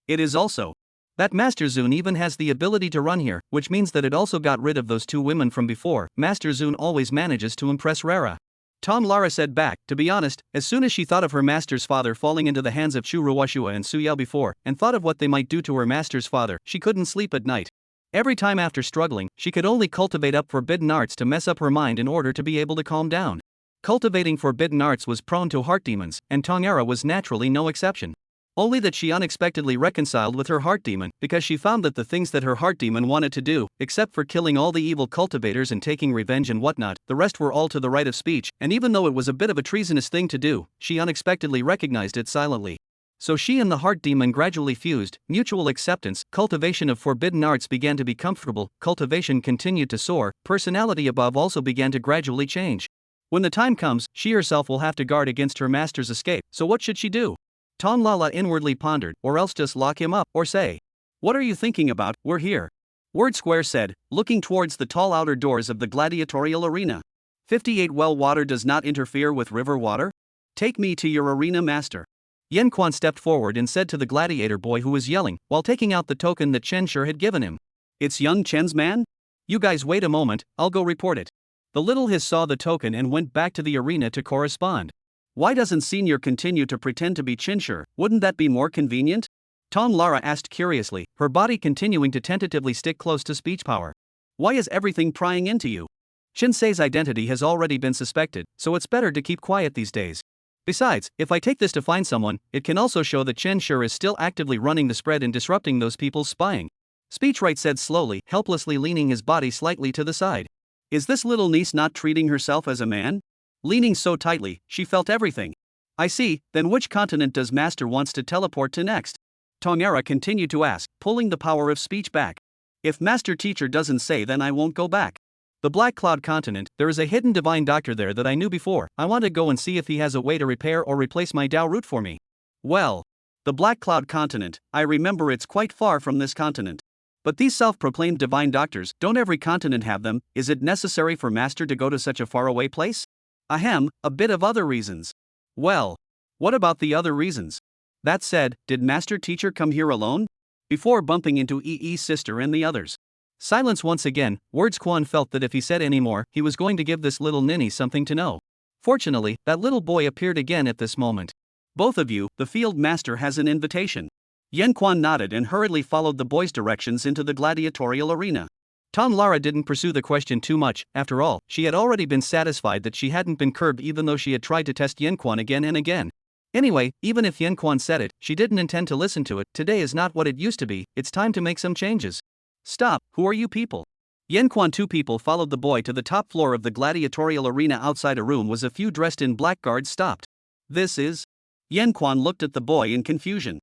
Speaker 1: It is also that Master Zun even has the ability to run here, which means that it also got rid of those two women from before. Master Zun always manages to impress Rara. Ton Lara said back, to be honest, as soon as she thought of her master's father falling into the hands of Chu Ruoshua and Su Yao before, and thought of what they might do to her master's father, she couldn't sleep at night. Every time after struggling, she could only cultivate up forbidden arts to mess up her mind in order to be able to calm down. Cultivating forbidden arts was prone to heart demons, and Tongera was naturally no exception. Only that she unexpectedly reconciled with her heart demon, because she found that the things that her heart demon wanted to do, except for killing all the evil cultivators and taking revenge and whatnot, the rest were all to the right of speech, and even though it was a bit of a treasonous thing to do, she unexpectedly recognized it silently. So she and the heart demon gradually fused, mutual acceptance, cultivation of forbidden arts began to be comfortable, cultivation continued to soar, personality above also began to gradually change. When the time comes, she herself will have to guard against her master's escape, so what should she do? Ton Lala inwardly pondered, or else just lock him up, or say, "What are you thinking about, we're here." Word Square said, looking towards the tall outer doors of the gladiatorial arena. 58 Well, water does not interfere with river water? Take me to your arena master. Yan Quan stepped forward and said to the gladiator boy who was yelling, while taking out the token that Chen Shi had given him. "It's young Chen's man? You guys wait a moment, I'll go report it." The little his saw the token and went back to the arena to correspond. Why doesn't Senior continue to pretend to be Chinshur? Wouldn't that be more convenient? Ton Lara asked curiously, her body continuing to tentatively stick close to speech power. Why is everything prying into you? Shinsei's identity has already been suspected, so it's better to keep quiet these days. Besides, if I take this to find someone, it can also show that Chinshur is still actively running the spread and disrupting those people's spying. Speechwright said slowly, helplessly leaning his body slightly to the side. Is this little niece not treating herself as a man? Leaning so tightly, she felt everything. I see, then which continent does Master wants to teleport to next? Tongera continued to ask, pulling the power of speech back. If Master Teacher doesn't say, then I won't go back. The Black Cloud continent, there is a hidden divine doctor there that I knew before. I want to go and see if he has a way to repair or replace my Dao root for me. Well, the Black Cloud continent, I remember it's quite far from this continent. But these self-proclaimed divine doctors, don't every continent have them? Is it necessary for Master to go to such a faraway place? Ahem, a bit of other reasons. Well, what about the other reasons? That said, did Master Teacher come here alone? Before bumping into Yi's sister and the others. Silence once again. Words Quan felt that if he said any more, he was going to give this little ninny something to know. Fortunately, that little boy appeared again at this moment. Both of you, the field master has an invitation. Yen Quan nodded and hurriedly followed the boy's directions into the gladiatorial arena. Tom Lara didn't pursue the question too much. After all, she had already been satisfied that she hadn't been curbed even though she had tried to test Yen Quan again and again. Anyway, even if Yen Quan said it, she didn't intend to listen to it. Today is not what it used to be, it's time to make some changes. Stop, who are you people? Yen Quan. Two people followed the boy to the top floor of the gladiatorial arena. Outside a room was a few dressed in black guards stopped. This is? Yen Quan looked at the boy in confusion.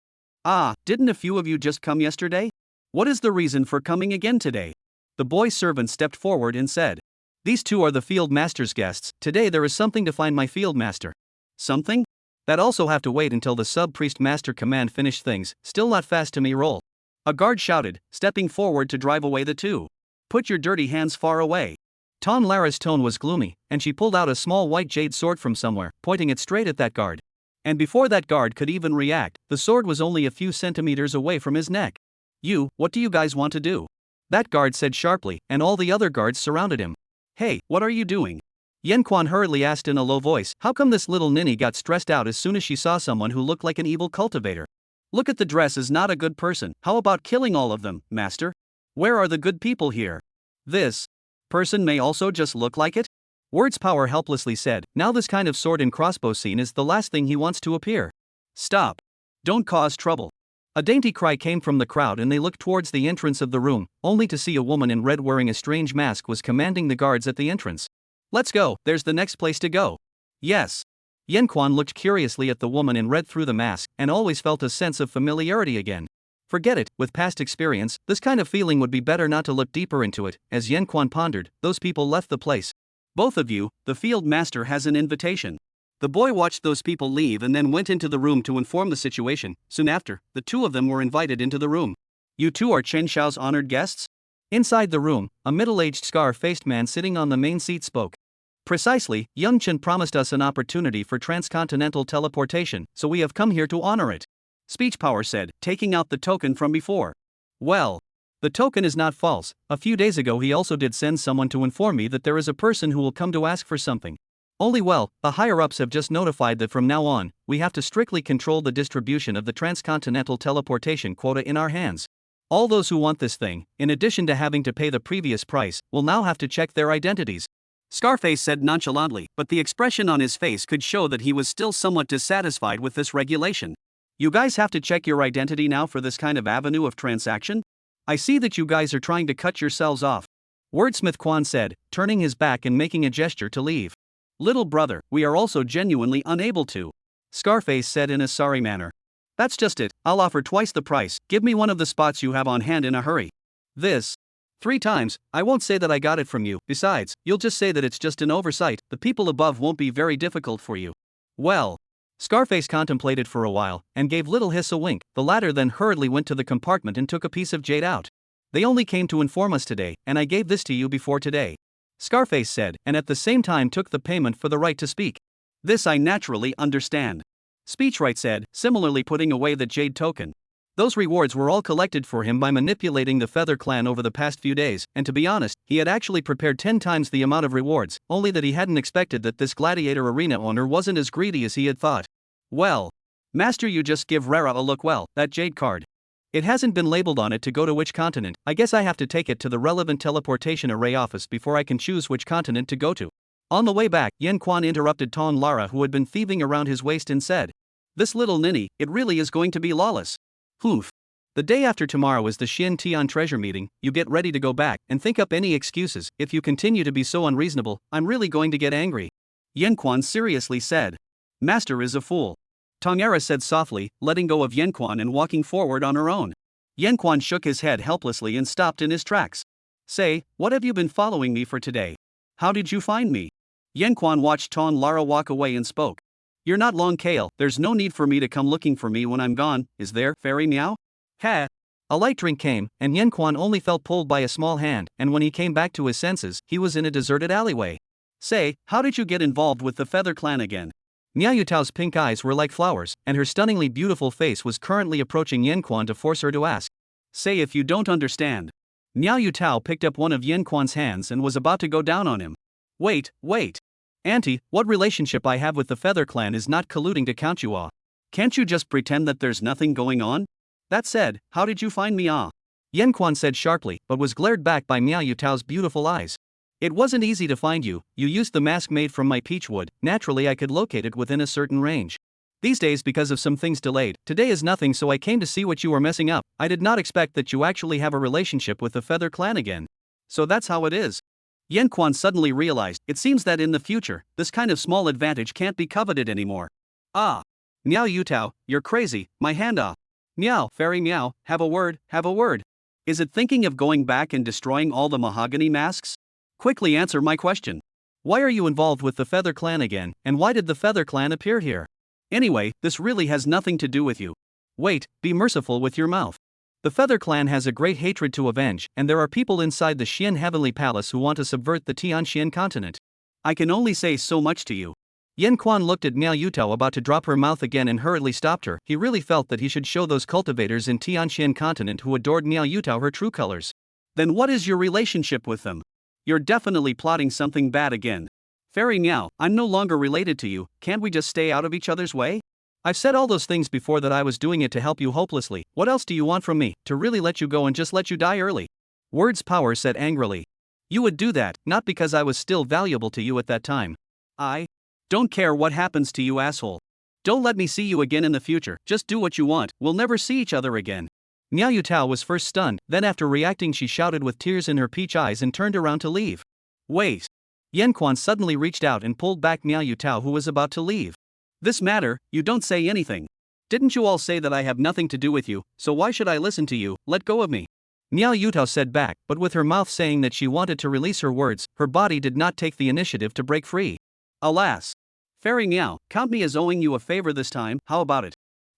Speaker 1: Ah, didn't a few of you just come yesterday? What is the reason for coming again today? The boy's servant stepped forward and said. These two are the field master's guests. Today there is something to find my field master. Something? That also have to wait until the sub-priest master command finish things. Still not fast to me roll. A guard shouted, stepping forward to drive away the two. Put your dirty hands far away. Ton Lara's tone was gloomy, and she pulled out a small white jade sword from somewhere, pointing it straight at that guard. And before that guard could even react, the sword was only a few centimeters away from his neck. You, what do you guys want to do? That guard said sharply, and all the other guards surrounded him. Hey, what are you doing? Yen Quan hurriedly asked in a low voice. How come this little ninny got stressed out as soon as she saw someone who looked like an evil cultivator? Look at the dress, is not a good person. How about killing all of them, master? Where are the good people here? This person may also just look like it? Words Power helplessly said. Now this kind of sword and crossbow scene is the last thing he wants to appear. Stop. Don't cause trouble. A dainty cry came from the crowd and they looked towards the entrance of the room, only to see a woman in red wearing a strange mask was commanding the guards at the entrance. Let's go, there's the next place to go. Yes. Yen Quan looked curiously at the woman in red through the mask and always felt a sense of familiarity again. Forget it, with past experience, this kind of feeling would be better not to look deeper into it. As Yen Quan pondered, those people left the place. Both of you, the field master has an invitation. The boy watched those people leave and then went into the room to inform the situation. Soon after, the two of them were invited into the room. You two are Chen Xiao's honored guests? Inside the room, a middle-aged scar-faced man sitting on the main seat spoke. Precisely, young Chen promised us an opportunity for transcontinental teleportation, so we have come here to honor it. Speech Power said, taking out the token from before. Well, the token is not false. A few days ago he also did send someone to inform me that there is a person who will come to ask for something. Only well, the higher-ups have just notified that from now on, we have to strictly control the distribution of the transcontinental teleportation quota in our hands. All those who want this thing, in addition to having to pay the previous price, will now have to check their identities. Scarface said nonchalantly, but the expression on his face could show that he was still somewhat dissatisfied with this regulation. You guys have to check your identity now for this kind of avenue of transaction? I see that you guys are trying to cut yourselves off. Wordsmith Quan said, turning his back and making a gesture to leave. Little brother, we are also genuinely unable to. Scarface said in a sorry manner. That's just it, I'll offer twice the price, give me one of the spots you have on hand in a hurry. This. 3 times, I won't say that I got it from you, besides, you'll just say that it's just an oversight, the people above won't be very difficult for you. Well. Scarface contemplated for a while, and gave Little Hiss a wink. The latter then hurriedly went to the compartment and took a piece of jade out. They only came to inform us today, and I gave this to you before today. Scarface said, and at the same time took the payment for the right to speak. This I naturally understand. Speechwright said, similarly putting away the jade token. Those rewards were all collected for him by manipulating the Feather Clan over the past few days, and to be honest, he had actually prepared 10 times the amount of rewards, only that he hadn't expected that this gladiator arena owner wasn't as greedy as he had thought. Well. Master, you just give Rara a look. Well, that jade card. It hasn't been labeled on it to go to which continent. I guess I have to take it to the relevant teleportation array office before I can choose which continent to go to. On the way back, Yen Quan interrupted Ton Lara, who had been thieving around his waist, and said, this little ninny, it really is going to be lawless. Hoof. The day after tomorrow is the Xin Tian treasure meeting. You get ready to go back and think up any excuses. If you continue to be so unreasonable, I'm really going to get angry. Yen Quan seriously said. Master is a fool. Tongera said softly, letting go of Yanquan and walking forward on her own. Yanquan shook his head helplessly and stopped in his tracks. Say, what have you been following me for today? How did you find me? Yanquan watched Ton Lara walk away and spoke. You're not Long Kale, there's no need for me to come looking for me when I'm gone, is there, Fairy Meow? Ha! A light drink came, and Yanquan only felt pulled by a small hand, and when he came back to his senses, he was in a deserted alleyway. Say, how did you get involved with the Feather Clan again? Miao Yutao's pink eyes were like flowers, and her stunningly beautiful face was currently approaching Yanquan to force her to ask. Say if you don't understand. Miao Yutao picked up one of Yanquan's hands and was about to go down on him. Wait. Auntie, what relationship I have with the Feather Clan is not colluding to count you off. Can't you just pretend that there's nothing going on? That said, how did you find me? Yanquan said sharply, but was glared back by Miao Yutao's beautiful eyes. It wasn't easy to find you, you used the mask made from my peach wood, naturally I could locate it within a certain range. These days because of some things delayed, today is nothing so I came to see what you were messing up. I did not expect that you actually have a relationship with the Feather Clan again. So that's how it is. Yanquan suddenly realized, it seems that in the future, this kind of small advantage can't be coveted anymore. Ah! Miao Yutao, you're crazy, my hand off. Meow, Fairy Meow, have a word. Is it thinking of going back and destroying all the mahogany masks? Quickly answer my question. Why are you involved with the Feather Clan again, and why did the Feather Clan appear here? Anyway, this really has nothing to do with you. Wait, be merciful with your mouth. The Feather Clan has a great hatred to avenge, and there are people inside the Xian Heavenly Palace who want to subvert the Tianxian continent. I can only say so much to you. Yanquan looked at Miao Yutao about to drop her mouth again and hurriedly stopped her. He really felt that he should show those cultivators in Tianxian continent who adored Miao Yutao her true colors. Then what is your relationship with them? You're definitely plotting something bad again. Fairy Meow, I'm no longer related to you, can't we just stay out of each other's way? I've said all those things before that I was doing it to help you hopelessly. What else do you want from me, to really let you go and just let you die early? Words Power said angrily. You would do that, not because I was still valuable to you at that time. I don't care what happens to you, asshole. Don't let me see you again in the future, just do what you want, we'll never see each other again. Miao Yutao was first stunned, then after reacting she shouted with tears in her peach eyes and turned around to leave. Wait. Yanquan suddenly reached out and pulled back Miao Yutao who was about to leave. This matter, you don't say anything. Didn't you all say that I have nothing to do with you, so why should I listen to you, let go of me? Miao Yutao said back, but with her mouth saying that she wanted to release her words, her body did not take the initiative to break free. Alas. Fairy Meow, count me as owing you a favor this time, how about it?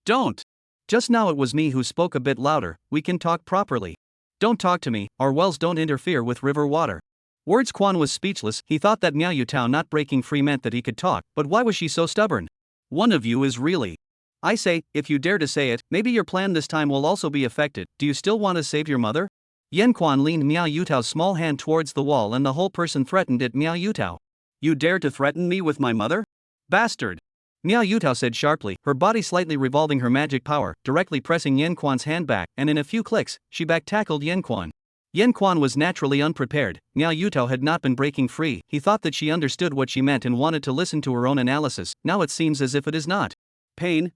Speaker 1: Don't. Just now it was me who spoke a bit louder, we can talk properly. Don't talk to me, our wells don't interfere with river water. Words Quan was speechless, he thought that Miao Yutao not breaking free meant that he could talk, but why was she so stubborn? One of you is really. I say, if you dare to say it, maybe your plan this time will also be affected, do you still want to save your mother? Yanquan leaned Miao Yutao's small hand towards the wall and the whole person threatened at Miao Yutao. You dare to threaten me with my mother? Bastard! Miao Yutao said sharply, her body slightly revolving her magic power, directly pressing Yanquan's hand back, and in a few clicks, she back-tackled Yanquan. Yanquan was naturally unprepared, Miao Yutao had not been breaking free, he thought that she understood what she meant and wanted to listen to her own analysis, now it seems as if it is not. Pain,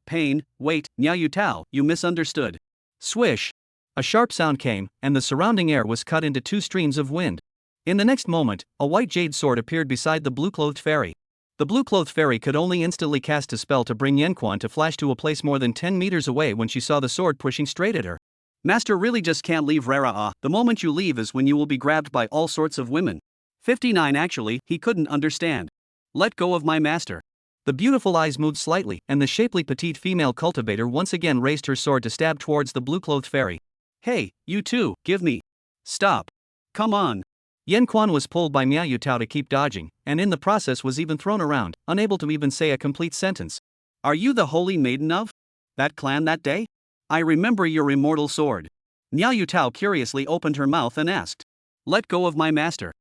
Speaker 1: wait, Miao Yutao, you misunderstood. Swish! A sharp sound came, and the surrounding air was cut into two streams of wind. In the next moment, a white jade sword appeared beside the blue-clothed fairy. The blue-clothed fairy could only instantly cast a spell to bring Yanquan to flash to a place more than 10 meters away when she saw the sword pushing straight at her. Master really just can't leave Rara. The moment you leave is when you will be grabbed by all sorts of women. 59 Actually, he couldn't understand. Let go of my master. The beautiful eyes moved slightly, and the shapely petite female cultivator once again raised her sword to stab towards the blue-clothed fairy. Hey, you too, give me. Stop. Come on. Yanquan was pulled by Miao Yutao to keep dodging, and in the process was even thrown around, unable to even say a complete sentence. Are you the holy maiden of that clan that day? I remember your immortal sword. Miao Yutao curiously opened her mouth and asked. Let go of my master.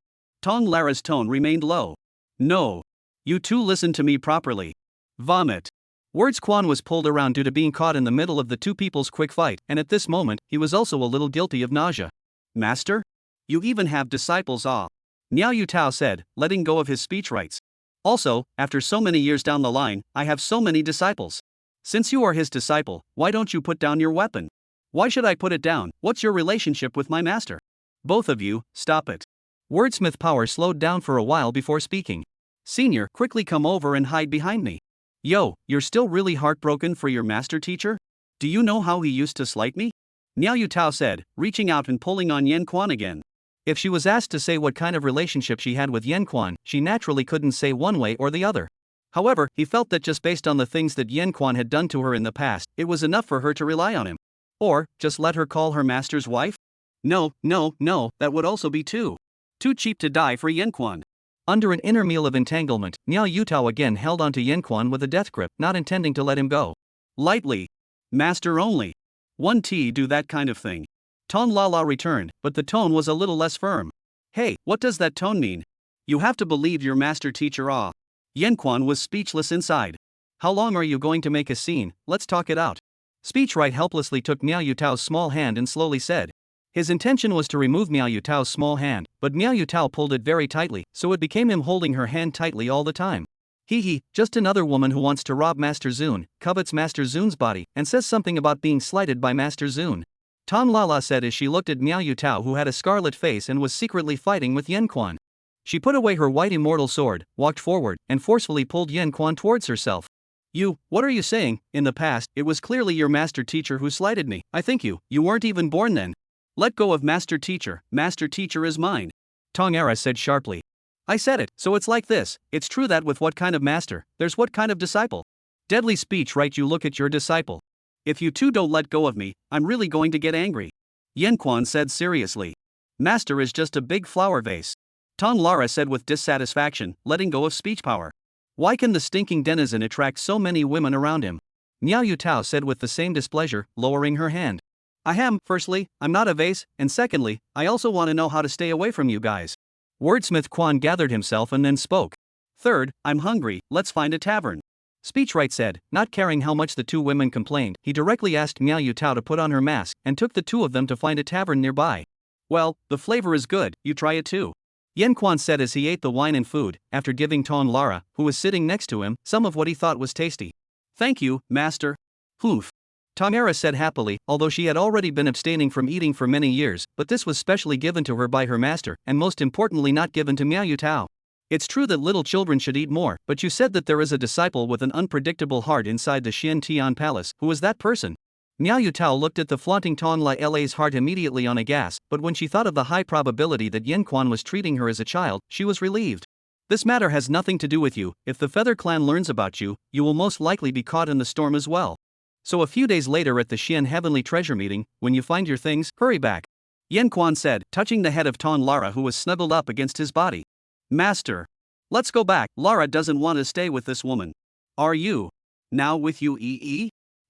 Speaker 1: Tong Lara's tone remained low. No. You two listen to me properly. Vomit. Words Quan was pulled around due to being caught in the middle of the two people's quick fight, and at this moment, he was also a little guilty of nausea. Master? You even have disciples. Miao Yutao said, letting go of his speech rights. Also, after so many years down the line, I have so many disciples. Since you are his disciple, why don't you put down your weapon? Why should I put it down? What's your relationship with my master? Both of you, stop it. Wordsmith Power slowed down for a while before speaking. Senior, quickly come over and hide behind me. Yo, you're still really heartbroken for your master teacher? Do you know how he used to slight me? Miao Yutao said, reaching out and pulling on Yen Quan again. If she was asked to say what kind of relationship she had with Yen Quan, she naturally couldn't say one way or the other. However, he felt that just based on the things that Yen Quan had done to her in the past, it was enough for her to rely on him. Or, just let her call her master's wife? No, that would also be too cheap to die for Yen Quan. Under an inner meal of entanglement, Miao Yutao again held onto Yen Quan with a death grip, not intending to let him go. Lightly. Master only. 1T do that kind of thing. Ton Lala returned, but the tone was a little less firm. Hey, what does that tone mean? You have to believe your master teacher. Yen Quan was speechless inside. How long are you going to make a scene? Let's talk it out. Speechwright helplessly took Miao Yutao's small hand and slowly said. His intention was to remove Miao Yutao's small hand, but Miao Yutao pulled it very tightly, so it became him holding her hand tightly all the time. Just another woman who wants to rob Master Zun, covets Master Zun's body, and says something about being slighted by Master Zun. Tan Lala said as she looked at Miao Yutao, who had a scarlet face and was secretly fighting with Yen Quan. She put away her white immortal sword, walked forward, and forcefully pulled Yen Quan towards herself. What are you saying? In the past, it was clearly your master teacher who slighted me. I think you weren't even born then. Let go of master teacher is mine. Tong Era said sharply. I said it, so it's like this. It's true that with what kind of master, there's what kind of disciple. Deadly speech, right? You look at your disciple. If you two don't let go of me, I'm really going to get angry. Yen Quan said seriously. Master is just a big flower vase. Ton Lara said with dissatisfaction, letting go of speech power. Why can the stinking denizen attract so many women around him? Miao Yutao said with the same displeasure, lowering her hand. Firstly, I'm not a vase, and secondly, I also want to know how to stay away from you guys. Wordsmith Quan gathered himself and then spoke. Third, I'm hungry, let's find a tavern. Speechwright said, not caring how much the two women complained, he directly asked Miao Yutao to put on her mask and took the two of them to find a tavern nearby. Well, the flavor is good, you try it too. Yen Quan said as he ate the wine and food, after giving Ton Lara, who was sitting next to him, some of what he thought was tasty. Thank you, master. Hoof. Tamara said happily, although she had already been abstaining from eating for many years, but this was specially given to her by her master, and most importantly not given to Miao Yutao. It's true that little children should eat more, but you said that there is a disciple with an unpredictable heart inside the Xian Tian Palace. Who is that person? Miao Yutao looked at the flaunting Ton La's heart immediately on a gas, but when she thought of the high probability that Yen Quan was treating her as a child, she was relieved. This matter has nothing to do with you. If the Feather Clan learns about you, you will most likely be caught in the storm as well. So a few days later at the Xian Heavenly Treasure meeting, when you find your things, hurry back. Yen Quan said, touching the head of Ton Lara who was snuggled up against his body. Master. Let's go back. Lara doesn't want to stay with this woman. Are you? Now with you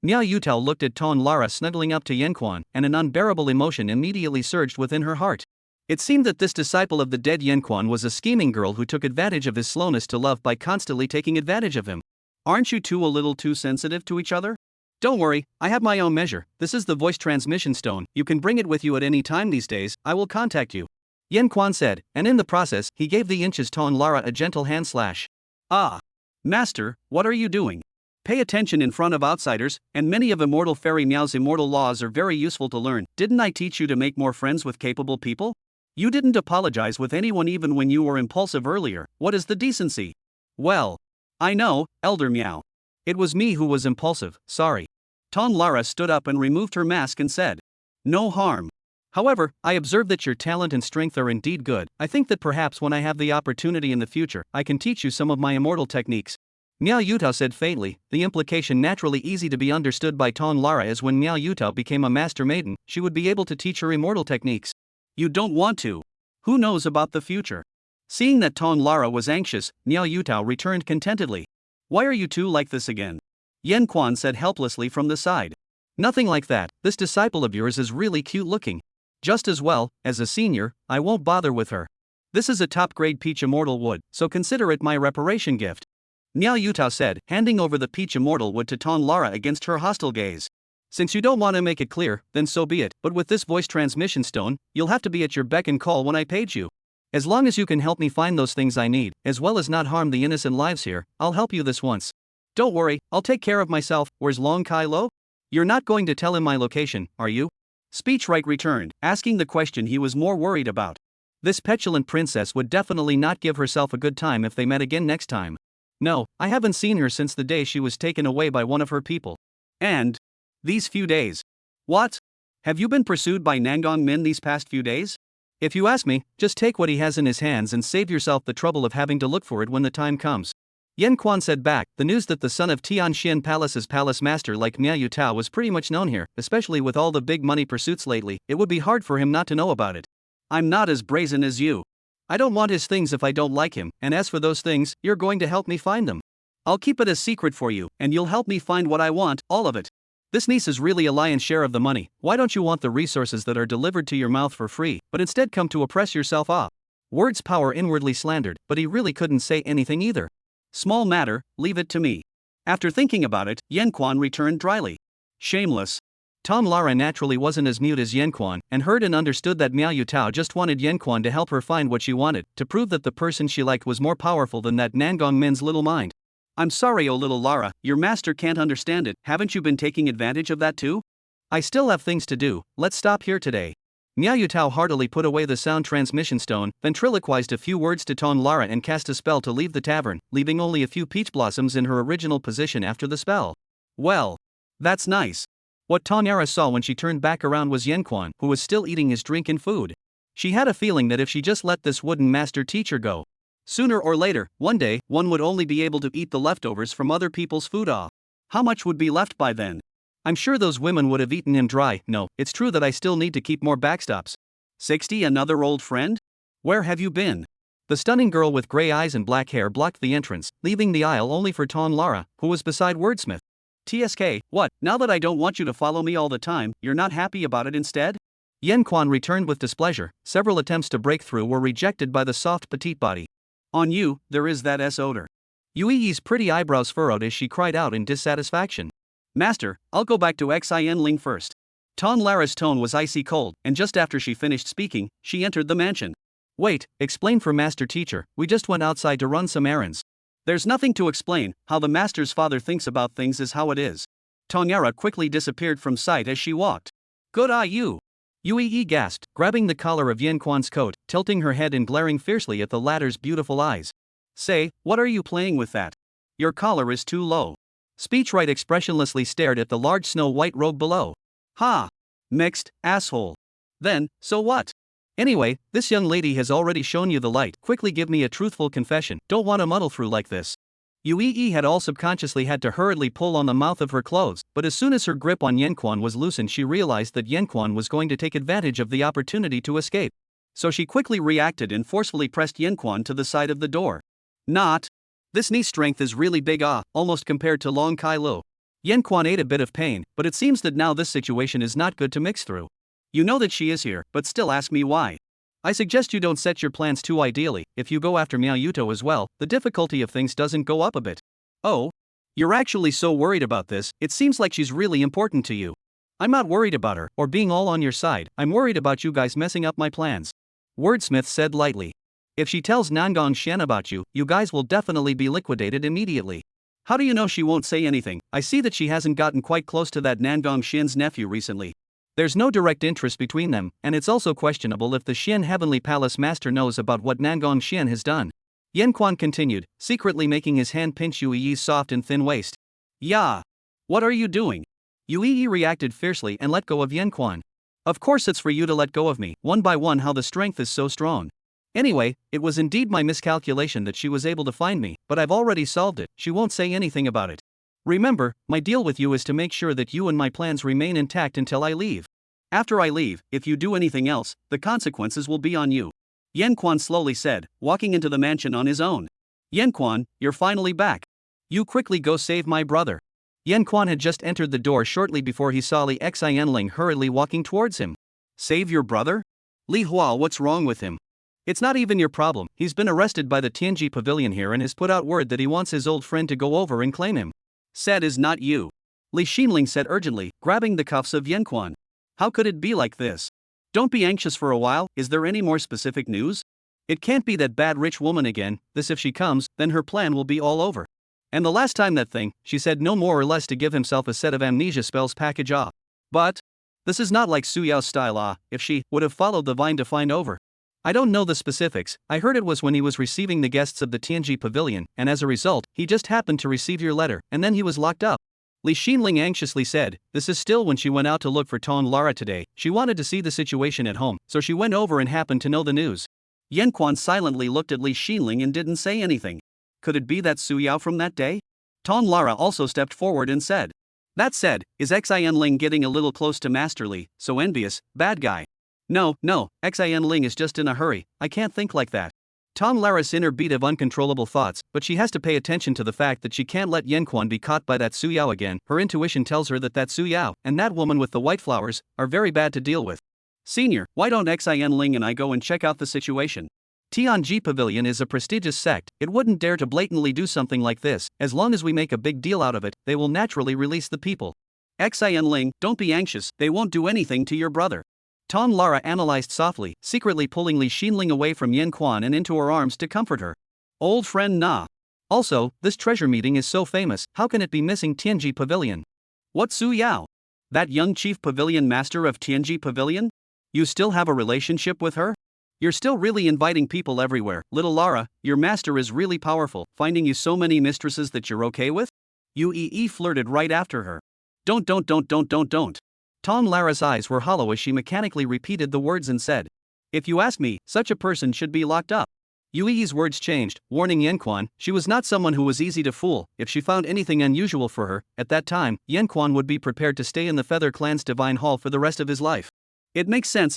Speaker 1: Miao Yutao looked at Ton Lara snuggling up to Yen Quan, and an unbearable emotion immediately surged within her heart. It seemed that this disciple of the dead Yen Quan was a scheming girl who took advantage of his slowness to love by constantly taking advantage of him. Aren't you two a little too sensitive to each other? Don't worry, I have my own measure. This is the voice transmission stone. You can bring it with you at any time these days. I will contact you. Yen Quan said, and in the process, he gave the inches Ton Lara a gentle hand slash. Ah. Master, what are you doing? Pay attention in front of outsiders, and many of Immortal Fairy Miao's immortal laws are very useful to learn. Didn't I teach you to make more friends with capable people? You didn't apologize with anyone even when you were impulsive earlier. What is the decency? Well. I know, Elder Miao. It was me who was impulsive, sorry. Ton Lara stood up and removed her mask and said. No harm. However, I observe that your talent and strength are indeed good. I think that perhaps when I have the opportunity in the future, I can teach you some of my immortal techniques. Miao Yutao said faintly, the implication naturally easy to be understood by Ton Lara is when Miao Yutao became a master maiden, she would be able to teach her immortal techniques. You don't want to. Who knows about the future? Seeing that Ton Lara was anxious, Miao Yutao returned contentedly. Why are you two like this again? Yen Quan said helplessly from the side. Nothing like that, this disciple of yours is really cute looking. Just as well, as a senior, I won't bother with her. This is a top-grade peach immortal wood, so consider it my reparation gift. Miao Yutao said, handing over the peach immortal wood to Ton Lara against her hostile gaze. Since you don't want to make it clear, then so be it, but with this voice transmission stone, you'll have to be at your beck and call when I page you. As long as you can help me find those things I need, as well as not harm the innocent lives here, I'll help you this once. Don't worry, I'll take care of myself. Where's Long Kai Lo? You're not going to tell him my location, are you? Speechwright returned, asking the question he was more worried about. This petulant princess would definitely not give herself a good time if they met again next time. No, I haven't seen her since the day she was taken away by one of her people. And these few days. What? Have you been pursued by Nangong Min these past few days? If you ask me, just take what he has in his hands and save yourself the trouble of having to look for it when the time comes. Yan Quan said back, the news that the son of Tianxian Palace's palace master like Miao Yutao was pretty much known here, especially with all the big money pursuits lately, it would be hard for him not to know about it. I'm not as brazen as you. I don't want his things if I don't like him, and as for those things, you're going to help me find them. I'll keep it a secret for you, and you'll help me find what I want, all of it. This niece is really a lion's share of the money. Why don't you want the resources that are delivered to your mouth for free, but instead come to oppress yourself off? Words power inwardly slandered, but he really couldn't say anything either. Small matter, leave it to me. After thinking about it, Yan Quan returned dryly. Shameless. Tom Lara naturally wasn't as mute as Yan Quan, and heard and understood that Miao Yutao just wanted Yan Quan to help her find what she wanted, to prove that the person she liked was more powerful than that Nangong Min's little mind. I'm sorry, oh little Lara, your master can't understand it. Haven't you been taking advantage of that too? I still have things to do, let's stop here today. Miao Yutao heartily put away the sound transmission stone, ventriloquized a few words to Ton Lara and cast a spell to leave the tavern, leaving only a few peach blossoms in her original position after the spell. Well, that's nice. What Ton Lara saw when she turned back around was Yan Quan, who was still eating his drink and food. She had a feeling that if she just let this wooden master teacher go, sooner or later, one day, one would only be able to eat the leftovers from other people's food off. How much would be left by then? I'm sure those women would have eaten him dry. No, it's true that I still need to keep more backstops. 60, another old friend? Where have you been? The stunning girl with gray eyes and black hair blocked the entrance, leaving the aisle only for Ton Lara, who was beside Wordsmith. TSK, what, now that I don't want you to follow me all the time, you're not happy about it instead? Yan Quan returned with displeasure. Several attempts to break through were rejected by the soft petite body. On you, there is that odor. Yui's pretty eyebrows furrowed as she cried out in dissatisfaction. Master, I'll go back to Xin Ling first. Ton Lara's tone was icy cold, and just after she finished speaking, she entered the mansion. Wait, explain for Master Teacher, we just went outside to run some errands. There's nothing to explain, how the master's father thinks about things is how it is. Ton Lara quickly disappeared from sight as she walked. Good eye you! Yui gasped, grabbing the collar of Yan Quan's coat, tilting her head and glaring fiercely at the latter's beautiful eyes. Say, what are you playing with that? Your collar is too low. Speechwright expressionlessly stared at the large snow-white robe below. Ha! Mixed, asshole. Then, so what? Anyway, this young lady has already shown you the light. Quickly give me a truthful confession. Don't want to muddle through like this. Yui had all subconsciously had to hurriedly pull on the mouth of her clothes, but as soon as her grip on Yan Quan was loosened, she realized that Yan Quan was going to take advantage of the opportunity to escape. So she quickly reacted and forcefully pressed Yan Quan to the side of the door. Not. This knee strength is really big, almost compared to Long Kai Lu. Yan Quan ate a bit of pain, but it seems that now this situation is not good to mix through. You know that she is here, but still ask me why. I suggest you don't set your plans too ideally. If you go after Miao Yuto as well, the difficulty of things doesn't go up a bit. Oh? You're actually so worried about this, it seems like she's really important to you. I'm not worried about her, or being all on your side, I'm worried about you guys messing up my plans. Wordsmith said lightly. If she tells Nangong Shan about you, you guys will definitely be liquidated immediately. How do you know she won't say anything? I see that she hasn't gotten quite close to that Nangong Shan's nephew recently. There's no direct interest between them, and it's also questionable if the Xian Heavenly Palace Master knows about what Nangong Xian has done. Yan Quan continued, secretly making his hand pinch Yui's soft and thin waist. Yeah. What are you doing? Yui reacted fiercely and let go of Yan Quan. Of course it's for you to let go of me, one by one how the strength is so strong. Anyway, it was indeed my miscalculation that she was able to find me, but I've already solved it. She won't say anything about it. Remember, my deal with you is to make sure that you and my plans remain intact until I leave. After I leave, if you do anything else, the consequences will be on you. Yan Quan slowly said, walking into the mansion on his own. Yan Quan, you're finally back. You quickly go save my brother. Yan Quan had just entered the door shortly before he saw Li Xianling hurriedly walking towards him. Save your brother? Li Hua, what's wrong with him? It's not even your problem. He's been arrested by the Tianji Pavilion here and has put out word that he wants his old friend to go over and claim him. Said is not you. Li Xinling said urgently, grabbing the cuffs of Yan Quan. How could it be like this? Don't be anxious for a while. Is there any more specific news? It can't be that bad rich woman again. This if she comes, then her plan will be all over. And the last time that thing, she said no more or less to give himself a set of amnesia spells package off. But this is not like Su Yao's style. If she would have followed the vine to find over. I don't know the specifics, I heard it was when he was receiving the guests of the Tianji Pavilion, and as a result, he just happened to receive your letter, and then he was locked up. Li Xinling anxiously said. This is still when she went out to look for Ton Lara today. She wanted to see the situation at home, so she went over and happened to know the news. Yanquan silently looked at Li Xinling and didn't say anything. Could it be that Su Yao from that day? Ton Lara also stepped forward and said. That said, is Xin Ling getting a little close to Master Li, so envious, bad guy? No, Xin Ling is just in a hurry, I can't think like that. Ton Lara's inner beat of uncontrollable thoughts, but she has to pay attention to the fact that she can't let Yanquan be caught by that Su Yao again. Her intuition tells her that Su Yao, and that woman with the white flowers, are very bad to deal with. Senior, why don't Xin Ling and I go and check out the situation? Tianji Pavilion is a prestigious sect, it wouldn't dare to blatantly do something like this. As long as we make a big deal out of it, they will naturally release the people. Xin Ling, don't be anxious, they won't do anything to your brother. Ton Lara analyzed softly, secretly pulling Li Xinling away from Yanquan and into her arms to comfort her. Old friend Na. Also, this treasure meeting is so famous, how can it be missing Tianji Pavilion? What Su Yao? That young chief pavilion master of Tianji Pavilion? You still have a relationship with her? You're still really inviting people everywhere. Little Lara, your master is really powerful, finding you so many mistresses that you're okay with? Yue flirted right after her. Don't. Ton Lara's eyes were hollow as she mechanically repeated the words and said. If you ask me, such a person should be locked up. Yui's words changed, warning Yanquan, she was not someone who was easy to fool. If she found anything unusual for her, at that time, Yanquan would be prepared to stay in the Feather Clan's divine hall for the rest of his life. It makes sense.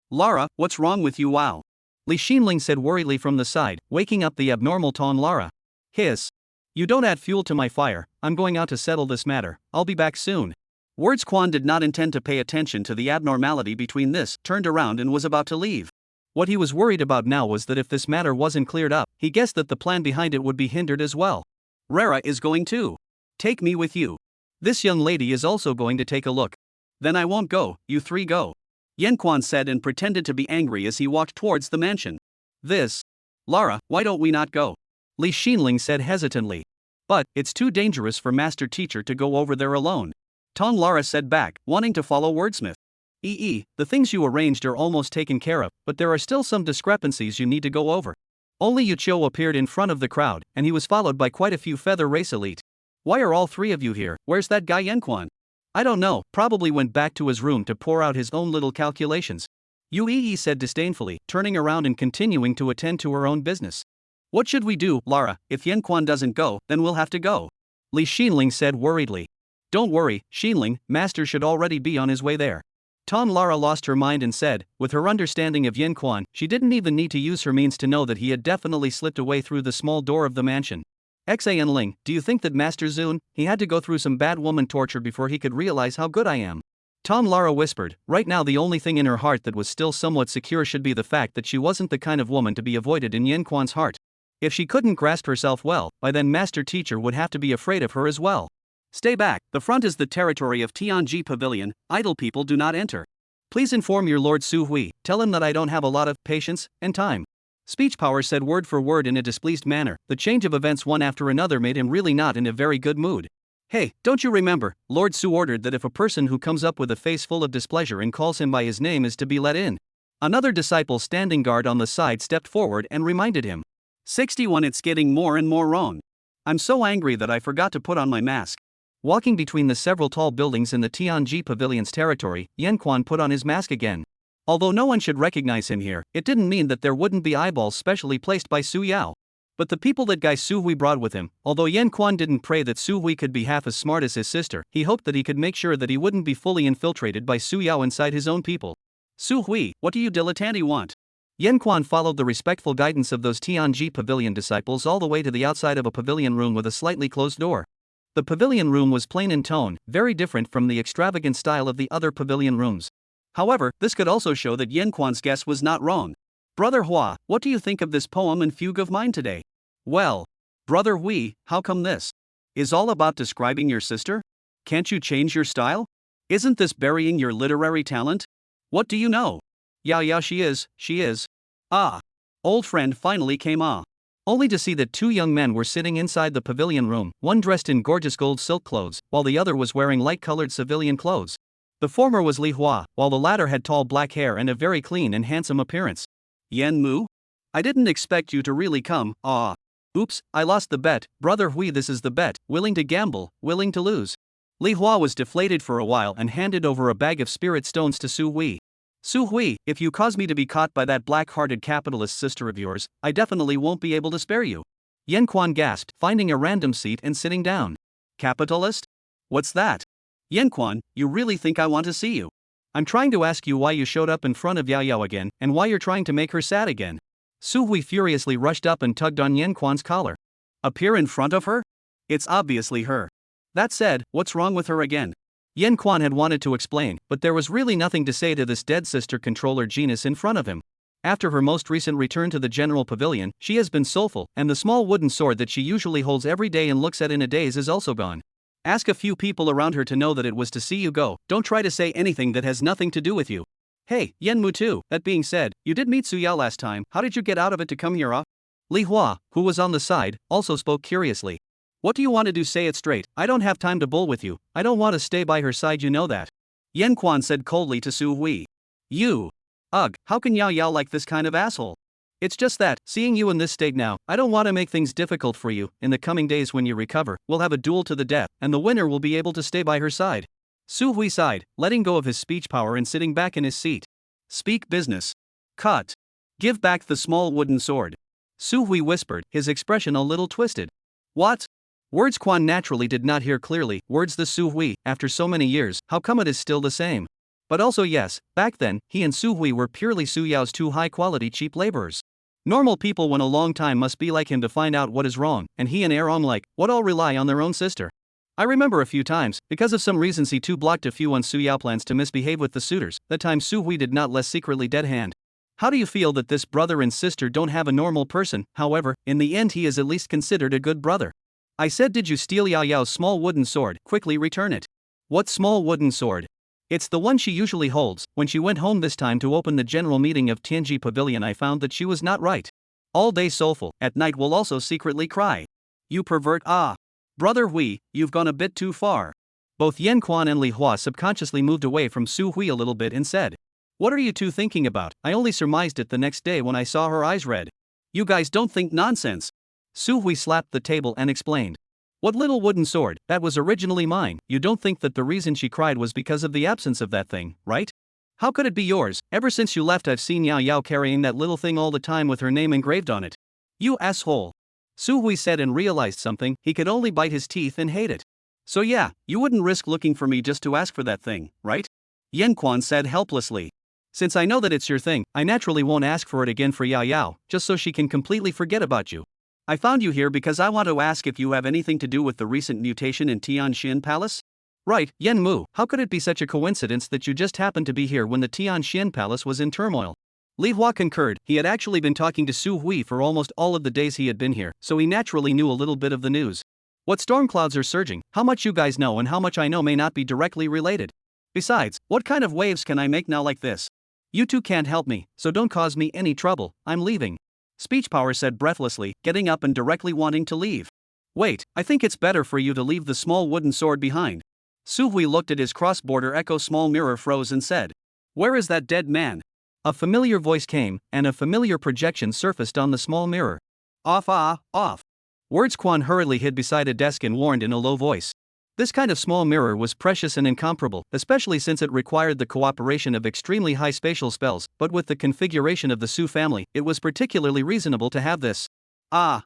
Speaker 1: Lara, what's wrong with you? Wow. Li Xinling said worriedly from the side, waking up the abnormal Ton Lara. Hiss. You don't add fuel to my fire, I'm going out to settle this matter, I'll be back soon. Words Quan did not intend to pay attention to the abnormality between this, turned around and was about to leave. What he was worried about now was that if this matter wasn't cleared up, he guessed that the plan behind it would be hindered as well. Rara is going too. Take me with you. This young lady is also going to take a look. Then I won't go, you three go. Yanquan said and pretended to be angry as he walked towards the mansion. Lara, why don't we not go? Li Xinling said hesitantly. But, it's too dangerous for Master Teacher to go over there alone. Ton Lara said back, wanting to follow Wordsmith. The things you arranged are almost taken care of, but there are still some discrepancies you need to go over. Only Yuchou appeared in front of the crowd, and he was followed by quite a few feather race elite. Why are all three of you here? Where's that guy Yanquan? I don't know, probably went back to his room to pour out his own little calculations. Yue said disdainfully, turning around and continuing to attend to her own business. What should we do, Lara? If Yanquan doesn't go, then we'll have to go. Li Xinling said worriedly. Don't worry, Xinling, Master should already be on his way there. Ton Lara lost her mind and said, with her understanding of Yanquan, she didn't even need to use her means to know that he had definitely slipped away through the small door of the mansion. Xin Ling, do you think that Master Zun, he had to go through some bad woman torture before he could realize how good I am? Ton Lara whispered, right now the only thing in her heart that was still somewhat secure should be the fact that she wasn't the kind of woman to be avoided in Yanquan's heart. If she couldn't grasp herself well, by then Master Teacher would have to be afraid of her as well. Stay back, the front is the territory of Tianji Pavilion, idle people do not enter. Please inform your Lord Su Hui, tell him that I don't have a lot of patience and time. Speech Power said word for word in a displeased manner. The change of events one after another made him really not in a very good mood. Hey, don't you remember, Lord Su ordered that if a person who comes up with a face full of displeasure and calls him by his name is to be let in. Another disciple standing guard on the side stepped forward and reminded him. 61 It's getting more and more wrong. I'm so angry that I forgot to put on my mask. Walking between the several tall buildings in the Tianji Pavilion's territory, Yanquan put on his mask again. Although no one should recognize him here, it didn't mean that there wouldn't be eyeballs specially placed by Su Yao. But the people that guy Su Hui brought with him, although Yanquan didn't pray that Su Hui could be half as smart as his sister, he hoped that he could make sure that he wouldn't be fully infiltrated by Su Yao inside his own people. Su Hui, what do you dilettante want? Yanquan followed the respectful guidance of those Tianji Pavilion disciples all the way to the outside of a pavilion room with a slightly closed door. The pavilion room was plain in tone, very different from the extravagant style of the other pavilion rooms. However, this could also show that Yanquan's guess was not wrong. Brother Hua, what do you think of this poem and fugue of mine today? Well, Brother Hui, how come this is all about describing your sister? Can't you change your style? Isn't this burying your literary talent? What do you know? Yeah, she is. Ah. Old friend finally came only to see that two young men were sitting inside the pavilion room, one dressed in gorgeous gold silk clothes, while the other was wearing light-colored civilian clothes. The former was Li Hua, while the latter had tall black hair and a very clean and handsome appearance. Yan Mu? I didn't expect you to really come, ah. Oops, I lost the bet, brother Hui, this is the bet, willing to gamble, willing to lose. Li Hua was deflated for a while and handed over a bag of spirit stones to Su Hui. Su Hui, if you cause me to be caught by that black-hearted capitalist sister of yours, I definitely won't be able to spare you. Yan Quan gasped, finding a random seat and sitting down. Capitalist? What's that? Yan Quan, you really think I want to see you? I'm trying to ask you why you showed up in front of Yao Yao again, and why you're trying to make her sad again. Su Hui furiously rushed up and tugged on Yan Quan's collar. Appear in front of her? It's obviously her. That said, what's wrong with her again? Yan Quan had wanted to explain, but there was really nothing to say to this dead sister controller genius in front of him. After her most recent return to the general pavilion, she has been soulful, and the small wooden sword that she usually holds every day and looks at in a daze is also gone. Ask a few people around her to know that it was to see you go, don't try to say anything that has nothing to do with you. Hey, Yan Mu too, that being said, you did meet Su Yao last time, how did you get out of it to come here? Li Hua, who was on the side, also spoke curiously. What do you want to do, say it straight, I don't have time to bull with you, I don't want to stay by her side, you know that. Yan Quan said coldly to Su Hui. You. Ugh, how can Yao Yao like this kind of asshole? It's just that, seeing you in this state now, I don't want to make things difficult for you. In the coming days when you recover, we'll have a duel to the death, and the winner will be able to stay by her side. Su Hui sighed, letting go of his speech power and sitting back in his seat. Speak business. Cut. Give back the small wooden sword. Su Hui whispered, his expression a little twisted. What? Words Quan naturally did not hear clearly, words the Su Hui, after so many years, how come it is still the same? But also yes, back then, he and Su Hui were purely Su Yao's two high-quality cheap laborers. Normal people when a long time must be like him to find out what is wrong, and he and Aram like, what all rely on their own sister. I remember a few times, because of some reasons he too blocked a few on Su Yao plans to misbehave with the suitors, that time Su Hui did not less secretly dead hand. How do you feel that this brother and sister don't have a normal person, however, in the end he is at least considered a good brother. I said did you steal Yao Yao's small wooden sword, quickly return it. What small wooden sword? It's the one she usually holds. When she went home this time to open the general meeting of Tianji Pavilion I found that she was not right. All day soulful, at night will also secretly cry. You pervert, ah. Brother Hui, you've gone a bit too far. Both Yan Quan and Li Hua subconsciously moved away from Su Hui a little bit and said. What are you two thinking about? I only surmised it the next day when I saw her eyes red. You guys don't think nonsense. Su Hui slapped the table and explained. What little wooden sword, that was originally mine, you don't think that the reason she cried was because of the absence of that thing, right? How could it be yours? Ever since you left I've seen Yao Yao carrying that little thing all the time with her name engraved on it. You asshole. Su Hui said and realized something, he could only bite his teeth and hate it. So yeah, you wouldn't risk looking for me just to ask for that thing, right? Yan Quan said helplessly. Since I know that it's your thing, I naturally won't ask for it again for Yao Yao, just so she can completely forget about you. I found you here because I want to ask if you have anything to do with the recent mutation in Tianxin Palace? Right, Yan Mu, how could it be such a coincidence that you just happened to be here when the Tianxin Palace was in turmoil? Li Hua concurred, he had actually been talking to Su Hui for almost all of the days he had been here, so he naturally knew a little bit of the news. What storm clouds are surging, how much you guys know and how much I know may not be directly related. Besides, what kind of waves can I make now like this? You two can't help me, so don't cause me any trouble, I'm leaving. Speech Power said breathlessly, getting up and directly wanting to leave. Wait, I think it's better for you to leave the small wooden sword behind. Su Hui looked at his cross-border echo small mirror froze and said. Where is that dead man? A familiar voice came, and a familiar projection surfaced on the small mirror. Off off. Words Quan hurriedly hid beside a desk and warned in a low voice. This kind of small mirror was precious and incomparable, especially since it required the cooperation of extremely high spatial spells, but with the configuration of the Su family, it was particularly reasonable to have this. Yao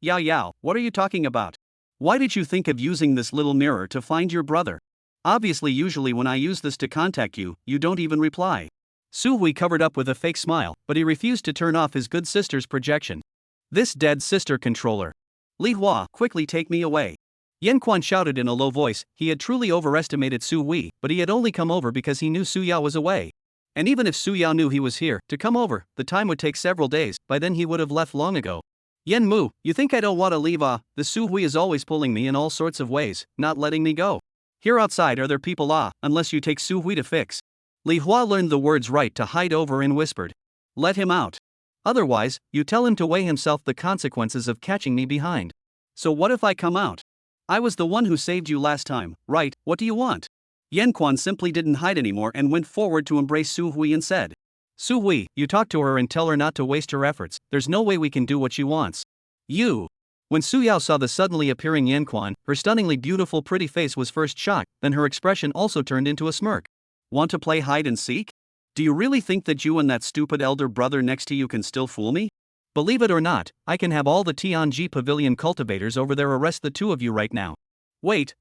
Speaker 1: Yao, what are you talking about? Why did you think of using this little mirror to find your brother? Obviously usually when I use this to contact you, you don't even reply. Su Hui covered up with a fake smile, but he refused to turn off his good sister's projection. This dead sister controller. Li Hua, quickly take me away. Yan Quan shouted in a low voice, he had truly overestimated Su Hui, but he had only come over because he knew Su Yao was away. And even if Su Yao knew he was here, to come over, the time would take several days, by then he would have left long ago. Yan Mu, you think I don't want to leave? The Su Hui is always pulling me in all sorts of ways, not letting me go. Here outside are there people unless you take Su Hui to fix. Li Hua learned the words right to hide over and whispered. Let him out. Otherwise, you tell him to weigh himself the consequences of catching me behind. So what if I come out? I was the one who saved you last time, right? What do you want? Yan Quan simply didn't hide anymore and went forward to embrace Su Hui and said, Su Hui, you talk to her and tell her not to waste her efforts, there's no way we can do what she wants. You. When Su Yao saw the suddenly appearing Yan Quan, her stunningly beautiful pretty face was first shocked, then her expression also turned into a smirk. Want to play hide and seek? Do you really think that you and that stupid elder brother next to you can still fool me? Believe it or not, I can have all the Tianji Pavilion cultivators over there arrest the two of you right now. Wait.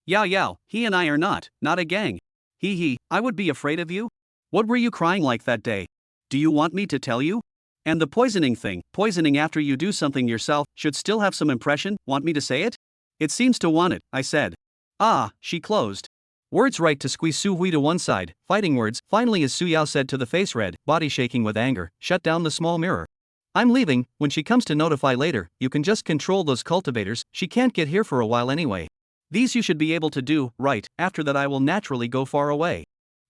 Speaker 1: Yao, he and I are not a gang. He, I would be afraid of you? What were you crying like that day? Do you want me to tell you? And the poisoning thing, poisoning after you do something yourself, should still have some impression, want me to say it? It seems to want it, I said. Ah, she closed. Words right to squeeze Su Hui to one side, fighting words, finally as Su Yao said to the face red, body shaking with anger, shut down the small mirror. I'm leaving, when she comes to notify later, you can just control those cultivators, she can't get here for a while anyway. These you should be able to do, right, after that I will naturally go far away.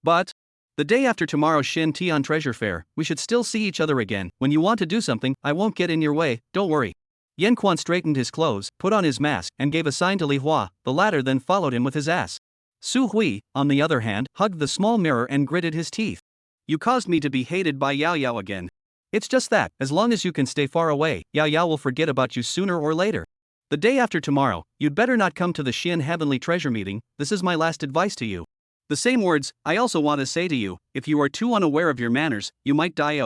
Speaker 1: But the day after tomorrow's Shin Tian Treasure Fair, we should still see each other again. When you want to do something, I won't get in your way, don't worry. Yan Quan straightened his clothes, put on his mask, and gave a sign to Li Hua, the latter then followed him with his ass. Su Hui, on the other hand, hugged the small mirror and gritted his teeth. You caused me to be hated by Yao again. It's just that, as long as you can stay far away, Yao will forget about you sooner or later. The day after tomorrow, you'd better not come to the Shin Heavenly Treasure meeting, this is my last advice to you. The same words, I also want to say to you, if you are too unaware of your manners, you might die.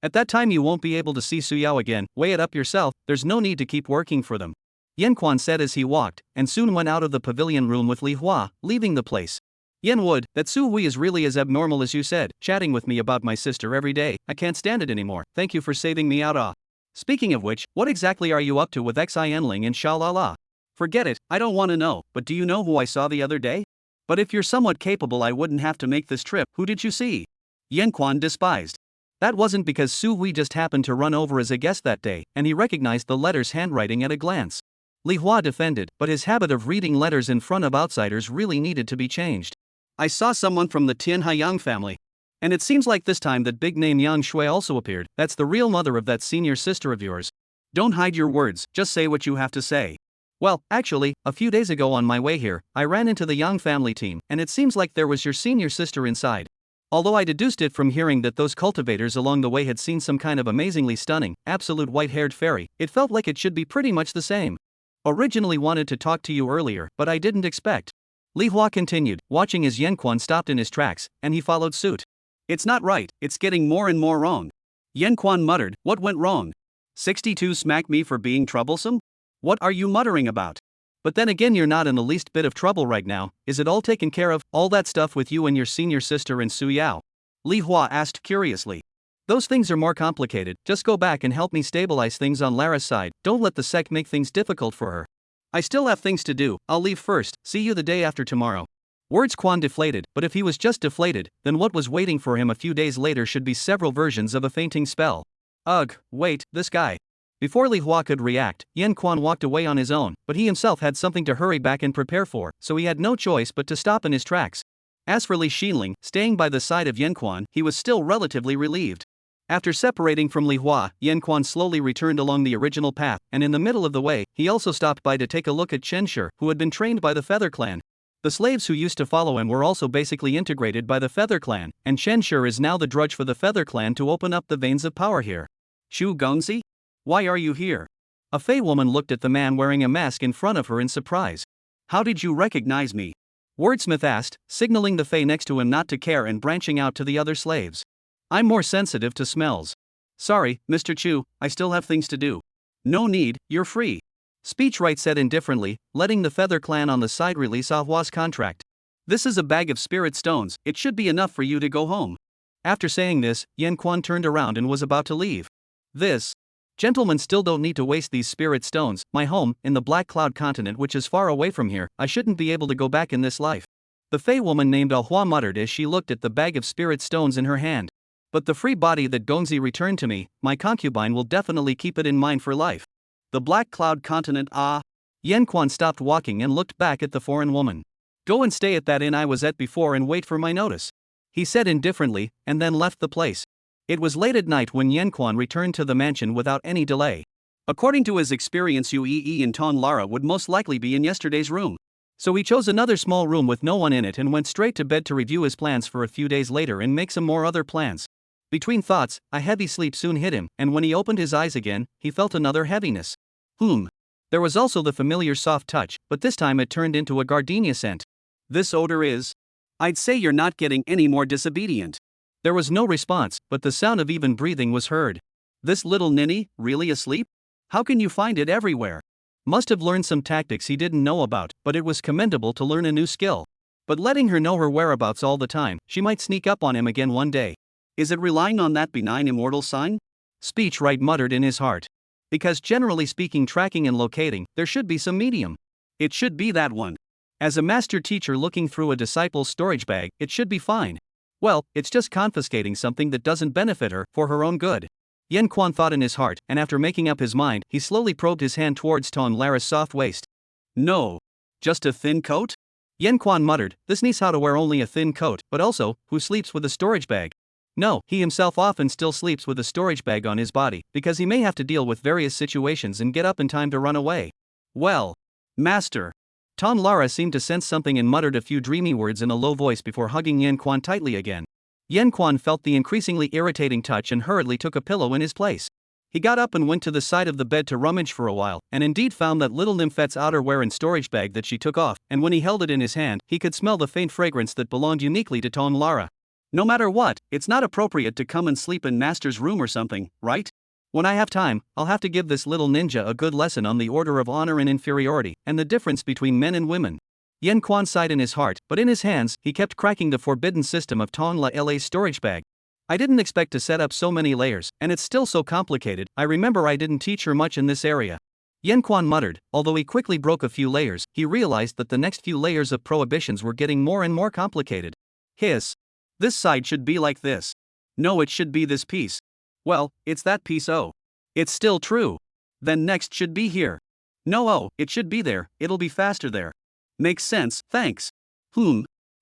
Speaker 1: At that time you won't be able to see Su Yao again, weigh it up yourself, there's no need to keep working for them. Yan Quan said as he walked, and soon went out of the pavilion room with Li Hua, leaving the place. Yan Wood, that Su Hui is really as abnormal as you said, chatting with me about my sister every day, I can't stand it anymore, thank you for saving me out. Speaking of which, what exactly are you up to with Xin and Sha-la-la? Forget it, I don't want to know, but do you know who I saw the other day? But if you're somewhat capable I wouldn't have to make this trip, who did you see? Yan Quan despised. That wasn't because Su Hui just happened to run over as a guest that day, and he recognized the letter's handwriting at a glance. Li Hua defended, but his habit of reading letters in front of outsiders really needed to be changed. I saw someone from the Tian Haiyang family. And it seems like this time that big name Yang Shui also appeared, that's the real mother of that senior sister of yours. Don't hide your words, just say what you have to say. Well, actually, a few days ago on my way here, I ran into the Yang family team, and it seems like there was your senior sister inside. Although I deduced it from hearing that those cultivators along the way had seen some kind of amazingly stunning, absolute white-haired fairy, it felt like it should be pretty much the same. Originally wanted to talk to you earlier, but I didn't expect. Li Hua continued, watching as Yan Quan stopped in his tracks, and he followed suit. It's not right, it's getting more and more wrong. Yan Quan muttered, what went wrong? 62 smack me for being troublesome? What are you muttering about? But then again you're not in the least bit of trouble right now, is it all taken care of, all that stuff with you and your senior sister and Su Yao? Li Hua asked curiously. Those things are more complicated, just go back and help me stabilize things on Lara's side, don't let the sect make things difficult for her. I still have things to do, I'll leave first, see you the day after tomorrow. Words Quan deflated, but if he was just deflated, then what was waiting for him a few days later should be several versions of a fainting spell. Ugh, wait, this guy. Before Li Hua could react, Yan Quan walked away on his own, but he himself had something to hurry back and prepare for, so he had no choice but to stop in his tracks. As for Li Xinling, staying by the side of Yan Quan, he was still relatively relieved. After separating from Li Hua, Yan Quan slowly returned along the original path, and in the middle of the way, he also stopped by to take a look at Chen Shi, who had been trained by the Feather Clan. The slaves who used to follow him were also basically integrated by the Feather Clan, and Chen Shi is now the drudge for the Feather Clan to open up the veins of power here. Shu Gongzi? Why are you here? A Fey woman looked at the man wearing a mask in front of her in surprise. How did you recognize me? Wordsmith asked, signaling the Fey next to him not to care and branching out to the other slaves. I'm more sensitive to smells. Sorry, Mr. Chu, I still have things to do. No need, you're free. Speechwright said indifferently, letting the Feather Clan on the side release Ahhua's contract. This is a bag of spirit stones, it should be enough for you to go home. After saying this, Yan Quan turned around and was about to leave. This. Gentlemen still don't need to waste these spirit stones, my home, in the Black Cloud continent which is far away from here, I shouldn't be able to go back in this life. The Fey woman named Ahhua muttered as she looked at the bag of spirit stones in her hand. But the free body that Gongzi returned to me, my concubine will definitely keep it in mind for life. The Black Cloud continent, ah. Yan Quan stopped walking and looked back at the foreign woman. Go and stay at that inn I was at before and wait for my notice. He said indifferently, and then left the place. It was late at night when Yan Quan returned to the mansion without any delay. According to his experience, Ue and Ton Lara would most likely be in yesterday's room. So he chose another small room with no one in it and went straight to bed to review his plans for a few days later and make some more other plans. Between thoughts, a heavy sleep soon hit him, and when he opened his eyes again, he felt another heaviness. There was also the familiar soft touch, but this time it turned into a gardenia scent. This odor is. I'd say you're not getting any more disobedient. There was no response, but the sound of even breathing was heard. This little ninny, really asleep? How can you find it everywhere? Must have learned some tactics he didn't know about, but it was commendable to learn a new skill. But letting her know her whereabouts all the time, she might sneak up on him again one day. Is it relying on that benign immortal sign? Speech right muttered in his heart. Because generally speaking, tracking and locating, there should be some medium. It should be that one. As a master teacher looking through a disciple's storage bag, it should be fine. Well, it's just confiscating something that doesn't benefit her, for her own good. Yen Quan thought in his heart, and after making up his mind, he slowly probed his hand towards Ton Lara's soft waist. No. Just a thin coat? Yen Quan muttered, this niece how to wear only a thin coat, but also, who sleeps with a storage bag? No, he himself often still sleeps with a storage bag on his body, because he may have to deal with various situations and get up in time to run away. Well, master. Ton Lara seemed to sense something and muttered a few dreamy words in a low voice before hugging Yen Quan tightly again. Yen Quan felt the increasingly irritating touch and hurriedly took a pillow in his place. He got up and went to the side of the bed to rummage for a while, and indeed found that little nymphette's outerwear and storage bag that she took off, and when he held it in his hand, he could smell the faint fragrance that belonged uniquely to Ton Lara. No matter what, it's not appropriate to come and sleep in master's room or something, right? When I have time, I'll have to give this little ninja a good lesson on the order of honor and inferiority, and the difference between men and women. Yen Quan sighed in his heart, but in his hands, he kept cracking the forbidden system of Ton La's storage bag. I didn't expect to set up so many layers, and it's still so complicated. I remember I didn't teach her much in this area. Yen Quan muttered. Although he quickly broke a few layers, he realized that the next few layers of prohibitions were getting more and more complicated. Hiss. This side should be like this. No, it should be this piece. Well, it's that piece. Oh. It's still true. Then next should be here. No, oh, it should be there, it'll be faster there. Makes sense, thanks.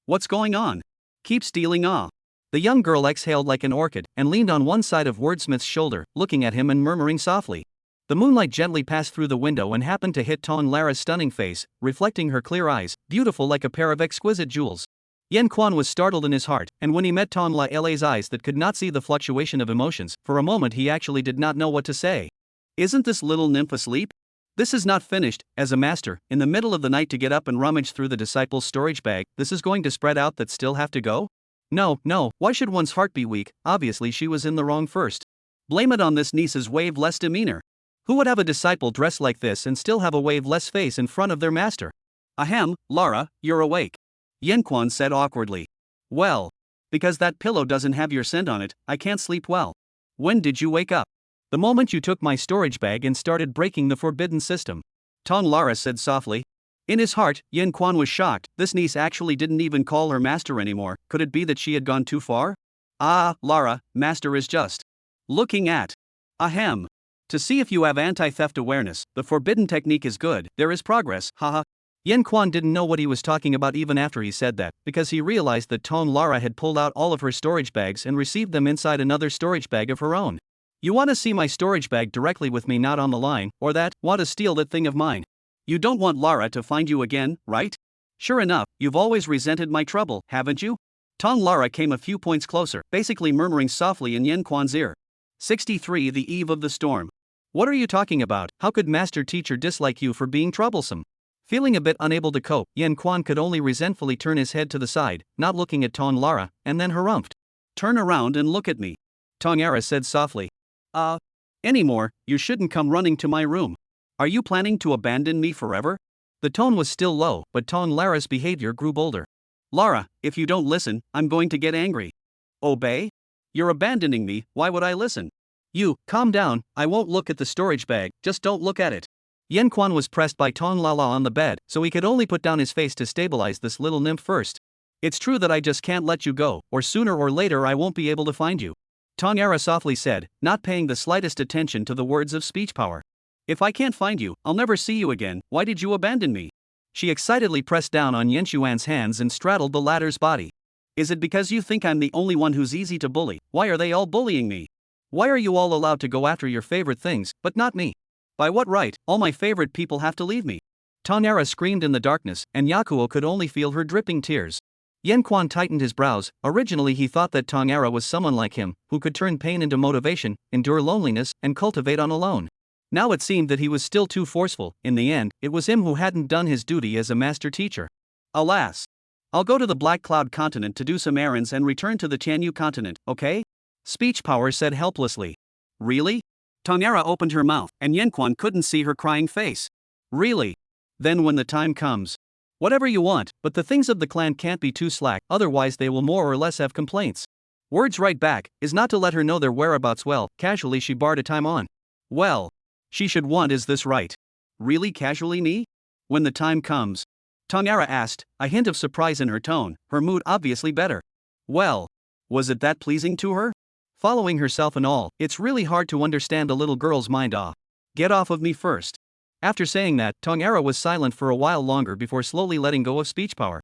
Speaker 1: What's going on? Keep stealing. The young girl exhaled like an orchid and leaned on one side of Wordsmith's shoulder, looking at him and murmuring softly. The moonlight gently passed through the window and happened to hit Ton Lara's stunning face, reflecting her clear eyes, beautiful like a pair of exquisite jewels. Yen Quan was startled in his heart, and when he met Ton La's eyes that could not see the fluctuation of emotions, for a moment he actually did not know what to say. Isn't this little nymph asleep? This is not finished. As a master, in the middle of the night to get up and rummage through the disciple's storage bag, this is going to spread out that still have to go? No, why should one's heart be weak? Obviously she was in the wrong first. Blame it on this niece's wave-less demeanor. Who would have a disciple dress like this and still have a wave-less face in front of their master? Ahem, Lara, you're awake. Yen Quan said awkwardly. Well, because that pillow doesn't have your scent on it, I can't sleep well. When did you wake up? The moment you took my storage bag and started breaking the forbidden system. Ton Lara said softly. In his heart, Yen Quan was shocked. This niece actually didn't even call her master anymore. Could it be that she had gone too far? Ah, Lara, master is just looking at. Ahem. To see if you have anti-theft awareness. The forbidden technique is good. There is progress, haha. Yen Quan didn't know what he was talking about even after he said that, because he realized that Ton Lara had pulled out all of her storage bags and received them inside another storage bag of her own. You want to see my storage bag directly with me, not on the line, or that, want to steal that thing of mine. You don't want Lara to find you again, right? Sure enough, you've always resented my trouble, haven't you? Ton Lara came a few points closer, basically murmuring softly in Yen Quan's ear. 63 The eve of the storm. What are you talking about? How could master teacher dislike you for being troublesome? Feeling a bit unable to cope, Yen Quan could only resentfully turn his head to the side, not looking at Ton Lara, and then harumphed. Turn around and look at me. Ton Lara said softly. Anymore, you shouldn't come running to my room. Are you planning to abandon me forever? The tone was still low, but Ton Lara's behavior grew bolder. Lara, if you don't listen, I'm going to get angry. Obey? You're abandoning me, why would I listen? You, calm down, I won't look at the storage bag, just don't look at it. Yen Quan was pressed by Ton Lala on the bed, so he could only put down his face to stabilize this little nymph first. It's true that I just can't let you go, or sooner or later I won't be able to find you. Ton Lara softly said, not paying the slightest attention to the words of speech power. If I can't find you, I'll never see you again, why did you abandon me? She excitedly pressed down on Yen Xuan's hands and straddled the latter's body. Is it because you think I'm the only one who's easy to bully? Why are they all bullying me? Why are you all allowed to go after your favorite things, but not me? By what right, all my favorite people have to leave me? Tongyara screamed in the darkness, and Yakuo could only feel her dripping tears. Yanquan tightened his brows. Originally he thought that Tongyara was someone like him, who could turn pain into motivation, endure loneliness, and cultivate on alone. Now it seemed that he was still too forceful. In the end, it was him who hadn't done his duty as a master teacher. Alas. I'll go to the Black Cloud continent to do some errands and return to the Tianyu continent, okay? Speech Power said helplessly. Really? Tongyara opened her mouth, and Yanquan couldn't see her crying face. Really? Then when the time comes. Whatever you want, but the things of the clan can't be too slack, otherwise they will more or less have complaints. Words right back, is not to let her know their whereabouts. Well, casually she barred a time on. Well. She should want. Is this right? Really casually me? When the time comes? Tongyara asked, a hint of surprise in her tone, her mood obviously better. Well. Was it that pleasing to her? Following herself and all, it's really hard to understand a little girl's mind. Get off of me first. After saying that, Tongyara was silent for a while longer before slowly letting go of speech power.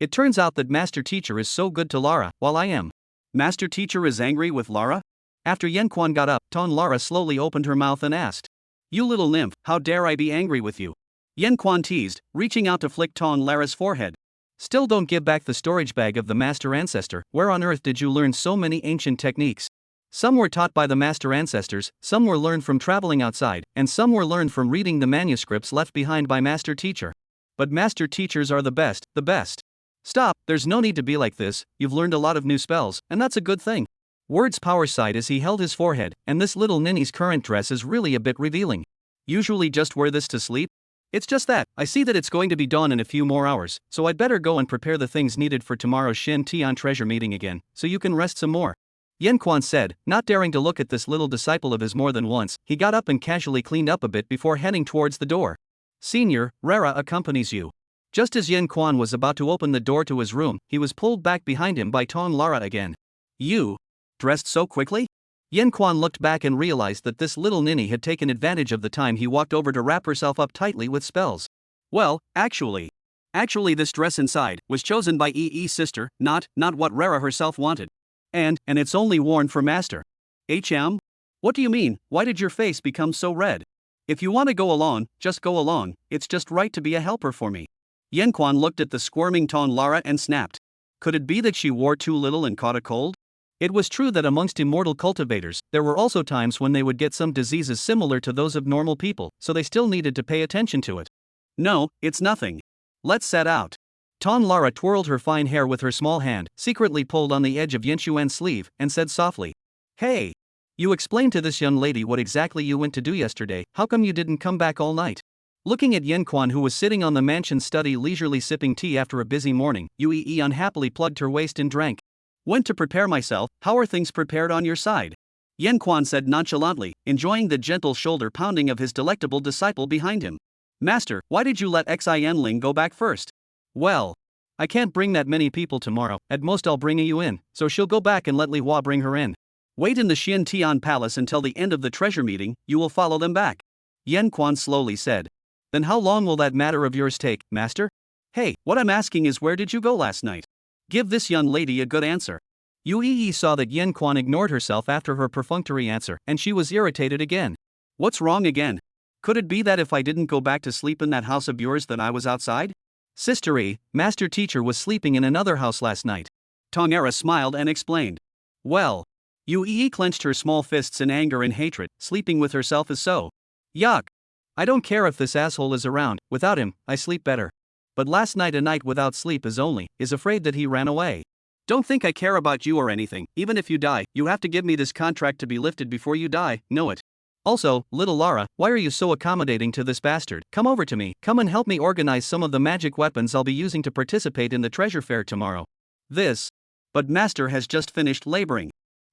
Speaker 1: It turns out that Master Teacher is so good to Lara, while I am. Master Teacher is angry with Lara? After Yanquan got up, Lara slowly opened her mouth and asked. You little nymph, how dare I be angry with you? Yanquan teased, reaching out to flick Lara's forehead. Still don't give back the storage bag of the Master Ancestor. Where on earth did you learn so many ancient techniques? Some were taught by the Master Ancestors, some were learned from traveling outside, and some were learned from reading the manuscripts left behind by Master Teacher. But Master Teachers are the best, the best. Stop, there's no need to be like this, you've learned a lot of new spells, and that's a good thing. Words Power sighed as he held his forehead, and this little ninny's current dress is really a bit revealing. Usually just wear this to sleep? It's just that, I see that it's going to be dawn in a few more hours, so I'd better go and prepare the things needed for tomorrow's Shin Tian treasure meeting again, so you can rest some more. Yanquan said, not daring to look at this little disciple of his more than once. He got up and casually cleaned up a bit before heading towards the door. Senior, Rara accompanies you. Just as Yanquan was about to open the door to his room, he was pulled back behind him by Lara again. You? Dressed so quickly? Yanquan looked back and realized that this little ninny had taken advantage of the time he walked over to wrap herself up tightly with spells. Well, actually this dress inside was chosen by EE's sister, not what Rara herself wanted. And it's only worn for Master. What do you mean? Why did your face become so red? If you want to go along, just go along, it's just right to be a helper for me. Yanquan looked at the squirming Lara and snapped. Could it be that she wore too little and caught a cold? It was true that amongst immortal cultivators, there were also times when they would get some diseases similar to those of normal people, so they still needed to pay attention to it. No, it's nothing. Let's set out. Lara twirled her fine hair with her small hand, secretly pulled on the edge of Yanshuan's sleeve, and said softly. Hey! You explain to this young lady what exactly you went to do yesterday. How come you didn't come back all night? Looking at Yanquan, who was sitting on the mansion study leisurely sipping tea after a busy morning, Yue unhappily plugged her waist and drank. Went to prepare myself. How are things prepared on your side? Yanquan said nonchalantly, enjoying the gentle shoulder pounding of his delectable disciple behind him. Master, why did you let Xianling go back first? Well, I can't bring that many people tomorrow, at most I'll bring you in, so she'll go back and let Li Hua bring her in. Wait in the Xian Tian Palace until the end of the treasure meeting, you will follow them back. Yanquan slowly said. Then how long will that matter of yours take, Master? Hey, what I'm asking is where did you go last night? Give this young lady a good answer. Yue saw that Yanquan ignored herself after her perfunctory answer, and she was irritated again. What's wrong again? Could it be that if I didn't go back to sleep in that house of yours that I was outside? Sister E, Master Teacher was sleeping in another house last night. Tongyara smiled and explained. Well. Yue clenched her small fists in anger and hatred. Sleeping with herself is so. Yuck. I don't care if this asshole is around, without him, I sleep better. But last night a night without sleep is afraid that he ran away. Don't think I care about you or anything. Even if you die, you have to give me this contract to be lifted before you die, know it. Also, little Lara, why are you so accommodating to this bastard? Come over to me, come and help me organize some of the magic weapons I'll be using to participate in the treasure fair tomorrow. But Master has just finished laboring.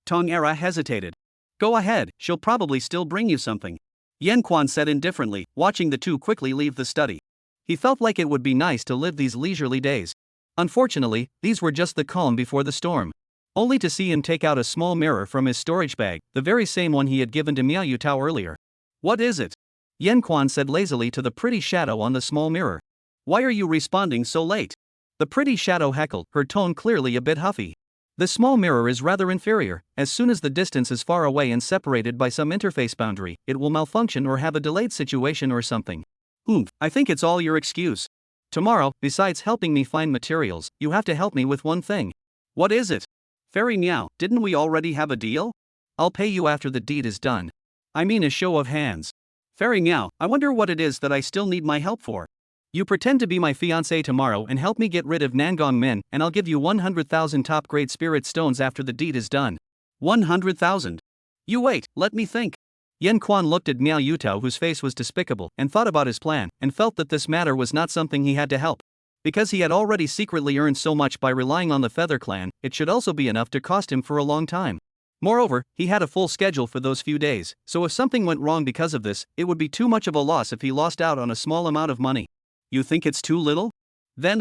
Speaker 1: Tongyara hesitated. Go ahead, she'll probably still bring you something. Yanquan said indifferently, watching the two quickly leave the study. He felt like it would be nice to live these leisurely days. Unfortunately, these were just the calm before the storm. Only to see him take out a small mirror from his storage bag, the very same one he had given to Miao Tao earlier. What is it? Yanquan said lazily to the pretty shadow on the small mirror. Why are you responding so late? The pretty shadow heckled, her tone clearly a bit huffy. The small mirror is rather inferior. As soon as the distance is far away and separated by some interface boundary, it will malfunction or have a delayed situation or something. I think it's all your excuse. Tomorrow, besides helping me find materials, you have to help me with one thing. What is it? Fairy Meow, didn't we already have a deal? I'll pay you after the deed is done. I mean a show of hands. Fairy Meow, I wonder what it is that I still need my help for. You pretend to be my fiancé tomorrow and help me get rid of Nangong Min, and I'll give you 100,000 top-grade spirit stones after the deed is done. 100,000. You wait, let me think. Yen Quan looked at Miao Yutao, whose face was despicable, and thought about his plan, and felt that this matter was not something he had to help. Because he had already secretly earned so much by relying on the Feather Clan, it should also be enough to cost him for a long time. Moreover, he had a full schedule for those few days, so if something went wrong because of this, it would be too much of a loss if he lost out on a small amount of money. You think it's too little? Then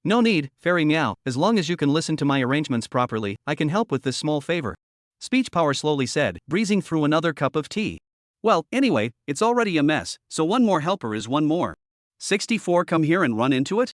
Speaker 1: No need, Fairy Meow, as long as you can listen to my arrangements properly, I can help with this small favor. Speech Power slowly said, breezing through another cup of tea. Well, anyway, it's already a mess, so one more helper is one more. 64 Come here and run into it?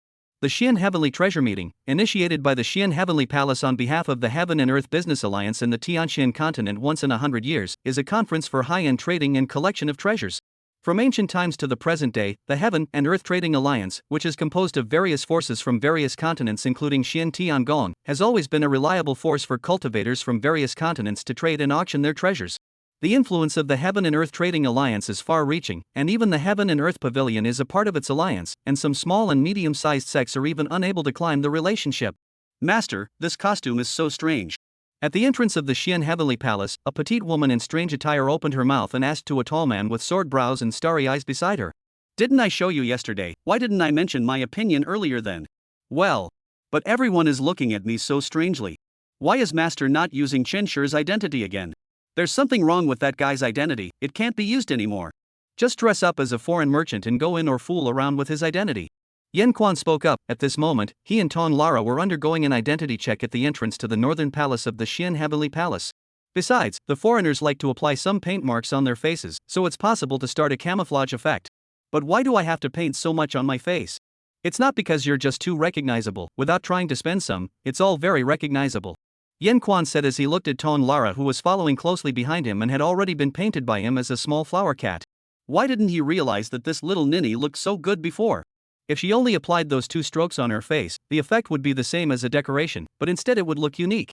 Speaker 1: The Xian Heavenly Treasure Meeting, initiated by the Xian Heavenly Palace on behalf of the Heaven and Earth Business Alliance in the Tianxian continent once in 100 years, is a conference for high-end trading and collection of treasures. From ancient times to the present day, the Heaven and Earth Trading Alliance, which is composed of various forces from various continents including Xian Tiangong, has always been a reliable force for cultivators from various continents to trade and auction their treasures. The influence of the Heaven and Earth Trading Alliance is far-reaching, and even the Heaven and Earth Pavilion is a part of its alliance, and some small and medium-sized sects are even unable to climb the relationship. Master, this costume is so strange. At the entrance of the Xian Heavenly Palace, a petite woman in strange attire opened her mouth and asked to a tall man with sword brows and starry eyes beside her. Didn't I show you yesterday? Why didn't I mention my opinion earlier then? Well. But everyone is looking at me so strangely. Why is Master not using Chen Shi's identity again? There's something wrong with that guy's identity, it can't be used anymore. Just dress up as a foreign merchant and go in or fool around with his identity. Yen Quan spoke up. At this moment, he and Tong Lara were undergoing an identity check at the entrance to the northern palace of the Xian Heavenly Palace. Besides, the foreigners like to apply some paint marks on their faces, so it's possible to start a camouflage effect. But why do I have to paint so much on my face? It's not because you're just too recognizable. Without trying to spend some, it's all very recognizable. Yen Quan said as he looked at Tong Lara, who was following closely behind him and had already been painted by him as a small flower cat. Why didn't he realize that this little ninny looked so good before? If she only applied those 2 strokes on her face, the effect would be the same as a decoration, but instead it would look unique.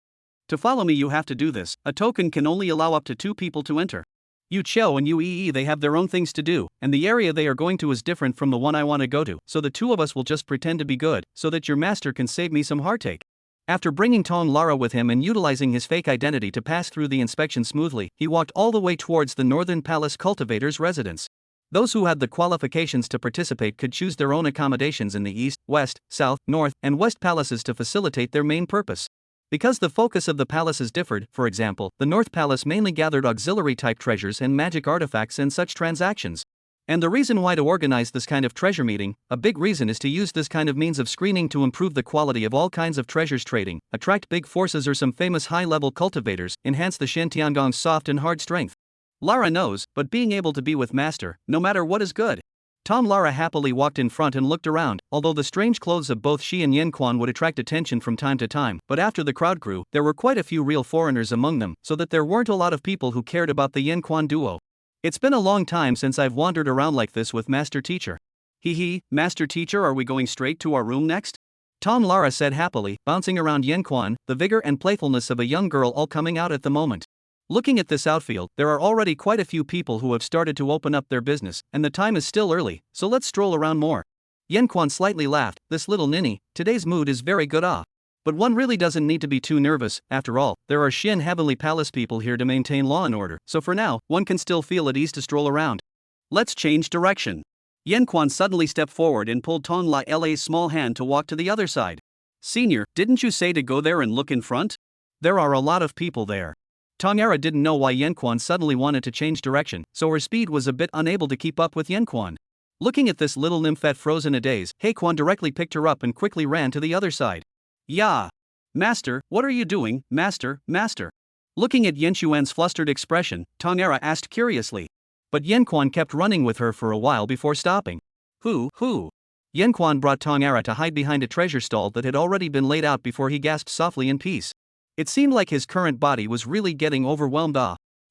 Speaker 1: To follow me you have to do this. A token can only allow up to 2 people to enter. Yu Chou and Yu Yi they have their own things to do, and the area they are going to is different from the one I want to go to, so the 2 of us will just pretend to be good, so that your master can save me some heartache. After bringing Tong Lara with him and utilizing his fake identity to pass through the inspection smoothly, he walked all the way towards the Northern Palace cultivator's residence. Those who had the qualifications to participate could choose their own accommodations in the east, west, south, north, and west palaces to facilitate their main purpose. Because the focus of the palaces differed, for example, the North Palace mainly gathered auxiliary-type treasures and magic artifacts and such transactions. And the reason why to organize this kind of treasure meeting, a big reason is to use this kind of means of screening to improve the quality of all kinds of treasures trading, attract big forces or some famous high-level cultivators, enhance the Shen Tiangong's soft and hard strength. Lara knows, but being able to be with Master, no matter what is good. Tom Lara happily walked in front and looked around, although the strange clothes of both she and Yen Quan would attract attention from time to time, but after the crowd grew, there were quite a few real foreigners among them, so that there weren't a lot of people who cared about the Yen Quan duo. It's been a long time since I've wandered around like this with Master Teacher. Hee, Master Teacher, are we going straight to our room next? Tom Lara said happily, bouncing around Yen Quan, the vigor and playfulness of a young girl all coming out at the moment. Looking at this outfield, there are already quite a few people who have started to open up their business, and the time is still early, so let's stroll around more. Yen Quan slightly laughed. This little ninny, today's mood is very good But one really doesn't need to be too nervous. After all, there are Xian Heavenly Palace people here to maintain law and order, so for now, one can still feel at ease to stroll around. Let's change direction. Yen Quan suddenly stepped forward and pulled Tong La's small hand to walk to the other side. Senior, didn't you say to go there and look in front? There are a lot of people there. Tong Lara didn't know why Yen Quan suddenly wanted to change direction, so her speed was a bit unable to keep up with Yen Quan. Looking at this little nymphette frozen a daze, He Quan directly picked her up and quickly ran to the other side. Yeah. Master, what are you doing, Master? Looking at Yen Xuan's flustered expression, Tong Lara asked curiously. But Yen Quan kept running with her for a while before stopping. Who? Yen Quan brought Tong Lara to hide behind a treasure stall that had already been laid out before he gasped softly in peace. It seemed like his current body was really getting overwhelmed.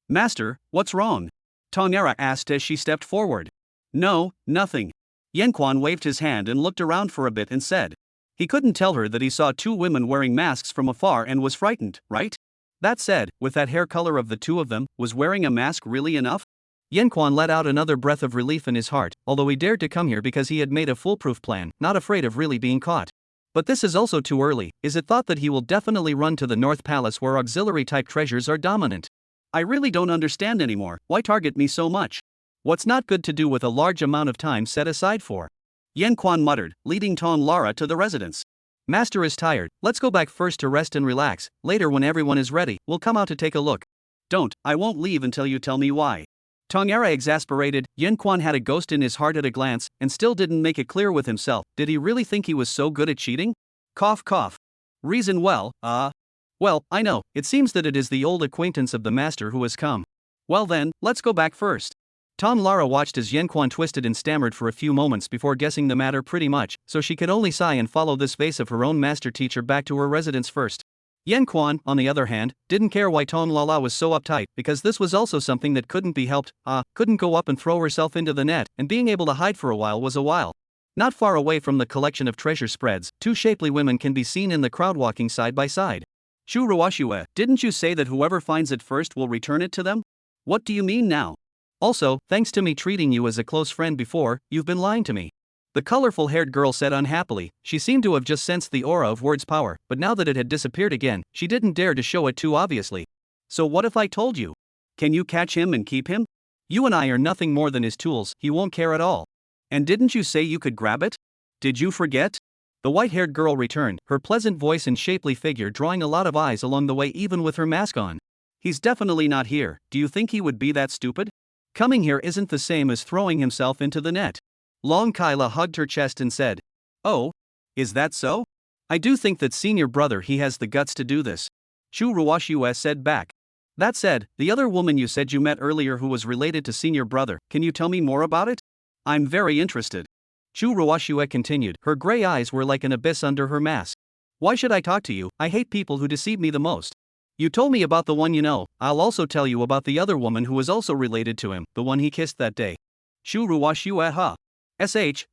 Speaker 1: Master, what's wrong? Tong Lara asked as she stepped forward. No, nothing. Yanquan waved his hand and looked around for a bit and said. He couldn't tell her that he saw two women wearing masks from afar and was frightened, right? That said, with that hair color of the two of them, was wearing a mask really enough? Yanquan let out another breath of relief in his heart, although he dared to come here because he had made a foolproof plan, not afraid of really being caught. But this is also too early. Is it thought that he will definitely run to the North Palace where auxiliary-type treasures are dominant? I really don't understand anymore. Why target me so much? What's not good to do with a large amount of time set aside for? Yanquan muttered, leading Ton Lara to the residence. Master is tired, let's go back first to rest and relax, later when everyone is ready, we'll come out to take a look. Don't, I won't leave until you tell me why. Tongera exasperated, Yanquan had a ghost in his heart at a glance, and still didn't make it clear with himself. Did he really think he was so good at cheating? Cough cough. Reason well, I know, it seems that it is the old acquaintance of the master who has come. Well then, let's go back first. Ton Lara watched as Yanquan twisted and stammered for a few moments before guessing the matter pretty much, so she could only sigh and follow this face of her own master teacher back to her residence first. Yanquan, on the other hand, didn't care why Ton Lala was so uptight, because this was also something that couldn't be helped. Couldn't go up and throw herself into the net, and being able to hide for a while was a while. Not far away from the collection of treasure spreads, two shapely women can be seen in the crowd walking side by side. Shu Ruashue, didn't you say that whoever finds it first will return it to them? What do you mean now? Also, thanks to me treating you as a close friend before, you've been lying to me. The colorful-haired girl said unhappily. She seemed to have just sensed the aura of words' power, but now that it had disappeared again, she didn't dare to show it too obviously. So what if I told you? Can you catch him and keep him? You and I are nothing more than his tools, he won't care at all. And didn't you say you could grab it? Did you forget? The white-haired girl returned, her pleasant voice and shapely figure drawing a lot of eyes along the way even with her mask on. He's definitely not here. Do you think he would be that stupid? Coming here isn't the same as throwing himself into the net. Long Kyla hugged her chest and said, Oh? Is that so? I do think that senior brother he has the guts to do this. Chu Ruashue said back. That said, the other woman you said you met earlier who was related to senior brother, can you tell me more about it? I'm very interested. Chu Ruashue continued, her gray eyes were like an abyss under her mask. Why should I talk to you? I hate people who deceive me the most. You told me about the one you know, I'll also tell you about the other woman who was also related to him, the one he kissed that day. Shu Ruashue huh?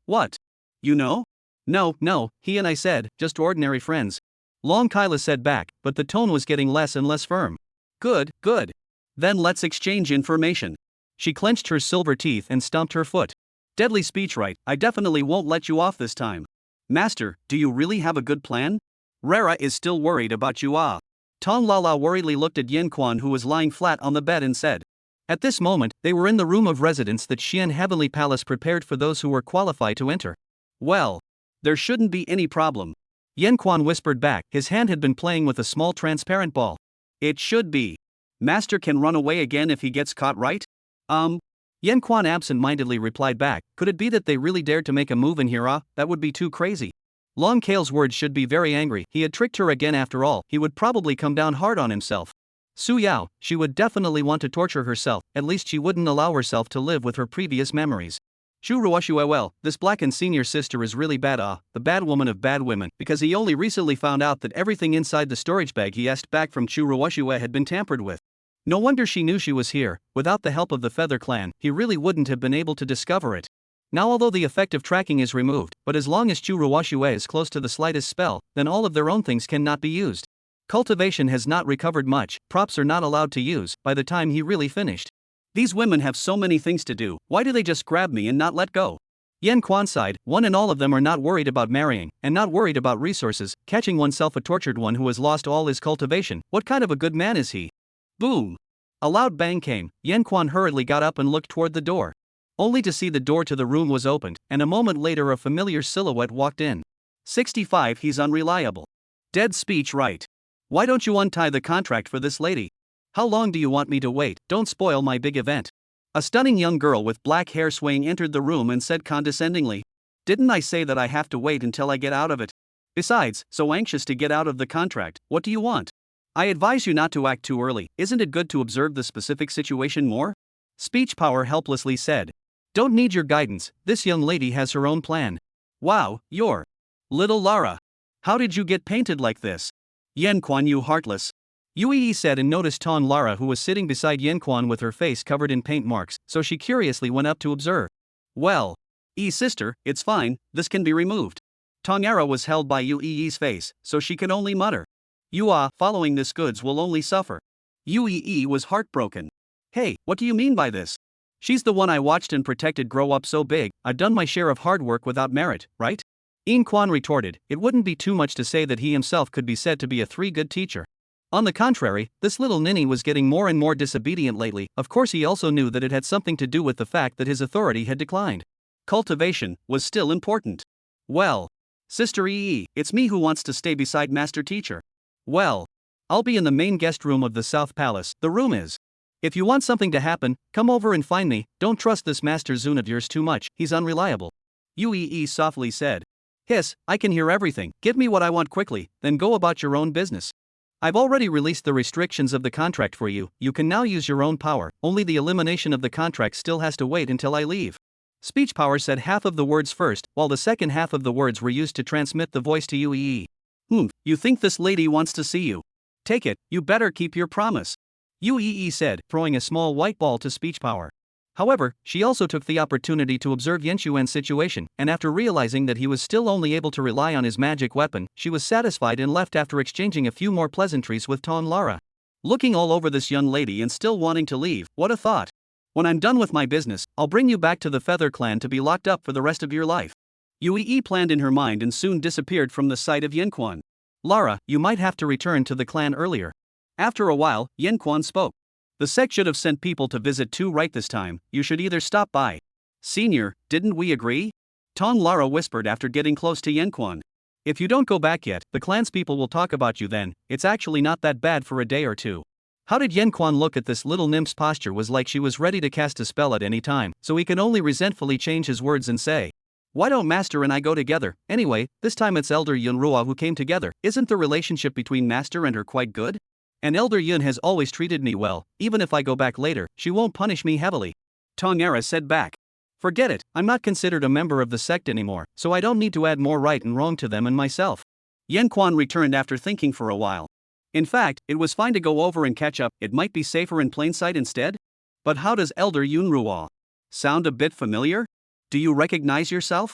Speaker 1: What? You know? No, he and I said, just ordinary friends. Long Kyla said back, but the tone was getting less and less firm. Good. Then let's exchange information. She clenched her silver teeth and stomped her foot. Deadly speech right, I definitely won't let you off this time. Master, do you really have a good plan? Rara is still worried about you Ton Lala worriedly looked at Yanquan who was lying flat on the bed and said. At this moment, they were in the room of residence that Xian Heavenly Palace prepared for those who were qualified to enter. Well, there shouldn't be any problem. Yanquan whispered back, his hand had been playing with a small transparent ball. It should be. Master can run away again if he gets caught, right? Yanquan absent-mindedly replied back, could it be that they really dared to make a move in here? That would be too crazy. Long Kale's words should be very angry, he had tricked her again after all, he would probably come down hard on himself. Su Yao, she would definitely want to torture herself, at least she wouldn't allow herself to live with her previous memories. Shu Ruashue well, this blackened senior sister is really bad the bad woman of bad women, because he only recently found out that everything inside the storage bag he asked back from Chu Ruashue had been tampered with. No wonder she knew she was here, without the help of the Feather Clan, he really wouldn't have been able to discover it. Now although the effect of tracking is removed, but as long as Chu Ruashue is close to the slightest spell, then all of their own things cannot be used. Cultivation has not recovered much, props are not allowed to use, by the time he really finished. These women have so many things to do, why do they just grab me and not let go? Yanquan sighed, one and all of them are not worried about marrying, and not worried about resources, catching oneself a tortured one who has lost all his cultivation, what kind of a good man is he? Boom! A loud bang came, Yanquan hurriedly got up and looked toward the door. Only to see the door to the room was opened, and a moment later a familiar silhouette walked in. 65 He's unreliable. Dead speech right. Why don't you untie the contract for this lady? How long do you want me to wait? Don't spoil my big event. A stunning young girl with black hair swaying entered the room and said condescendingly. Didn't I say that I have to wait until I get out of it? Besides, so anxious to get out of the contract, what do you want? I advise you not to act too early, isn't it good to observe the specific situation more? Speech power helplessly said. Don't need your guidance, this young lady has her own plan. Wow, you're little Lara. How did you get painted like this? Yanquan, you heartless. Yui said and noticed Ton Lara who was sitting beside Yanquan with her face covered in paint marks, so she curiously went up to observe. Well, Sister, it's fine, this can be removed. Tongera was held by Uee's face, so she could only mutter. Following this goods will only suffer. Uee was heartbroken. Hey, what do you mean by this? She's the one I watched and protected grow up so big. I've done my share of hard work without merit, right? In Quan retorted, it wouldn't be too much to say that he himself could be said to be a good teacher. On the contrary, this little ninny was getting more and more disobedient lately. Of course he also knew that it had something to do with the fact that his authority had declined. Cultivation was still important. Well, Sister it's me who wants to stay beside Master Teacher. Well, I'll be in the main guest room of the South Palace. The room is. If you want something to happen, come over and find me. Don't trust this Master Zun of yours too much, he's unreliable. Uee softly said. Hiss, I can hear everything. Give me what I want quickly, then go about your own business. I've already released the restrictions of the contract for you. You can now use your own power. Only the elimination of the contract still has to wait until I leave. Speech power said half of the words first, while the second half of the words were used to transmit the voice to Uee. You think this lady wants to see you? Take it, you better keep your promise. Uee said, throwing a small white ball to speech power. However, she also took the opportunity to observe Yanxuan's situation, and after realizing that he was still only able to rely on his magic weapon, she was satisfied and left after exchanging a few more pleasantries with Ton Lara. Looking all over this young lady and still wanting to leave, what a thought. When I'm done with my business, I'll bring you back to the Feather Clan to be locked up for the rest of your life. Uee planned in her mind and soon disappeared from the sight of Yanquan. Lara, you might have to return to the clan earlier. After a while, Yanquan spoke. The sect should have sent people to visit too right this time. You should either stop by. Senior, didn't we agree? Ton Lara whispered after getting close to Yanquan. If you don't go back yet, the clan's people will talk about you then. It's actually not that bad for a day or two. How did Yanquan look at this little nymph's posture was like she was ready to cast a spell at any time, so he could only resentfully change his words and say, why don't Master and I go together? Anyway, this time it's Elder Yunrua who came together. Isn't the relationship between Master and her quite good? And Elder Yun has always treated me well. Even if I go back later, she won't punish me heavily. Tongera said back. Forget it, I'm not considered a member of the sect anymore, so I don't need to add more right and wrong to them and myself. Yanquan returned after thinking for a while. In fact, it was fine to go over and catch up. It might be safer in plain sight instead? But how does Elder Yunrua sound a bit familiar? Do you recognize yourself?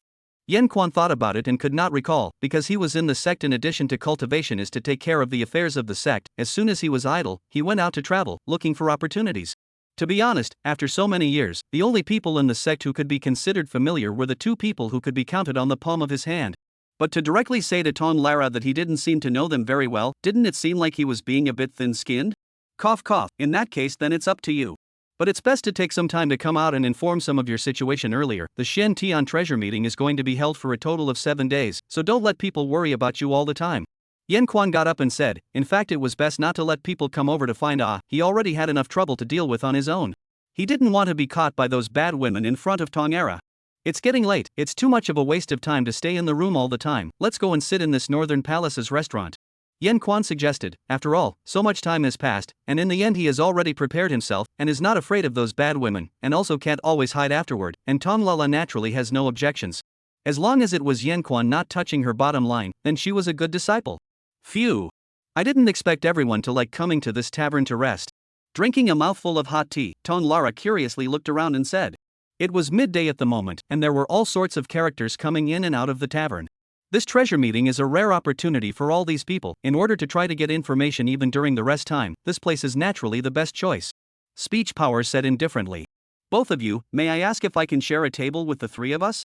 Speaker 1: Yanquan thought about it and could not recall, because he was in the sect in addition to cultivation is to take care of the affairs of the sect. As soon as he was idle, he went out to travel, looking for opportunities. To be honest, after so many years, the only people in the sect who could be considered familiar were the two people who could be counted on the palm of his hand. But to directly say to Ton Lara that he didn't seem to know them very well, didn't it seem like he was being a bit thin-skinned? Cough cough, in that case then it's up to you. But it's best to take some time to come out and inform some of your situation earlier. The Shen Tian treasure meeting is going to be held for a total of 7 days, so don't let people worry about you all the time. Yanquan got up and said, in fact it was best not to let people come over to find he already had enough trouble to deal with on his own. He didn't want to be caught by those bad women in front of Tongera. It's getting late, it's too much of a waste of time to stay in the room all the time. Let's go and sit in this Northern Palace's restaurant. Yanquan suggested. After all, so much time has passed, and in the end he has already prepared himself, and is not afraid of those bad women, and also can't always hide afterward, and Tong Lala naturally has no objections. As long as it was Yanquan not touching her bottom line, then she was a good disciple. Phew. I didn't expect everyone to like coming to this tavern to rest. Drinking a mouthful of hot tea, Tong Lara curiously looked around and said. It was midday at the moment, and there were all sorts of characters coming in and out of the tavern. This treasure meeting is a rare opportunity for all these people. In order to try to get information even during the rest time, this place is naturally the best choice. Speech power said indifferently. Both of you, may I ask if I can share a table with the three of us?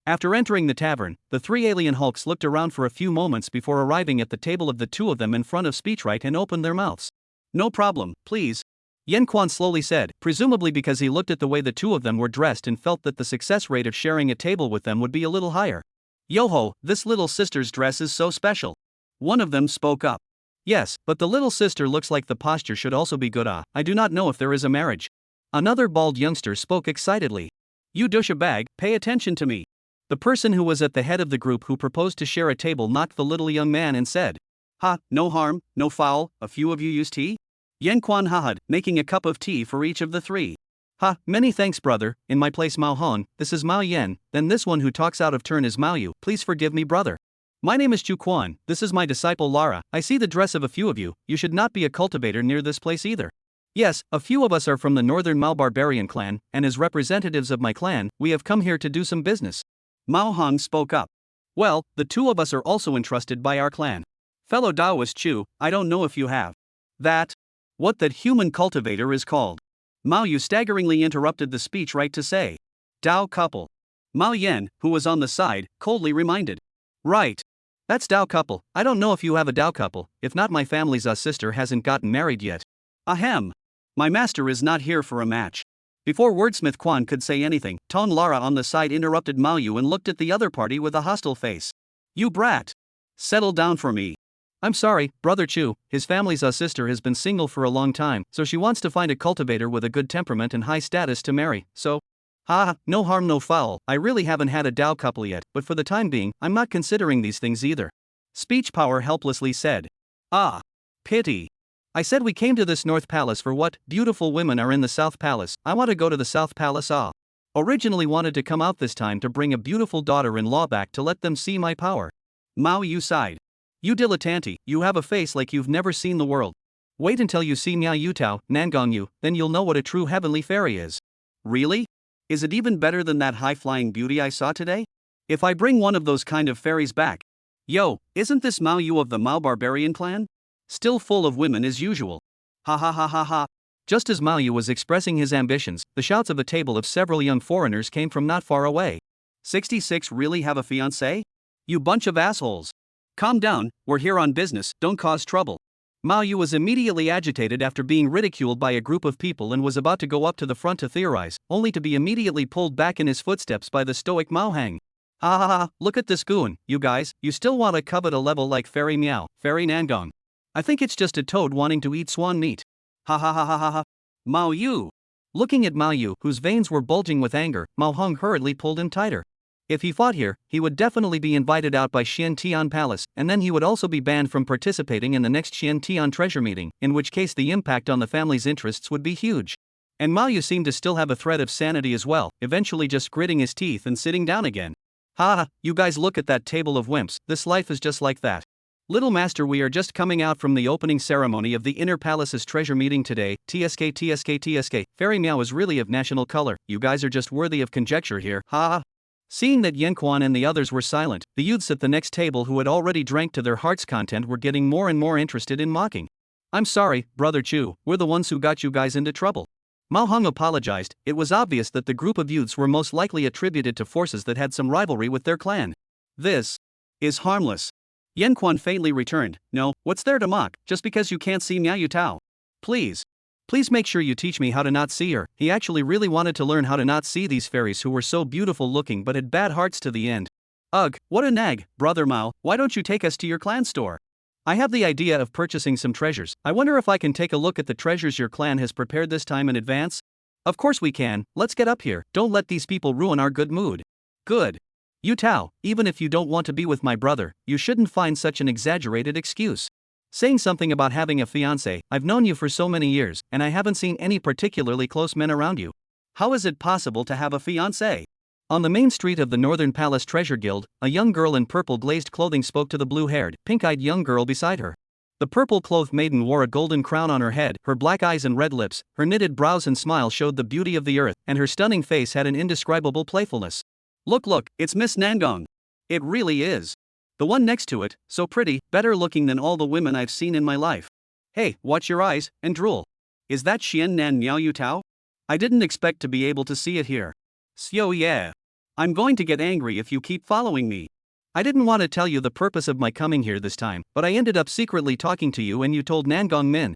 Speaker 1: After entering the tavern, the three alien hulks looked around for a few moments before arriving at the table of the two of them in front of Speechwright and opened their mouths. No problem, please. Yanquan slowly said, presumably because he looked at the way the two of them were dressed and felt that the success rate of sharing a table with them would be a little higher. Yoho, this little sister's dress is so special. One of them spoke up. Yes, but the little sister looks like the posture should also be good. I do not know if there is a marriage. Another bald youngster spoke excitedly. You dusha bag, pay attention to me. The person who was at the head of the group who proposed to share a table knocked the little young man and said. No harm, no foul, a few of you use tea? Yanquan hahad, making a cup of tea for each of the three. Many thanks brother, in my place Mao Hon, this is Mao Yen, then this one who talks out of turn is Mao Yu, please forgive me brother. My name is Chu Quan, this is my disciple Lara, I see the dress of a few of you, you should not be a cultivator near this place either. Yes, a few of us are from the northern Mao barbarian clan, and as representatives of my clan, we have come here to do some business. Mao Hong spoke up. Well, the two of us are also entrusted by our clan. Fellow Taoist Chu, I don't know if you have what that human cultivator is called. Mao Yu staggeringly interrupted the speech right to say. Dao couple. Mao Yan, who was on the side, coldly reminded. Right. That's Dao couple. I don't know if you have a Dao couple, if not my family's sister hasn't gotten married yet. Ahem. My master is not here for a match. Before wordsmith Quan could say anything, Ton Lara on the side interrupted Mao Yu and looked at the other party with a hostile face. You brat. Settle down for me. I'm sorry, Brother Chu, his family's sister has been single for a long time, so she wants to find a cultivator with a good temperament and high status to marry, so. No harm no foul, I really haven't had a Dao couple yet, but for the time being, I'm not considering these things either. Speech Power helplessly said. Ah. Pity. I said we came to this North Palace for what? Beautiful women are in the South Palace, I want to go to the South Palace. Originally wanted to come out this time to bring a beautiful daughter-in-law back to let them see my power. Mao Yu sighed. You dilettante, you have a face like you've never seen the world. Wait until you see Miao Yutao, Nangong Yu, then you'll know what a true heavenly fairy is. Really? Is it even better than that high-flying beauty I saw today? If I bring one of those kind of fairies back. Yo, isn't this Mao Yu of the Mao barbarian clan? Still full of women as usual. Ha ha ha ha ha. Just as Mao Yu was expressing his ambitions, the shouts of a table of several young foreigners came from not far away. 66 really have a fiancé? You bunch of assholes. Calm down, we're here on business, don't cause trouble. Mao Yu was immediately agitated after being ridiculed by a group of people and was about to go up to the front to theorize, only to be immediately pulled back in his footsteps by the stoic Mao Hang. Ha ha ha, look at this goon, you guys, you still want to covet a level like Fairy Miao, Fairy Nangong. I think it's just a toad wanting to eat swan meat. Ha ha ha ha ha ha. Mao Yu. Looking at Mao Yu, whose veins were bulging with anger, Mao Hong hurriedly pulled him tighter. If he fought here, he would definitely be invited out by Xian Tian Palace, and then he would also be banned from participating in the next Xian Tian treasure meeting, in which case the impact on the family's interests would be huge. And Mao Yu seemed to still have a thread of sanity as well, eventually just gritting his teeth and sitting down again. Ha ha, you guys look at that table of wimps, this life is just like that. Little master, we are just coming out from the opening ceremony of the Inner Palace's treasure meeting today, TSK. Fairy Miao is really of national color, you guys are just worthy of conjecture here, ha ha. Seeing that Yan Quan and the others were silent, the youths at the next table who had already drank to their heart's content were getting more and more interested in mocking. I'm sorry, Brother Chu, we're the ones who got you guys into trouble. Mao Hong apologized. It was obvious that the group of youths were most likely attributed to forces that had some rivalry with their clan. This is harmless. Yan Quan faintly returned, no, what's there to mock, just because you can't see Miao Yutao? Please make sure you teach me how to not see her. He actually really wanted to learn how to not see these fairies who were so beautiful looking but had bad hearts to the end. Ugh, what a nag, Brother Mao, why don't you take us to your clan store? I have the idea of purchasing some treasures. I wonder if I can take a look at the treasures your clan has prepared this time in advance? Of course we can, let's get up here, don't let these people ruin our good mood. Good. Yutao, even if you don't want to be with my brother, you shouldn't find such an exaggerated excuse. Saying something about having a fiancé, I've known you for so many years, and I haven't seen any particularly close men around you. How is it possible to have a fiancé? On the main street of the Northern Palace Treasure Guild, a young girl in purple glazed clothing spoke to the blue-haired, pink-eyed young girl beside her. The purple-clothed maiden wore a golden crown on her head, her black eyes and red lips, her knitted brows and smile showed the beauty of the earth, and her stunning face had an indescribable playfulness. Look, it's Miss Nangong. It really is. The one next to it, so pretty, better looking than all the women I've seen in my life. Hey, watch your eyes, and drool. Is that Xian Nan Miao Yutao? I didn't expect to be able to see it here. So yeah. I'm going to get angry if you keep following me. I didn't want to tell you the purpose of my coming here this time, but I ended up secretly talking to you and you told Nangong Min.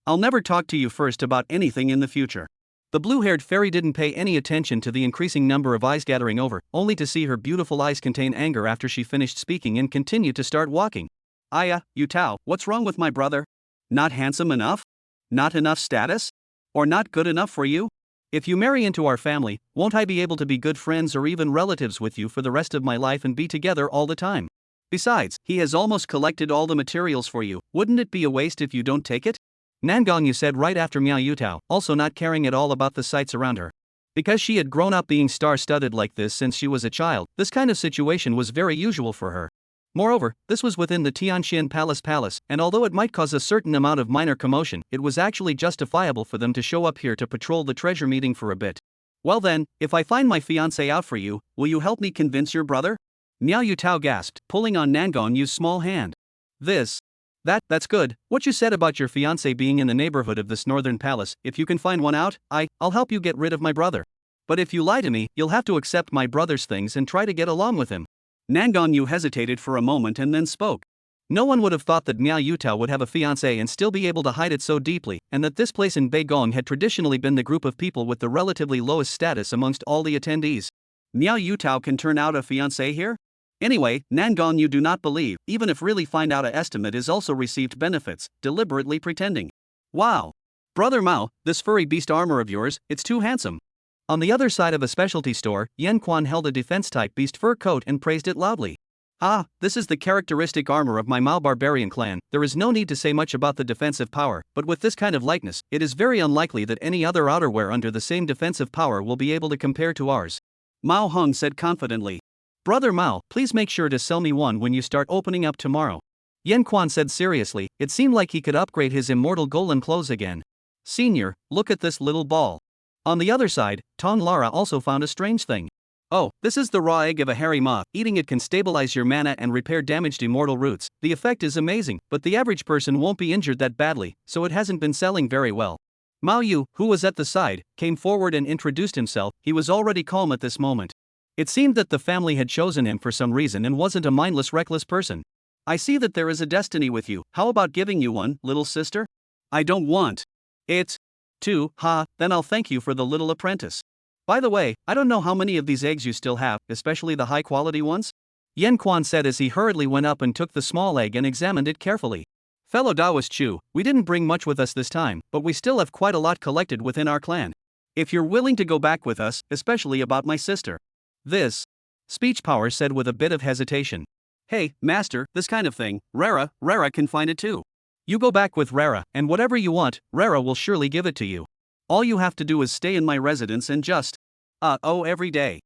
Speaker 1: I'll never talk to you first about anything in the future. The blue-haired fairy didn't pay any attention to the increasing number of eyes gathering over, only to see her beautiful eyes contain anger after she finished speaking and continued to start walking. Aya, Yutao, what's wrong with my brother? Not handsome enough? Not enough status? Or not good enough for you? If you marry into our family, won't I be able to be good friends or even relatives with you for the rest of my life and be together all the time? Besides, he has almost collected all the materials for you, wouldn't it be a waste if you don't take it? Nangong Yu said right after Miao Yutao, also not caring at all about the sights around her. Because she had grown up being star-studded like this since she was a child, this kind of situation was very usual for her. Moreover, this was within the Tianxian Palace, and although it might cause a certain amount of minor commotion, it was actually justifiable for them to show up here to patrol the treasure meeting for a bit. Well then, if I find my fiancé out for you, will you help me convince your brother? Miao Yutao gasped, pulling on Nangon Yu's small hand. That's good. What you said about your fiancé being in the neighborhood of this northern palace, if you can find one out, I'll help you get rid of my brother. But if you lie to me, you'll have to accept my brother's things and try to get along with him. Nangon Yu hesitated for a moment and then spoke. No one would have thought that Miao Yutao would have a fiancé and still be able to hide it so deeply, and that this place in Beigong had traditionally been the group of people with the relatively lowest status amongst all the attendees. Miao Yutao can turn out a fiancé here? Anyway, Nangon you do not believe, even if really find out a estimate is also received benefits, deliberately pretending. Wow! Brother Mao, this furry beast armor of yours, it's too handsome. On the other side of a specialty store, Yan Quan held a defense-type beast fur coat and praised it loudly. Ah, this is the characteristic armor of my Mao barbarian clan. There is no need to say much about the defensive power, but with this kind of likeness, it is very unlikely that any other outerwear under the same defensive power will be able to compare to ours. Mao Hong said confidently. Brother Mao, please make sure to sell me one when you start opening up tomorrow. Yan Quan said seriously. It seemed like he could upgrade his immortal golem clothes again. Senior, look at this little ball. On the other side, Tong Lara also found a strange thing. Oh, this is the raw egg of a hairy moth. Eating it can stabilize your mana and repair damaged immortal roots. The effect is amazing, but the average person won't be injured that badly, so it hasn't been selling very well. Mao Yu, who was at the side, came forward and introduced himself. He was already calm at this moment. It seemed that the family had chosen him for some reason and wasn't a mindless, reckless person. I see that there is a destiny with you. How about giving you one, little sister? I don't want it. Too, then I'll thank you for the little apprentice. By the way, I don't know how many of these eggs you still have, especially the high-quality ones? Yan Quan said as he hurriedly went up and took the small egg and examined it carefully. Fellow Taoist Chu, we didn't bring much with us this time, but we still have quite a lot collected within our clan. If you're willing to go back with us, especially about my sister. This speech power said with a bit of hesitation. Hey, master, this kind of thing, Rara can find it too. You go back with Rara, and whatever you want, Rara will surely give it to you. All you have to do is stay in my residence and just every day.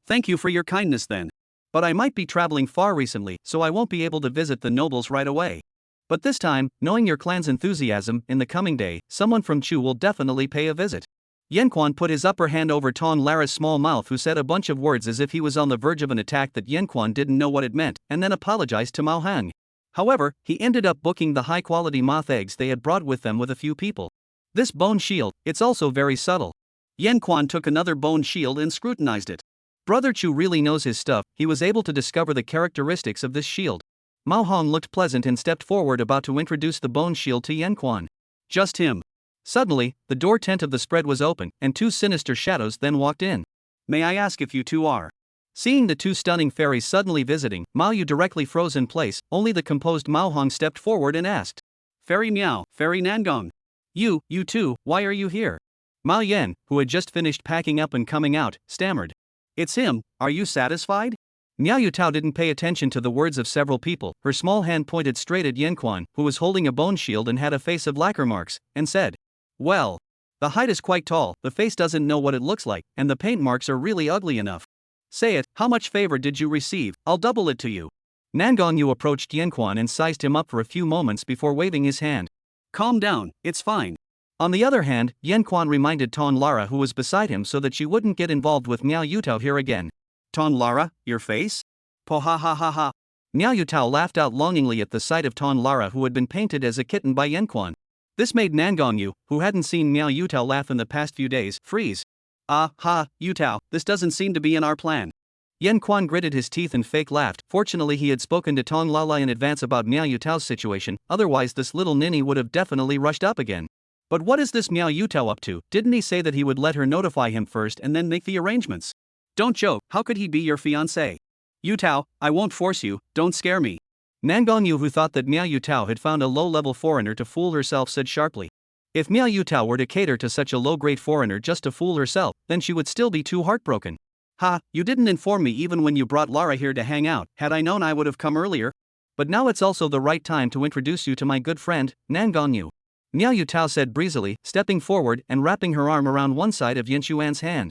Speaker 1: Thank you for your kindness then. But I might be traveling far recently, so I won't be able to visit the nobles right away. But this time, knowing your clan's enthusiasm, in the coming day, someone from Chu will definitely pay a visit. Yan Quan put his upper hand over Tong Lara's small mouth, who said a bunch of words as if he was on the verge of an attack that Yan Quan didn't know what it meant, and then apologized to Mao Hang. However, he ended up booking the high-quality moth eggs they had brought with them with a few people. This bone shield, it's also very subtle. Yan Quan took another bone shield and scrutinized it. Brother Chu really knows his stuff. He was able to discover the characteristics of this shield. Mao Hong looked pleasant and stepped forward, about to introduce the bone shield to Yan Quan. Just him. Suddenly, the door tent of the spread was open, and two sinister shadows then walked in. May I ask if you two are? Seeing the two stunning fairies suddenly visiting, Mao Yu directly froze in place. Only the composed Mao Hong stepped forward and asked. Fairy Miao, Fairy Nangong. You two, why are you here? Mao Yan, who had just finished packing up and coming out, stammered. It's him, are you satisfied? Miao Yutao didn't pay attention to the words of several people. Her small hand pointed straight at Yan Quan, who was holding a bone shield and had a face of lacquer marks, and said. Well, the height is quite tall, the face doesn't know what it looks like, and the paint marks are really ugly enough. Say it, how much favor did you receive? I'll double it to you. Nangon Yu approached Yan Quan and sized him up for a few moments before waving his hand. Calm down, it's fine. On the other hand, Yan Quan reminded Tong Lara, who was beside him, so that she wouldn't get involved with Miao Yutao here again. Tong Lara, your face? Po ha ha ha ha. Miao Yutao laughed out longingly at the sight of Tong Lara, who had been painted as a kitten by Yan Quan. This made Nangon Yu, who hadn't seen Miao Yutao laugh in the past few days, freeze. Yutao, this doesn't seem to be in our plan. Yan Quan gritted his teeth and fake laughed. Fortunately, he had spoken to Tong Lala in advance about Miao Yutao's situation, otherwise this little ninny would have definitely rushed up again. But what is this Miao Yutao up to? Didn't he say that he would let her notify him first and then make the arrangements? Don't joke, how could he be your fiancé? Yutao, I won't force you, don't scare me. Nangon Yu, who thought that Miao Yutao had found a low-level foreigner to fool herself, said sharply. If Miao Yutao were to cater to such a low-grade foreigner just to fool herself, then she would still be too heartbroken. You didn't inform me even when you brought Lara here to hang out. Had I known, I would have come earlier. But now it's also the right time to introduce you to my good friend, Nangon Yu. Miao Yutao said breezily, stepping forward and wrapping her arm around one side of Yin Xuan's hand.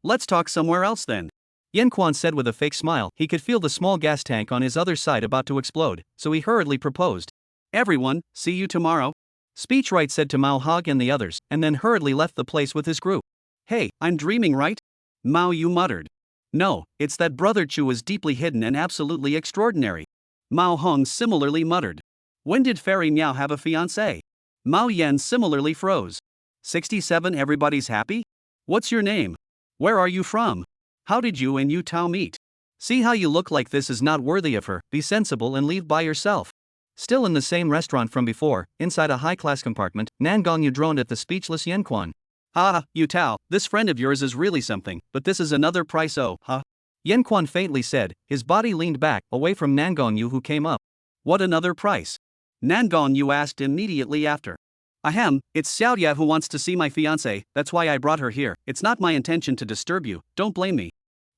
Speaker 1: Let's talk somewhere else then. Yan Quan said with a fake smile. He could feel the small gas tank on his other side about to explode, so he hurriedly proposed. Everyone, see you tomorrow. Speechwright said to Mao Hog and the others, and then hurriedly left the place with his group. Hey, I'm dreaming, right? Mao Yu muttered. No, it's that Brother Chu is deeply hidden and absolutely extraordinary. Mao Hong similarly muttered. When did Fairy Miao have a fiancé? Mao Yan similarly froze. 67 Everybody's happy? What's your name? Where are you from? How did you and Yu Tao meet? See how you look like this is not worthy of her, be sensible and leave by yourself. Still in the same restaurant from before, inside a high-class compartment, Nan Gongyu droned at the speechless Yan Quan. Ah, Yu Tao, this friend of yours is really something, but this is another price huh? Yan Quan faintly said, his body leaned back, away from Nan Gongyu who came up. What another price? Nan Gongyu asked immediately after. Ahem, it's Xiaoya who wants to see my fiancé, that's why I brought her here, it's not my intention to disturb you, don't blame me.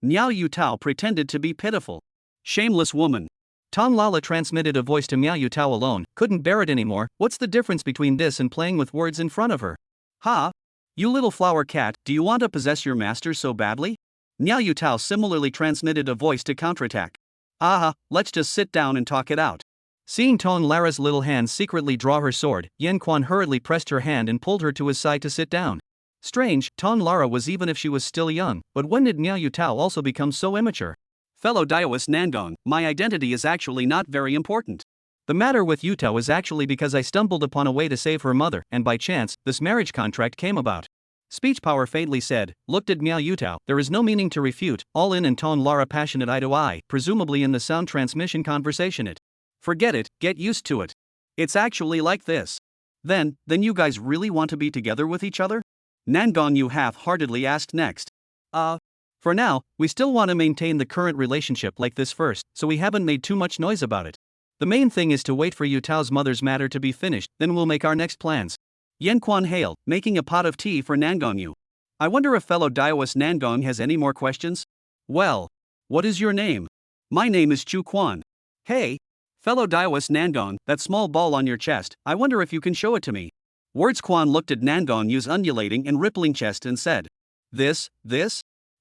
Speaker 1: Miao Yu Tao pretended to be pitiful. Shameless woman. Tong Lala transmitted a voice to Miao Yu Tao alone, couldn't bear it anymore. What's the difference between this and playing with words in front of her? Ha! You little flower cat, do you want to possess your master so badly? Miao Yu Tao similarly transmitted a voice to counterattack. Aha, let's just sit down and talk it out. Seeing Tong Lara's little hand secretly draw her sword, Yan Quan hurriedly pressed her hand and pulled her to his side to sit down. Strange, Tong Lara was even if she was still young, but when did Miao Yu Tao also become so immature? Fellow Daoist Nangong, my identity is actually not very important. The matter with Yu Tao is actually because I stumbled upon a way to save her mother, and by chance, this marriage contract came about. Speech Power faintly said, looked at Miao Yu Tao. There is no meaning to refute, all in and Tong Lara passionate eye to eye, presumably in the sound transmission conversation it. Forget it, get used to it. It's actually like this. Then you guys really want to be together with each other? Nangong Yu half-heartedly asked next. For now, we still want to maintain the current relationship like this first, so we haven't made too much noise about it. The main thing is to wait for Yu Tao's mother's matter to be finished, then we'll make our next plans. Yan Quan hailed, making a pot of tea for Nangong Yu. I wonder if fellow Daoist Nangong has any more questions? Well, what is your name? My name is Chu Quan. Hey, fellow Daoist Nangong, that small ball on your chest, I wonder if you can show it to me. Words Quan looked at Nangong Yu's undulating and rippling chest and said, This?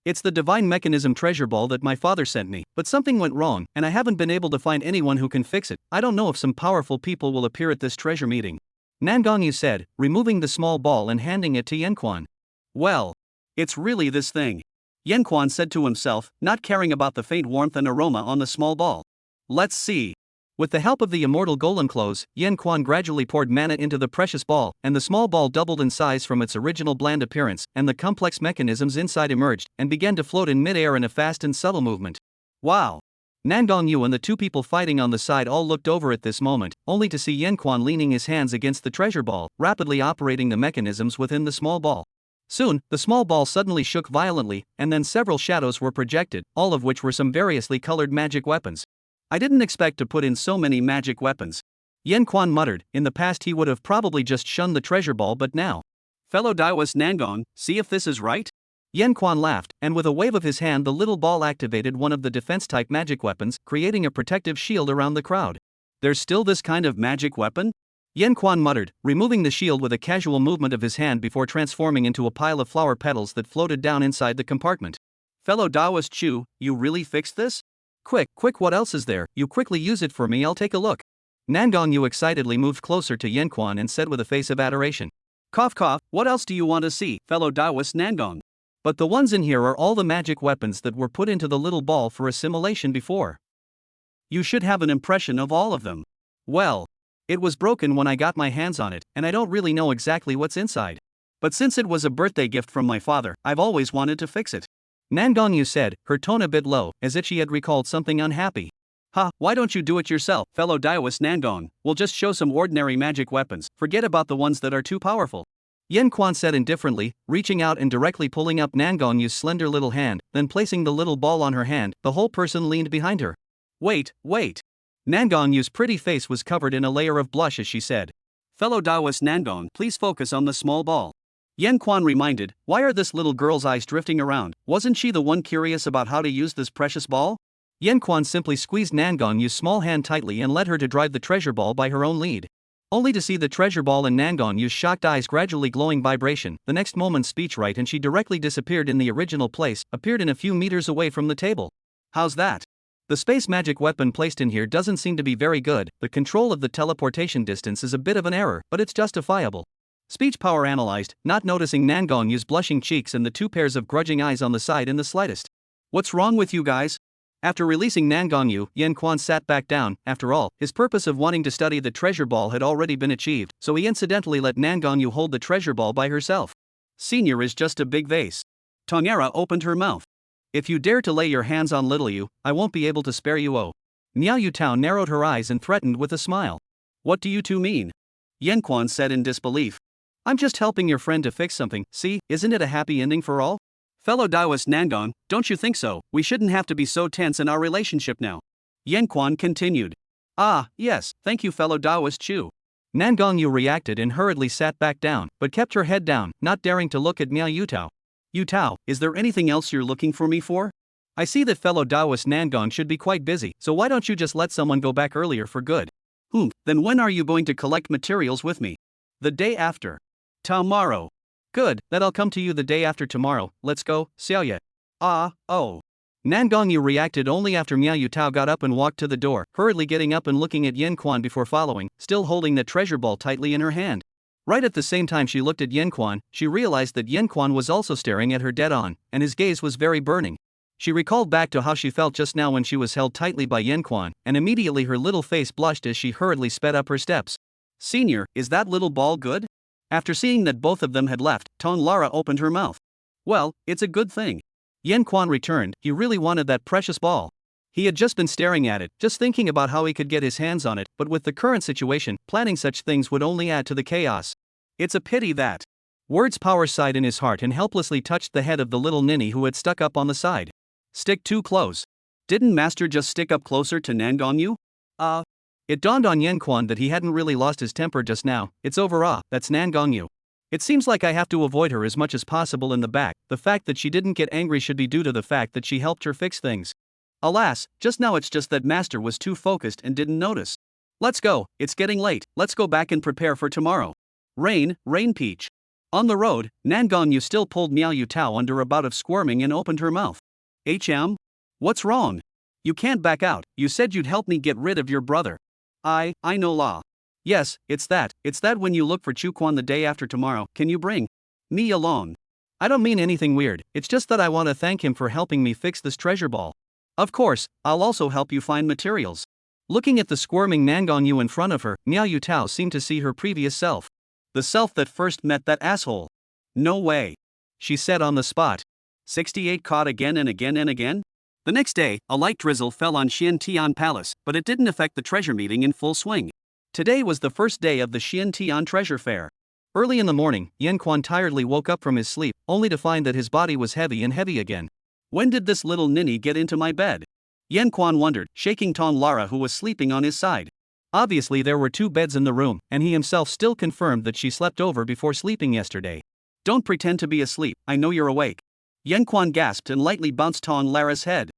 Speaker 1: It's the divine mechanism treasure ball that my father sent me, but something went wrong, and I haven't been able to find anyone who can fix it. I don't know if some powerful people will appear at this treasure meeting. Nangong Yu said, removing the small ball and handing it to Yan Quan. Well, it's really this thing. Yan Quan said to himself, not caring about the faint warmth and aroma on the small ball. Let's see. With the help of the immortal golem clothes, Yan Quan gradually poured mana into the precious ball, and the small ball doubled in size from its original bland appearance, and the complex mechanisms inside emerged, and began to float in mid-air in a fast and subtle movement. Wow! Nangong Yu and the two people fighting on the side all looked over at this moment, only to see Yan Quan leaning his hands against the treasure ball, rapidly operating the mechanisms within the small ball. Soon, the small ball suddenly shook violently, and then several shadows were projected, all of which were some variously colored magic weapons. I didn't expect to put in so many magic weapons. Yan Quan muttered, in the past he would have probably just shunned the treasure ball, but now. Fellow Daoist Nangong, see if this is right? Yan Quan laughed, and with a wave of his hand the little ball activated one of the defense-type magic weapons, creating a protective shield around the crowd. There's still this kind of magic weapon? Yan Quan muttered, removing the shield with a casual movement of his hand before transforming into a pile of flower petals that floated down inside the compartment. Fellow Daoist Chu, you really fixed this? Quick, what else is there? You quickly use it for me, I'll take a look. Nangong Yu excitedly moved closer to Yan Quan and said with a face of adoration. Cough, what else do you want to see, fellow Daoist Nangong? But the ones in here are all the magic weapons that were put into the little ball for assimilation before. You should have an impression of all of them. Well, it was broken when I got my hands on it, and I don't really know exactly what's inside. But since it was a birthday gift from my father, I've always wanted to fix it. Nangong Yu said, her tone a bit low, as if she had recalled something unhappy. Why don't you do it yourself, fellow Daoist Nangong? We'll just show some ordinary magic weapons, forget about the ones that are too powerful. Yan Quan said indifferently, reaching out and directly pulling up Nangong Yu's slender little hand, then placing the little ball on her hand, the whole person leaned behind her. Wait. Nangong Yu's pretty face was covered in a layer of blush as she said. Fellow Daoist Nangong, please focus on the small ball. Yan Quan reminded, why are this little girl's eyes drifting around? Wasn't she the one curious about how to use this precious ball? Yan Quan simply squeezed Nangong Yu's small hand tightly and led her to drive the treasure ball by her own lead. only to see the treasure ball in Nangong's shocked eyes gradually glowing vibration. The next moment speech right and she directly disappeared in the original place, appeared in a few meters away from the table. How's that? The space magic weapon placed in here doesn't seem to be very good. The control of the teleportation distance is a bit of an error, but it's justifiable. Speech power analyzed, not noticing Nangong's blushing cheeks and the two pairs of grudging eyes on the side in the slightest. What's wrong with you guys? After releasing Nangongyu, Yan Quan sat back down. After all, his purpose of wanting to study the treasure ball had already been achieved, so he incidentally let Nangongyu hold the treasure ball by herself. Senior is just a big vase. Tonyera opened her mouth. If you dare to lay your hands on little you, I won't be able to spare you. Oh. Miao Yutao narrowed her eyes and threatened with a smile. What do you two mean? Yan Quan said in disbelief. I'm just helping your friend to fix something. See, isn't it a happy ending for all? Fellow Taoist Nangong, don't you think so? We shouldn't have to be so tense in our relationship now. Yan Quan continued. Ah, yes, thank you fellow Taoist Chu. Nangongyu reacted and hurriedly sat back down, but kept her head down, not daring to look at Miao Yutao. Yutao, is there anything else you're looking for me for? I see that fellow Taoist Nangong should be quite busy, so why don't you just let someone go back earlier for good? Then when are you going to collect materials with me? The day after. Tomorrow. Good, that I'll come to you the day after tomorrow. Let's go, Xiaoye. Oh. Nangongyu reacted only after Miao Yutao got up and walked to the door, hurriedly getting up and looking at Yan Quan before following, still holding the treasure ball tightly in her hand. Right at the same time she looked at Yan Quan, she realized that Yan Quan was also staring at her dead on, and his gaze was very burning. She recalled back to how she felt just now when she was held tightly by Yan Quan, and immediately her little face blushed as she hurriedly sped up her steps. Senior, is that little ball good? After seeing that both of them had left, Lara opened her mouth. Well, it's a good thing. Yan Quan returned. He really wanted that precious ball. He had just been staring at it, just thinking about how he could get his hands on it, but with the current situation, planning such things would only add to the chaos. It's a pity that. Words power sighed in his heart and helplessly touched the head of the little ninny who had stuck up on the side. Stick too close. Didn't Master just stick up closer to Nangongyu? It dawned on Yan Quan that he hadn't really lost his temper just now. It's over. That's Nangongyu. It seems like I have to avoid her as much as possible in the back. The fact that she didn't get angry should be due to the fact that she helped her fix things. Alas, just now it's just that Master was too focused and didn't notice. Let's go, it's getting late, let's go back and prepare for tomorrow. Rain Peach. On the road, Nangongyu still pulled Miao Yutao under a bout of squirming and opened her mouth. What's wrong? You can't back out, you said you'd help me get rid of your brother. I know la. Yes, it's that when you look for Chu Quan the day after tomorrow, can you bring me along? I don't mean anything weird, it's just that I want to thank him for helping me fix this treasure ball. Of course, I'll also help you find materials. Looking at the squirming Nangongyu in front of her, Miao Yutao seemed to see her previous self. The self that first met that asshole. No way. She said on the spot. 68 caught again and again and again? The next day, a light drizzle fell on Xian Tian Palace, but it didn't affect the treasure meeting in full swing. Today was the first day of the Xian Tian Treasure Fair. Early in the morning, Yan Quan tiredly woke up from his sleep, only to find that his body was heavy and heavy again. When did this little ninny get into my bed? Yan Quan wondered, shaking Lara who was sleeping on his side. Obviously there were two beds in the room, and he himself still confirmed that she slept over before sleeping yesterday. Don't pretend to be asleep, I know you're awake. Yan Quan gasped and lightly bounced Lara's head.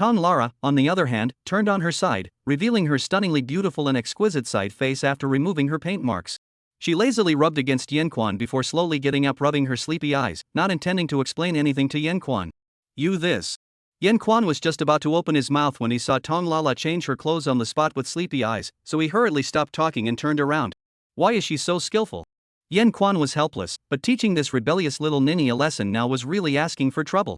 Speaker 1: Lara, on the other hand, turned on her side, revealing her stunningly beautiful and exquisite side face after removing her paint marks. She lazily rubbed against Yan Quan before slowly getting up, rubbing her sleepy eyes, not intending to explain anything to Yan Quan. You this. Yan Quan was just about to open his mouth when he saw Lala change her clothes on the spot with sleepy eyes, so he hurriedly stopped talking and turned around. Why is she so skillful? Yan Quan was helpless, but teaching this rebellious little ninny a lesson now was really asking for trouble.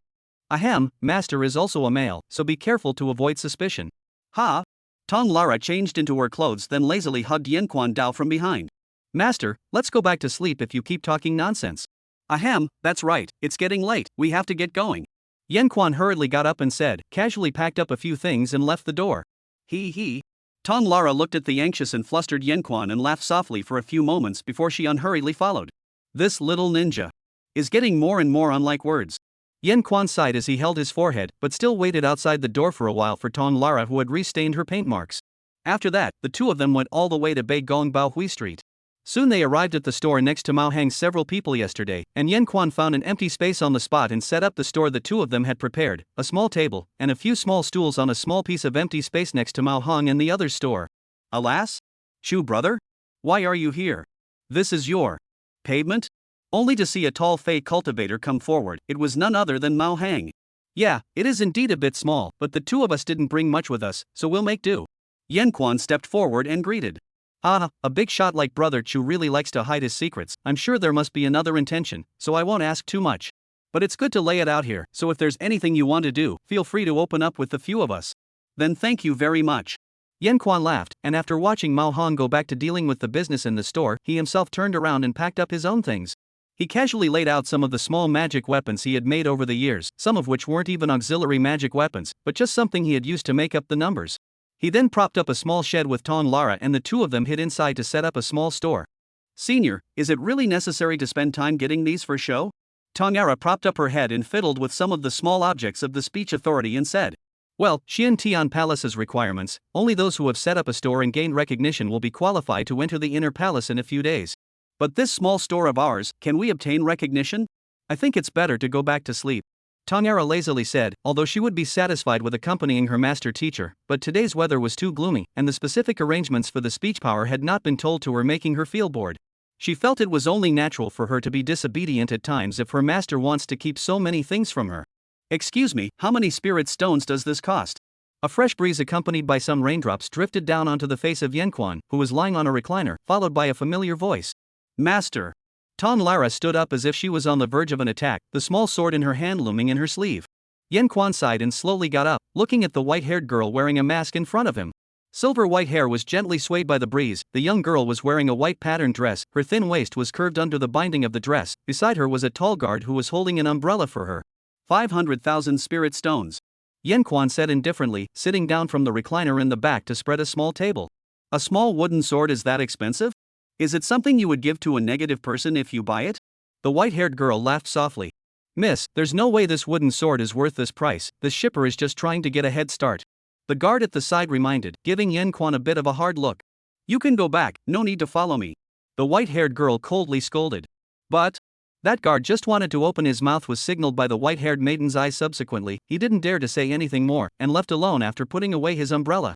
Speaker 1: Ahem, Master is also a male, so be careful to avoid suspicion. Ha! Lara changed into her clothes then lazily hugged Yan Quan Dao from behind. Master, let's go back to sleep if you keep talking nonsense. Ahem, that's right, it's getting late, we have to get going. Yan Quan hurriedly got up and said, casually packed up a few things and left the door. He. Lara looked at the anxious and flustered Yan Quan and laughed softly for a few moments before she unhurriedly followed. This little ninja is getting more and more unlike words. Yan Quan sighed as he held his forehead, but still waited outside the door for a while for Lara who had restained her paint marks. After that, the two of them went all the way to Beigong Bao Hui Street. Soon they arrived at the store next to Mao Hang's several people yesterday, and Yan Quan found an empty space on the spot and set up the store the two of them had prepared, a small table, and a few small stools on a small piece of empty space next to Mao Hang and the other's store. Alas? Chu brother? Why are you here? This is your pavement? Only to see a tall Fey cultivator come forward, it was none other than Mao Hang. Yeah, it is indeed a bit small, but the two of us didn't bring much with us, so we'll make do. Yan Quan stepped forward and greeted. Ah, a big shot like Brother Chu really likes to hide his secrets. I'm sure there must be another intention, so I won't ask too much. But it's good to lay it out here, so if there's anything you want to do, feel free to open up with the few of us. Then thank you very much. Yan Quan laughed, and after watching Mao Hong go back to dealing with the business in the store, he himself turned around and packed up his own things. He casually laid out some of the small magic weapons he had made over the years, some of which weren't even auxiliary magic weapons, but just something he had used to make up the numbers. He then propped up a small shed with Tong Lara and the two of them hid inside to set up a small store. Senior, is it really necessary to spend time getting these for show? Tong Lara propped up her head and fiddled with some of the small objects of the speech authority and said, well, Xian Tian Palace's requirements, only those who have set up a store and gained recognition will be qualified to enter the inner palace in a few days. But this small store of ours, can we obtain recognition? I think it's better to go back to sleep. Tongara lazily said, although she would be satisfied with accompanying her master teacher, but today's weather was too gloomy, and the specific arrangements for the speech power had not been told to her, making her feel bored. She felt it was only natural for her to be disobedient at times if her master wants to keep so many things from her. Excuse me, how many spirit stones does this cost? A fresh breeze accompanied by some raindrops drifted down onto the face of Yan Quan, who was lying on a recliner, followed by a familiar voice. Master. Tong Lara stood up as if she was on the verge of an attack, the small sword in her hand looming in her sleeve. Yan Quan sighed and slowly got up, looking at the white-haired girl wearing a mask in front of him. Silver white hair was gently swayed by the breeze. The young girl was wearing a white patterned dress, her thin waist was curved under the binding of the dress. Beside her was a tall guard who was holding an umbrella for her. 500,000 spirit stones. Yan Quan said indifferently, sitting down from the recliner in the back to spread a small table. A small wooden sword is that expensive? Is it something you would give to a negative person if you buy it? The white-haired girl laughed softly. Miss, there's no way this wooden sword is worth this price, the shipper is just trying to get a head start. The guard at the side reminded, giving Yan Quan a bit of a hard look. You can go back, no need to follow me. The white-haired girl coldly scolded. But that guard just wanted to open his mouth was signaled by the white-haired maiden's eyes. Subsequently, he didn't dare to say anything more, and left alone after putting away his umbrella.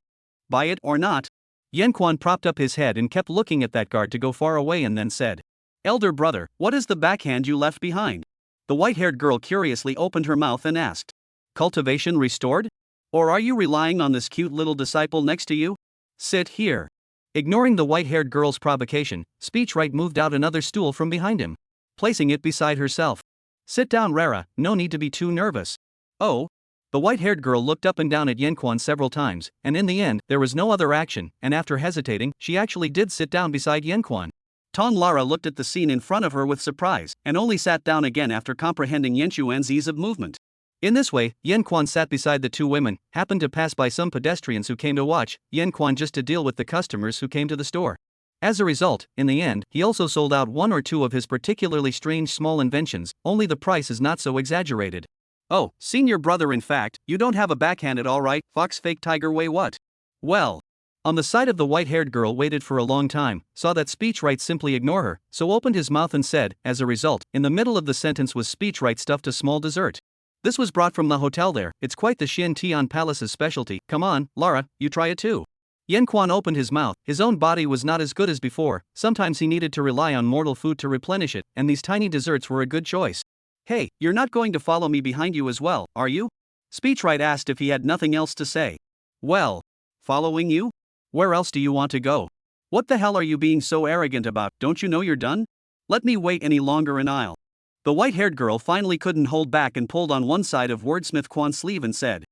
Speaker 1: Buy it or not? Yan Quan propped up his head and kept looking at that guard to go far away and then said, Elder brother, what is the backhand you left behind? The white-haired girl curiously opened her mouth and asked, Cultivation restored? Or are you relying on this cute little disciple next to you? Sit here. Ignoring the white-haired girl's provocation, Speechwright moved out another stool from behind him, placing it beside herself. Sit down, Rara, no need to be too nervous. Oh? The white-haired girl looked up and down at Yan Quan several times, and in the end, there was no other action, and after hesitating, she actually did sit down beside Yan Quan. Tong Lara looked at the scene in front of her with surprise, and only sat down again after comprehending Yan Xuan's ease of movement. In this way, Yan Quan sat beside the two women, happened to pass by some pedestrians who came to watch Yan Quan just to deal with the customers who came to the store. As a result, in the end, he also sold out one or two of his particularly strange small inventions, only the price is not so exaggerated. Oh, senior brother, in fact, you don't have a backhand at all, right? Fox fake tiger way what? Well. On the side of the white-haired girl waited for a long time, saw that Speechwright simply ignore her, so opened his mouth and said, as a result, in the middle of the sentence was Speechwright stuffed a small dessert. This was brought from the hotel there, it's quite the Xian Tian Palace's specialty, come on, Lara, you try it too. Yan Quan opened his mouth, his own body was not as good as before, sometimes he needed to rely on mortal food to replenish it, and these tiny desserts were a good choice. Hey, you're not going to follow me behind you as well, are you? Speechwright asked if he had nothing else to say. Well, following you? Where else do you want to go? What the hell are you being so arrogant about, don't you know you're done? Let me wait any longer and I'll. The white-haired girl finally couldn't hold back and pulled on one side of Wordsmith Quan's sleeve and said,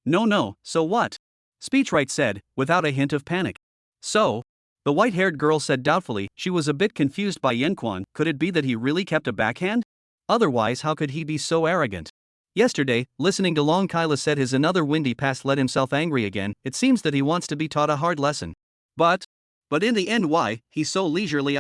Speaker 1: No, so what? Speechwright said, without a hint of panic. So? The white-haired girl said doubtfully, she was a bit confused by Yan Quan, could it be that he really kept a backhand? Otherwise how could he be so arrogant? Yesterday, listening to Long Kyla said his another windy past let himself angry again, it seems that he wants to be taught a hard lesson. But in the end why, he's so leisurely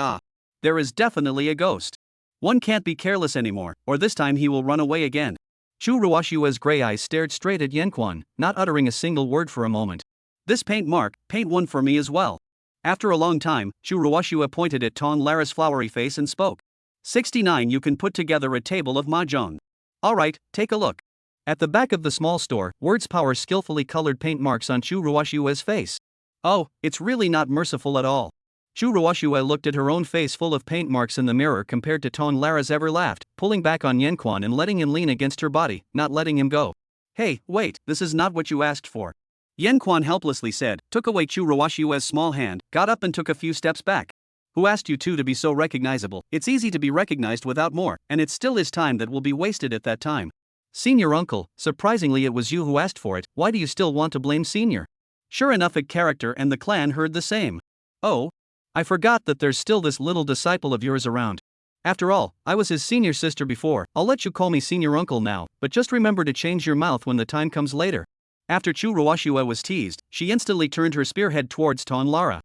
Speaker 1: there is definitely a ghost. One can't be careless anymore, or this time he will run away again. Chu Ruoshua's gray eyes stared straight at Yan Quan, not uttering a single word for a moment. This paint mark, paint one for me as well. After a long time, Chu Ruoshua pointed at Tong Lara's flowery face and spoke. 69 You can put together a table of mahjong. Alright, take a look. At the back of the small store, Words Power skillfully colored paint marks on Chu Ruoshua's face. Oh, it's really not merciful at all. Chu Ruoxue looked at her own face full of paint marks in the mirror compared to Ton Lara's ever laughed, pulling back on Yanquan and letting him lean against her body, not letting him go. Hey, wait, this is not what you asked for. Yanquan helplessly said, took away Chu Ruoxue's small hand, got up and took a few steps back. Who asked you two to be so recognizable? It's easy to be recognized without more, and it still is time that will be wasted at that time. Senior uncle, surprisingly it was you who asked for it, why do you still want to blame senior? Sure enough, a character and the clan heard the same. Oh, I forgot that there's still this little disciple of yours around. After all, I was his senior sister before. I'll let you call me senior uncle now, but just remember to change your mouth when the time comes later. After Chu Ruoxue was teased, she instantly turned her spearhead towards Ton Lara.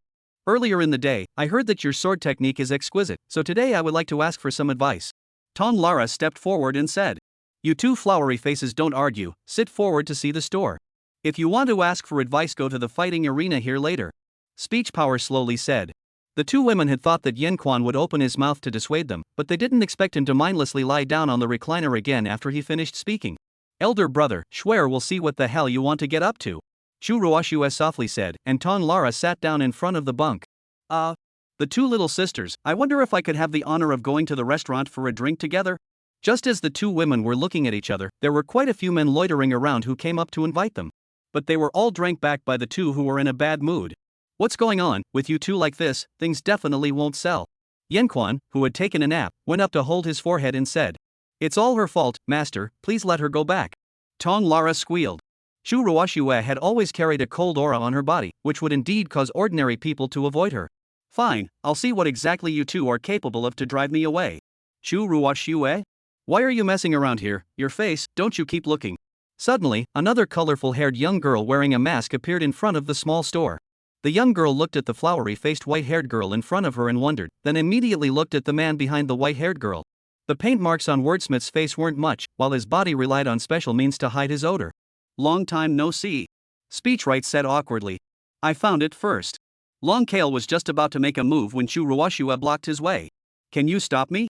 Speaker 1: Earlier in the day, I heard that your sword technique is exquisite, so today I would like to ask for some advice. Ton Lara stepped forward and said, you two flowery faces don't argue, sit forward to see the store. If you want to ask for advice, go to the fighting arena here later. Speech Power slowly said. The two women had thought that Yanquan would open his mouth to dissuade them, but they didn't expect him to mindlessly lie down on the recliner again after he finished speaking. Elder brother, Schwer will see what the hell you want to get up to. Chu Ruoxue softly said, and Ton Lara sat down in front of the bunk. The two little sisters, I wonder if I could have the honor of going to the restaurant for a drink together? Just as the two women were looking at each other, there were quite a few men loitering around who came up to invite them. But they were all drank back by the two who were in a bad mood. What's going on, with you two like this, things definitely won't sell. Yanquan, who had taken a nap, went up to hold his forehead and said, it's all her fault, master, please let her go back. Ton Lara squealed. Chu Ruoxue had always carried a cold aura on her body, which would indeed cause ordinary people to avoid her. Fine, I'll see what exactly you two are capable of to drive me away. Chu Ruoxue? Why are you messing around here? Your face, don't you keep looking. Suddenly, another colorful-haired young girl wearing a mask appeared in front of the small store. The young girl looked at the flowery-faced white-haired girl in front of her and wondered, then immediately looked at the man behind the white-haired girl. The paint marks on Wordsmith's face weren't much, while his body relied on special means to hide his odor. Long time no see. Speechwright said awkwardly. I found it first. Long Kale was just about to make a move when Chu Ruoxue blocked his way. Can you stop me?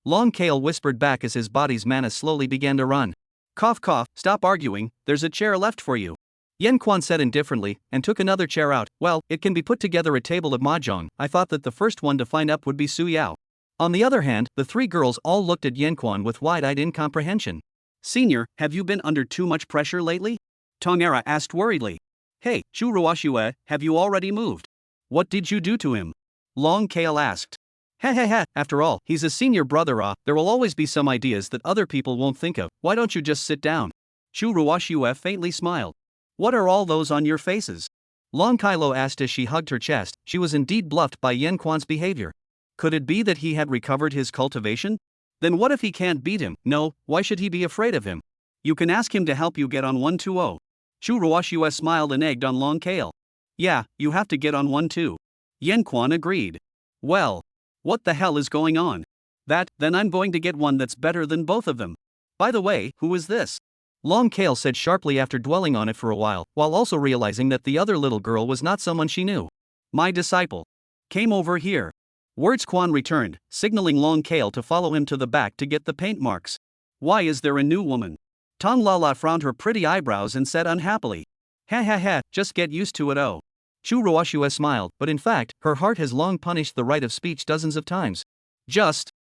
Speaker 1: Long Kale whispered back as his body's mana slowly began to run. Cough cough, stop arguing, there's a chair left for you. Yanquan said indifferently, and took another chair out. Well, it can be put together a table of mahjong. I thought that the first one to find up would be Su Yao. On the other hand, the three girls all looked at Yanquan with wide-eyed incomprehension. Senior, have you been under too much pressure lately? Tongera asked worriedly. Hey, Chu Ruoxue, have you already moved? What did you do to him? Long Kale asked. Heh, after all, he's a senior brother. There will always be some ideas that other people won't think of. Why don't you just sit down? Chu Ruoxue faintly smiled. What are all those on your faces? Long Kylo asked as she hugged her chest. She was indeed bluffed by Yanquan's behavior. Could it be that he had recovered his cultivation? Then what if he can't beat him? No, why should he be afraid of him? You can ask him to help you get on 120. Chu Ruoxue smiled and egged on Long Kale. Yeah, you have to get on one too. Yanquan agreed. Well, what the hell is going on? Then I'm going to get one that's better than both of them. By the way, who is this? Long Kale said sharply after dwelling on it for a while also realizing that the other little girl was not someone she knew. My disciple. Came over here. Words Quan returned, signaling Long Kale to follow him to the back to get the paint marks. Why is there a new woman? Tong Lala frowned her pretty eyebrows and said unhappily. Ha, just get used to it. Oh. Chu Ruoxue smiled, but in fact, her heart has long punished the right of speech dozens of times. Just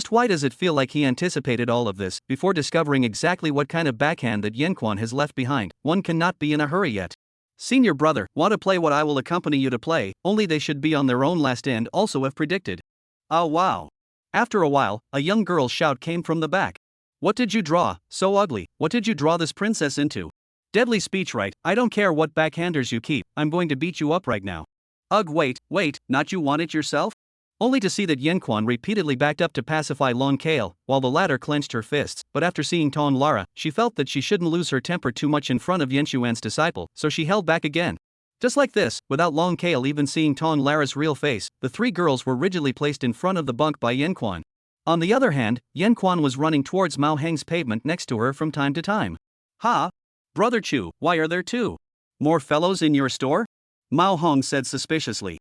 Speaker 1: why does it feel like he anticipated all of this before discovering exactly what kind of backhand that Yanquan has left behind? One cannot be in a hurry yet. Senior brother, want to play what I will accompany you to play, only they should be on their own last end also if predicted. Oh wow. After a while, a young girl's shout came from the back. What did you draw, so ugly, what did you draw this princess into? Deadly speechwright, I don't care what backhanders you keep, I'm going to beat you up right now. Ugh wait, not you want it yourself? Only to see that Yanquan repeatedly backed up to pacify Long Kale, while the latter clenched her fists, but after seeing Ton Lara, she felt that she shouldn't lose her temper too much in front of Yanshuan's disciple, so she held back again. Just like this, without Long Kale even seeing Ton Lara's real face, the three girls were rigidly placed in front of the bunk by Yanquan. On the other hand, Yanquan was running towards Mao Heng's pavement next to her from time to time. Ha! Brother Chu, why are there two more fellows in your store? Mao Hong said suspiciously.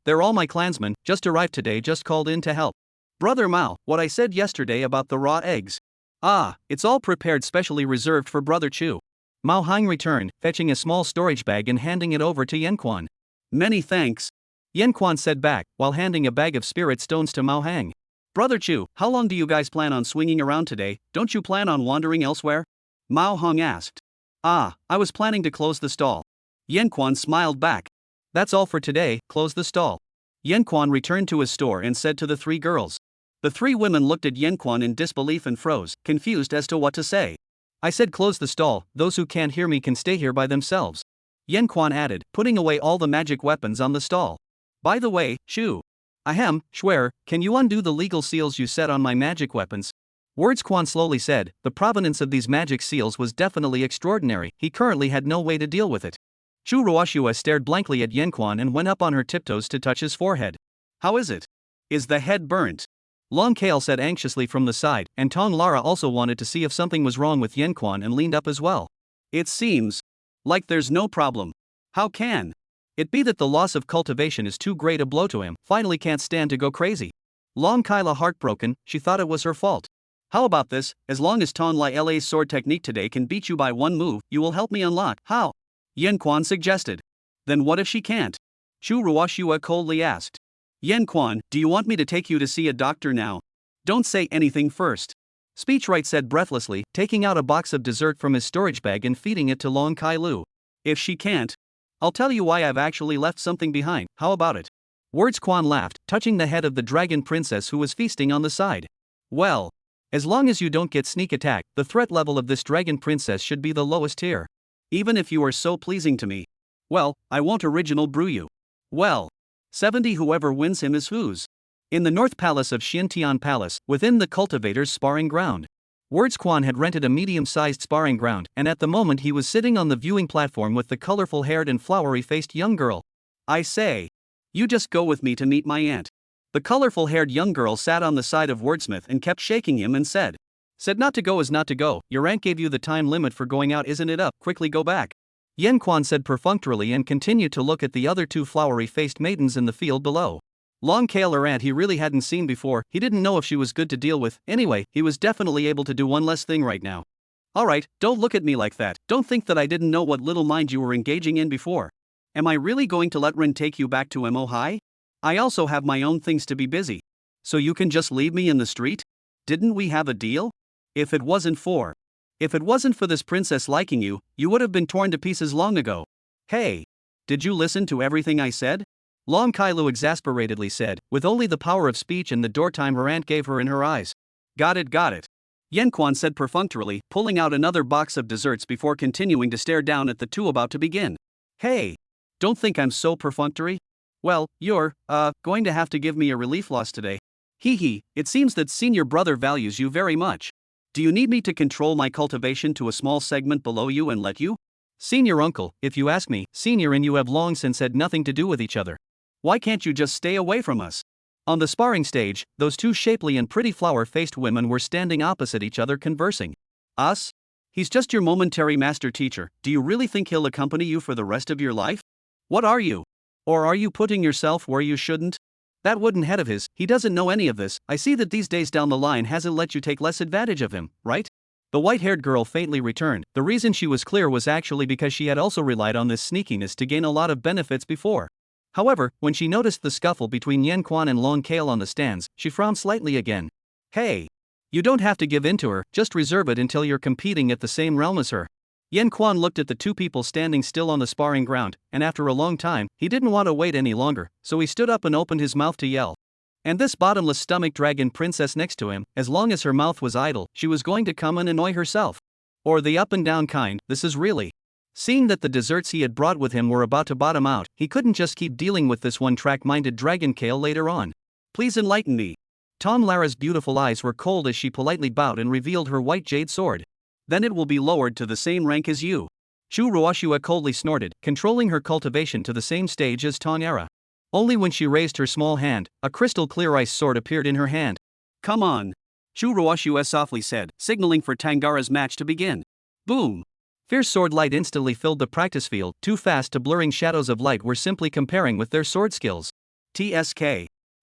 Speaker 1: They're all my clansmen, just arrived today, just called in to help. Brother Mao, what I said yesterday about the raw eggs. It's all prepared specially reserved for Brother Chu. Mao Hang returned, fetching a small storage bag and handing it over to Yanquan. Many thanks. Yen Quan said back, while handing a bag of spirit stones to Mao Hang. Brother Chu, how long do you guys plan on swinging around today? Don't you plan on wandering elsewhere? Mao Hong asked. I was planning to close the stall. Yen Quan smiled back. That's all for today, close the stall. Yen Quan returned to his store and said to the three girls. The three women looked at Yen Quan in disbelief and froze, confused as to what to say. I said close the stall, those who can't hear me can stay here by themselves. Yen Quan added, putting away all the magic weapons on the stall. By the way, Shu. Ahem, Schwer, can you undo the legal seals you set on my magic weapons? Words Quan slowly said, the provenance of these magic seals was definitely extraordinary, he currently had no way to deal with it. Chu Ruoshua stared blankly at Yen Quan and went up on her tiptoes to touch his forehead. How is it? Is the head burnt? Long Kale said anxiously from the side, and Tong Lara also wanted to see if something was wrong with Yen Quan and leaned up as well. It seems like there's no problem. How can it be that the loss of cultivation is too great a blow to him, finally can't stand to go crazy? Long Kyla heartbroken, she thought it was her fault. How about this, as long as Ton Lai La's sword technique today can beat you by one move, you will help me unlock. How? Yen Quan suggested. Then what if she can't? Chu Ruoshua coldly asked. Yen Quan, do you want me to take you to see a doctor now? Don't say anything first. Speechwright said breathlessly, taking out a box of dessert from his storage bag and feeding it to Long Kai Lu. If she can't, I'll tell you why I've actually left something behind, how about it? Words Quan laughed, touching the head of the dragon princess who was feasting on the side. Well, as long as you don't get sneak attack, the threat level of this dragon princess should be the lowest tier. Even if you are so pleasing to me. Well, I won't original brew you. Well, 70 whoever wins him is whose? In the North Palace of Xintian Palace, within the cultivator's sparring ground. Words Quan had rented a medium-sized sparring ground, and at the moment he was sitting on the viewing platform with the colorful-haired and flowery-faced young girl. I say, you just go with me to meet my aunt. The colorful-haired young girl sat on the side of Wordsmith and kept shaking him and said not to go is not to go, your aunt gave you the time limit for going out, isn't it up, quickly go back. Yen Quan said perfunctorily and continued to look at the other two flowery-faced maidens in the field below. Long Kale her aunt he really hadn't seen before, he didn't know if she was good to deal with, anyway, he was definitely able to do one less thing right now. Alright, don't look at me like that, don't think that I didn't know what little mind you were engaging in before. Am I really going to let Rin take you back to Mo High? I also have my own things to be busy. So you can just leave me in the street? Didn't we have a deal? If it wasn't for this princess liking you, you would have been torn to pieces long ago. Hey! Did you listen to everything I said? Long Kailu exasperatedly said, with only the power of speech and the door time her aunt gave her in her eyes. Got it. Yen Quan said perfunctorily, pulling out another box of desserts before continuing to stare down at the two about to begin. Hey! Don't think I'm so perfunctory? Well, you're, going to have to give me a relief loss today. Hee, it seems that senior brother values you very much. Do you need me to control my cultivation to a small segment below you and let you? Senior uncle, if you ask me, senior and you have long since had nothing to do with each other. Why can't you just stay away from us? On the sparring stage, those two shapely and pretty flower-faced women were standing opposite each other conversing. Us? He's just your momentary master teacher, do you really think he'll accompany you for the rest of your life? What are you? Or are you putting yourself where you shouldn't? That wooden head of his, he doesn't know any of this, I see that these days down the line hasn't let you take less advantage of him, right? The white-haired girl faintly returned, the reason she was clear was actually because she had also relied on this sneakiness to gain a lot of benefits before. However, when she noticed the scuffle between Yen Quan and Long Kale on the stands, she frowned slightly again. Hey! You don't have to give in to her, just reserve it until you're competing at the same realm as her. Yen Quan looked at the two people standing still on the sparring ground, and after a long time, he didn't want to wait any longer, so he stood up and opened his mouth to yell. And this bottomless stomach dragon princess next to him, as long as her mouth was idle, she was going to come and annoy herself. Or the up and down kind, this is really. Seeing that the desserts he had brought with him were about to bottom out, he couldn't just keep dealing with this one-track-minded dragon Kale later on. Please enlighten me. Tom Lara's beautiful eyes were cold as she politely bowed and revealed her white jade sword. Then it will be lowered to the same rank as you. Chu Ruoshua coldly snorted, controlling her cultivation to the same stage as Tanyara. Only when she raised her small hand, a crystal-clear ice sword appeared in her hand. Come on. Chu Ruoshua softly said, signaling for Tangara's match to begin. Boom! Fierce sword light instantly filled the practice field, too fast to blurring shadows of light were simply comparing with their sword skills. TSK.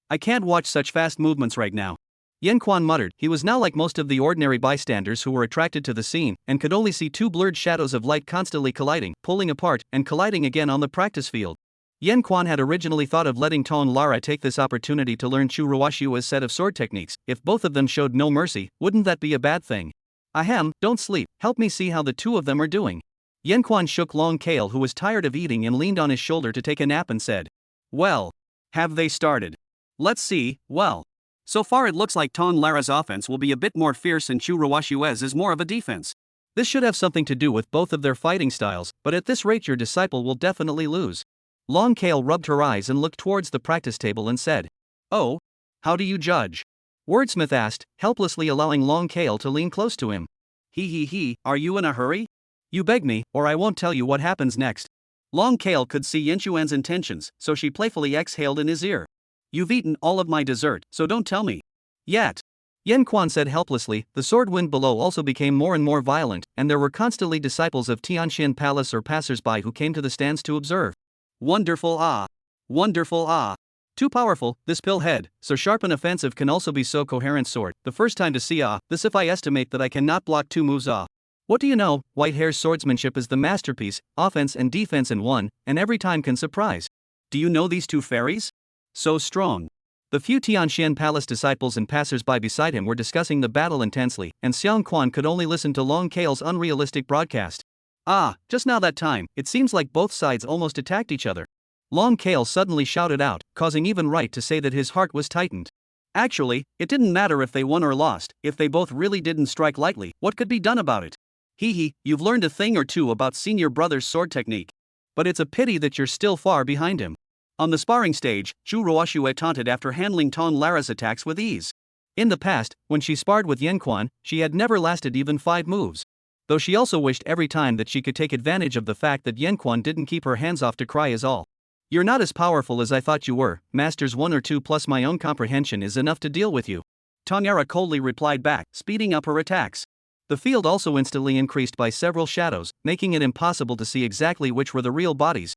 Speaker 1: I can't watch such fast movements right now. Yen Quan muttered, he was now like most of the ordinary bystanders who were attracted to the scene, and could only see two blurred shadows of light constantly colliding, pulling apart, and colliding again on the practice field. Yan Quan had originally thought of letting Ton Lara take this opportunity to learn Chu Ruoshua's set of sword techniques. If both of them showed no mercy, wouldn't that be a bad thing? Ahem, don't sleep, help me see how the two of them are doing. Yan Quan shook Long Kale, who was tired of eating and leaned on his shoulder to take a nap, and said, "Well, have they started? Let's see. Well, so far it looks like Ton Lara's offense will be a bit more fierce and Chu Ruoshua's is more of a defense. This should have something to do with both of their fighting styles, but at this rate your disciple will definitely lose." Long Kale rubbed her eyes and looked towards the practice table and said, "Oh? How do you judge?" Wordsmith asked, helplessly allowing Long Kale to lean close to him. He, are you in a hurry? You beg me, or I won't tell you what happens next." Long Kale could see Yanchuan's intentions, so she playfully exhaled in his ear. "You've eaten all of my dessert, so don't tell me. Yet." Yan Quan said helplessly. The sword wind below also became more and more violent, and there were constantly disciples of Tianxian Palace or passers-by who came to the stands to observe. Wonderful ah! Wonderful ah! Too powerful, this pill head, so sharp and offensive can also be so coherent sword. The first time to see ah, this if I estimate that I cannot block two moves ah. What do you know, White Hair's swordsmanship is the masterpiece, offense and defense in one, and every time can surprise. Do you know these two fairies? So strong. The few Tianxian Palace disciples and passers-by beside him were discussing the battle intensely, and Xiang Quan could only listen to Long Kale's unrealistic broadcast. Ah, just now that time, it seems like both sides almost attacked each other. Long Kale suddenly shouted out, causing even Right to say that his heart was tightened. Actually, it didn't matter if they won or lost, if they both really didn't strike lightly, what could be done about it? You've learned a thing or two about senior brother's sword technique. But it's a pity that you're still far behind him. On the sparring stage, Chu Ruoshue taunted after handling Ton Lara's attacks with ease. In the past, when she sparred with Yan Quan, she had never lasted even 5 moves. Though she also wished every time that she could take advantage of the fact that Yan Quan didn't keep her hands off to cry is all. "You're not as powerful as I thought you were, Masters 1 or 2 plus my own comprehension is enough to deal with you." Tanyara coldly replied back, speeding up her attacks. The field also instantly increased by several shadows, making it impossible to see exactly which were the real bodies.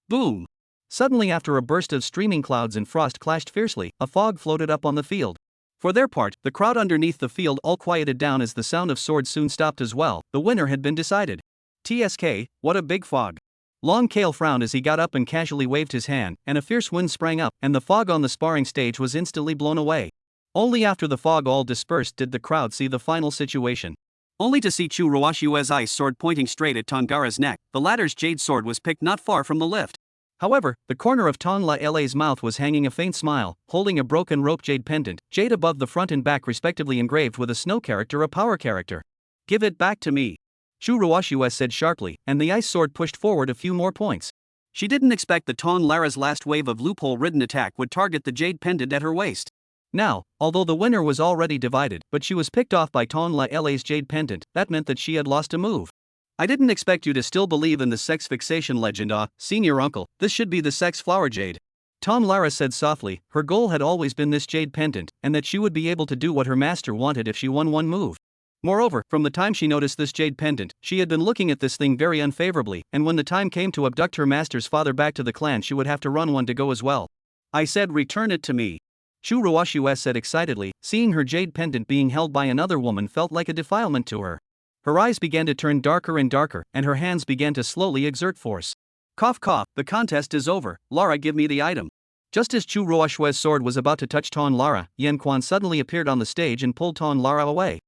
Speaker 1: Boom! Suddenly, after a burst of streaming clouds and frost clashed fiercely, a fog floated up on the field. For their part, the crowd underneath the field all quieted down as the sound of swords soon stopped as well. The winner had been decided. TSK, what a big fog. Long Kale frowned as he got up and casually waved his hand, and a fierce wind sprang up, and the fog on the sparring stage was instantly blown away. Only after the fog all dispersed did the crowd see the final situation. Only to see Chu Ruoshue's ice sword pointing straight at Tongara's neck. The latter's jade sword was picked not far from the lift. However, the corner of Tong La's mouth was hanging a faint smile, holding a broken rope jade pendant, jade above the front and back respectively engraved with a snow character, a power character. "Give it back to me," Chu Ruoshue said sharply, and the ice sword pushed forward a few more points. She didn't expect that Ton Lara's last wave of loophole-ridden attack would target the jade pendant at her waist. Now, although the winner was already divided, but she was picked off by Ton La's jade pendant, that meant that she had lost a move. "I didn't expect you to still believe in the sex fixation legend, senior uncle, this should be the sex flower jade." Ton Lara said softly. Her goal had always been this jade pendant, and that she would be able to do what her master wanted if she won one move. Moreover, from the time she noticed this jade pendant, she had been looking at this thing very unfavorably, and when the time came to abduct her master's father back to the clan, she would have to run one to go as well. "I said return it to me," Chu Ruoshue said excitedly. Seeing her jade pendant being held by another woman felt like a defilement to her. Her eyes began to turn darker and darker, and her hands began to slowly exert force. Cough cough, the contest is over, Lara, give me the item. Just as Chu Ruoshue's sword was about to touch Ton Lara, Yan Quan suddenly appeared on the stage and pulled Ton Lara away.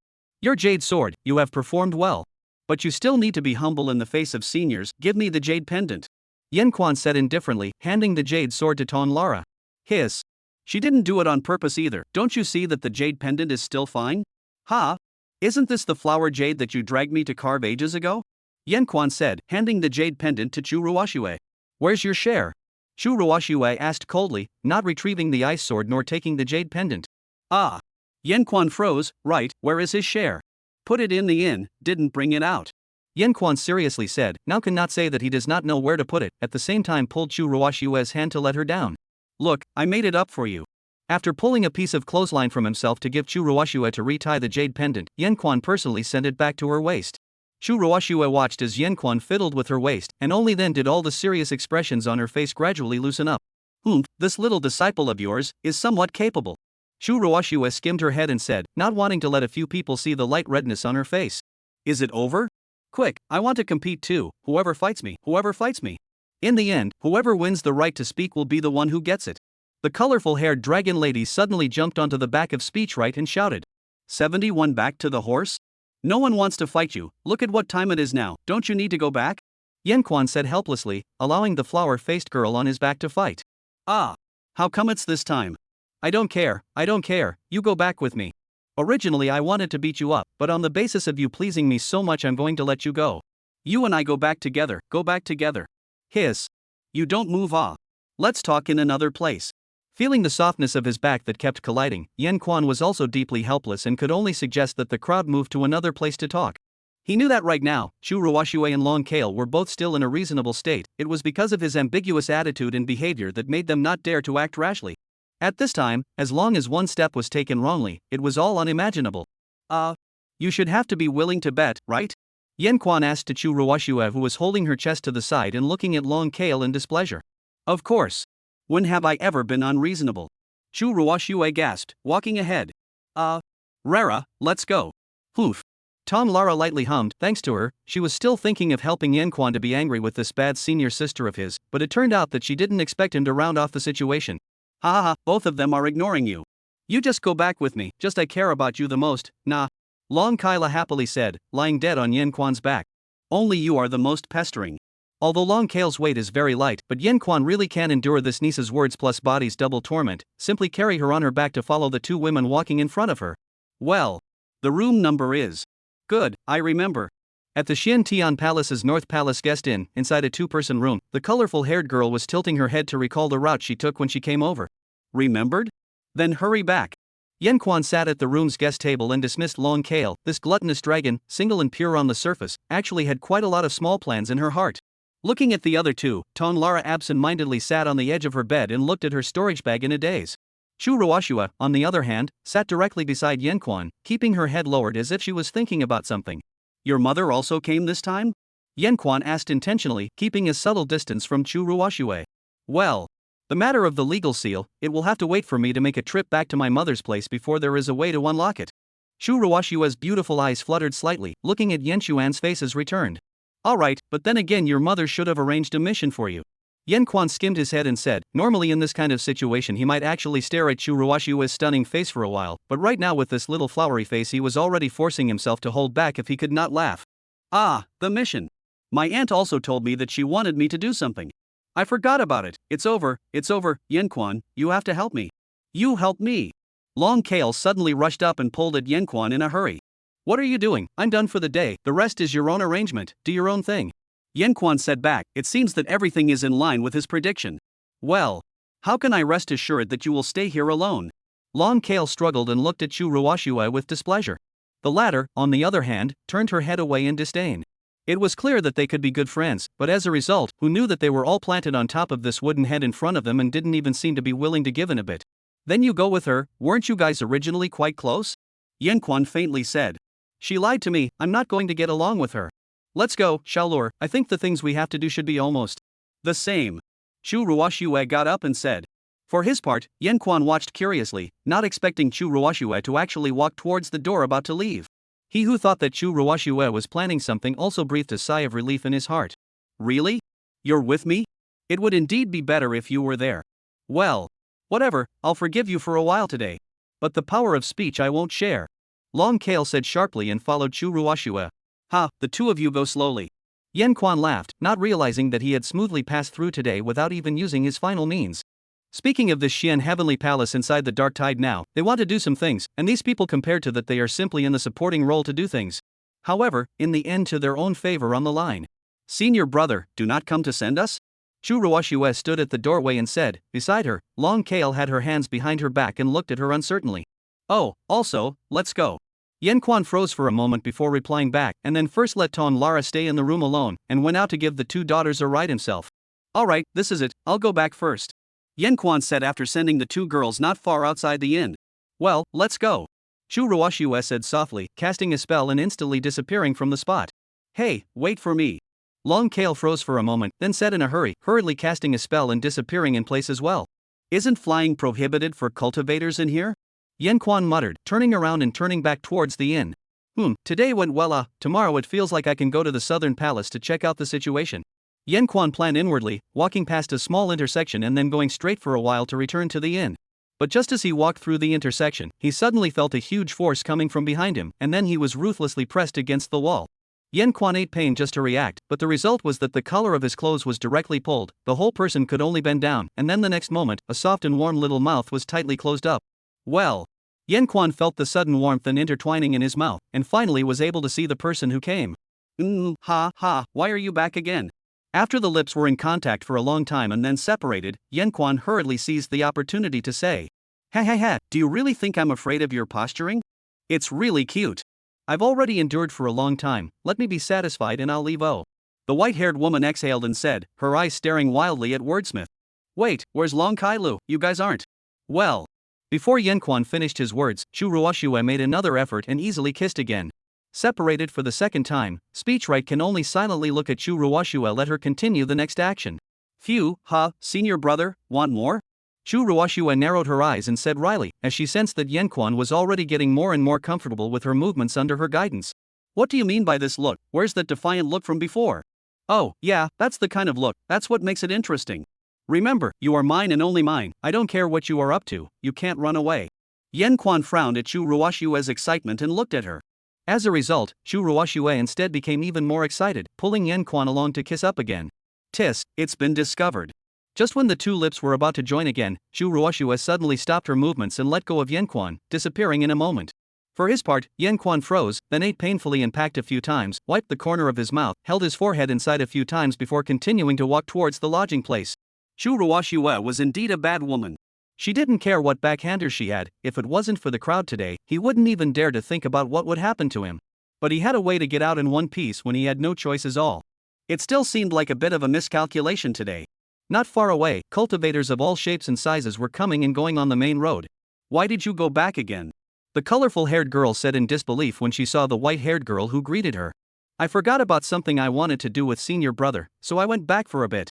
Speaker 1: "Your jade sword, you have performed well. But you still need to be humble in the face of seniors, give me the jade pendant," Yan Quan said indifferently, handing the jade sword to Ton Lara. Hiss. "She didn't do it on purpose either, don't you see that the jade pendant is still fine? Ha? Isn't this the flower jade that you dragged me to carve ages ago?" Yan Quan said, handing the jade pendant to Chu Ruoshue. "Where's your share?" Chu Ruoshue asked coldly, not retrieving the ice sword nor taking the jade pendant. "Ah." Yan Quan froze. "Right, where is his share? Put it in the inn, didn't bring it out." Yan Quan seriously said, now cannot say that he does not know where to put it, at the same time pulled Chu Ruoshue's hand to let her down. "Look, I made it up for you." After pulling a piece of clothesline from himself to give Chu Ruoshue to retie the jade pendant, Yan Quan personally sent it back to her waist. Chu Ruoshue watched as Yan Quan fiddled with her waist, and only then did all the serious expressions on her face gradually loosen up. This little disciple of yours is somewhat capable." Chu Ruoshue skimmed her head and said, not wanting to let a few people see the light redness on her face. "Is it over? Quick, I want to compete too, whoever fights me. In the end, whoever wins the right to speak will be the one who gets it. The colorful-haired dragon lady suddenly jumped onto the back of Speechwrite and shouted. 71 back to the horse? No one wants to fight you, look at what time it is now, don't you need to go back? Yanquan said helplessly, allowing the flower-faced girl on his back to fight. Ah. How come it's this time? I don't care, you go back with me. Originally I wanted to beat you up, but on the basis of you pleasing me so much I'm going to let you go. You and I go back together. Hiss. You don't move off. Let's talk in another place. Feeling the softness of his back that kept colliding, Yen Quan was also deeply helpless and could only suggest that the crowd move to another place to talk. He knew that right now, Chu Ruoxue and Long Kale were both still in a reasonable state. It was because of his ambiguous attitude and behavior that made them not dare to act rashly. At this time, as long as one step was taken wrongly, it was all unimaginable. You should have to be willing to bet, right? Yen Quan asked to Chu Ruoxue, who was holding her chest to the side and looking at Long Kale in displeasure. Of course. When have I ever been unreasonable? Chu Ruoxue gasped, walking ahead. Rara, let's go. Hoof. Tom Lara lightly hummed. Thanks to her, she was still thinking of helping Yen Quan to be angry with this bad senior sister of his, but it turned out that she didn't expect him to round off the situation. Ha ha ha, both of them are ignoring you. You just go back with me, just I care about you the most, nah. Long Kyla happily said, lying dead on Yen Quan's back. Only you are the most pestering. Although Long Kale's weight is very light, but Yen Quan really can endure this niece's words plus body's double torment. Simply carry her on her back to follow the two women walking in front of her. Well. The room number is. Good, I remember. At the Xian Tian Palace's North Palace Guest Inn, inside a two-person room, the colorful-haired girl was tilting her head to recall the route she took when she came over. Remembered? Then hurry back. Yen Quan sat at the room's guest table and dismissed Long Kale. This gluttonous dragon, single and pure on the surface, actually had quite a lot of small plans in her heart. Looking at the other two, Ton Lara absent-mindedly sat on the edge of her bed and looked at her storage bag in a daze. Chu Ruoxue, on the other hand, sat directly beside Yen Quan, keeping her head lowered as if she was thinking about something. Your mother also came this time? Yen Quan asked intentionally, keeping a subtle distance from Chu Ruoxue. Well. The matter of the legal seal, it will have to wait for me to make a trip back to my mother's place before there is a way to unlock it. Chu Ruoxue's beautiful eyes fluttered slightly, looking at Yen Xuan's face as returned. Alright, but then again your mother should have arranged a mission for you. Yen Quan skimmed his head and said, normally in this kind of situation he might actually stare at Chu Ruoxue's stunning face for a while, but right now with this little flowery face he was already forcing himself to hold back if he could not laugh. Ah, the mission. My aunt also told me that she wanted me to do something. I forgot about it. It's over, Yen Quan, you have to help me. You help me. Long Kale suddenly rushed up and pulled at Yen Quan in a hurry. What are you doing? I'm done for the day, the rest is your own arrangement, do your own thing. Yen Quan said back, it seems that everything is in line with his prediction. Well. How can I rest assured that you will stay here alone? Long Kale struggled and looked at Chu Ruoxue with displeasure. The latter, on the other hand, turned her head away in disdain. It was clear that they could be good friends, but as a result, who knew that they were all planted on top of this wooden head in front of them and didn't even seem to be willing to give in a bit. Then you go with her, weren't you guys originally quite close? Yen Quan faintly said. She lied to me, I'm not going to get along with her. Let's go, Shaolur, I think the things we have to do should be almost the same. Chu Ruoxue got up and said. For his part, Yen Quan watched curiously, not expecting Chu Ruoxue to actually walk towards the door about to leave. He who thought that Chu Ruoxue was planning something also breathed a sigh of relief in his heart. Really? You're with me? It would indeed be better if you were there. Well. Whatever, I'll forgive you for a while today. But the power of speech I won't share. Long Kale said sharply and followed Chu Ruoxue. Ha, the two of you go slowly. Yen Quan laughed, not realizing that he had smoothly passed through today without even using his final means. Speaking of this Xian Heavenly Palace inside the Dark Tide now, they want to do some things, and these people compared to that they are simply in the supporting role to do things. However, in the end to their own favor on the line. Senior brother, do not come to send us? Chu Ruoxue stood at the doorway and said, beside her, Long Kale had her hands behind her back and looked at her uncertainly. Oh, also, let's go. Yen Quan froze for a moment before replying back, and then first let Ton Lara stay in the room alone, and went out to give the two daughters a ride himself. Alright, this is it, I'll go back first. Yen Quan said after sending the two girls not far outside the inn. Well, let's go. Chu Ruoxue said softly, casting a spell and instantly disappearing from the spot. Hey, wait for me. Long Kale froze for a moment, then said in a hurry, hurriedly casting a spell and disappearing in place as well. Isn't flying prohibited for cultivators in here? Yen Quan muttered, turning around and turning back towards the inn. Today went well, tomorrow it feels like I can go to the Southern Palace to check out the situation. Yan Quan planned inwardly, walking past a small intersection and then going straight for a while to return to the inn. But just as he walked through the intersection, he suddenly felt a huge force coming from behind him, and then he was ruthlessly pressed against the wall. Yan Quan ate pain just to react, but the result was that the collar of his clothes was directly pulled, the whole person could only bend down, and then the next moment, a soft and warm little mouth was tightly closed up. Well. Yan Quan felt the sudden warmth and intertwining in his mouth, and finally was able to see the person who came. Ha, why are you back again? After the lips were in contact for a long time and then separated, Yan Quan hurriedly seized the opportunity to say, Ha, do you really think I'm afraid of your posturing? It's really cute. I've already endured for a long time, let me be satisfied and I'll leave. Oh. The white-haired woman exhaled and said, her eyes staring wildly at Wordsmith. Wait, where's Long Kai Lu? You guys aren't. Well. Before Yan Quan finished his words, Chu Ruoxue made another effort and easily kissed again. Separated for the second time, Speechwright can only silently look at Chu Ruoxue let her continue the next action. Phew, senior brother, want more? Chu Ruoxue narrowed her eyes and said wryly, as she sensed that Yan Quan was already getting more and more comfortable with her movements under her guidance. What do you mean by this look? Where's that defiant look from before? Oh, yeah, that's the kind of look, that's what makes it interesting. Remember, you are mine and only mine, I don't care what you are up to, you can't run away. Yan Quan frowned at Chu Ruoxue's excitement and looked at her. As a result, Chu Ruoxue instead became even more excited, pulling Yan Quan along to kiss up again. Tis, it's been discovered. Just when the two lips were about to join again, Chu Ruoxue suddenly stopped her movements and let go of Yan Quan, disappearing in a moment. For his part, Yan Quan froze, then ate painfully and packed a few times, wiped the corner of his mouth, held his forehead inside a few times before continuing to walk towards the lodging place. Chu Ruoxue was indeed a bad woman. She didn't care what backhanders she had, if it wasn't for the crowd today, he wouldn't even dare to think about what would happen to him. But he had a way to get out in one piece when he had no choice at all. It still seemed like a bit of a miscalculation today. Not far away, cultivators of all shapes and sizes were coming and going on the main road. Why did you go back again? The colorful-haired girl said in disbelief when she saw the white-haired girl who greeted her. I forgot about something I wanted to do with senior brother, so I went back for a bit.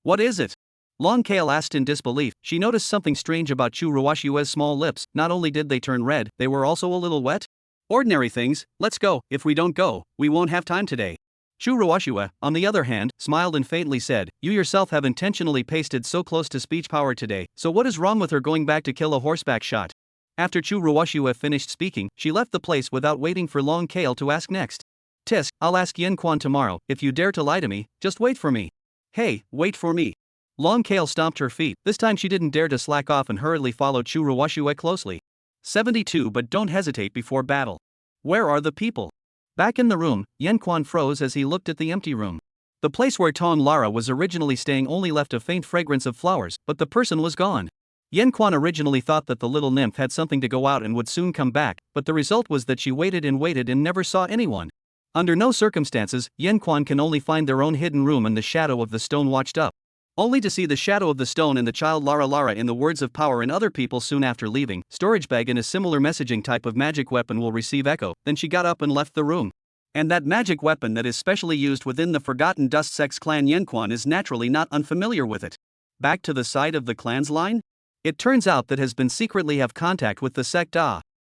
Speaker 1: What is it? Long Kale asked in disbelief. She noticed something strange about Chu Ruoxue's small lips, not only did they turn red, they were also a little wet. Ordinary things, let's go, if we don't go, we won't have time today. Chu Ruoxue, on the other hand, smiled and faintly said, you yourself have intentionally pasted so close to speech power today, so what is wrong with her going back to kill a horseback shot? After Chu Ruoxue finished speaking, she left the place without waiting for Long Kale to ask next. Tisk, I'll ask Yan Quan tomorrow, if you dare to lie to me, just wait for me. Hey, wait for me. Long Kale stomped her feet, this time she didn't dare to slack off and hurriedly followed Chu Ruoxue closely. 72 But don't hesitate before battle. Where are the people? Back in the room, Yan Quan froze as he looked at the empty room. The place where Tong Lara was originally staying only left a faint fragrance of flowers, but the person was gone. Yan Quan originally thought that the little nymph had something to go out and would soon come back, but the result was that she waited and never saw anyone. Under no circumstances, Yan Quan can only find their own hidden room and the shadow of the stone watched up. Only to see the shadow of the stone and the child Lara in the words of power in other people soon after leaving. Storage bag and a similar messaging type of magic weapon will receive echo. Then she got up and left the room. And that magic weapon that is specially used within the Forgotten Dust Sex clan Yan Quan is naturally not unfamiliar with it. Back to the side of the clan's line? It turns out that has been secretly have contact with the sect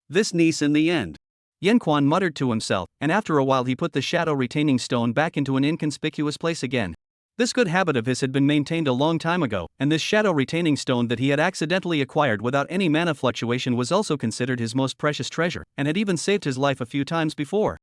Speaker 1: this niece in the end. Yan Quan muttered to himself, and after a while he put the shadow retaining stone back into an inconspicuous place again. This good habit of his had been maintained a long time ago, and this shadow retaining stone that he had accidentally acquired without any mana fluctuation was also considered his most precious treasure, and had even saved his life a few times before.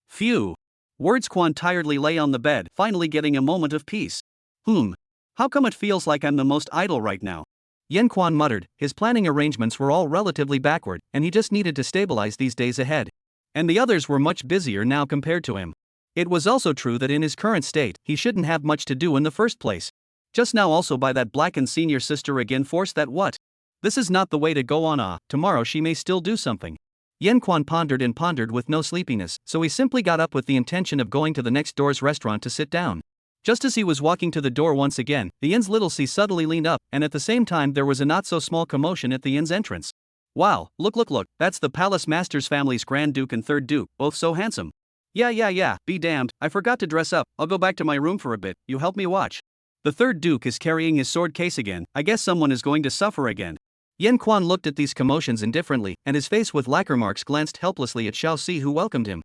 Speaker 1: Phew. Words Quan tiredly lay on the bed, finally getting a moment of peace. How come it feels like I'm the most idle right now? Yan Quan muttered, his planning arrangements were all relatively backward, and he just needed to stabilize these days ahead. And the others were much busier now compared to him. It was also true that in his current state, he shouldn't have much to do in the first place. Just now also by that blackened senior sister again forced that what? This is not the way to go on. Tomorrow she may still do something. Yan Quan pondered and pondered with no sleepiness, so he simply got up with the intention of going to the next door's restaurant to sit down. Just as he was walking to the door once again, the inn's little C suddenly leaned up, and at the same time there was a not so small commotion at the inn's entrance. Wow, look, that's the Palace Master's family's Grand Duke and Third Duke, both so handsome. Yeah, be damned, I forgot to dress up, I'll go back to my room for a bit, you help me watch. The Third Duke is carrying his sword case again, I guess someone is going to suffer again. Yan Quan looked at these commotions indifferently, and his face with lacquer marks glanced helplessly at Xiao Si who welcomed him.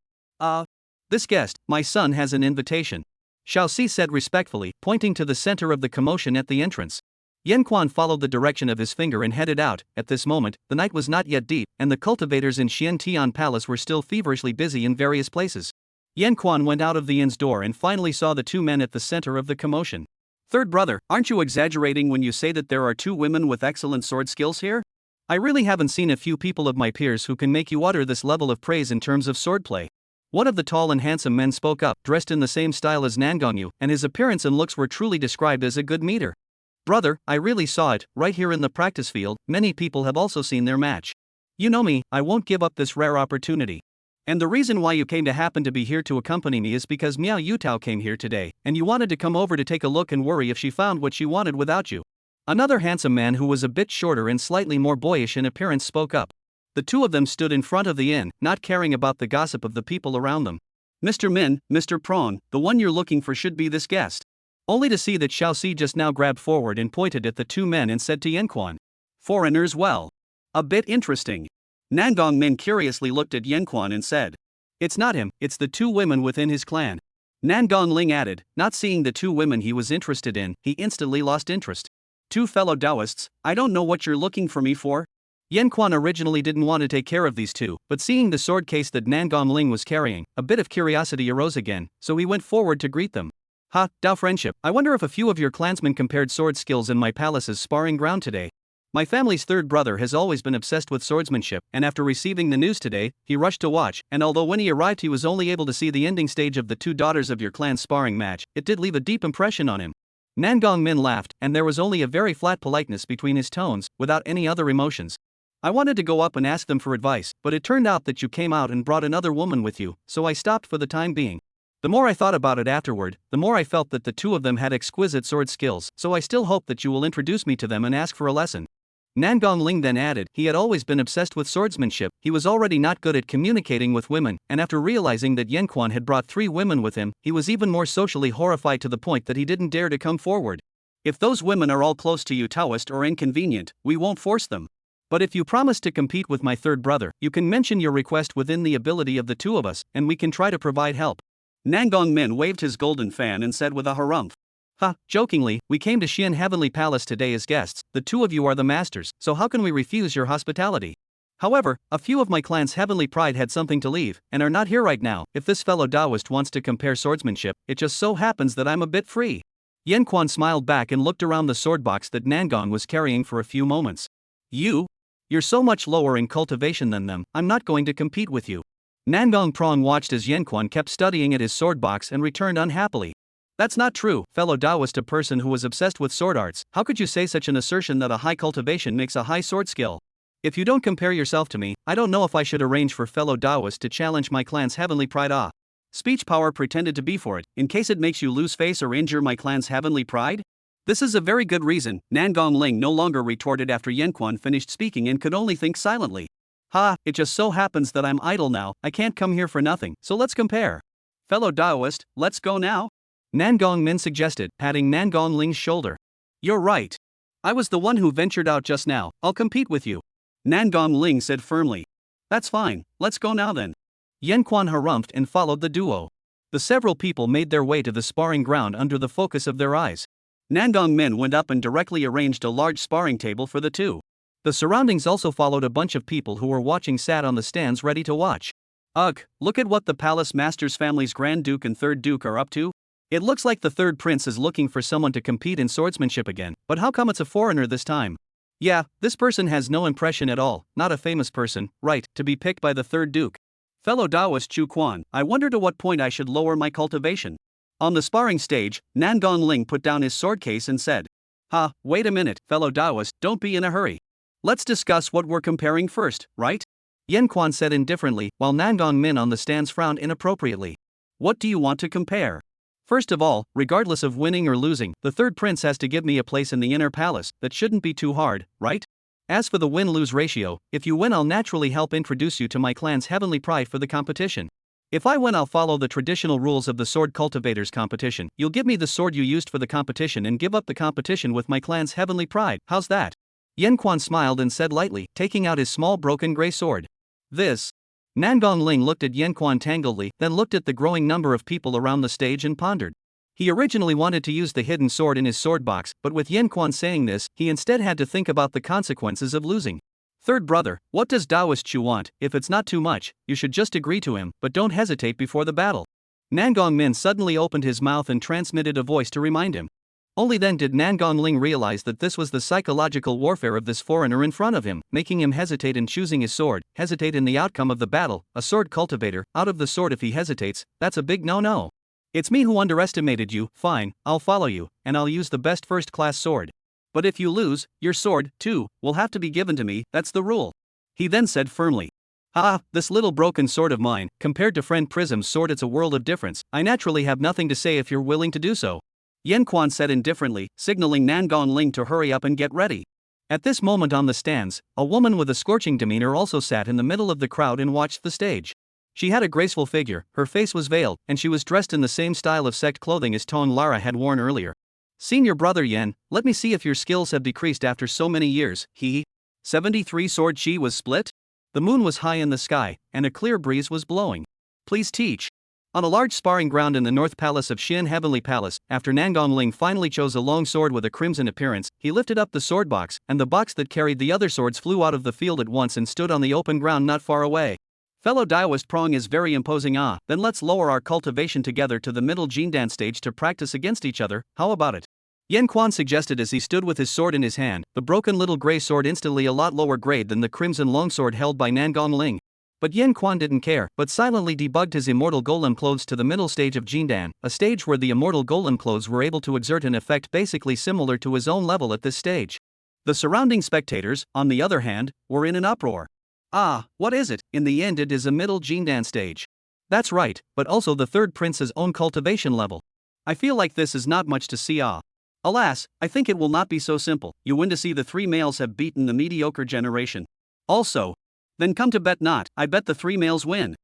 Speaker 1: This guest, my son has an invitation. Xiaoxi said respectfully, pointing to the center of the commotion at the entrance. Yanquan followed the direction of his finger and headed out. At this moment, the night was not yet deep, and the cultivators in Xiantian Palace were still feverishly busy in various places. Yanquan went out of the inn's door and finally saw the two men at the center of the commotion. Third brother, aren't you exaggerating when you say that there are two women with excellent sword skills here? I really haven't seen a few people of my peers who can make you utter this level of praise in terms of swordplay. One of the tall and handsome men spoke up, dressed in the same style as Nangongyu, and his appearance and looks were truly described as a good meter. Brother, I really saw it, right here in the practice field. Many people have also seen their match. You know me, I won't give up this rare opportunity. And the reason why you came to happen to be here to accompany me is because Miao Yutao came here today, and you wanted to come over to take a look and worry if she found what she wanted without you. Another handsome man who was a bit shorter and slightly more boyish in appearance spoke up. The two of them stood in front of the inn, not caring about the gossip of the people around them. Mr. Min, Mr. Prawn, the one you're looking for should be this guest. Only to see that Xiaoxi just now grabbed forward and pointed at the two men and said to Yanquan. Foreigners, well. A bit interesting. Nangong Min curiously looked at Yanquan and said. It's not him, it's the two women within his clan. Nangong Ling added, not seeing the two women he was interested in, he instantly lost interest. Two fellow Taoists, I don't know what you're looking for me for. Yanquan originally didn't want to take care of these two, but seeing the sword case that Nangong Ling was carrying, a bit of curiosity arose again, so he went forward to greet them. Ha, Dao friendship, I wonder if a few of your clansmen compared sword skills in my palace's sparring ground today. My family's third brother has always been obsessed with swordsmanship, and after receiving the news today, he rushed to watch, and although when he arrived he was only able to see the ending stage of the two daughters of your clan's sparring match, it did leave a deep impression on him. Nangong Min laughed, and there was only a very flat politeness between his tones, without any other emotions. I wanted to go up and ask them for advice, but it turned out that you came out and brought another woman with you, so I stopped for the time being. The more I thought about it afterward, the more I felt that the two of them had exquisite sword skills, so I still hope that you will introduce me to them and ask for a lesson. Nangong Ling then added, he had always been obsessed with swordsmanship, he was already not good at communicating with women, and after realizing that Yanquan had brought 3 women with him, he was even more socially horrified to the point that he didn't dare to come forward. If those women are all close to you Taoist or inconvenient, we won't force them. But if you promise to compete with my third brother, you can mention your request within the ability of the two of us, and we can try to provide help. Nangong Min waved his golden fan and said with a harumph. Ha, jokingly, we came to Xian Heavenly Palace today as guests, the two of you are the masters, so how can we refuse your hospitality? However, a few of my clan's heavenly pride had something to leave, and are not here right now. If this fellow Taoist wants to compare swordsmanship, it just so happens that I'm a bit free. Yanquan smiled back and looked around the sword box that Nangong was carrying for a few moments. You're so much lower in cultivation than them, I'm not going to compete with you. Nangong Prong watched as Yanquan kept studying at his sword box and returned unhappily. That's not true, fellow Taoist, a person who was obsessed with sword arts. How could you say such an assertion that a high cultivation makes a high sword skill? If you don't compare yourself to me, I don't know if I should arrange for fellow Taoists to challenge my clan's heavenly pride. Speech power pretended to be for it, in case it makes you lose face or injure my clan's heavenly pride? This is a very good reason, Nangong Ling no longer retorted after Yanquan finished speaking and could only think silently. Ha, it just so happens that I'm idle now, I can't come here for nothing, so let's compare. Fellow Taoist, let's go now? Nangong Min suggested, patting Nangong Ling's shoulder. You're right. I was the one who ventured out just now, I'll compete with you. Nangong Ling said firmly. That's fine, let's go now then. Yanquan harumphed and followed the duo. The several people made their way to the sparring ground under the focus of their eyes. Nangong Min went up and directly arranged a large sparring table for the two. The surroundings also followed a bunch of people who were watching sat on the stands ready to watch. Ugh, look at what the palace master's family's Grand Duke and Third Duke are up to. It looks like the third prince is looking for someone to compete in swordsmanship again, but how come it's a foreigner this time? Yeah, this person has no impression at all, not a famous person, right, to be picked by the third duke. Fellow Taoist Chu Quan, I wonder to what point I should lower my cultivation. On the sparring stage, Nangong Ling put down his sword case and said. Ha, wait a minute, fellow Taoist, don't be in a hurry. Let's discuss what we're comparing first, right? Yanquan said indifferently, while Nangong Min on the stands frowned inappropriately. What do you want to compare? First of all, regardless of winning or losing, the third prince has to give me a place in the inner palace. That shouldn't be too hard, right? As for the win-lose ratio, if you win I'll naturally help introduce you to my clan's heavenly pride for the competition. If I win I'll follow the traditional rules of the sword cultivators competition. You'll give me the sword you used for the competition and give up the competition with my clan's heavenly pride. How's that? Yanquan smiled and said lightly, taking out his small broken gray sword. This. Nangong Ling looked at Yanquan tanglingly, then looked at the growing number of people around the stage and pondered. He originally wanted to use the hidden sword in his sword box, but with Yen Quan saying this, he instead had to think about the consequences of losing. Third brother, what does Taoist Chu want? If it's not too much, you should just agree to him, but don't hesitate before the battle. Nangong Min suddenly opened his mouth and transmitted a voice to remind him. Only then did Nangong Ling realize that this was the psychological warfare of this foreigner in front of him, making him hesitate in choosing his sword, hesitate in the outcome of the battle. A sword cultivator, out of the sword if he hesitates, that's a big no-no. It's me who underestimated you, fine, I'll follow you, and I'll use the best first-class sword. But if you lose, your sword, too, will have to be given to me, that's the rule. He then said firmly. This little broken sword of mine, compared to friend Prism's sword it's a world of difference, I naturally have nothing to say if you're willing to do so. Yen Quan said indifferently, signaling Nangong Ling to hurry up and get ready. At this moment on the stands, a woman with a scorching demeanor also sat in the middle of the crowd and watched the stage. She had a graceful figure, her face was veiled, and she was dressed in the same style of sect clothing as Tong Lara had worn earlier. Senior brother Yen, let me see if your skills have decreased after so many years, 73 sword chi was split? The moon was high in the sky, and a clear breeze was blowing. Please teach. On a large sparring ground in the North Palace of Xian Heavenly Palace, after Nangong Ling finally chose a long sword with a crimson appearance, he lifted up the sword box, and the box that carried the other swords flew out of the field at once and stood on the open ground not far away. Fellow Daoist Prong is very imposing. Then let's lower our cultivation together to the middle Jindan stage to practice against each other, how about it? Yen Quan suggested as he stood with his sword in his hand, the broken little grey sword instantly a lot lower grade than the crimson longsword held by Nangong Ling. But Yen Quan didn't care, but silently debugged his immortal golem clothes to the middle stage of Jindan, a stage where the immortal golem clothes were able to exert an effect basically similar to his own level at this stage. The surrounding spectators, on the other hand, were in an uproar. What is it? In the end it is a middle Jindan stage. That's right, but also the third prince's own cultivation level. I feel like this is not much to see. Alas, I think it will not be so simple. You win to see the three males have beaten the mediocre generation. Also, then come to bet not, I bet the three males win.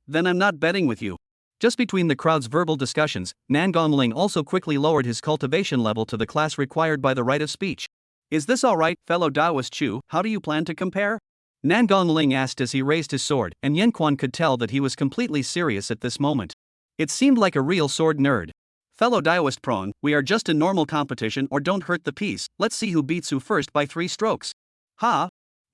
Speaker 1: Then I'm not betting with you. Just between the crowd's verbal discussions, Nangong Ling also quickly lowered his cultivation level to the class required by the right of speech. Is this alright, fellow Daoist Chu, how do you plan to compare? Nangong Ling asked as he raised his sword, and Yen Quan could tell that he was completely serious at this moment. It seemed like a real sword nerd. Fellow Daoist Prong, we are just in normal competition or don't hurt the peace, let's see who beats who first by 3 strokes.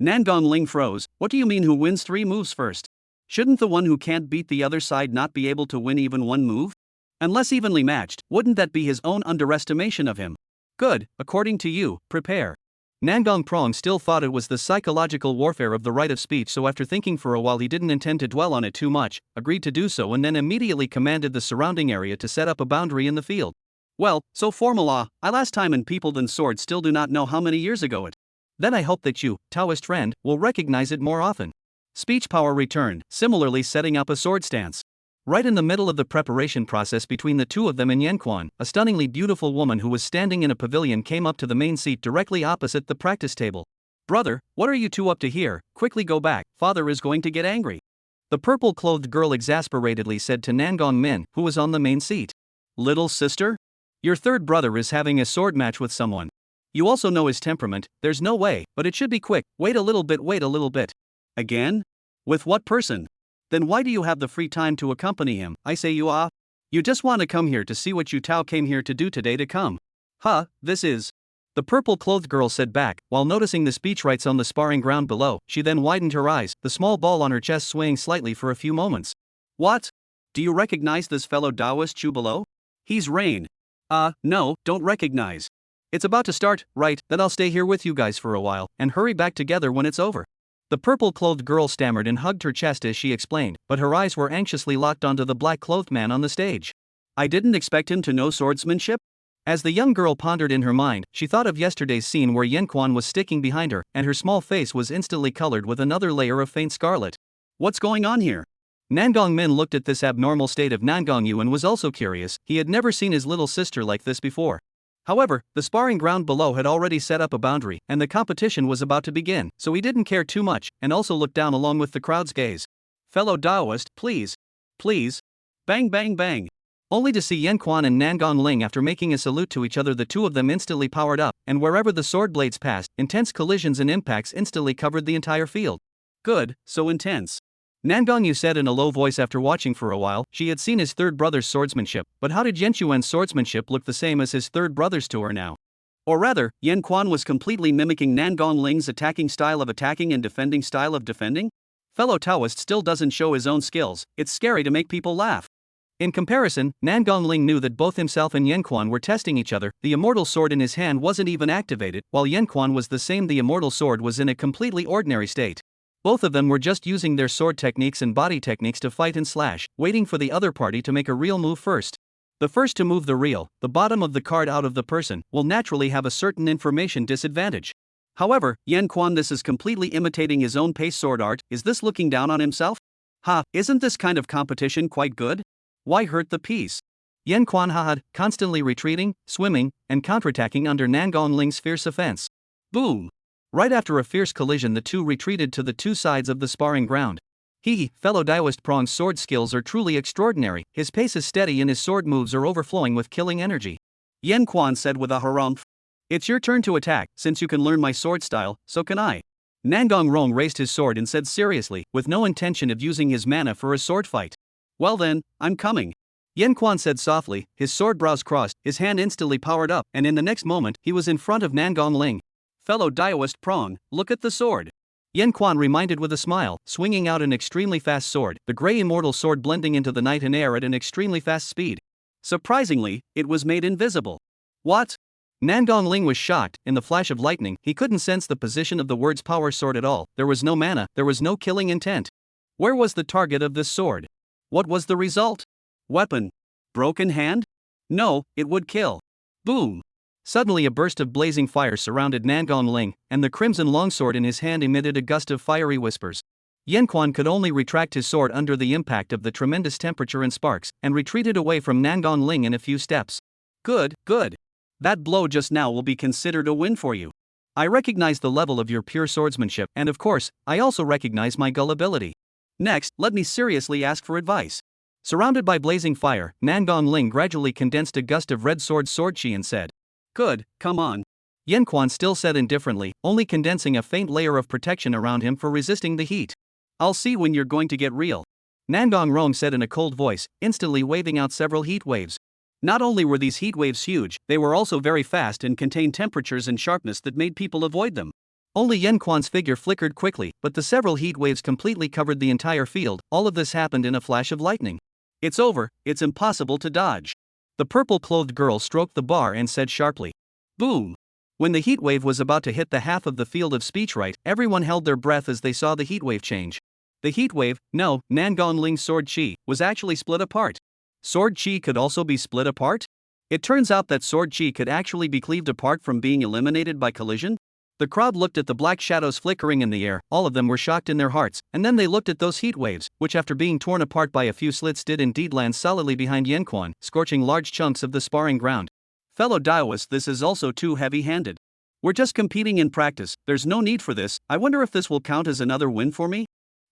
Speaker 1: Nangong Ling froze, what do you mean who wins 3 moves first? Shouldn't the one who can't beat the other side not be able to win even 1 move? Unless evenly matched, wouldn't that be his own underestimation of him? Good, according to you, prepare. Nangong Prong still thought it was the psychological warfare of the right of speech, so after thinking for a while he didn't intend to dwell on it too much, agreed to do so and then immediately commanded the surrounding area to set up a boundary in the field. Well, so formal I last time in People Than Sword still do not know how many years ago it. Then I hope that you, Taoist friend, will recognize it more often. Speech power returned, similarly setting up a sword stance. Right in the middle of the preparation process between the two of them and Yen Quan, a stunningly beautiful woman who was standing in a pavilion came up to the main seat directly opposite the practice table. Brother, what are you two up to here? Quickly go back, father is going to get angry. The purple-clothed girl exasperatedly said to Nangong Min, who was on the main seat. Little sister? Your third brother is having a sword match with someone. You also know his temperament, there's no way, but it should be quick, wait a little bit. Again? With what person? Then why do you have the free time to accompany him? I say you just want to come here to see what you Tao came here to do today to come. This is. The purple-clothed girl said back, while noticing the speechwrights on the sparring ground below, she then widened her eyes, the small ball on her chest swaying slightly for a few moments. What? Do you recognize this fellow Daoist Chu below? He's Rain. No, don't recognize. It's about to start, right, then I'll stay here with you guys for a while, and hurry back together when it's over. The purple-clothed girl stammered and hugged her chest as she explained, but her eyes were anxiously locked onto the black-clothed man on the stage. I didn't expect him to know swordsmanship? As the young girl pondered in her mind, she thought of yesterday's scene where Yen Quan was sticking behind her, and her small face was instantly colored with another layer of faint scarlet. What's going on here? Nangong Min looked at this abnormal state of Nangong Yu and was also curious. He had never seen his little sister like this before. However, the sparring ground below had already set up a boundary, and the competition was about to begin, so he didn't care too much, and also looked down along with the crowd's gaze. Fellow Daoist, please. Bang bang bang. Only to see Yen Quan and Nangong Ling after making a salute to each other, the two of them instantly powered up, and wherever the sword blades passed, intense collisions and impacts instantly covered the entire field. Good, so intense. Nangongyu said in a low voice after watching for a while. She had seen his third brother's swordsmanship, but how did Yanquan's swordsmanship look the same as his third brother's to her now? Or rather, Yanquan was completely mimicking Nangongling's attacking style of attacking and defending style of defending? Fellow Taoist still doesn't show his own skills, it's scary to make people laugh. In comparison, Nangongling knew that both himself and Yanquan were testing each other. The immortal sword in his hand wasn't even activated, while Yanquan was the same. The immortal sword was in a completely ordinary state. Both of them were just using their sword techniques and body techniques to fight and slash, waiting for the other party to make a real move first. The first to move the bottom of the card out of the person, will naturally have a certain information disadvantage. However, Yanquan, this is completely imitating his own pace sword art. Is this looking down on himself? Isn't this kind of competition quite good? Why hurt the peace? Yanquan had constantly retreating, swimming, and counterattacking under Nangongling's fierce offense. Boom! Right after a fierce collision, the two retreated to the two sides of the sparring ground. Fellow Daoist Prong's sword skills are truly extraordinary. His pace is steady and his sword moves are overflowing with killing energy. Yanquan said with a harumph. It's your turn to attack. Since you can learn my sword style, so can I. Nangongrong raised his sword and said seriously, with no intention of using his mana for a sword fight. Well then, I'm coming. Yanquan said softly, his sword brows crossed, his hand instantly powered up, and in the next moment, he was in front of Nangongling. Fellow Daoist Prong, look at the sword. Yanquan reminded with a smile, swinging out an extremely fast sword, the grey immortal sword blending into the night and air at an extremely fast speed. Surprisingly, it was made invisible. What? Nangongling was shocked. In the flash of lightning, he couldn't sense the position of the word's power sword at all. There was no mana, there was no killing intent. Where was the target of this sword? What was the result? Weapon. Broken hand? No, it would kill. Boom! Suddenly a burst of blazing fire surrounded Nangongling, and the crimson longsword in his hand emitted a gust of fiery whispers. Yanquan could only retract his sword under the impact of the tremendous temperature and sparks, and retreated away from Nangongling in a few steps. Good. That blow just now will be considered a win for you. I recognize the level of your pure swordsmanship, and of course, I also recognize my gullibility. Next, let me seriously ask for advice. Surrounded by blazing fire, Nangongling gradually condensed a gust of red sword chi and said, Good, come on. Yanquan still said indifferently, only condensing a faint layer of protection around him for resisting the heat. I'll see when you're going to get real. Nangongrong said in a cold voice, instantly waving out several heat waves. Not only were these heat waves huge, they were also very fast and contained temperatures and sharpness that made people avoid them. Only Yanquan's figure flickered quickly, but the several heat waves completely covered the entire field. All of this happened in a flash of lightning. It's over, it's impossible to dodge. The purple-clothed girl stroked the bar and said sharply. Boom! When the heat wave was about to hit the half of the field of speech right, everyone held their breath as they saw the heat wave change. The heat wave, Nangongling's sword chi, was actually split apart. Sword chi could also be split apart? It turns out that sword chi could actually be cleaved apart from being eliminated by collision? The crowd looked at the black shadows flickering in the air. All of them were shocked in their hearts, and then they looked at those heat waves, which after being torn apart by a few slits did indeed land solidly behind Yanquan, scorching large chunks of the sparring ground. Fellow Daoists, this is also too heavy-handed. We're just competing in practice, there's no need for this. I wonder if this will count as another win for me?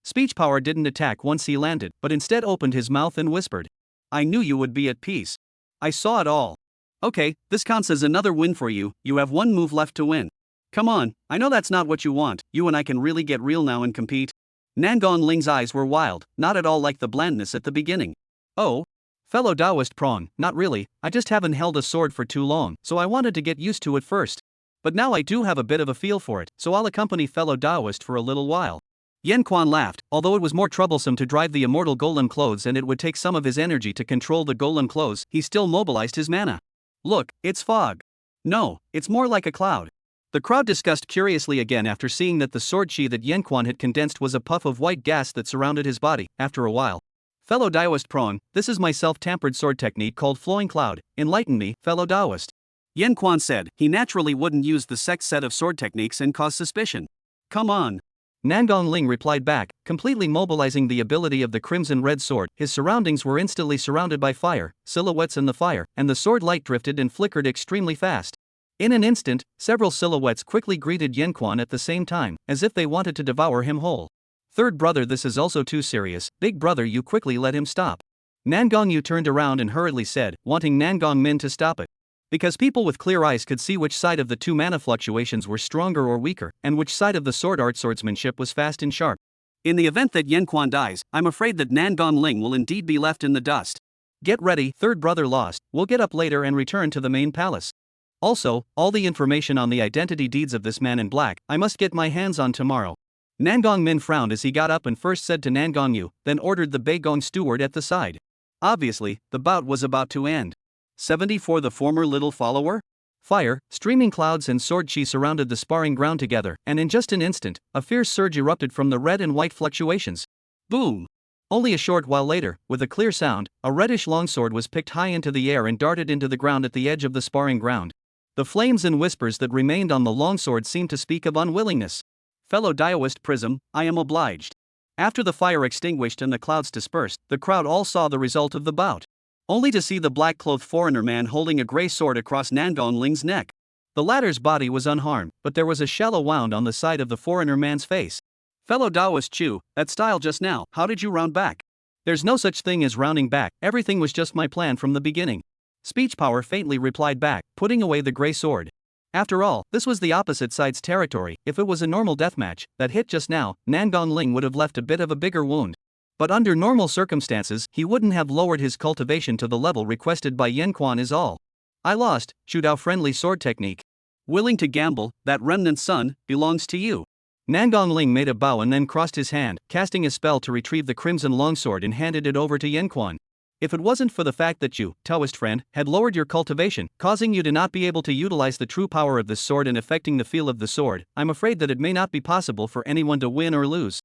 Speaker 1: Speech power didn't attack once he landed, but instead opened his mouth and whispered. I knew you would be at peace. I saw it all. Okay, this counts as another win for you. You have one move left to win. Come on, I know that's not what you want. You and I can really get real now and compete. Nangongling's eyes were wild, not at all like the blandness at the beginning. Oh? Fellow Daoist Prong, not really, I just haven't held a sword for too long, so I wanted to get used to it first. But now I do have a bit of a feel for it, so I'll accompany fellow Daoist for a little while. Yanquan laughed. Although it was more troublesome to drive the immortal golem clothes and it would take some of his energy to control the golem clothes, he still mobilized his mana. Look, it's fog. No, it's more like a cloud. The crowd discussed curiously again after seeing that the sword chi that Yanquan had condensed was a puff of white gas that surrounded his body. After a while, fellow Daoist Prong, this is my self-tampered sword technique called flowing cloud. Enlighten me, fellow Daoist. Yanquan said. He naturally wouldn't use the sect set of sword techniques and cause suspicion. Come on. Nangongling replied back, completely mobilizing the ability of the crimson red sword. His surroundings were instantly surrounded by fire, silhouettes in the fire, and the sword light drifted and flickered extremely fast. In an instant, several silhouettes quickly greeted Yanquan at the same time, as if they wanted to devour him whole. Third brother, this is also too serious. Big brother, you quickly let him stop. Nangongyu turned around and hurriedly said, wanting Nangongmin to stop it. Because people with clear eyes could see which side of the two mana fluctuations were stronger or weaker, and which side of the sword art swordsmanship was fast and sharp. In the event that Yan Quan dies, I'm afraid that Nan Gongling will indeed be left in the dust. Get ready, third brother lost, we'll get up later and return to the main palace. Also, all the information on the identity deeds of this man in black, I must get my hands on tomorrow. Nangong Min frowned as he got up and first said to Nangong Yu, then ordered the Beigong steward at the side. Obviously, the bout was about to end. 70 for the former little follower? Fire, streaming clouds and sword chi surrounded the sparring ground together, and in just an instant, a fierce surge erupted from the red and white fluctuations. Boom! Only a short while later, with a clear sound, a reddish longsword was picked high into the air and darted into the ground at the edge of the sparring ground. The flames and whispers that remained on the longsword seemed to speak of unwillingness. Fellow Daoist Prism, I am obliged. After the fire extinguished and the clouds dispersed, the crowd all saw the result of the bout. Only to see the black-clothed foreigner man holding a grey sword across Nangong Ling's neck. The latter's body was unharmed, but there was a shallow wound on the side of the foreigner man's face. Fellow Daoist Chu, that style just now, how did you round back? There's no such thing as rounding back, everything was just my plan from the beginning. Speech Power faintly replied back, putting away the grey sword. After all, this was the opposite side's territory. If it was a normal deathmatch, that hit just now, Nangong Ling would have left a bit of a bigger wound. But under normal circumstances, he wouldn't have lowered his cultivation to the level requested by Yan Quan is all. I lost, Shudao friendly sword technique. Willing to gamble, that remnant son, belongs to you. Nangong Ling made a bow and then crossed his hand, casting a spell to retrieve the crimson longsword and handed it over to Yan Quan. If it wasn't for the fact that you, Taoist friend, had lowered your cultivation, causing you to not be able to utilize the true power of this sword and affecting the feel of the sword, I'm afraid that it may not be possible for anyone to win or lose.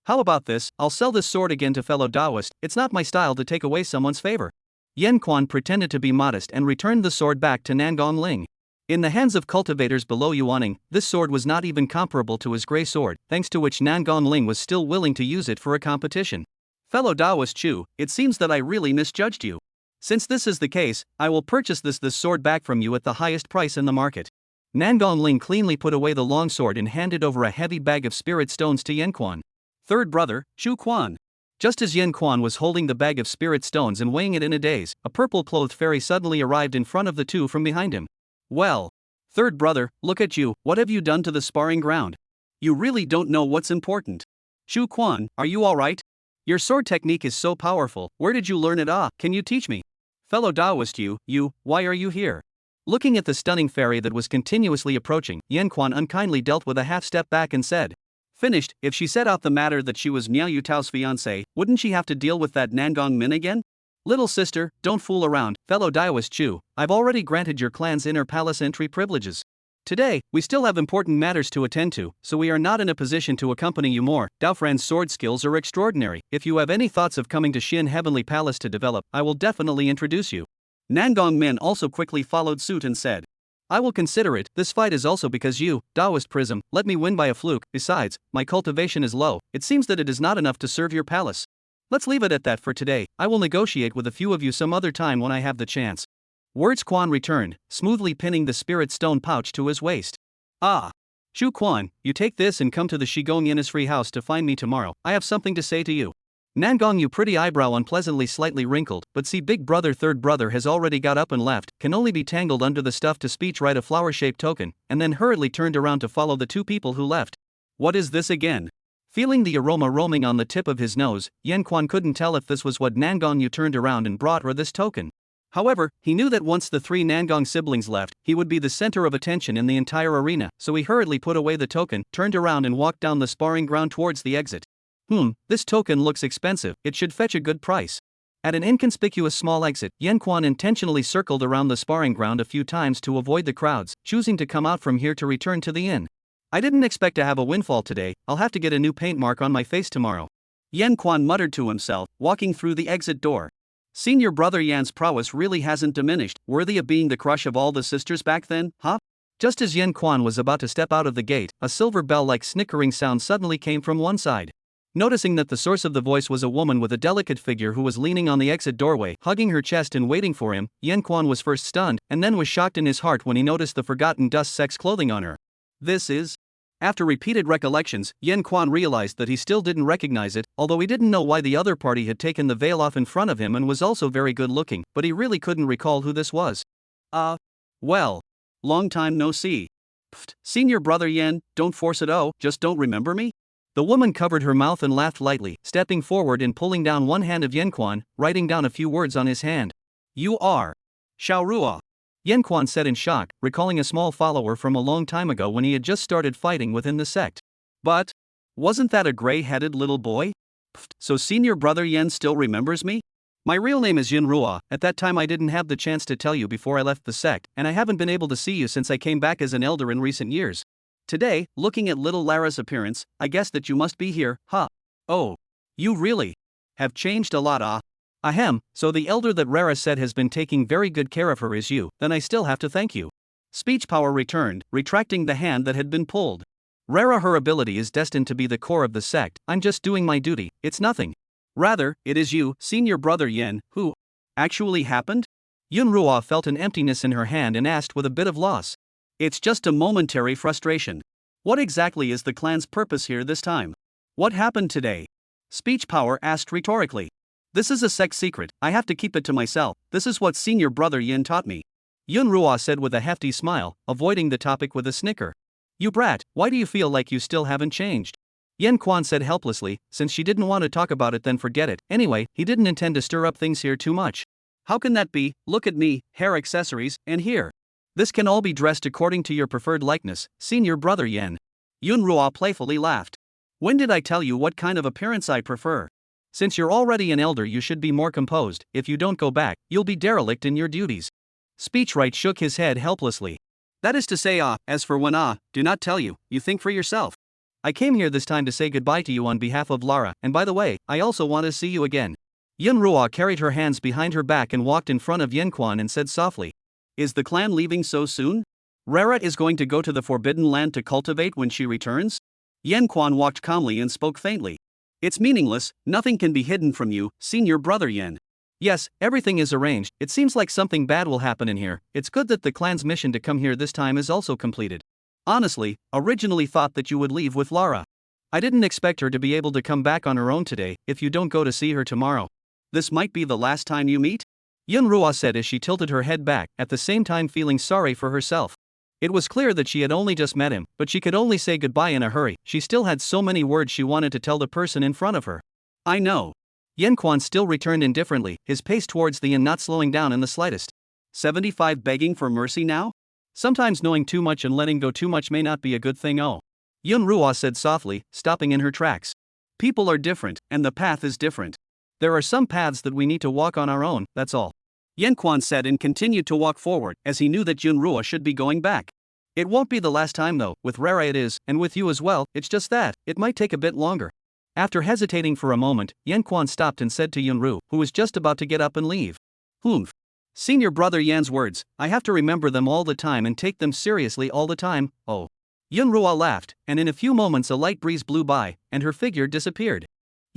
Speaker 1: How about this, I'll sell this sword again to fellow Daoist, it's not my style to take away someone's favor. Yan Quan pretended to be modest and returned the sword back to Nangong Ling. In the hands of cultivators below Yuaning, this sword was not even comparable to his grey sword, thanks to which Nangong Ling was still willing to use it for a competition. Fellow Daoist Chu, it seems that I really misjudged you. Since this is the case, I will purchase this sword back from you at the highest price in the market. Nangong Ling cleanly put away the long sword and handed over a heavy bag of spirit stones to Yan Quan. Third brother, Chu Quan. Just as Yan Quan was holding the bag of spirit stones and weighing it in a daze, a purple-clothed fairy suddenly arrived in front of the two from behind him. Well, third brother, look at you, what have you done to the sparring ground? You really don't know what's important. Chu Quan, are you alright? Your sword technique is so powerful, where did you learn it? Can you teach me? Fellow Daoist you, why are you here? Looking at the stunning fairy that was continuously approaching, Yan Quan unkindly dealt with a half-step back and said. Finished, if she set out the matter that she was Miao Yutao's fiancé, wouldn't she have to deal with that Nangong Min again? Little sister, don't fool around, fellow Daoist Chu, I've already granted your clan's inner palace entry privileges. Today, we still have important matters to attend to, so we are not in a position to accompany you more. Daofran's sword skills are extraordinary. If you have any thoughts of coming to Xin Heavenly Palace to develop, I will definitely introduce you. Nangong Min also quickly followed suit and said. I will consider it, this fight is also because you, Daoist Prism, let me win by a fluke, besides, my cultivation is low, it seems that it is not enough to serve your palace. Let's leave it at that for today, I will negotiate with a few of you some other time when I have the chance. Words Quan returned, smoothly pinning the spirit stone pouch to his waist. Ah! Chu Quan, you take this and come to the Shigong Innisfree house to find me tomorrow, I have something to say to you. Nangong Yu pretty eyebrow unpleasantly slightly wrinkled, but see big brother third brother has already got up and left, can only be tangled under the stuff to speech write a flower-shaped token, and then hurriedly turned around to follow the two people who left. What is this again? Feeling the aroma roaming on the tip of his nose, Yan Quan couldn't tell if this was what Nangong Yu turned around and brought or this token. However, he knew that once the three Nangong siblings left, he would be the center of attention in the entire arena, so he hurriedly put away the token, turned around and walked down the sparring ground towards the exit. This token looks expensive, it should fetch a good price. At an inconspicuous small exit, Yan Quan intentionally circled around the sparring ground a few times to avoid the crowds, choosing to come out from here to return to the inn. I didn't expect to have a windfall today, I'll have to get a new paint mark on my face tomorrow. Yan Quan muttered to himself, walking through the exit door. Senior brother Yan's prowess really hasn't diminished, worthy of being the crush of all the sisters back then, huh? Just as Yan Quan was about to step out of the gate, a silver bell-like snickering sound suddenly came from one side. Noticing that the source of the voice was a woman with a delicate figure who was leaning on the exit doorway, hugging her chest and waiting for him, Yan Quan was first stunned, and then was shocked in his heart when he noticed the forgotten dust sex clothing on her. This is... After repeated recollections, Yan Quan realized that he still didn't recognize it, although he didn't know why the other party had taken the veil off in front of him and was also very good looking, but he really couldn't recall who this was. Well. Long time no see. Pfft, senior brother Yan, don't force it just don't remember me? The woman covered her mouth and laughed lightly, stepping forward and pulling down one hand of Yanquan, writing down a few words on his hand. You are Xiaorua. Yanquan said in shock, recalling a small follower from a long time ago when he had just started fighting within the sect. But wasn't that a gray-headed little boy? Pfft, so senior brother Yan still remembers me? My real name is Yunrua. At that time I didn't have the chance to tell you before I left the sect, and I haven't been able to see you since I came back as an elder in recent years. Today, looking at little Lara's appearance, I guess that you must be here, huh? Oh. You really have changed a lot, ah? Ahem, so the elder that Rara said has been taking very good care of her is you, then I still have to thank you. Speech power returned, retracting the hand that had been pulled. Rara, her ability is destined to be the core of the sect. I'm just doing my duty, it's nothing. Rather, it is you, senior brother Yen, who actually happened? Yunrua felt an emptiness in her hand and asked with a bit of loss. It's just a momentary frustration. What exactly is the clan's purpose here this time? What happened today? Speech power asked rhetorically. This is a sect secret, I have to keep it to myself, this is what senior brother Yin taught me. Yunrua said with a hefty smile, avoiding the topic with a snicker. You brat, why do you feel like you still haven't changed? Yen Quan said helplessly, since she didn't want to talk about it then forget it, anyway, he didn't intend to stir up things here too much. How can that be? Look at me, hair accessories, and here. This can all be dressed according to your preferred likeness, senior brother Yen. Yunrua playfully laughed. When did I tell you what kind of appearance I prefer? Since you're already an elder you should be more composed, if you don't go back, you'll be derelict in your duties. Speechwright shook his head helplessly. That is to say as for when do not tell you, you think for yourself. I came here this time to say goodbye to you on behalf of Lara, and by the way, I also want to see you again. Yunrua carried her hands behind her back and walked in front of Yanquan and said softly. Is the clan leaving so soon? Rara is going to go to the Forbidden Land to cultivate when she returns? Yanquan walked calmly and spoke faintly. It's meaningless, nothing can be hidden from you, senior brother Yen. Yes, everything is arranged, it seems like something bad will happen in here, it's good that the clan's mission to come here this time is also completed. Honestly, originally thought that you would leave with Lara. I didn't expect her to be able to come back on her own today, if you don't go to see her tomorrow. This might be the last time you meet? Yunrua said as she tilted her head back, at the same time feeling sorry for herself. It was clear that she had only just met him, but she could only say goodbye in a hurry, she still had so many words she wanted to tell the person in front of her. I know. Yanquan still returned indifferently, his pace towards the inn not slowing down in the slightest. 75 begging for mercy now? Sometimes knowing too much and letting go too much may not be a good thing. Oh. Yunrua said softly, stopping in her tracks. People are different, and the path is different. There are some paths that we need to walk on our own, that's all. Yanquan said and continued to walk forward, as he knew that Yunrua should be going back. It won't be the last time though, with Rara it is, and with you as well, it's just that, it might take a bit longer. After hesitating for a moment, Yanquan stopped and said to Yunru, who was just about to get up and leave. Humph. Senior brother Yan's words, I have to remember them all the time and take them seriously all the time, oh. Yunrua laughed, and in a few moments a light breeze blew by, and her figure disappeared.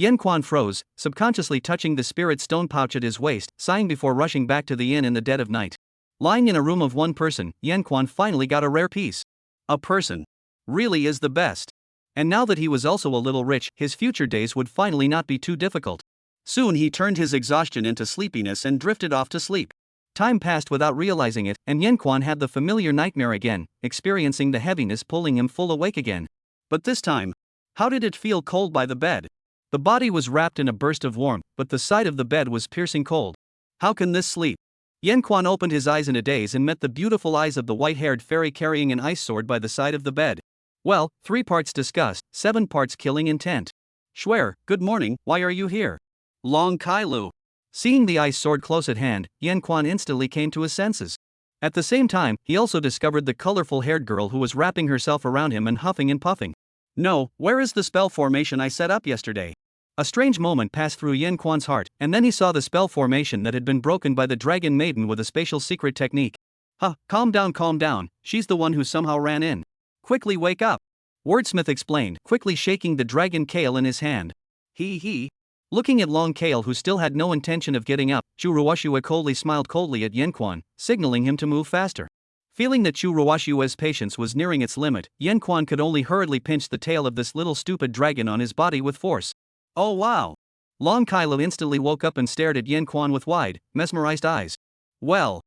Speaker 1: Yanquan froze, subconsciously touching the spirit stone pouch at his waist, sighing before rushing back to the inn in the dead of night. Lying in a room of one person, Yanquan finally got a rare piece. A person. Really is the best. And now that he was also a little rich, his future days would finally not be too difficult. Soon he turned his exhaustion into sleepiness and drifted off to sleep. Time passed without realizing it, and Yanquan had the familiar nightmare again, experiencing the heaviness pulling him full awake again. But this time, how did it feel cold by the bed? The body was wrapped in a burst of warmth, but the side of the bed was piercing cold. How can this sleep? Yanquan opened his eyes in a daze and met the beautiful eyes of the white-haired fairy carrying an ice sword by the side of the bed. Well, 3 parts disgust, 7 parts killing intent. Schwer, good morning, why are you here? Long Kailu. Seeing the ice sword close at hand, Yanquan instantly came to his senses. At the same time, he also discovered the colorful-haired girl who was wrapping herself around him and huffing and puffing. No, where is the spell formation I set up yesterday? A strange moment passed through Yanquan's heart, and then he saw the spell formation that had been broken by the dragon maiden with a spatial secret technique. Calm down, she's the one who somehow ran in. Quickly wake up. Wordsmith explained, quickly shaking the dragon kale in his hand. He. Looking at Long Kale who still had no intention of getting up, Churuwashua coldly smiled coldly at Yanquan, signaling him to move faster. Feeling that Churuwashua's patience was nearing its limit, Yanquan could only hurriedly pinch the tail of this little stupid dragon on his body with force. Oh wow! Long Kylo instantly woke up and stared at Yanquan with wide, mesmerized eyes. Well.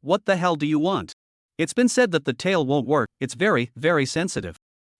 Speaker 1: What the hell do you want? It's been said that the tail won't work, it's very, very sensitive.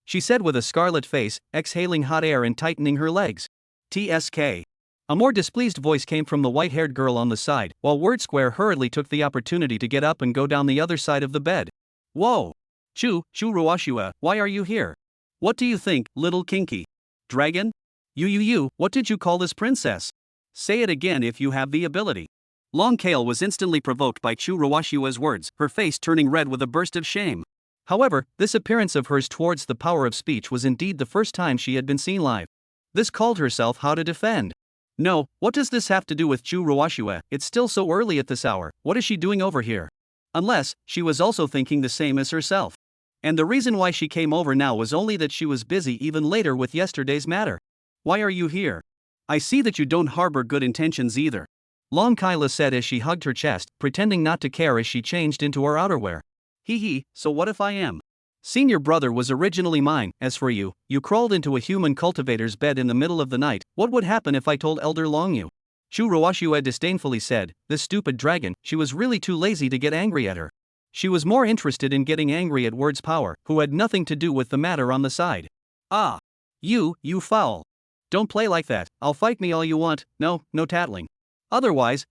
Speaker 1: she said with a scarlet face, exhaling hot air and tightening her legs. TSK. A more displeased voice came from the white-haired girl on the side, while Word Square hurriedly took the opportunity to get up and go down the other side of the bed. Whoa! Chu Ruashua, why are you here? What do you think, little kinky dragon? You, what did you call this princess? Say it again if you have the ability. Long Kale was instantly provoked by Chu Ruashua's words, her face turning red with a burst of shame. However, this appearance of hers towards the power of speech was indeed the first time she had been seen live. This called herself how to defend. No, what does this have to do with Chu Ruashua? It's still so early at this hour, what is she doing over here? Unless, she was also thinking the same as herself. And the reason why she came over now was only that she was busy even later with yesterday's matter. Why are you here? I see that you don't harbor good intentions either. Long Kyla said as she hugged her chest, pretending not to care as she changed into her outerwear. Hee, so what if I am? Senior brother was originally mine. As for you, you crawled into a human cultivator's bed in the middle of the night. What would happen if I told Elder Longyu? Chu Ruashua disdainfully said, this stupid dragon. She was really too lazy to get angry at her. She was more interested in getting angry at Word's power, who had nothing to do with the matter on the side. Ah! You foul! Don't play like that. I'll fight me all you want. No tattling. Otherwise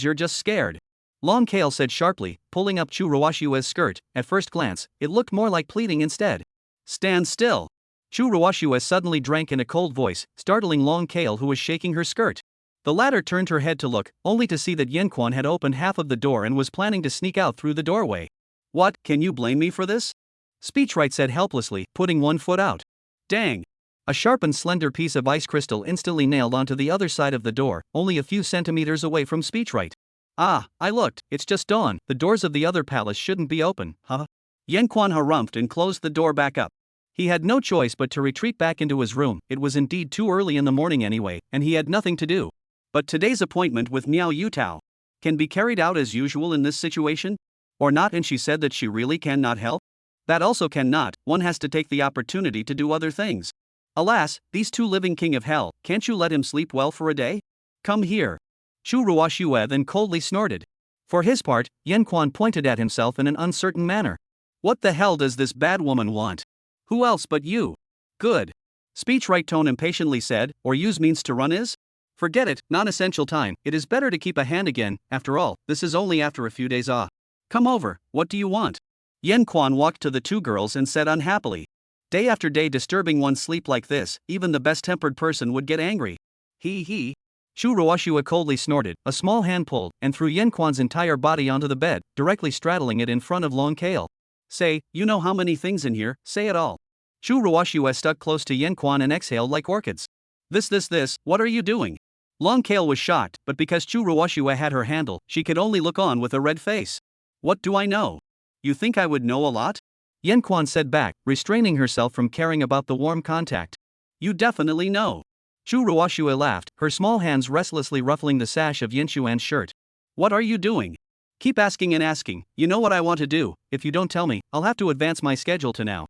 Speaker 1: you're just scared. Long Kale said sharply, pulling up Chu Ruashua's skirt. At first glance, it looked more like pleading instead. Stand still! Chu Ruashua suddenly drank in a cold voice, startling Long Kale who was shaking her skirt. The latter turned her head to look, only to see that Yanquan had opened half of the door and was planning to sneak out through the doorway. What, can you blame me for this? Speechwright said helplessly, putting one foot out. Dang! A sharp and slender piece of ice crystal instantly nailed onto the other side of the door, only a few centimeters away from Speechwright. Ah, I looked, it's just dawn, the doors of the other palace shouldn't be open, huh? Yanquan harumphed and closed the door back up. He had no choice but to retreat back into his room. It was indeed too early in the morning anyway, and he had nothing to do. But today's appointment with Miao Yutao can be carried out as usual in this situation? Or not? And she said that she really cannot help? That also cannot, one has to take the opportunity to do other things. Alas, these two living king of hell, can't you let him sleep well for a day? Come here. Chu Ruashua then coldly snorted. For his part, Yanquan pointed at himself in an uncertain manner. What the hell does this bad woman want? Who else but you? Good. Speechwright tone impatiently said, or use means to run is? Forget it, non-essential time, it is better to keep a hand again, after all, this is only after a few days off. Come over, what do you want? Yanquan walked to the two girls and said unhappily. Day after day disturbing one's sleep like this, even the best-tempered person would get angry. He. Chu Ruashua coldly snorted, a small hand pulled, and threw Yanquan's entire body onto the bed, directly straddling it in front of Long Kale. Say, you know how many things in here, say it all. Chu Ruashua stuck close to Yanquan and exhaled like orchids. This, what are you doing? Long Kale was shocked, but because Chu Ruashua had her handle, she could only look on with a red face. What do I know? You think I would know a lot? Yanquan said back, restraining herself from caring about the warm contact. You definitely know. Chu Ruashua laughed, her small hands restlessly ruffling the sash of Yanshuan's shirt. What are you doing? Keep asking and asking, you know what I want to do, if you don't tell me, I'll have to advance my schedule to now.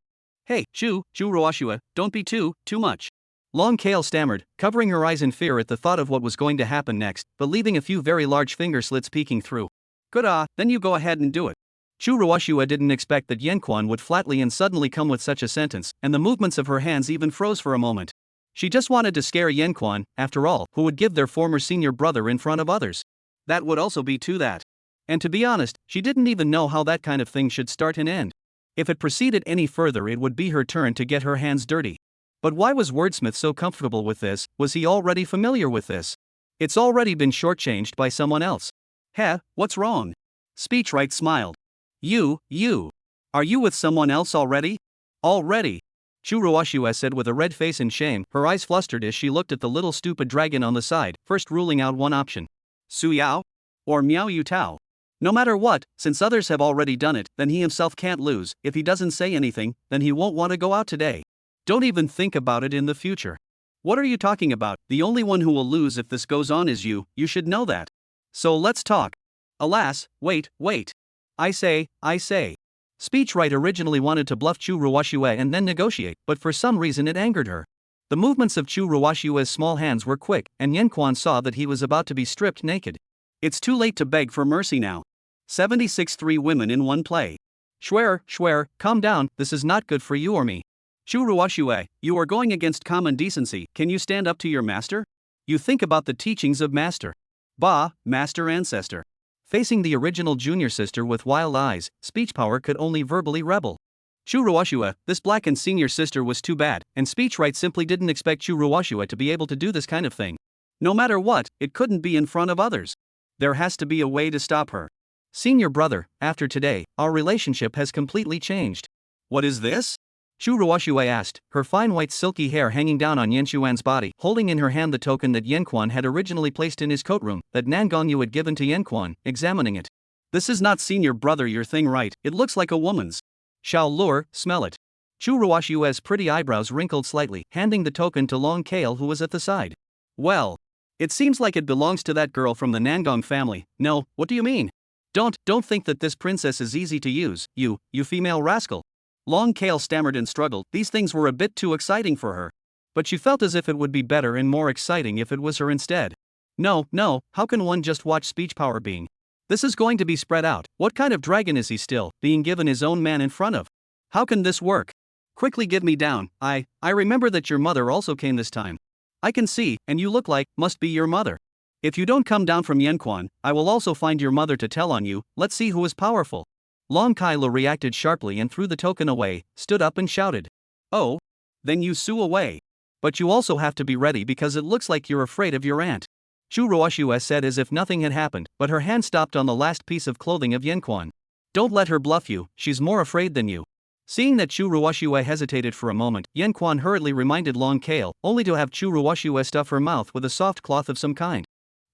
Speaker 1: Hey, Chu Ruashua, don't be too much. Long Kale stammered, covering her eyes in fear at the thought of what was going to happen next, but leaving a few very large finger slits peeking through. Good then you go ahead and do it. Chu Ruashua didn't expect that Yanquan would flatly and suddenly come with such a sentence, and the movements of her hands even froze for a moment. She just wanted to scare Yanquan, after all, who would give their former senior brother in front of others. That would also be too that. And to be honest, she didn't even know how that kind of thing should start and end. If it proceeded any further, it would be her turn to get her hands dirty. But why was Wordsmith so comfortable with this? Was he already familiar with this? It's already been shortchanged by someone else. Heh, what's wrong? Speechwright smiled. You. Are you with someone else already? Already? Chu Ruashua said with a red face and shame, her eyes flustered as she looked at the little stupid dragon on the side, first ruling out one option. Su Yao? Or Miao Yutao? No matter what, since others have already done it, then he himself can't lose. If he doesn't say anything, then he won't want to go out today. Don't even think about it in the future. What are you talking about? The only one who will lose if this goes on is you should know that. So let's talk. Alas, wait. I say. Speechwright originally wanted to bluff Chu Ruashua and then negotiate, but for some reason it angered her. The movements of Chu Ruashua's small hands were quick, and Yanquan saw that he was about to be stripped naked. It's too late to beg for mercy now. 76 3 women in one play. Schwer, calm down, this is not good for you or me. Shu Ruoxue, you are going against common decency, can you stand up to your master? You think about the teachings of master. Ba, master ancestor. Facing the original junior sister with wild eyes, speech power could only verbally rebel. Shu Ruoxue, this blackened senior sister was too bad, and speech right simply didn't expect Shu Ruoxue to be able to do this kind of thing. No matter what, it couldn't be in front of others. There has to be a way to stop her. Senior brother, after today, our relationship has completely changed. What is this? Shu Ruoxue asked, her fine white silky hair hanging down on Yan Xuan's body, holding in her hand the token that Yan Quan had originally placed in his coat room, that Nan Gongyu had given to Yan Quan, examining it. This is not senior brother your thing right, it looks like a woman's. Xiao Lure, smell it. Shu Ruoxue's pretty eyebrows wrinkled slightly, handing the token to Long Kale who was at the side. Well, it seems like it belongs to that girl from the Nangong family. No, what do you mean? Don't think that this princess is easy to use, you female rascal. Long Kale stammered and struggled, these things were a bit too exciting for her. But she felt as if it would be better and more exciting if it was her instead. No, how can one just watch speech power being? This is going to be spread out, what kind of dragon is he still, being given his own man in front of? How can this work? Quickly give me down, I remember that your mother also came this time. I can see, and you look like, must be your mother. If you don't come down from Yanquan, I will also find your mother to tell on you, let's see who is powerful. Long Kylo reacted sharply and threw the token away, stood up and shouted. Oh? Then you sue away. But you also have to be ready because it looks like you're afraid of your aunt. Shu Ruoxue said as if nothing had happened, but her hand stopped on the last piece of clothing of Yanquan. Don't let her bluff you, she's more afraid than you. Seeing that Shu Ruoxue hesitated for a moment, Yanquan hurriedly reminded Long Kale, only to have Shu Ruoxue stuff her mouth with a soft cloth of some kind.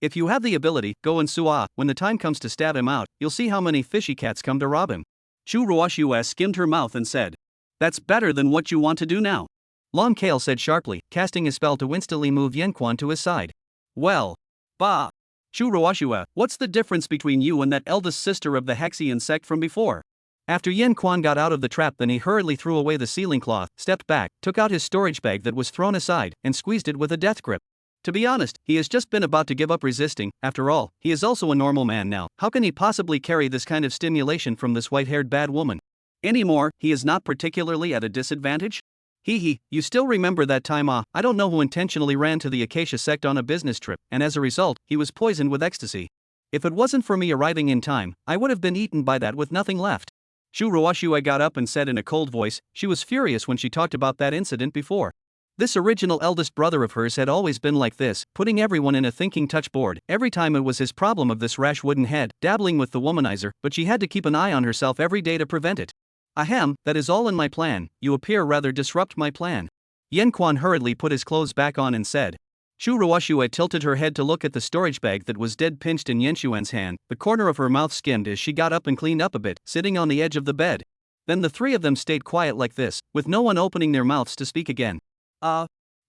Speaker 1: If you have the ability, go and sua, when the time comes to stab him out, you'll see how many fishy cats come to rob him. Shu Ruoxue skimmed her mouth and said. That's better than what you want to do now. Long Kale said sharply, casting a spell to instantly move Yanquan to his side. Well. Bah. Shu Ruoxue, what's the difference between you and that eldest sister of the Hexian sect from before? After Yanquan got out of the trap, then he hurriedly threw away the ceiling cloth, stepped back, took out his storage bag that was thrown aside, and squeezed it with a death grip. To be honest, he has just been about to give up resisting. After all, he is also a normal man now. How can he possibly carry this kind of stimulation from this white-haired bad woman? Anymore, he is not particularly at a disadvantage? You still remember that time I don't know who intentionally ran to the Acacia sect on a business trip, and as a result, he was poisoned with ecstasy. If it wasn't for me arriving in time, I would have been eaten by that with nothing left. Shu Ruoxue got up and said in a cold voice, she was furious when she talked about that incident before. This original eldest brother of hers had always been like this, putting everyone in a thinking touch board. Every time it was his problem of this rash wooden head, dabbling with the womanizer, but she had to keep an eye on herself every day to prevent it. Ahem, that is all in my plan, you appear rather disrupt my plan. Yanquan hurriedly put his clothes back on and said. Shu Ruoxue tilted her head to look at the storage bag that was dead pinched in Yanxuan's hand, the corner of her mouth skimmed as she got up and cleaned up a bit, sitting on the edge of the bed. Then the three of them stayed quiet like this, with no one opening their mouths to speak again.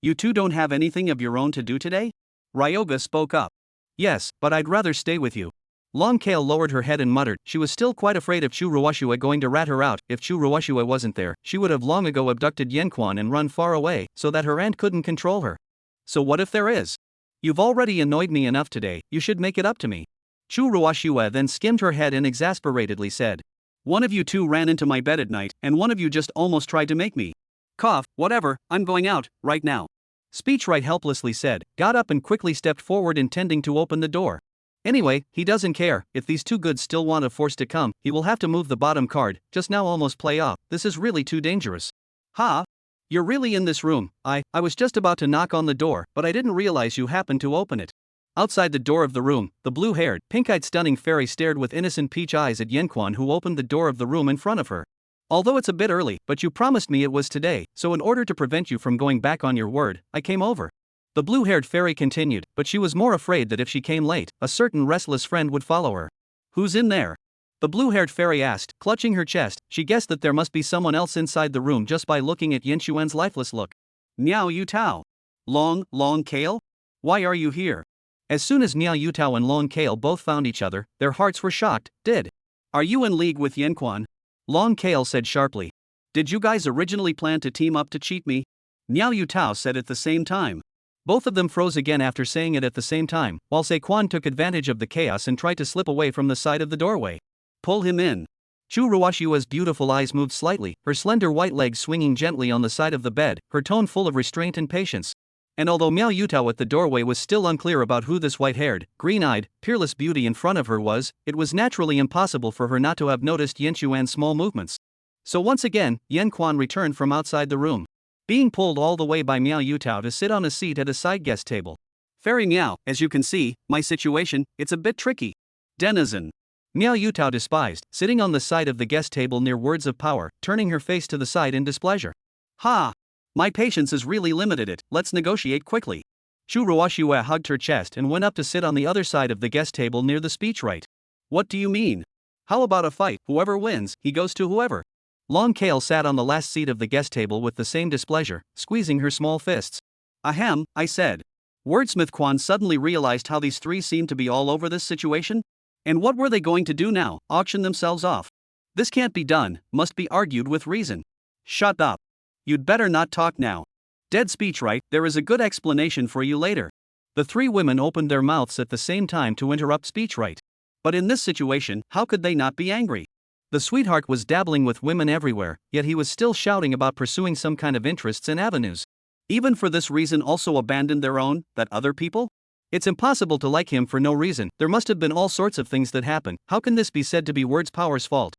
Speaker 1: You two don't have anything of your own to do today? Ryoga spoke up. Yes, but I'd rather stay with you. Long Kale lowered her head and muttered, she was still quite afraid of Shu Ruoxue going to rat her out. If Shu Ruoxue wasn't there, she would have long ago abducted Yanquan and run far away, so that her aunt couldn't control her. So what if there is? You've already annoyed me enough today, you should make it up to me. Shu Ruoxue then skimmed her head and exasperatedly said. One of you two ran into my bed at night, and one of you just almost tried to make me. Cough, whatever, I'm going out, right now. Speechwright helplessly said, got up and quickly stepped forward intending to open the door. Anyway, he doesn't care, if these two goods still want a force to come, he will have to move the bottom card, just now almost play off, this is really too dangerous. Ha? You're really in this room, I was just about to knock on the door, but I didn't realize you happened to open it. Outside the door of the room, the blue-haired, pink-eyed stunning fairy stared with innocent peach eyes at Yanquan who opened the door of the room in front of her. Although it's a bit early, but you promised me it was today, so in order to prevent you from going back on your word, I came over. The blue-haired fairy continued, but she was more afraid that if she came late, a certain restless friend would follow her. Who's in there? The blue-haired fairy asked, clutching her chest. She guessed that there must be someone else inside the room just by looking at Yanxuan's lifeless look. Miao Yutao. Long Kale? Why are you here? As soon as Miao Yutao and Long Kale both found each other, their hearts were shocked. Are you in league with Yanquan? Long Kale said sharply. Did you guys originally plan to team up to cheat me? Miao Yutao said at the same time. Both of them froze again after saying it at the same time, while Saquan took advantage of the chaos and tried to slip away from the side of the doorway. Pull him in. Chu Ruoshua's beautiful eyes moved slightly, her slender white legs swinging gently on the side of the bed, her tone full of restraint and patience. And although Miao Yutao at the doorway was still unclear about who this white-haired, green-eyed, peerless beauty in front of her was, it was naturally impossible for her not to have noticed Yen Xuan's small movements. So once again, Yen Quan returned from outside the room, being pulled all the way by Miao Yutao to sit on a seat at a side guest table. Fairy Miao, as you can see, my situation, it's a bit tricky. Denizen. Miao Yutao despised, sitting on the side of the guest table near words of power, turning her face to the side in displeasure. Ha! My patience is really limited. Let's negotiate quickly. Chu Ruoshua hugged her chest and went up to sit on the other side of the guest table near the speechwrite. What do you mean? How about a fight? Whoever wins, he goes to whoever. Long Kale sat on the last seat of the guest table with the same displeasure, squeezing her small fists. Ahem, I said. Wordsmith Quan suddenly realized how these three seemed to be all over this situation. And what were they going to do now? Auction themselves off? This can't be done, must be argued with reason. Shut up. You'd better not talk now. Dead speech, right? There is a good explanation for you later. The three women opened their mouths at the same time to interrupt speech, right? But in this situation, how could they not be angry? The sweetheart was dabbling with women everywhere, yet he was still shouting about pursuing some kind of interests and avenues. Even for this reason also abandoned their own, that other people? It's impossible to like him for no reason, there must have been all sorts of things that happened, how can this be said to be Words Power's fault?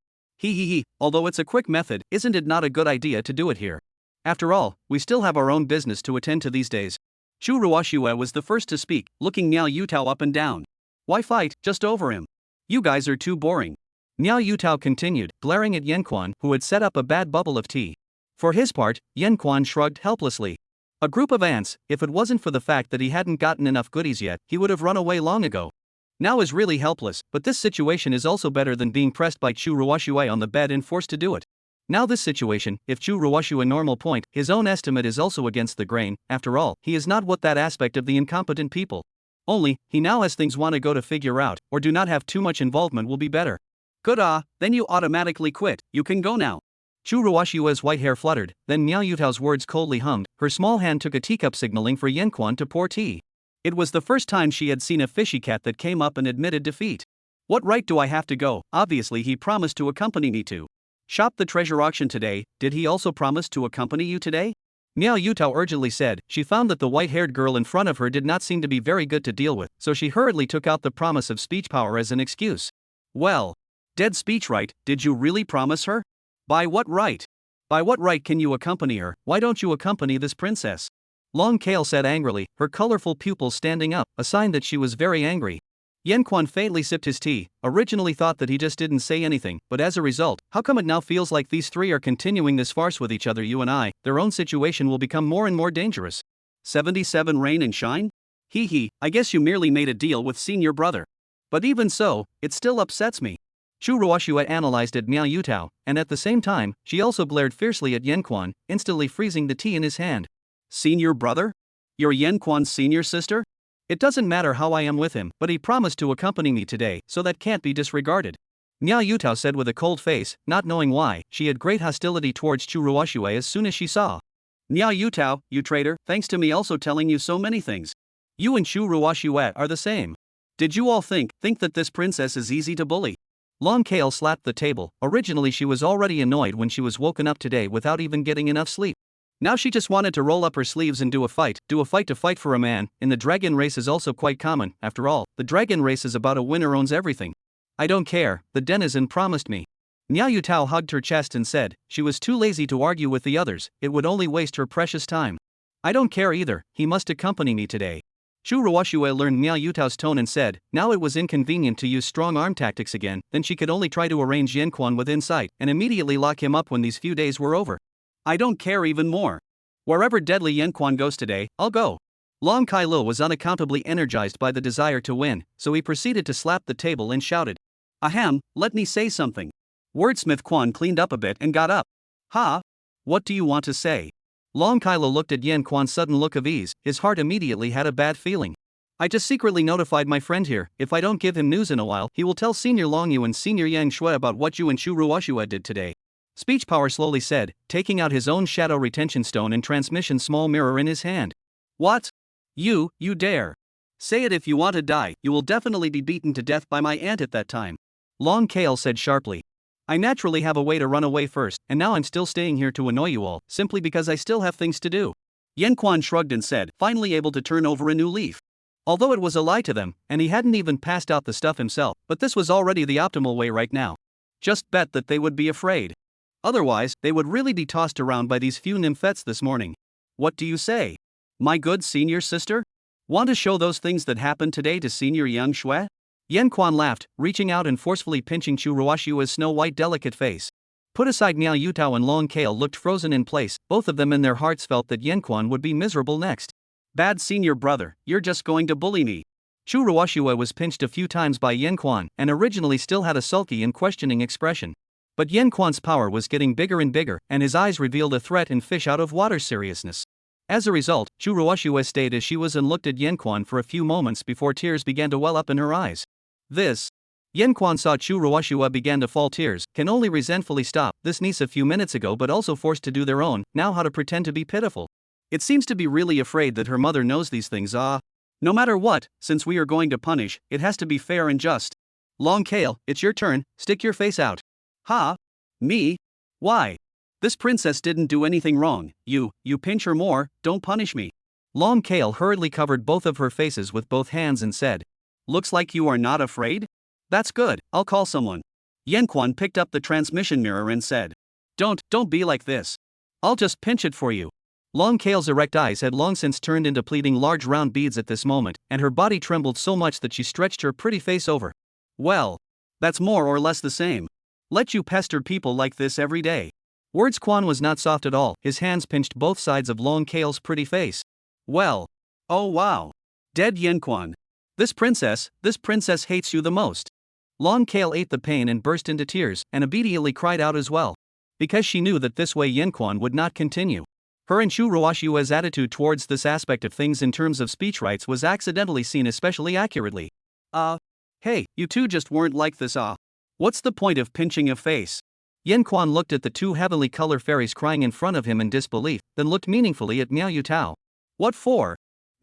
Speaker 1: Although it's a quick method, isn't it not a good idea to do it here? After all, we still have our own business to attend to these days. Chu Ruoshua was the first to speak, looking Miao Yutao up and down. Why fight, just over him? You guys are too boring. Miao Yutao continued, glaring at Yen Quan, who had set up a bad bubble of tea. For his part, Yen Quan shrugged helplessly. A group of ants, if it wasn't for the fact that he hadn't gotten enough goodies yet, he would have run away long ago. Now is really helpless, but this situation is also better than being pressed by Chu Ruoshua on the bed and forced to do it. Now this situation, if Chu Ruoshua normal point, his own estimate is also against the grain, after all, he is not what that aspect of the incompetent people. Only, he now has things want to go to figure out, or do not have too much involvement will be better. Good then you automatically quit, you can go now. Chu Ruoshua's white hair fluttered, then Miao Yutao's words coldly hummed, her small hand took a teacup signaling for Yen Quan to pour tea. It was the first time she had seen a fishy cat that came up and admitted defeat. What right do I have to go? Obviously he promised to accompany me to shop the treasure auction today, did he also promise to accompany you today? Miao Yutao urgently said, she found that the white-haired girl in front of her did not seem to be very good to deal with, so she hurriedly took out the promise of speech power as an excuse. Well, dead speech right, did you really promise her? By what right? By what right can you accompany her? Why don't you accompany this princess? Long Kale said angrily, her colorful pupils standing up, a sign that she was very angry. Yen Quan faintly sipped his tea, originally thought that he just didn't say anything, but as a result, how come it now feels like these three are continuing this farce with each other? You and I, their own situation will become more and more dangerous. 77 rain and shine? I guess you merely made a deal with senior brother. But even so, it still upsets me. Chu Ruoshua analyzed at Miao Yutao, and at the same time, she also glared fiercely at Yen Quan, instantly freezing the tea in his hand. Senior brother? You're Yen Quan's senior sister? It doesn't matter how I am with him, but he promised to accompany me today, so that can't be disregarded. Miao Yutao said with a cold face, not knowing why, she had great hostility towards Chu Ruoshua as soon as she saw. Miao Yutao, you traitor, thanks to me also telling you so many things. You and Chu Ruoshua are the same. Did you all think that this princess is easy to bully? Long Kale slapped the table, originally she was already annoyed when she was woken up today without even getting enough sleep. Now she just wanted to roll up her sleeves and do a fight to fight for a man, in the dragon race is also quite common, after all, the dragon race is about a winner owns everything. I don't care, the denizen promised me. Miao Yutao hugged her chest and said, she was too lazy to argue with the others, it would only waste her precious time. I don't care either, he must accompany me today. Chu Ruoshua learned Miao Yutao's tone and said, now it was inconvenient to use strong arm tactics again, then she could only try to arrange Yen Quan within sight, and immediately lock him up when these few days were over. I don't care even more. Wherever deadly Yen Quan goes today, I'll go. Long Kai Lo was unaccountably energized by the desire to win, so he proceeded to slap the table and shouted. Ahem, let me say something. Wordsmith Quan cleaned up a bit and got up. What do you want to say? Long Kylo looked at Yen Quan's sudden look of ease, his heart immediately had a bad feeling. I just secretly notified my friend here, if I don't give him news in a while, he will tell Senior Long Yu and Senior Yang Shui about what you and Chu Ruoshua did today. Speech Power slowly said, taking out his own shadow retention stone and transmission small mirror in his hand. What? You dare. Say it if you want to die, you will definitely be beaten to death by my aunt at that time. Long Kale said sharply. I naturally have a way to run away first, and now I'm still staying here to annoy you all, simply because I still have things to do. Yanquan shrugged and said, finally able to turn over a new leaf. Although it was a lie to them, and he hadn't even passed out the stuff himself, but this was already the optimal way right now. Just bet that they would be afraid. Otherwise, they would really be tossed around by these few nymphets this morning. What do you say? My good senior sister? Want to show those things that happened today to senior Yang Shui? Yanquan laughed, reaching out and forcefully pinching Chu Ruoshua's snow-white delicate face. Put aside Miao Yutao and Long Kale looked frozen in place, both of them in their hearts felt that Yanquan would be miserable next. Bad senior brother, you're just going to bully me. Chu Ruoshua was pinched a few times by Yanquan and originally still had a sulky and questioning expression. But Yanquan's power was getting bigger and bigger, and his eyes revealed a threat and fish out of water seriousness. As a result, Chu Ruoshua stayed as she was and looked at Yanquan for a few moments before tears began to well up in her eyes. Yanquan saw Chu Ruoshua began to fall tears, can only resentfully stop this niece a few minutes ago but also forced to do their own, now how to pretend to be pitiful. It seems to be really afraid that her mother knows these things. No matter what, since we are going to punish, it has to be fair and just. Long Kale, it's your turn, stick your face out. Ha? Me? Why? This princess didn't do anything wrong, you pinch her more, don't punish me. Long Kale hurriedly covered both of her faces with both hands and said, looks like you are not afraid? That's good, I'll call someone. Yanquan picked up the transmission mirror and said, Don't be like this. I'll just pinch it for you. Long Kale's erect eyes had long since turned into pleading large round beads at this moment, and her body trembled so much that she stretched her pretty face over. Well, that's more or less the same. Let you pester people like this every day. Words Quan was not soft at all, his hands pinched both sides of Long Kale's pretty face. Well. Oh wow. Dead Yanquan. This princess hates you the most. Long Kale ate the pain and burst into tears, and immediately cried out as well. Because she knew that this way Yanquan would not continue. Her and Chu Ruoshua's attitude towards this aspect of things in terms of speech rights was accidentally seen especially accurately. Hey, you two just weren't like this. What's the point of pinching a face? Yanquan looked at the two heavenly color fairies crying in front of him in disbelief, then looked meaningfully at Miao Yutao. What for?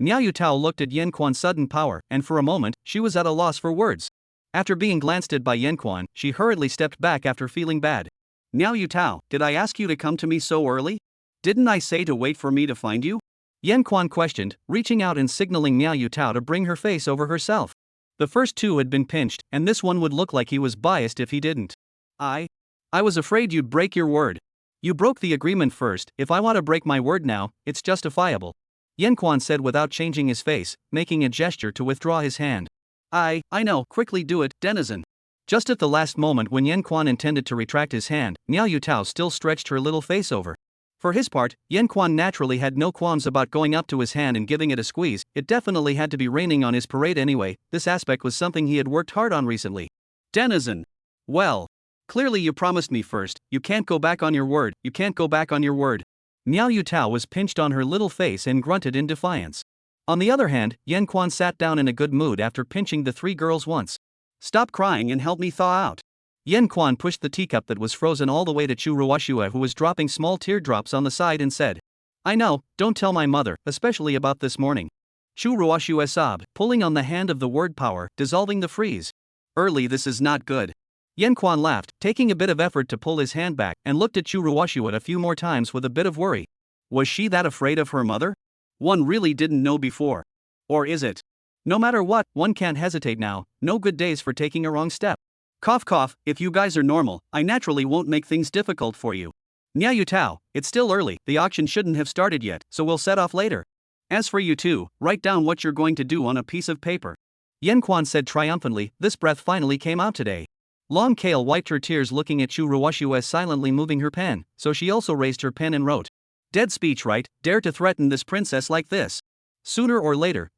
Speaker 1: Miao Yutao looked at Yanquan's sudden power, and for a moment, she was at a loss for words. After being glanced at by Yanquan, she hurriedly stepped back after feeling bad. Miao Yutao, did I ask you to come to me so early? Didn't I say to wait for me to find you? Yanquan questioned, reaching out and signaling Miao Yutao to bring her face over herself. The first two had been pinched, and this one would look like he was biased if he didn't. I was afraid you'd break your word. You broke the agreement first. If I want to break my word now, it's justifiable. Yanquan said without changing his face, making a gesture to withdraw his hand. I know, quickly do it, denizen. Just at the last moment when Yanquan intended to retract his hand, Miao Yutao still stretched her little face over. For his part, Yanquan naturally had no qualms about going up to his hand and giving it a squeeze. It definitely had to be raining on his parade anyway. This aspect was something he had worked hard on recently. Denizen. Well. Clearly you promised me first, you can't go back on your word, you can't go back on your word. Miao Yutao was pinched on her little face and grunted in defiance. On the other hand, Yanquan sat down in a good mood after pinching the three girls once. Stop crying and help me thaw out. Yanquan pushed the teacup that was frozen all the way to Chu Ruoshua, who was dropping small teardrops on the side, and said, I know, don't tell my mother, especially about this morning. Chu Ruoshua sobbed, pulling on the hand of the word power, dissolving the freeze. Early, this is not good. Yanquan laughed, taking a bit of effort to pull his hand back, and looked at Chu Ruoshua a few more times with a bit of worry. Was she that afraid of her mother? One really didn't know before. Or is it? No matter what, one can't hesitate now, no good days for taking a wrong step. Cough cough, if you guys are normal, I naturally won't make things difficult for you. Miao Yutao, it's still early, the auction shouldn't have started yet, so we'll set off later. As for you two, write down what you're going to do on a piece of paper. Yanquan said triumphantly, this breath finally came out today. Long Kale wiped her tears looking at Chu Ruoshua silently moving her pen, so she also raised her pen and wrote. Dead speech, right? Dare to threaten this princess like this? Sooner or later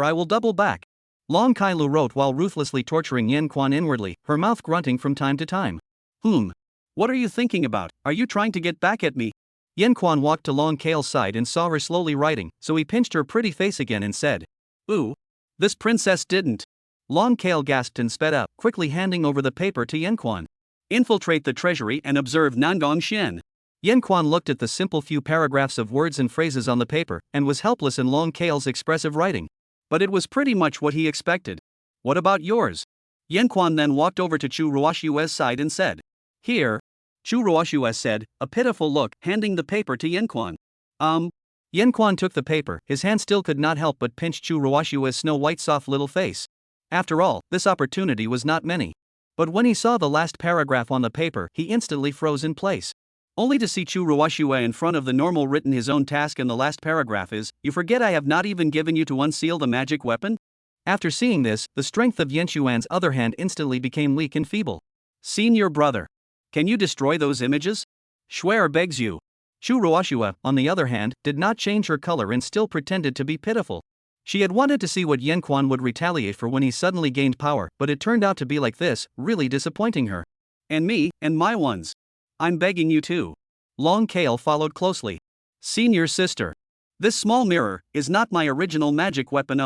Speaker 1: I will double back. Long Kailu wrote while ruthlessly torturing Yanquan inwardly, her mouth grunting from time to time. What are you thinking about? Are you trying to get back at me? Yanquan walked to Long Kale's side and saw her slowly writing, so he pinched her pretty face again and said, Ooh. This princess didn't. Long Kale gasped and sped up, quickly handing over the paper to Yanquan. Infiltrate the treasury and observe Nangong Xian. Yanquan looked at the simple few paragraphs of words and phrases on the paper, and was helpless in Long Kale's expressive writing. But it was pretty much what he expected. What about yours? Yanquan then walked over to Chu Ruoshua's side and said, Here. Chu Ruoshua said, a pitiful look, handing the paper to Yanquan. Yanquan took the paper, his hand still could not help but pinch Chu Ruoshua's snow-white soft little face. After all, this opportunity was not many. But when he saw the last paragraph on the paper, he instantly froze in place. Only to see Chu Ruoshua in front of the normal written his own task, and the last paragraph is, "You forget I have not even given you to unseal the magic weapon?" After seeing this, the strength of Yanquan's other hand instantly became weak and feeble. "Senior brother, can you destroy those images? Schwer begs you." Chu Ruoshua, on the other hand, did not change her color and still pretended to be pitiful. She had wanted to see what Yanquan would retaliate for when he suddenly gained power, but it turned out to be like this, really disappointing her. "And me, and my ones. I'm begging you too." Long Kale followed closely. "Senior sister, this small mirror is not my original magic weapon."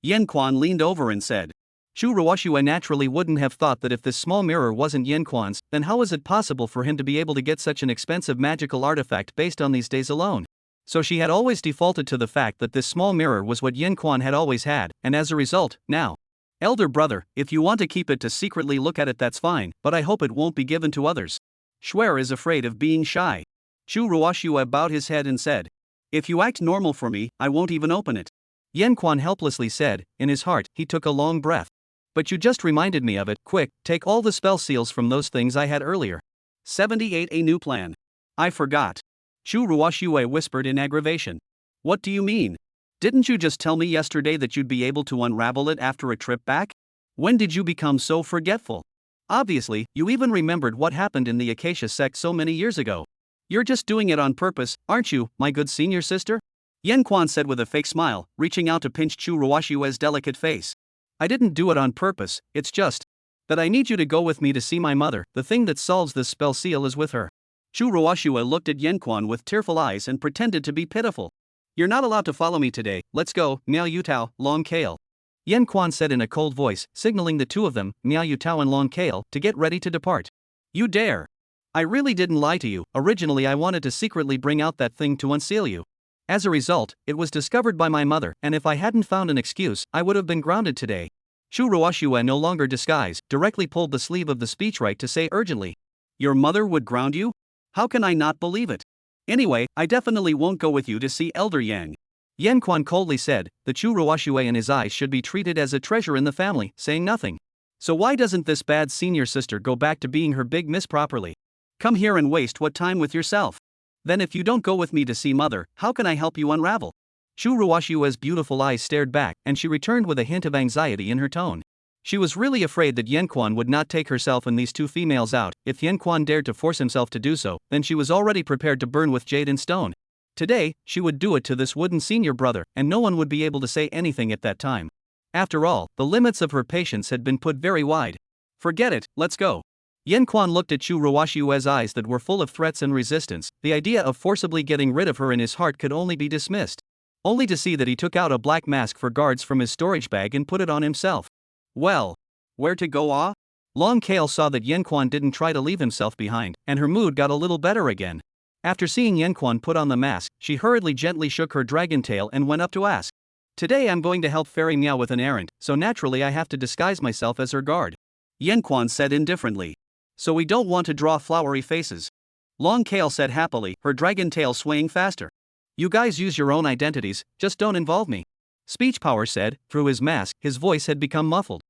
Speaker 1: Yanquan leaned over and said. Chu Ruoshua naturally wouldn't have thought that if this small mirror wasn't Yanquan's, then how was it possible for him to be able to get such an expensive magical artifact based on these days alone? So she had always defaulted to the fact that this small mirror was what Yanquan had always had, and as a result, now. "Elder brother, if you want to keep it to secretly look at it, that's fine, but I hope it won't be given to others. Schwer is afraid of being shy." Chu Ruoshua bowed his head and said, "If you act normal for me, I won't even open it." Yanquan helplessly said, in his heart, he took a long breath. "But you just reminded me of it. Quick, take all the spell seals from those things I had earlier." 78. A new plan. "I forgot." Chu Ruoshua whispered in aggravation. "What do you mean? Didn't you just tell me yesterday that you'd be able to unravel it after a trip back? When did you become so forgetful? Obviously, you even remembered what happened in the Acacia sect so many years ago. You're just doing it on purpose, aren't you, my good senior sister?" Yanquan said with a fake smile, reaching out to pinch Chu Ruoshua's delicate face. "I didn't do it on purpose, it's just that I need you to go with me to see my mother. The thing that solves this spell seal is with her." Chu Ruoshua looked at Yanquan with tearful eyes and pretended to be pitiful. "You're not allowed to follow me today. Let's go, Miao Yutao, Long Kale." Yanquan said in a cold voice, signaling the two of them, Miao Yutao and Long Kale, to get ready to depart. "You dare! I really didn't lie to you. Originally I wanted to secretly bring out that thing to unseal you. As a result, it was discovered by my mother, and if I hadn't found an excuse, I would have been grounded today." Chu Ruoshua, no longer disguised, directly pulled the sleeve of the speechwrite to say urgently, "Your mother would ground you? How can I not believe it? Anyway, I definitely won't go with you to see Elder Yang." Yanquan coldly said, the Chu Ruoshua in his eyes should be treated as a treasure in the family, saying nothing. So why doesn't this bad senior sister go back to being her big miss properly? Come here and waste what time with yourself. Then if you don't go with me to see mother, how can I help you unravel? Chu Ruoshua's beautiful eyes stared back, and she returned with a hint of anxiety in her tone. She was really afraid that Yanquan would not take herself and these two females out. If Yanquan dared to force himself to do so, then she was already prepared to burn with jade and stone. Today, she would do it to this wooden senior brother, and no one would be able to say anything at that time. After all, the limits of her patience had been put very wide. "Forget it, let's go." Yanquan looked at Chu Ruoshua's eyes that were full of threats and resistance. The idea of forcibly getting rid of her in his heart could only be dismissed. Only to see that he took out a black mask for guards from his storage bag and put it on himself. Well, where to go? Long Kale saw that Yanquan didn't try to leave himself behind, and her mood got a little better again. After seeing Yanquan put on the mask, she hurriedly gently shook her dragon tail and went up to ask. "Today I'm going to help Fairy Miao with an errand, so naturally I have to disguise myself as her guard," Yanquan said indifferently. "So we don't want to draw flowery faces," Long Kale said happily, her dragon tail swaying faster. "You guys use your own identities, just don't involve me," Speech Power said. Through his mask, his voice had become muffled.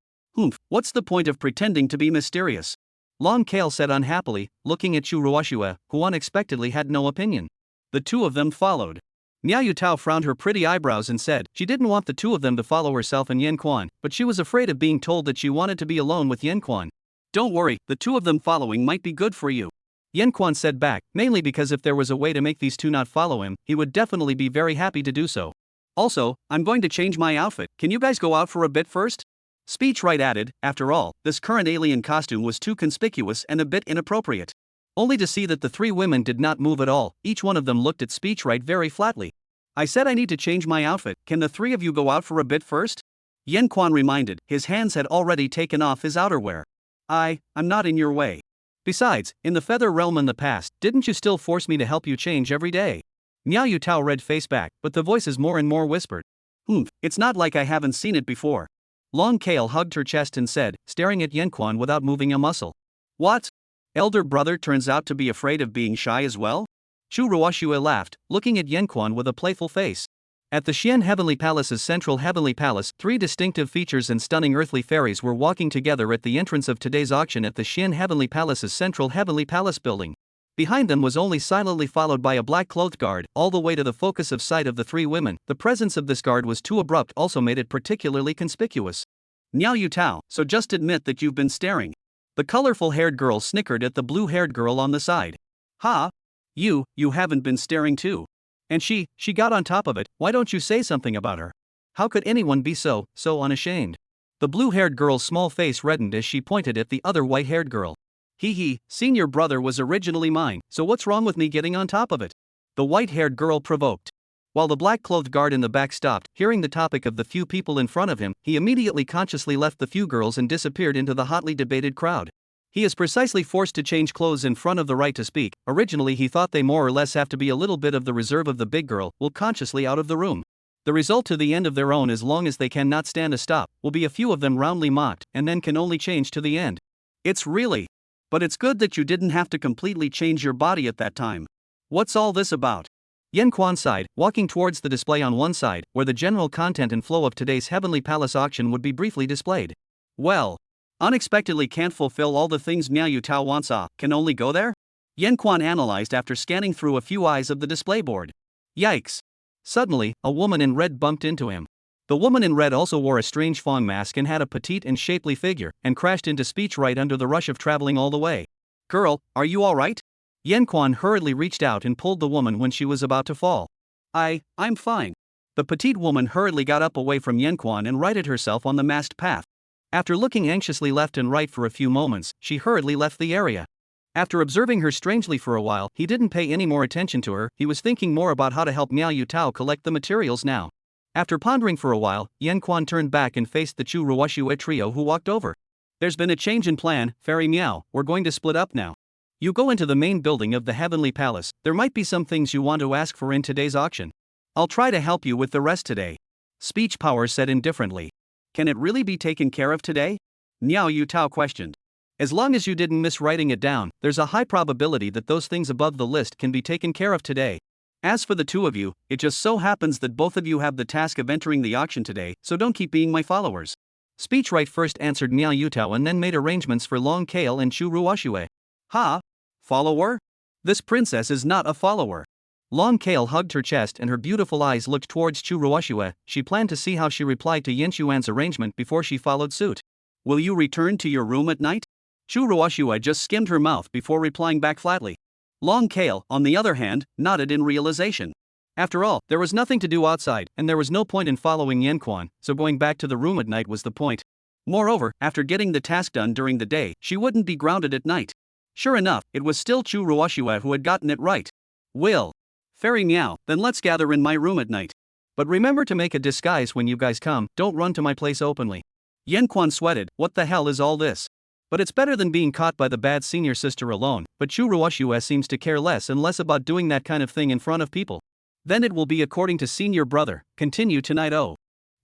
Speaker 1: What's the point of pretending to be mysterious?" Long Kale said unhappily, looking at Chu Ruoshua, who unexpectedly had no opinion. The two of them followed. Miao Yutao frowned her pretty eyebrows and said she didn't want the two of them to follow herself and Yanquan, but she was afraid of being told that she wanted to be alone with Yanquan. "Don't worry, the two of them following might be good for you," Yanquan said back, mainly because if there was a way to make these two not follow him, he would definitely be very happy to do so. "Also, I'm going to change my outfit. Can you guys go out for a bit first?" Speechwrite added. After all, this current alien costume was too conspicuous and a bit inappropriate. Only to see that the three women did not move at all, each one of them looked at Speechwrite very flatly. "I said I need to change my outfit. Can the three of you go out for a bit first?" Yanquan reminded. His hands had already taken off his outerwear. I'm not in your way. Besides, in the Feather Realm in the past, didn't you still force me to help you change every day?" Miao Yutao red face back, but the voices more and more whispered. It's not like I haven't seen it before." Long Kale hugged her chest and said, staring at Yanquan without moving a muscle. "What? Elder brother turns out to be afraid of being shy as well? Chu Ruoxue laughed, looking at Yanquan with a playful face. At the Xian Heavenly Palace's central Heavenly Palace, 3 distinctive features and stunning earthly fairies were walking together at the entrance of today's auction at the Xian Heavenly Palace's central Heavenly Palace building. Behind them was only silently followed by a black-clothed guard, all the way to the focus of sight of the 3 women. The presence of this guard was too abrupt, also made it particularly conspicuous. Niao Yutao, so just admit that you've been staring. The colorful-haired girl snickered at the blue-haired girl on the side. Ha! You haven't been staring too. And she got on top of it. Why don't you say something about her? How could anyone be so unashamed? The blue-haired girl's small face reddened as she pointed at the other white-haired girl. Senior brother was originally mine, so what's wrong with me getting on top of it? The white-haired girl provoked. While the black-clothed guard in the back stopped, hearing the topic of the few people in front of him, he immediately consciously left the few girls and disappeared into the hotly debated crowd. He is precisely forced to change clothes in front of the right to speak. Originally he thought they more or less have to be a little bit of the reserve of the big girl, will consciously out of the room. The result to the end of their own, as long as they cannot stand a stop, will be a few of them roundly mocked, and then can only change to the end. It's really. But it's good that you didn't have to completely change your body at that time. What's all this about? Yan Quan sighed, walking towards the display on one side, where the general content and flow of today's Heavenly Palace auction would be briefly displayed. Well. Unexpectedly can't fulfill all the things Miao Yutao wants, can only go there? Yan Quan analyzed after scanning through a few eyes of the display board. Yikes. Suddenly, a woman in red bumped into him. The woman in red also wore a strange fawn mask and had a petite and shapely figure, and crashed into speech right under the rush of traveling all the way. Girl, are you alright? Yan Quan hurriedly reached out and pulled the woman when she was about to fall. I'm fine. The petite woman hurriedly got up away from Yan Quan and righted herself on the masked path. After looking anxiously left and right for a few moments, she hurriedly left the area. After observing her strangely for a while, he didn't pay any more attention to her. He was thinking more about how to help Miao Yutao collect the materials now. After pondering for a while, Yan Quan turned back and faced the Chu Ruoxue trio who walked over. There's been a change in plan, Fairy Miao, we're going to split up now. You go into the main building of the Heavenly Palace. There might be some things you want to ask for in today's auction. I'll try to help you with the rest today. Speech Power said indifferently. Can it really be taken care of today? Niao Yutao questioned. As long as you didn't miss writing it down, there's a high probability that those things above the list can be taken care of today. As for the 2 of you, it just so happens that both of you have the task of entering the auction today, so don't keep being my followers. Speechwrite first answered Niao Yutao and then made arrangements for Long Kale and Chu Ruoxue. Ha? Follower? This princess is not a follower. Long Kale hugged her chest and her beautiful eyes looked towards Chu Ruoxue. She planned to see how she replied to Yin Xuan's arrangement before she followed suit. Will you return to your room at night? Chu Ruoxue just skimmed her mouth before replying back flatly. Long Kale, on the other hand, nodded in realization. After all, there was nothing to do outside, and there was no point in following Yan Quan, so going back to the room at night was the point. Moreover, after getting the task done during the day, she wouldn't be grounded at night. Sure enough, it was still Chu Ruoxue who had gotten it right. Will. Fairy Miao, then let's gather in my room at night. But remember to make a disguise when you guys come, don't run to my place openly. Yan Quan sweated, what the hell is all this? But it's better than being caught by the bad senior sister alone, but Chu Ruoxue seems to care less and less about doing that kind of thing in front of people. Then it will be according to senior brother, continue tonight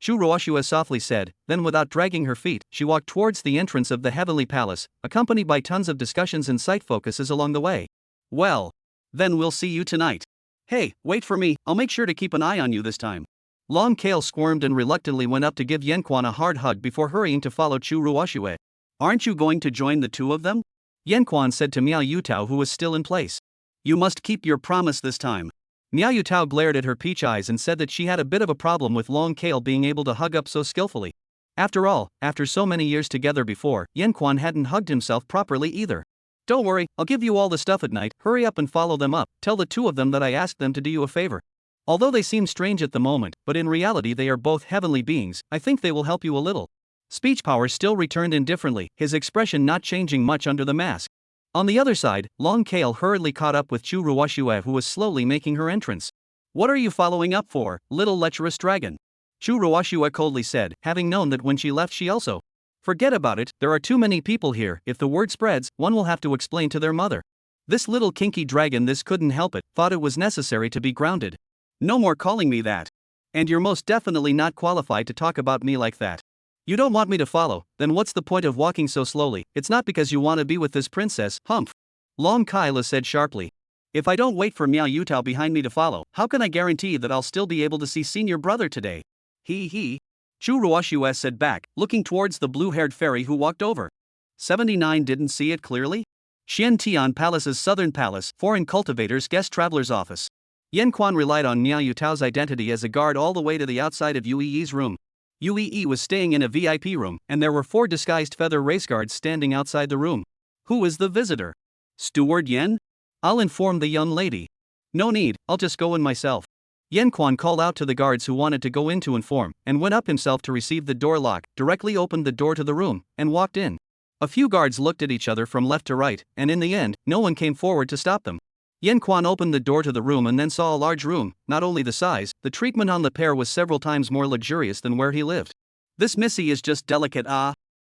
Speaker 1: Chu Ruoxue softly said, then without dragging her feet, she walked towards the entrance of the Heavenly Palace, accompanied by tons of discussions and sight focuses along the way. Well. Then we'll see you tonight. Hey, wait for me, I'll make sure to keep an eye on you this time. Long Kale squirmed and reluctantly went up to give Yan Quan a hard hug before hurrying to follow Chu Ruoxue. Aren't you going to join the 2 of them? Yan Quan said to Miao Yutao who was still in place. You must keep your promise this time. Miao Yutao glared at her peach eyes and said that she had a bit of a problem with Long Kale being able to hug up so skillfully. After all, after so many years together before, Yan Quan hadn't hugged himself properly either. Don't worry, I'll give you all the stuff at night, hurry up and follow them up, tell the 2 of them that I asked them to do you a favor. Although they seem strange at the moment, but in reality they are both heavenly beings, I think they will help you a little. Speech Power still returned indifferently, his expression not changing much under the mask. On the other side, Long Kale hurriedly caught up with Chu Ruoxue who was slowly making her entrance. What are you following up for, little lecherous dragon? Chu Ruoxue coldly said, having known that when she left she also. Forget about it, there are too many people here, if the word spreads, one will have to explain to their mother. This little kinky dragon this couldn't help it, thought it was necessary to be grounded. No more calling me that. And you're most definitely not qualified to talk about me like that. You don't want me to follow, then what's the point of walking so slowly? It's not because you want to be with this princess, humph. Long Kyla said sharply. If I don't wait for Miao Yutao behind me to follow, how can I guarantee that I'll still be able to see senior brother today? He. Chu Ruoshues said back, looking towards the blue-haired fairy who walked over. 79 didn't see it clearly? Xian Tian Palace's Southern Palace, Foreign Cultivators Guest Traveler's Office. Yan Quan relied on Miao Yutao's identity as a guard all the way to the outside of Yue's room. Yue was staying in a VIP room, and there were 4 disguised feather race guards standing outside the room. Who is the visitor? Steward Yen? I'll inform the young lady. No need, I'll just go in myself. Yan Quan called out to the guards who wanted to go in to inform, and went up himself to receive the door lock, directly opened the door to the room, and walked in. A few guards looked at each other from left to right, and in the end, no one came forward to stop them. Yan Quan opened the door to the room and then saw a large room. Not only the size, the treatment on the pair was several times more luxurious than where he lived. This Missy is just delicate,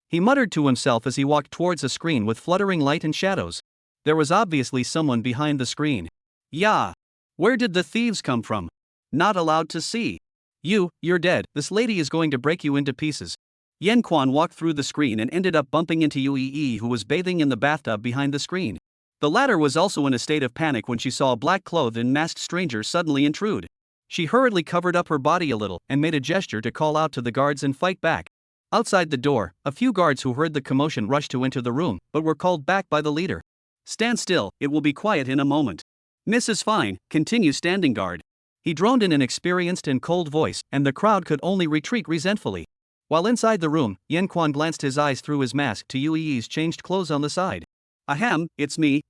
Speaker 1: he muttered to himself as he walked towards a screen with fluttering light and shadows. There was obviously someone behind the screen. Yeah. Where did the thieves come from? Not allowed to see. You're dead, this lady is going to break you into pieces. Yan Quan walked through the screen and ended up bumping into Yue, who was bathing in the bathtub behind the screen. The latter was also in a state of panic when she saw a black-clothed and masked stranger suddenly intrude. She hurriedly covered up her body a little and made a gesture to call out to the guards and fight back. Outside the door, a few guards who heard the commotion rushed to enter the room, but were called back by the leader. Stand still, it will be quiet in a moment. Mrs. Fine, continue standing guard. He droned in an experienced and cold voice, and the crowd could only retreat resentfully. While inside the room, Yan Quan glanced his eyes through his mask to Yue's changed clothes on the side. Ahem, it's me,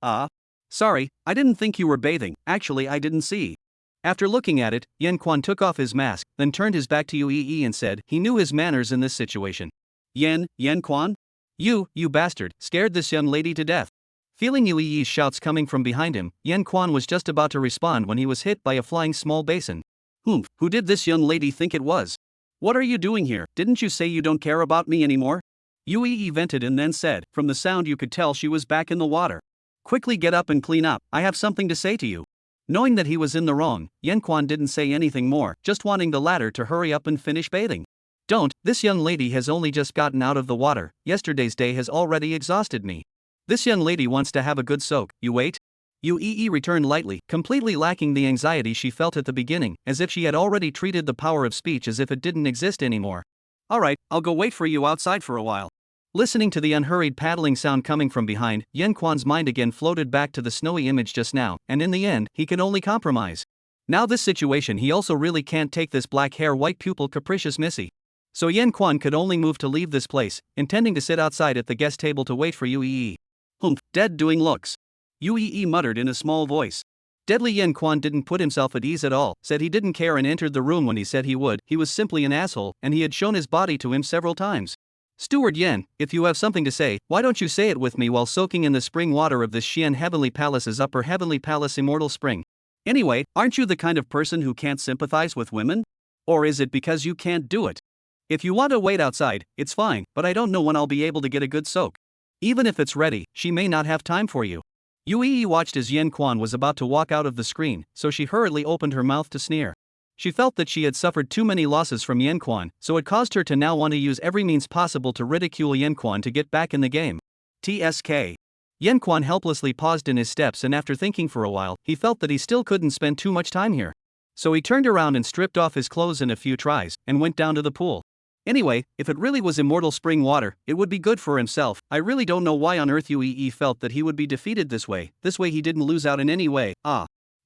Speaker 1: Sorry, I didn't think you were bathing, actually I didn't see. After looking at it, Yan Quan took off his mask, then turned his back to Yue and said he knew his manners in this situation. Yan Quan? You bastard, scared this young lady to death. Feeling Yue's shouts coming from behind him, Yan Quan was just about to respond when he was hit by a flying small basin. Who did this young lady think it was? What are you doing here? Didn't you say you don't care about me anymore? Yue vented and then said, from the sound you could tell she was back in the water. Quickly get up and clean up, I have something to say to you. Knowing that he was in the wrong, Yan Quan didn't say anything more, just wanting the latter to hurry up and finish bathing. Don't, this young lady has only just gotten out of the water, yesterday's day has already exhausted me. This young lady wants to have a good soak, you wait? Yue returned lightly, completely lacking the anxiety she felt at the beginning, as if she had already treated the power of speech as if it didn't exist anymore. Alright, I'll go wait for you outside for a while. Listening to the unhurried paddling sound coming from behind, Yan Quan's mind again floated back to the snowy image just now, and in the end, he could only compromise. Now this situation he also really can't take this black hair white pupil capricious Missy. So Yan Quan could only move to leave this place, intending to sit outside at the guest table to wait for Yue. Dead doing looks. Yue muttered in a small voice. Deadly Yan Quan didn't put himself at ease at all, said he didn't care and entered the room when he said he would, he was simply an asshole, and he had shown his body to him several times. Steward Yen, if you have something to say, why don't you say it with me while soaking in the spring water of this Xian Heavenly Palace's Upper Heavenly Palace Immortal Spring? Anyway, aren't you the kind of person who can't sympathize with women? Or is it because you can't do it? If you want to wait outside, it's fine, but I don't know when I'll be able to get a good soak. Even if it's ready, she may not have time for you. Yue watched as Yan Quan was about to walk out of the screen, so she hurriedly opened her mouth to sneer. She felt that she had suffered too many losses from Yan Quan, so it caused her to now want to use every means possible to ridicule Yan Quan to get back in the game. TSK. Yan Quan helplessly paused in his steps, and after thinking for a while, he felt that he still couldn't spend too much time here. So he turned around and stripped off his clothes in a few tries, and went down to the pool. Anyway, if it really was immortal spring water, it would be good for himself. I really don't know why on earth Yue felt that he would be defeated this way he didn't lose out in any way.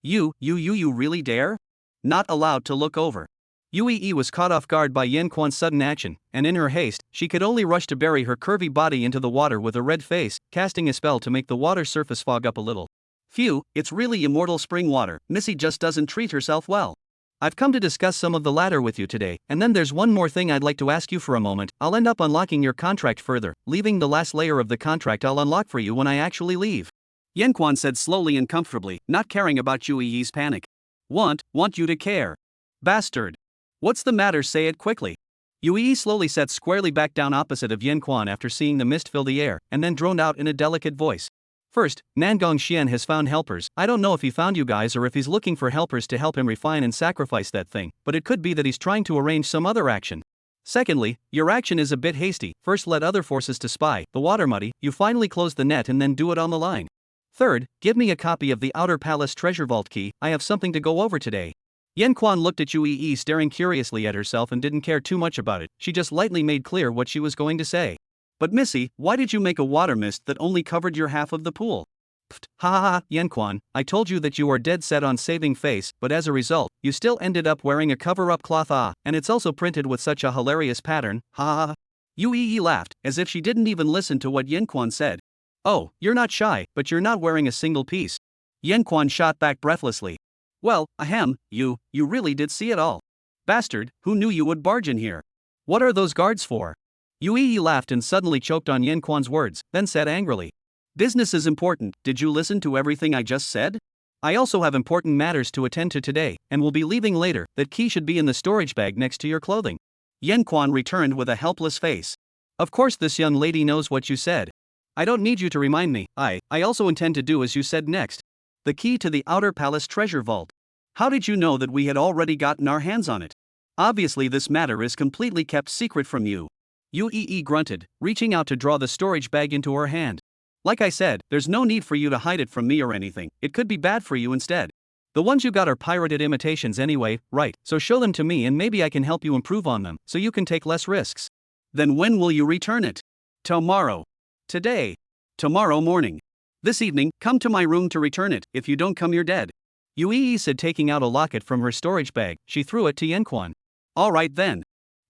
Speaker 1: You really dare? Not allowed to look over. Yue was caught off guard by Yan Quan's sudden action, and in her haste, she could only rush to bury her curvy body into the water with a red face, casting a spell to make the water surface fog up a little. Phew, it's really immortal spring water, Missy just doesn't treat herself well. I've come to discuss some of the latter with you today, and then there's one more thing I'd like to ask you for a moment. I'll end up unlocking your contract further, leaving the last layer of the contract I'll unlock for you when I actually leave. Yan Quan said slowly and comfortably, not caring about Yue's panic. Want you to care. Bastard. What's the matter, say it quickly. Yue slowly sat squarely back down opposite of Yan Quan after seeing the mist fill the air, and then droned out in a delicate voice. First, Nangong Xian has found helpers. I don't know if he found you guys or if he's looking for helpers to help him refine and sacrifice that thing, but it could be that he's trying to arrange some other action. Secondly, your action is a bit hasty. First let other forces to spy the water muddy, you finally close the net and then do it on the line. Third, give me a copy of the Outer Palace treasure vault key, I have something to go over today. Yen Quan looked at Yue, staring curiously at herself and didn't care too much about it, she just lightly made clear what she was going to say. But Missy, why did you make a water mist that only covered your half of the pool? Pfft, ha ha ha, Yen Quan, I told you that you are dead set on saving face, but as a result, you still ended up wearing a cover-up cloth and it's also printed with such a hilarious pattern, ha ha ha. Yue laughed, as if she didn't even listen to what Yen Quan said. Oh, you're not shy, but you're not wearing a single piece. Yen Quan shot back breathlessly. Well, ahem, you really did see it all. Bastard, who knew you would barge in here? What are those guards for? Yue laughed and suddenly choked on Yen Quan's words, then said angrily. Business is important, did you listen to everything I just said? I also have important matters to attend to today, and will be leaving later, that key should be in the storage bag next to your clothing. Yen Quan returned with a helpless face. Of course this young lady knows what you said. I don't need you to remind me, I also intend to do as you said next. The key to the Outer Palace treasure vault. How did you know that we had already gotten our hands on it? Obviously this matter is completely kept secret from you. Yue grunted, reaching out to draw the storage bag into her hand. Like I said, there's no need for you to hide it from me or anything, it could be bad for you instead. The ones you got are pirated imitations anyway, right, so show them to me and maybe I can help you improve on them, so you can take less risks. Then when will you return it? Tomorrow. Today. Tomorrow morning. This evening, come to my room to return it, if you don't come you're dead. Yue said, taking out a locket from her storage bag, she threw it to Yen Quan. Alright then.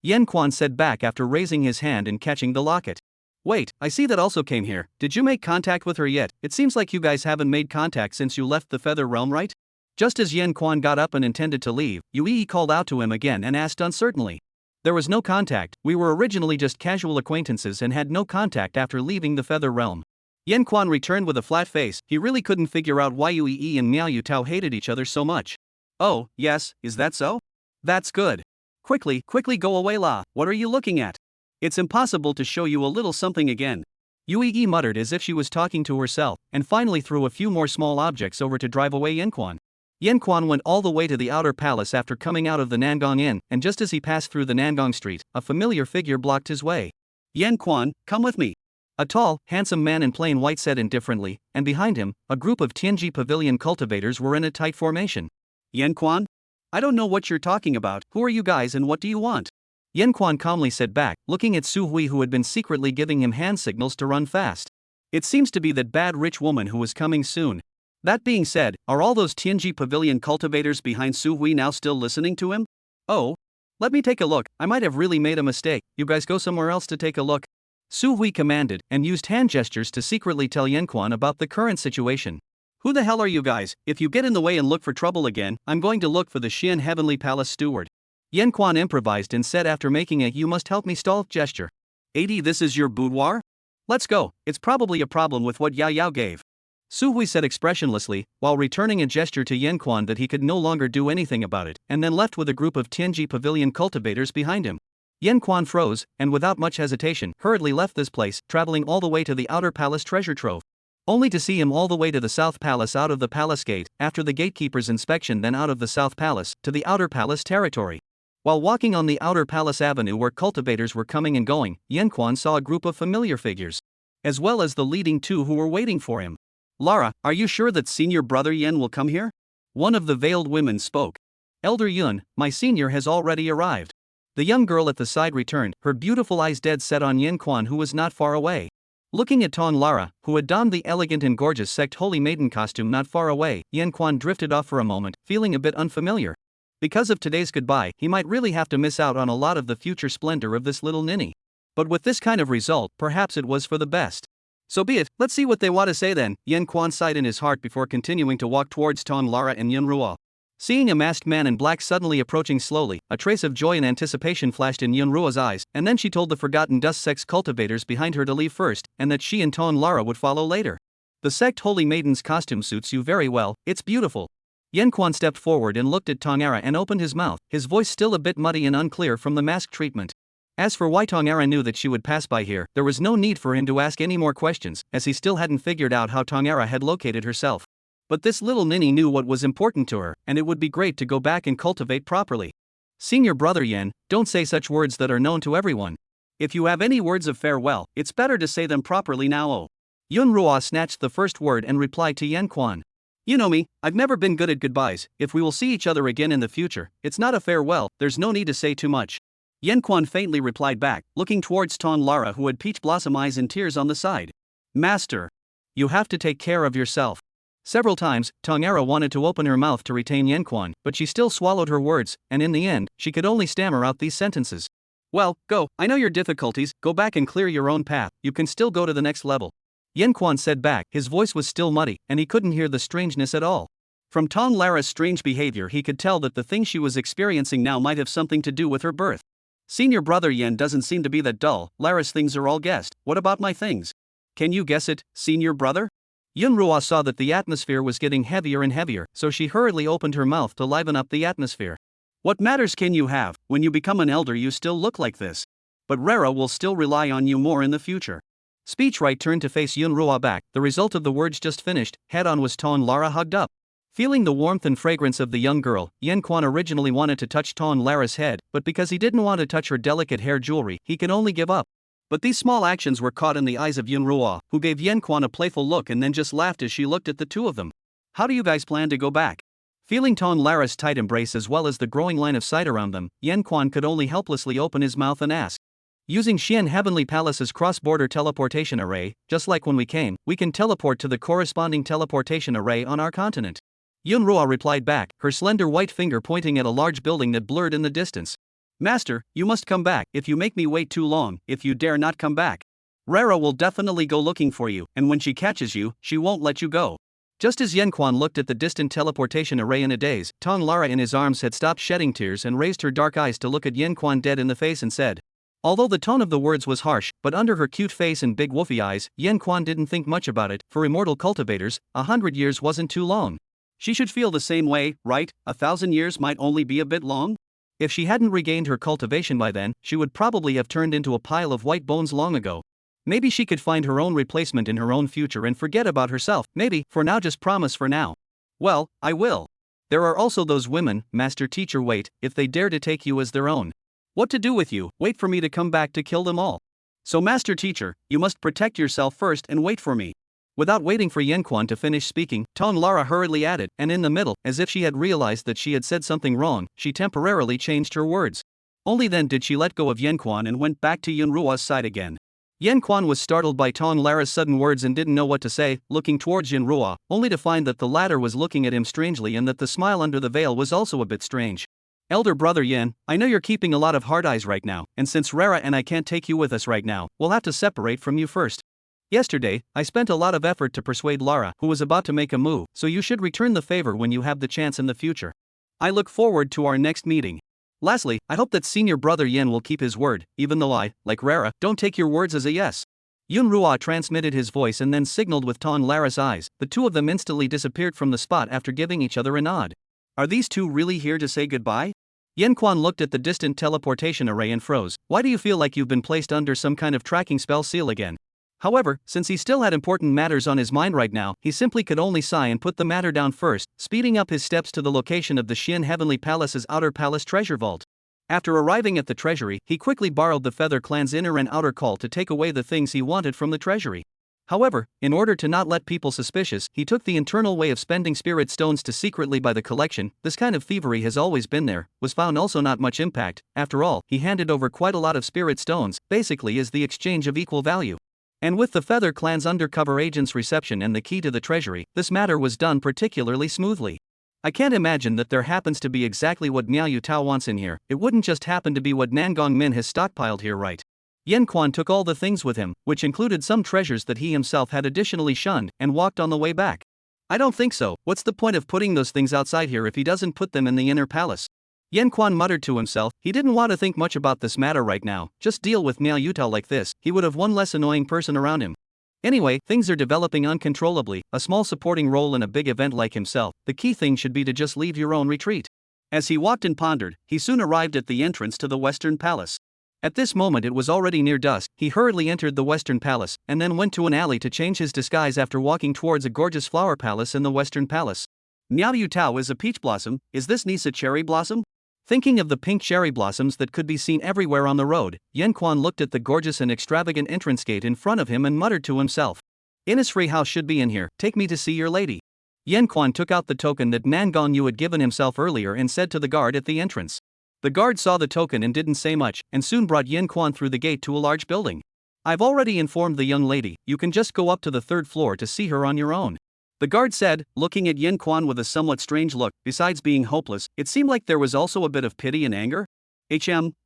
Speaker 1: Yen Quan said back after raising his hand and catching the locket. Wait, I see that also came here, did you make contact with her yet? It seems like you guys haven't made contact since you left the Feather Realm, right? Just as Yen Quan got up and intended to leave, Yue called out to him again and asked uncertainly. There was no contact, we were originally just casual acquaintances and had no contact after leaving the Feather Realm. Yen Quan returned with a flat face, he really couldn't figure out why Yue and Miao Yutao hated each other so much. Oh, yes, is that so? That's good. Quickly go away la, what are you looking at? It's impossible to show you a little something again. Yue muttered as if she was talking to herself, and finally threw a few more small objects over to drive away Yen Quan. Yen Quan went all the way to the outer palace after coming out of the Nangong Inn, and just as he passed through the Nangong street, a familiar figure blocked his way. Yen Quan, come with me. A tall, handsome man in plain white said indifferently, and behind him, a group of Tianji Pavilion cultivators were in a tight formation. Yen Quan? I don't know what you're talking about, who are you guys and what do you want? Yen Quan calmly said back, looking at Su Hui who had been secretly giving him hand signals to run fast. It seems to be that bad rich woman who was coming soon. That being said, are all those Tianji Pavilion cultivators behind Su Hui now still listening to him? Oh? Let me take a look, I might have really made a mistake, you guys go somewhere else to take a look. Su Hui commanded, and used hand gestures to secretly tell Yen Quan about the current situation. Who the hell are you guys? If you get in the way and look for trouble again, I'm going to look for the Xian Heavenly Palace steward. Yen Quan improvised and said after making a you must help me stall gesture. 80 this is your boudoir? Let's go, it's probably a problem with what Yao Yao gave. Su Hui said expressionlessly, while returning a gesture to Yen Quan that he could no longer do anything about it, and then left with a group of Tianji Pavilion cultivators behind him. Yen Quan froze, and without much hesitation, hurriedly left this place, traveling all the way to the outer palace treasure trove. Only to see him all the way to the south palace out of the palace gate, after the gatekeeper's inspection, then out of the south palace, to the outer palace territory. While walking on the outer palace avenue where cultivators were coming and going, Yen Quan saw a group of familiar figures, as well as the leading two who were waiting for him. Lara, are you sure that senior brother Yen will come here? One of the veiled women spoke. Elder Yun, my senior has already arrived. The young girl at the side returned, her beautiful eyes dead set on Yen Quan who was not far away. Looking at Tong Lara, who had donned the elegant and gorgeous sect holy maiden costume not far away, Yen Quan drifted off for a moment, feeling a bit unfamiliar. Because of today's goodbye, he might really have to miss out on a lot of the future splendor of this little ninny. But with this kind of result, perhaps it was for the best. So be it, let's see what they want to say then, Yen Quan sighed in his heart before continuing to walk towards Tong Lara and Yun Ruo. Seeing a masked man in black suddenly approaching slowly, a trace of joy and anticipation flashed in Yun Ruo's eyes, and then she told the forgotten dust sect's cultivators behind her to leave first, and that she and Tong Lara would follow later. The sect holy maiden's costume suits you very well, it's beautiful. Yen Quan stepped forward and looked at Tong Ara and opened his mouth, his voice still a bit muddy and unclear from the mask treatment. As for why Tong Ara knew that she would pass by here, there was no need for him to ask any more questions, as he still hadn't figured out how Tong Ara had located herself. But this little ninny knew what was important to her, and it would be great to go back and cultivate properly. Senior brother Yen, don't say such words that are known to everyone. If you have any words of farewell, it's better to say them properly now. Oh. Yun Ruo snatched the first word and replied to Yan Quan. You know me, I've never been good at goodbyes. If we will see each other again in the future, it's not a farewell, there's no need to say too much. Yan Quan faintly replied back, looking towards Ton Lara, who had peach blossom eyes and tears on the side. Master, you have to take care of yourself. Several times, Tong Ara wanted to open her mouth to retain Yan Quan, but she still swallowed her words, and in the end, she could only stammer out these sentences. Well, go, I know your difficulties, go back and clear your own path, you can still go to the next level. Yan Quan said back, his voice was still muddy, and he couldn't hear the strangeness at all. From Tong Lara's strange behavior, he could tell that the thing she was experiencing now might have something to do with her birth. Senior brother Yan doesn't seem to be that dull. Lara's things are all guessed. What about my things? Can you guess it, senior brother? Yun Ruo saw that the atmosphere was getting heavier and heavier, so she hurriedly opened her mouth to liven up the atmosphere. What matters can you have? When you become an elder, you still look like this. But Rara will still rely on you more in the future. Speech right turned to face Yun Ruo back. The result of the words just finished, head on was Ton Lara hugged up. Feeling the warmth and fragrance of the young girl, Yan Quan originally wanted to touch Ton Lara's head, but because he didn't want to touch her delicate hair jewelry, he could only give up. But these small actions were caught in the eyes of Yun Ruo, who gave Yan Quan a playful look and then just laughed as she looked at the two of them. How do you guys plan to go back? Feeling Ton Lara's tight embrace as well as the growing line of sight around them, Yan Quan could only helplessly open his mouth and ask. Using Xian Heavenly Palace's cross-border teleportation array, just like when we came, we can teleport to the corresponding teleportation array on our continent. Yun Ruo replied back, her slender white finger pointing at a large building that blurred in the distance. Master, you must come back. If you make me wait too long, if you dare not come back, Rara will definitely go looking for you, and when she catches you, she won't let you go. Just as Yan Quan looked at the distant teleportation array in a daze, Tong Lara in his arms had stopped shedding tears and raised her dark eyes to look at Yan Quan dead in the face and said. Although the tone of the words was harsh, but under her cute face and big woofy eyes, Yan Quan didn't think much about it. For immortal cultivators, 100 years wasn't too long. She should feel the same way, right? 1,000 years might only be a bit long? If she hadn't regained her cultivation by then, she would probably have turned into a pile of white bones long ago. Maybe she could find her own replacement in her own future and forget about herself. Maybe, for now, just promise for now. Well, I will. There are also those women, Master Teacher, wait, if they dare to take you as their own. What to do with you? Wait for me to come back to kill them all. So Master Teacher, you must protect yourself first and wait for me. Without waiting for Yan Quan to finish speaking, Ton Lara hurriedly added, and in the middle, as if she had realized that she had said something wrong, she temporarily changed her words. Only then did she let go of Yan Quan and went back to Yun Ruo's side again. Yan Quan was startled by Ton Lara's sudden words and didn't know what to say, looking towards Yun Ruo, only to find that the latter was looking at him strangely and that the smile under the veil was also a bit strange. Elder brother Yin, I know you're keeping a lot of hard eyes right now, and since Rara and I can't take you with us right now, we'll have to separate from you first. Yesterday, I spent a lot of effort to persuade Lara, who was about to make a move, so you should return the favor when you have the chance in the future. I look forward to our next meeting. Lastly, I hope that senior brother Yin will keep his word, even though I, like Rara, don't take your words as a yes. Yun Ruo transmitted his voice and then signaled with Ton Lara's eyes. The two of them instantly disappeared from the spot after giving each other a nod. Are these two really here to say goodbye? Yan Quan looked at the distant teleportation array and froze. Why do you feel like you've been placed under some kind of tracking spell seal again? However, since he still had important matters on his mind right now, he simply could only sigh and put the matter down first, speeding up his steps to the location of the Xian Heavenly Palace's outer palace treasure vault. After arriving at the treasury, he quickly borrowed the Feather Clan's inner and outer call to take away the things he wanted from the treasury. However, in order to not let people suspicious, he took the internal way of spending spirit stones to secretly buy the collection. This kind of thievery has always been there, was found also not much impact. After all, he handed over quite a lot of spirit stones, basically as the exchange of equal value. And with the Feather Clan's undercover agent's reception and the key to the treasury, this matter was done particularly smoothly. I can't imagine that there happens to be exactly what Miao Yu Tao wants in here. It wouldn't just happen to be what Nangong Min has stockpiled here, right? Yan Quan took all the things with him, which included some treasures that he himself had additionally shunned, and walked on the way back. I don't think so. What's the point of putting those things outside here if he doesn't put them in the inner palace? Yan Quan muttered to himself. He didn't want to think much about this matter right now. Just deal with Miao Yu Tao like this, he would have one less annoying person around him. Anyway, things are developing uncontrollably. A small supporting role in a big event like himself, the key thing should be to just leave your own retreat. As he walked and pondered, he soon arrived at the entrance to the Western Palace. At this moment it was already near dusk. He hurriedly entered the Western Palace, and then went to an alley to change his disguise after walking towards a gorgeous flower palace in the Western Palace. Miao Yu Tao is a peach blossom, is this niece a cherry blossom? Thinking of the pink cherry blossoms that could be seen everywhere on the road, Yan Quan looked at the gorgeous and extravagant entrance gate in front of him and muttered to himself. Innisfree house should be in here, take me to see your lady. Yan Quan took out the token that Nan Gongyu had given himself earlier and said to the guard at the entrance. The guard saw the token and didn't say much, and soon brought Yan Quan through the gate to a large building. I've already informed the young lady, you can just go up to the third floor to see her on your own. The guard said, looking at Yan Quan with a somewhat strange look. Besides being hopeless, it seemed like there was also a bit of pity and anger.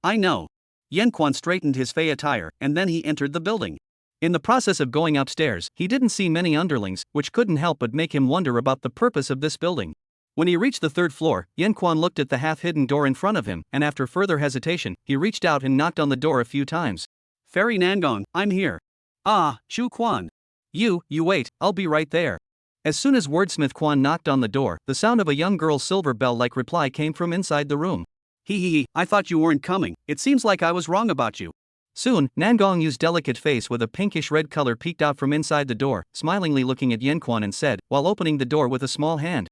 Speaker 1: I know. Yan Quan straightened his fey attire, and then he entered the building. In the process of going upstairs, he didn't see many underlings, which couldn't help but make him wonder about the purpose of this building. When he reached the third floor, Yan Quan looked at the half-hidden door in front of him, and after further hesitation, he reached out and knocked on the door a few times. Fairy Nangong, I'm here. Ah, Chu Quan. You wait, I'll be right there. As soon as Wordsmith Quan knocked on the door, the sound of a young girl's silver bell-like reply came from inside the room. I thought you weren't coming, it seems like I was wrong about you. Soon, Nangong's delicate face with a pinkish-red color peeked out from inside the door, smilingly looking at Yan Quan and said, while opening the door with a small hand.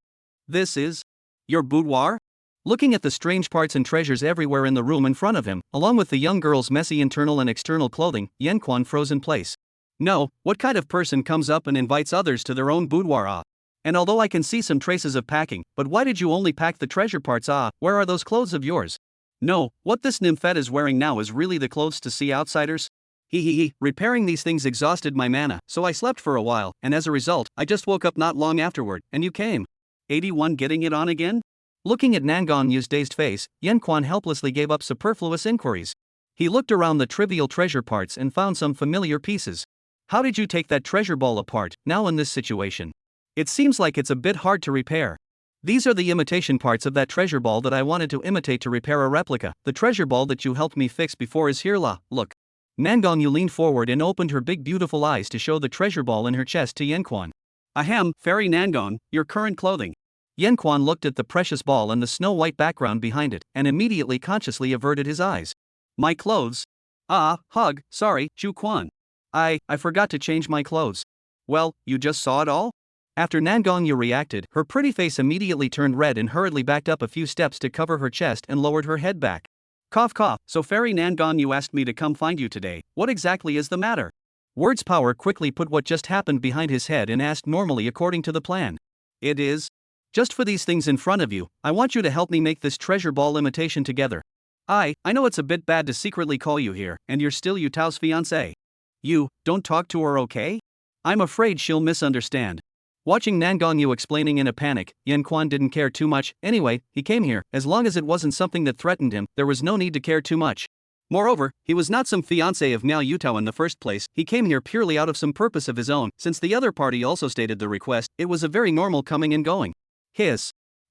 Speaker 1: This is your boudoir? Looking at the strange parts and treasures everywhere in the room in front of him, along with the young girl's messy internal and external clothing, Yan Quan froze in place. No, what kind of person comes up and invites others to their own boudoir? And although I can see some traces of packing, but why did you only pack the treasure parts? Where are those clothes of yours? No, what this nymphette is wearing now is really the clothes to see outsiders? Repairing these things exhausted my mana, so I slept for a while, and as a result, I just woke up not long afterward, and you came. 81 getting it on again? Looking at Nangong's dazed face, Yan Quan helplessly gave up superfluous inquiries. He looked around the trivial treasure parts and found some familiar pieces. How did you take that treasure ball apart, now in this situation? It seems like it's a bit hard to repair. These are the imitation parts of that treasure ball that I wanted to imitate to repair a replica. The treasure ball that you helped me fix before is here. Look. Nangongyu leaned forward and opened her big beautiful eyes to show the treasure ball in her chest to Yan Quan. Ahem, Fairy Nangong, your current clothing. Yan Quan looked at the precious ball and the snow-white background behind it, and immediately consciously averted his eyes. My clothes? Sorry, Chu Quan. I forgot to change my clothes. Well, you just saw it all? After Nangongyu reacted, her pretty face immediately turned red and hurriedly backed up a few steps to cover her chest and lowered her head back. Cough cough, so Fairy Nangongyu asked me to come find you today, what exactly is the matter? Words Power quickly put what just happened behind his head and asked normally according to the plan. It is? Just for these things in front of you, I want you to help me make this treasure ball imitation together. I know it's a bit bad to secretly call you here, and you're still Yu Tao's fiancé. Don't talk to her, okay? I'm afraid she'll misunderstand. Watching Nangongyu explaining in a panic, Yan Quan didn't care too much. Anyway, he came here, as long as it wasn't something that threatened him, there was no need to care too much. Moreover, he was not some fiancé of Miao Yutao in the first place, he came here purely out of some purpose of his own. Since the other party also stated the request, it was a very normal coming and going.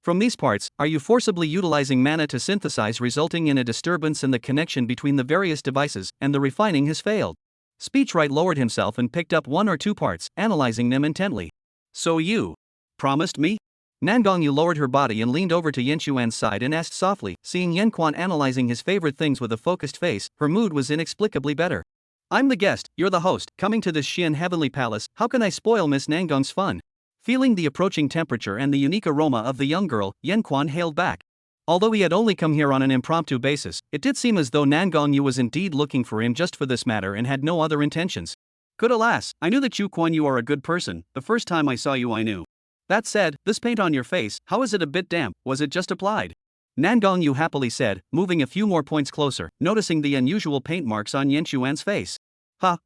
Speaker 1: From these parts, are you forcibly utilizing mana to synthesize, resulting in a disturbance in the connection between the various devices, and the refining has failed? Speechwright lowered himself and picked up one or two parts, analyzing them intently. So you promised me? Nangongyu lowered her body and leaned over to Yanchuan's side and asked softly. Seeing Yan Quan analyzing his favorite things with a focused face, her mood was inexplicably better. I'm the guest, you're the host, coming to this Xian heavenly palace, how can I spoil Miss Nangong's fun? Feeling the approaching temperature and the unique aroma of the young girl, Yan Quan hailed back. Although he had only come here on an impromptu basis, it did seem as though Nangongyu was indeed looking for him just for this matter and had no other intentions. Good alas, I knew that Chu Quan you are a good person, the first time I saw you I knew. That said, this paint on your face, how is it a bit damp, was it just applied? Nangongyu happily said, moving a few more points closer, noticing the unusual paint marks on Yanchuan's face.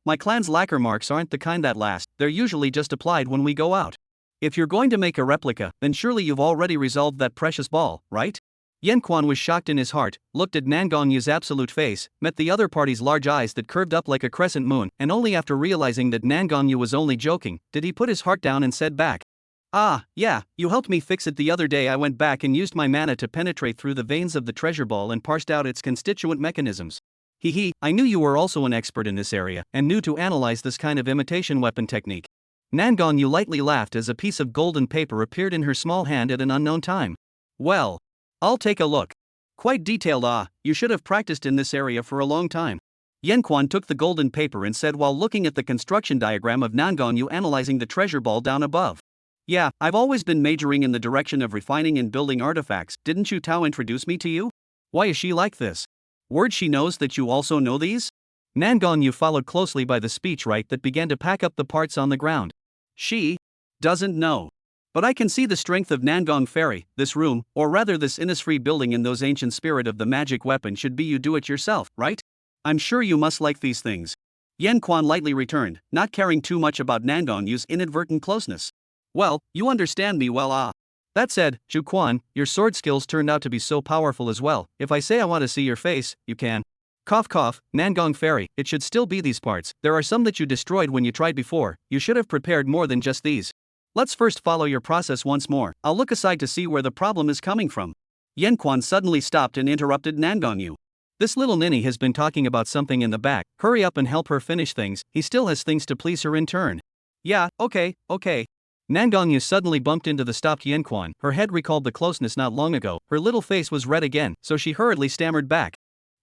Speaker 1: My clan's lacquer marks aren't the kind that last, they're usually just applied when we go out. If you're going to make a replica, then surely you've already resolved that precious ball, right? Yan Quan was shocked in his heart, looked at Nangongyu's absolute face, met the other party's large eyes that curved up like a crescent moon, and only after realizing that Nangongyu was only joking, did he put his heart down and said back. Yeah, you helped me fix it the other day. I went back and used my mana to penetrate through the veins of the treasure ball and parsed out its constituent mechanisms. I knew you were also an expert in this area, and knew to analyze this kind of imitation weapon technique. Nangongyu lightly laughed as a piece of golden paper appeared in her small hand at an unknown time. Well, I'll take a look. Quite detailed. You should have practiced in this area for a long time. Yan Quan took the golden paper and said while looking at the construction diagram of Nangongyu analyzing the treasure ball down above. Yeah, I've always been majoring in the direction of refining and building artifacts. Didn't Yu Tao introduce me to you? Why is she like this? Word she knows that you also know these? Nangongyu followed closely by the speechwright that began to pack up the parts on the ground. She doesn't know. But I can see the strength of Nangong Fairy. This room, or rather this Innisfree building in those ancient spirit of the magic weapon should be you do it yourself, right? I'm sure you must like these things. Yen Quan lightly returned, not caring too much about Nangong Yu's inadvertent closeness. Well, you understand me well That said, Zhu Quan, your sword skills turned out to be so powerful as well. If I say I want to see your face, you can. Cough cough, Nangong Fairy, it should still be these parts. There are some that you destroyed when you tried before. You should have prepared more than just these. Let's first follow your process once more. I'll look aside to see where the problem is coming from. Yen Quan suddenly stopped and interrupted Nangong Yu. This little ninny has been talking about something in the back. Hurry up and help her finish things. He still has things to please her in turn. Yeah, okay. Nangong Yu suddenly bumped into the stopped Yen Quan. Her head recalled the closeness not long ago. Her little face was red again, so she hurriedly stammered back.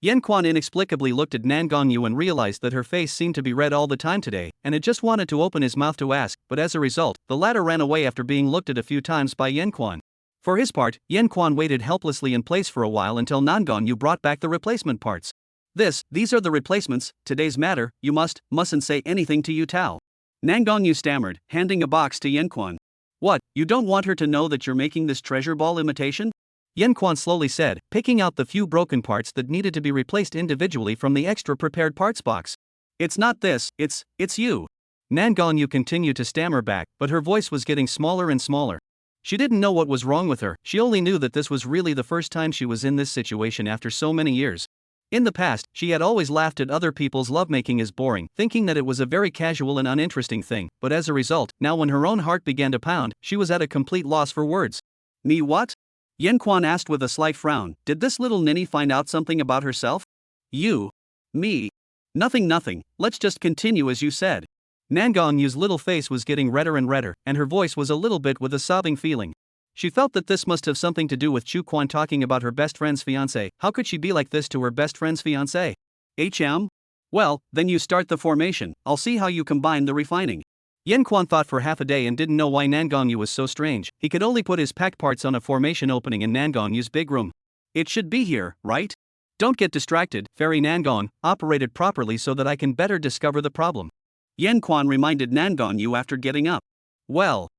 Speaker 1: Yen Quan inexplicably looked at Nangong Yu and realized that her face seemed to be red all the time today, and had just wanted to open his mouth to ask, but as a result, the latter ran away after being looked at a few times by Yen Quan. For his part, Yen Quan waited helplessly in place for a while until Nangong Yu brought back the replacement parts. These are the replacements. Today's matter, you mustn't say anything to Yu Tao. Nangong Yu stammered, handing a box to Yen Quan. What, you don't want her to know that you're making this treasure ball imitation? Yen Quan slowly said, picking out the few broken parts that needed to be replaced individually from the extra prepared parts box. It's not this, it's you. Nangong Yu continued to stammer back, but her voice was getting smaller and smaller. She didn't know what was wrong with her, she only knew that this was really the first time she was in this situation after so many years. In the past, she had always laughed at other people's lovemaking as boring, thinking that it was a very casual and uninteresting thing, but as a result, now when her own heart began to pound, she was at a complete loss for words. Me what? Yen Quan asked with a slight frown. Did this little ninny find out something about herself? You? Me? Nothing, let's just continue as you said. Nangong Yu's little face was getting redder and redder, and her voice was a little bit with a sobbing feeling. She felt that this must have something to do with Chu Quan talking about her best friend's fiancé. How could she be like this to her best friend's fiancé? Well, then you start the formation. I'll see how you combine the refining. Yen Quan thought for half a day and didn't know why Nangong Yu was so strange. He could only put his packed parts on a formation opening in Nangong Yu's big room. It should be here, right? Don't get distracted, Fairy Nangong, operate it properly so that I can better discover the problem. Yen Quan reminded Nangong Yu after getting up. Well,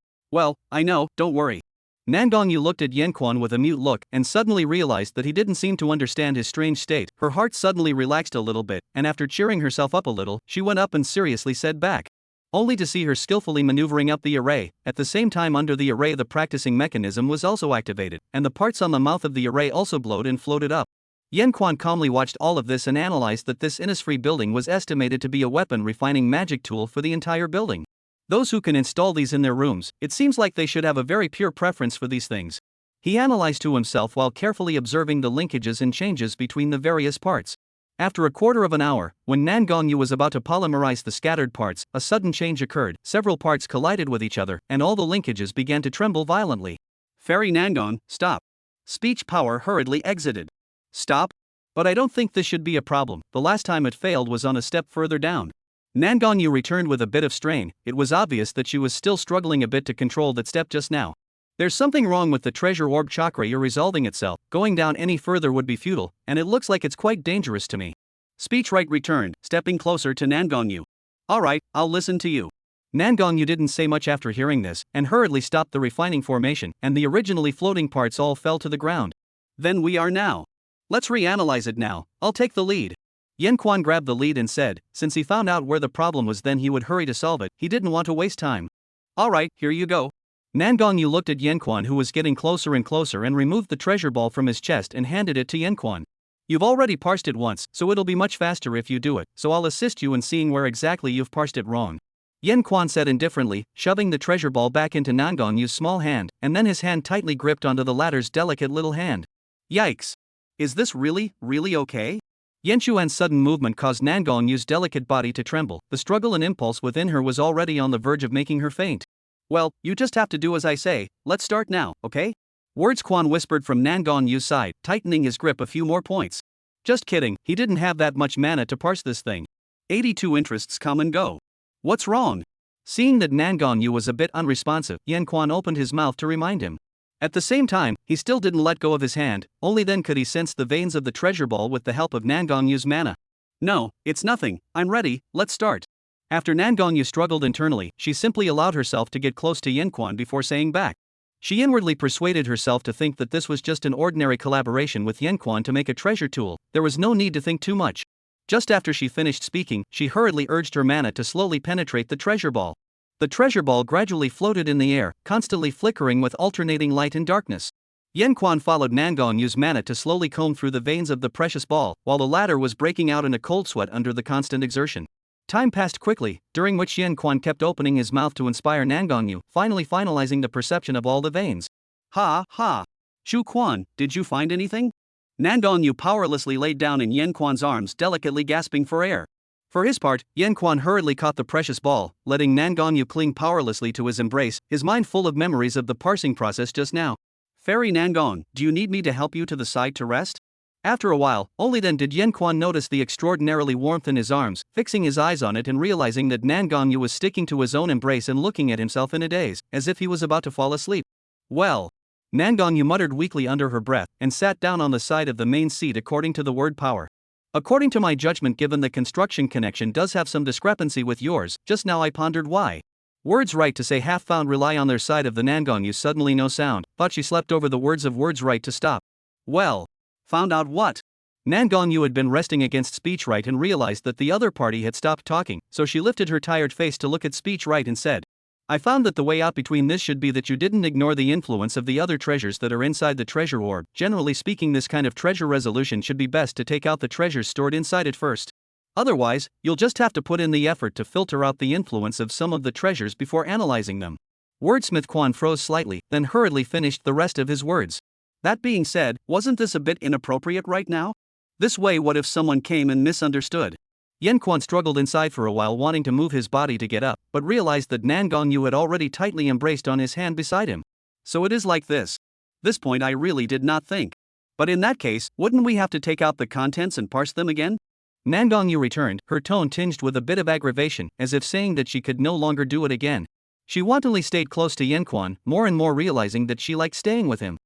Speaker 1: I know, don't worry. Nangong Yu looked at Yen Quan with a mute look and suddenly realized that he didn't seem to understand his strange state. Her heart suddenly relaxed a little bit, and after cheering herself up a little, she went up and seriously said back. Only to see her skillfully maneuvering up the array. At the same time under the array the practicing mechanism was also activated, and the parts on the mouth of the array also glowed and floated up. Yen Quan calmly watched all of this and analyzed that this Innisfree building was estimated to be a weapon refining magic tool for the entire building. Those who can install these in their rooms, it seems like they should have a very pure preference for these things. He analyzed to himself while carefully observing the linkages and changes between the various parts. After a quarter of an hour, when Nangong Yu was about to polymerize the scattered parts, a sudden change occurred. Several parts collided with each other, and all the linkages began to tremble violently. Fairy Nangong, stop. Speech power hurriedly exited. Stop? But I don't think this should be a problem. The last time it failed was on a step further down. Nangong Yu returned with a bit of strain. It was obvious that she was still struggling a bit to control that step just now. There's something wrong with the treasure orb chakra you're resolving itself. Going down any further would be futile, and it looks like it's quite dangerous to me. Speech right returned, stepping closer to Nangong Yu. Alright, I'll listen to you. Nangong Yu didn't say much after hearing this, and hurriedly stopped the refining formation, and the originally floating parts all fell to the ground. Then we are now. Let's reanalyze it now. I'll take the lead. Yen Quan grabbed the lead and said, since he found out where the problem was then he would hurry to solve it. He didn't want to waste time. Alright, here you go. Nangong Yu looked at Yen Quan who was getting closer and closer and removed the treasure ball from his chest and handed it to Yen Quan. You've already parsed it once, so it'll be much faster if you do it, so I'll assist you in seeing where exactly you've parsed it wrong. Yen Quan said indifferently, shoving the treasure ball back into Nangong Yu's small hand, and then his hand tightly gripped onto the latter's delicate little hand. Yikes! Is this really okay? Yen Chuan's sudden movement caused Nangong Yu's delicate body to tremble. The struggle and impulse within her was already on the verge of making her faint. Well, you just have to do as I say. Let's start now, okay? Words Quan whispered from Nangong Yu's side, tightening his grip a few more points. Just kidding, he didn't have that much mana to parse this thing. 82 interests come and go. What's wrong? Seeing that Nangong Yu was a bit unresponsive, Yen Quan opened his mouth to remind him. At the same time, he still didn't let go of his hand, only then could he sense the veins of the treasure ball with the help of Nangong Yu's mana. No, it's nothing, I'm ready, let's start. After Nan Gongyu struggled internally, she simply allowed herself to get close to Yin Quan before saying back. She inwardly persuaded herself to think that this was just an ordinary collaboration with Yin Quan to make a treasure tool. There was no need to think too much. Just after she finished speaking, she hurriedly urged her mana to slowly penetrate the treasure ball. The treasure ball gradually floated in the air, constantly flickering with alternating light and darkness. Yin Quan followed Nan Gongyu's mana to slowly comb through the veins of the precious ball, while the latter was breaking out in a cold sweat under the constant exertion. Time passed quickly, during which Yin Quan kept opening his mouth to inspire Nan Gongyu, finally finalizing the perception of all the veins. Ha ha! Shu Quan, did you find anything? Nan Gongyu powerlessly laid down in Yin Quan's arms, delicately gasping for air. For his part, Yin Quan hurriedly caught the precious ball, letting Nan Gongyu cling powerlessly to his embrace, his mind full of memories of the parsing process just now. Fairy Nan Gong, do you need me to help you to the side to rest? After a while, only then did Yin Quan notice the extraordinarily warmth in his arms, fixing his eyes on it and realizing that Nan Gongyu was sticking to his own embrace and looking at himself in a daze, as if he was about to fall asleep. Well. Nan Gongyu muttered weakly under her breath, and sat down on the side of the main seat according to the word power. According to my judgment, given the construction connection does have some discrepancy with yours, just now I pondered why. Words right to say half found rely on their side of the Nan Gongyu suddenly no sound, thought she slept over the words of words right to stop. Well. Found out what? Nan Gongyu had been resting against speech right and realized that the other party had stopped talking, so she lifted her tired face to look at speech right and said, I found that the way out between this should be that you didn't ignore the influence of the other treasures that are inside the treasure orb. Generally speaking, this kind of treasure resolution should be best to take out the treasures stored inside it first. Otherwise, you'll just have to put in the effort to filter out the influence of some of the treasures before analyzing them. Wordsmith Quan froze slightly, then hurriedly finished the rest of his words. That being said, wasn't this a bit inappropriate right now? This way, what if someone came and misunderstood? Yin Quan struggled inside for a while, wanting to move his body to get up, but realized that Nan Gongyu had already tightly embraced on his hand beside him. So it is like this. This point I really did not think. But in that case, wouldn't we have to take out the contents and parse them again? Nan Gongyu returned, her tone tinged with a bit of aggravation, as if saying that she could no longer do it again. She wantonly stayed close to Yin Quan, more and more realizing that she liked staying with him.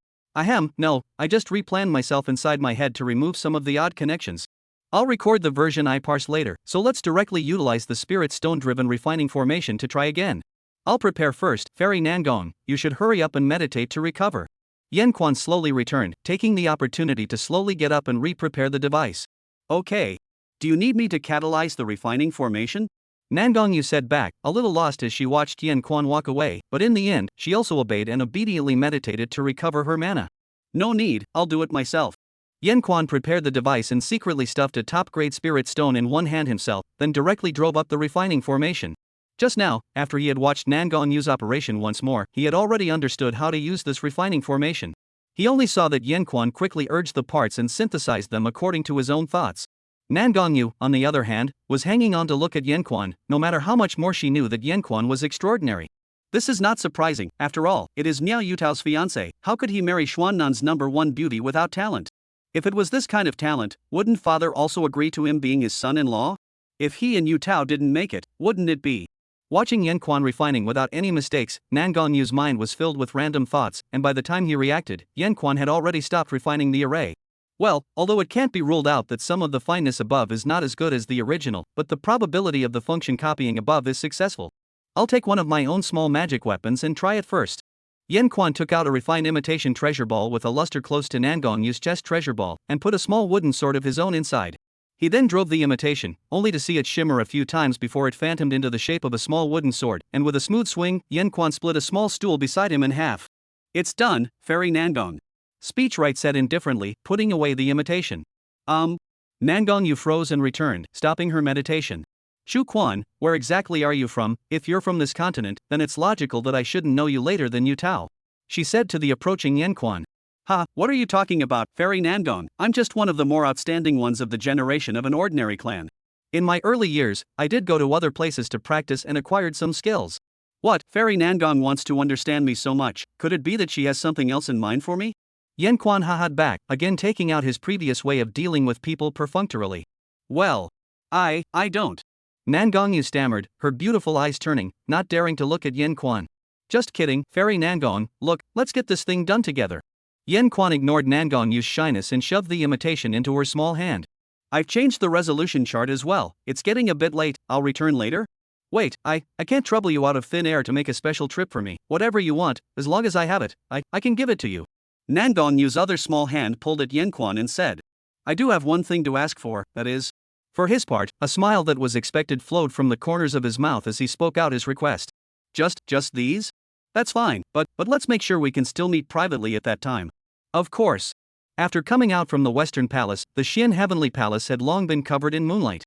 Speaker 1: No, I just replanned myself inside my head to remove some of the odd connections. I'll record the version I parse later, so let's directly utilize the spirit stone-driven refining formation to try again. I'll prepare first. Fairy Nan Gong, you should hurry up and meditate to recover. Yin Quan slowly returned, taking the opportunity to slowly get up and re-prepare the device. Okay. Do you need me to catalyze the refining formation? Nan Gongyu said back, a little lost as she watched Yin Quan walk away, but in the end, she also obeyed and obediently meditated to recover her mana. No need, I'll do it myself. Yin Quan prepared the device and secretly stuffed a top-grade spirit stone in one hand himself, then directly drove up the refining formation. Just now, after he had watched Nan Gongyu's operation once more, he had already understood how to use this refining formation. He only saw that Yin Quan quickly urged the parts and synthesized them according to his own thoughts. Nan Gongyu, on the other hand, was hanging on to look at Yin Quan, no matter how much more she knew that Yin Quan was extraordinary. This is not surprising, after all, it is Miao Yutao's fiancé. How could he marry Xuannan's #1 beauty without talent? If it was this kind of talent, wouldn't father also agree to him being his son-in-law? If he and Yutao didn't make it, wouldn't it be? Watching Yin Quan refining without any mistakes, Nan Gongyu's mind was filled with random thoughts, and by the time he reacted, Yin Quan had already stopped refining the array. Well, although it can't be ruled out that some of the fineness above is not as good as the original, but the probability of the function copying above is successful. I'll take one of my own small magic weapons and try it first. Yin Quan took out a refined imitation treasure ball with a luster close to Nan Gongyu's chest treasure ball, and put a small wooden sword of his own inside. He then drove the imitation, only to see it shimmer a few times before it phantomed into the shape of a small wooden sword, and with a smooth swing, Yin Quan split a small stool beside him in half. It's done, Fairy Nan Gong. Speech right said indifferently, putting away the imitation. Nan Gongyu froze and returned, stopping her meditation. Shu Quan, where exactly are you from? If you're from this continent, then it's logical that I shouldn't know you later than Yutao. She said to the approaching Yin Quan. Ha, what are you talking about, Fairy Nan Gong? I'm just one of the more outstanding ones of the generation of an ordinary clan. In my early years, I did go to other places to practice and acquired some skills. What, Fairy Nan Gong wants to understand me so much? Could it be that she has something else in mind for me? Yin Quan ha-had back, again taking out his previous way of dealing with people perfunctorily. Well, I don't. Nan Gongyu stammered, her beautiful eyes turning, not daring to look at Yin Quan. Just kidding, Fairy Nan Gong, look, let's get this thing done together. Yin Quan ignored Nan Gongyu's shyness and shoved the imitation into her small hand. I've changed the resolution chart as well, it's getting a bit late, I'll return later? Wait, I can't trouble you out of thin air to make a special trip for me. Whatever you want, as long as I have it, I can give it to you. Nangong Yu's other small hand pulled at Yanquan and said, I do have one thing to ask for, that is. For his part, a smile that was expected flowed from the corners of his mouth as he spoke out his request. Just these? That's fine, but let's make sure we can still meet privately at that time. Of course. After coming out from the Western Palace, the Xian Heavenly Palace had long been covered in moonlight.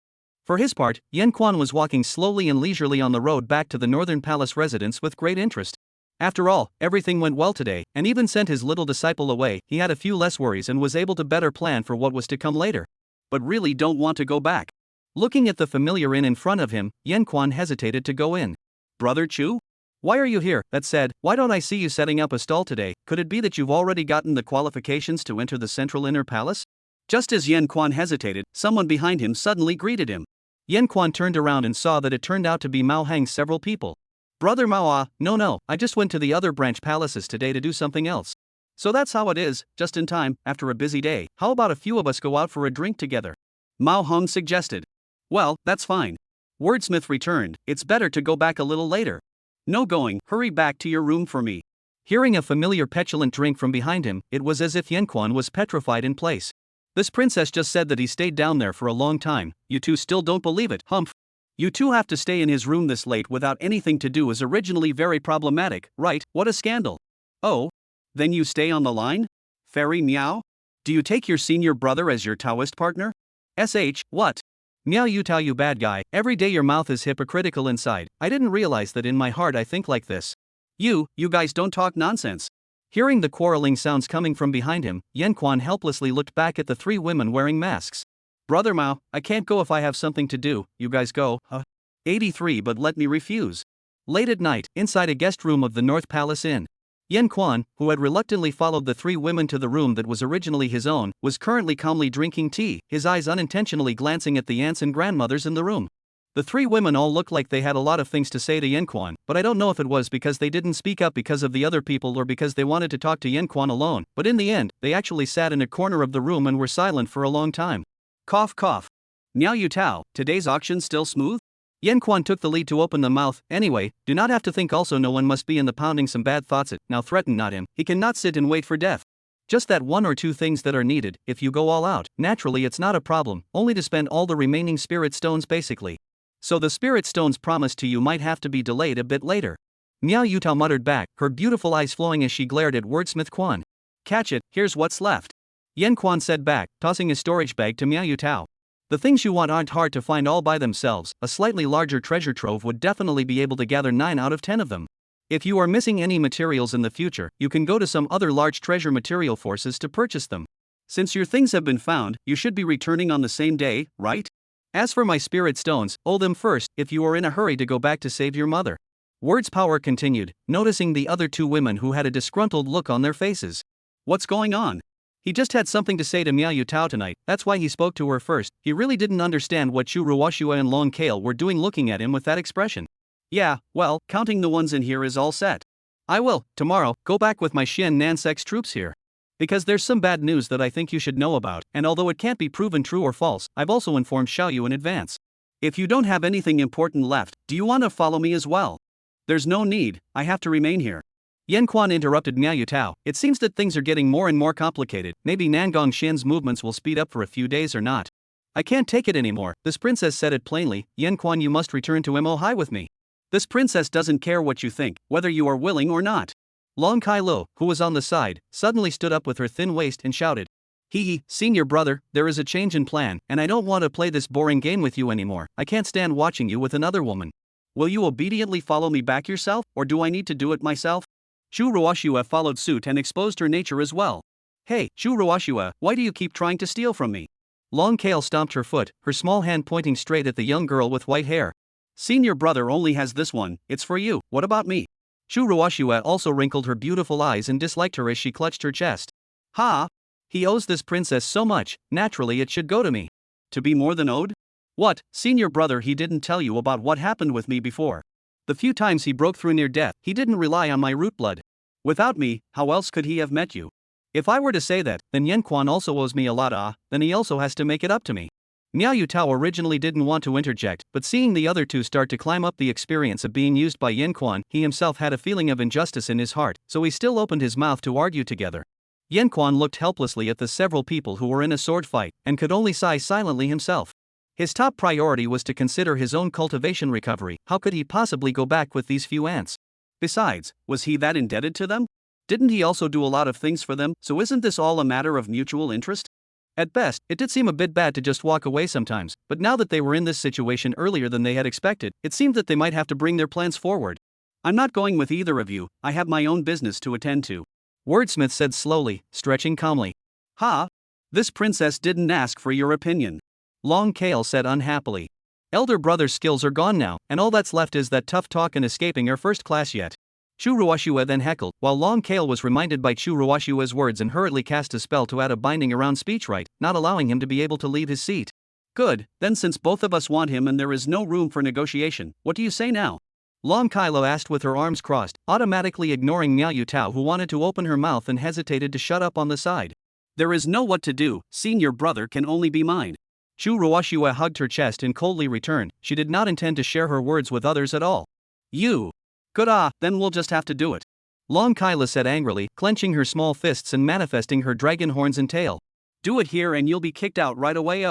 Speaker 1: For his part, Yanquan was walking slowly and leisurely on the road back to the Northern Palace residence with great interest. After all, everything went well today, and even sent his little disciple away. He had a few less worries and was able to better plan for what was to come later. But really don't want to go back. Looking at the familiar inn in front of him, Yanquan hesitated to go in. Brother Chu? Why are you here? That said, why don't I see you setting up a stall today? Could it be that you've already gotten the qualifications to enter the central inner palace? Just as Yanquan hesitated, someone behind him suddenly greeted him. Yanquan turned around and saw that it turned out to be Mao Hang's several people. Brother Mao, no, I just went to the other branch palaces today to do something else. So that's how it is, just in time, after a busy day. How about a few of us go out for a drink together? Mao Hong suggested. Well, that's fine. Wordsmith returned, it's better to go back a little later. No going, hurry back to your room for me. Hearing a familiar petulant drink from behind him, it was as if Yanquan was petrified in place. This princess just said that he stayed down there for a long time. You two still don't believe it, humph. You two have to stay in his room this late without anything to do is originally very problematic, right? What a scandal. Oh? Then you stay on the line? Fairy Meow? Do you take your senior brother as your Taoist partner? What? Meow you Tao you bad guy, every day your mouth is hypocritical inside. I didn't realize that in my heart I think like this. You guys don't talk nonsense. Hearing the quarreling sounds coming from behind him, Yanquan helplessly looked back at the three women wearing masks. Brother Mao, I can't go if I have something to do, you guys go, 83 but let me refuse. Late at night, inside a guest room of the North Palace Inn. Yanquan, who had reluctantly followed the three women to the room that was originally his own, was currently calmly drinking tea, his eyes unintentionally glancing at the aunts and grandmothers in the room. The three women all looked like they had a lot of things to say to Yanquan, but I don't know if it was because they didn't speak up because of the other people or because they wanted to talk to Yanquan alone, but in the end, they actually sat in a corner of the room and were silent for a long time. Cough cough. Miao Yu Tao, today's auction still smooth? Yanquan took the lead to open the mouth. Anyway, do not have to think also no one must be in the pounding some bad thoughts at, now threaten not him, he cannot sit and wait for death. Just that one or two things that are needed, if you go all out, naturally it's not a problem, only to spend all the remaining spirit stones basically. So the spirit stones promised to you might have to be delayed a bit later. Miao Yutao muttered back, her beautiful eyes flowing as she glared at Wordsmith Quan. Catch it, here's what's left. Yen Quan said back, tossing his storage bag to Miao Yutao. The things you want aren't hard to find all by themselves, a slightly larger treasure trove would definitely be able to gather 9 out of 10 of them. If you are missing any materials in the future, you can go to some other large treasure material forces to purchase them. Since your things have been found, you should be returning on the same day, right? As for my spirit stones, owe them first, if you are in a hurry to go back to save your mother. Word's power continued, noticing the other two women who had a disgruntled look on their faces. What's going on? He just had something to say to Miao Yutao tonight, that's why he spoke to her first. He really didn't understand what Chu Ruoshua and Long Kale were doing looking at him with that expression. Yeah, well, counting the ones in here is all set. I will, tomorrow, go back with my Xian Nansek's troops here. Because there's some bad news that I think you should know about, and although it can't be proven true or false, I've also informed Xiaoyu in advance. If you don't have anything important left, do you want to follow me as well? There's no need, I have to remain here. Yen Quan interrupted Miao Yutao. It seems that things are getting more and more complicated. Maybe Nangong Xian's movements will speed up for a few days or not. I can't take it anymore. This princess said it plainly. Yen Quan, you must return to Mo Hai with me. This princess doesn't care what you think, whether you are willing or not. Long Kai Lo, who was on the side, suddenly stood up with her thin waist and shouted. Hee, senior brother, there is a change in plan, and I don't want to play this boring game with you anymore. I can't stand watching you with another woman. Will you obediently follow me back yourself, or do I need to do it myself? Chu Ruoshua followed suit and exposed her nature as well. Hey, Chu Ruoshua, why do you keep trying to steal from me? Long Kale stomped her foot, her small hand pointing straight at the young girl with white hair. Senior brother only has this one, it's for you, what about me? Chu Ruoshua also wrinkled her beautiful eyes and disliked her as she clutched her chest. Ha! He owes this princess so much, naturally it should go to me. To be more than owed? What, senior brother, he didn't tell you about what happened with me before. The few times he broke through near death, he didn't rely on my root blood. Without me, how else could he have met you? If I were to say that, then Yen Quan also owes me a lot, then he also has to make it up to me. Miao Yutao originally didn't want to interject, but seeing the other two start to climb up the experience of being used by Yen Quan, he himself had a feeling of injustice in his heart, so he still opened his mouth to argue together. Yen Quan looked helplessly at the several people who were in a sword fight, and could only sigh silently himself. His top priority was to consider his own cultivation recovery. How could he possibly go back with these few ants? Besides, was he that indebted to them? Didn't he also do a lot of things for them, so isn't this all a matter of mutual interest? At best, it did seem a bit bad to just walk away sometimes, but now that they were in this situation earlier than they had expected, it seemed that they might have to bring their plans forward. I'm not going with either of you, I have my own business to attend to. Wordsmith said slowly, stretching calmly. Ha! This princess didn't ask for your opinion. Long Kale said unhappily. Elder brother's skills are gone now, and all that's left is that tough talk and escaping our first class yet. Chu Ruoxue then heckled, while Long Kale was reminded by Chu Ruoxue's words and hurriedly cast a spell to add a binding around speech right, not allowing him to be able to leave his seat. Good, then since both of us want him and there is no room for negotiation, what do you say now? Long Kylo asked with her arms crossed, automatically ignoring Miao Yutao who wanted to open her mouth and hesitated to shut up on the side. There is no what to do, senior brother can only be mine. Chu Ruoxue hugged her chest and coldly returned, she did not intend to share her words with others at all. You. Good then we'll just have to do it. Long Kyla said angrily, clenching her small fists and manifesting her dragon horns and tail. Do it here and you'll be kicked out right away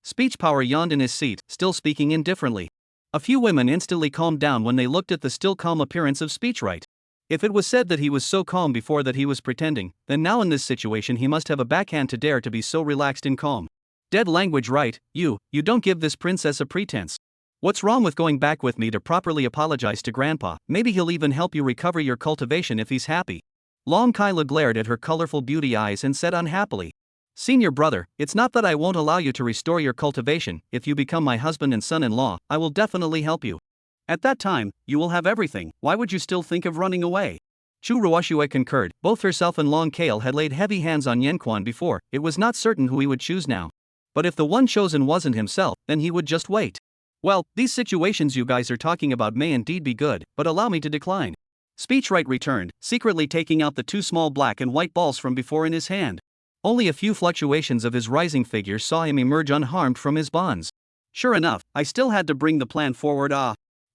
Speaker 1: Speech Power yawned in his seat, still speaking indifferently. A few women instantly calmed down when they looked at the still calm appearance of Speech Right. If it was said that he was so calm before that he was pretending, then now in this situation he must have a backhand to dare to be so relaxed and calm. Dead language right, you don't give this princess a pretense. What's wrong with going back with me to properly apologize to Grandpa? Maybe he'll even help you recover your cultivation if he's happy. Long Kyla glared at her colorful beauty eyes and said unhappily. Senior brother, it's not that I won't allow you to restore your cultivation, if you become my husband and son-in-law, I will definitely help you. At that time, you will have everything, why would you still think of running away? Chu Ruoxue concurred, both herself and Long Kale had laid heavy hands on Yen Quan before, it was not certain who he would choose now. But if the one chosen wasn't himself, then he would just wait. Well, these situations you guys are talking about may indeed be good, but allow me to decline. Speech Right returned, secretly taking out the two small black and white balls from before in his hand. Only a few fluctuations of his rising figure saw him emerge unharmed from his bonds. Sure enough, I still had to bring the plan forward.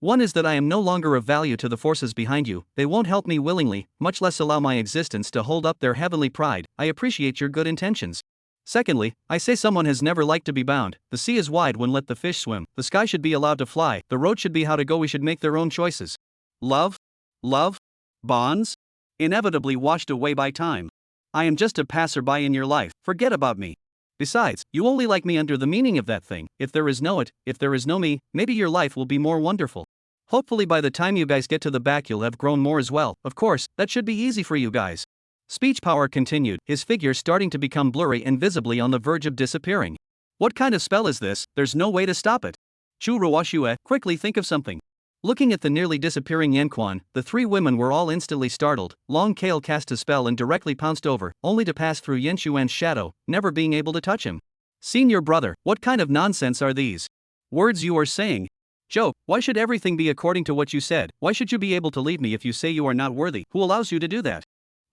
Speaker 1: One is that I am no longer of value to the forces behind you, they won't help me willingly, much less allow my existence to hold up their heavenly pride. I appreciate your good intentions. Secondly, I say someone has never liked to be bound, the sea is wide when let the fish swim, the sky should be allowed to fly, the road should be how to go, we should make their own choices. Love? Bonds? Inevitably washed away by time. I am just a passerby in your life, forget about me. Besides, you only like me under the meaning of that thing, if there is no it, if there is no me, maybe your life will be more wonderful. Hopefully by the time you guys get to the back you'll have grown more as well, of course, that should be easy for you guys. Speech Power continued, his figure starting to become blurry and visibly on the verge of disappearing. What kind of spell is this? There's no way to stop it. Chu Ruoxue, quickly think of something. Looking at the nearly disappearing Yen Quan, the three women were all instantly startled. Long Kale cast a spell and directly pounced over, only to pass through Yen Xuan's shadow, never being able to touch him. Senior brother, what kind of nonsense are these? Words you are saying? Joke, why should everything be according to what you said? Why should you be able to leave me if you say you are not worthy? Who allows you to do that?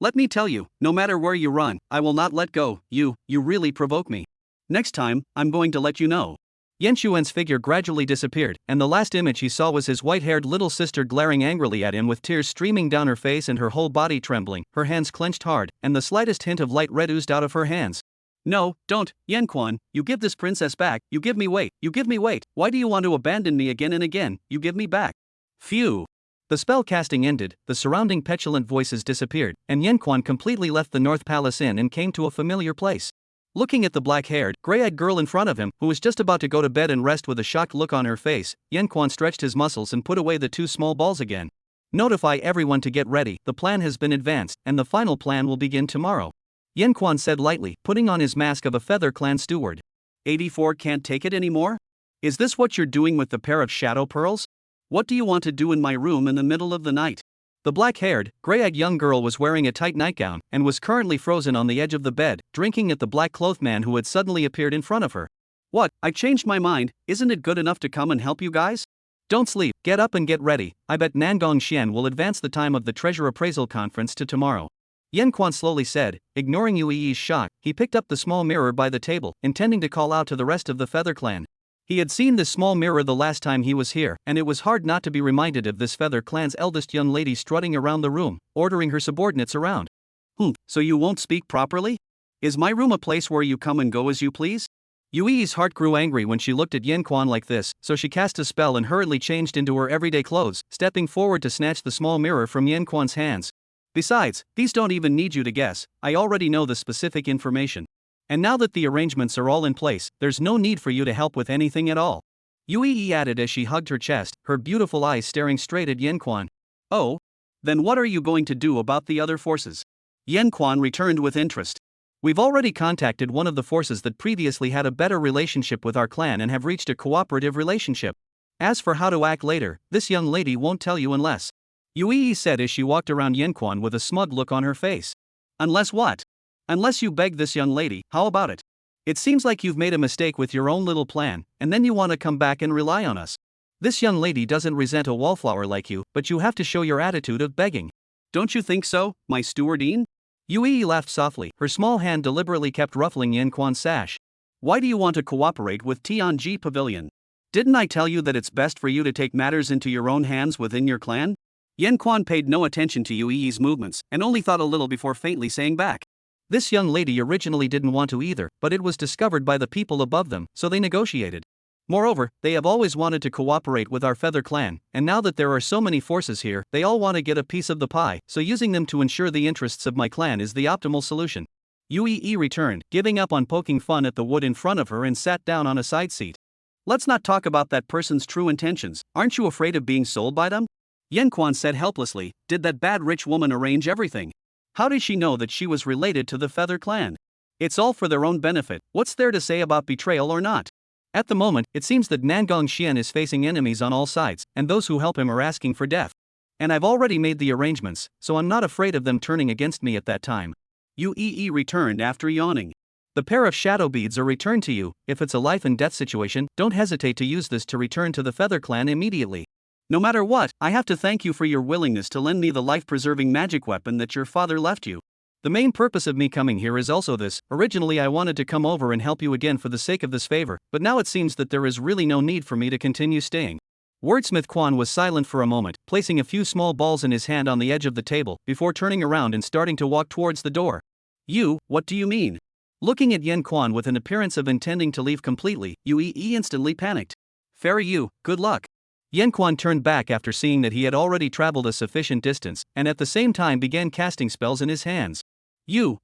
Speaker 1: Let me tell you, no matter where you run, I will not let go. You really provoke me. Next time, I'm going to let you know. Yen Xuan's figure gradually disappeared, and the last image he saw was his white-haired little sister glaring angrily at him with tears streaming down her face and her whole body trembling, her hands clenched hard, and the slightest hint of light red oozed out of her hands. No, don't, Yen Quan, you give this princess back, you give me weight, why do you want to abandon me again and again, you give me back. Phew. The spell casting ended, the surrounding petulant voices disappeared, and Yen Quan completely left the North Palace Inn and came to a familiar place. Looking at the black-haired, gray-eyed girl in front of him, who was just about to go to bed and rest with a shocked look on her face, Yen Quan stretched his muscles and put away the two small balls again. Notify everyone to get ready, the plan has been advanced, and the final plan will begin tomorrow. Yen Quan said lightly, putting on his mask of a Feather Clan steward. 84 can't take it anymore? Is this what you're doing with the pair of shadow pearls? What do you want to do in my room in the middle of the night? The black-haired, gray-eyed young girl was wearing a tight nightgown and was currently frozen on the edge of the bed, drinking at the black-clothed man who had suddenly appeared in front of her. What, I changed my mind, isn't it good enough to come and help you guys? Don't sleep, get up and get ready, I bet Nangong Xian will advance the time of the treasure appraisal conference to tomorrow. Yen Quan slowly said, ignoring Yue Yi's shock, he picked up the small mirror by the table, intending to call out to the rest of the Feather Clan. He had seen this small mirror the last time he was here, and it was hard not to be reminded of this Feather Clan's eldest young lady strutting around the room, ordering her subordinates around. So you won't speak properly? Is my room a place where you come and go as you please? Yui's heart grew angry when she looked at Yanquan like this, so she cast a spell and hurriedly changed into her everyday clothes, stepping forward to snatch the small mirror from Yanquan's hands. Besides, these don't even need you to guess, I already know the specific information. And now that the arrangements are all in place, there's no need for you to help with anything at all. Yui added as she hugged her chest, her beautiful eyes staring straight at Yanquan. Oh? Then what are you going to do about the other forces? Yanquan returned with interest. We've already contacted one of the forces that previously had a better relationship with our clan and have reached a cooperative relationship. As for how to act later, this young lady won't tell you unless. Yui said as she walked around Yanquan with a smug look on her face. Unless what? Unless you beg this young lady, how about it? It seems like you've made a mistake with your own little plan, and then you want to come back and rely on us. This young lady doesn't resent a wallflower like you, but you have to show your attitude of begging. Don't you think so, my stewardine? Yui laughed softly, her small hand deliberately kept ruffling Yanquan's sash. Why do you want to cooperate with Tianji Pavilion? Didn't I tell you that it's best for you to take matters into your own hands within your clan? Yanquan paid no attention to Yui's movements, and only thought a little before faintly saying back. This young lady originally didn't want to either, but it was discovered by the people above them, so they negotiated. Moreover, they have always wanted to cooperate with our Feather Clan, and now that there are so many forces here, they all want to get a piece of the pie, so using them to ensure the interests of my clan is the optimal solution. Yui returned, giving up on poking fun at the wood in front of her and sat down on a side seat. Let's not talk about that person's true intentions, aren't you afraid of being sold by them? Yanquan said helplessly, did that bad rich woman arrange everything? How did she know that she was related to the Feather Clan? It's all for their own benefit, what's there to say about betrayal or not? At the moment, it seems that Nangong Xian is facing enemies on all sides, and those who help him are asking for death. And I've already made the arrangements, so I'm not afraid of them turning against me at that time. Yui returned after yawning. The pair of shadow beads are returned to you. If it's a life and death situation, don't hesitate to use this to return to the Feather Clan immediately. No matter what, I have to thank you for your willingness to lend me the life-preserving magic weapon that your father left you. The main purpose of me coming here is also this. Originally I wanted to come over and help you again for the sake of this favor, but now it seems that there is really no need for me to continue staying. Wordsmith Quan was silent for a moment, placing a few small balls in his hand on the edge of the table, before turning around and starting to walk towards the door. What do you mean? Looking at Yen Quan with an appearance of intending to leave completely, Yui instantly panicked. Fairy Yu, good luck. Yen Quan turned back after seeing that he had already traveled a sufficient distance, and at the same time began casting spells in his hands.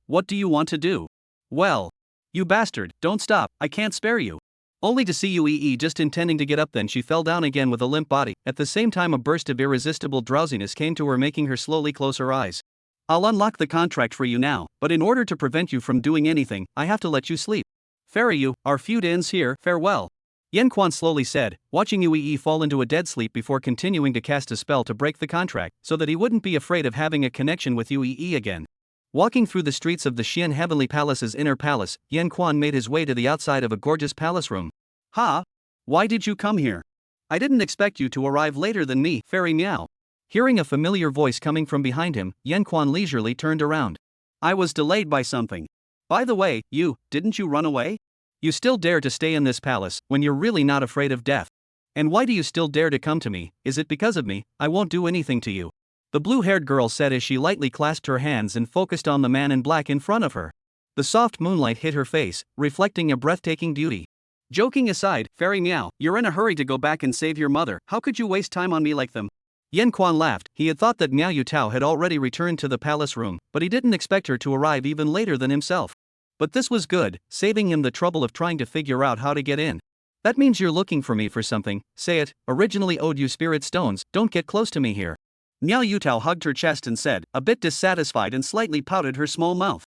Speaker 1: What do you want to do? Well. You bastard, don't stop, I can't spare you. Only to see Yui just intending to get up, then she fell down again with a limp body. At the same time a burst of irresistible drowsiness came to her, making her slowly close her eyes. I'll unlock the contract for you now, but in order to prevent you from doing anything, I have to let you sleep. Fairy Yu, our feud ends here, farewell. Yen Quan slowly said, watching Yui fall into a dead sleep before continuing to cast a spell to break the contract, so that he wouldn't be afraid of having a connection with Yui again. Walking through the streets of the Xian Heavenly Palace's inner palace, Yen Quan made his way to the outside of a gorgeous palace room. Ha! Why did you come here? I didn't expect you to arrive later than me, Fairy Meow. Hearing a familiar voice coming from behind him, Yen Quan leisurely turned around. I was delayed by something. By the way, didn't you run away? You still dare to stay in this palace, when you're really not afraid of death? And why do you still dare to come to me? Is it because of me? I won't do anything to you. The blue-haired girl said as she lightly clasped her hands and focused on the man in black in front of her. The soft moonlight hit her face, reflecting a breathtaking beauty. Joking aside, Fairy Meow, you're in a hurry to go back and save your mother. How could you waste time on me like them? Yen Quan laughed. He had thought that Miao Yutao had already returned to the palace room, but he didn't expect her to arrive even later than himself. But this was good, saving him the trouble of trying to figure out how to get in. That means you're looking for me for something. Say it. Originally owed you spirit stones. Don't get close to me here. Miao Yutao hugged her chest and said, a bit dissatisfied, and slightly pouted her small mouth.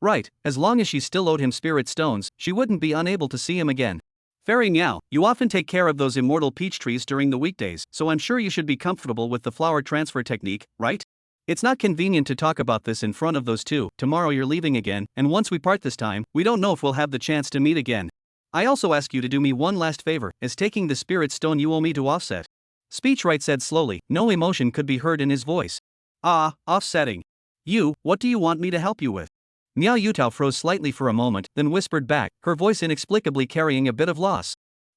Speaker 1: Right, as long as she still owed him spirit stones, she wouldn't be unable to see him again. Fairy Meow, you often take care of those immortal peach trees during the weekdays, so I'm sure you should be comfortable with the flower transfer technique, right? It's not convenient to talk about this in front of those two. Tomorrow you're leaving again, and once we part this time, we don't know if we'll have the chance to meet again. I also ask you to do me one last favor, as taking the spirit stone you owe me to offset. Speechwright said slowly, no emotion could be heard in his voice. Offsetting. What do you want me to help you with? Miao Yutao froze slightly for a moment, then whispered back, her voice inexplicably carrying a bit of loss.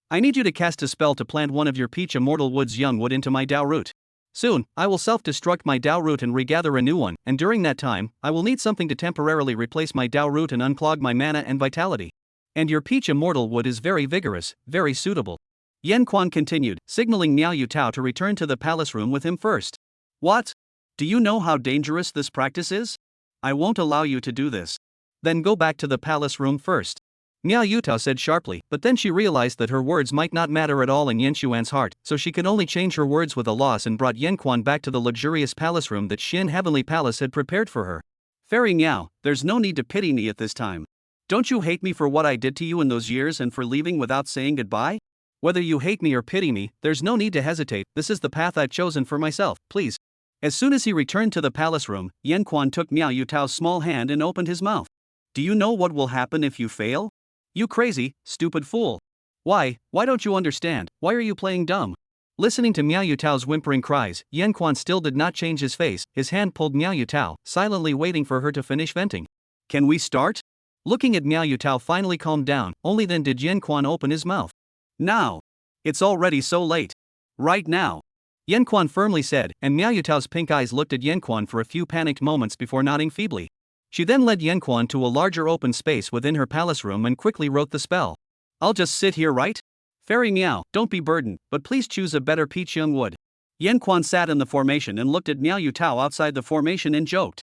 Speaker 1: I need you to cast a spell to plant one of your peach immortal wood's young wood into my Dao root. Soon, I will self-destruct my Dao root and regather a new one, and during that time, I will need something to temporarily replace my Dao root and unclog my mana and vitality. And your peach immortal wood is very vigorous, very suitable. Yan Quan continued, signaling Miao Yutao to return to the palace room with him first. What? Do you know how dangerous this practice is? I won't allow you to do this. Then go back to the palace room first. Miao Yutao said sharply, but then she realized that her words might not matter at all in Yan Xuan's heart, so she could only change her words with a loss and brought Yan Quan back to the luxurious palace room that Xin Heavenly Palace had prepared for her. Fairy Miao, there's no need to pity me at this time. Don't you hate me for what I did to you in those years and for leaving without saying goodbye? Whether you hate me or pity me, there's no need to hesitate, this is the path I've chosen for myself, please. As soon as he returned to the palace room, Yan Quan took Miao Yutao's small hand and opened his mouth. Do you know what will happen if you fail? You crazy, stupid fool. Why don't you understand, why are you playing dumb? Listening to Miao Yutao's whimpering cries, Yan Quan still did not change his face, his hand pulled Miao Yutao, silently waiting for her to finish venting. Can we start? Looking at Miao Yutao finally calmed down, only then did Yan Quan open his mouth. Now. It's already so late. Right now. Yan Quan firmly said, and Miao Yutao's pink eyes looked at Yan Quan for a few panicked moments before nodding feebly. She then led Yan Quan to a larger open space within her palace room and quickly wrote the spell. I'll just sit here, right? Fairy Miao, don't be burdened, but please choose a better peach young wood. Yan Quan sat in the formation and looked at Miao Yutao outside the formation and joked.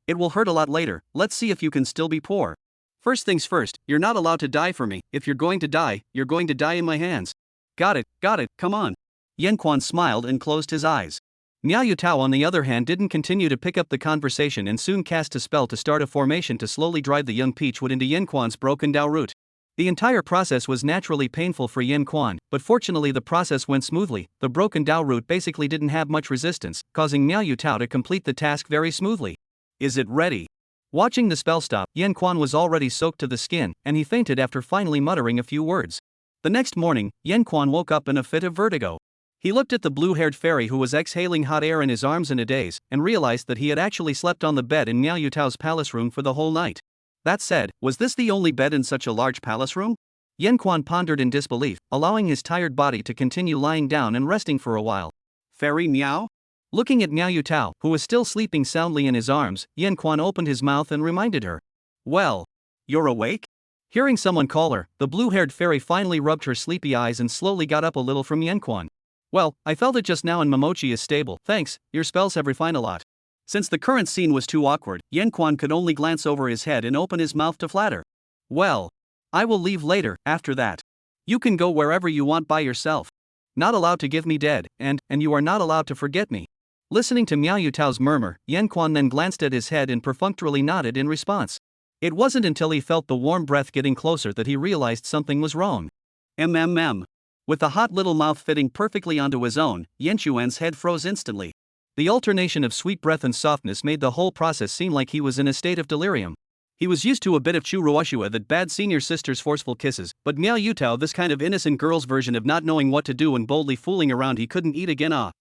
Speaker 1: It will hurt a lot later, let's see if you can still be poor. First things first, you're not allowed to die for me, if you're going to die, you're going to die in my hands. Got it, come on. Yan Quan smiled and closed his eyes. Miao Yutao on the other hand didn't continue to pick up the conversation and soon cast a spell to start a formation to slowly drive the young peach wood into Yan Quan's broken Dao root. The entire process was naturally painful for Yan Quan, but fortunately the process went smoothly, the broken Dao root basically didn't have much resistance, causing Miao Yutao to complete the task very smoothly. Is it ready? Watching the spell stop, Yan Quan was already soaked to the skin, and he fainted after finally muttering a few words. The next morning, Yan Quan woke up in a fit of vertigo. He looked at the blue-haired fairy who was exhaling hot air in his arms in a daze, and realized that he had actually slept on the bed in Miao Yutao's palace room for the whole night. That said, was this the only bed in such a large palace room? Yan Quan pondered in disbelief, allowing his tired body to continue lying down and resting for a while. Fairy Miao? Looking at Miao Yutao, who was still sleeping soundly in his arms, Yan Quan opened his mouth and reminded her. Well, you're awake? Hearing someone call her, the blue-haired fairy finally rubbed her sleepy eyes and slowly got up a little from Yan Quan. Well, I felt it just now and Momochi is stable, thanks, your spells have refined a lot. Since the current scene was too awkward, Yan Quan could only glance over his head and open his mouth to flatter. Well, I will leave later, after that. You can go wherever you want by yourself. Not allowed to give me dead, and you are not allowed to forget me. Listening to Miao Yutao's murmur, Yan Quan then glanced at his head and perfunctorily nodded in response. It wasn't until he felt the warm breath getting closer that he realized something was wrong. With the hot little mouth fitting perfectly onto his own, Yan Xuan's head froze instantly. The alternation of sweet breath and softness made the whole process seem like he was in a state of delirium. He was used to a bit of churuashua, that bad senior sister's forceful kisses, but Miao Yutao, this kind of innocent girl's version of not knowing what to do and boldly fooling around, he couldn't eat again.